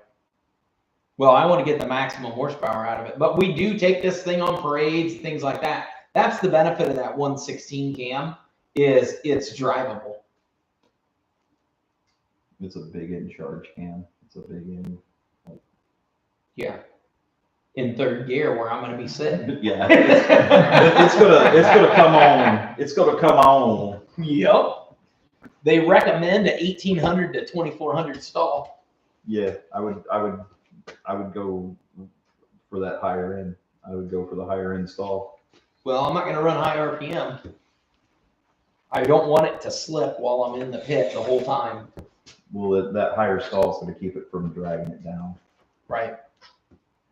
Well, I want to get the maximum horsepower out of it, but we do take this thing on parades, things like that. That's the benefit of that 116 cam is it's drivable. It's a big in charge cam. It's a big in. Yeah. In third gear where I'm going to be sitting. Yeah. It's gonna come on. It's gonna come on. Yep. They recommend a 1800 to 2400 stall. Yeah, I would go for that higher end. I would go for the higher end stall. Well, I'm not going to run high RPM. I don't want it to slip while I'm in the pit the whole time. Well, that higher stall is going to keep it from dragging it down. Right.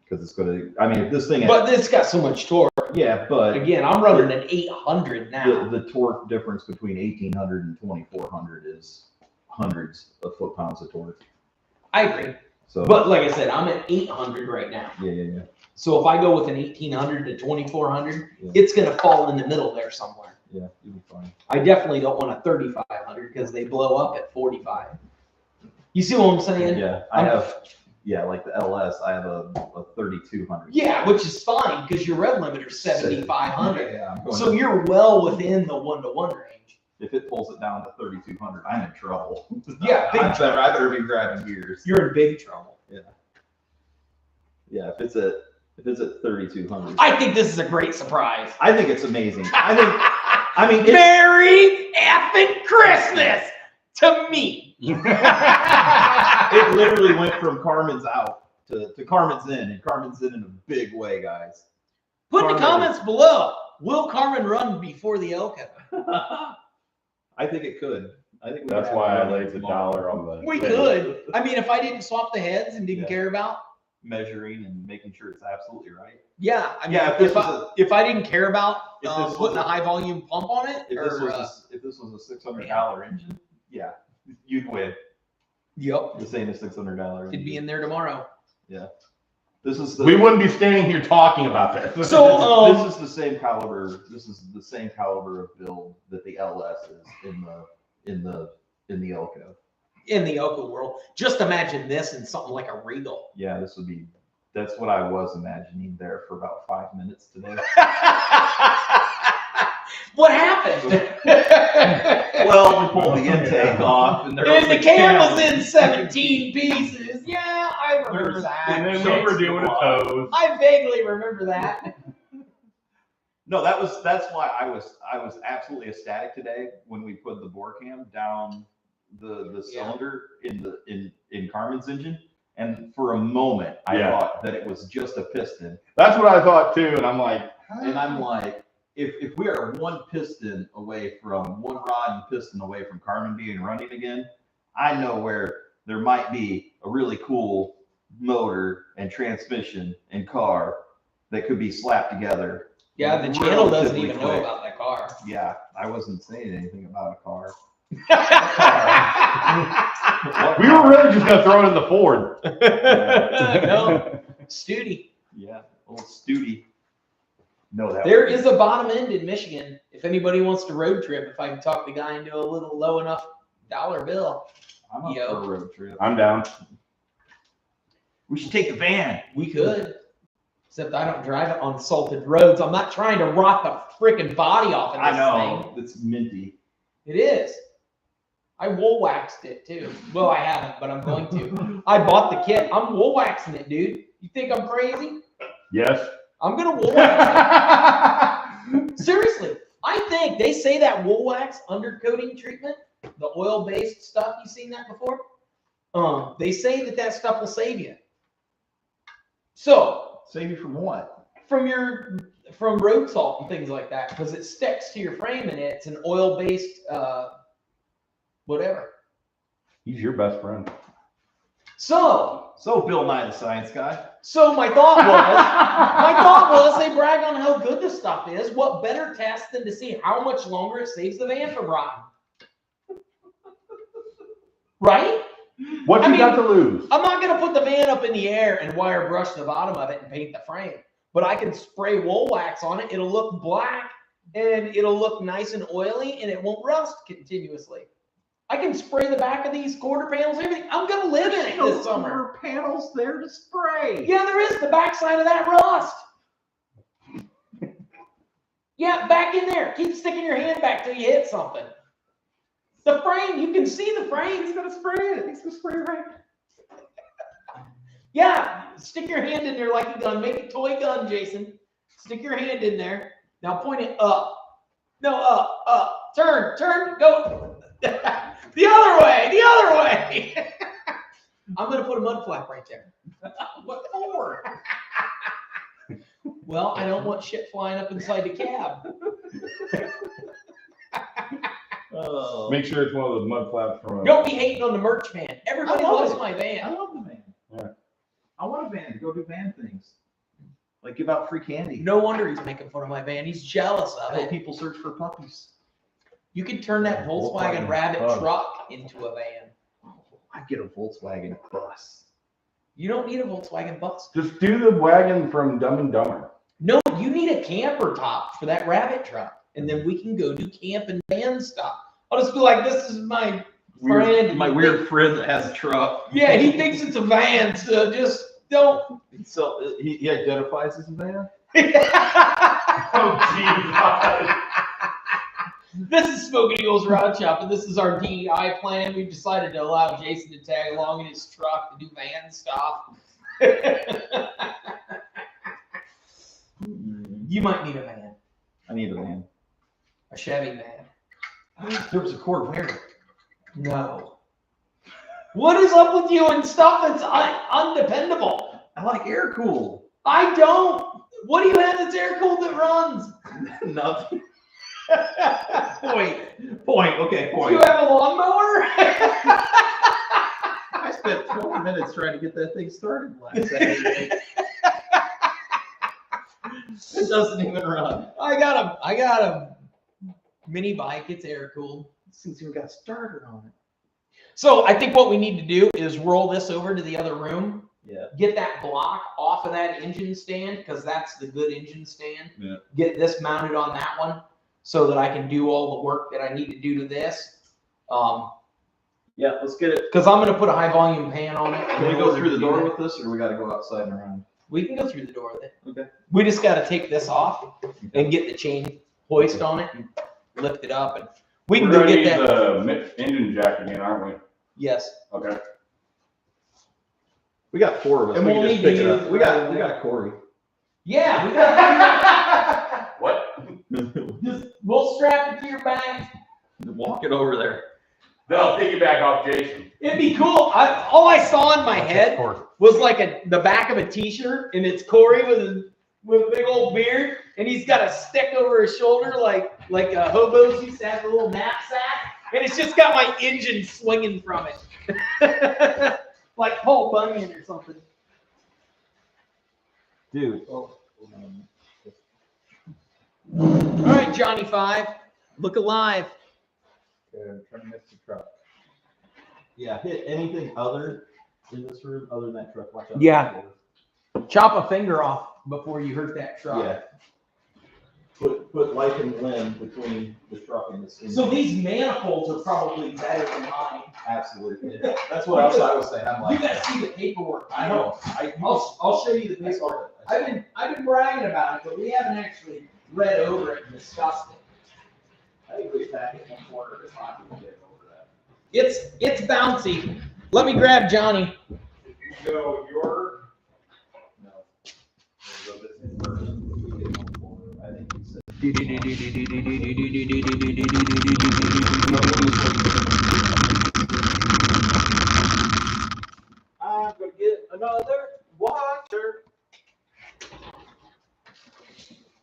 Because it's going to, I mean, if this thing. But it's got so much torque. Yeah, but. Again, I'm running an 800 now. The torque difference between 1800 and 2400 is hundreds of foot-pounds of torque. I agree. So. But like I said, I'm at 800 right now. Yeah. So if I go with an 1800 to 2400, it's going to fall in the middle there somewhere. Yeah, you'll be fine. I definitely don't want a 3500 because they blow up at 45. You see what I'm saying? Yeah, I have, like the LS, I have a 3200. Yeah, which is fine because your rev limiter is 7500. Yeah, so you're well within the 1-to-1 range. If it pulls it down to 3200, I'm in trouble. Yeah, I better be grabbing gears. You're in big trouble. Yeah. Yeah, if it's at 3200. I think this is a great surprise. I think it's amazing. I mean, Merry effing Christmas to me. It literally went from Carmen's out to Carmen's in, and Carmen's in a big way, guys. Put in the comments below. Will Carmen run before the Elka? I think it could. I think that's why I laid the $1 on the. We could. I mean, if I didn't swap the heads and didn't care about measuring and making sure it's absolutely right. Yeah, I mean, yeah. If I didn't care about putting a high volume pump on it, if this was a $600 engine, yeah, you'd win. Yep. This ain't a $600. It'd be in there tomorrow. Yeah. This is. We wouldn't be standing here talking about this. So this is the same caliber. This is the same caliber of build that the LS is in the Elko. In the Elko world, just imagine this in something like a Regal. Yeah, that's what I was imagining there for about 5 minutes today. What happened? Well, we pulled the intake off, and the cam was in 17 pieces. Yeah, I remember that. And then we were doing a toes. I vaguely remember that. No, that's why I was absolutely ecstatic today when we put the bore cam down the cylinder in Carmen's engine, and for a moment I thought that it was just a piston. That's what I thought too, and I'm like, if we are one piston away from one rod and piston away from Carmen being running again, I know where there might be a really cool motor and transmission and car that could be slapped together. Yeah, the channel doesn't even know about that car. Yeah, I wasn't saying anything about a car. We were really just gonna throw it in the Ford. No, Studi. Yeah, old Studi. No, there is a bottom end in Michigan. If anybody wants to road trip, if I can talk the guy into a little low enough dollar bill. I'm up for a road trip. I'm down. We should take the van. We could. Except I don't drive it on salted roads. I'm not trying to rot the freaking body off of this thing. I know. It's minty. It is. I wool waxed it too. Well, I haven't, but I'm going to. I bought the kit. I'm wool waxing it, dude. You think I'm crazy? Yes. I'm gonna wool wax it. Seriously, I think they say that wool wax undercoating treatment, the oil-based stuff. You seen that before? They say that stuff will save you. So Save you from what? from road salt and things like that, because it sticks to your frame and it's an oil-based whatever. He's your best friend. So Bill Nye the Science Guy. So my thought was they brag on how good the stuff is. What better test than to see how much longer it saves the van from rotting? Right? What you got to lose? I'm not going to put the van up in the air and wire brush the bottom of it and paint the frame. But I can spray wool wax on it. It'll look black and it'll look nice and oily and it won't rust continuously. I can spray the back of these quarter panels, everything. I'm going to live in it this summer. There are panels there to spray. Yeah, there is the backside of that rust. Yeah, back in there. Keep sticking your hand back till you hit something. The frame, you can see the frame. He's going to spray it. He's going to spray it right. Yeah, stick your hand in there like a gun. Make a toy gun, Jason. Stick your hand in there. Now point it up. No, up. Turn, go. The other way. I'm going to put a mud flap right there. What for? Well, I don't want shit flying up inside the cab. Make sure it's one of those mud flaps from. Don't be hating on the merch van. Everybody loves my van. I love the van. Yeah. I want a van to go do van things. Like give out free candy. No wonder he's making fun of my van. He's jealous of Help it. people search for puppies. You could turn that Volkswagen Rabbit truck into a van. I get a Volkswagen bus. You don't need a Volkswagen bus. Just do the wagon from Dumb and Dumber. No, you need a camper top for that Rabbit truck. And then we can go do camp and van stuff. I'll just be like, this is my friend. My weird friend that has a truck. Yeah, he thinks it's a van, so just don't. So he identifies as a van? Oh, geez. This is Smokin Eagles Rod Shop, and this is our DEI plan. We've decided to allow Jason to tag along in his truck to do van stuff. You might need a van. I need a van. A Chevy van. There was a Corvair. No. What is up with you and stuff that's undependable? I like air cooled. I don't. What do you have that's air cooled that runs? Nothing. Point. Okay, Do point. you have a lawnmower? I spent 20 minutes trying to get that thing started last Saturday. It doesn't even run. I got a mini bike. It's air cooled. Since you got a starter on it. So I think what we need to do is roll this over to the other room. Yeah. Get that block off of that engine stand, because that's the good engine stand. Yeah. Get this mounted on that one so that I can do all the work that I need to do to this. Yeah, let's get it. Because I'm going to put a high volume pan on it. Can we go through the door with this, or we got to go outside and around? We can go through the door with it. Okay. We just got to take this off and get the chain hoist on it and lift it up, and we can We're go gonna get need that. the engine jack again, aren't we? Yes. Okay. We got 4 of us. And We we'll can just need pick to it up. use- We got Corey. Yeah, we got. What? Just we'll strap it to your back. Walk it over there. They'll piggyback off Jason. It'd be cool. All I saw in my head was like the back of a T-shirt, and it's Corey with a big old beard, and he's got a stick over his shoulder like a hobos used to have a little knapsack, and it's just got my engine swinging from it, like Paul Bunyan or something. Dude. All right, Johnny 5, look alive. Trying to miss the truck. Yeah, hit anything other in this room other than that truck. Watch out. Yeah. Chop a finger off before you hurt that truck. Yeah. Put life and limb between the truck and the skin. So these manifolds are probably better than mine. Absolutely. Yeah. That's what else I was saying. I'm You like, gotta see the paperwork. I know. I'll show you the paperwork. I've been bragging about it, but we haven't actually read over it and discussed it. I think we pack it 1/4 of the time to get over that. It's bouncy. Let me grab Johnny. If you go your, No. We'll go this in first. We get 1/4. I think he said.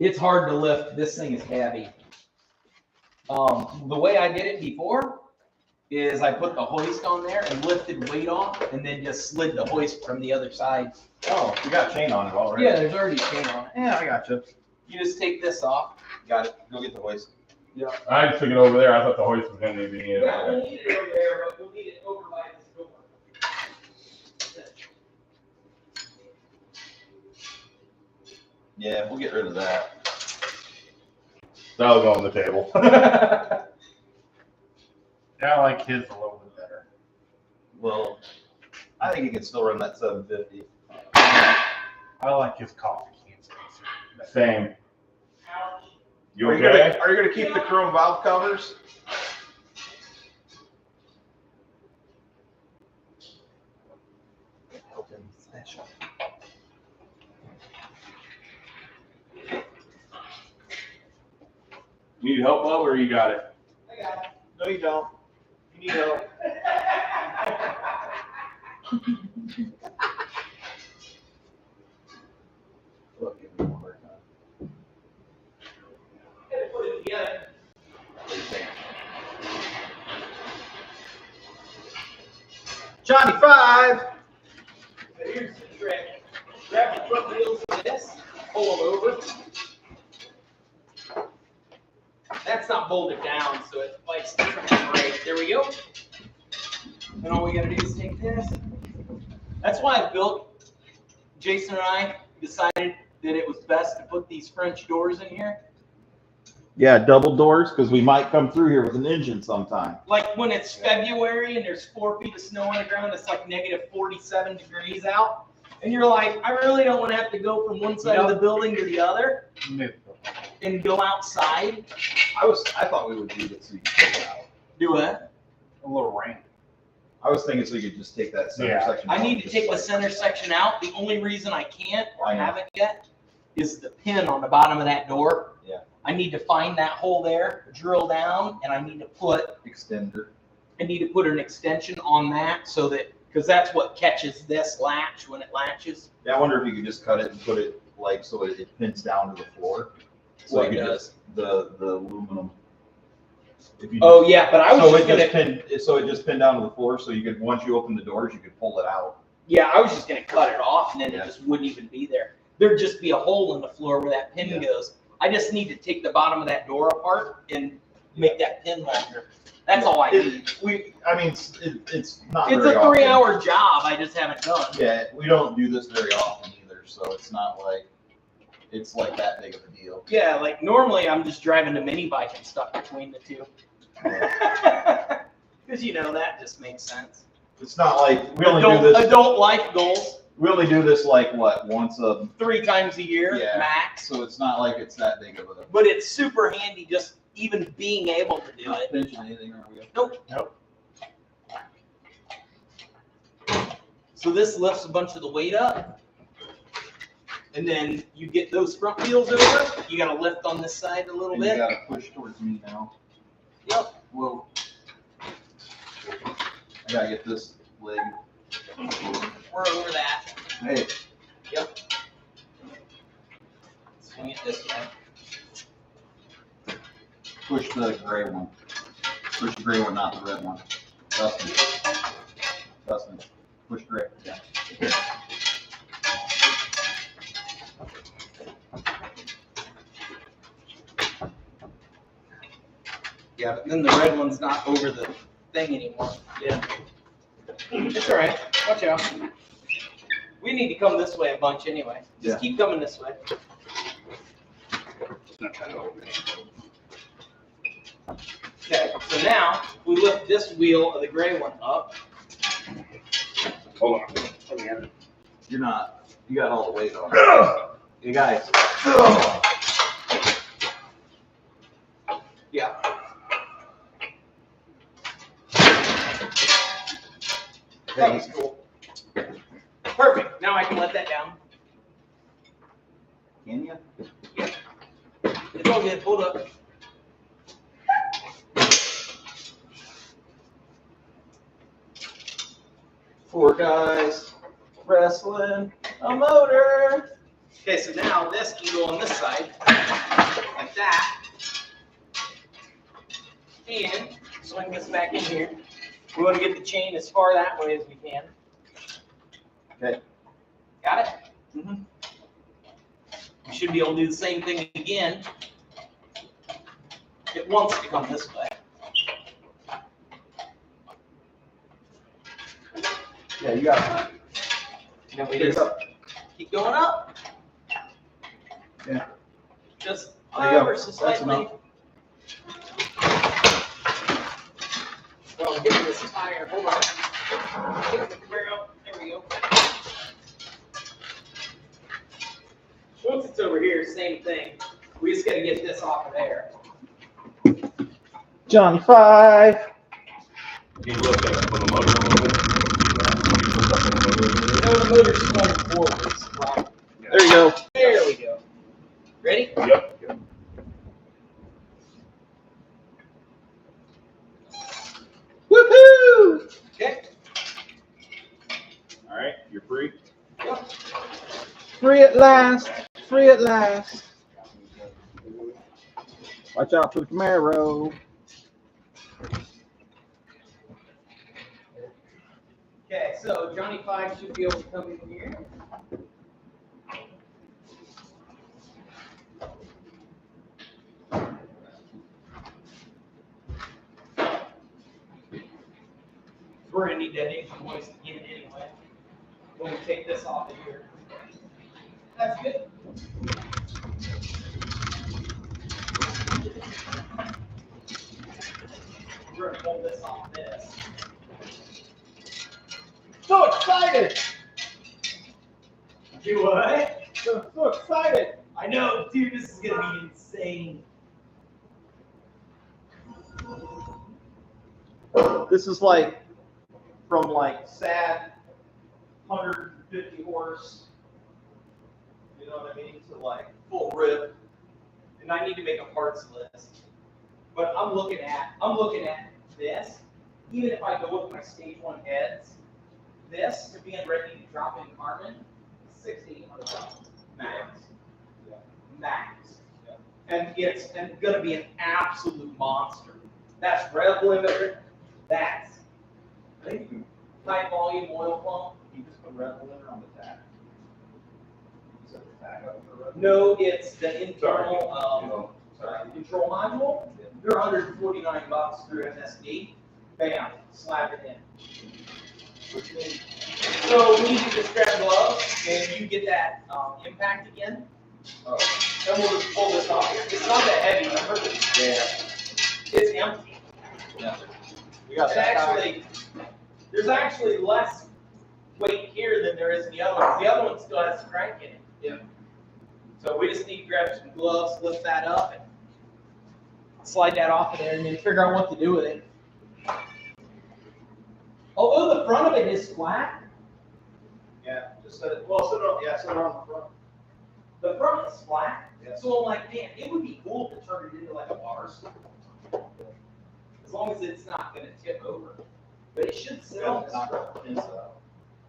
It's hard to lift. This thing is heavy. The way I did it before is I put the hoist on there and lifted weight off and then just slid the hoist from the other side. Oh, you got a chain on it already. Yeah, there's already a chain on it. Yeah, I got you. You just take this off. Got it. Go get the hoist. Yeah. I just took it over there. I thought the hoist was going to be needed. Yeah, we'll need it over there, but we'll need it over by this door. Yeah, we'll get rid of that. That'll go on the table. Yeah, I like his a little bit better. Well, I think you can still run that 750. I like his coffee can spacer. Same. You Are okay? you gonna keep the chrome valve covers? You need help, Bob, or you got it? I got it. No, you don't. You need help. Look, give me one more time. Gotta put it together. Johnny 5. But here's the trick. Grab the front wheels of this, pull them over. That's not bolted down, so it likes to break. There we go. And all we gotta do is take this. That's why I built, Jason and I decided that it was best to put these French doors in here. Yeah, double doors, because we might come through here with an engine sometime. Like when it's February and there's 4 feet of snow on the ground, it's like negative 47 degrees out. And you're like, I really don't want to have to go from one side of the building to the other and go outside. I thought we would do this so you could take it out. Do what? A little rain. I was thinking so you could just take that center section I out, need to just take the like- center section out. The only reason I can't or I know. haven't yet is the pin on the bottom of that door. Yeah. I need to find that hole there, drill down, and I need to put Extender. an extension on that so that, because that's what catches this latch when it latches. Yeah, I wonder if you could just cut it and put it like so it pins down to the floor. So What you could does? just the aluminum. If you Oh yeah, but I was so just it gonna. just pinned so it just pinned down to the floor so you could once you open the doors you could pull it out. Yeah, I was just gonna cut it off and then Yeah. it just wouldn't even be there. There'd just be a hole in the floor where that pin Yeah. goes. I just need to take the bottom of that door apart and make that pin longer. That's all I need. I mean, it's not. It's very a often. 3-hour job. I just haven't done. Yeah, we don't do this very often either, so it's not like it's like that big of a deal. Yeah, like normally I'm just driving a mini bike and stuck between the two. Because you know that just makes sense. It's not like we only do this. Adult life goals. We only do this like what once a 3 times a year max. So it's not like it's that big of a. But it's super handy just even being able to do it. Pinching anything, are we? Nope. So this lifts a bunch of the weight up. And then you get those front wheels over. You got to lift on this side a little And bit. you gotta push towards me now. Yep. Whoa. I gotta get this leg. We're over that. Hey. Yep. Swing it this way. Push the gray one. Push the gray one, not the red one. Dustin. Dustin. Push gray. Yeah. Yeah, but then the red one's not over the thing anymore. Yeah. It's all right. Watch out. We need to come this way a bunch anyway. Just keep coming this way. Okay, so now we lift this wheel of the gray one up. Hold on. You're not. You got all the weight on. You guys. Yeah. That was cool. Perfect. Now I can let that down. Can you? It's all good. Hold up. Four guys wrestling a motor. Okay, so now this can go on this side, like that. And swing this back in here. We want to get the chain as far that way as we can. Okay. Got it? Mm-hmm. You should be able to do the same thing again. It wants to come this way. Yeah, you got it. Then we just keep going up. Yeah. Just There you go. ever so That's slightly. enough. Well, get this tire. Hold on. Get the barrel. There we go. Once it's over here, same thing. We just got to get this off of there. Johnny 5. Can you look at from the motor a little bit? No, the motor's going forwards. Right? There you go. There we go. Ready? Yep. Woohoo! Okay. All right, you're free. Yep. Free at last. Free at last. Watch out for the Camaro. Okay, so Johnny 5 should be able to come in here. We're going to need that engine hoist again anyway. When we take this off of here. That's good. We're going to pull this off this. So excited. Do what? So excited. I know, dude, this is going to be insane. This is like from like sad 150 horse, you know what I mean, to like full rip. And I need to make a parts list. But I'm looking at this. Even if I go with my stage 1 heads, this to being ready to drop in Carmen, $6,800 max. Yeah. Max. Yeah. And it's gonna be an absolute monster. That's rev limiter. That's high volume oil pump. You just put red limiter on the tag. You set the tag up for red limiter? No, it's the internal control module. They're $149 through MSD. Bam, slap it in. So we need to just grab gloves and you get that impact again. Oh. Then we'll just pull this off here. It's not that heavy, remember? Yeah. It's empty. Yeah. We got And that actually, there's actually less weight here than there is in the other one. The other one still has the crank in it. Yeah. So we just need to grab some gloves, lift that up, and slide that off of there, and then figure out what to do with it. Although the front of it is flat, Yeah, just set it, well, set it on, yeah, set it on the front. the front is flat. Yeah. So I'm like, man, it would be cool to turn it into like a bar stool. As long as it's not going to tip over. But it should sit on this. Knock the pins out.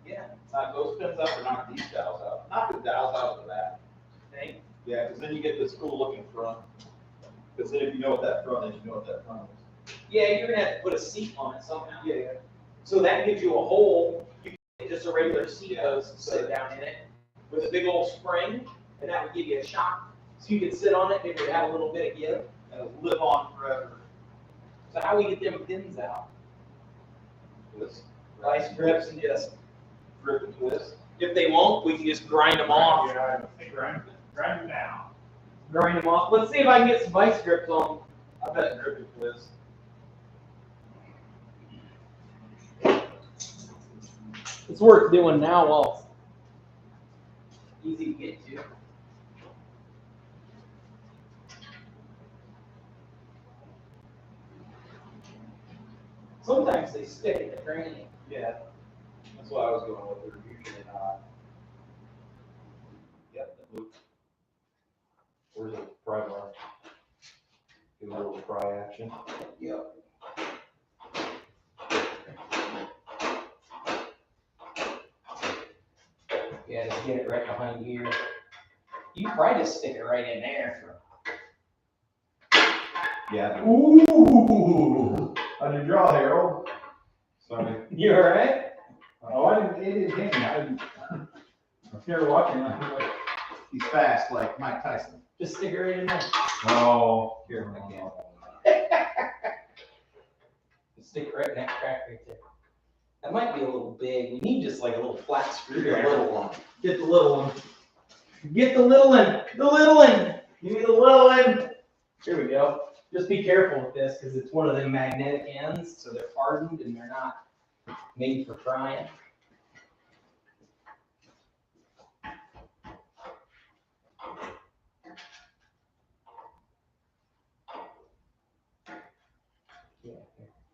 Yeah. Knock those pins out or knock these dowels out. Knock the dowels out of the back. Thing. Yeah, because then you get this cool looking front. Because then if you know what that front is, you know what that front is. Yeah, you're going to have to put a seat on it somehow. Yeah, yeah. So that gives you a hole. You can get just a regular seat hose and sit down in it with a big old spring, and that would give you a shock. So you can sit on it, maybe have a little bit of give. And it'll live on forever. So how we get them pins out? This. Vice grips and just, Grip and twist. if they won't, we can just grind them off. Grind it down. Grind them off. Let's see if I can get some vice grips on. I bet grip and twist. It's worth doing now while it's easy to get to. Sometimes they stick in the training. Yeah. That's what I was going with. They're usually not. Yep, the loop. Where's the pry bar? Give it a little pry action. Yep. Yeah, just get it right behind here. You probably just stick it right in there. Yeah. Ooh. How'd you draw, Harold? Sorry. You all right? Oh, I didn't. It didn't hit me. I'm here watching. I'm like, He's fast, like Mike Tyson. Just stick it right in there. oh. Here, I can. Just stick it right in that crack right there. That might be a little big. We need just like a little flat Get the screwdriver. little one. Get the little one. Get the little one. The little one. Give me the little one. Here we go. Just be careful with this because it's one of them magnetic ends, so they're hardened and they're not made for frying.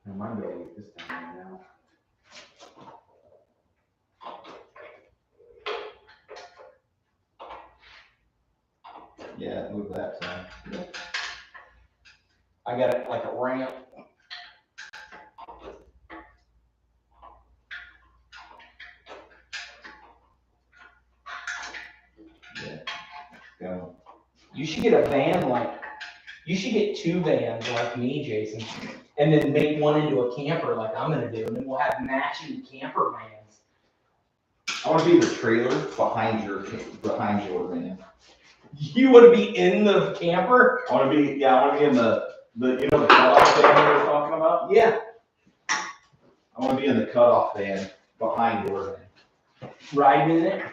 I might be able to get this down right now. Yeah, move that side. I got it like a ramp. Go. You should get a van you should get 2 vans like me, Jason, and then make one into a camper like I'm gonna do, and then we'll have matching camper vans. I want to be the trailer behind your van. You want to be in the camper? I want to be, yeah, I want to be in the you know the cutoff van we were talking about? Yeah. I want to be in the cutoff van behind your van. Riding in it?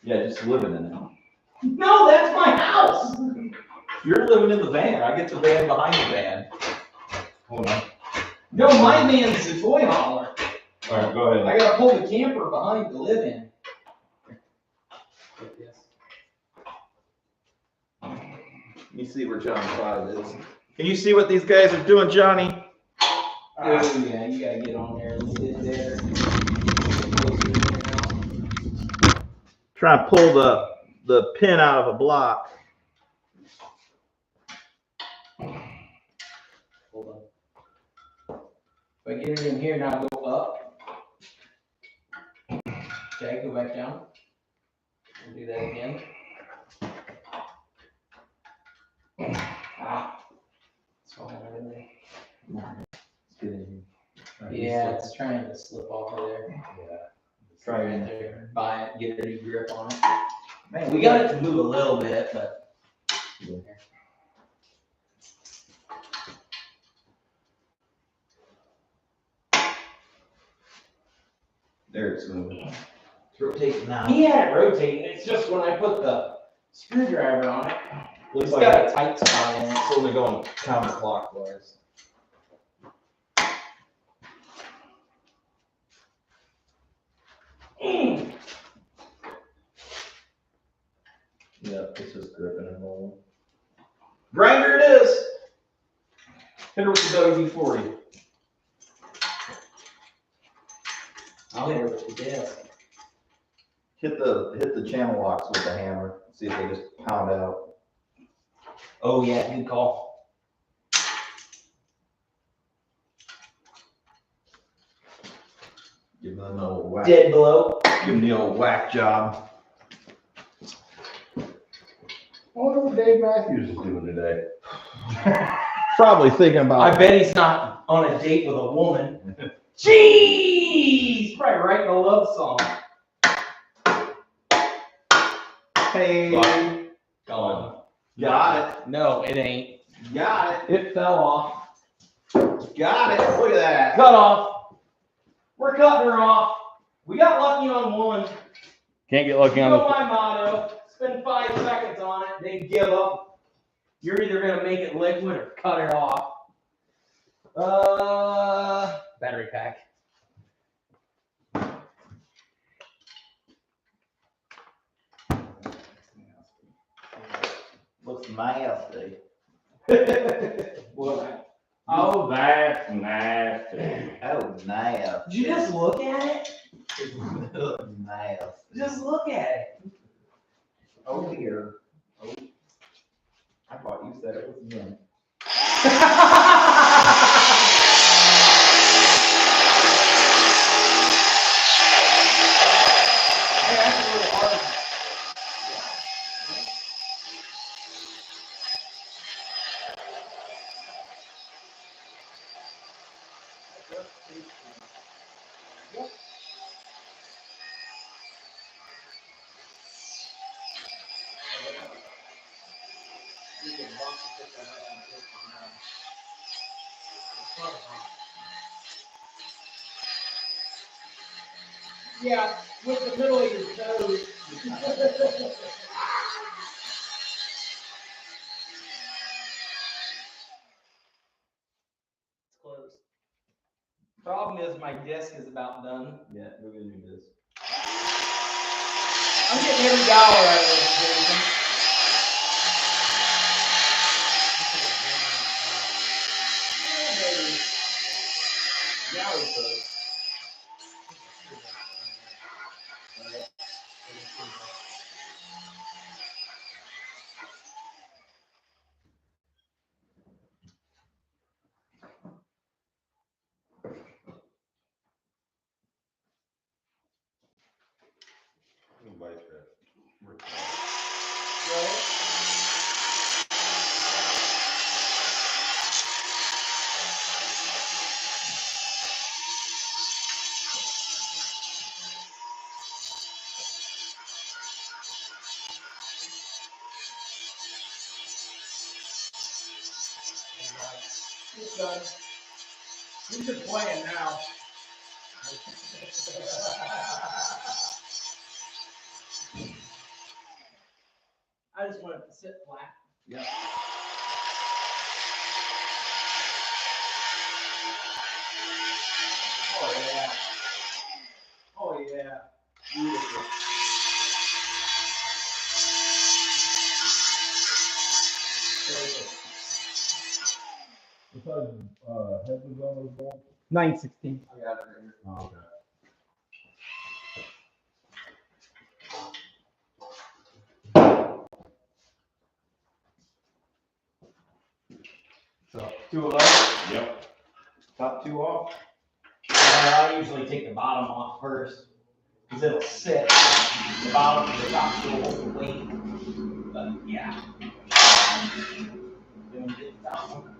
Yeah, just living in it. No, that's my house. You're living in the van. I get the van behind the van. Hold on. No, my van's the toy hauler. All right, go ahead. I gotta pull the camper behind to live in. Like this. Let me see where John 5 is. Can you see what these guys are doing, Johnny? Oh yeah, you gotta get on there a little bit there. Try and pull the pin out of a block. Hold on. If I get it in here, now go up. Okay, go back down. We'll do that again. Ah. It's falling out of there. Yeah, it's trying to slip off of there. Yeah. Try right there. Buy it, get a new grip on it. Man, we got it to move a little bit, but. There it's moving. It's rotating now. He had it rotating. It's just when I put the screwdriver on it, Looks it's like got a tight spot in it. it's only going counterclockwise. Yep, it's just gripping and rolling. Grinder it is! Hit her with the WD-40. I'll hit her with the disc. Hit the channel locks with the hammer. See if they just pound out. Oh yeah, good call. Give them the old whack. Dead blow. Give them the old whack job. I wonder what Dave Matthews is doing today. Probably thinking about. I bet he's not on a date with a woman. Jeez! Probably writing a love song. Hey. Gone. Got it. No, it ain't. Got it. It fell off. Got it. Look at that. Cut off. We're cutting her off. We got lucky on one. Can't get lucky You on know the. my motto. Spend 5 seconds on it, then give up. You're either gonna make it liquid or cut it off. Battery pack. Looks nasty. What? Oh, that's nasty. Oh, nasty. Did you just look at it? Nasty. Just look at it. Oh, here. Oh. I thought you said it was mint. Yeah, with the middle of your toes. It's close. Problem is my disc is about done. Yeah, maybe a new disc. I'm getting every dollar out of this, Jason. Yeah, we could. Vice grip. It's done. He's just playing now. I just want it to sit flat. Yeah. Oh yeah. Oh yeah. Beautiful. What size head was on those bolts? 916. I got it right here. Oh, okay. So 211. Yep. Top two off. I usually take the bottom off first, because it'll sit. The bottom, the top two will hold the weight. But yeah. Then we get the top one.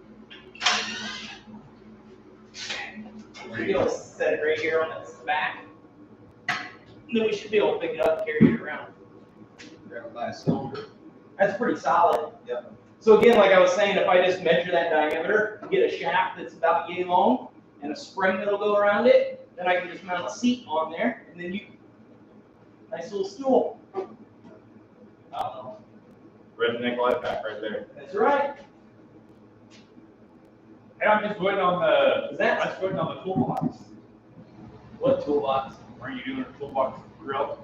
It'll set right here on its back. And then we should be able to pick it up and carry it around. Grab a nice cylinder. That's pretty solid. Yep. So again, like I was saying, if I just measure that diameter, get a shaft that's about yay long, and a spring that'll go around it, then I can just mount a seat on there, and then nice little stool. I don't know. Redneck life hack right there. That's right. Hey, I'm just waiting on the. Is that- I'm just waiting on the toolbox. What toolbox? Are you doing a toolbox grill?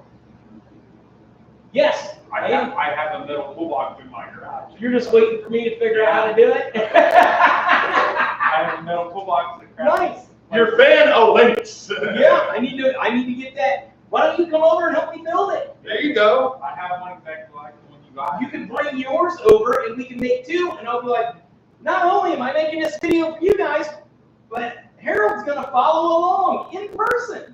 Yes, I am. I have a metal toolbox in my garage. You're just waiting for me to figure out how to do it? I have a metal toolbox. Nice. You're a fan of links. Yeah, I need to get that. Why don't you come over and help me build it? There you go. I have one exactly like the one you got. You can bring yours over and we can make two, and I'll be like, not only am I making this video for you guys, but Harold's gonna follow along in person.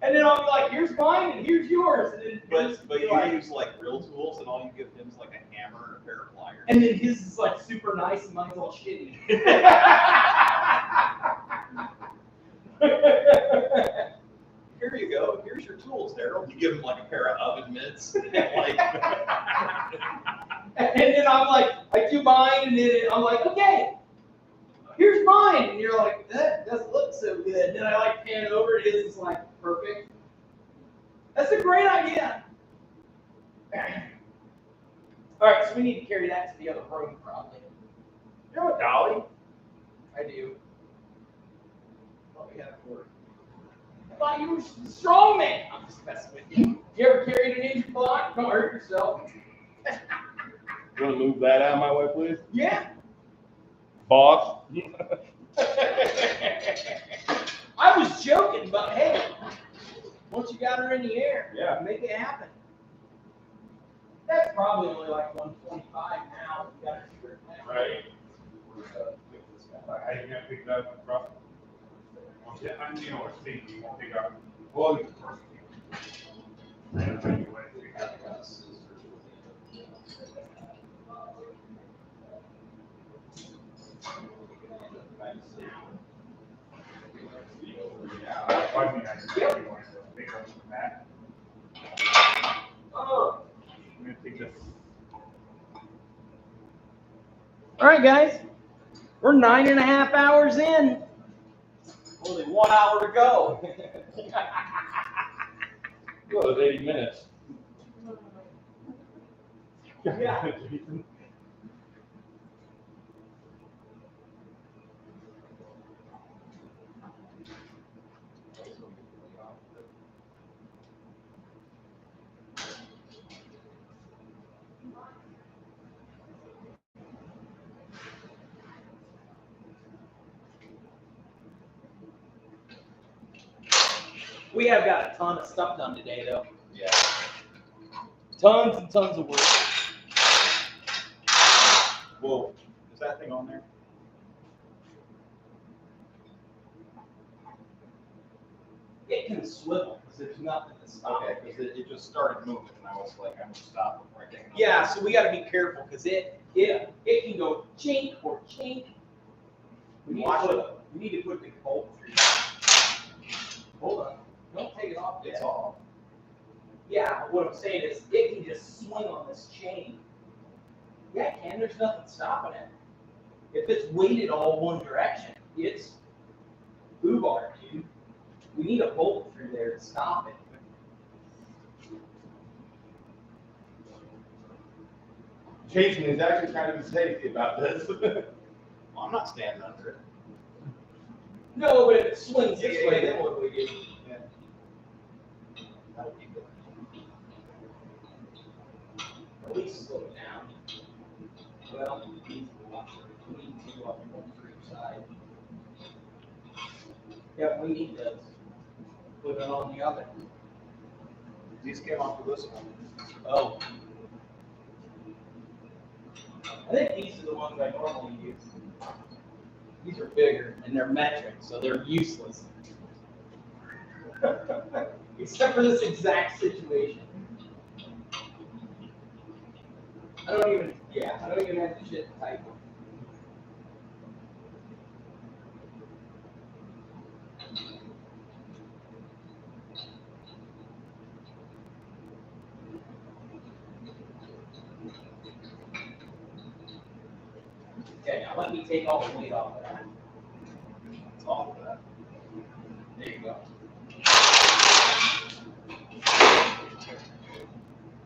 And then I'll be like, here's mine and here's yours. And then But you like, use like real tools, and all you give him is like a hammer and a pair of pliers. and then his is like super nice and mine's all shitty. Here you go. Here's your tools, Daryl. You give him like a pair of oven mitts. Like, And then I'm like, I do mine, and then I'm like, okay, here's mine. And you're like, that doesn't look so good. And then I like pan over, and his is like perfect. That's a great idea. All right, so we need to carry that to the other room, probably. You have a dolly? I do. Oh, yeah, that worked. I thought you were strong, man. I'm just messing with you. You ever carried an injured block? Don't hurt yourself. You want to move that out of my way, please? Yeah. Boss. I was joking, but hey, once you got her in the air, Yeah. make it happen. That's probably only like 125 now. You got her stripped down. Right. How you gonna pick that up across? Yeah, I mean, you know, it's thinking you won't pick up. Well, of course. Anyway, we have I mean, I just really wanted to pick up from that. Oh, I'm gonna take this. All right, guys. We're 9.5 hours in. Only 1 hour to go. Well, it was 80 minutes. Yeah. We have got a ton of stuff done today, though. Yeah. Tons and tons of work. Whoa. Is that thing on there? It can swivel because there's nothing to stop Okay, it. because it just started moving, and I was like, I'm gonna stop before I take it. Yeah, so we got to be careful because it can go chink or chink. We need to put the bolt through. Hold on. Don't take it off yet. It's off. Yeah, but what I'm saying is it can just swing on this chain. Yeah, it can. There's nothing stopping it. If it's weighted all one direction, it's foobar, dude. We need a bolt through there to stop it. Jason is actually trying to be safety about this. Well, I'm not standing under it. No, but if it swings this way, then what do we do? That'll be good. At least slow it down. Well, we need to on one for each side. Yeah, we need to put it on the other. These came off of this one. Oh. I think these are the ones I normally use. These are bigger and they're metric, so they're useless. Except for this exact situation. I don't even have the shit to type with. Okay, now let me take all the weight off of that. It's off of that. There you go.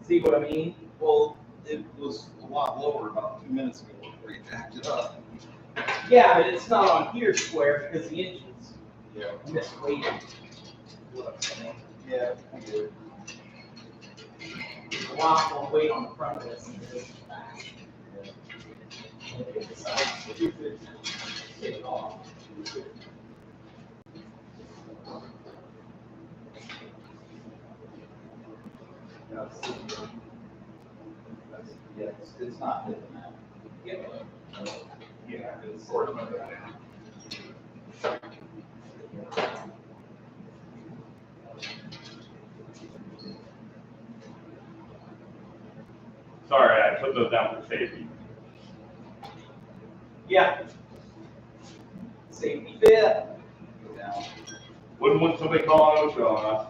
See what I mean? Well, it was a lot lower about 2 minutes ago before you jacked it up. Yeah, but it's not on here square because the inches Yeah. misweighted. What I'm saying. Yeah, I get it. A lot more weight on the front of this than there is the back. Take it off. Yeah, it's not hitting that. Yeah, it's sort of under that. Sorry, I put those down for safety. Yeah. Safety fit. Go down. Wouldn't want somebody calling OSHA on us.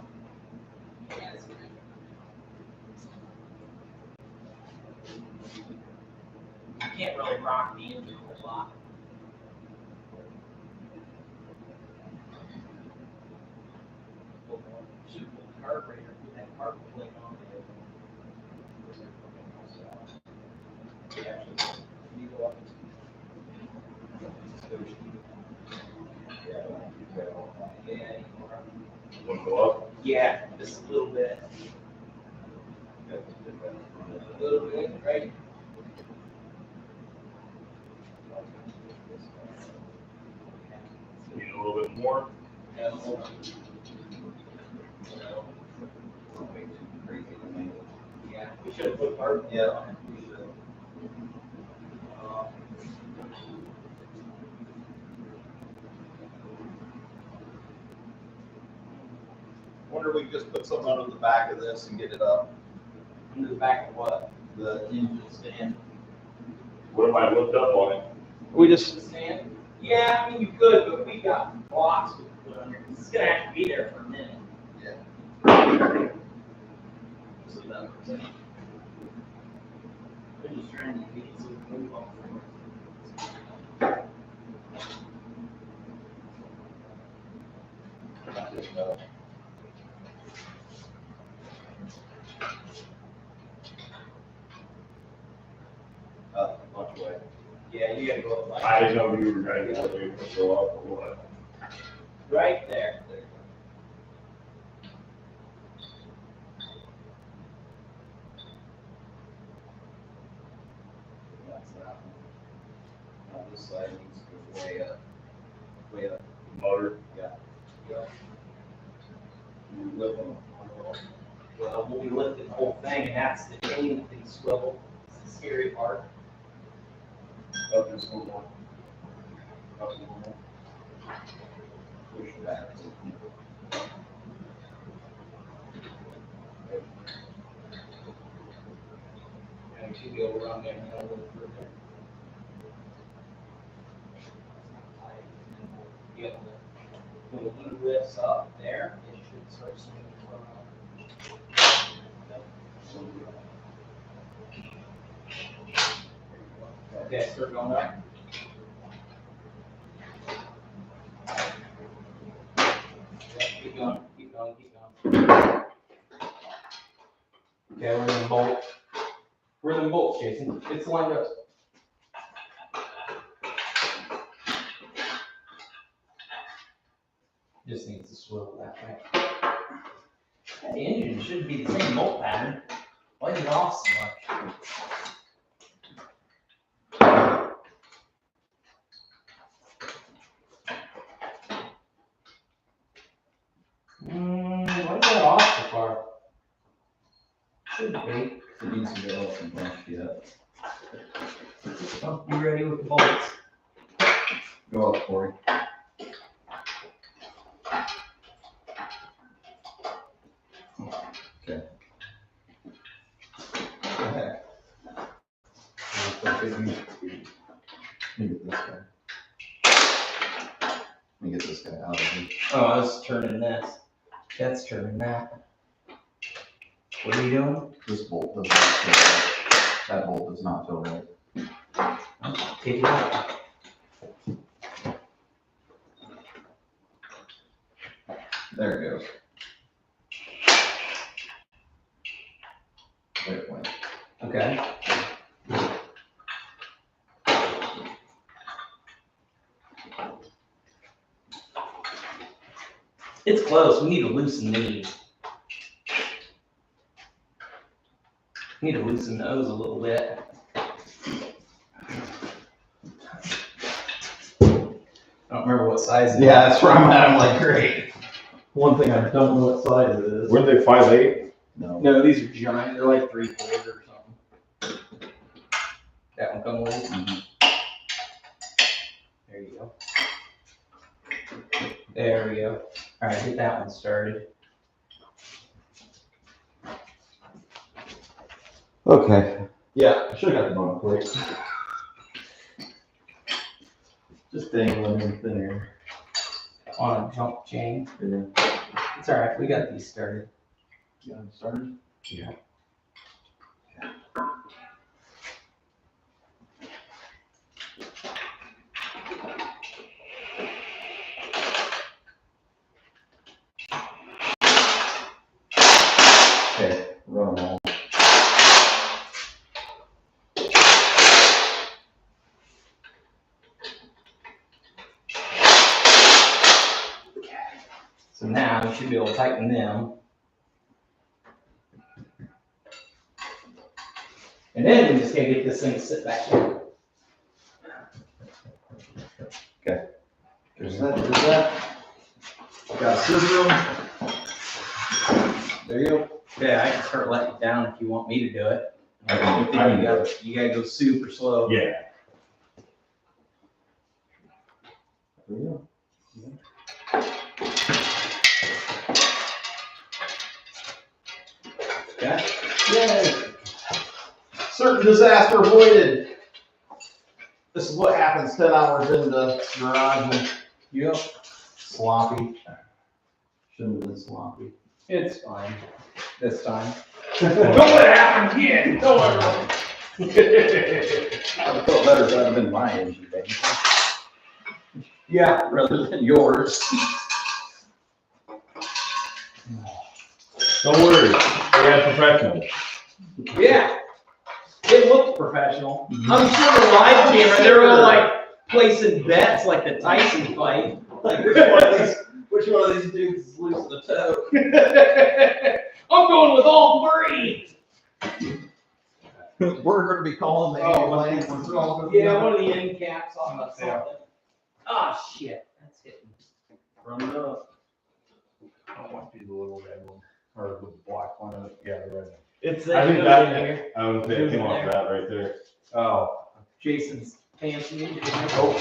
You can't really rock the engine a whole lot. Should put the carburetor, put that carb plate on there. You go up. Yeah. Want to go up? Yeah, just a little bit. A little bit, right? Need a little bit more? Yeah, a little bit. Yeah, we should have put part. Yeah, we should. Wonder if we could just put something under the back of this and get it up. Into the back of what? The engine stand. What if I looked up on it? We just stand? Yeah, I mean, you could, but we got blocks we could put under. It's gonna have to be there for a minute. Yeah. So that was it. We're just trying to get it so we can move on forward. Yeah, you gotta go like I didn't know you were trying to get ready to go up or what. right there. That's that one. Now this side needs to go way up. Way up. Motor. Yeah. You lift them. Well, we'll be lifting the whole thing, and that's the chain that can swivel. It's the scary part. Up just a little more. Up a little more. Push it back. And we should be able to run there and a little further. Yep. When the blue lifts up there, it should start swinging around. Okay, start going up. Yeah, keep going, keep going, keep going. Okay, we're gonna bolt. Where are the bolts, Jason? It's lined up. Just needs to swivel that way. That engine should be the same bolt pattern. Why is it off so much? Why is that off so far? Should be. It needs to go up and bunch yet. Oh, you ready with the bolts? Go up, Corey. Okay. Go ahead. Let me get this guy. Let me get this guy out of here. Oh, I was turning this. That's turning that. What are you doing? This bolt does not feel right. That bolt does not feel right. Take it out. There it goes. There it went. Okay. It's close. We need to loosen these. We need to loosen those a little bit. I don't remember what size it is. Yeah, that's where I'm at. I'm like, great. One thing I don't know what size it is. Weren't they 5'8"? No. No, these are giant. They're like 3/4 or something. That one come with it? Mm-hmm. There you go. There we go. All right, get that one started. Okay. Yeah, I should have got the bone plate. Just dangling in thin air. On a jump chain. Yeah. It's all right. We got these started. Got it started? Yeah. Okay, run them all. So now you should be able to tighten them. And then we just gotta get this thing to sit back here. Okay. There's that. Got a scissor. There you go. Okay, I can start letting it down if you want me to do it. I can do it. You gotta go super slow. Yeah. There you go. Okay. Yay! Certain disaster avoided. This is what happens 10 hours into the garage and Yep. sloppy. Shouldn't have been sloppy. It's fine. This time. Don't let it happen again. Don't worry. I would feel better if that had been my engine, baby. Yeah. Rather than yours. Don't worry, we got professionals. Yeah. It looked professional. I'm sure the live camera, they're all like placing bets like the Tyson fight. Like which one of these dudes is losing the toe? I'm going with all three. We're going to be calling the ambulance. Yeah, one of the end caps on the something. Ah, shit. That's hitting. Run it up. I want to be the little red one, or the black one. Yeah, the red one. It's I think in that, here. I would say it came off that right there. Oh. Jason's fancy. Oh.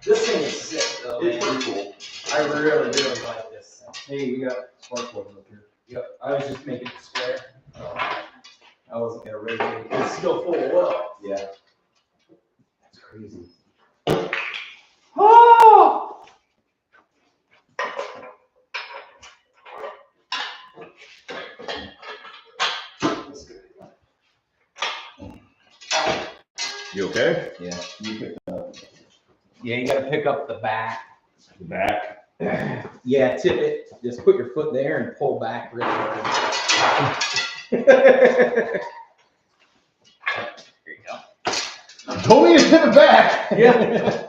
This thing is sick though. It's man. pretty cool. I really like this thing. Hey, we got spark plugs up here. Yep. I was just making it square. I wasn't gonna raise it. It's still full of oil. Yeah. That's crazy. Oh! You okay? Yeah. You picked it up. Yeah, you gotta pick up the back. The back. Yeah, tip it. Just put your foot there and pull back really hard. There you go. Told me to tip it back. Yeah.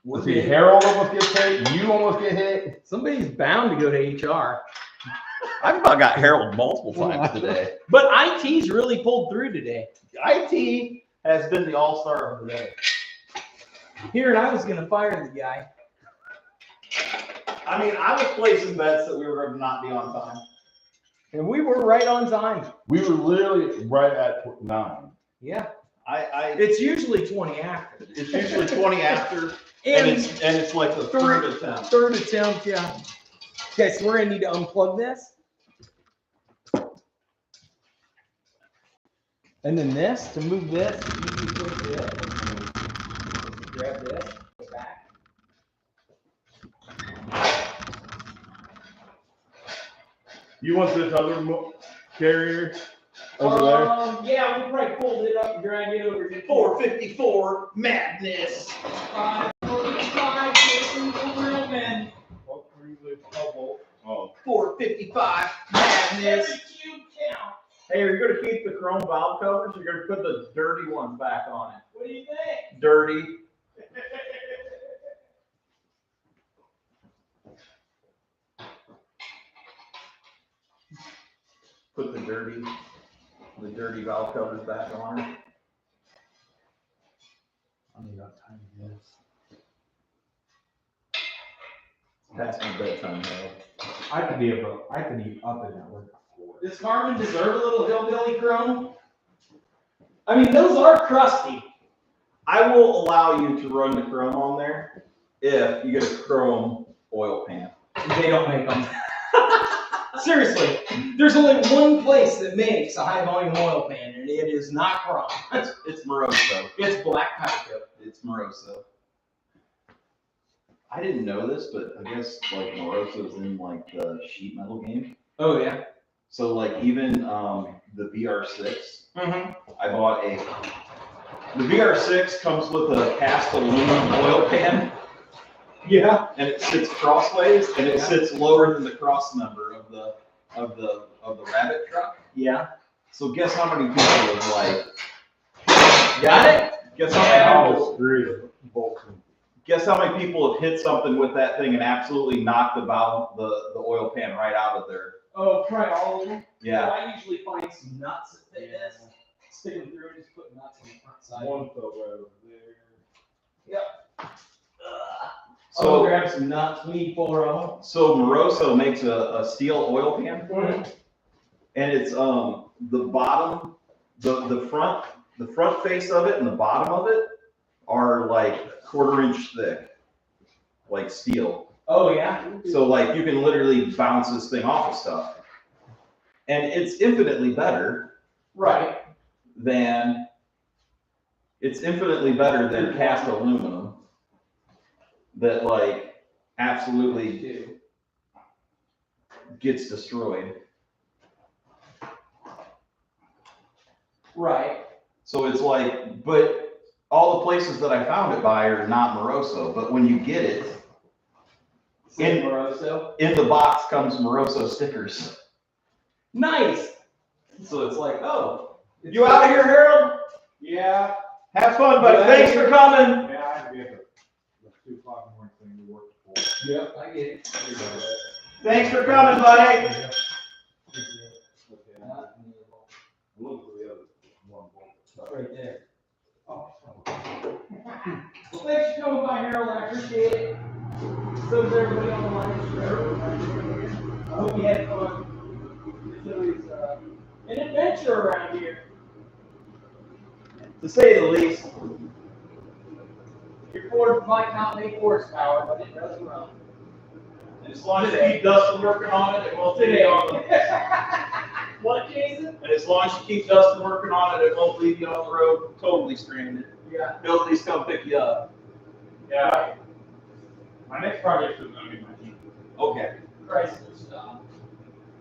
Let's see, Harold almost gets hit. You almost get hit. Somebody's bound to go to HR. I've about got Harold multiple times today. But IT's really pulled through today. IT has been the all-star of the day. Here, and I was gonna fire the guy. I mean, I was placing bets that we were going to not be on time. And we were right on time. We were literally right at 9. Yeah. I It's usually 20 after. it's usually 20 after, and it's like the third attempt. Third attempt, yeah. Okay, so we're gonna need to unplug this. And then this, to move this, you push this. Grab this, go back. You want this other carrier over there? Yeah, we probably pulled it up and dragged it over to 454 madness. 545, Jason, over again. Oh. 455 madness. Every cube count. Hey, are you going to keep the chrome valve covers? Or you're going to put the dirty ones back on it. What do you think? Dirty. Put the dirty valve covers back on it. I mean, what time is this? Past my bedtime, though. I could be up in that work before. Does Carmen deserve a little hillbilly chrome? I mean, those are crusty. I will allow you to run the chrome on there if you get a chrome oil pan. They don't make them. Seriously, there's only one place that makes a high volume oil pan, and it is not chrome. It's Moroso. It's black powder. It's Moroso. I didn't know this, but I guess like Moroso's in like the sheet metal game. Oh yeah. So like even the VR6, I bought the VR6 comes with a cast aluminum oil pan. Yeah. And it sits crossways, and it sits lower than the cross member of the rabbit truck. Yeah. So guess how many people have like Got it? guess how many Screw many people have hit something with that thing and absolutely knocked the oil pan right out of there. Oh, probably all of them. Yeah. So I usually find some nuts that fit this, stick them through, and just put nuts on the front side. One fell right over there. Yep. So I'll grab some nuts. We need 4 of them. So Moroso makes a steel oil pan, and it's the bottom, the front face of it and the bottom of it are like 1/4 inch thick, like steel. Oh yeah. So like you can literally bounce this thing off of stuff, and it's infinitely better Right. than cast aluminum that like absolutely gets destroyed. Right. So it's like, but all the places that I found it by are not Moroso, but when you get it, in Moroso. In the box comes Moroso stickers. Nice. So it's like, oh, You out of here, Harold? Yeah. Have fun, buddy. Thanks for coming. Yeah, I have to be at the 2 o'clock in the morning thing to work at 4. Yep, I get it. Thanks for coming, buddy. Look for the other one. Right there. Well, thanks for coming by, Harold. I appreciate it. So is everybody on the line. I hope you had fun. It's always an adventure around here. To say the least. Your Ford might not make horsepower, but it does run. And as long as you keep Dustin working on it, it won't leave you on the What, Jason? And as long as you keep Dustin working on it, it won't leave you on the road totally stranded. Yeah. He'll at least come pick you up. Yeah. My next project is gonna be my Jeep. Okay. Chrysler stop.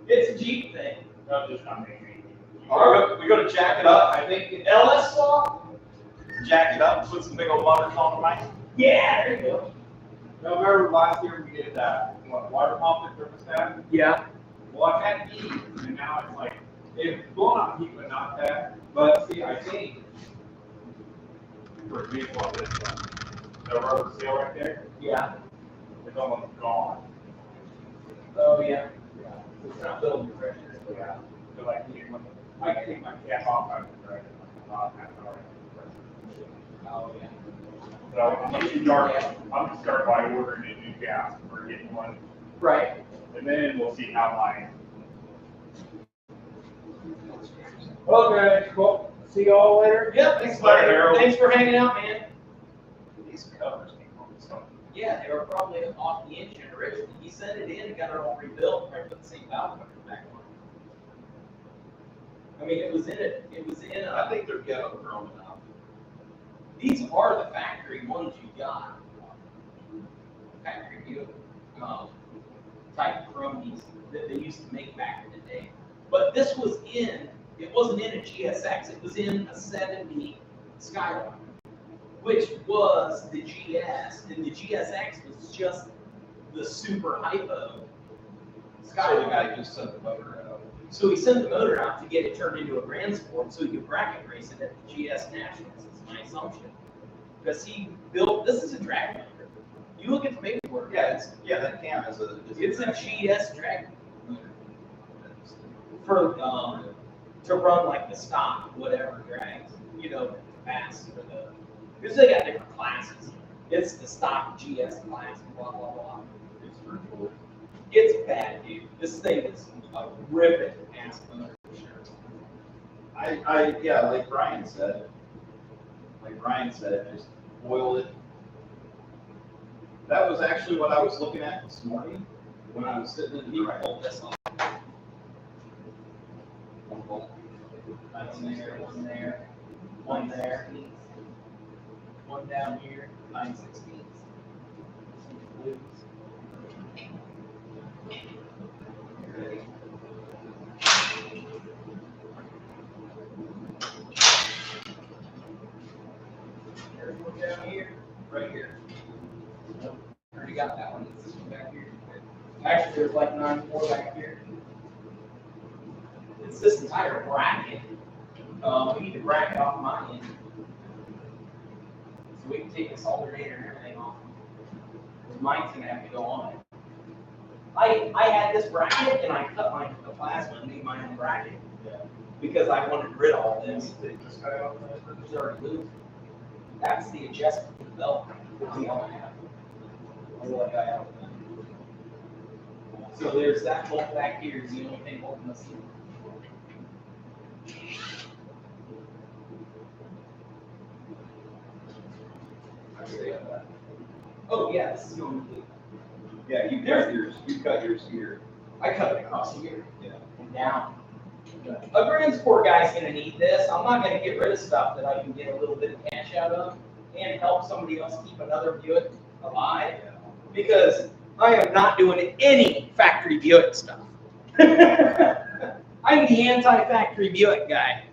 It's a Jeep thing. No, just not me. All right, we go to jack it up. I think LS stop. Jack it up, put some big old motors on the mic. Yeah, there you go. No, remember last year we did water pump and thermostat? Yeah. Well, I've had heat, and now it's like, it's blown out heat, but not that. But see, I think, for example, on this one, the rubber seal right there, Yeah. it's almost gone. Oh, yeah. Yeah. It's not building pressure. Yeah. So like, I can take my cap off, I can drive it like a lot, half hour. Oh, yeah. So I'm gonna start by ordering a new gas or getting one, Right. and then we'll see how my. Okay, cool. See you all later. Yep, thanks, buddy. Harold. Thanks for hanging out, man. These covers came on so. Yeah, they were probably off the engine originally. He sent it in and got it all rebuilt, and put the same valve cover back on. I mean, it was in I think they're ghetto grown enough. these are the factory ones you got. Factory Buick, type chromies that they used to make back in the day. But this was it wasn't in a GSX, it was in a 70 Skyline, which was the GS, and the GSX was just the super hypo So the Skyline. guy just sent the motor out. So he sent the motor out to get it turned into a Grand Sport so he could bracket race it at the GS Nationals, is my assumption. Because he built, this is a drag motor. You look at the paperwork. Yeah, that cam is It's a GS drag motor. For, to run like the stock, whatever drags, fast for because they got different classes. It's the stock GS class, blah, blah, blah. It's bad, dude. This thing is a ripping ass motor for sure. Yeah, like Brian said, just boil it. That was actually what I was looking at this morning when I was sitting in the You pull this off. One bolt. One there, one there, one there. One down here, 9/16. There's one down here, right here. Already got that one. This one back here. Actually, there's like 9 more back here. It's this entire bracket. We need to bracket off my end. So we can take this alternator and everything off. Because mine's gonna have to go on it. I had this bracket and I cut the plasma and made my own bracket. Because I wanted rid of all this. It's already loose. That's the adjustment for the belt. That's the all I have. What I have. So there's that bolt back here is the only thing holding us in. Oh yeah, this is going to. Yeah, you cut yours here. I cut it across here. Yeah. And down. A Grand Sport guy's gonna need this. I'm not gonna get rid of stuff that I can get a little bit of cash out of and help somebody else keep another Buick alive. Because I am not doing any factory Buick stuff. I'm the anti-factory Buick guy.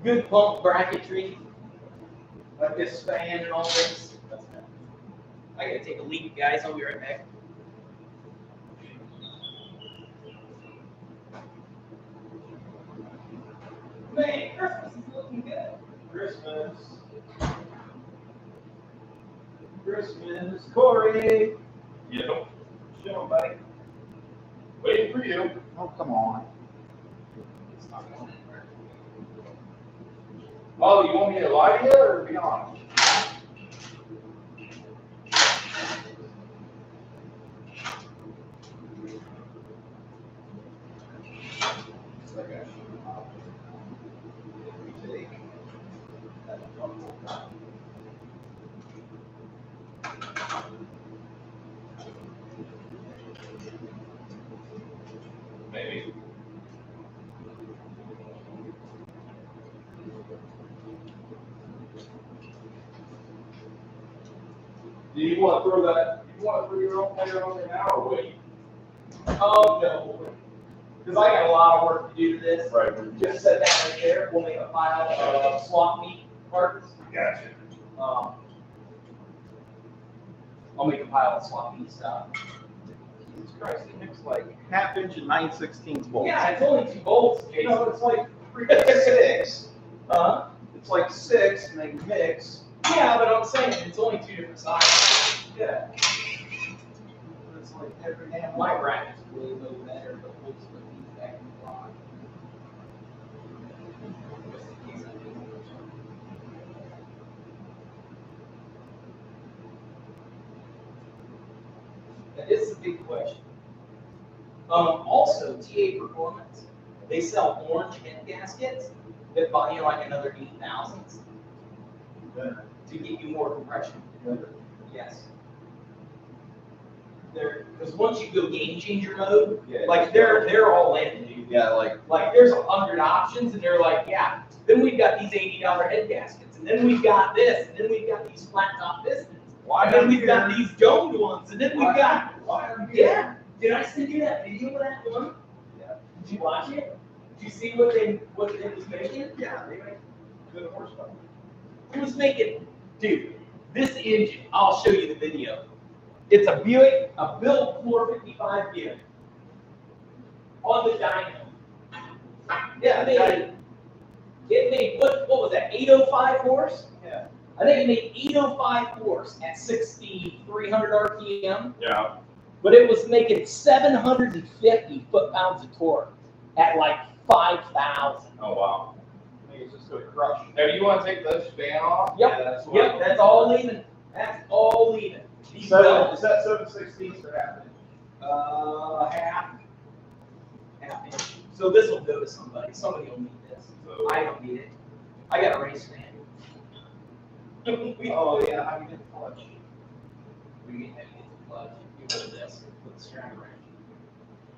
Good pump bracketry, like this span and all this. That's I gotta take a leak, guys. I'll be right back. Man, Christmas is looking good. Christmas, Corey. Yep. Show, buddy. Waiting for you. Oh, come on. Oh, you want me to lie to you or be honest? Maybe. Do you want to throw that? You want to throw your own player on there now or wait? Oh, no. Because I got a lot of work to do to this. Right. Just set that right there. We'll make a pile of swap meat parts. Gotcha. I'll make a pile of swap meat stuff. Jesus Christ, it makes like 1/2 inch and 9/16 bolts. Yeah, it's only 2 bolts, Jason. No, it's like freaking 6. Huh? It's like 6 and they mix. Yeah, but I'm saying it's only 2 different sizes. Yeah. It's like every damn My bracket's way better, but we'll just put these back in the block. Just in case I do. That is a big question. Also, TA Performance, they sell orange head gaskets that buy you like another 8,000 to get you more compression. Yes. Because once you go game changer mode, like they're all in, dude. Yeah, like There's 100 options, and they're like, yeah. Then we've got these $80 head gaskets, and then we've got this, and then we've got these flat top pistons. And then we've got these domed ones, and then we've got yeah. Did I send you that video of that one? Yeah. Did you watch it? Did you see what it was making? yeah, they make good horsepower. It was making, dude, this engine, I'll show you the video. It's a Buick, a built 455 Buick on the dyno. Yeah, It made what was that, 805 horse? Yeah. I think it made 805 horse at 6,300 RPM. Yeah. But it was making 750 foot-pounds of torque at like 5,000. Oh, wow. I think it's just gonna crush. Now, do you want to take this fan off? Yep, Yeah, that's what yep, that's all leaving. That's all leaving. These belts, Is that 7/16 or 1/2 inch? half inch. So this will go to somebody. Somebody will need this. So, I don't need it. I got a race fan. Oh yeah, how do you get the clutch? We get the clutch. You put this. Put the strap wrench.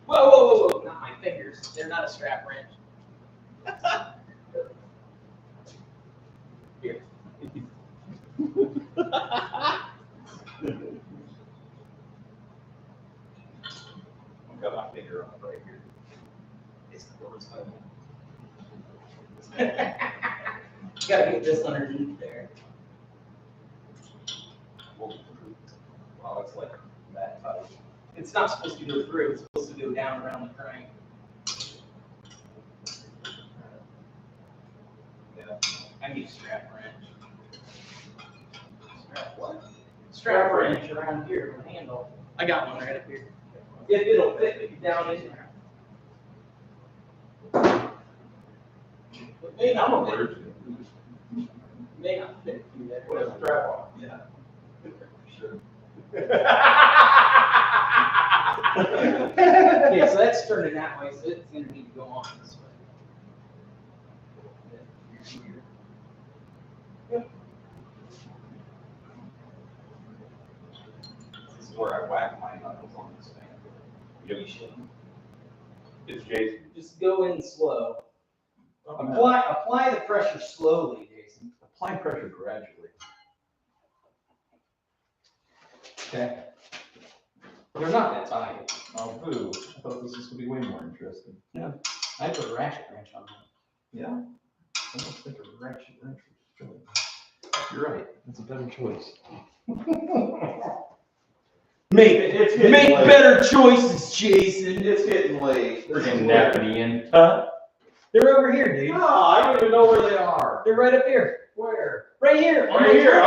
Whoa, whoa, whoa, whoa! Not my fingers. They're not a strap wrench. Here. I've got my finger on it right here. It's the door's open. Gotta get this underneath there. Wow, it's like that tight. It's not supposed to go through. It's supposed to go down around the crank. Yeah. I need a strap wrench. Strap what? Strap wrench around here for the handle. I got one right up here. If it'll fit me down in there. It may not fit. May not fit through there. Put a strap on. Yeah. Sure. Okay, so that's turning that way, so it's gonna need to go on this way. Yep. This is where I whack my knuckles on this thing. You should. it's Jason. Just go in slow. Apply the pressure slowly, Jason. Apply pressure gradually. Okay. They're not that tight. Oh, boo. I thought this was gonna be way more interesting. I put a ratchet wrench on that. Yeah. I don't think a ratchet wrench would really. You're right. That's a better choice. Make late. better choices, Jason. It's getting late. Freaking Napoleon. Huh? They're over here, dude. No, I don't even know where they are. They're right up here. Where? Right here. on Right my here. table.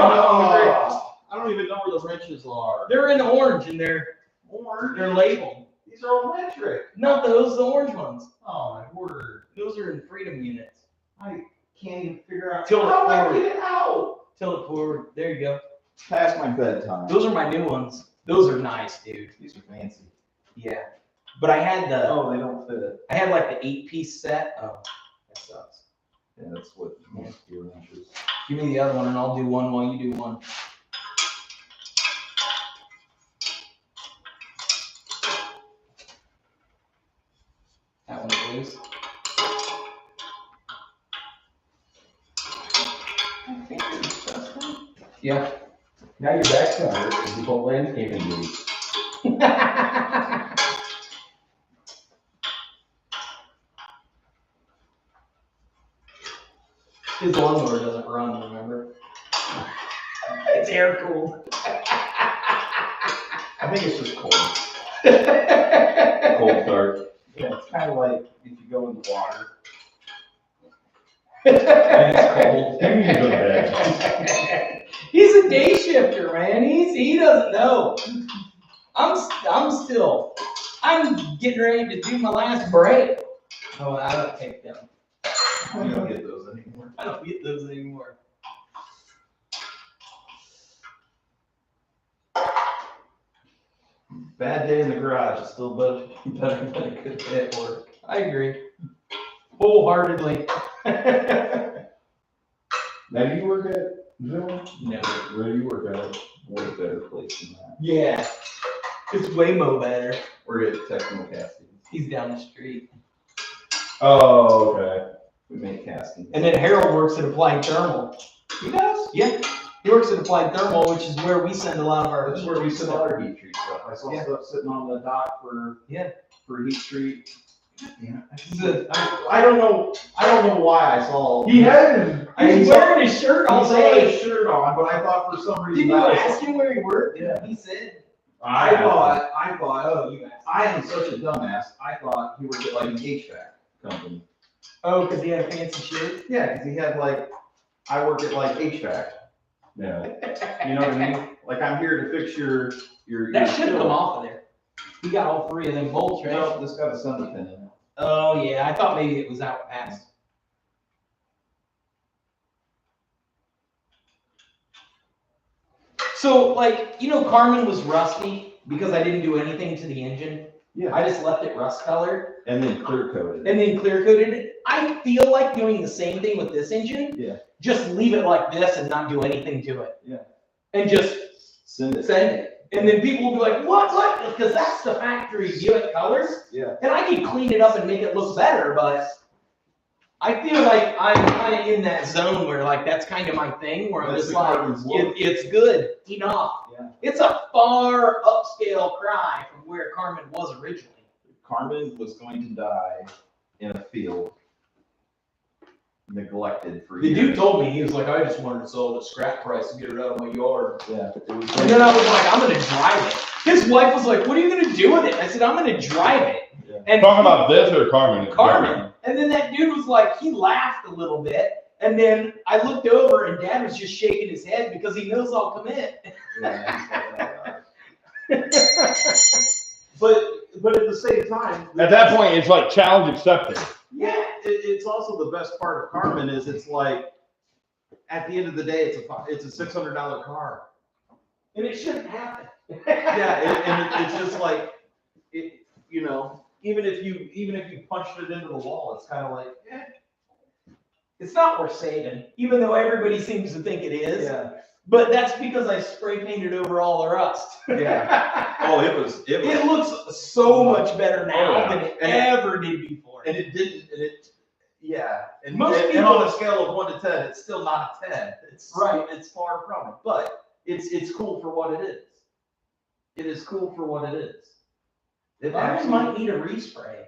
I don't even know where the wrenches are. They're in orange and they're Orange. labeled. These are electric. Not those, the orange ones. Oh my word. Those are in freedom units. I can't even figure out. Tilt it How do I forward. get it out? Tilt it forward. There you go. Past my bedtime. Those are my new ones. Those are nice, dude. These are fancy. Yeah. But I had the Oh, they don't fit. I had like the 8-piece set. Oh, that sucks. Yeah, that's what most gear wrenches. Give me the other one and I'll do one while you do one. That one is loose. Yeah. Now your back's gonna hurt because you put landscaping boots. His lawnmower doesn't run, remember? It's air cooled. I think it's just cold. Cold start. Yeah, it's kind of like if you go in the water. It's cold. You need to go to bed. He's a day shifter, man. He doesn't know. I'm getting ready to do my last break. Oh, I don't take them. You don't get those anymore. I don't get those anymore. Bad day in the garage is still better than a good day at work. I agree. Wholeheartedly. Now, do you work at Zilla? No. Where do you work at? Way better place than that. Yeah. It's way more better. We're at Techno Castings. He's down the street. Oh, okay. We make castings. And then Harold works at Applied Thermal. He does? Yeah. He works at Applied Thermal, which is where we send a lot of our. That's where we send all our heat treat stuff. I saw Yeah. stuff sitting on the dock for heat treat. Yeah. I don't know why I saw. He had He's wearing his shirt all He had day. his shirt on, but I thought for some reason Did you that was- ask him where he worked? Yeah. He said. I thought, Oh, you asked. I am such a dumbass. I thought he worked at like an HVAC company. Oh, because he had a fancy shirt? Yeah, because he had like, I work at like HVAC. Yeah. You know what I mean? Like I'm here to fix your. That should have come off of there. He got all three of them bolts, right? No, this got a sender pin in it. Oh, yeah. I thought maybe it was out past. So, like, Carmen was rusty because I didn't do anything to the engine. Yeah. I just left it rust colored And then clear coated. and then clear coated it. I feel like doing the same thing with this engine. Yeah. Just leave it like this and not do anything to it. Yeah. And just Send it. send it. And then people will be like, what? Because that's the factory Buick colors. Yeah. And I can clean it up and make it look better, but I feel like I'm kind of in that zone where like that's kind of my thing where I'm That's just the like, Carmen's look. it's good, enough. Yeah. It's a far upscale cry from where Carmen was originally. Carmen was going to die in a field, neglected for The years. dude told me, he was like, I just wanted to sell it at scrap price and get it out of my yard. Yeah. It was And then I was like, I'm gonna drive it. His wife was like, what are you gonna do with it? I said, I'm gonna drive it. Yeah. And Talking about this or Carmen? Carmen. And then that dude was like, he laughed a little bit. And then I looked over and Dad was just shaking his head because he knows I'll come in. But at the same time, At that point, it's like challenge accepted. yeah, it's also the best part of Carmen is it's like at the end of the day, it's a $600 car. And it shouldn't happen. Yeah, it's just like it, even if you punched it into the wall, it's kind of like, It's not worth saving, even though everybody seems to think it is. yeah, But that's because I spray painted over all the rust. yeah. Oh, it was. It looks so much better now Oh, than it and ever did before. And it didn't. Yeah. And, Most and people- on a scale of 1 to 10, it's still not a 10. It's Right. It's far from it, but it's cool for what it is. It is cool for what it is. It Mine actually might need a respray.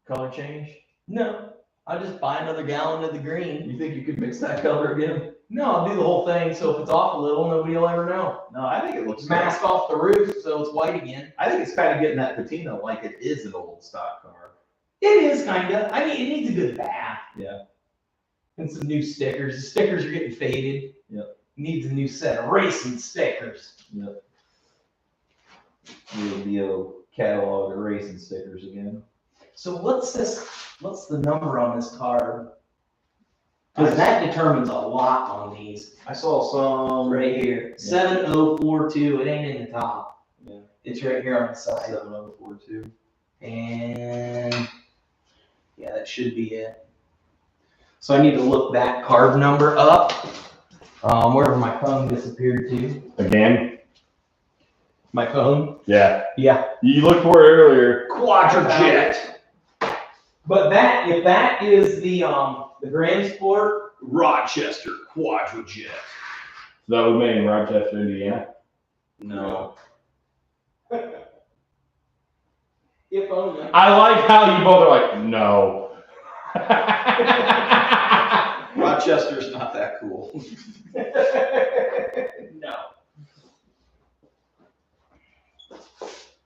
color change. No, I'll just buy another gallon of the green. You think you could mix that color again? No, I'll do the whole thing, so if it's off a little, nobody will ever know. No, I think it looks Mask off the roof, so it's white again. I think it's kind of getting that patina like it is an old stock car. It is kinda. I mean, it needs a good bath. Yeah. And some new stickers. The stickers are getting faded. Yep. Needs a new set of racing stickers. Yep. It'll be a catalog of racing stickers again. So what's the number on this card? Because that determines a lot on these. I saw some Right here. 7042. It ain't in the top. Yeah. It's right here on the side. 7042. And yeah, that should be it. So I need to look that card number up. Wherever my phone disappeared to. Again? My phone? Yeah. Yeah. You looked for it earlier. Quadrajet. But if that is the Grand Sport Rochester Quadrajet. That was made in Rochester, Indiana. No. If only. I like how you both are like, no. Rochester's not that cool. No.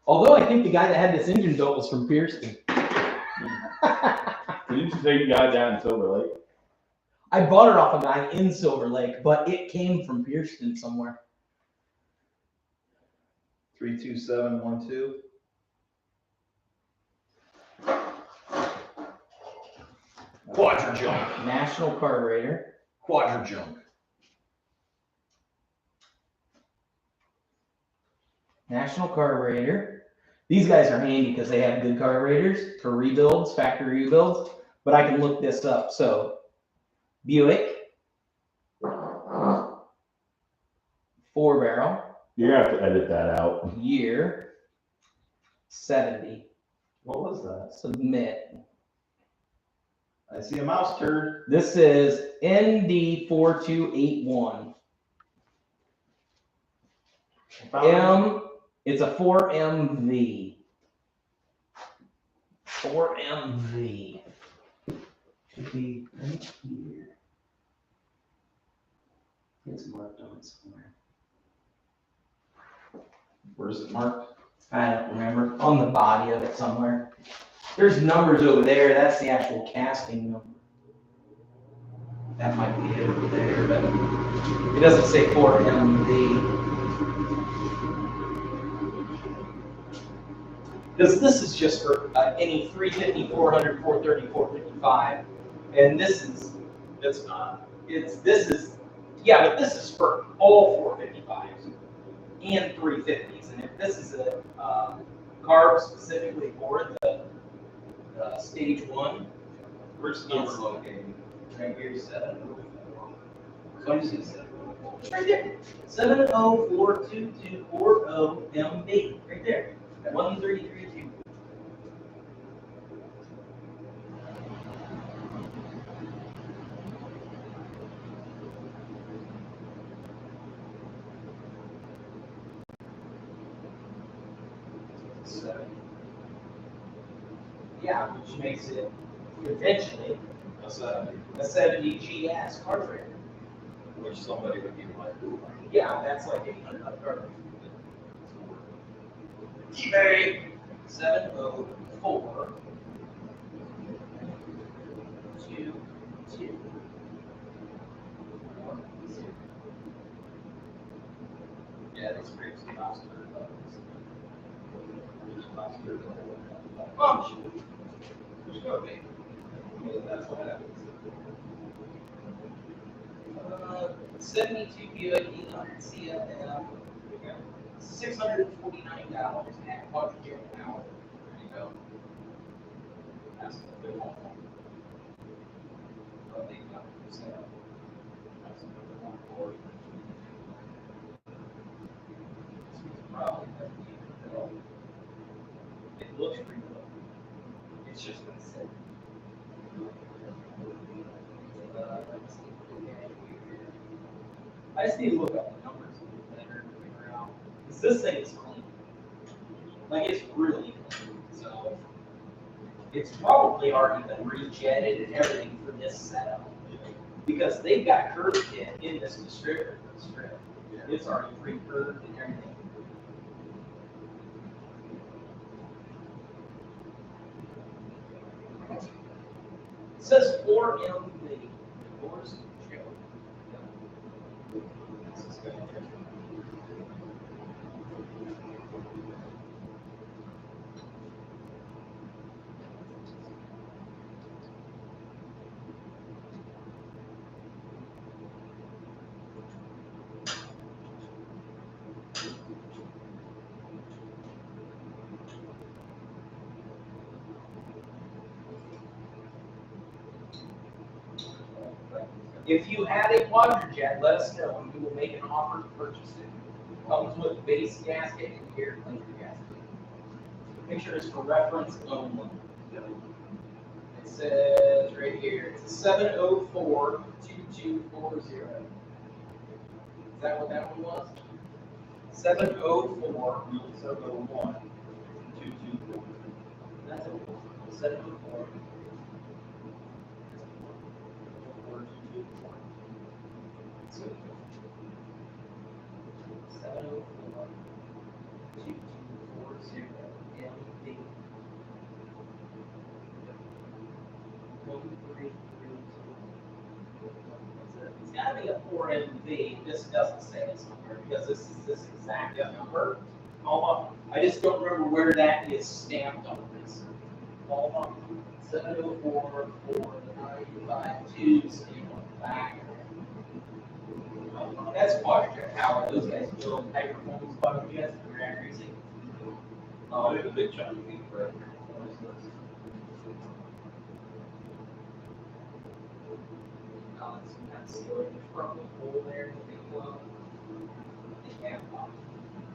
Although I think the guy that had this engine built was from Pearson. Didn't you say you got it down in Silver Lake? I bought it off a guy in Silver Lake, but it came from Pearson somewhere. 32712. Quadrajunk. National Carburetor. Quadrajunk. National Carburetor. These guys are handy because they have good carburetors for rebuilds, factory rebuilds, but I can look this up. So, Buick, 4-barrel. You're going to have to edit that out. Year, 70. What was that? Submit. I see a mouse turd. This is ND4281. It's a 4MV. 4MV. Should be right here. It's marked on it somewhere. Where's it marked? I don't remember. On the body of it somewhere. There's numbers over there. That's the actual casting number. That might be it over there, but it doesn't say 4MV. Because this is just for any 350, 400, 430, 455. And this is, It's not. this is, yeah, but this is for all 455s and 350s. And if this is a carb specifically for the stage 1, Where's the number located? right here, 704. So I just see 7. It's right there. 7042240MB. Right there. 1332. Yeah, which makes it potentially A 70. a 70 GS carburetor. Which somebody would be like, ooh. Yeah, that's like a carburetor. eBay 704 22 Yeah, this creeps the mouse turd. Oh, shoot. There's no date. That's what happens. 72 Buick 800 CFM, $649 at Quadrajet now. There you go. That's a bit more. But they got it set up. That's a bit more for it. This was probably that deep. It looks pretty good. It's just been set. I just need to look up the numbers a little better to figure out. Because this thing is clean. Like, it's really clean. So, it's probably already been rejetted and everything for this setup. because they've got curb kit in this distributor for the strip. It's already pre-curved and everything. It says 4MV. Doors show. This is good. If you have a quadrijet, let us know and we will make an offer to purchase it. Comes with base gasket and air cleaner gasket. The picture is for reference only. It says right here, it's a 704-2240. Is that what that one was? 704. 701. 224. That's a 704. 704-2240 MD. It's got to be a 4MV. This doesn't say it somewhere because this is this exact number. Hold on. I just don't remember where that is stamped on this. Hold on. 704-495-2 back. That's quadrijet power. Those guys build high performance quadrijets for drag racing. The big chunk of meat for That's ceiling from the hole there.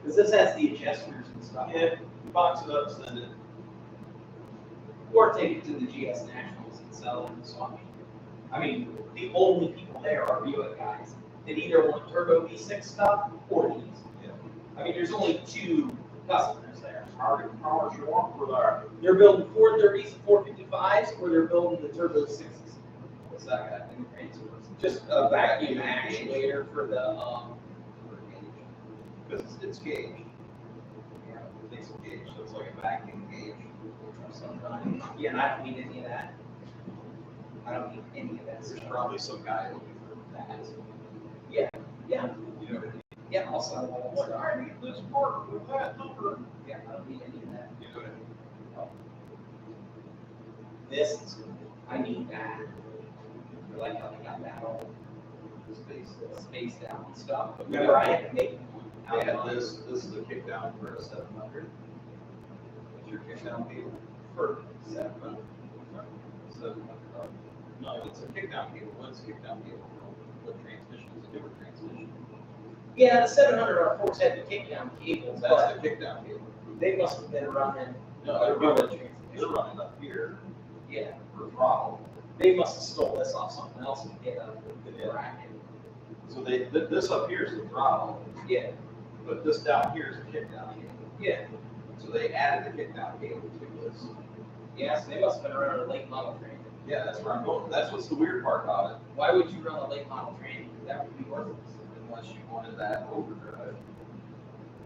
Because this has the adjusters and stuff. Yeah, box it up, send it. Or take it to the GS Nationals and sell it in the swap meet. I mean, the only people there are Buick guys that either want turbo V6 stuff or these. Yeah. I mean, there's only two customers there. How much you want for that? They're building 430s, 455s, or they're building the turbo 6s. What's that guy thing? Just a vacuum actuator for the Because it's gauge. Yeah, it's a gauge, so it's like a vacuum gauge of some kind. Yeah, and I don't need any of that. I don't need any of that. There's probably some guy looking for that. Yeah, yeah, You know what I mean? yeah. I'll sell all that Like, stuff. I need this part with that number. Yeah, I don't need any of that. You know what I mean? This is good. I need that. I like how they got that all spaced out and stuff. But remember, I had to make one. Yeah, this is the kick down for a 700. What's your kick down cable? For 700. 700. No, it's a kick down cable. What's a kick down cable? What transmission is a different transmission? Yeah, the 700 R4s had the kickdown cables, That's but the kick down cable. they must have been running. No, they're running up here Yeah, for throttle. they must have stole this off something else and get a good bracket. So this up here is the throttle, Yeah, but this down here is the kick down cable. yeah, So they added the kick down cable to this. yeah. So they must have been running a late model train. Yeah, that's where I'm going. That's what's the weird part about it. Why would you run a late model train? That would be worthless. Unless you wanted that overdrive,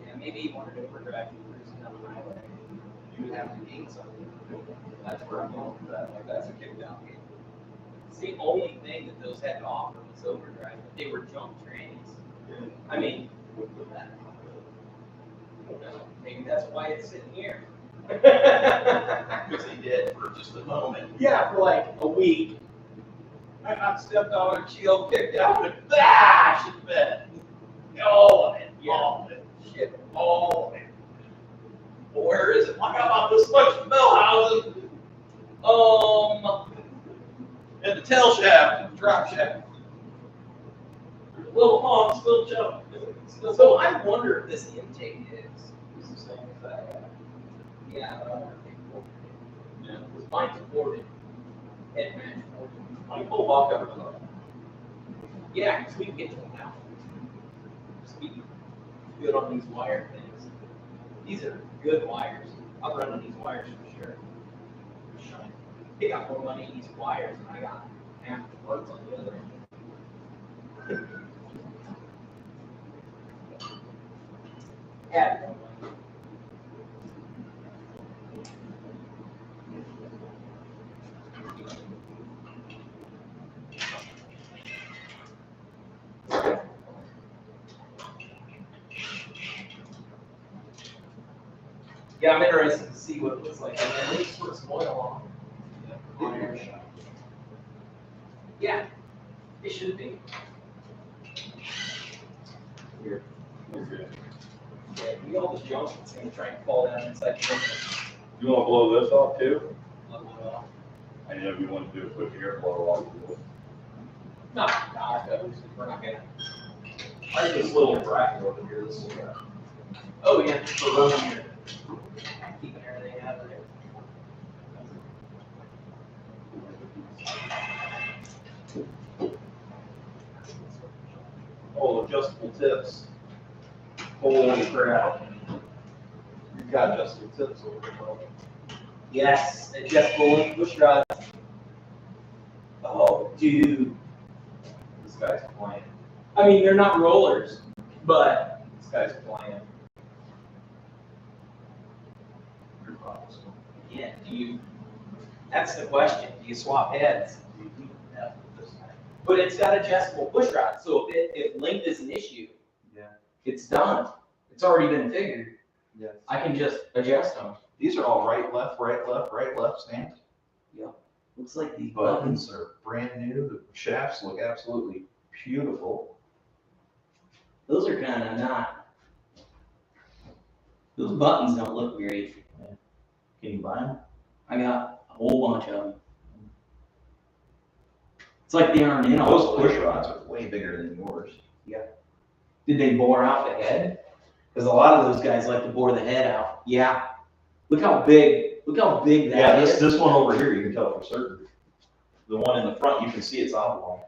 Yeah, maybe you wanted to overdrive you cruising down the highway. you would have to gain something. That's where I'm going with that. Like that's a kick down cable. It's the only thing that those had to offer was overdrive. But they were junk trains. I mean, With that. maybe that's why it's sitting here. Because he did for just a moment. Yeah, for like a week. I got stepped on a shield, kicked out, and bash in bed. All of it. All of it. Shit. All of it. Well, where is it? Like I bought this much bell housing and the tail shaft and the drop shaft. Little Pong still jump. So I wonder if this intake is the same as that. Yeah, but I wonder if they boarded it. Yeah, because mine's boarded. Head match boarded. I pull lock everything up. Yeah, because we can get to them now. Just be good on these wire things. These are good wires. I'll run on these wires for sure. They got more money in these wires than I got half the parts on the other end. Yeah. Yeah, I'm interested to see what it looks like. And at least put some oil on there. Yeah, it should be. Here. Yeah, we all this junk that's gonna try and fall down inside the building. You wanna blow this off too? Blow it off. I know you want to do a quick air blow off. No, we're not gonna. I have this little bracket over here. This is, Oh, yeah, just for running here. Keeping everything out of there. oh, adjustable tips. Holy crap. You've got adjustable tips over there. Yes, adjustable link push rods. Oh, dude. This guy's playing. I mean, they're not rollers, but This guy's playing. yeah, that's the question. Do you swap heads? But it's got adjustable push rods, so if length is an issue, Yeah. it's done. It's already been figured. Yeah. I can just adjust them. These are all right, left, right, left, right, left stamped. Looks like these Buttons are brand new. The shafts look absolutely beautiful. Those are kind of not. Those buttons don't look great. Can you buy them? I got a whole bunch of them. It's like they aren't in all Those the way. push rods are way bigger than yours. Did they bore out the head? Because a lot of those guys like to bore the head out. Yeah. Look how big that Yeah, is. this one over here, you can tell for certain. The one in the front, you can see it's oblong.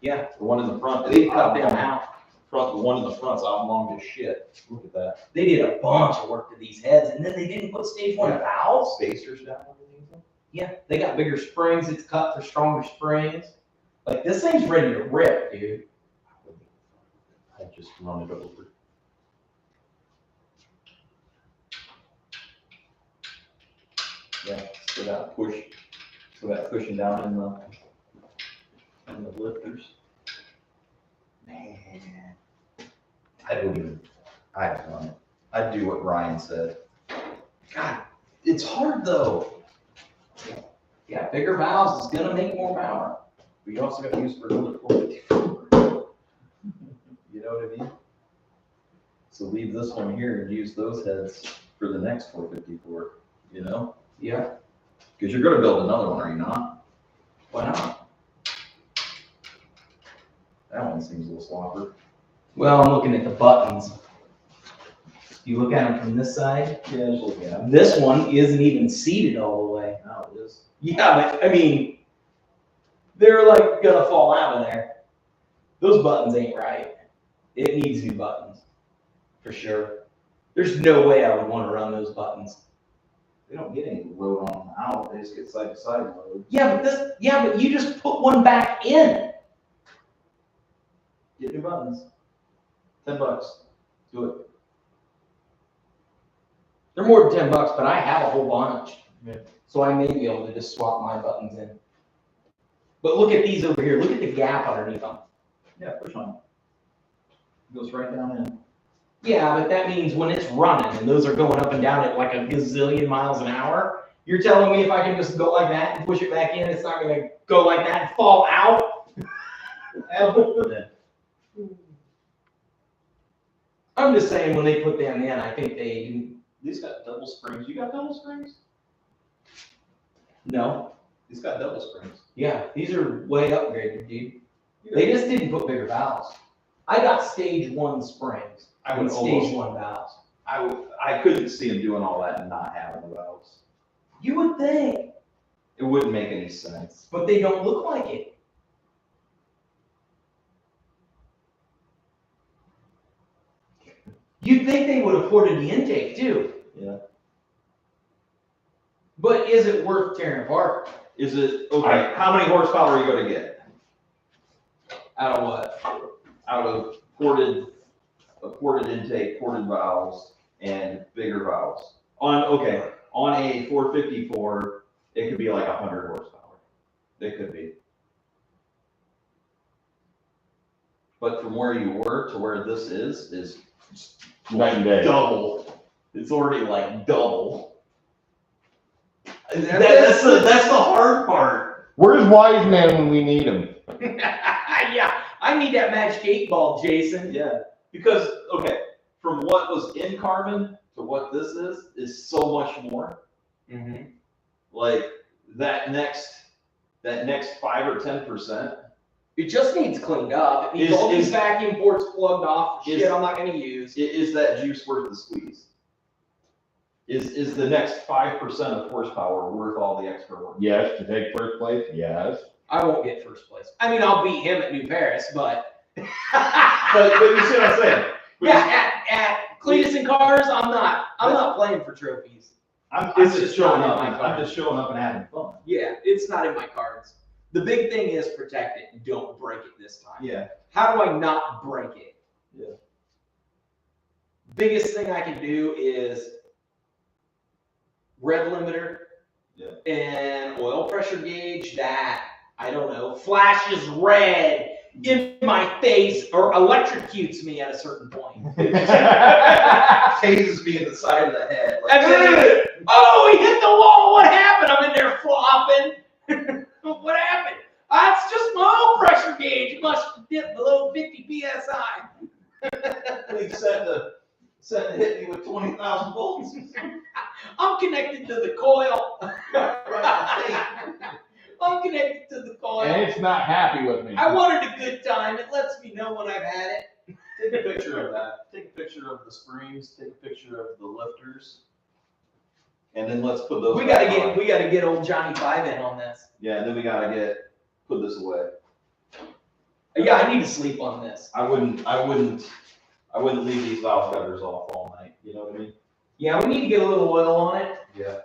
Yeah. The one in the front They is cut them oblong. out. The one in the front's oblong as shit. Look at that. They did a bunch of work to these heads, and then they didn't put stage one valves. Spacers down underneath. Yeah, they got bigger springs. It's cut for stronger springs. Like this thing's ready to rip, dude. I just run it over. Yeah, still got push, still got cushion down in the lifters. Man, I wouldn't even, I'd run it. I'd do what Ryan said. God, it's hard though. Yeah, bigger valves is gonna make more power. But you also got to use for another 454. You know what I mean? So leave this one here and use those heads for the next 454, you know? Yeah. Because you're gonna build another one, are you not? Why not? That one seems a little slopper. Well, I'm looking at the buttons. You look at them from this side. Yeah, just look at them. This one isn't even seated all the way. Now it is. Yeah, but I mean, they're like gonna fall out of there. Those buttons ain't right. It needs new buttons, for sure. There's no way I would want to run those buttons. They don't get any load on them out, they just get side to side load. Yeah, but you just put one back in. Get new buttons. $10. Do it. They're more than $10, but I have a whole bunch. Yeah. So I may be able to just swap my buttons in. But look at these over here. Look at the gap underneath them. Yeah, push on. It goes right down in. Yeah, but that means when it's running and those are going up and down at like a gazillion miles an hour, you're telling me if I can just go like that and push it back in, it's not gonna go like that and fall out? I'm just saying when they put them in, I think they, These got double springs. You got double springs? no. These got double springs. Yeah, these are way upgraded, dude. They just didn't put bigger valves. I got stage one springs. I would and stage almost, one valves. I couldn't see him doing all that and not having the valves. You would think, It wouldn't make any sense. but they don't look like it. You'd think they would have ported the intake too. Yeah. But is it worth tearing apart? Is it, okay, how many horsepower are you gonna get? Out of what? out of ported intake, ported valves, and bigger valves. On a 454, it could be like 100 horsepower. It could be. But from where you were to where this is Night and day. double. It's already like double. That's the hard part. Where's Wise Man when we need him? Yeah, I need that magic 8-ball, Jason. Yeah, because from what was in Carmen to what this is so much more. Mm-hmm. Like that next 5 or 10%. It just needs cleaned up. It needs all these vacuum ports plugged off. Shit, I'm not going to use. Is that juice worth the squeeze? Is the next 5% of horsepower worth all the extra work? Yes, to take first place. Yes. I won't get first place. I mean, I'll beat him at New Paris, but. but you see what I'm saying? Yeah, at Cleetus and Cars, I'm not playing for trophies. I'm just showing up. I'm just showing up and having fun. Yeah, it's not in my cards. The big thing is protect it and don't break it this time. Yeah. How do I not break it? Yeah. Biggest thing I can do is red limiter and oil pressure gauge that, I don't know, flashes red in my face or electrocutes me at a certain point. Tases me in the side of the head. Like, oh, he hit the wall. What happened? I'm in there flopping. What happened? It's just my oil pressure gauge. It must dip below 50 psi. Please send to hit me with 20,000 volts. I'm connected to the coil. I'm connected to the coil. And it's not happy with me. I wanted a good time. It lets me know when I've had it. Take a picture of that. Take a picture of the springs. Take a picture of the lifters. And then let's put those. We gotta get old Johnny 5 in on this. Yeah, and then we gotta put this away. Yeah, I need to sleep on this. I wouldn't leave these valve cutters off all night. You know what I mean? Yeah, we need to get a little oil on it. Yeah.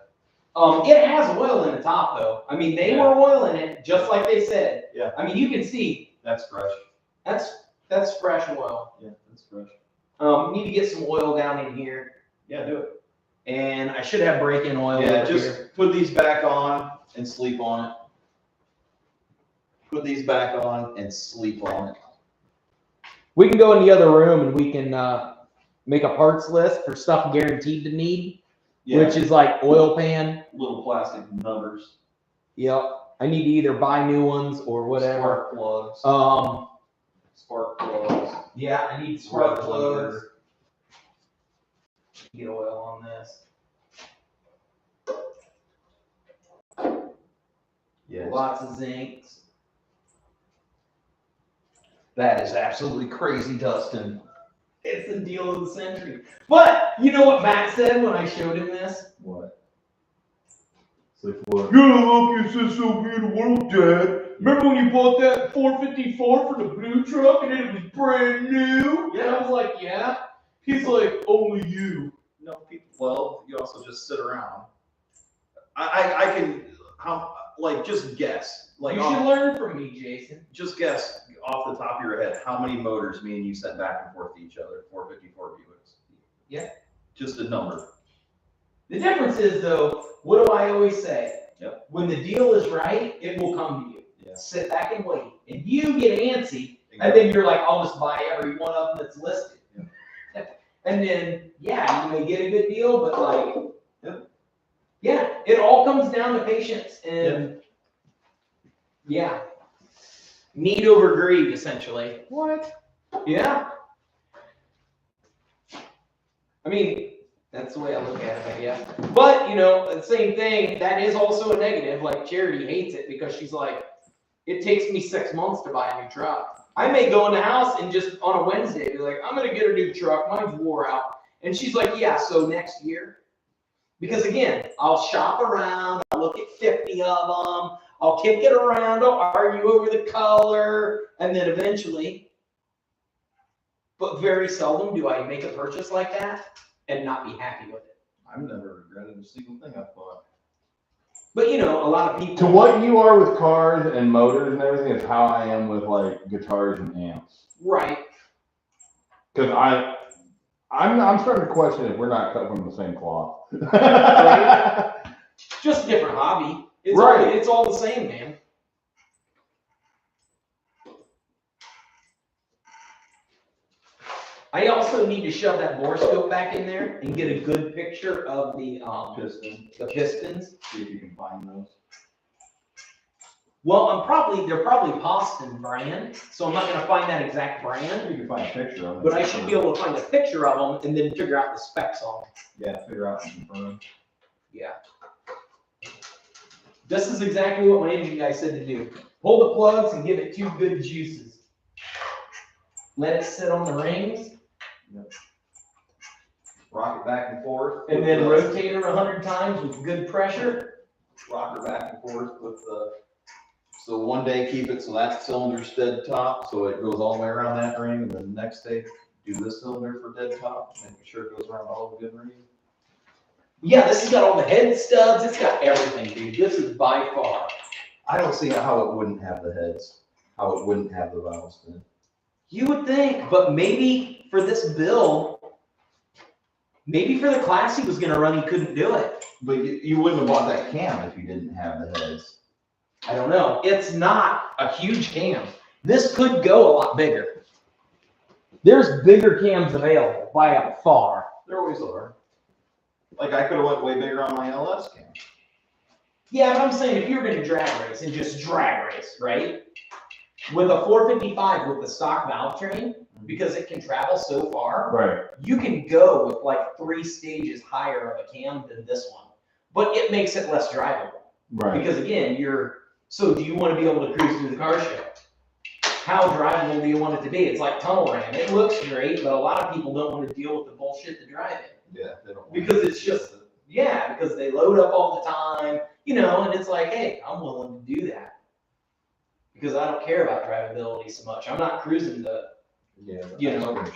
It has oil in the top though. I mean, they were oil in it, just like they said. Yeah. I mean, you can see. That's fresh. That's fresh oil. Yeah, that's fresh. We need to get some oil down in here. Yeah, do it. And I should have break-in oil. Yeah, over just here. put these back on and sleep on it. Put these back on and sleep on it. We can go in the other room and we can make a parts list for stuff guaranteed to need, which is like oil pan. Little plastic numbers. Yep. I need to either buy new ones or whatever. Spark plugs. Spark plugs. Yeah, I need spark plugs. Get oil on this. Yeah. Lots of zincs. That is absolutely crazy, Dustin. It's the deal of the century. But you know what Matt said when I showed him this? What? It's like what? You're the luckiest SOB in the world, Dad. Remember when you bought that 454 for the blue truck and it was brand new? Yeah. And I was like, yeah. He's like, only you. No, people. Well, you also just sit around. I can just guess. Like You should learn from me, Jason. just guess off the top of your head how many motors me and you sent back and forth to each other. 454 Buicks. Yeah. Just a number. The difference is, though, what do I always say? Yep. When the deal is right, it will come to you. Yeah. Sit back and wait. And you get antsy, and then you're like, I'll just buy every one of them that's listed. Yeah. And then, yeah, you may get a good deal, but yeah, it all comes down to patience and, need over greed, essentially. What? Yeah. I mean, that's the way I look at it, I guess. But, the same thing, that is also a negative. Like, Charity hates it because she's like, it takes me 6 months to buy a new truck. I may go in the house and just on a Wednesday be like, I'm going to get a new truck. Mine's wore out. And she's like, yeah, so next year. Because again, I'll shop around. I'll look at 50 of them. I'll kick it around. I'll argue over the color. And then eventually, but very seldom do I make a purchase like that and not be happy with it. I've never regretted a single thing I've bought. But a lot of people. To what you are with cars and motors and everything is how I am with like guitars and amps. Right. Because I'm starting to question if we're not cut from the same cloth. Right? Just a different hobby. It's Right. It's all the same, man. I also need to shove that bore scope back in there and get a good picture of the pistons. See if you can find those. Well, they're probably Boston brand, so I'm not gonna find that exact brand. You can find a picture of them. But I should be able to find a picture of them and then figure out the specs on them. Yeah, figure out and confirm. Yeah. This is exactly what my engine guy said to do. Pull the plugs and give it 2 good juices. Let it sit on the rings. Yep. Rock it back and forth. And then rotate her 100 times with good pressure. Rock her back and forth with the. So one day keep it so that cylinder's dead top, so it goes all the way around that ring, and then the next day do this cylinder for dead top, making sure it goes around all the good rings. Yeah, this has got all the head studs. It's got everything, dude. This is by far. I don't see how it wouldn't have the heads, how it wouldn't have the valves then. You would think, but maybe for this build, maybe for the class he was going to run, he couldn't do it. But you wouldn't have bought that cam if you didn't have the heads. I don't know. It's not a huge cam. This could go a lot bigger. There's bigger cams available by a far. There always are. Like I could have went way bigger on my LS cam. Yeah, but I'm saying if you're going to drag race and just drag race, right? With a 455 with the stock valve train, because it can travel so far, Right. you can go with like 3 stages higher of a cam than this one. But it makes it less drivable. Right. Because again, so do you want to be able to cruise through the car show? How drivable do you want it to be? It's like tunnel ram. It looks great, but a lot of people don't want to deal with the bullshit to drive it. Yeah, they don't. Because it's just, because they load up all the time, and it's like, hey, I'm willing to do that. Because I don't care about drivability so much. I'm not cruising to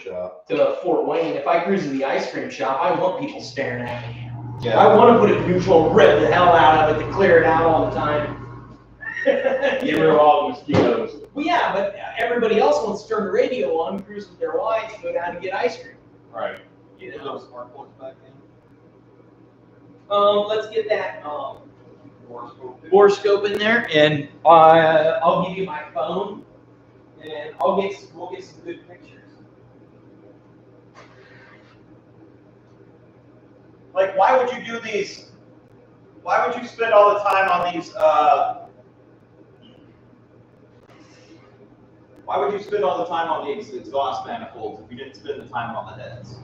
shop. to Fort Wayne. If I cruise to the ice cream shop, I want people staring at me. Yeah. I want to put it neutral and rip the hell out of it to clear it out all the time. Get rid of all the mosquitoes. Well, yeah, but everybody else wants to turn the radio on, cruise with their wives, and go down to get ice cream. Right. Get those smart plugs back in. Let's get that bore scope in there, and I'll give you my phone, and we'll get some good pictures. Like, why would you do these? Why would you spend all the time on these? Why would you spend all the time on these exhaust manifolds if you didn't spend the time on the heads?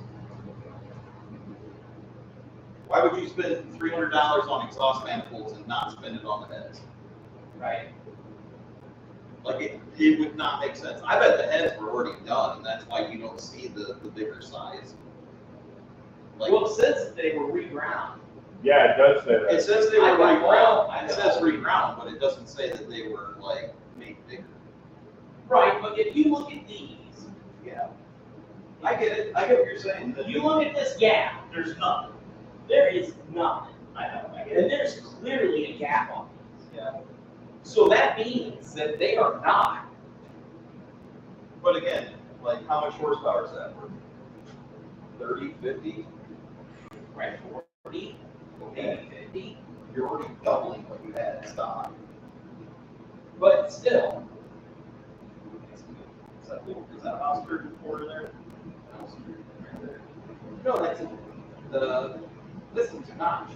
Why would you spend $300 on exhaust manifolds and not spend it on the heads? Right. Like it would not make sense. I bet the heads were already done, and that's why you don't see the bigger size. Like, Well, it says that they were reground. Yeah, it does say that. it says they were I know. reground. It says reground, but it doesn't say that they were like made bigger. Right, but if you look at these, Yeah. I get it. I get what you're saying. you look at this gap, There's nothing. there is nothing. I know. I get And it. there's clearly a gap on these. Yeah. So that means that they are not. But again, like how much horsepower is that? 30, 50? Right, 40, maybe 50. You're already doubling what you had in stock. But still, Is that a mouse screw quarter there? Right there. no, that's this is a notch.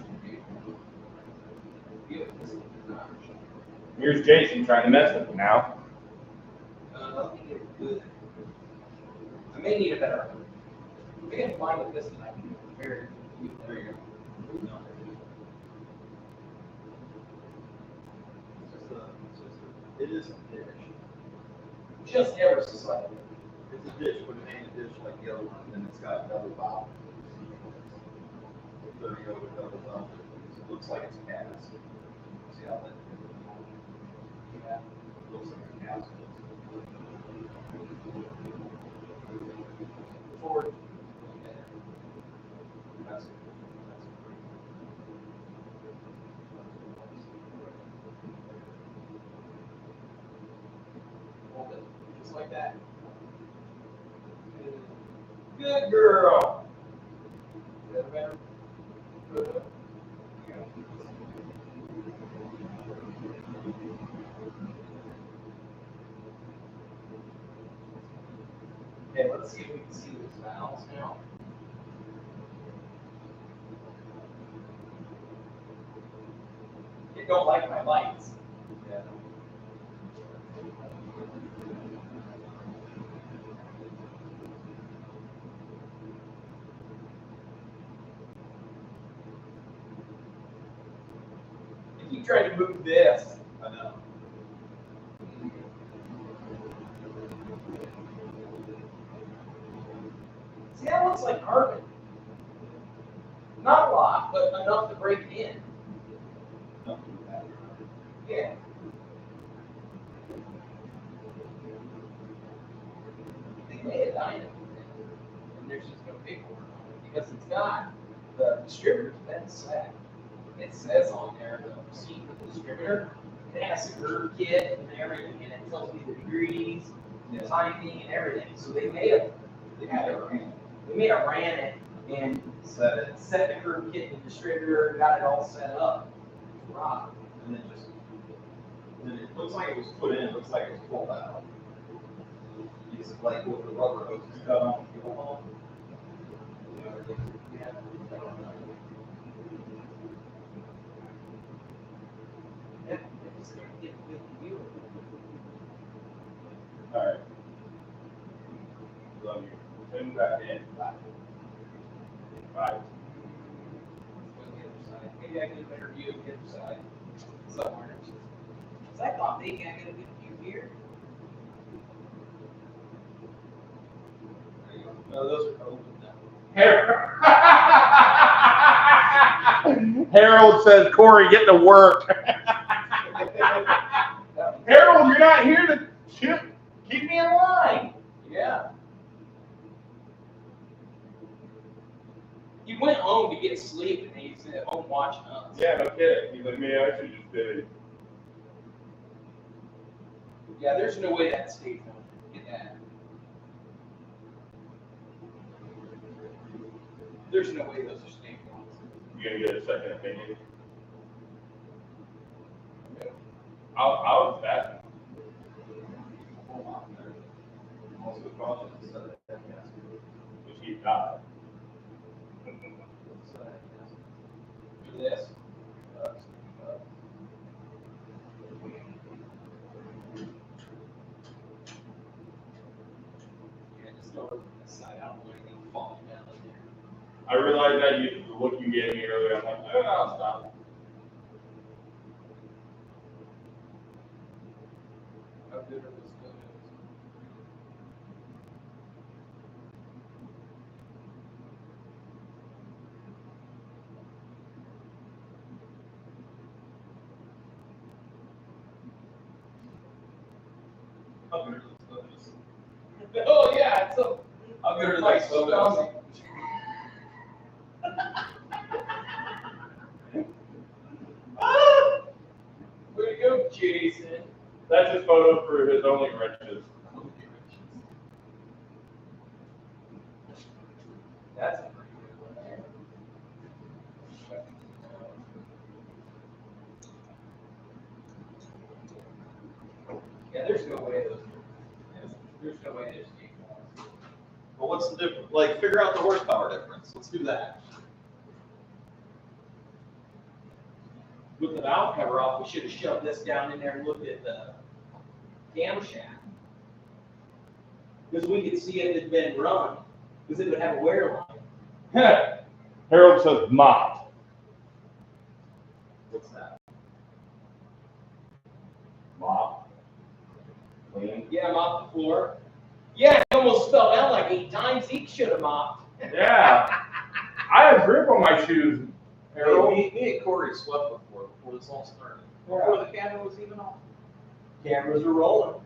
Yeah, this is a notch. Here's Jason trying to mess with it now. Let me get it good. I may need a better one. I can find with this and I can compare it. There you go. It is a dish. Just ever so slightly. It's a dish, but it ain't a dish like the other one, and it's got double valve. There you go with double valve. It looks like it's cast. See how that? Yeah, it looks like a cast. Forward. That's Hold it, just like that. Good girl. Okay, let's see if we can see these valves now. They don't like my lights. Yeah. If you try to move this, I know. See, that looks like carpet. Not a lot, but enough to break it in. Yeah. They made a dynamo, and there's just no paperwork on it because it's got the distributor's been set. It says on there the receipt for the distributor. It has a curve kit and everything, and it tells me the degrees, the timing, and everything. So they may have ran it and set the curve kit in the distributor, got it all set up. Rock. And then it looks like it was put in, it looks like it was pulled out. It's like with the rubber hose cut on the fuel pump. All right. Love you. Send that in. Bye. Maybe I get a better view of the other side somewhere. Because I thought maybe I get a good view here. No, those are open now. Harold says, Corey, get to work. Harold, you're not here to keep me in line. Yeah. He went home to get sleep and he's at home watching us. Yeah, no kidding. He's like, man, I should just did it. Yeah, there's no way that state won't get that. There's no way those are state ones. You gonna get a second opinion? I'll fast. Also, caution, Which he died. Do this. Yeah, just go over this side. I don't want anything falling down in there. I realized that the look you gave me earlier, I'm like, oh, I'll stop. How good are those photos? how good are those photos? Oh, yeah, it's a. How good are those photos? Way to go, Jason. That's his photo for his only wrenches. That's a pretty good one there. Yeah, there's no way those. There's no way there's deep ones. Well, what's the difference? Like, figure out the horsepower difference. Let's do that. With the valve cover off, we should have shoved this down in there and looked at the camshaft. Because we could see it had been run, because it would have a wear line. Harold says mopped. What's that? Mopped. Clean. Yeah, mop the floor. Yeah, it almost fell down like 8 times. He should have mopped. Yeah. I have grip on my shoes, Harold. Hey, me and Corey swept before this all started. Before the camera was even on. Cameras are rolling.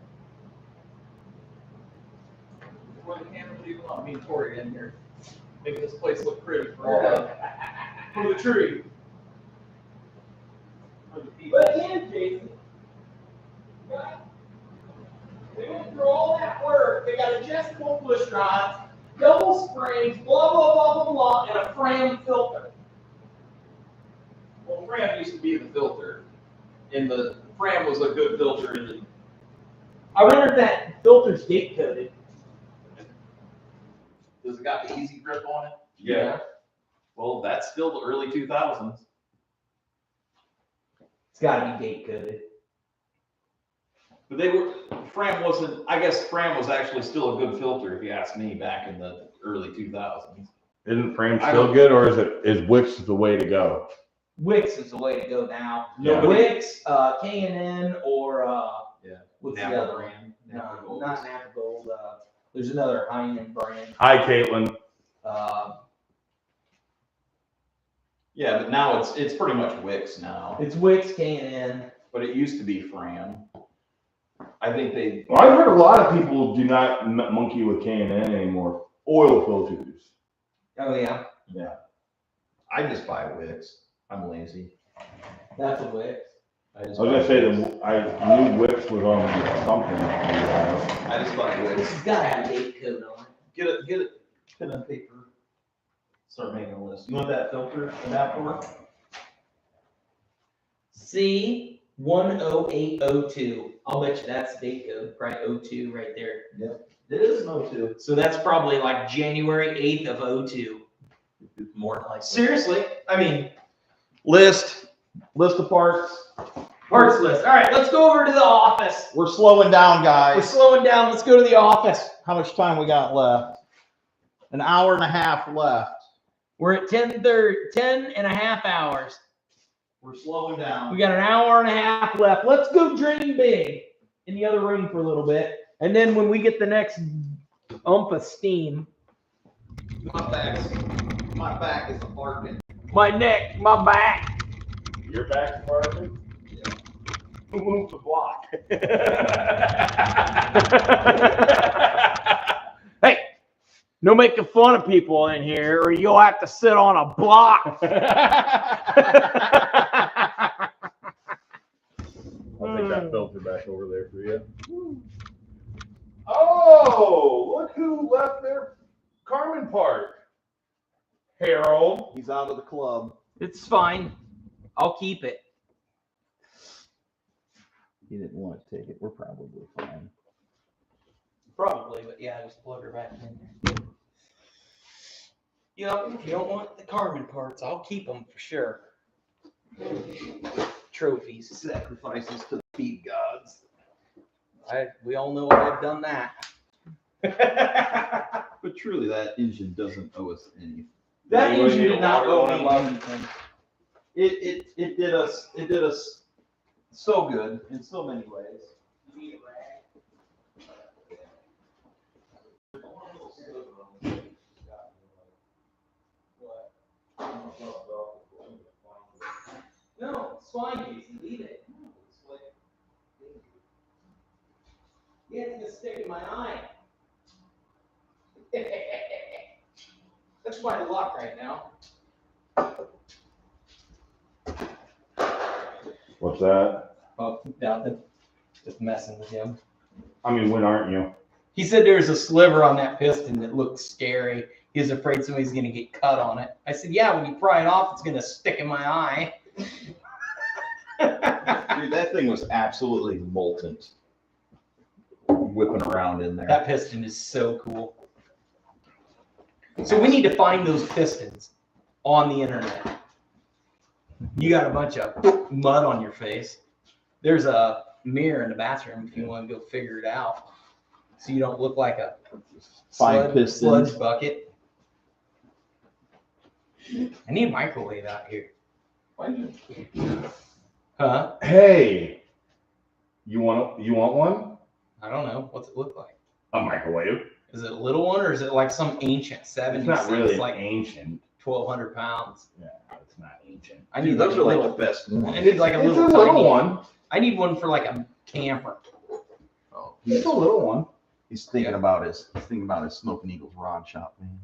Before the camera was even on. Me and Corey in here. Make this place look pretty for the tree. For the people. But again, Jason, they went through all that work. They got adjustable push rods, double coil springs, blah, blah, blah, blah, blah, and a Fram filter. Well, Fram used to be the filter, and the Fram was a good filter in the. I wonder if that filter's date coded. Does it got the easy grip on it? Yeah. Well, that's still the early 2000s. It's gotta be date coded. But Fram wasn't, I guess Fram was actually still a good filter if you ask me back in the early 2000s. Isn't Fram still good, or is Wix the way to go? Wix is the way to go now. Yeah. Wix, K&N, or what's Napa the other brand. No, Napa Gold. not Napa Gold. There's another high-end brand. Hi, Caitlin. Yeah, but now it's pretty much Wix now. It's Wix, K&N. But it used to be Fram. I think they. Well, I've heard a lot of people do not monkey with K&N anymore. Oil filters. Oh yeah. Yeah. I just buy Wix. I'm lazy. That's a Wix. I was gonna say that I knew Wix was on something. I just buy Wix. It's gotta have a date code on it. Get it, pen and paper. Start making a list. You want that filter in that for? C10802. I'll bet you that's the date code. Probably 02 right there. Yep. It is an 02. So that's probably like January 8th of 02. More than likely. Seriously? I mean, List of parts. parts list. All right, let's go over to the office. We're slowing down, We're guys. slowing down. Let's go to the office. How much time we got left? An hour and a half left. We're at 10 and a half hours. We're slowing down. We got an hour and a half left. Let's go dream big in the other room for a little bit. And then when we get the next of steam, My back is barking. my neck, my back. Your back barking? Who moved the block? Hey, no making fun of people in here or you'll have to sit on a block. I'll take that filter back over there for you. Oh, look who left their Carmen part. Harold. He's out of the club. It's fine. I'll keep it. He didn't want to take it. We're probably fine. Probably, but yeah, just plug her back in there. Yep, if you don't want the Carmen parts, I'll keep them for sure. Trophies. Sacrifices to the feed gods. We all know I've done that. But truly, that engine doesn't owe us anything. That You engine need did a not water owe me one? anything. It did us so good in so many ways. No, it's fine, Jason. Leave it. Yeah, it's gonna stick in my eye. That's my luck right now. What's that? Oh, nothing. Just messing with him. I mean, when aren't you? He said there's a sliver on that piston that looks scary. He was afraid somebody's gonna get cut on it. I said, yeah, when you pry it off, it's gonna stick in my eye. Dude, that thing was absolutely molten. Whipping around in there. That piston is so cool. So we need to find those pistons on the internet. You got a bunch of mud on your face. There's a mirror in the bathroom if you want to go figure it out. So you don't look like a sludge bucket. I need a microwave out here. Huh? Hey, you want one? I don't know. What's it look like? A microwave. Is it a little one or is it like some ancient 70s? It's not really like ancient. 1,200 pounds. Yeah, it's not ancient. I need Dude, those like are a like little, the best ones. I need like a It's little, a little tiny one. I need one for like a camper. Oh, It's a little one. he's thinking about his Smokin' Eagles rod shop, man.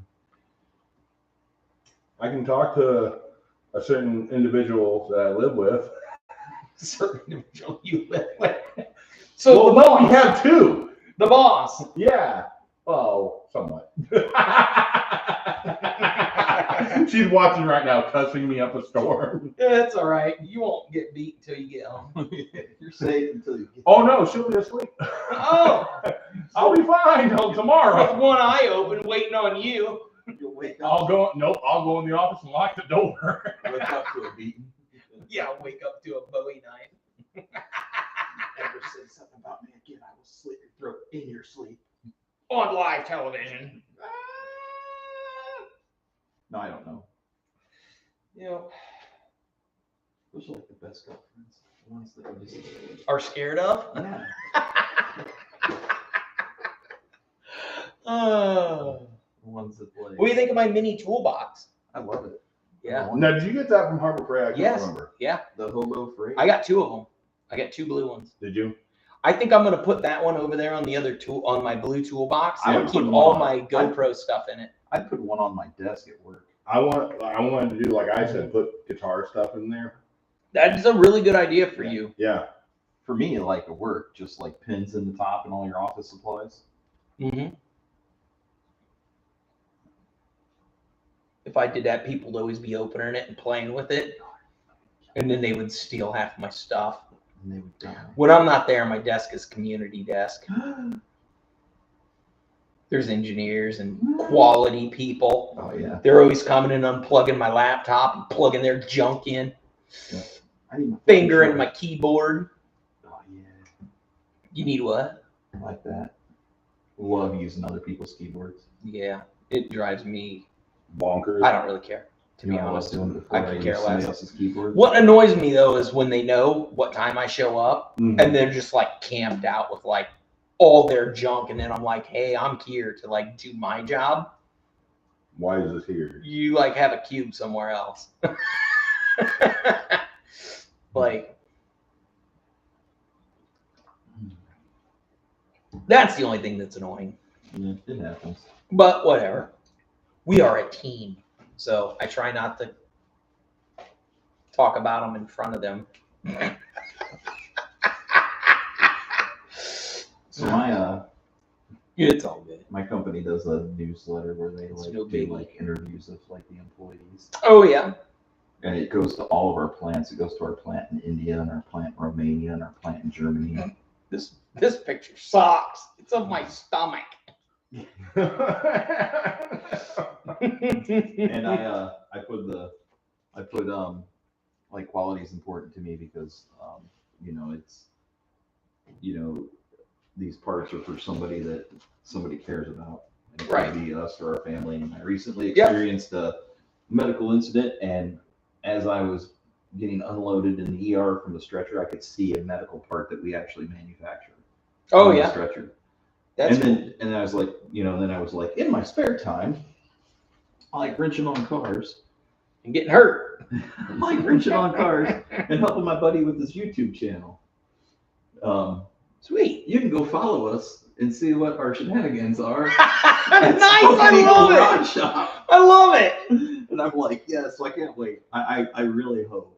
I can talk to a certain individual that I live with. Certain individual you live with. So Well, no, we have two. the boss. Yeah. Oh, somewhat. She's watching right now, cussing me up a storm. That's all right. You won't get beat until you get home. You're safe until you get. Oh no, she'll be asleep. Oh, I'll be fine till tomorrow. with one eye open, waiting on you. You'll wake I'll go in the office and lock the door. wake up to a beating. Yeah, wake up to a Bowie knife. Ever say something about me again, I will slit your throat in your sleep. On live television. No, I don't know. You know, Those are like the best girlfriends. The ones that are just. are scared of. Yeah. Oh. The ones that like. What do you think of my mini toolbox? I love it. Yeah. Now, did you get that from Harbor Freight? I can't Yes. remember. Yeah. The hobo freight. I got 2 of them. I got 2 blue ones. Did you? I think I'm gonna put that one over there on the other tool on my blue toolbox. I I'm would gonna keep put all one my on- GoPro stuff in it. I'd put one on my desk at work. I wanted to do like I said, put guitar stuff in there. That's a really good idea for you. Yeah. For me, like at work, just like pins in the top and all your office supplies. Mm-hmm. If I did that, people would always be opening it and playing with it, and then they would steal half my stuff. And they would die. When I'm not there, my desk is community desk. There's engineers and quality people. Oh yeah. They're always coming and unplugging my laptop and plugging their junk in, I need my finger in phone. my keyboard. Oh yeah. You need what? I like that. Love using other people's keyboards. Yeah, it drives me. Bonkers. I don't really care, to You be know what I was honest. doing before I could used care somebody less. else's keyboard? What annoys me though is when they know what time I show up Mhm. and they're just like camped out with like all their junk, and then I'm like, hey, I'm here to like do my job. Why is this here? You like have a cube somewhere else. Like, that's the only thing that's annoying. Yeah, it happens. But whatever. We are a team, so I try not to talk about them in front of them. So my It's all good. my company does a newsletter where they It's like no do biggie. like interviews of like the employees, Oh yeah. and it goes to all of our plants. It goes to our plant in India and our plant in Romania and our plant in Germany. This picture sucks. It's of my stomach. And I put like quality is important to me because you know it's these parts are for somebody that somebody cares about. And it could Right. be us or our family. And I recently Yep. experienced a medical incident, and as I was getting unloaded in the ER from the stretcher, I could see a medical part that we actually manufacture. Oh on the yeah. stretcher. That's And then I was like, then I was like, in my spare time, I like wrenching on cars. and getting hurt. I like wrenching on cars and helping my buddy with his YouTube channel. Sweet. You can go follow us and see what our shenanigans are. Nice. I love it. Shop. I love it. And I'm like, yes, I can't wait. I really hope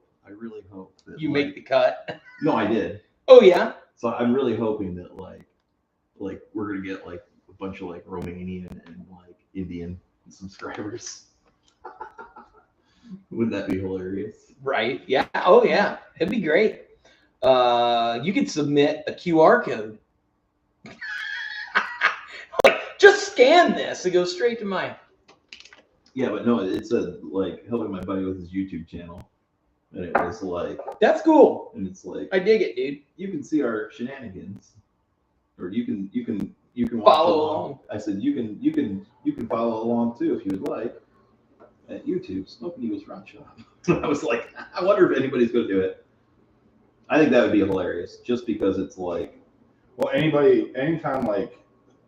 that You make the cut. No, I did. Oh yeah. So I'm really hoping that like we're gonna get like a bunch of like Romanian and like Indian subscribers. Wouldn't that be hilarious? Right. Yeah. Oh yeah. It'd be great. You could submit a QR code. Like, just scan this. It goes straight to my. Yeah, but no, it said like helping my buddy with his YouTube channel, and it was like, That's cool. and it's like I dig it, dude. you can see our shenanigans, or you can watch Follow along. I said you can follow along too if you would like at YouTube Smokin Eagles Round Shop. I was like, I wonder if anybody's gonna do it. I think that would be hilarious, just because it's like Well, anytime like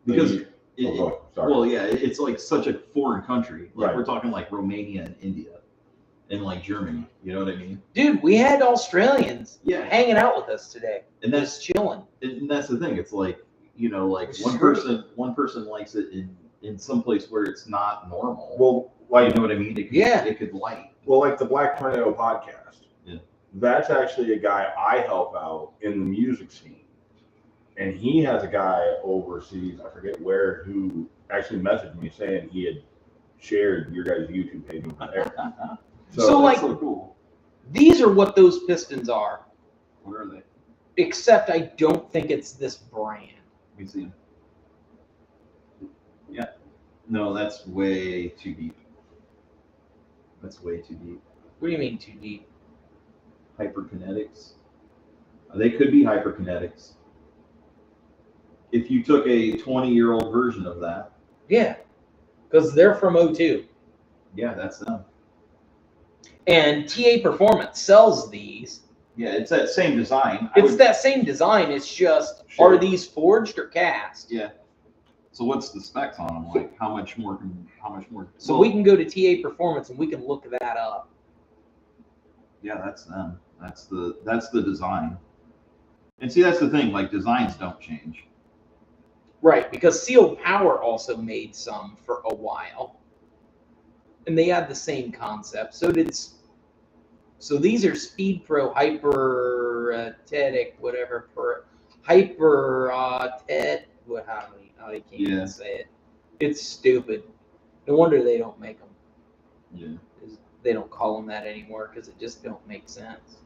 because the- it- oh, sorry. well, yeah, it's like such a foreign country. Like Right. we're talking like Romania and India, and like Germany. You know what I mean? Dude, we had Australians Yeah, hanging out with us today. and Just chilling. that's the thing. It's like like Which is one great. person likes it in some place where it's not normal. well, You like know what I mean? It could, Yeah. it could light. like the Black Tornado podcast. Yeah. That's actually a guy I help out in the music scene. And he has a guy overseas, I forget where, who actually messaged me saying he had shared your guys' YouTube page over there. So like, so cool. these are what those pistons are, What are they? except I don't think it's this brand. Let me see. Yeah. No, that's way too deep. That's way too deep. What do you mean too deep? Hyperkinetics. They could be hyperkinetics. If you took a 20-year-old version of that. Yeah, because they're from O2. Yeah, that's them. And TA Performance sells these. Yeah, it's that same design. It's that same design. It's just, Sure. are these forged or cast? Yeah. So what's the specs on them? Like how much more? So we can go to TA Performance and we can look that up. Yeah, that's them. That's the design. And see, that's the thing. Like designs don't change. Right, because Seal Power also made some for a while. And they had the same concept. So these are Speed Pro Hyper-tetic, whatever, how you can't even say it. It's stupid. No wonder they don't make them. Yeah. They don't call them that anymore because it just don't make sense.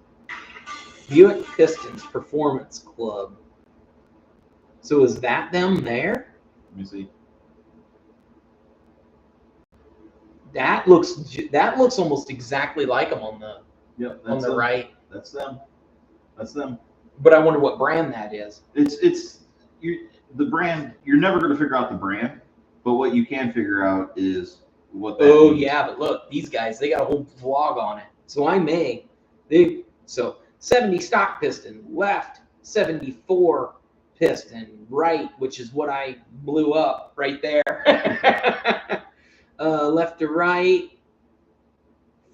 Buick Pistons Performance Club. So is that them there? Let me see. That looks almost exactly like them on the on the them. right. That's them. That's them. But I wonder what brand that is. It's the brand. You're never going to figure out the brand, but what you can figure out is what that means. Yeah, but look, these guys, they got a whole vlog on it. So 70 stock piston, left 74 piston, right, which is what I blew up right there. Left to right,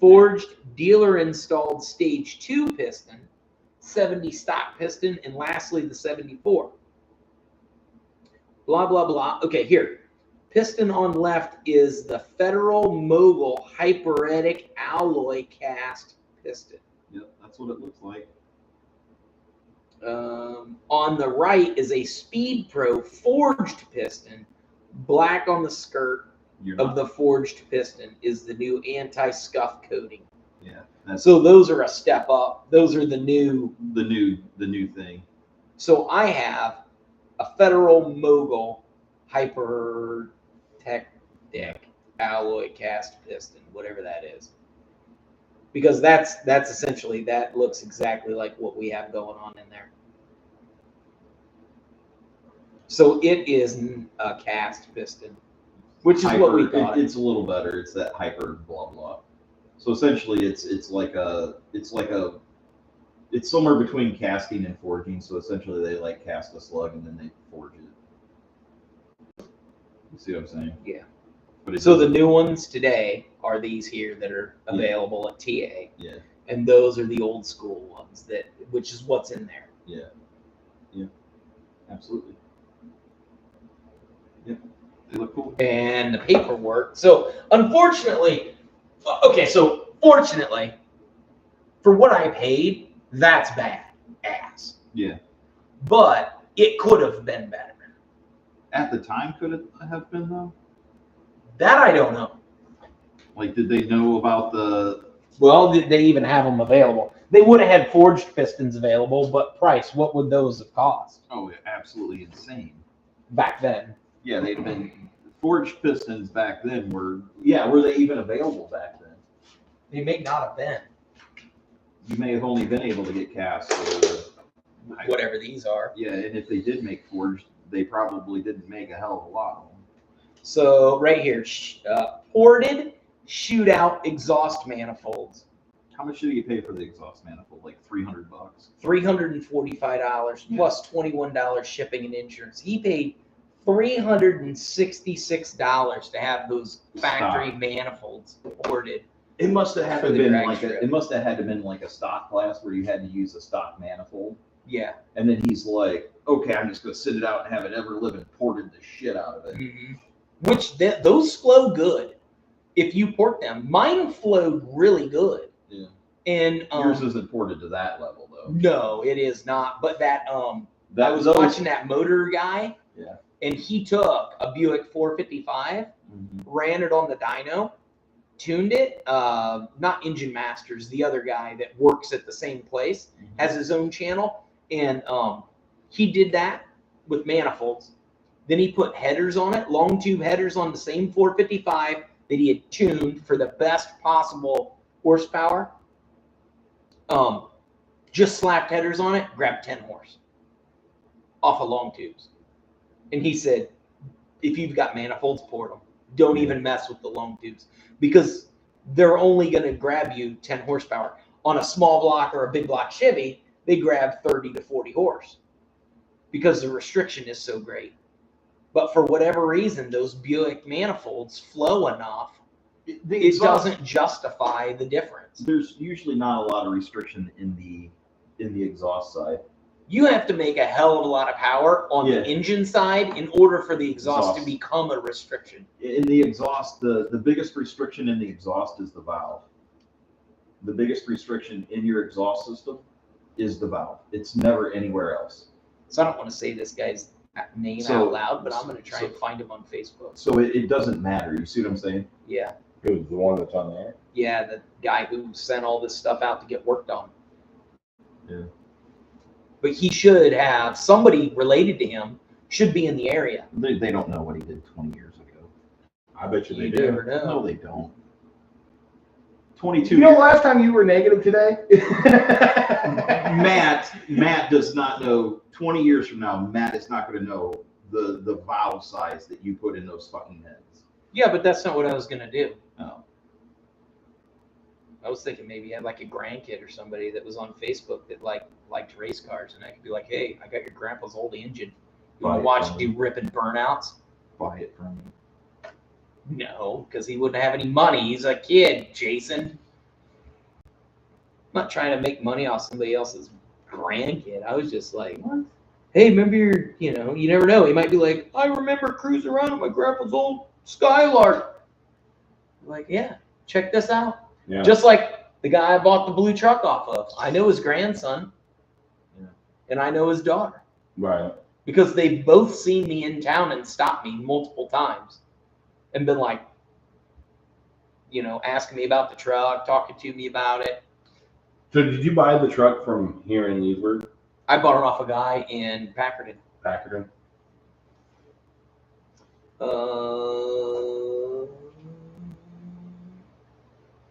forged dealer installed stage 2 piston, 70 stock piston, and lastly the 74. Blah, blah, blah. Okay, here. Piston on left is the Federal Mogul Hyperetic Alloy Cast piston. Yep, that's what it looks like. On the right is a Speed Pro forged piston. Black on the skirt of the forged piston is the new anti-scuff coating. Yeah. So those are a step up. Those are the new thing. So I have a Federal Mogul Hypertech alloy cast piston, whatever that is. Because that's essentially, that looks exactly like what we have going on in there. So it is a cast piston, which is what we thought. It's a little better. It's that hyper blah blah. So essentially, it's somewhere between casting and forging. So essentially, they like cast a slug and then they forge it. You see what I'm saying? Yeah. But so the new ones today are these here that are available at TA. Yeah. And those are the old school ones which is what's in there. Yeah. Yeah. Absolutely. Yep. They look cool. And the paperwork. So unfortunately, fortunately, for what I paid, that's bad ass. Yeah. But it could have been better. At the time, could it have been though? That I don't know. Like, did they know about the? Well, did they even have them available? They would have had forged pistons available, but price, what would those have cost? Oh, absolutely insane. Back then. Yeah, they'd been forged pistons back then were they even available back then? They may not have been. You may have only been able to get cast or whatever these are. Yeah, and if they did make forged, they probably didn't make a hell of a lot of them. So right here, ported shootout exhaust manifolds. How much did you pay for the exhaust manifold? Like $300. $345 plus $21 shipping and insurance. He paid $366 to have those factory manifolds ported. It must have had to been like a stock class where you had to use a stock manifold. Yeah. And then he's like, okay, I'm just gonna sit it out and have it ever live and ported the shit out of it. Mm-hmm. Which those flow good if you port them. Mine flowed really good. Yeah. And yours isn't ported to that level though. No, it is not. But I was watching that motor guy. Yeah. And he took a Buick 455 ran it on the dyno, tuned it. Not Engine Masters, the other guy that works at the same place, has his own channel, and he did that with manifolds. Then he put headers on it, long tube headers on the same 455 that he had tuned for the best possible horsepower. Just slapped headers on it, grabbed 10 horse off of long tubes. And he said, if you've got manifolds, port them. Don't even mess with the long tubes because they're only going to grab you 10 horsepower. On a small block or a big block Chevy, they grab 30 to 40 horse because the restriction is so great. But for whatever reason, those Buick manifolds flow enough, it doesn't justify the difference. There's usually not a lot of restriction in the exhaust side. You have to make a hell of a lot of power on the engine side in order for the exhaust to become a restriction. In the exhaust, the biggest restriction in the exhaust is the valve. The biggest restriction in your exhaust system is the valve. It's never anywhere else. So I don't want to say this guy's name out loud, but I'm going to try and find him on Facebook. So it doesn't matter. You see what I'm saying? Yeah. Who's the one that's on there? Yeah, the guy who sent all this stuff out to get worked on. Yeah. But he should have somebody related to him should be in the area. They don't know what he did 20 years ago. I bet you they You do. never know. No, they don't. 22 You know, last time you were negative today. Matt does not know. 20 years from now, Matt is not going to know the valve size that you put in those fucking heads. Yeah, but that's not what I was going to do. No. I was thinking maybe you had like a grandkid or somebody that was on Facebook that liked race cars, and I could be like, hey, I got your grandpa's old engine. You want to watch do ripping burnouts? Buy it from me. No, because he wouldn't have any money. He's a kid, Jason. I'm not trying to make money off somebody else's grandkid. I was just like, what? Hey, remember your, you never know. He might be like, I remember cruising around on my grandpa's old Skylark. I'm like, yeah, check this out. Yeah. Just like the guy I bought the blue truck off of. I know his grandson, and I know his daughter. Right. Because they've both seen me in town and stopped me multiple times and been like, asking me about the truck, talking to me about it. So did you buy the truck from here in Leesburg? I bought it off a guy in Packerton. Packerton?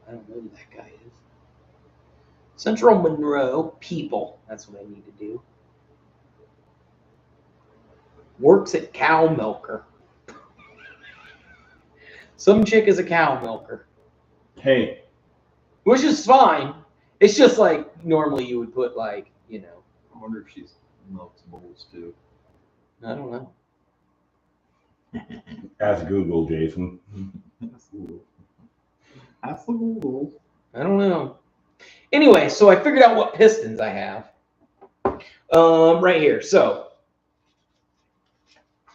I don't know who that guy is. Central Monroe People. That's what I need to do. Works at Cow Milker. Some chick is a cow milker. Hey. Which is fine. It's just like normally you would put like, I wonder if she's milks bulls too. I don't know. Ask Google, Jason. Ask the Google. I don't know. Anyway, so I figured out what pistons I have. Right here. So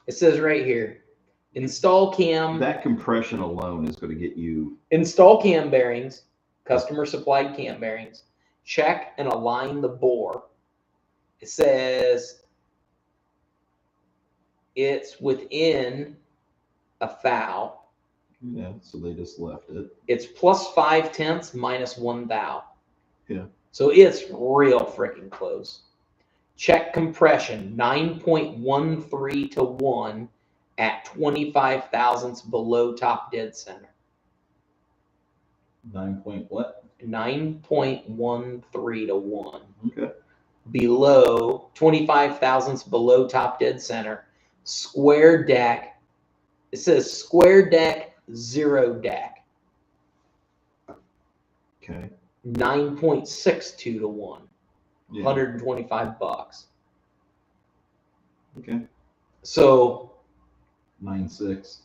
it says right here, install cam. That compression alone is going to get you. Install cam bearings, customer supplied cam bearings. Check and align the bore. It says it's within a thou. Yeah, so they just left it. It's +0.5 minus 1 thou. Yeah. So it's real freaking close. Check compression 9.13 to 1 at 25 thousandths below top dead center. 9 point what? 9.13 to 1. Okay. Below 25 thousandths below top dead center. Square deck. It says square deck, 0 deck. Okay. 9.62 to 1. Yeah. $125. Okay. So 9.6.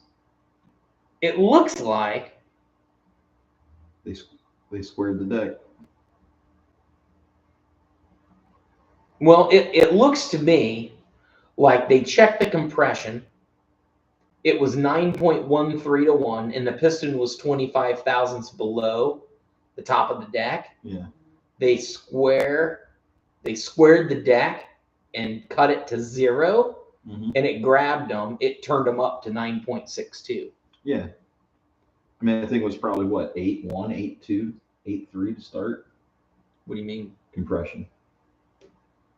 it looks like They squared the deck. well, it looks to me like they checked the compression. It was 9.13 to 1, and the piston was 25 thousandths below the top of the deck. Yeah. They squared the deck and cut it to 0, Mm-hmm. and it grabbed them. It turned them up to 9.62. Yeah. I mean, I think it was probably what, 8.1, 8.2, 8.3 to start What do you mean? compression.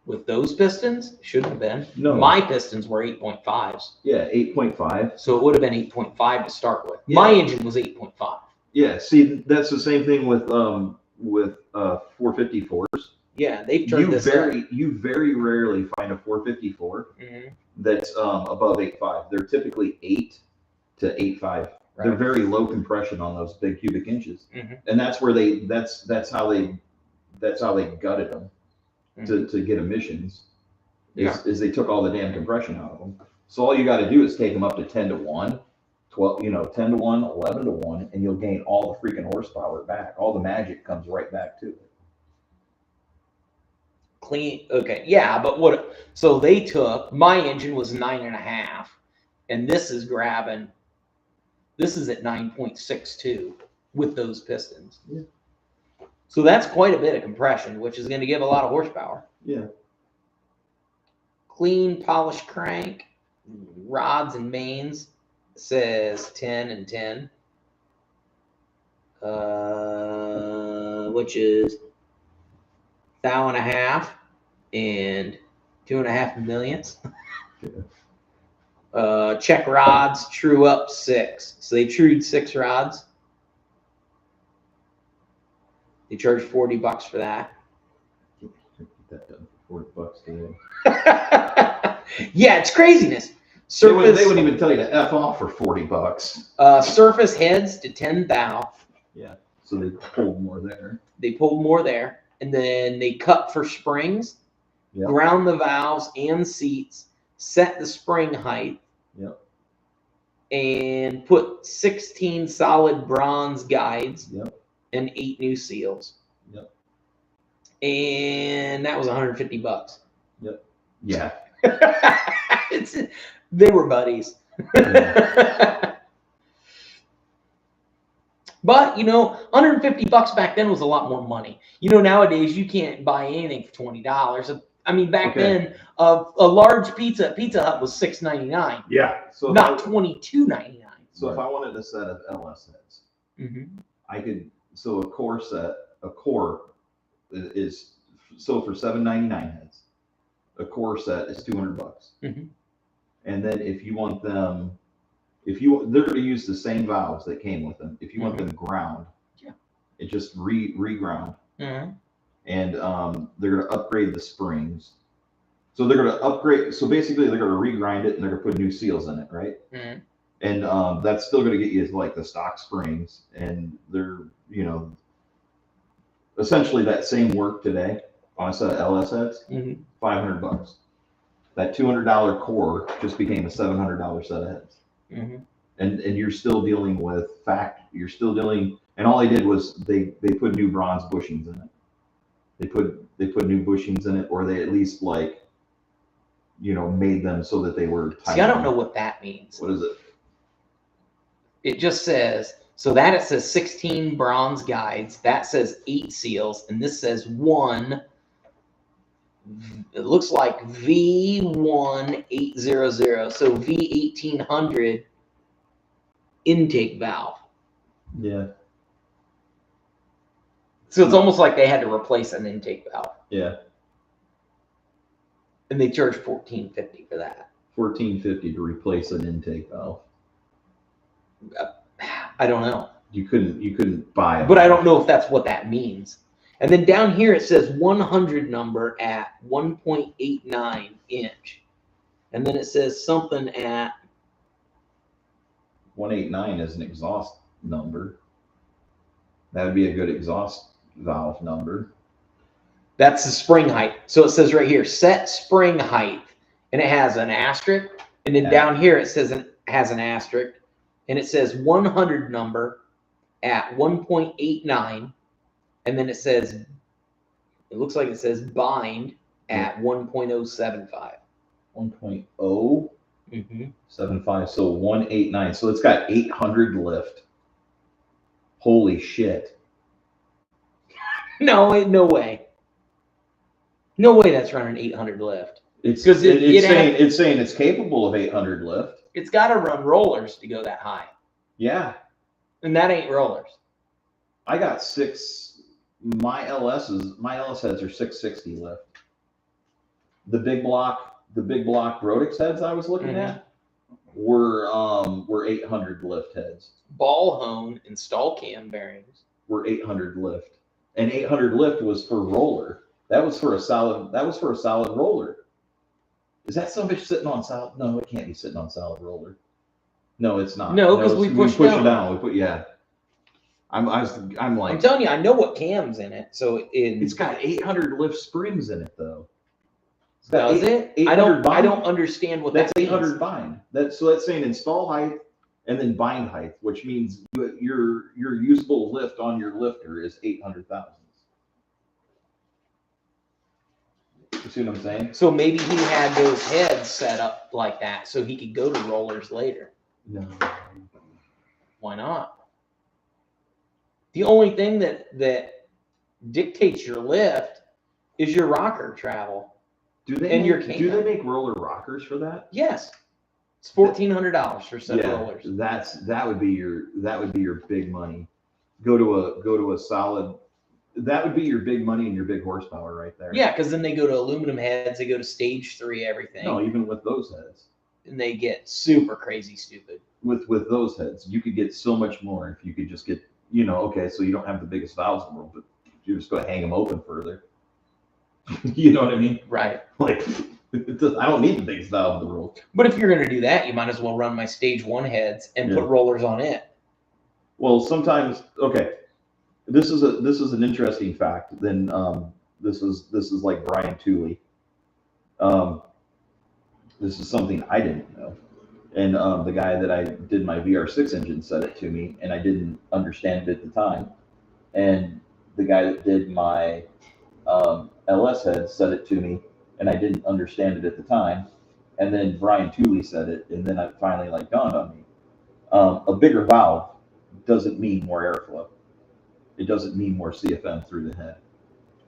With those pistons? Shouldn't have been. No. My pistons were 8.5s. Yeah, 8.5. So it would have been 8.5 to start with. Yeah. My engine was 8.5. Yeah, see, that's the same thing with 454s. Yeah, they've turned this up. You very rarely find a 454 Mhm. that's above 8.5. They're typically 8 to 8.5. They're Right. very low compression on those big cubic inches, Mhm. and that's where that's how they gutted them to get emissions. Is they took all the damn compression out of them. So all you got to do is take them up to 10 to 1, 12, 10 to 1, 11 to 1, and you'll gain all the freaking horsepower back. All the magic comes right back to it. Clean. Okay. Yeah, but what? So they took my engine was 9.5, and this is grabbing. This is at 9.62 with those pistons. Yeah. So that's quite a bit of compression, which is going to give a lot of horsepower. Yeah. Clean polished crank, rods and mains says 10 and 10, which is 1.5 and 2.5 millionths. Check rods, true up 6. So they trued 6 rods. They charge $40 for that. Get that done for $40 today. Yeah, it's craziness. They Surface, wouldn't even tell you to F off for $40. surface heads to 10 thou. Yeah. So they pulled more there. They pulled more there, and then they cut for springs, Yep. ground the valves and seats, set the spring height, Yep. and put 16 solid bronze guides Yep. and 8 new seals. Yep. And that was $150. Yep. Yeah. They were buddies. Yeah. But, $150 back then was a lot more money. Nowadays you can't buy anything for $20. I mean, back then, a large pizza at Pizza Hut was $6.99, Yeah. So not $22.99. So if I wanted a set of LS heads, Mm-hmm. I could. So a core is so for $7.99 heads, a core set is $200. Mm-hmm. And then if you want them, they're going to use the same valves that came with them. If you want them ground, Yeah. it just reground. Mm-hmm. And they're going to upgrade the springs. So they're going to upgrade. So basically, they're going to regrind it and they're going to put new seals in it, right? Mm-hmm. And that's still going to get you like the stock springs, and they're essentially that same work today on a set of LS heads. Mm-hmm. $500. That $200 core just became a $700 set of heads. Mm-hmm. And you're still dealing with and all they did was they put new bronze bushings in it. They put new bushings in it, or they at least made them so that they were tight. See, I don't know what that means. What is it? It just says, so that it says 16 bronze guides, that says 8 seals, and this says 1. It looks like V1800, so V1800 intake valve. Yeah. So it's almost like they had to replace an intake valve, Yeah. and they charge $14.50 for that. $14.50 to replace an intake valve. I don't know, You couldn't buy it. but I don't know if that's what that means. And then down here it says 100 number at 1.89 inch, and then it says something at 189 is an exhaust number. That would be a good exhaust valve number. That's the spring height. So it says right here, set spring height, and it has an asterisk. And then down here it says has an asterisk, and it says 100 number at 1.89, and then it looks like it says bind at 1.075. 1.075. Mm-hmm. So 189. So it's got 800 lift. Holy shit. No way. No way that's running 800 lift. It's 'Cause it's saying it's capable of 800 lift. It's got to run rollers to go that high. Yeah, And that ain't rollers. I got my LS heads are 660 lift. The big block Rodix heads I was looking at were 800 lift heads. Ball hone and stall cam bearings were 800 lift, and 800 lift was for roller. That was for a solid roller. Is that somebody sitting on solid? No, it can't be sitting on solid roller. No, it's not. No, because we push it down. We put I'm like, I'm telling you, I know what cam's in it. So it's got 800 lift springs in it though. Does it? I don't understand what that's that 800 means. bind. That's saying install height and then bind height, which means your usable lift on your lifter is 800 thousandths. You see what I'm saying? So maybe he had those heads set up like that so he could go to rollers later. No. Why not? The only thing that dictates your lift is your rocker travel. Do they make roller rockers for that? Yes. It's $1,400 for set rollers. That would be your big money. Go to a solid. That would be your big money and your big horsepower right there. Yeah, because then they go to aluminum heads, they go to stage 3, everything. No, even with those heads. And they get super crazy stupid. With those heads, you could get so much more if you could just get, okay, so you don't have the biggest valves in the world, but you're just going to hang them open further. You know what I mean? Right. Like, I don't need the biggest valve in the world. But if you're going to do that, you might as well run my stage 1 heads and put rollers on it. Well, sometimes, okay, this is an interesting fact. Then this is like Brian Tooley. This is something I didn't know, and the guy that I did my VR6 engine said it to me, and I didn't understand it at the time. And the guy that did my LS head said it to me, and I didn't understand it at the time. And then Brian Tooley said it, and then it finally dawned on me. A bigger valve doesn't mean more airflow. It doesn't mean more CFM through the head.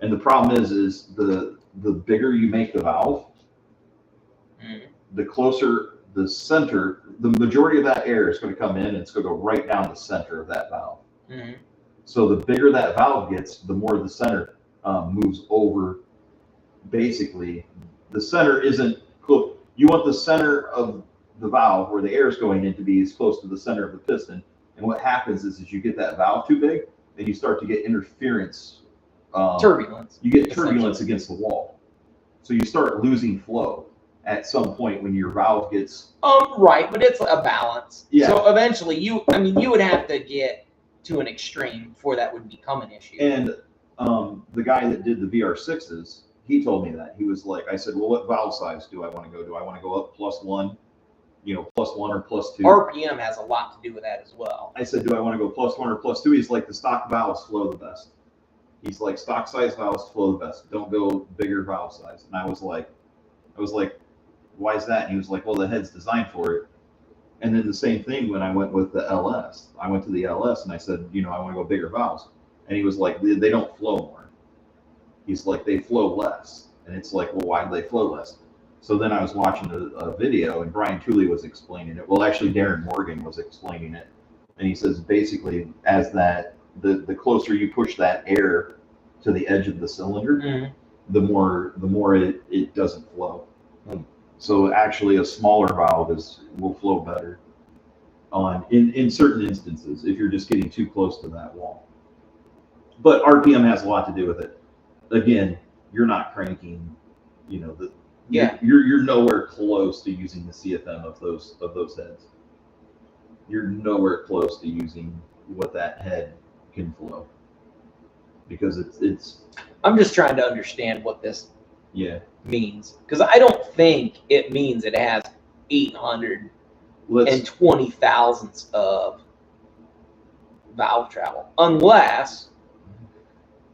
And the problem is the bigger you make the valve, the closer the center, the majority of that air is going to come in and it's going to go right down the center of that valve. So the bigger that valve gets, the more the center moves over. Basically, the center isn't close. You want the center of the valve where the air is going in to be as close to the center of the piston. And what happens is you get that valve too big, then you start to get interference. Turbulence. You get turbulence against the wall. So you start losing flow at some point when your valve gets... Right, but it's a balance. Yeah. So eventually, you would have to get to an extreme before that would become an issue. And the guy that did the VR6s, he told me that. He was like, I said, well, what valve size do I want to go? Do I want to go up +1, +1 or +2? RPM has a lot to do with that as well. I said, do I want to go +1 or +2? He's like, the stock valves flow the best. He's like, stock size valves flow the best. Don't go bigger valve size. And I was like, why is that? And he was like, well, the head's designed for it. And then the same thing when I went with the LS. I went to the LS and I said, I want to go bigger valves. And he was like, they don't flow more. He's like, they flow less. And it's like, well, why do they flow less? So then I was watching a video and Brian Tooley was explaining it. Well, actually, Darren Morgan was explaining it. And he says, basically, as the closer you push that air to the edge of the cylinder, the more it doesn't flow. So actually, a smaller valve will flow better in certain instances if you're just getting too close to that wall. But RPM has a lot to do with it. Again, you're not cranking, you're nowhere close to using the CFM of those heads. You're nowhere close to using what that head can flow, because it's. I'm just trying to understand what this means, because I don't think it means it has 820 thousandths of valve travel, unless,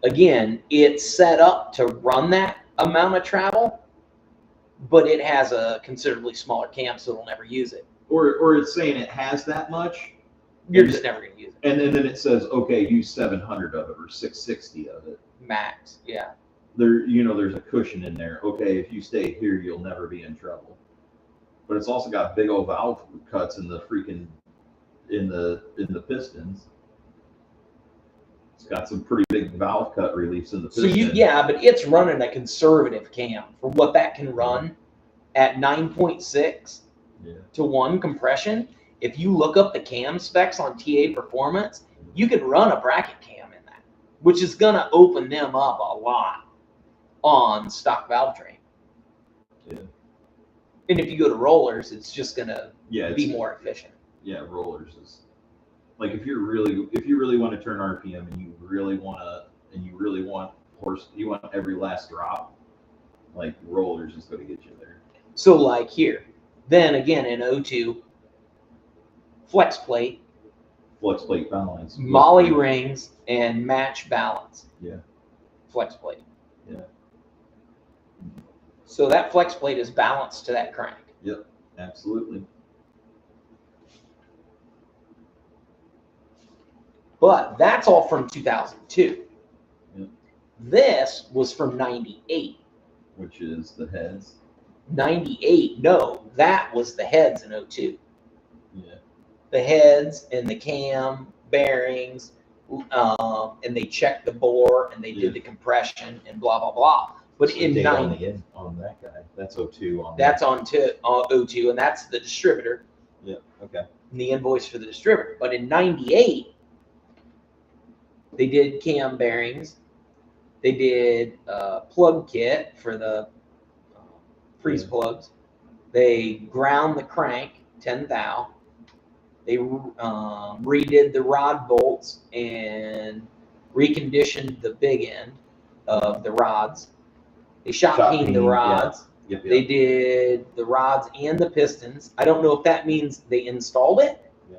again, it's set up to run that amount of travel, but it has a considerably smaller cam, so it'll never use it. Or it's saying it has that much. You're just never going to use it. And then it says, okay, use 700 of it or 660 of it. Max, yeah. There's a cushion in there. Okay, if you stay here, you'll never be in trouble. But it's also got big old valve cuts in the freaking in the pistons. It's got some pretty big valve cut reliefs in the So piston. but it's running a conservative cam for what that can run at 9.6 to 1 compression. If you look up the cam specs on TA Performance, you can run a bracket cam in that, which is going to open them up a lot on stock valve train. Yeah. And if you go to rollers, it's just going to be more efficient. Yeah, rollers is like if you really want to turn RPM and you really want you want every last drop, like rollers is going to get you there. So like here, then again in O2, flex plate balance, molly rings, and match balance. Yeah. Flex plate. Yeah. So that flex plate is balanced to that crank. Yep, absolutely. But that's all from 2002. Yep. This was from 98. Which is the heads. 98, no, that was the heads in 02. Yeah. The heads and the cam bearings, and they checked the bore and they did the compression and blah blah blah. But So in date 90, on that guy, that's 02 on. that's on to 02, and that's the distributor. Yeah. Okay. And the invoice for the distributor. But in 98, they did cam bearings. They did plug kit for the freeze plugs. They ground the crank 10 thou. They redid the rod bolts and reconditioned the big end of the rods. They shot cleaned the rods. Yep. They did the rods and the pistons. I don't know if that means they installed it. Yeah.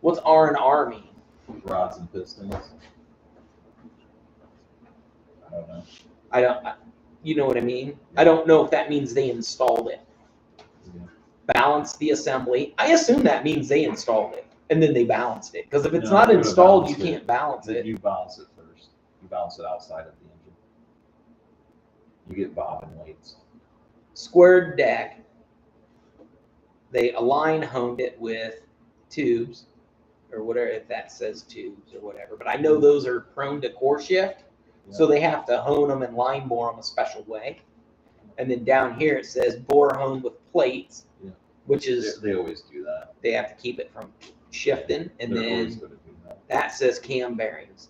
What's R&R mean? Rods and pistons. I don't know. You know what I mean? I don't know if that means they installed it. Yeah. Balance the assembly. I assume that means they installed it and then they balanced it. Because if it's No, not you gotta installed, you balance it. can't balance it. You balance it first. You balance it outside of the engine. You get bobbin weights. Squared deck. They align honed it with tubes or whatever, if that says tubes or whatever. But I know those are prone to core shift. So they have to hone them and line bore them a special way. And then down here it says bore hone with plates, which is They always do that. they have to keep it from shifting. And They're always then going to do that. that says cam bearings.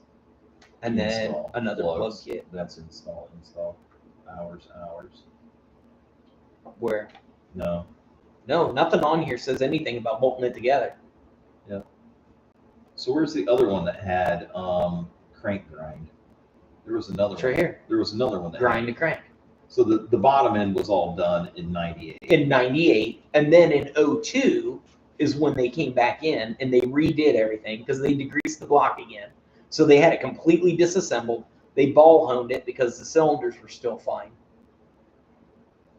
And then Install. another plug Plugs. kit. That's install. Hours. Where? No. No, nothing on here says anything about bolting it together. Yeah. So where's the other one that had crank grind? There was another It's one. right here. There was another one that Grind to had, crank. so the bottom end was all done in 98. In 98. And then in 02 is when they came back in and they redid everything because they degreased the block again. So they had it completely disassembled. They ball honed it because the cylinders were still fine.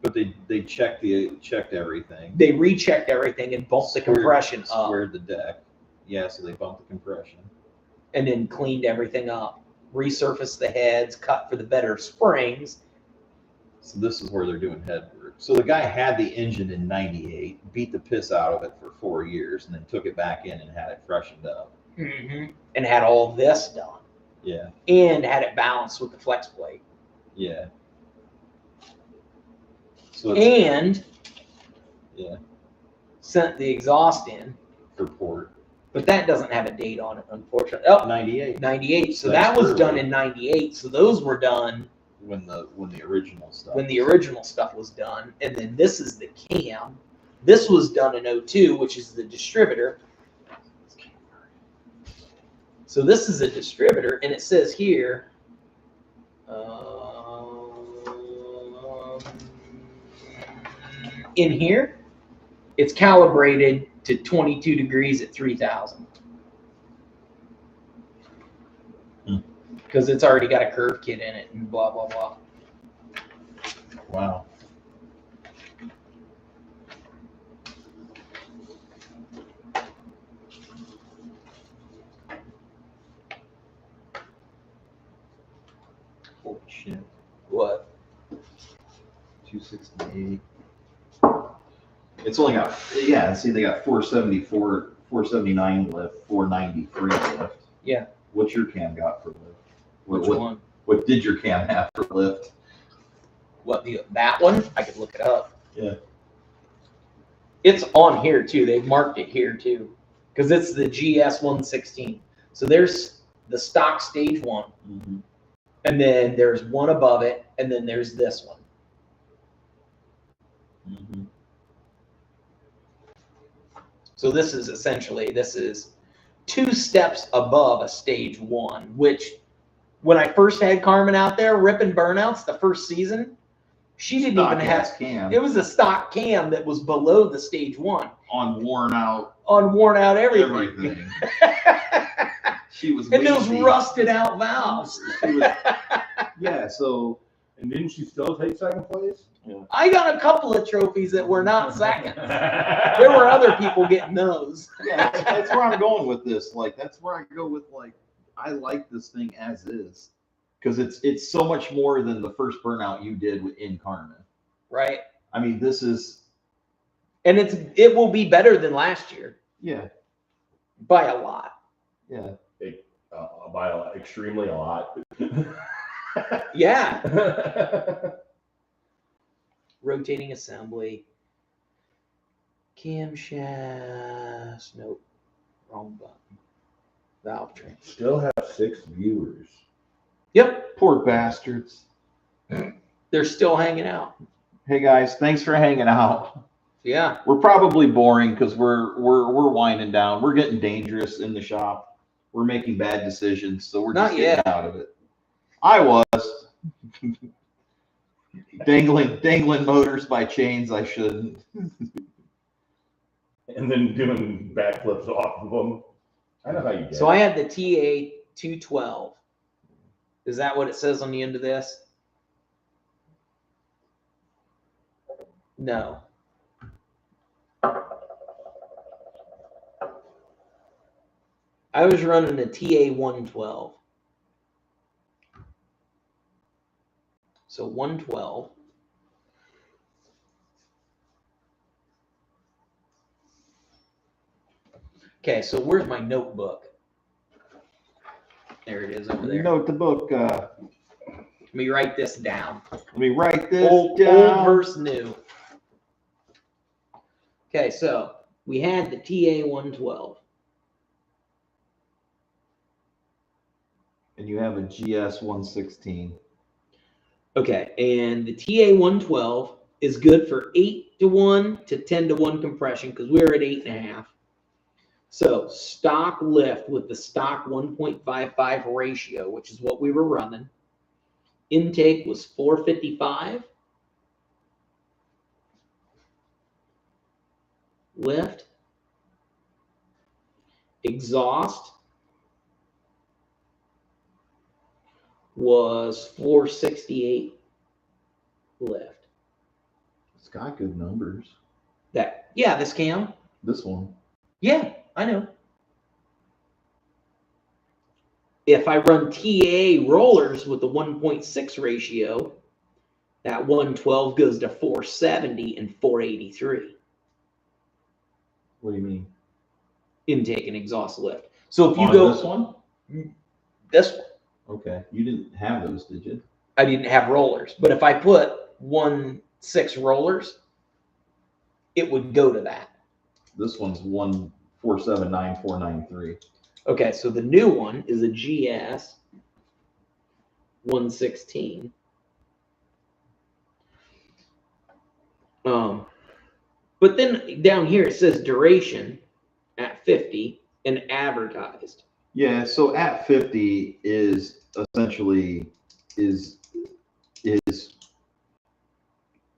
But they checked everything. They rechecked everything and bumped the compression up. Squared the deck. Yeah, so they bumped the compression. And then cleaned everything up. Resurfaced the heads, cut for the better springs. So this is where they're doing head work. So the guy had the engine in 98, beat the piss out of it for 4 years, and then took it back in and had it freshened up. Mm-hmm. And had all this done. Yeah. And had it balanced with the flex plate. Yeah. So And yeah, sent the exhaust in. for port. But that doesn't have a date on it, unfortunately. Oh, 98. 98. So That's that was early. done in 98. So those were done When the original stuff. when the original stuff was done. And then this is the cam. This was done in 02, which is the distributor. So this is a distributor, and it says here, in here, it's calibrated to 22 degrees at 3,000. Because it's already got a curve kit in it and blah, blah, blah. Wow. Holy shit. What? 268. It's only got, yeah, see, they got 474 479 lift, 493 lift. Yeah. What's your cam got for lift? Which what, one? What did your cam have for lift? What, that one? I could look it up. Yeah. It's on here too. They've marked it here too, because it's the GS 116. So there's the stock stage one, and then there's one above it, and then there's this one. So this is essentially, this is 2 steps above a stage 1, which when I first had Carmen out there ripping burnouts the first season, she didn't Stock even ass have cam. It was a stock cam that was below the stage 1. On worn out everything. She was And those lazy. rusted out valves. Yeah, so. And didn't she still take second place? Yeah. I got a couple of trophies that were not seconds. There were other people getting those. Yeah, that's where I'm going with this. Like, that's where I go with, like, I like this thing as is. Because it's so much more than the first burnout you did in Carmen. Right. I mean, this is. And it will be better than last year. Yeah. By a lot. Yeah. By a lot, extremely a lot. Yeah. Rotating assembly. Camshaft. Nope. Wrong button. Valve train. Still have 6 viewers. Yep. Poor bastards. They're still hanging out. Hey guys, thanks for hanging out. Yeah. We're probably boring because we're winding down. We're getting dangerous in the shop. We're making bad decisions, so we're just getting out of it. I was dangling motors by chains I shouldn't. And then doing backflips off of them. I know how you get So I had the TA 212. Is that what it says on the end of this? No. I was running a TA 112. So 112. Okay, so where's my notebook? There it is over there. Note the book. Let me write this down. Let me write this Old versus new. Okay, so we had the TA 112. And you have a GS 116. Okay, and the TA 112 is good for 8-to-1 to 10-to-1 compression because we're at 8.5. So stock lift with the stock 1.55 ratio, which is what we were running. Intake was 455. Lift. Exhaust was 468 lift. It's got good numbers. Yeah, this cam. This one. Yeah, I know. If I run TA rollers with the 1.6 ratio, that 112 goes to 470 and 483. What do you mean? Intake and exhaust lift. So if you On go this one? This one. Okay. You didn't have those, did you? I didn't have rollers, but if I put 1.6 rollers, it would go to that. This one's 1479493. Okay, so the new one is a GS 116. But then down here it says duration at 50 and advertised. Yeah, so at 50 is essentially there's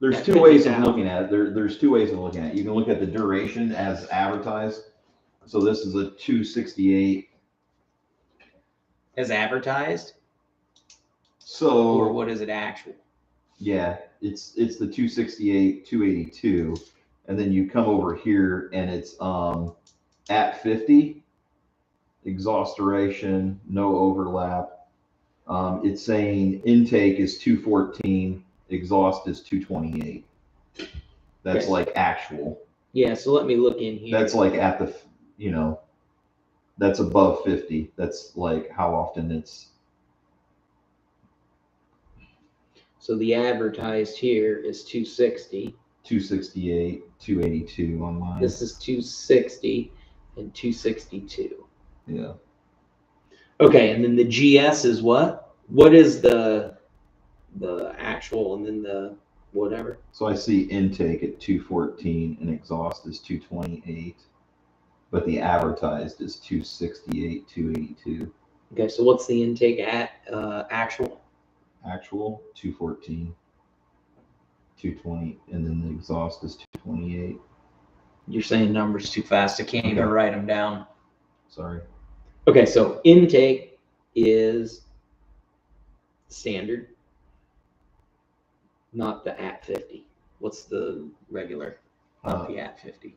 At 2 ways of 50,000. looking at it. There's 2 ways of looking at it. You can look at the duration as advertised. So this is a 268. As advertised? So Or what is it actual? yeah, it's the 268, 282, and then you come over here and it's at 50, exhaust duration, no overlap. It's saying intake is 214, exhaust is 228. That's Okay. like actual. Yeah, so let me look in here. That's like at the you know, that's above 50. That's like how often it's. So the advertised here is 260. 268, 282 on mine. This is 260 and 262. Yeah. Okay, and then the GS is what? What is the actual and then the whatever? So I see intake at 214 and exhaust is 228, but the advertised is 268, 282. Okay, so what's the intake at actual? Actual 214, 220, and then the exhaust is 228. You're saying numbers too fast. I can't even write them down. Sorry. Okay, so intake is standard, not the at 50. What's the regular? Not the at 50.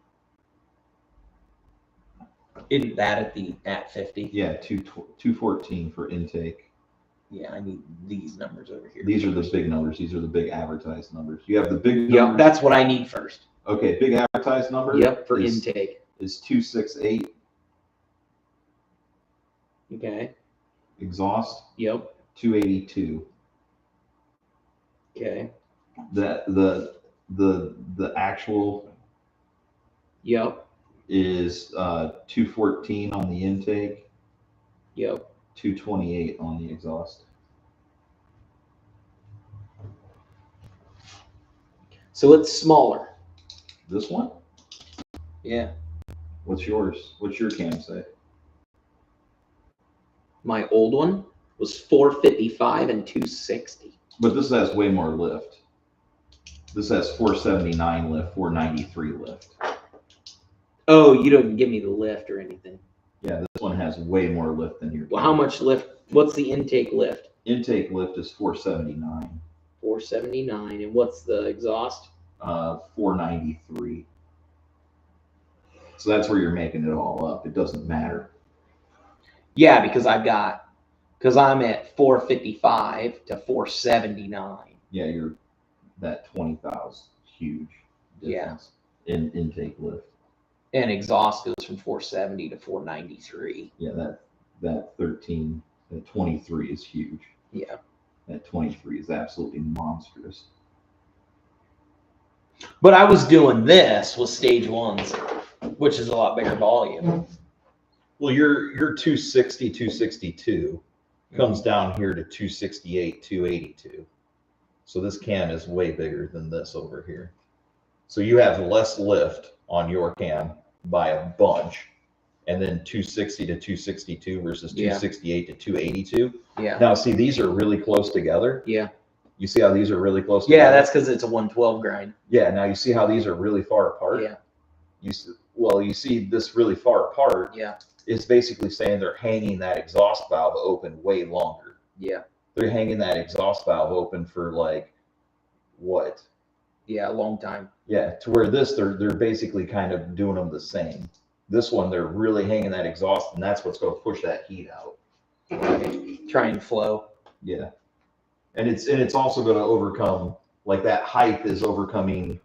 Isn't that at the at 50? Yeah, 214 for intake. Yeah, I need these numbers over here. These are the big numbers. These are the big advertised numbers. You have the big Yep, numbers. that's what I need first. Okay, big advertised number. Yep, for intake. Is 268. Okay. Exhaust. Yep. 282. Okay. The actual. Yep. Is 214 on the intake. Yep. 228 on the exhaust. So it's smaller. This one? Yeah. What's yours? What's your cam say? My old one was 455 and 260. But this has way more lift. This has 479 lift, 493 lift. Oh, you don't give me the lift or anything. Yeah, this one has way more lift than your. Well, how much lift? What's the intake lift? Intake lift is 479. 479. And what's the exhaust? 493. So that's where you're making it all up. It doesn't matter. Yeah, because I'm at 455 to 479. Yeah, you're that 20,000 huge difference in intake lift. And exhaust goes from 470 to 493. Yeah, that 23 is huge. Yeah. That 23 is absolutely monstrous. But I was doing this with stage ones, which is a lot bigger volume. Well, your 260, 262 comes down here to 268, 282. So this cam is way bigger than this over here. So you have less lift on your cam by a bunch, and then 260 to 262 versus 268 to 282. Yeah. Now, see, these are really close together. Yeah. You see how these are really close together? Yeah, that's because it's a 112 grind. Yeah, now you see how these are really far apart? Yeah. You see this really far apart. Yeah. It's basically saying they're hanging that exhaust valve open way longer. Yeah. They're hanging that exhaust valve open for like, what? Yeah, a long time. Yeah, to where this, they're basically kind of doing them the same. This one, they're really hanging that exhaust, and that's what's going to push that heat out. Try and flow. Yeah. And it's also going to overcome, like that height is overcoming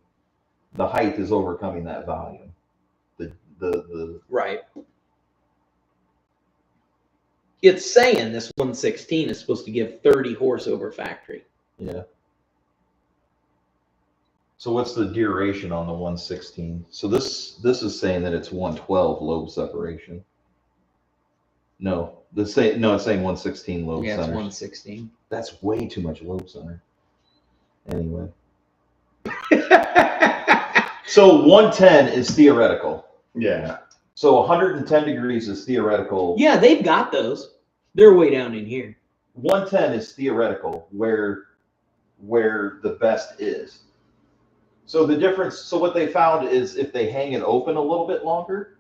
that volume. The Right. It's saying this 116 is supposed to give 30 horse over factory. Yeah. So what's the duration on the 116? So this is saying that it's 112 lobe separation. No, it's saying 116 lobe Yeah, center. it's 116. That's way too much lobe center. Anyway. So 110 is theoretical. Yeah. So 110 degrees is theoretical. Yeah, they've got those. They're way down in here. 110 is theoretical where the best is. So the difference, so what they found is if they hang it open a little bit longer,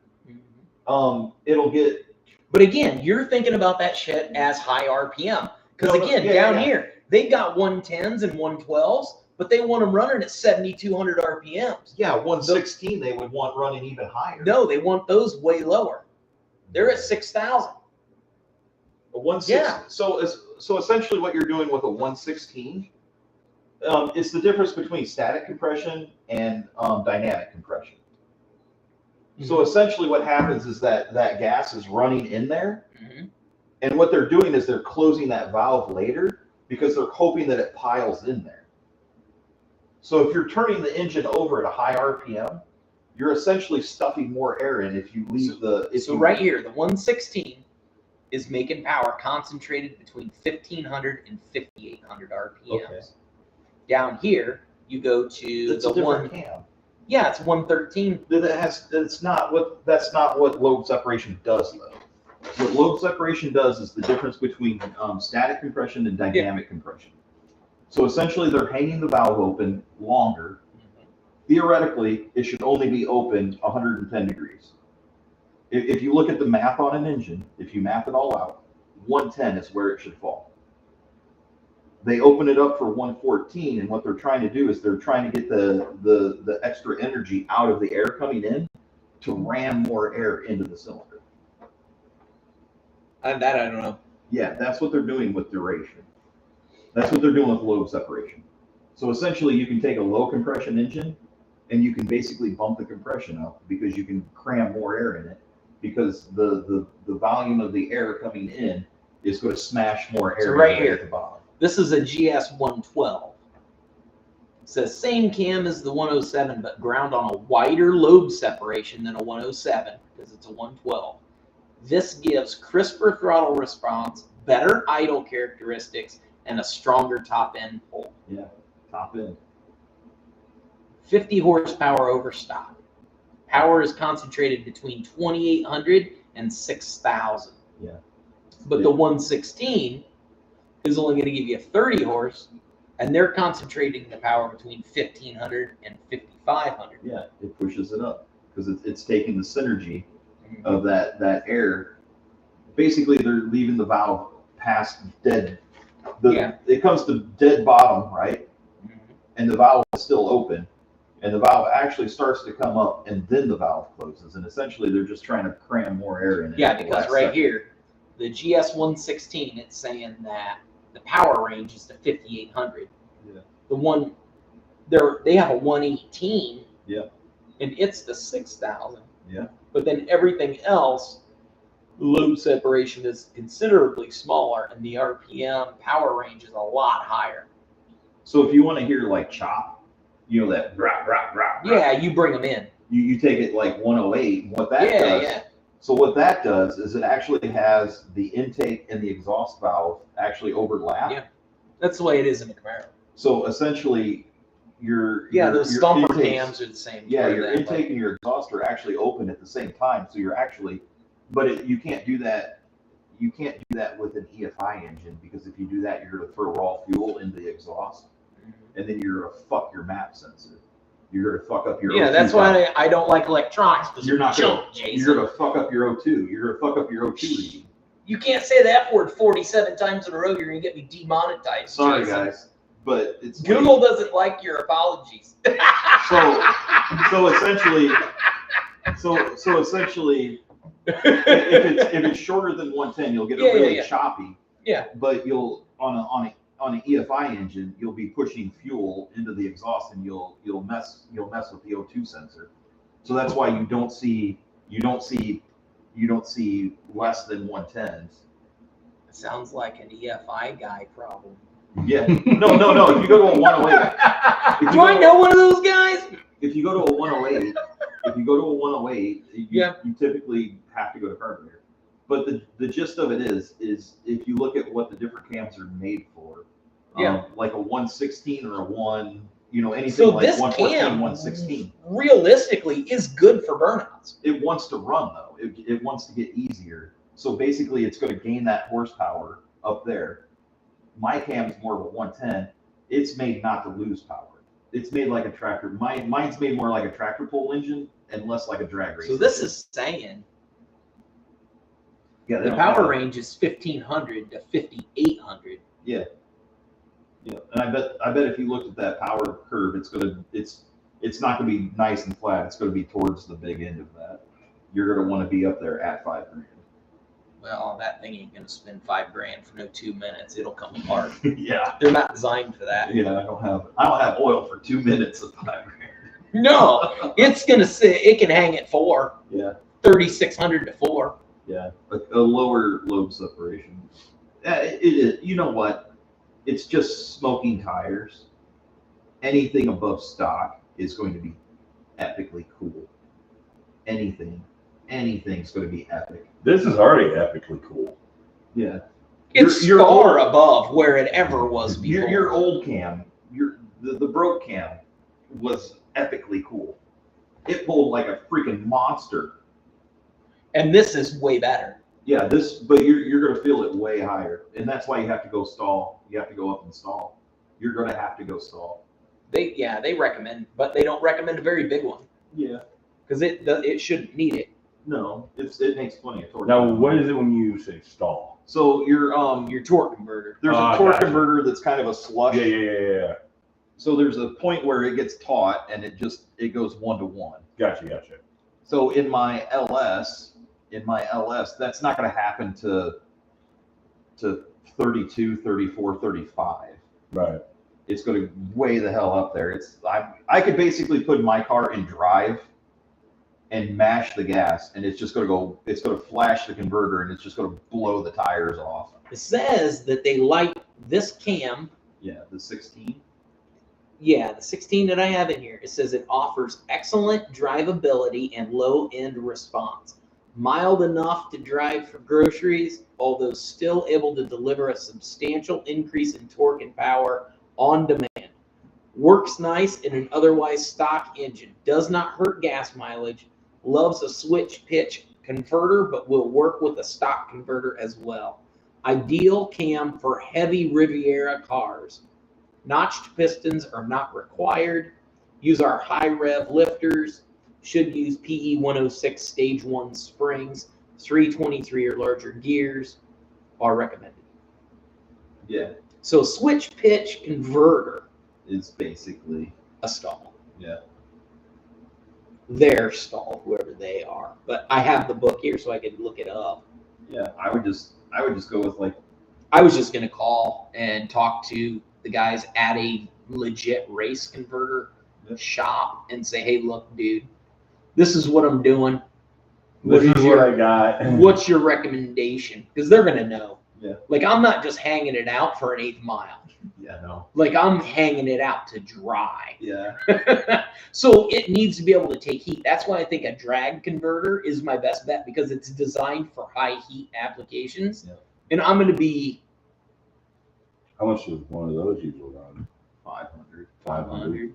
it'll get. But again, you're thinking about that shit as high RPM. Because down here, they've got 110s and 112s, but they want them running at 7,200 RPMs. Yeah, 116 they would want running even higher. No, they want those way lower. They're at 6,000. A 116. So essentially what you're doing with a 116, it's the difference between static compression and dynamic compression. So essentially what happens is that gas is running in there. Mhm. And what they're doing is they're closing that valve later because they're hoping that it piles in there. So if you're turning the engine over at a high RPM, you're essentially stuffing more air in if you leave So right here, the 116 is making power concentrated between 1500 and 5800 RPMs. Okay. Down here, you go to It's a different cam. Yeah, it's 113. That's not what lobe separation does though. What lobe separation does is the difference between static compression and dynamic compression. So essentially they're hanging the valve open longer. Theoretically, it should only be open 110 degrees. If you look at the math on an engine, if you map it all out, 110 is where it should fall. They open it up for 114, and what they're trying to do is they're trying to get the extra energy out of the air coming in to ram more air into the cylinder. That I don't know. Yeah, that's what they're doing with duration. That's what they're doing with lobe separation. So essentially, you can take a low compression engine, and you can basically bump the compression up because you can cram more air in it because the volume of the air coming in is going to smash more air So right into here. at the bottom. This is a GS 112. It says same cam as the 107, but ground on a wider lobe separation than a 107 because it's a 112. This gives crisper throttle response, better idle characteristics, and a stronger top end pull. Yeah, top end. 50 horsepower over stock. Power is concentrated between 2,800 and 6,000. Yeah. But the 116 is only going to give you 30 horse, and they're concentrating the power between 1,500 and 5,500. Yeah, it pushes it up because it's taking the synergy of that air. Basically, they're leaving the valve past dead. It comes to dead bottom, right? And the valve is still open. And the valve actually starts to come up, and then the valve closes. And essentially, they're just trying to cram more air in. Yeah, because right here, the GS 116, it's saying that the power range is to 5,800. Yeah. The one, they have a 118. Yeah. And it's the 6,000. Yeah. But then everything else, lobe separation is considerably smaller, and the RPM power range is a lot higher. So if you want to hear like chop, you know that rah, rah, rah, rah. Yeah, you bring them in. You take it like 108. What that does. Yeah. So what that does is it actually has the intake and the exhaust valve actually overlap. Yeah. That's the way it is in the Camino. So essentially, your those stomper cams are the same. Yeah, your intake and your exhaust are actually open at the same time. So you're actually, but you can't do that. You can't do that with an EFI engine because if you do that, you're going to throw raw fuel into the exhaust, and then you're going to fuck your map sensor. You're going to fuck up your O2 that's why I don't like electronics. You're not going to. You're going to fuck up your O2. You're going to fuck up your O2 reading. You can't say that word 47 times in a row. You're going to get me demonetized. Sorry, Jason. guys, but it's Google doesn't like your apologies. So essentially, if it's shorter than 110, you'll get it really choppy. Yeah. But you'll on an EFI engine, you'll be pushing fuel into the exhaust, and you'll mess with the O2 sensor. So that's why you don't see less than 110s. Sounds like an EFI guy problem. Yeah. No. If you go to a 108, do I know one of those guys? If you go to a 108, you typically have to go to carburetor. But the gist of it is if you look at what the different cams are made for, like a 116 or a anything so like this 114, cam 116. Realistically is good for burnouts. It wants to run though. It wants to get easier. So basically it's going to gain that horsepower up there. My cam is more of a 110. It's made not to lose power. It's made like a tractor. Mine's made more like a tractor pull engine and less like a drag race. So this is saying the power range is 1,500 to 5,800. Yeah. Yeah, and I bet if you looked at that power curve, it's not going to be nice and flat. It's going to be towards the big end of that. You're going to want to be up there at $5,000. Well, that thing ain't going to spend $5,000 for no 2 minutes. It'll come apart. Yeah, they're not designed for that. Yeah, I don't have oil for 2 minutes of $5,000. No, it's gonna sit. It can hang at 4. Yeah. 3,600 to 4. Yeah, a lower lobe separation. It is. You know what? It's just smoking tires. Anything above stock is going to be epically cool. Anything's going to be epic. This is already epically cool. Yeah. It's Your far old- above where it ever was before. Your old cam, the broke cam was epically cool. It pulled like a freaking monster. And this is way better. Yeah, but you're gonna feel it way higher, and that's why you have to go stall. You have to go up and stall. You're gonna have to go stall. They recommend, but they don't recommend a very big one Yeah. because it shouldn't need it. No, it makes plenty of torque. Now, what is it when you say stall? So Your torque converter. There's a torque converter that's kind of a slush. Yeah. So there's a point where it gets taut and it goes 1-to-1. Gotcha. So in my LS, that's not going to happen to 32, 34, 35. Right. It's going to way the hell up there. I could basically put my car in drive and mash the gas, and it's just going to flash the converter, and it's just going to blow the tires off. It says that they like this cam. Yeah, the 16. Yeah, the 16 that I have in here. It says it offers excellent drivability and low end response. Mild enough to drive for groceries, although still able to deliver a substantial increase in torque and power on demand. Works nice in an otherwise stock engine. Does not hurt gas mileage. Loves a switch pitch converter, but will work with a stock converter as well. Ideal cam for heavy Riviera cars. Notched pistons are not required. Use our high rev lifters. Should use PE 106 stage 1 springs. 323 or larger gears are recommended. Yeah. So switch pitch converter It's basically a stall. Yeah. Their stall, whoever they are. But I have the book here so I could look it up. Yeah, I would just go with like. I was just gonna call and talk to the guys at a legit race converter shop and say, hey, look, dude, this is what I'm doing. This is what I got. What's your recommendation? Because they're gonna know. Yeah. Like I'm not just hanging it out for an 1/8 mile. Yeah, no. Like I'm hanging it out to dry. Yeah. So it needs to be able to take heat. That's why I think a drag converter is my best bet because it's designed for high heat applications. Yeah. And I'm going to be. How much does one of those usually run? 500. 500.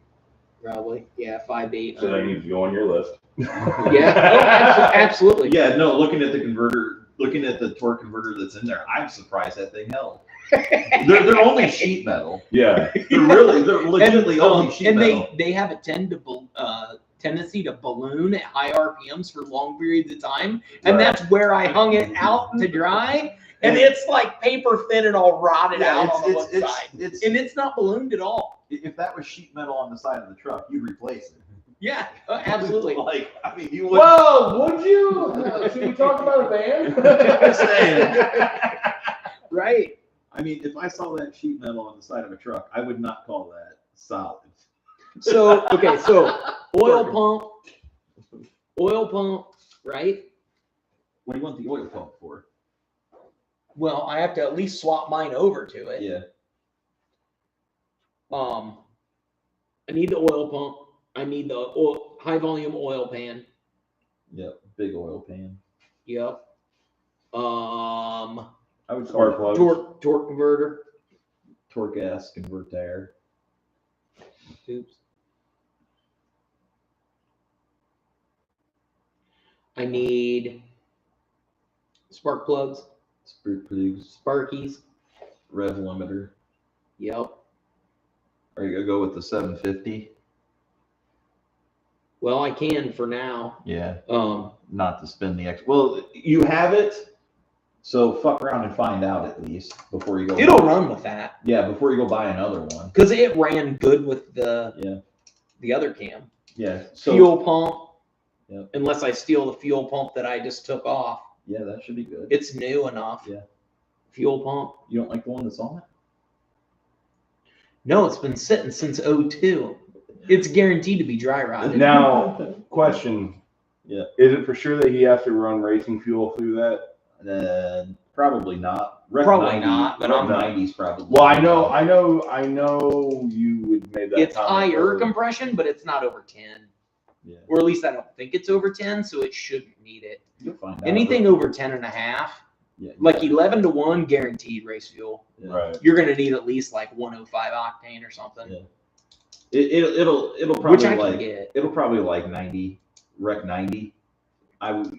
Probably. Yeah, 5 to 8. So that needs to go on your list. Yeah. Oh, absolutely. Yeah, no, looking at the torque converter that's in there, I'm surprised that thing held. They're only sheet metal. Yeah. They're legitimately only sheet metal. And they have a tendency to balloon at high RPMs for long periods of time. And that's where I hung it out to dry. And it's like paper thin and all rotted out on the one side. And it's not ballooned at all. If that was sheet metal on the side of the truck, you'd replace it. Yeah, absolutely. Like, I mean, you would. Whoa, would you? Should we talk about a band? Just saying. Right. I mean, if I saw that sheet metal on the side of a truck, I would not call that solid. So, okay, so oil pump, right? What do you want the oil pump for? Well, I have to at least swap mine over to it. Yeah. I need the oil pump. I need the high volume oil pan. Yep. Big oil pan. Yep. I would Spark plugs. Torque converter. Torque gas converter. Oops. I need spark plugs. Sparkies. Rev limiter. Yep. Are you gonna go with the 750? Well, I can for now. Yeah. Not to spend the extra. Well, you have it, so fuck around and find out at least before you go. It'll run with that. Yeah, before you go buy another one. Because it ran good with the other cam. Yeah. So, fuel pump. Yep. Unless I steal the fuel pump that I just took off. Yeah, that should be good. It's new enough. Yeah. Fuel pump. You don't like the one that's on it? No, it's been sitting since 02. It's guaranteed to be dry rotted. Now, question. Yeah. Is it for sure that he has to run racing fuel through that? Probably not. Rec Probably 90, not, but Rec I'm 90's probably. Well, I know you would made that It's comment higher earlier. compression, but it's not over 10. Yeah. Or at least I don't think it's over 10, so it shouldn't need it. You'll find out. Anything over 10 and a half, Yeah, like 11 to 1 guaranteed race fuel. yeah. Right. You're going to need at least like 105 octane or something. Yeah. It'll Which probably I can like get. it'll probably like 90, Rec 90.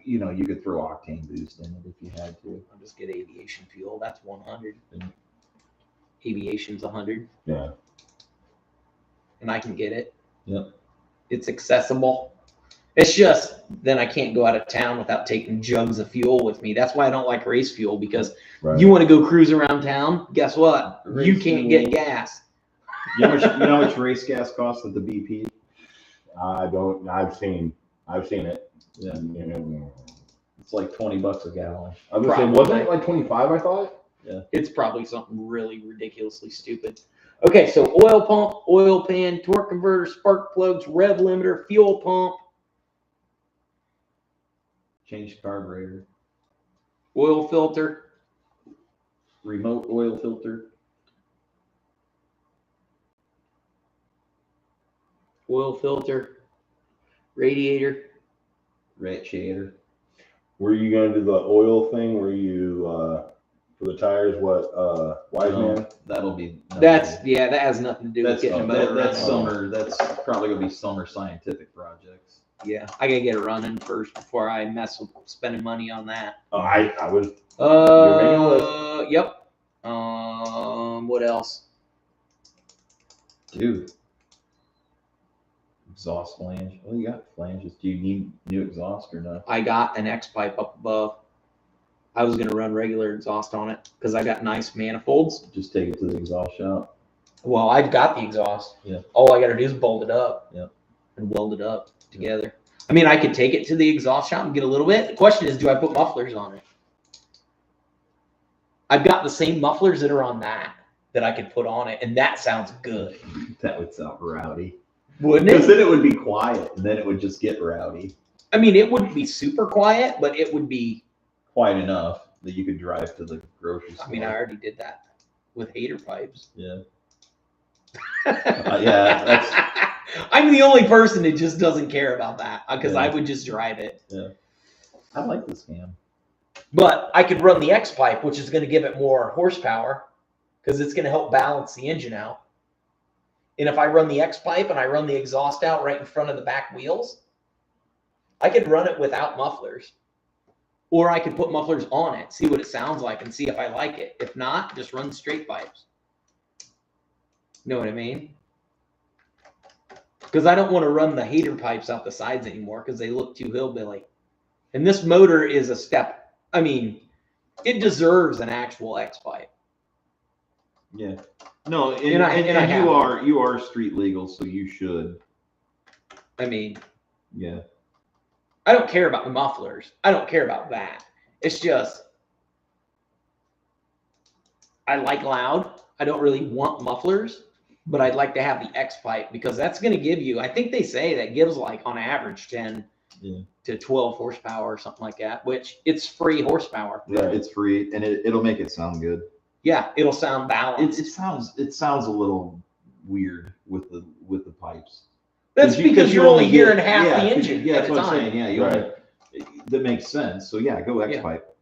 You could throw octane boost in it if you had to. I'll just get aviation fuel. That's 100. Yeah. Aviation's 100. Yeah. And I can get it. Yep. It's accessible. It's just then I can't go out of town without taking jugs of fuel with me. That's why I don't like race fuel, because Right. you want to go cruise around town. Guess what? Race You can't fuel. get gas. You know how much race gas costs at the BP? I've seen it. Yeah. You know, It's like $20 a gallon. I was gonna say, wasn't it like 25? I thought. It's probably something really ridiculously stupid. Okay, so oil pump, oil pan, torque converter, spark plugs, rev limiter, fuel pump, Change carburetor, oil filter, remote oil filter. radiator. Radiator. Were you gonna do the oil thing? Were you for the tires? What Wiseman? That'll be. That has nothing to do with That's getting a motor that's running. summer. That's probably gonna be summer scientific projects. Yeah, I gotta get it running first before I mess with spending money on that. Oh, I was. Yep. What else? Dude. Exhaust flange. Oh, you got flanges. Do you need new exhaust or not? I got an X pipe up above. I was gonna run regular exhaust on it because I got nice manifolds. Just take it to the exhaust shop. Well, I've got the exhaust. Yeah. All I gotta do is bolt it up. Yeah. And weld it up together. I mean, I could take it to the exhaust shop and get a little bit. The question is, do I put mufflers on it? I've got the same mufflers that are on that I could put on it, and that sounds good. That would sound rowdy. Wouldn't Because it? then it would be quiet, and then it would just get rowdy. I mean, it wouldn't be super quiet, but it would be. Quiet enough that you could drive to the grocery store. I mean, I already did that with hater pipes. Yeah. Yeah, that's. I'm the only person that just doesn't care about that because I would just drive it. Yeah. I like this cam. But I could run the X pipe, which is going to give it more horsepower because it's going to help balance the engine out. And if I run the X pipe and I run the exhaust out right in front of the back wheels, I could run it without mufflers. Or I could put mufflers on it, see what it sounds like, and see if I like it. If not, just run straight pipes. Know what I mean? Because I don't want to run the hater pipes out the sides anymore because they look too hillbilly. And this motor is a step. I mean, it deserves an actual X pipe. Yeah. No, and And you are street legal, so you should. I mean, Yeah. I don't care about the mufflers. I don't care about that. It's just, I like loud. I don't really want mufflers, but I'd like to have the X pipe because that's going to give you, I think they say that gives like on average 10 to 12 horsepower or something like that, which it's free horsepower. Yeah, it's free and it'll make it sound good. Yeah, it'll sound balanced. It sounds a little weird with the pipes. That's because you're only hearing half the engine. Yeah, at that's a what I'm time. saying. Yeah, you only, that makes sense. So yeah, go X pipe.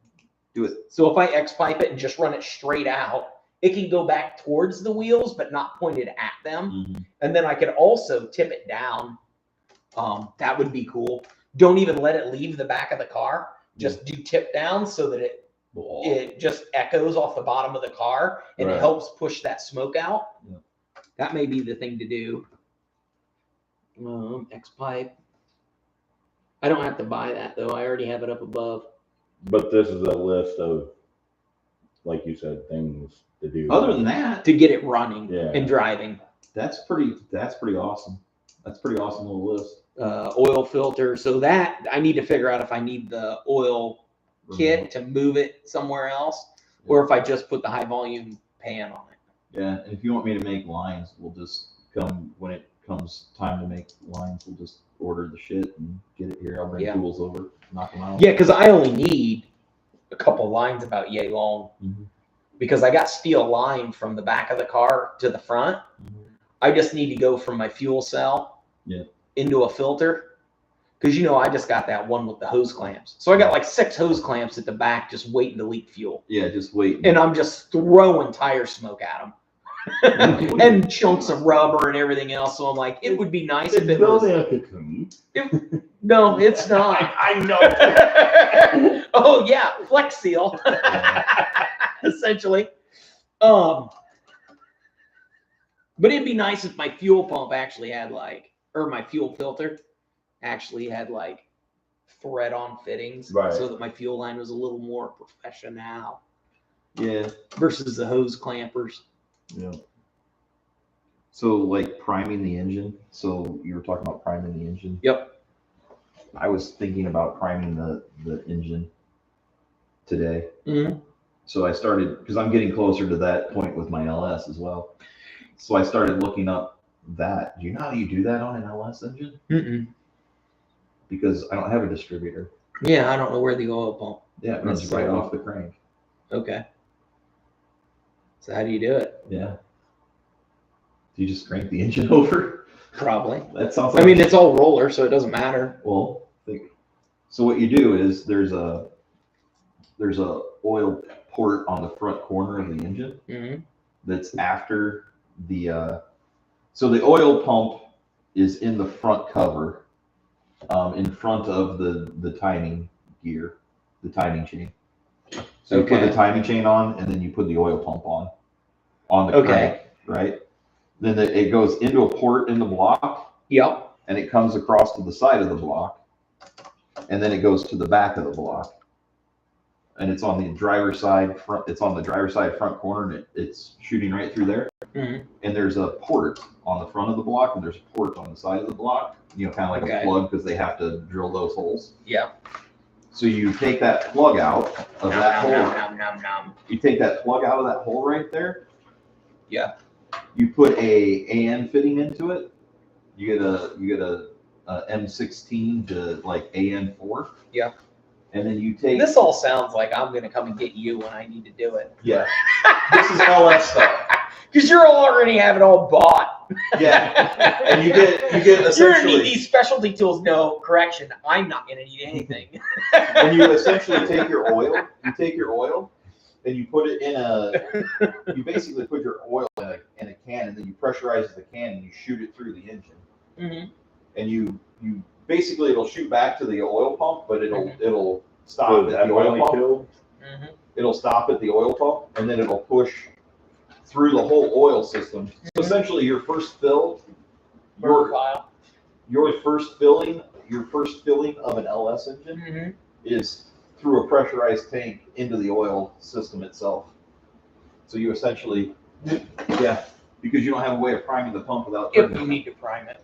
Do it. So if I X pipe it and just run it straight out, it can go back towards the wheels, but not pointed at them. Mm-hmm. And then I could also tip it down. That would be cool. Don't even let it leave the back of the car. Just do tip down so that it just echoes off the bottom of the car and it helps push that smoke out. Yeah. That may be the thing to do. X pipe. I don't have to buy that though. I already have it up above. But this is a list of, like you said, things to do. Other than that, to get it running Yeah. and driving. that's pretty awesome. That's a pretty awesome little list. Oil filter. So that I need to figure out if I need the oil kit to move it somewhere else, or if I just put the high volume pan on it. Yeah, and if you want me to make lines, we'll just come when it comes time to make lines, we'll just order the shit and get it here. I'll bring Yeah. tools over, knock them out. Yeah, because I only need a couple lines about yay long. Mhm. Because I got steel line from the back of the car to the front. I just need to go from my fuel cell into a filter. Because, I just got that one with the hose clamps. So I got like 6 hose clamps at the back just waiting to leak fuel. Yeah, just wait. And I'm just throwing tire smoke at them. And chunks of rubber and everything else. So I'm like, it would be nice if it was. No, it's not. I know. Oh yeah, Flex Seal. Essentially. But it'd be nice if my fuel pump actually had or my fuel filter actually had thread-on fittings, Right. so that my fuel line was a little more professional. Yeah. Versus the hose clampers. Yeah. So like priming the engine. So you were talking about priming the engine. Yep. I was thinking about priming the engine today. Mm-hmm. So I started, because I'm getting closer to that point with my LS as well. So I started looking up that. Do you know how you do that on an LS engine? Mm-mm. Because I don't have a distributor. Yeah, I don't know where the oil pump. Yeah, it runs right off the crank. Okay. So how do you do it? Yeah. Do you just crank the engine over? Probably. That sounds like. I mean, it's all roller, so it doesn't matter. Well, so what you do is there's a oil port on the front corner of the engine Mm-hmm. that's after the. So the oil pump is in the front cover, in front of the timing gear, the timing chain. So you put the timing chain on, and then you put the oil pump on the crank, right? Then it goes into a port in the block. Yep. And it comes across to the side of the block, and then it goes to the back of the block. And it's on the driver's side front. It's on the driver's side front corner, and it's shooting right through there. Mm-hmm. And there's a port on the front of the block, and there's a port on the side of the block. Kind of like a plug, because they have to drill those holes. Yeah. So you take that plug out of that hole. You take that plug out of that hole right there. Yeah. You put a AN fitting into it. You get a M16 to like AN4. Yeah. And then you take. This all sounds like I'm gonna come and get you when I need to do it. Yeah. This is all that stuff. Because you're already have it all bought. Yeah. And you get essentially. You're gonna need these specialty tools. No, correction. I'm not gonna need anything. And you essentially take your oil. And you put it you basically put your oil in a can, and then you pressurize the can, and you shoot it through the engine. Mm-hmm. And you basically, it'll shoot back to the oil pump, but it'll stop So at that the oil only pump. killed? Mm-hmm. It'll stop at the oil pump, and then it'll push through the whole oil system. So essentially, your first fill, your first filling of an LS engine is through a pressurized tank into the oil system itself. So you essentially, because you don't have a way of priming the pump without. If you need to prime it.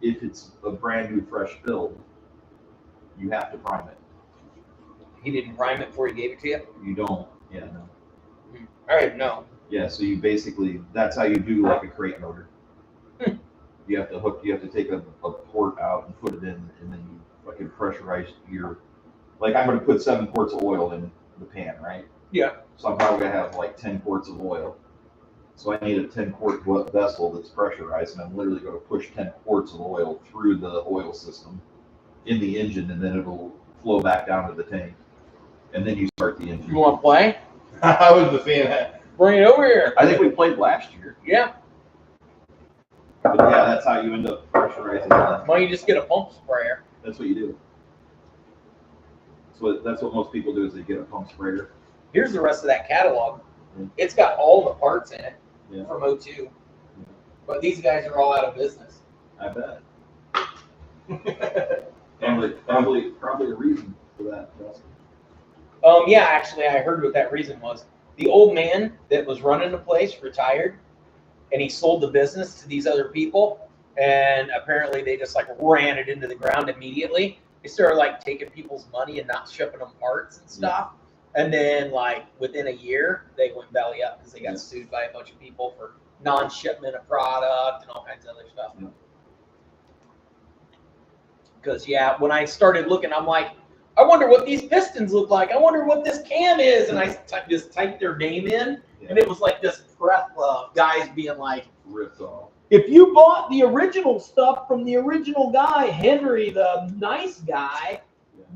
If it's a brand new fresh build, you have to prime it. He didn't prime it before he gave it to you? You don't. Yeah, no. All right, no. Yeah, so you basically, that's how you do like a crate motor. You have to take a port out and put it in, and then you fucking pressurize like I'm going to put 7 quarts of oil in the pan, right? Yeah. So I'm probably going to have like 10 quarts of oil. So I need a 10-quart vessel that's pressurized, and I'm literally going to push 10 quarts of oil through the oil system in the engine, and then it'll flow back down to the tank. And then you start the engine. You want to play? I was the fan that. Bring it over here. I think we played last year. Yeah. But yeah, that's how you end up pressurizing that. Why don't you just get a pump sprayer? That's what you do. So that's what most people do, is they get a pump sprayer. Here's the rest of that catalog. It's got all the parts in it from O2. But these guys are all out of business. I bet. probably a reason for that. Yeah, actually, I heard what that reason was. The old man that was running the place retired, and he sold the business to these other people, and apparently they just like ran it into the ground immediately. They started like taking people's money and not shipping them parts and stuff. And then like within a year, they went belly up because they got sued by a bunch of people for non-shipment of product and all kinds of other stuff. Because when I started looking, I'm like, I wonder what these pistons look like. I wonder what this cam is, and I just typed their name in, and it was like this breath of guys being like, ripped off. if you bought the original stuff from the original guy, Henry, the nice guy,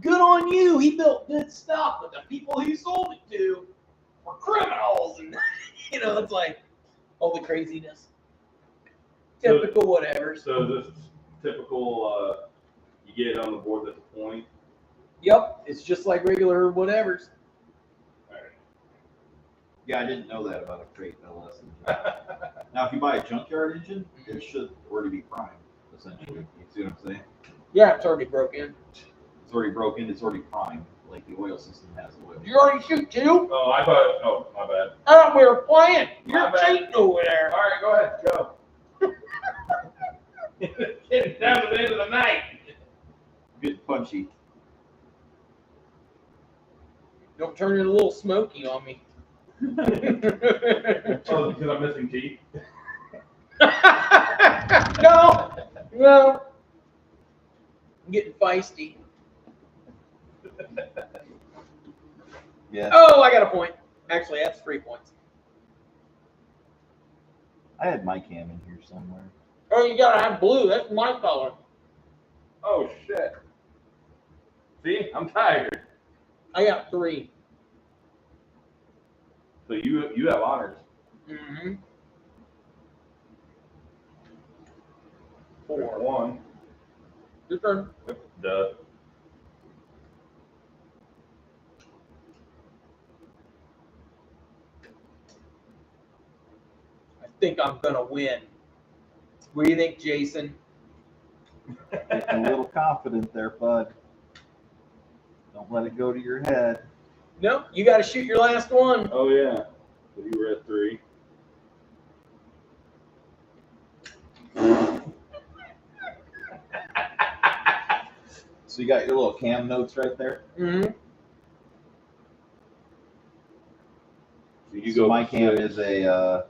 good on you. He built good stuff, but the people he sold it to were criminals, and it's like all the craziness. Typical whatever. So this typical, you get it on the board at the point. Yep, it's just like regular whatevers. Yeah, I didn't know that about a crate LS engine. Now, if you buy a junkyard engine, it should already be primed, essentially. You see what I'm saying? Yeah, it's already broke in. It's already broken. It's already primed, like the oil system has oil. You already shoot too? Oh, I thought. Oh, my bad. I thought we were playing. You're My bad. cheating over there. All right, go ahead, go. Getting down to the end of the night. Get punchy. Don't turn it a little smoky on me. Oh, because I'm missing teeth. No. I'm getting feisty. Yeah. Oh, I got a point. Actually, that's 3 points. I had my cam in here somewhere. Oh, you gotta have blue. That's my color. Oh shit. See, I'm tired. I got 3. So you have honors. Mm-hmm. 4. 1. Your turn. Duh. I think I'm gonna win. What do you think, Jason? Getting a little confident there, bud. Don't let it go to your head. No, you got to shoot your last one. Oh yeah. So you were at 3. So you got your little cam notes right there. Mm-hmm. So you So go. my cam is a.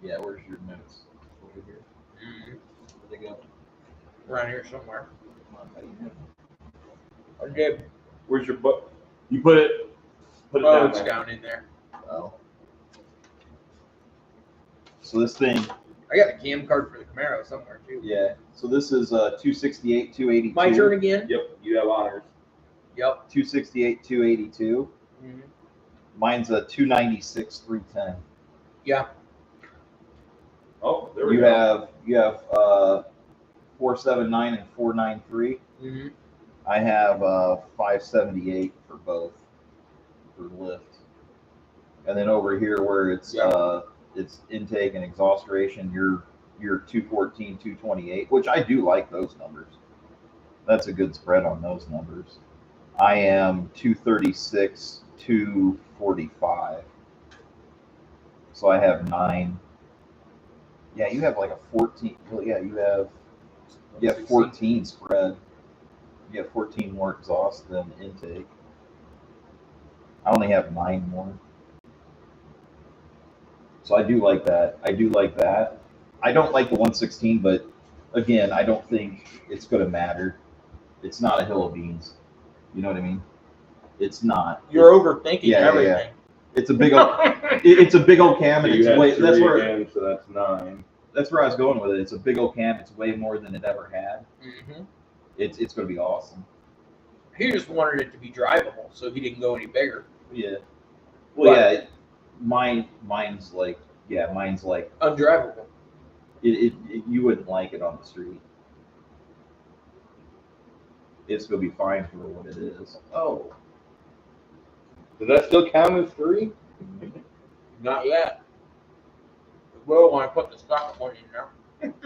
Yeah, where's your notes? Over here. Mm-hmm. Where'd they go? Around here somewhere. Come on, buddy. I did. Where's your book? You put it Oh, down it's there. down in there. Oh. So this thing, I got a cam card for the Camaro somewhere too. yeah. So this is 268, 282. My turn again. Yep, you have honors. Yep. 268, 282. Mm-hmm. Mine's a 296, 310. Yeah. Oh, there we You go. have 479 and 493. Mm-hmm. I have 578 for both for lift. And then over here where it's intake and exhaustion, you're 214, 228, which I do like those numbers. That's a good spread on those numbers. I am 236, 245. So I have 9. Yeah, you have like a 14. Well, yeah, you have 14 spread. You have 14 more exhaust than intake. I only have 9 more. So I do like that. I don't like the 116, but again, I don't think it's going to matter. It's not a hill of beans. You know what I mean? It's not. You're overthinking everything. Yeah. It's a big old. It's a big old cam, So and you it's had way. 3 That's where. again, so that's 9. That's where I was going with it. It's a big old cam. It's way more than it ever had. Mm-hmm. It's going to be awesome. He just wanted it to be drivable, so he didn't go any bigger. Yeah. Well, yeah. Mine's like Undrivable. you wouldn't like it on the street. It's gonna be fine for what it is. Oh, Does that still count as 3? Not yet. Well, when I put the stock point in there.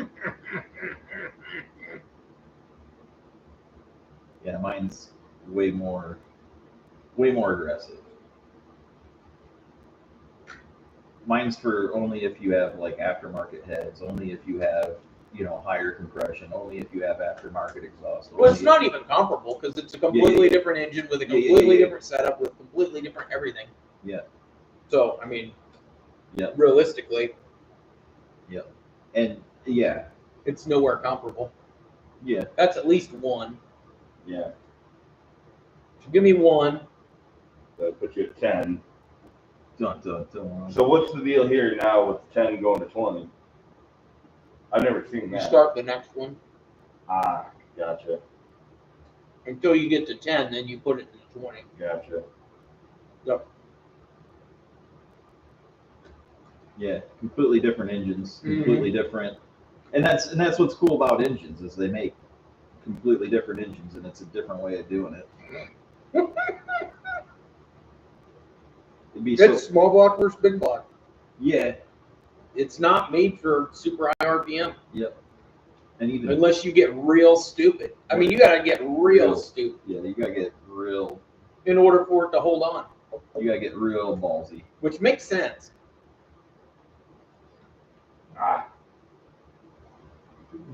yeah, mine's way more aggressive. Mine's for only if you have like aftermarket heads, only if you have, higher compression, only if you have aftermarket exhaust. Well, it's not even comparable because it's a completely different engine with a completely different setup with completely different everything. Yeah. So, I mean, Yep. Realistically, And yeah, it's nowhere comparable. yeah, That's at least one. Yeah. So give me one. That puts you at 10. dun, dun, dun. So what's the deal here now with 10 going to 20? I've never seen You that. start the next one. Ah, gotcha. Until you get to 10, then you put it to 20. Gotcha. Yep. Yeah, completely different engines, completely different, and that's what's cool about engines is they make completely different engines, and it's a different way of doing it. It'd be It's small block versus big block. yeah, It's not made for super high RPM. yep, and even Unless you get real stupid. I mean, you got to get real stupid yeah, you gotta get real, in order for it to hold on, you gotta get real ballsy. which makes sense.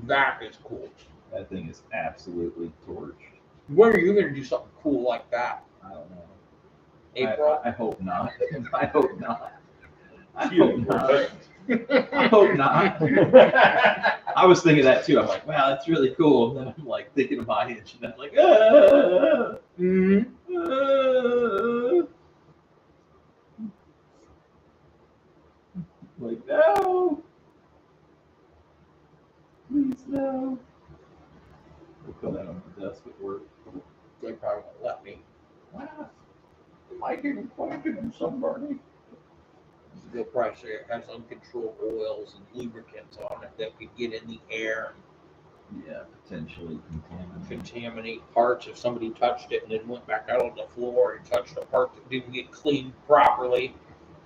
That is cool. That thing is absolutely torched. When are you going to do something cool like that? I don't know. April? I hope not. I hope not. I You hope not. I hope not. I was thinking that too. I'm like, wow, that's really cool. And then I'm like thinking of my engine. I'm like, like, no. Please, no. We'll put that on the desk at work. They probably won't let me. Why not? It might get pointed in somebody. They'll probably say it has uncontrolled oils and lubricants on it that could get in the air Yeah, potentially contaminated. and contaminate parts if somebody touched it and then went back out on the floor and touched a part that didn't get cleaned properly.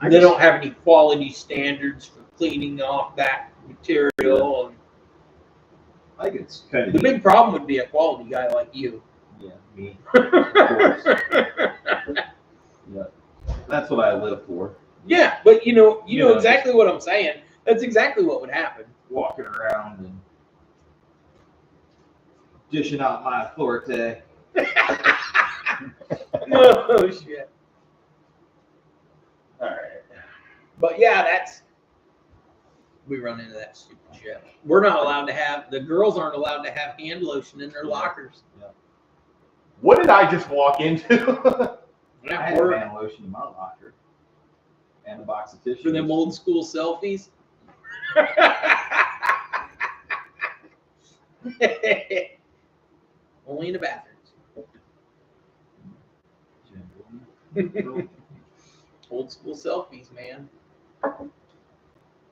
They don't have any quality standards for cleaning off that material. And I think it's kind of the big problem would be a quality guy like you. yeah, me. Of course. Yeah, that's what I live for. Yeah, but you know Yeah. exactly what I'm saying. That's exactly what would happen. Walking around and dishing out my forte. Oh shit. All right. But yeah, we run into that stupid shit. We're not allowed to have, the girls aren't allowed to have hand lotion in their lockers. What did I just walk into? I had a hand lotion in my locker and a box of tissues. For them old school selfies. Only in the bathrooms. Old school selfies, man.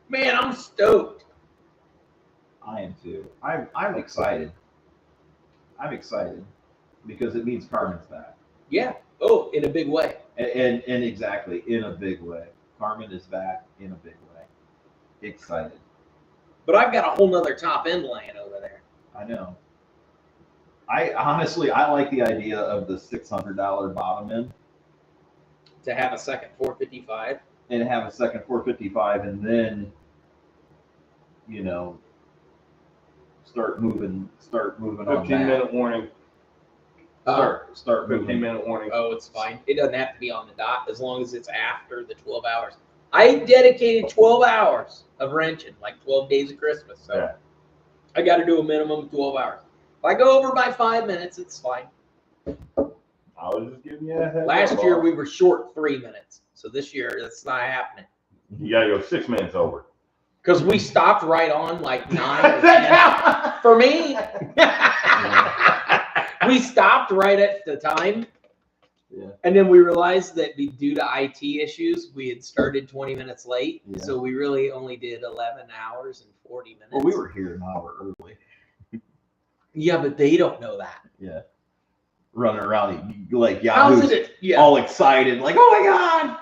Man, I'm stoked. I am too. I'm excited. I'm excited because it means Carmen's back. Yeah. Oh, in a big way. And exactly in a big way. Carmen is back in a big way. Excited. But I've got a whole nother top end laying over there. I know. I honestly like the idea of the $600 bottom end To have a second 455. and have a second 455 and then start moving on 15-minute warning. Start 15 moving. minute warning. Oh, it's fine. It doesn't have to be on the dot as long as it's after the 12 hours. I dedicated 12 hours of wrenching, like 12 days of Christmas. So Yeah. I got to do a minimum of 12 hours. If I go over by 5 minutes, it's fine. I was just giving you a heads Last up. year we were short 3 minutes. So this year that's not happening. You gotta go 6 minutes over. Because we stopped right on like 9 or 10. For me. We stopped right at the time. Yeah. And then we realized that due to IT issues, we had started 20 minutes late. Yeah. So we really only did 11 hours and 40 minutes. Well, we were here an hour early. Yeah, but they don't know that. Yeah. Running around like How's Yahoo's it? Yeah. all excited, like, oh my God.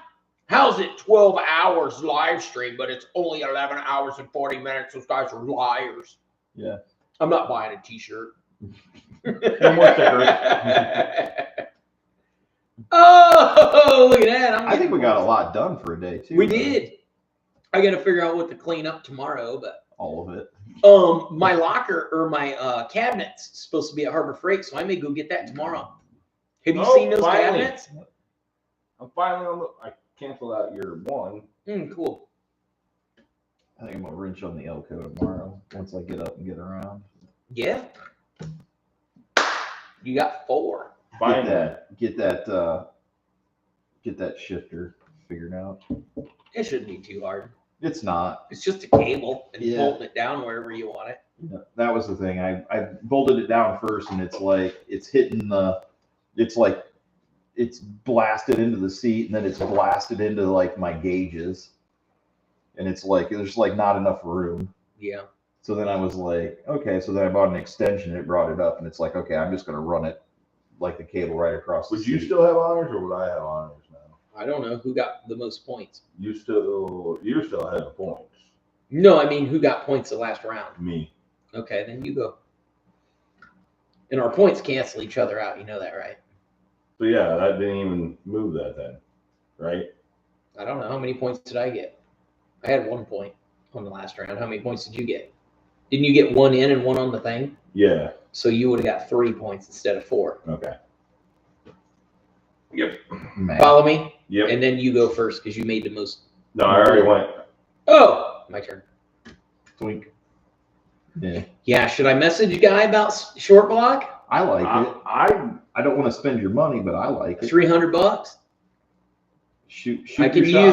How's it 12 hours live stream, but it's only 11 hours and 40 minutes? Those guys are liars. Yeah. I'm not buying a t-shirt. No more stickers. Oh, look at that. I think we got a lot done for a day too. We though. did. I got to figure out what to clean up tomorrow, but All of it. my locker or my cabinet's supposed to be at Harbor Freight, so I may go get that tomorrow. Have you Oh, seen those finally. cabinets? I'm finally on I canceled out your one. Cool. I think I'm gonna wrench on the Elko tomorrow once I get up and get around. Yeah. You got 4. Find that. Get that shifter figured out. It shouldn't be too hard. It's not. It's just a cable and Yeah. bolting it down wherever you want it. Yeah, that was the thing. I bolted it down first, and it's like it's hitting the. It's like it's blasted into the seat, and then it's blasted into like my gauges, and it's like there's like not enough room. Yeah. So then I was like, okay. So then I bought an extension. And it brought it up, and it's like, okay, I'm just gonna run it like the cable right across. Would the you seat. still have honors, or would I have honors now? I don't know who got the most points. You're still ahead of points. No, I mean who got points the last round. Me. Okay, then you go. And our points cancel each other out. You know that, right? So yeah, that didn't even move that then, right? I don't know. How many points did I get? I had 1 point on the last round. How many points did you get? Didn't you get 1 in and 1 on the thing? Yeah. So you would have got 3 points instead of 4. Okay. Man. Follow me? Yep. And then you go first because you made the most. No, I already went. Oh, my turn. Twink. Yeah. Yeah, should I message a guy about short block? I like it. I don't want to spend your money, but I like it. $300? Shoot I can your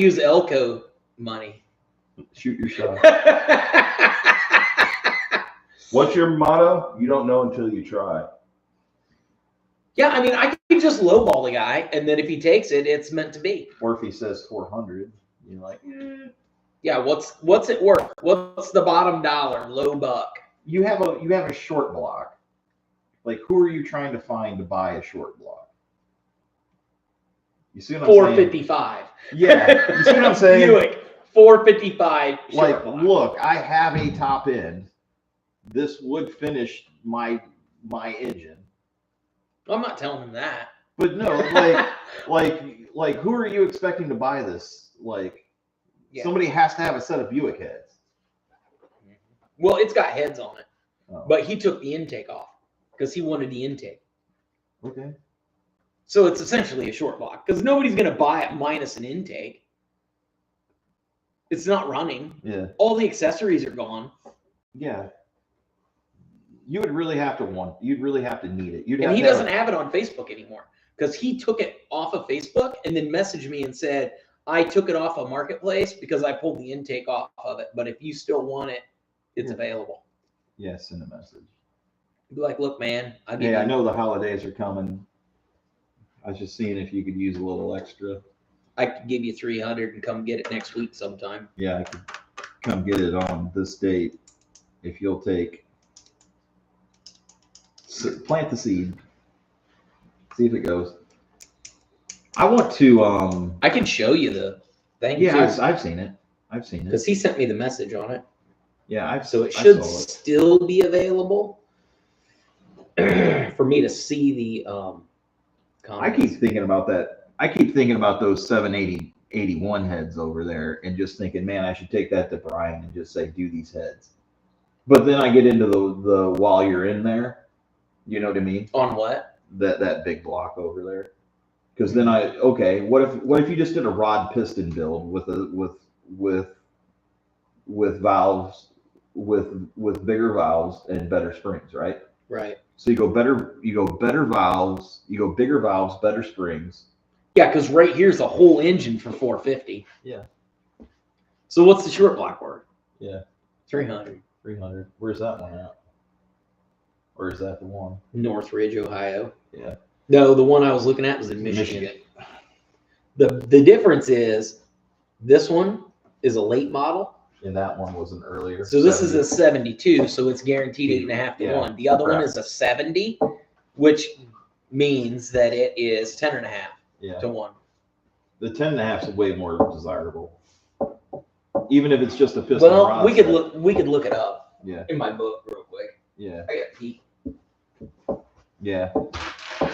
use shot. Elko money. Shoot your shot. What's your motto? You don't know until you try. Yeah, I mean, I can just lowball the guy, and then if he takes it, it's meant to be. Or if he says 400, you're like, Yeah, what's it worth? What's the bottom dollar? Low buck. you have a short block. Like, who are you trying to find to buy a short block? You see what I'm saying? $455. Yeah, you see what I'm saying? Buick, $455. Like, look, I have a top end. This would finish my engine. I'm not telling him that. But no, like, who are you expecting to buy this? Like, Yeah. somebody has to have a set of Buick heads. Well, it's got heads on it, Oh. but he took the intake off because he wanted the intake. Okay. So it's essentially a short block because nobody's going to buy it minus an intake. It's not running. Yeah. All the accessories are gone. Yeah. You'd really have to need it. And he doesn't have it on Facebook anymore because he took it off of Facebook and then messaged me and said, I took it off of Marketplace because I pulled the intake off of it. But if you still want it, it's available. Yeah, send a message. Be like, look, man, I know the holidays are coming. I was just seeing if you could use a little extra. I could give you 300 and come get it next week sometime. Yeah, I could come get it on this date if you'll plant the seed. See if it goes. I want to. I can show you the thing. Yeah, I've seen it. Because he sent me the message on it. Yeah, so it should I saw it. still be available for me to see the I keep thinking about that. I keep thinking about those 780-81 heads over there and just thinking, man, I should take that to Brian and just say, do these heads. But then I get into the while you're in there, you know what I mean? On what? That big block over there. Because then what if you just did a rod piston build with valves with bigger valves and better springs, right? Right. So you go better valves, you go bigger valves, better springs. Yeah, because right here's a whole engine for 450. Yeah. So what's the short block worth? Yeah. 300. 300. Where's that one at? Or is that the one? Northridge, Ohio. Yeah. No, the one I was looking at was in Michigan. The difference is this one is a late model. And that one was an earlier. So this is a 72, so it's guaranteed 8.5 to 1. The other one is a 70, which means that it is 10.5 to 1. The 10.5 is way more desirable. Even if it's just a piston Well, rod we could set. look it up. Yeah. In my book real quick. Yeah. I got to pee. Yeah.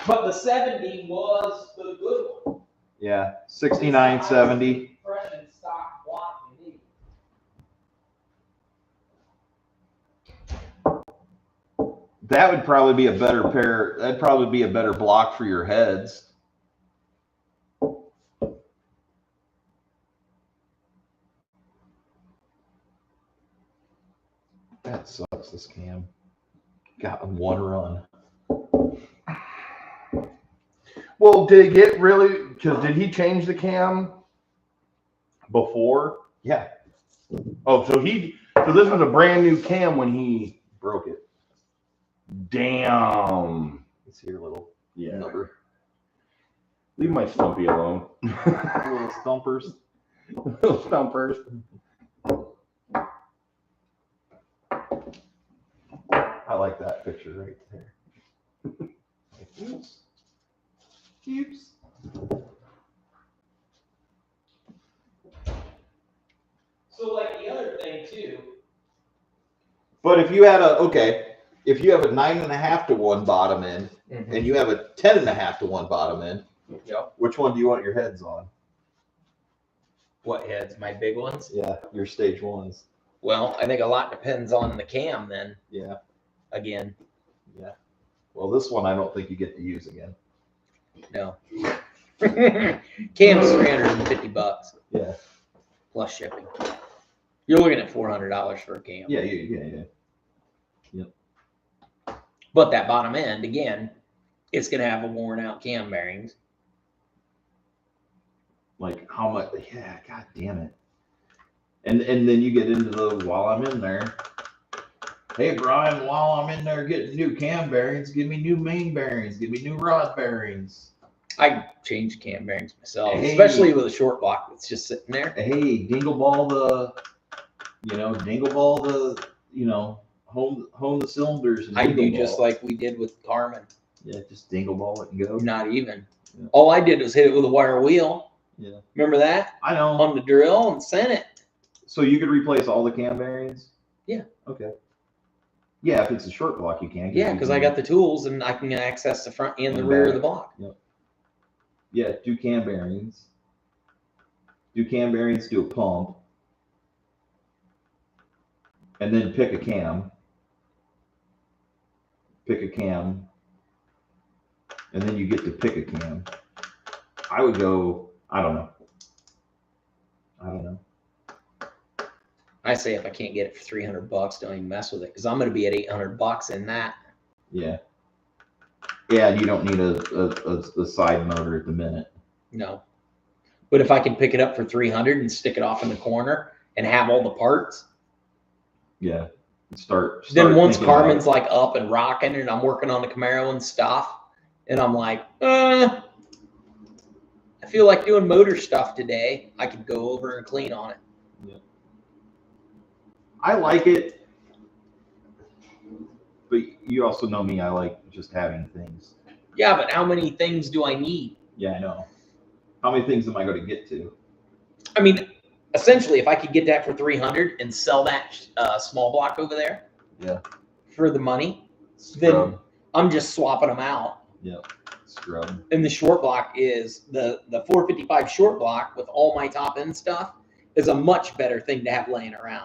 But the 70 was the good one. Yeah. 6970. Fresh and stock block indeed. That would probably be a better pair. That'd probably be a better block for your heads. That sucks, this cam. Got one run. Well, did it get really, because did he change the cam before? Yeah. Oh, so this was a brand new cam when he broke it. Damn. It's here, little Yeah. number. Leave my Stumpy alone. Little stumpers. Little stumpers. I like that picture right there. Oops. Oops. So like the other thing too. But if you had if you have a 9.5 to 1 bottom end and you have a 10.5 to 1 bottom end, Yep. which one do you want your heads on? What heads? My big ones? Yeah, your stage ones. Well, I think a lot depends on the cam then. Yeah. Again. Yeah. Well, this one I don't think you get to use again. No. Cam's $350 Yeah. plus shipping. You're looking at $400 for a cam. Yeah. Yep. But that bottom end, again, it's gonna have a worn out cam bearings. Like how much? Yeah. God damn it. And then you get into the while I'm in there. Hey Brian, while I'm in there getting new cam bearings, give me new main bearings, give me new rod bearings. I change cam bearings myself, Hey. especially with a short block that's just sitting there. Hey, dingle ball the hone the cylinders. And I dingle do ball. just like we did with Carmen. Yeah, just dingle ball it and go. Not even. Yeah. All I did was hit it with a wire wheel. Yeah. Remember that? I know. On the drill and sent it. So you could replace all the cam bearings? Yeah. Okay. Yeah, if it's a short block, you can. Yeah, because I got the tools and I can access the front and the And rear back. of the block. Yep. Yeah, do cam bearings. Do cam bearings, do a pump. And then pick a cam. Pick a cam. And then you get to pick a cam. I would go, I don't know. I say if I can't get it for $300, don't even mess with it because I'm going to be at $800 in that. Yeah. Yeah, you don't need a side motor at the minute. No. But if I can pick it up for $300 and stick it off in the corner and have all the parts. Yeah. Start Then once thinking about Carmen's it. like up and rocking and I'm working on the Camaro and stuff, and I'm like, I feel like doing motor stuff today. I could go over and clean on it. Yeah. I like it, but you also know me. I like just having things. Yeah, but how many things do I need? Yeah, I know. How many things am I going to get to? I mean, essentially, if I could get that for $300 and sell that small block over there, Yeah. for the money, Scrub. then I'm just swapping them out. Yeah. Scrub. And the short block is the 455 short block with all my top end stuff is a much better thing to have laying around.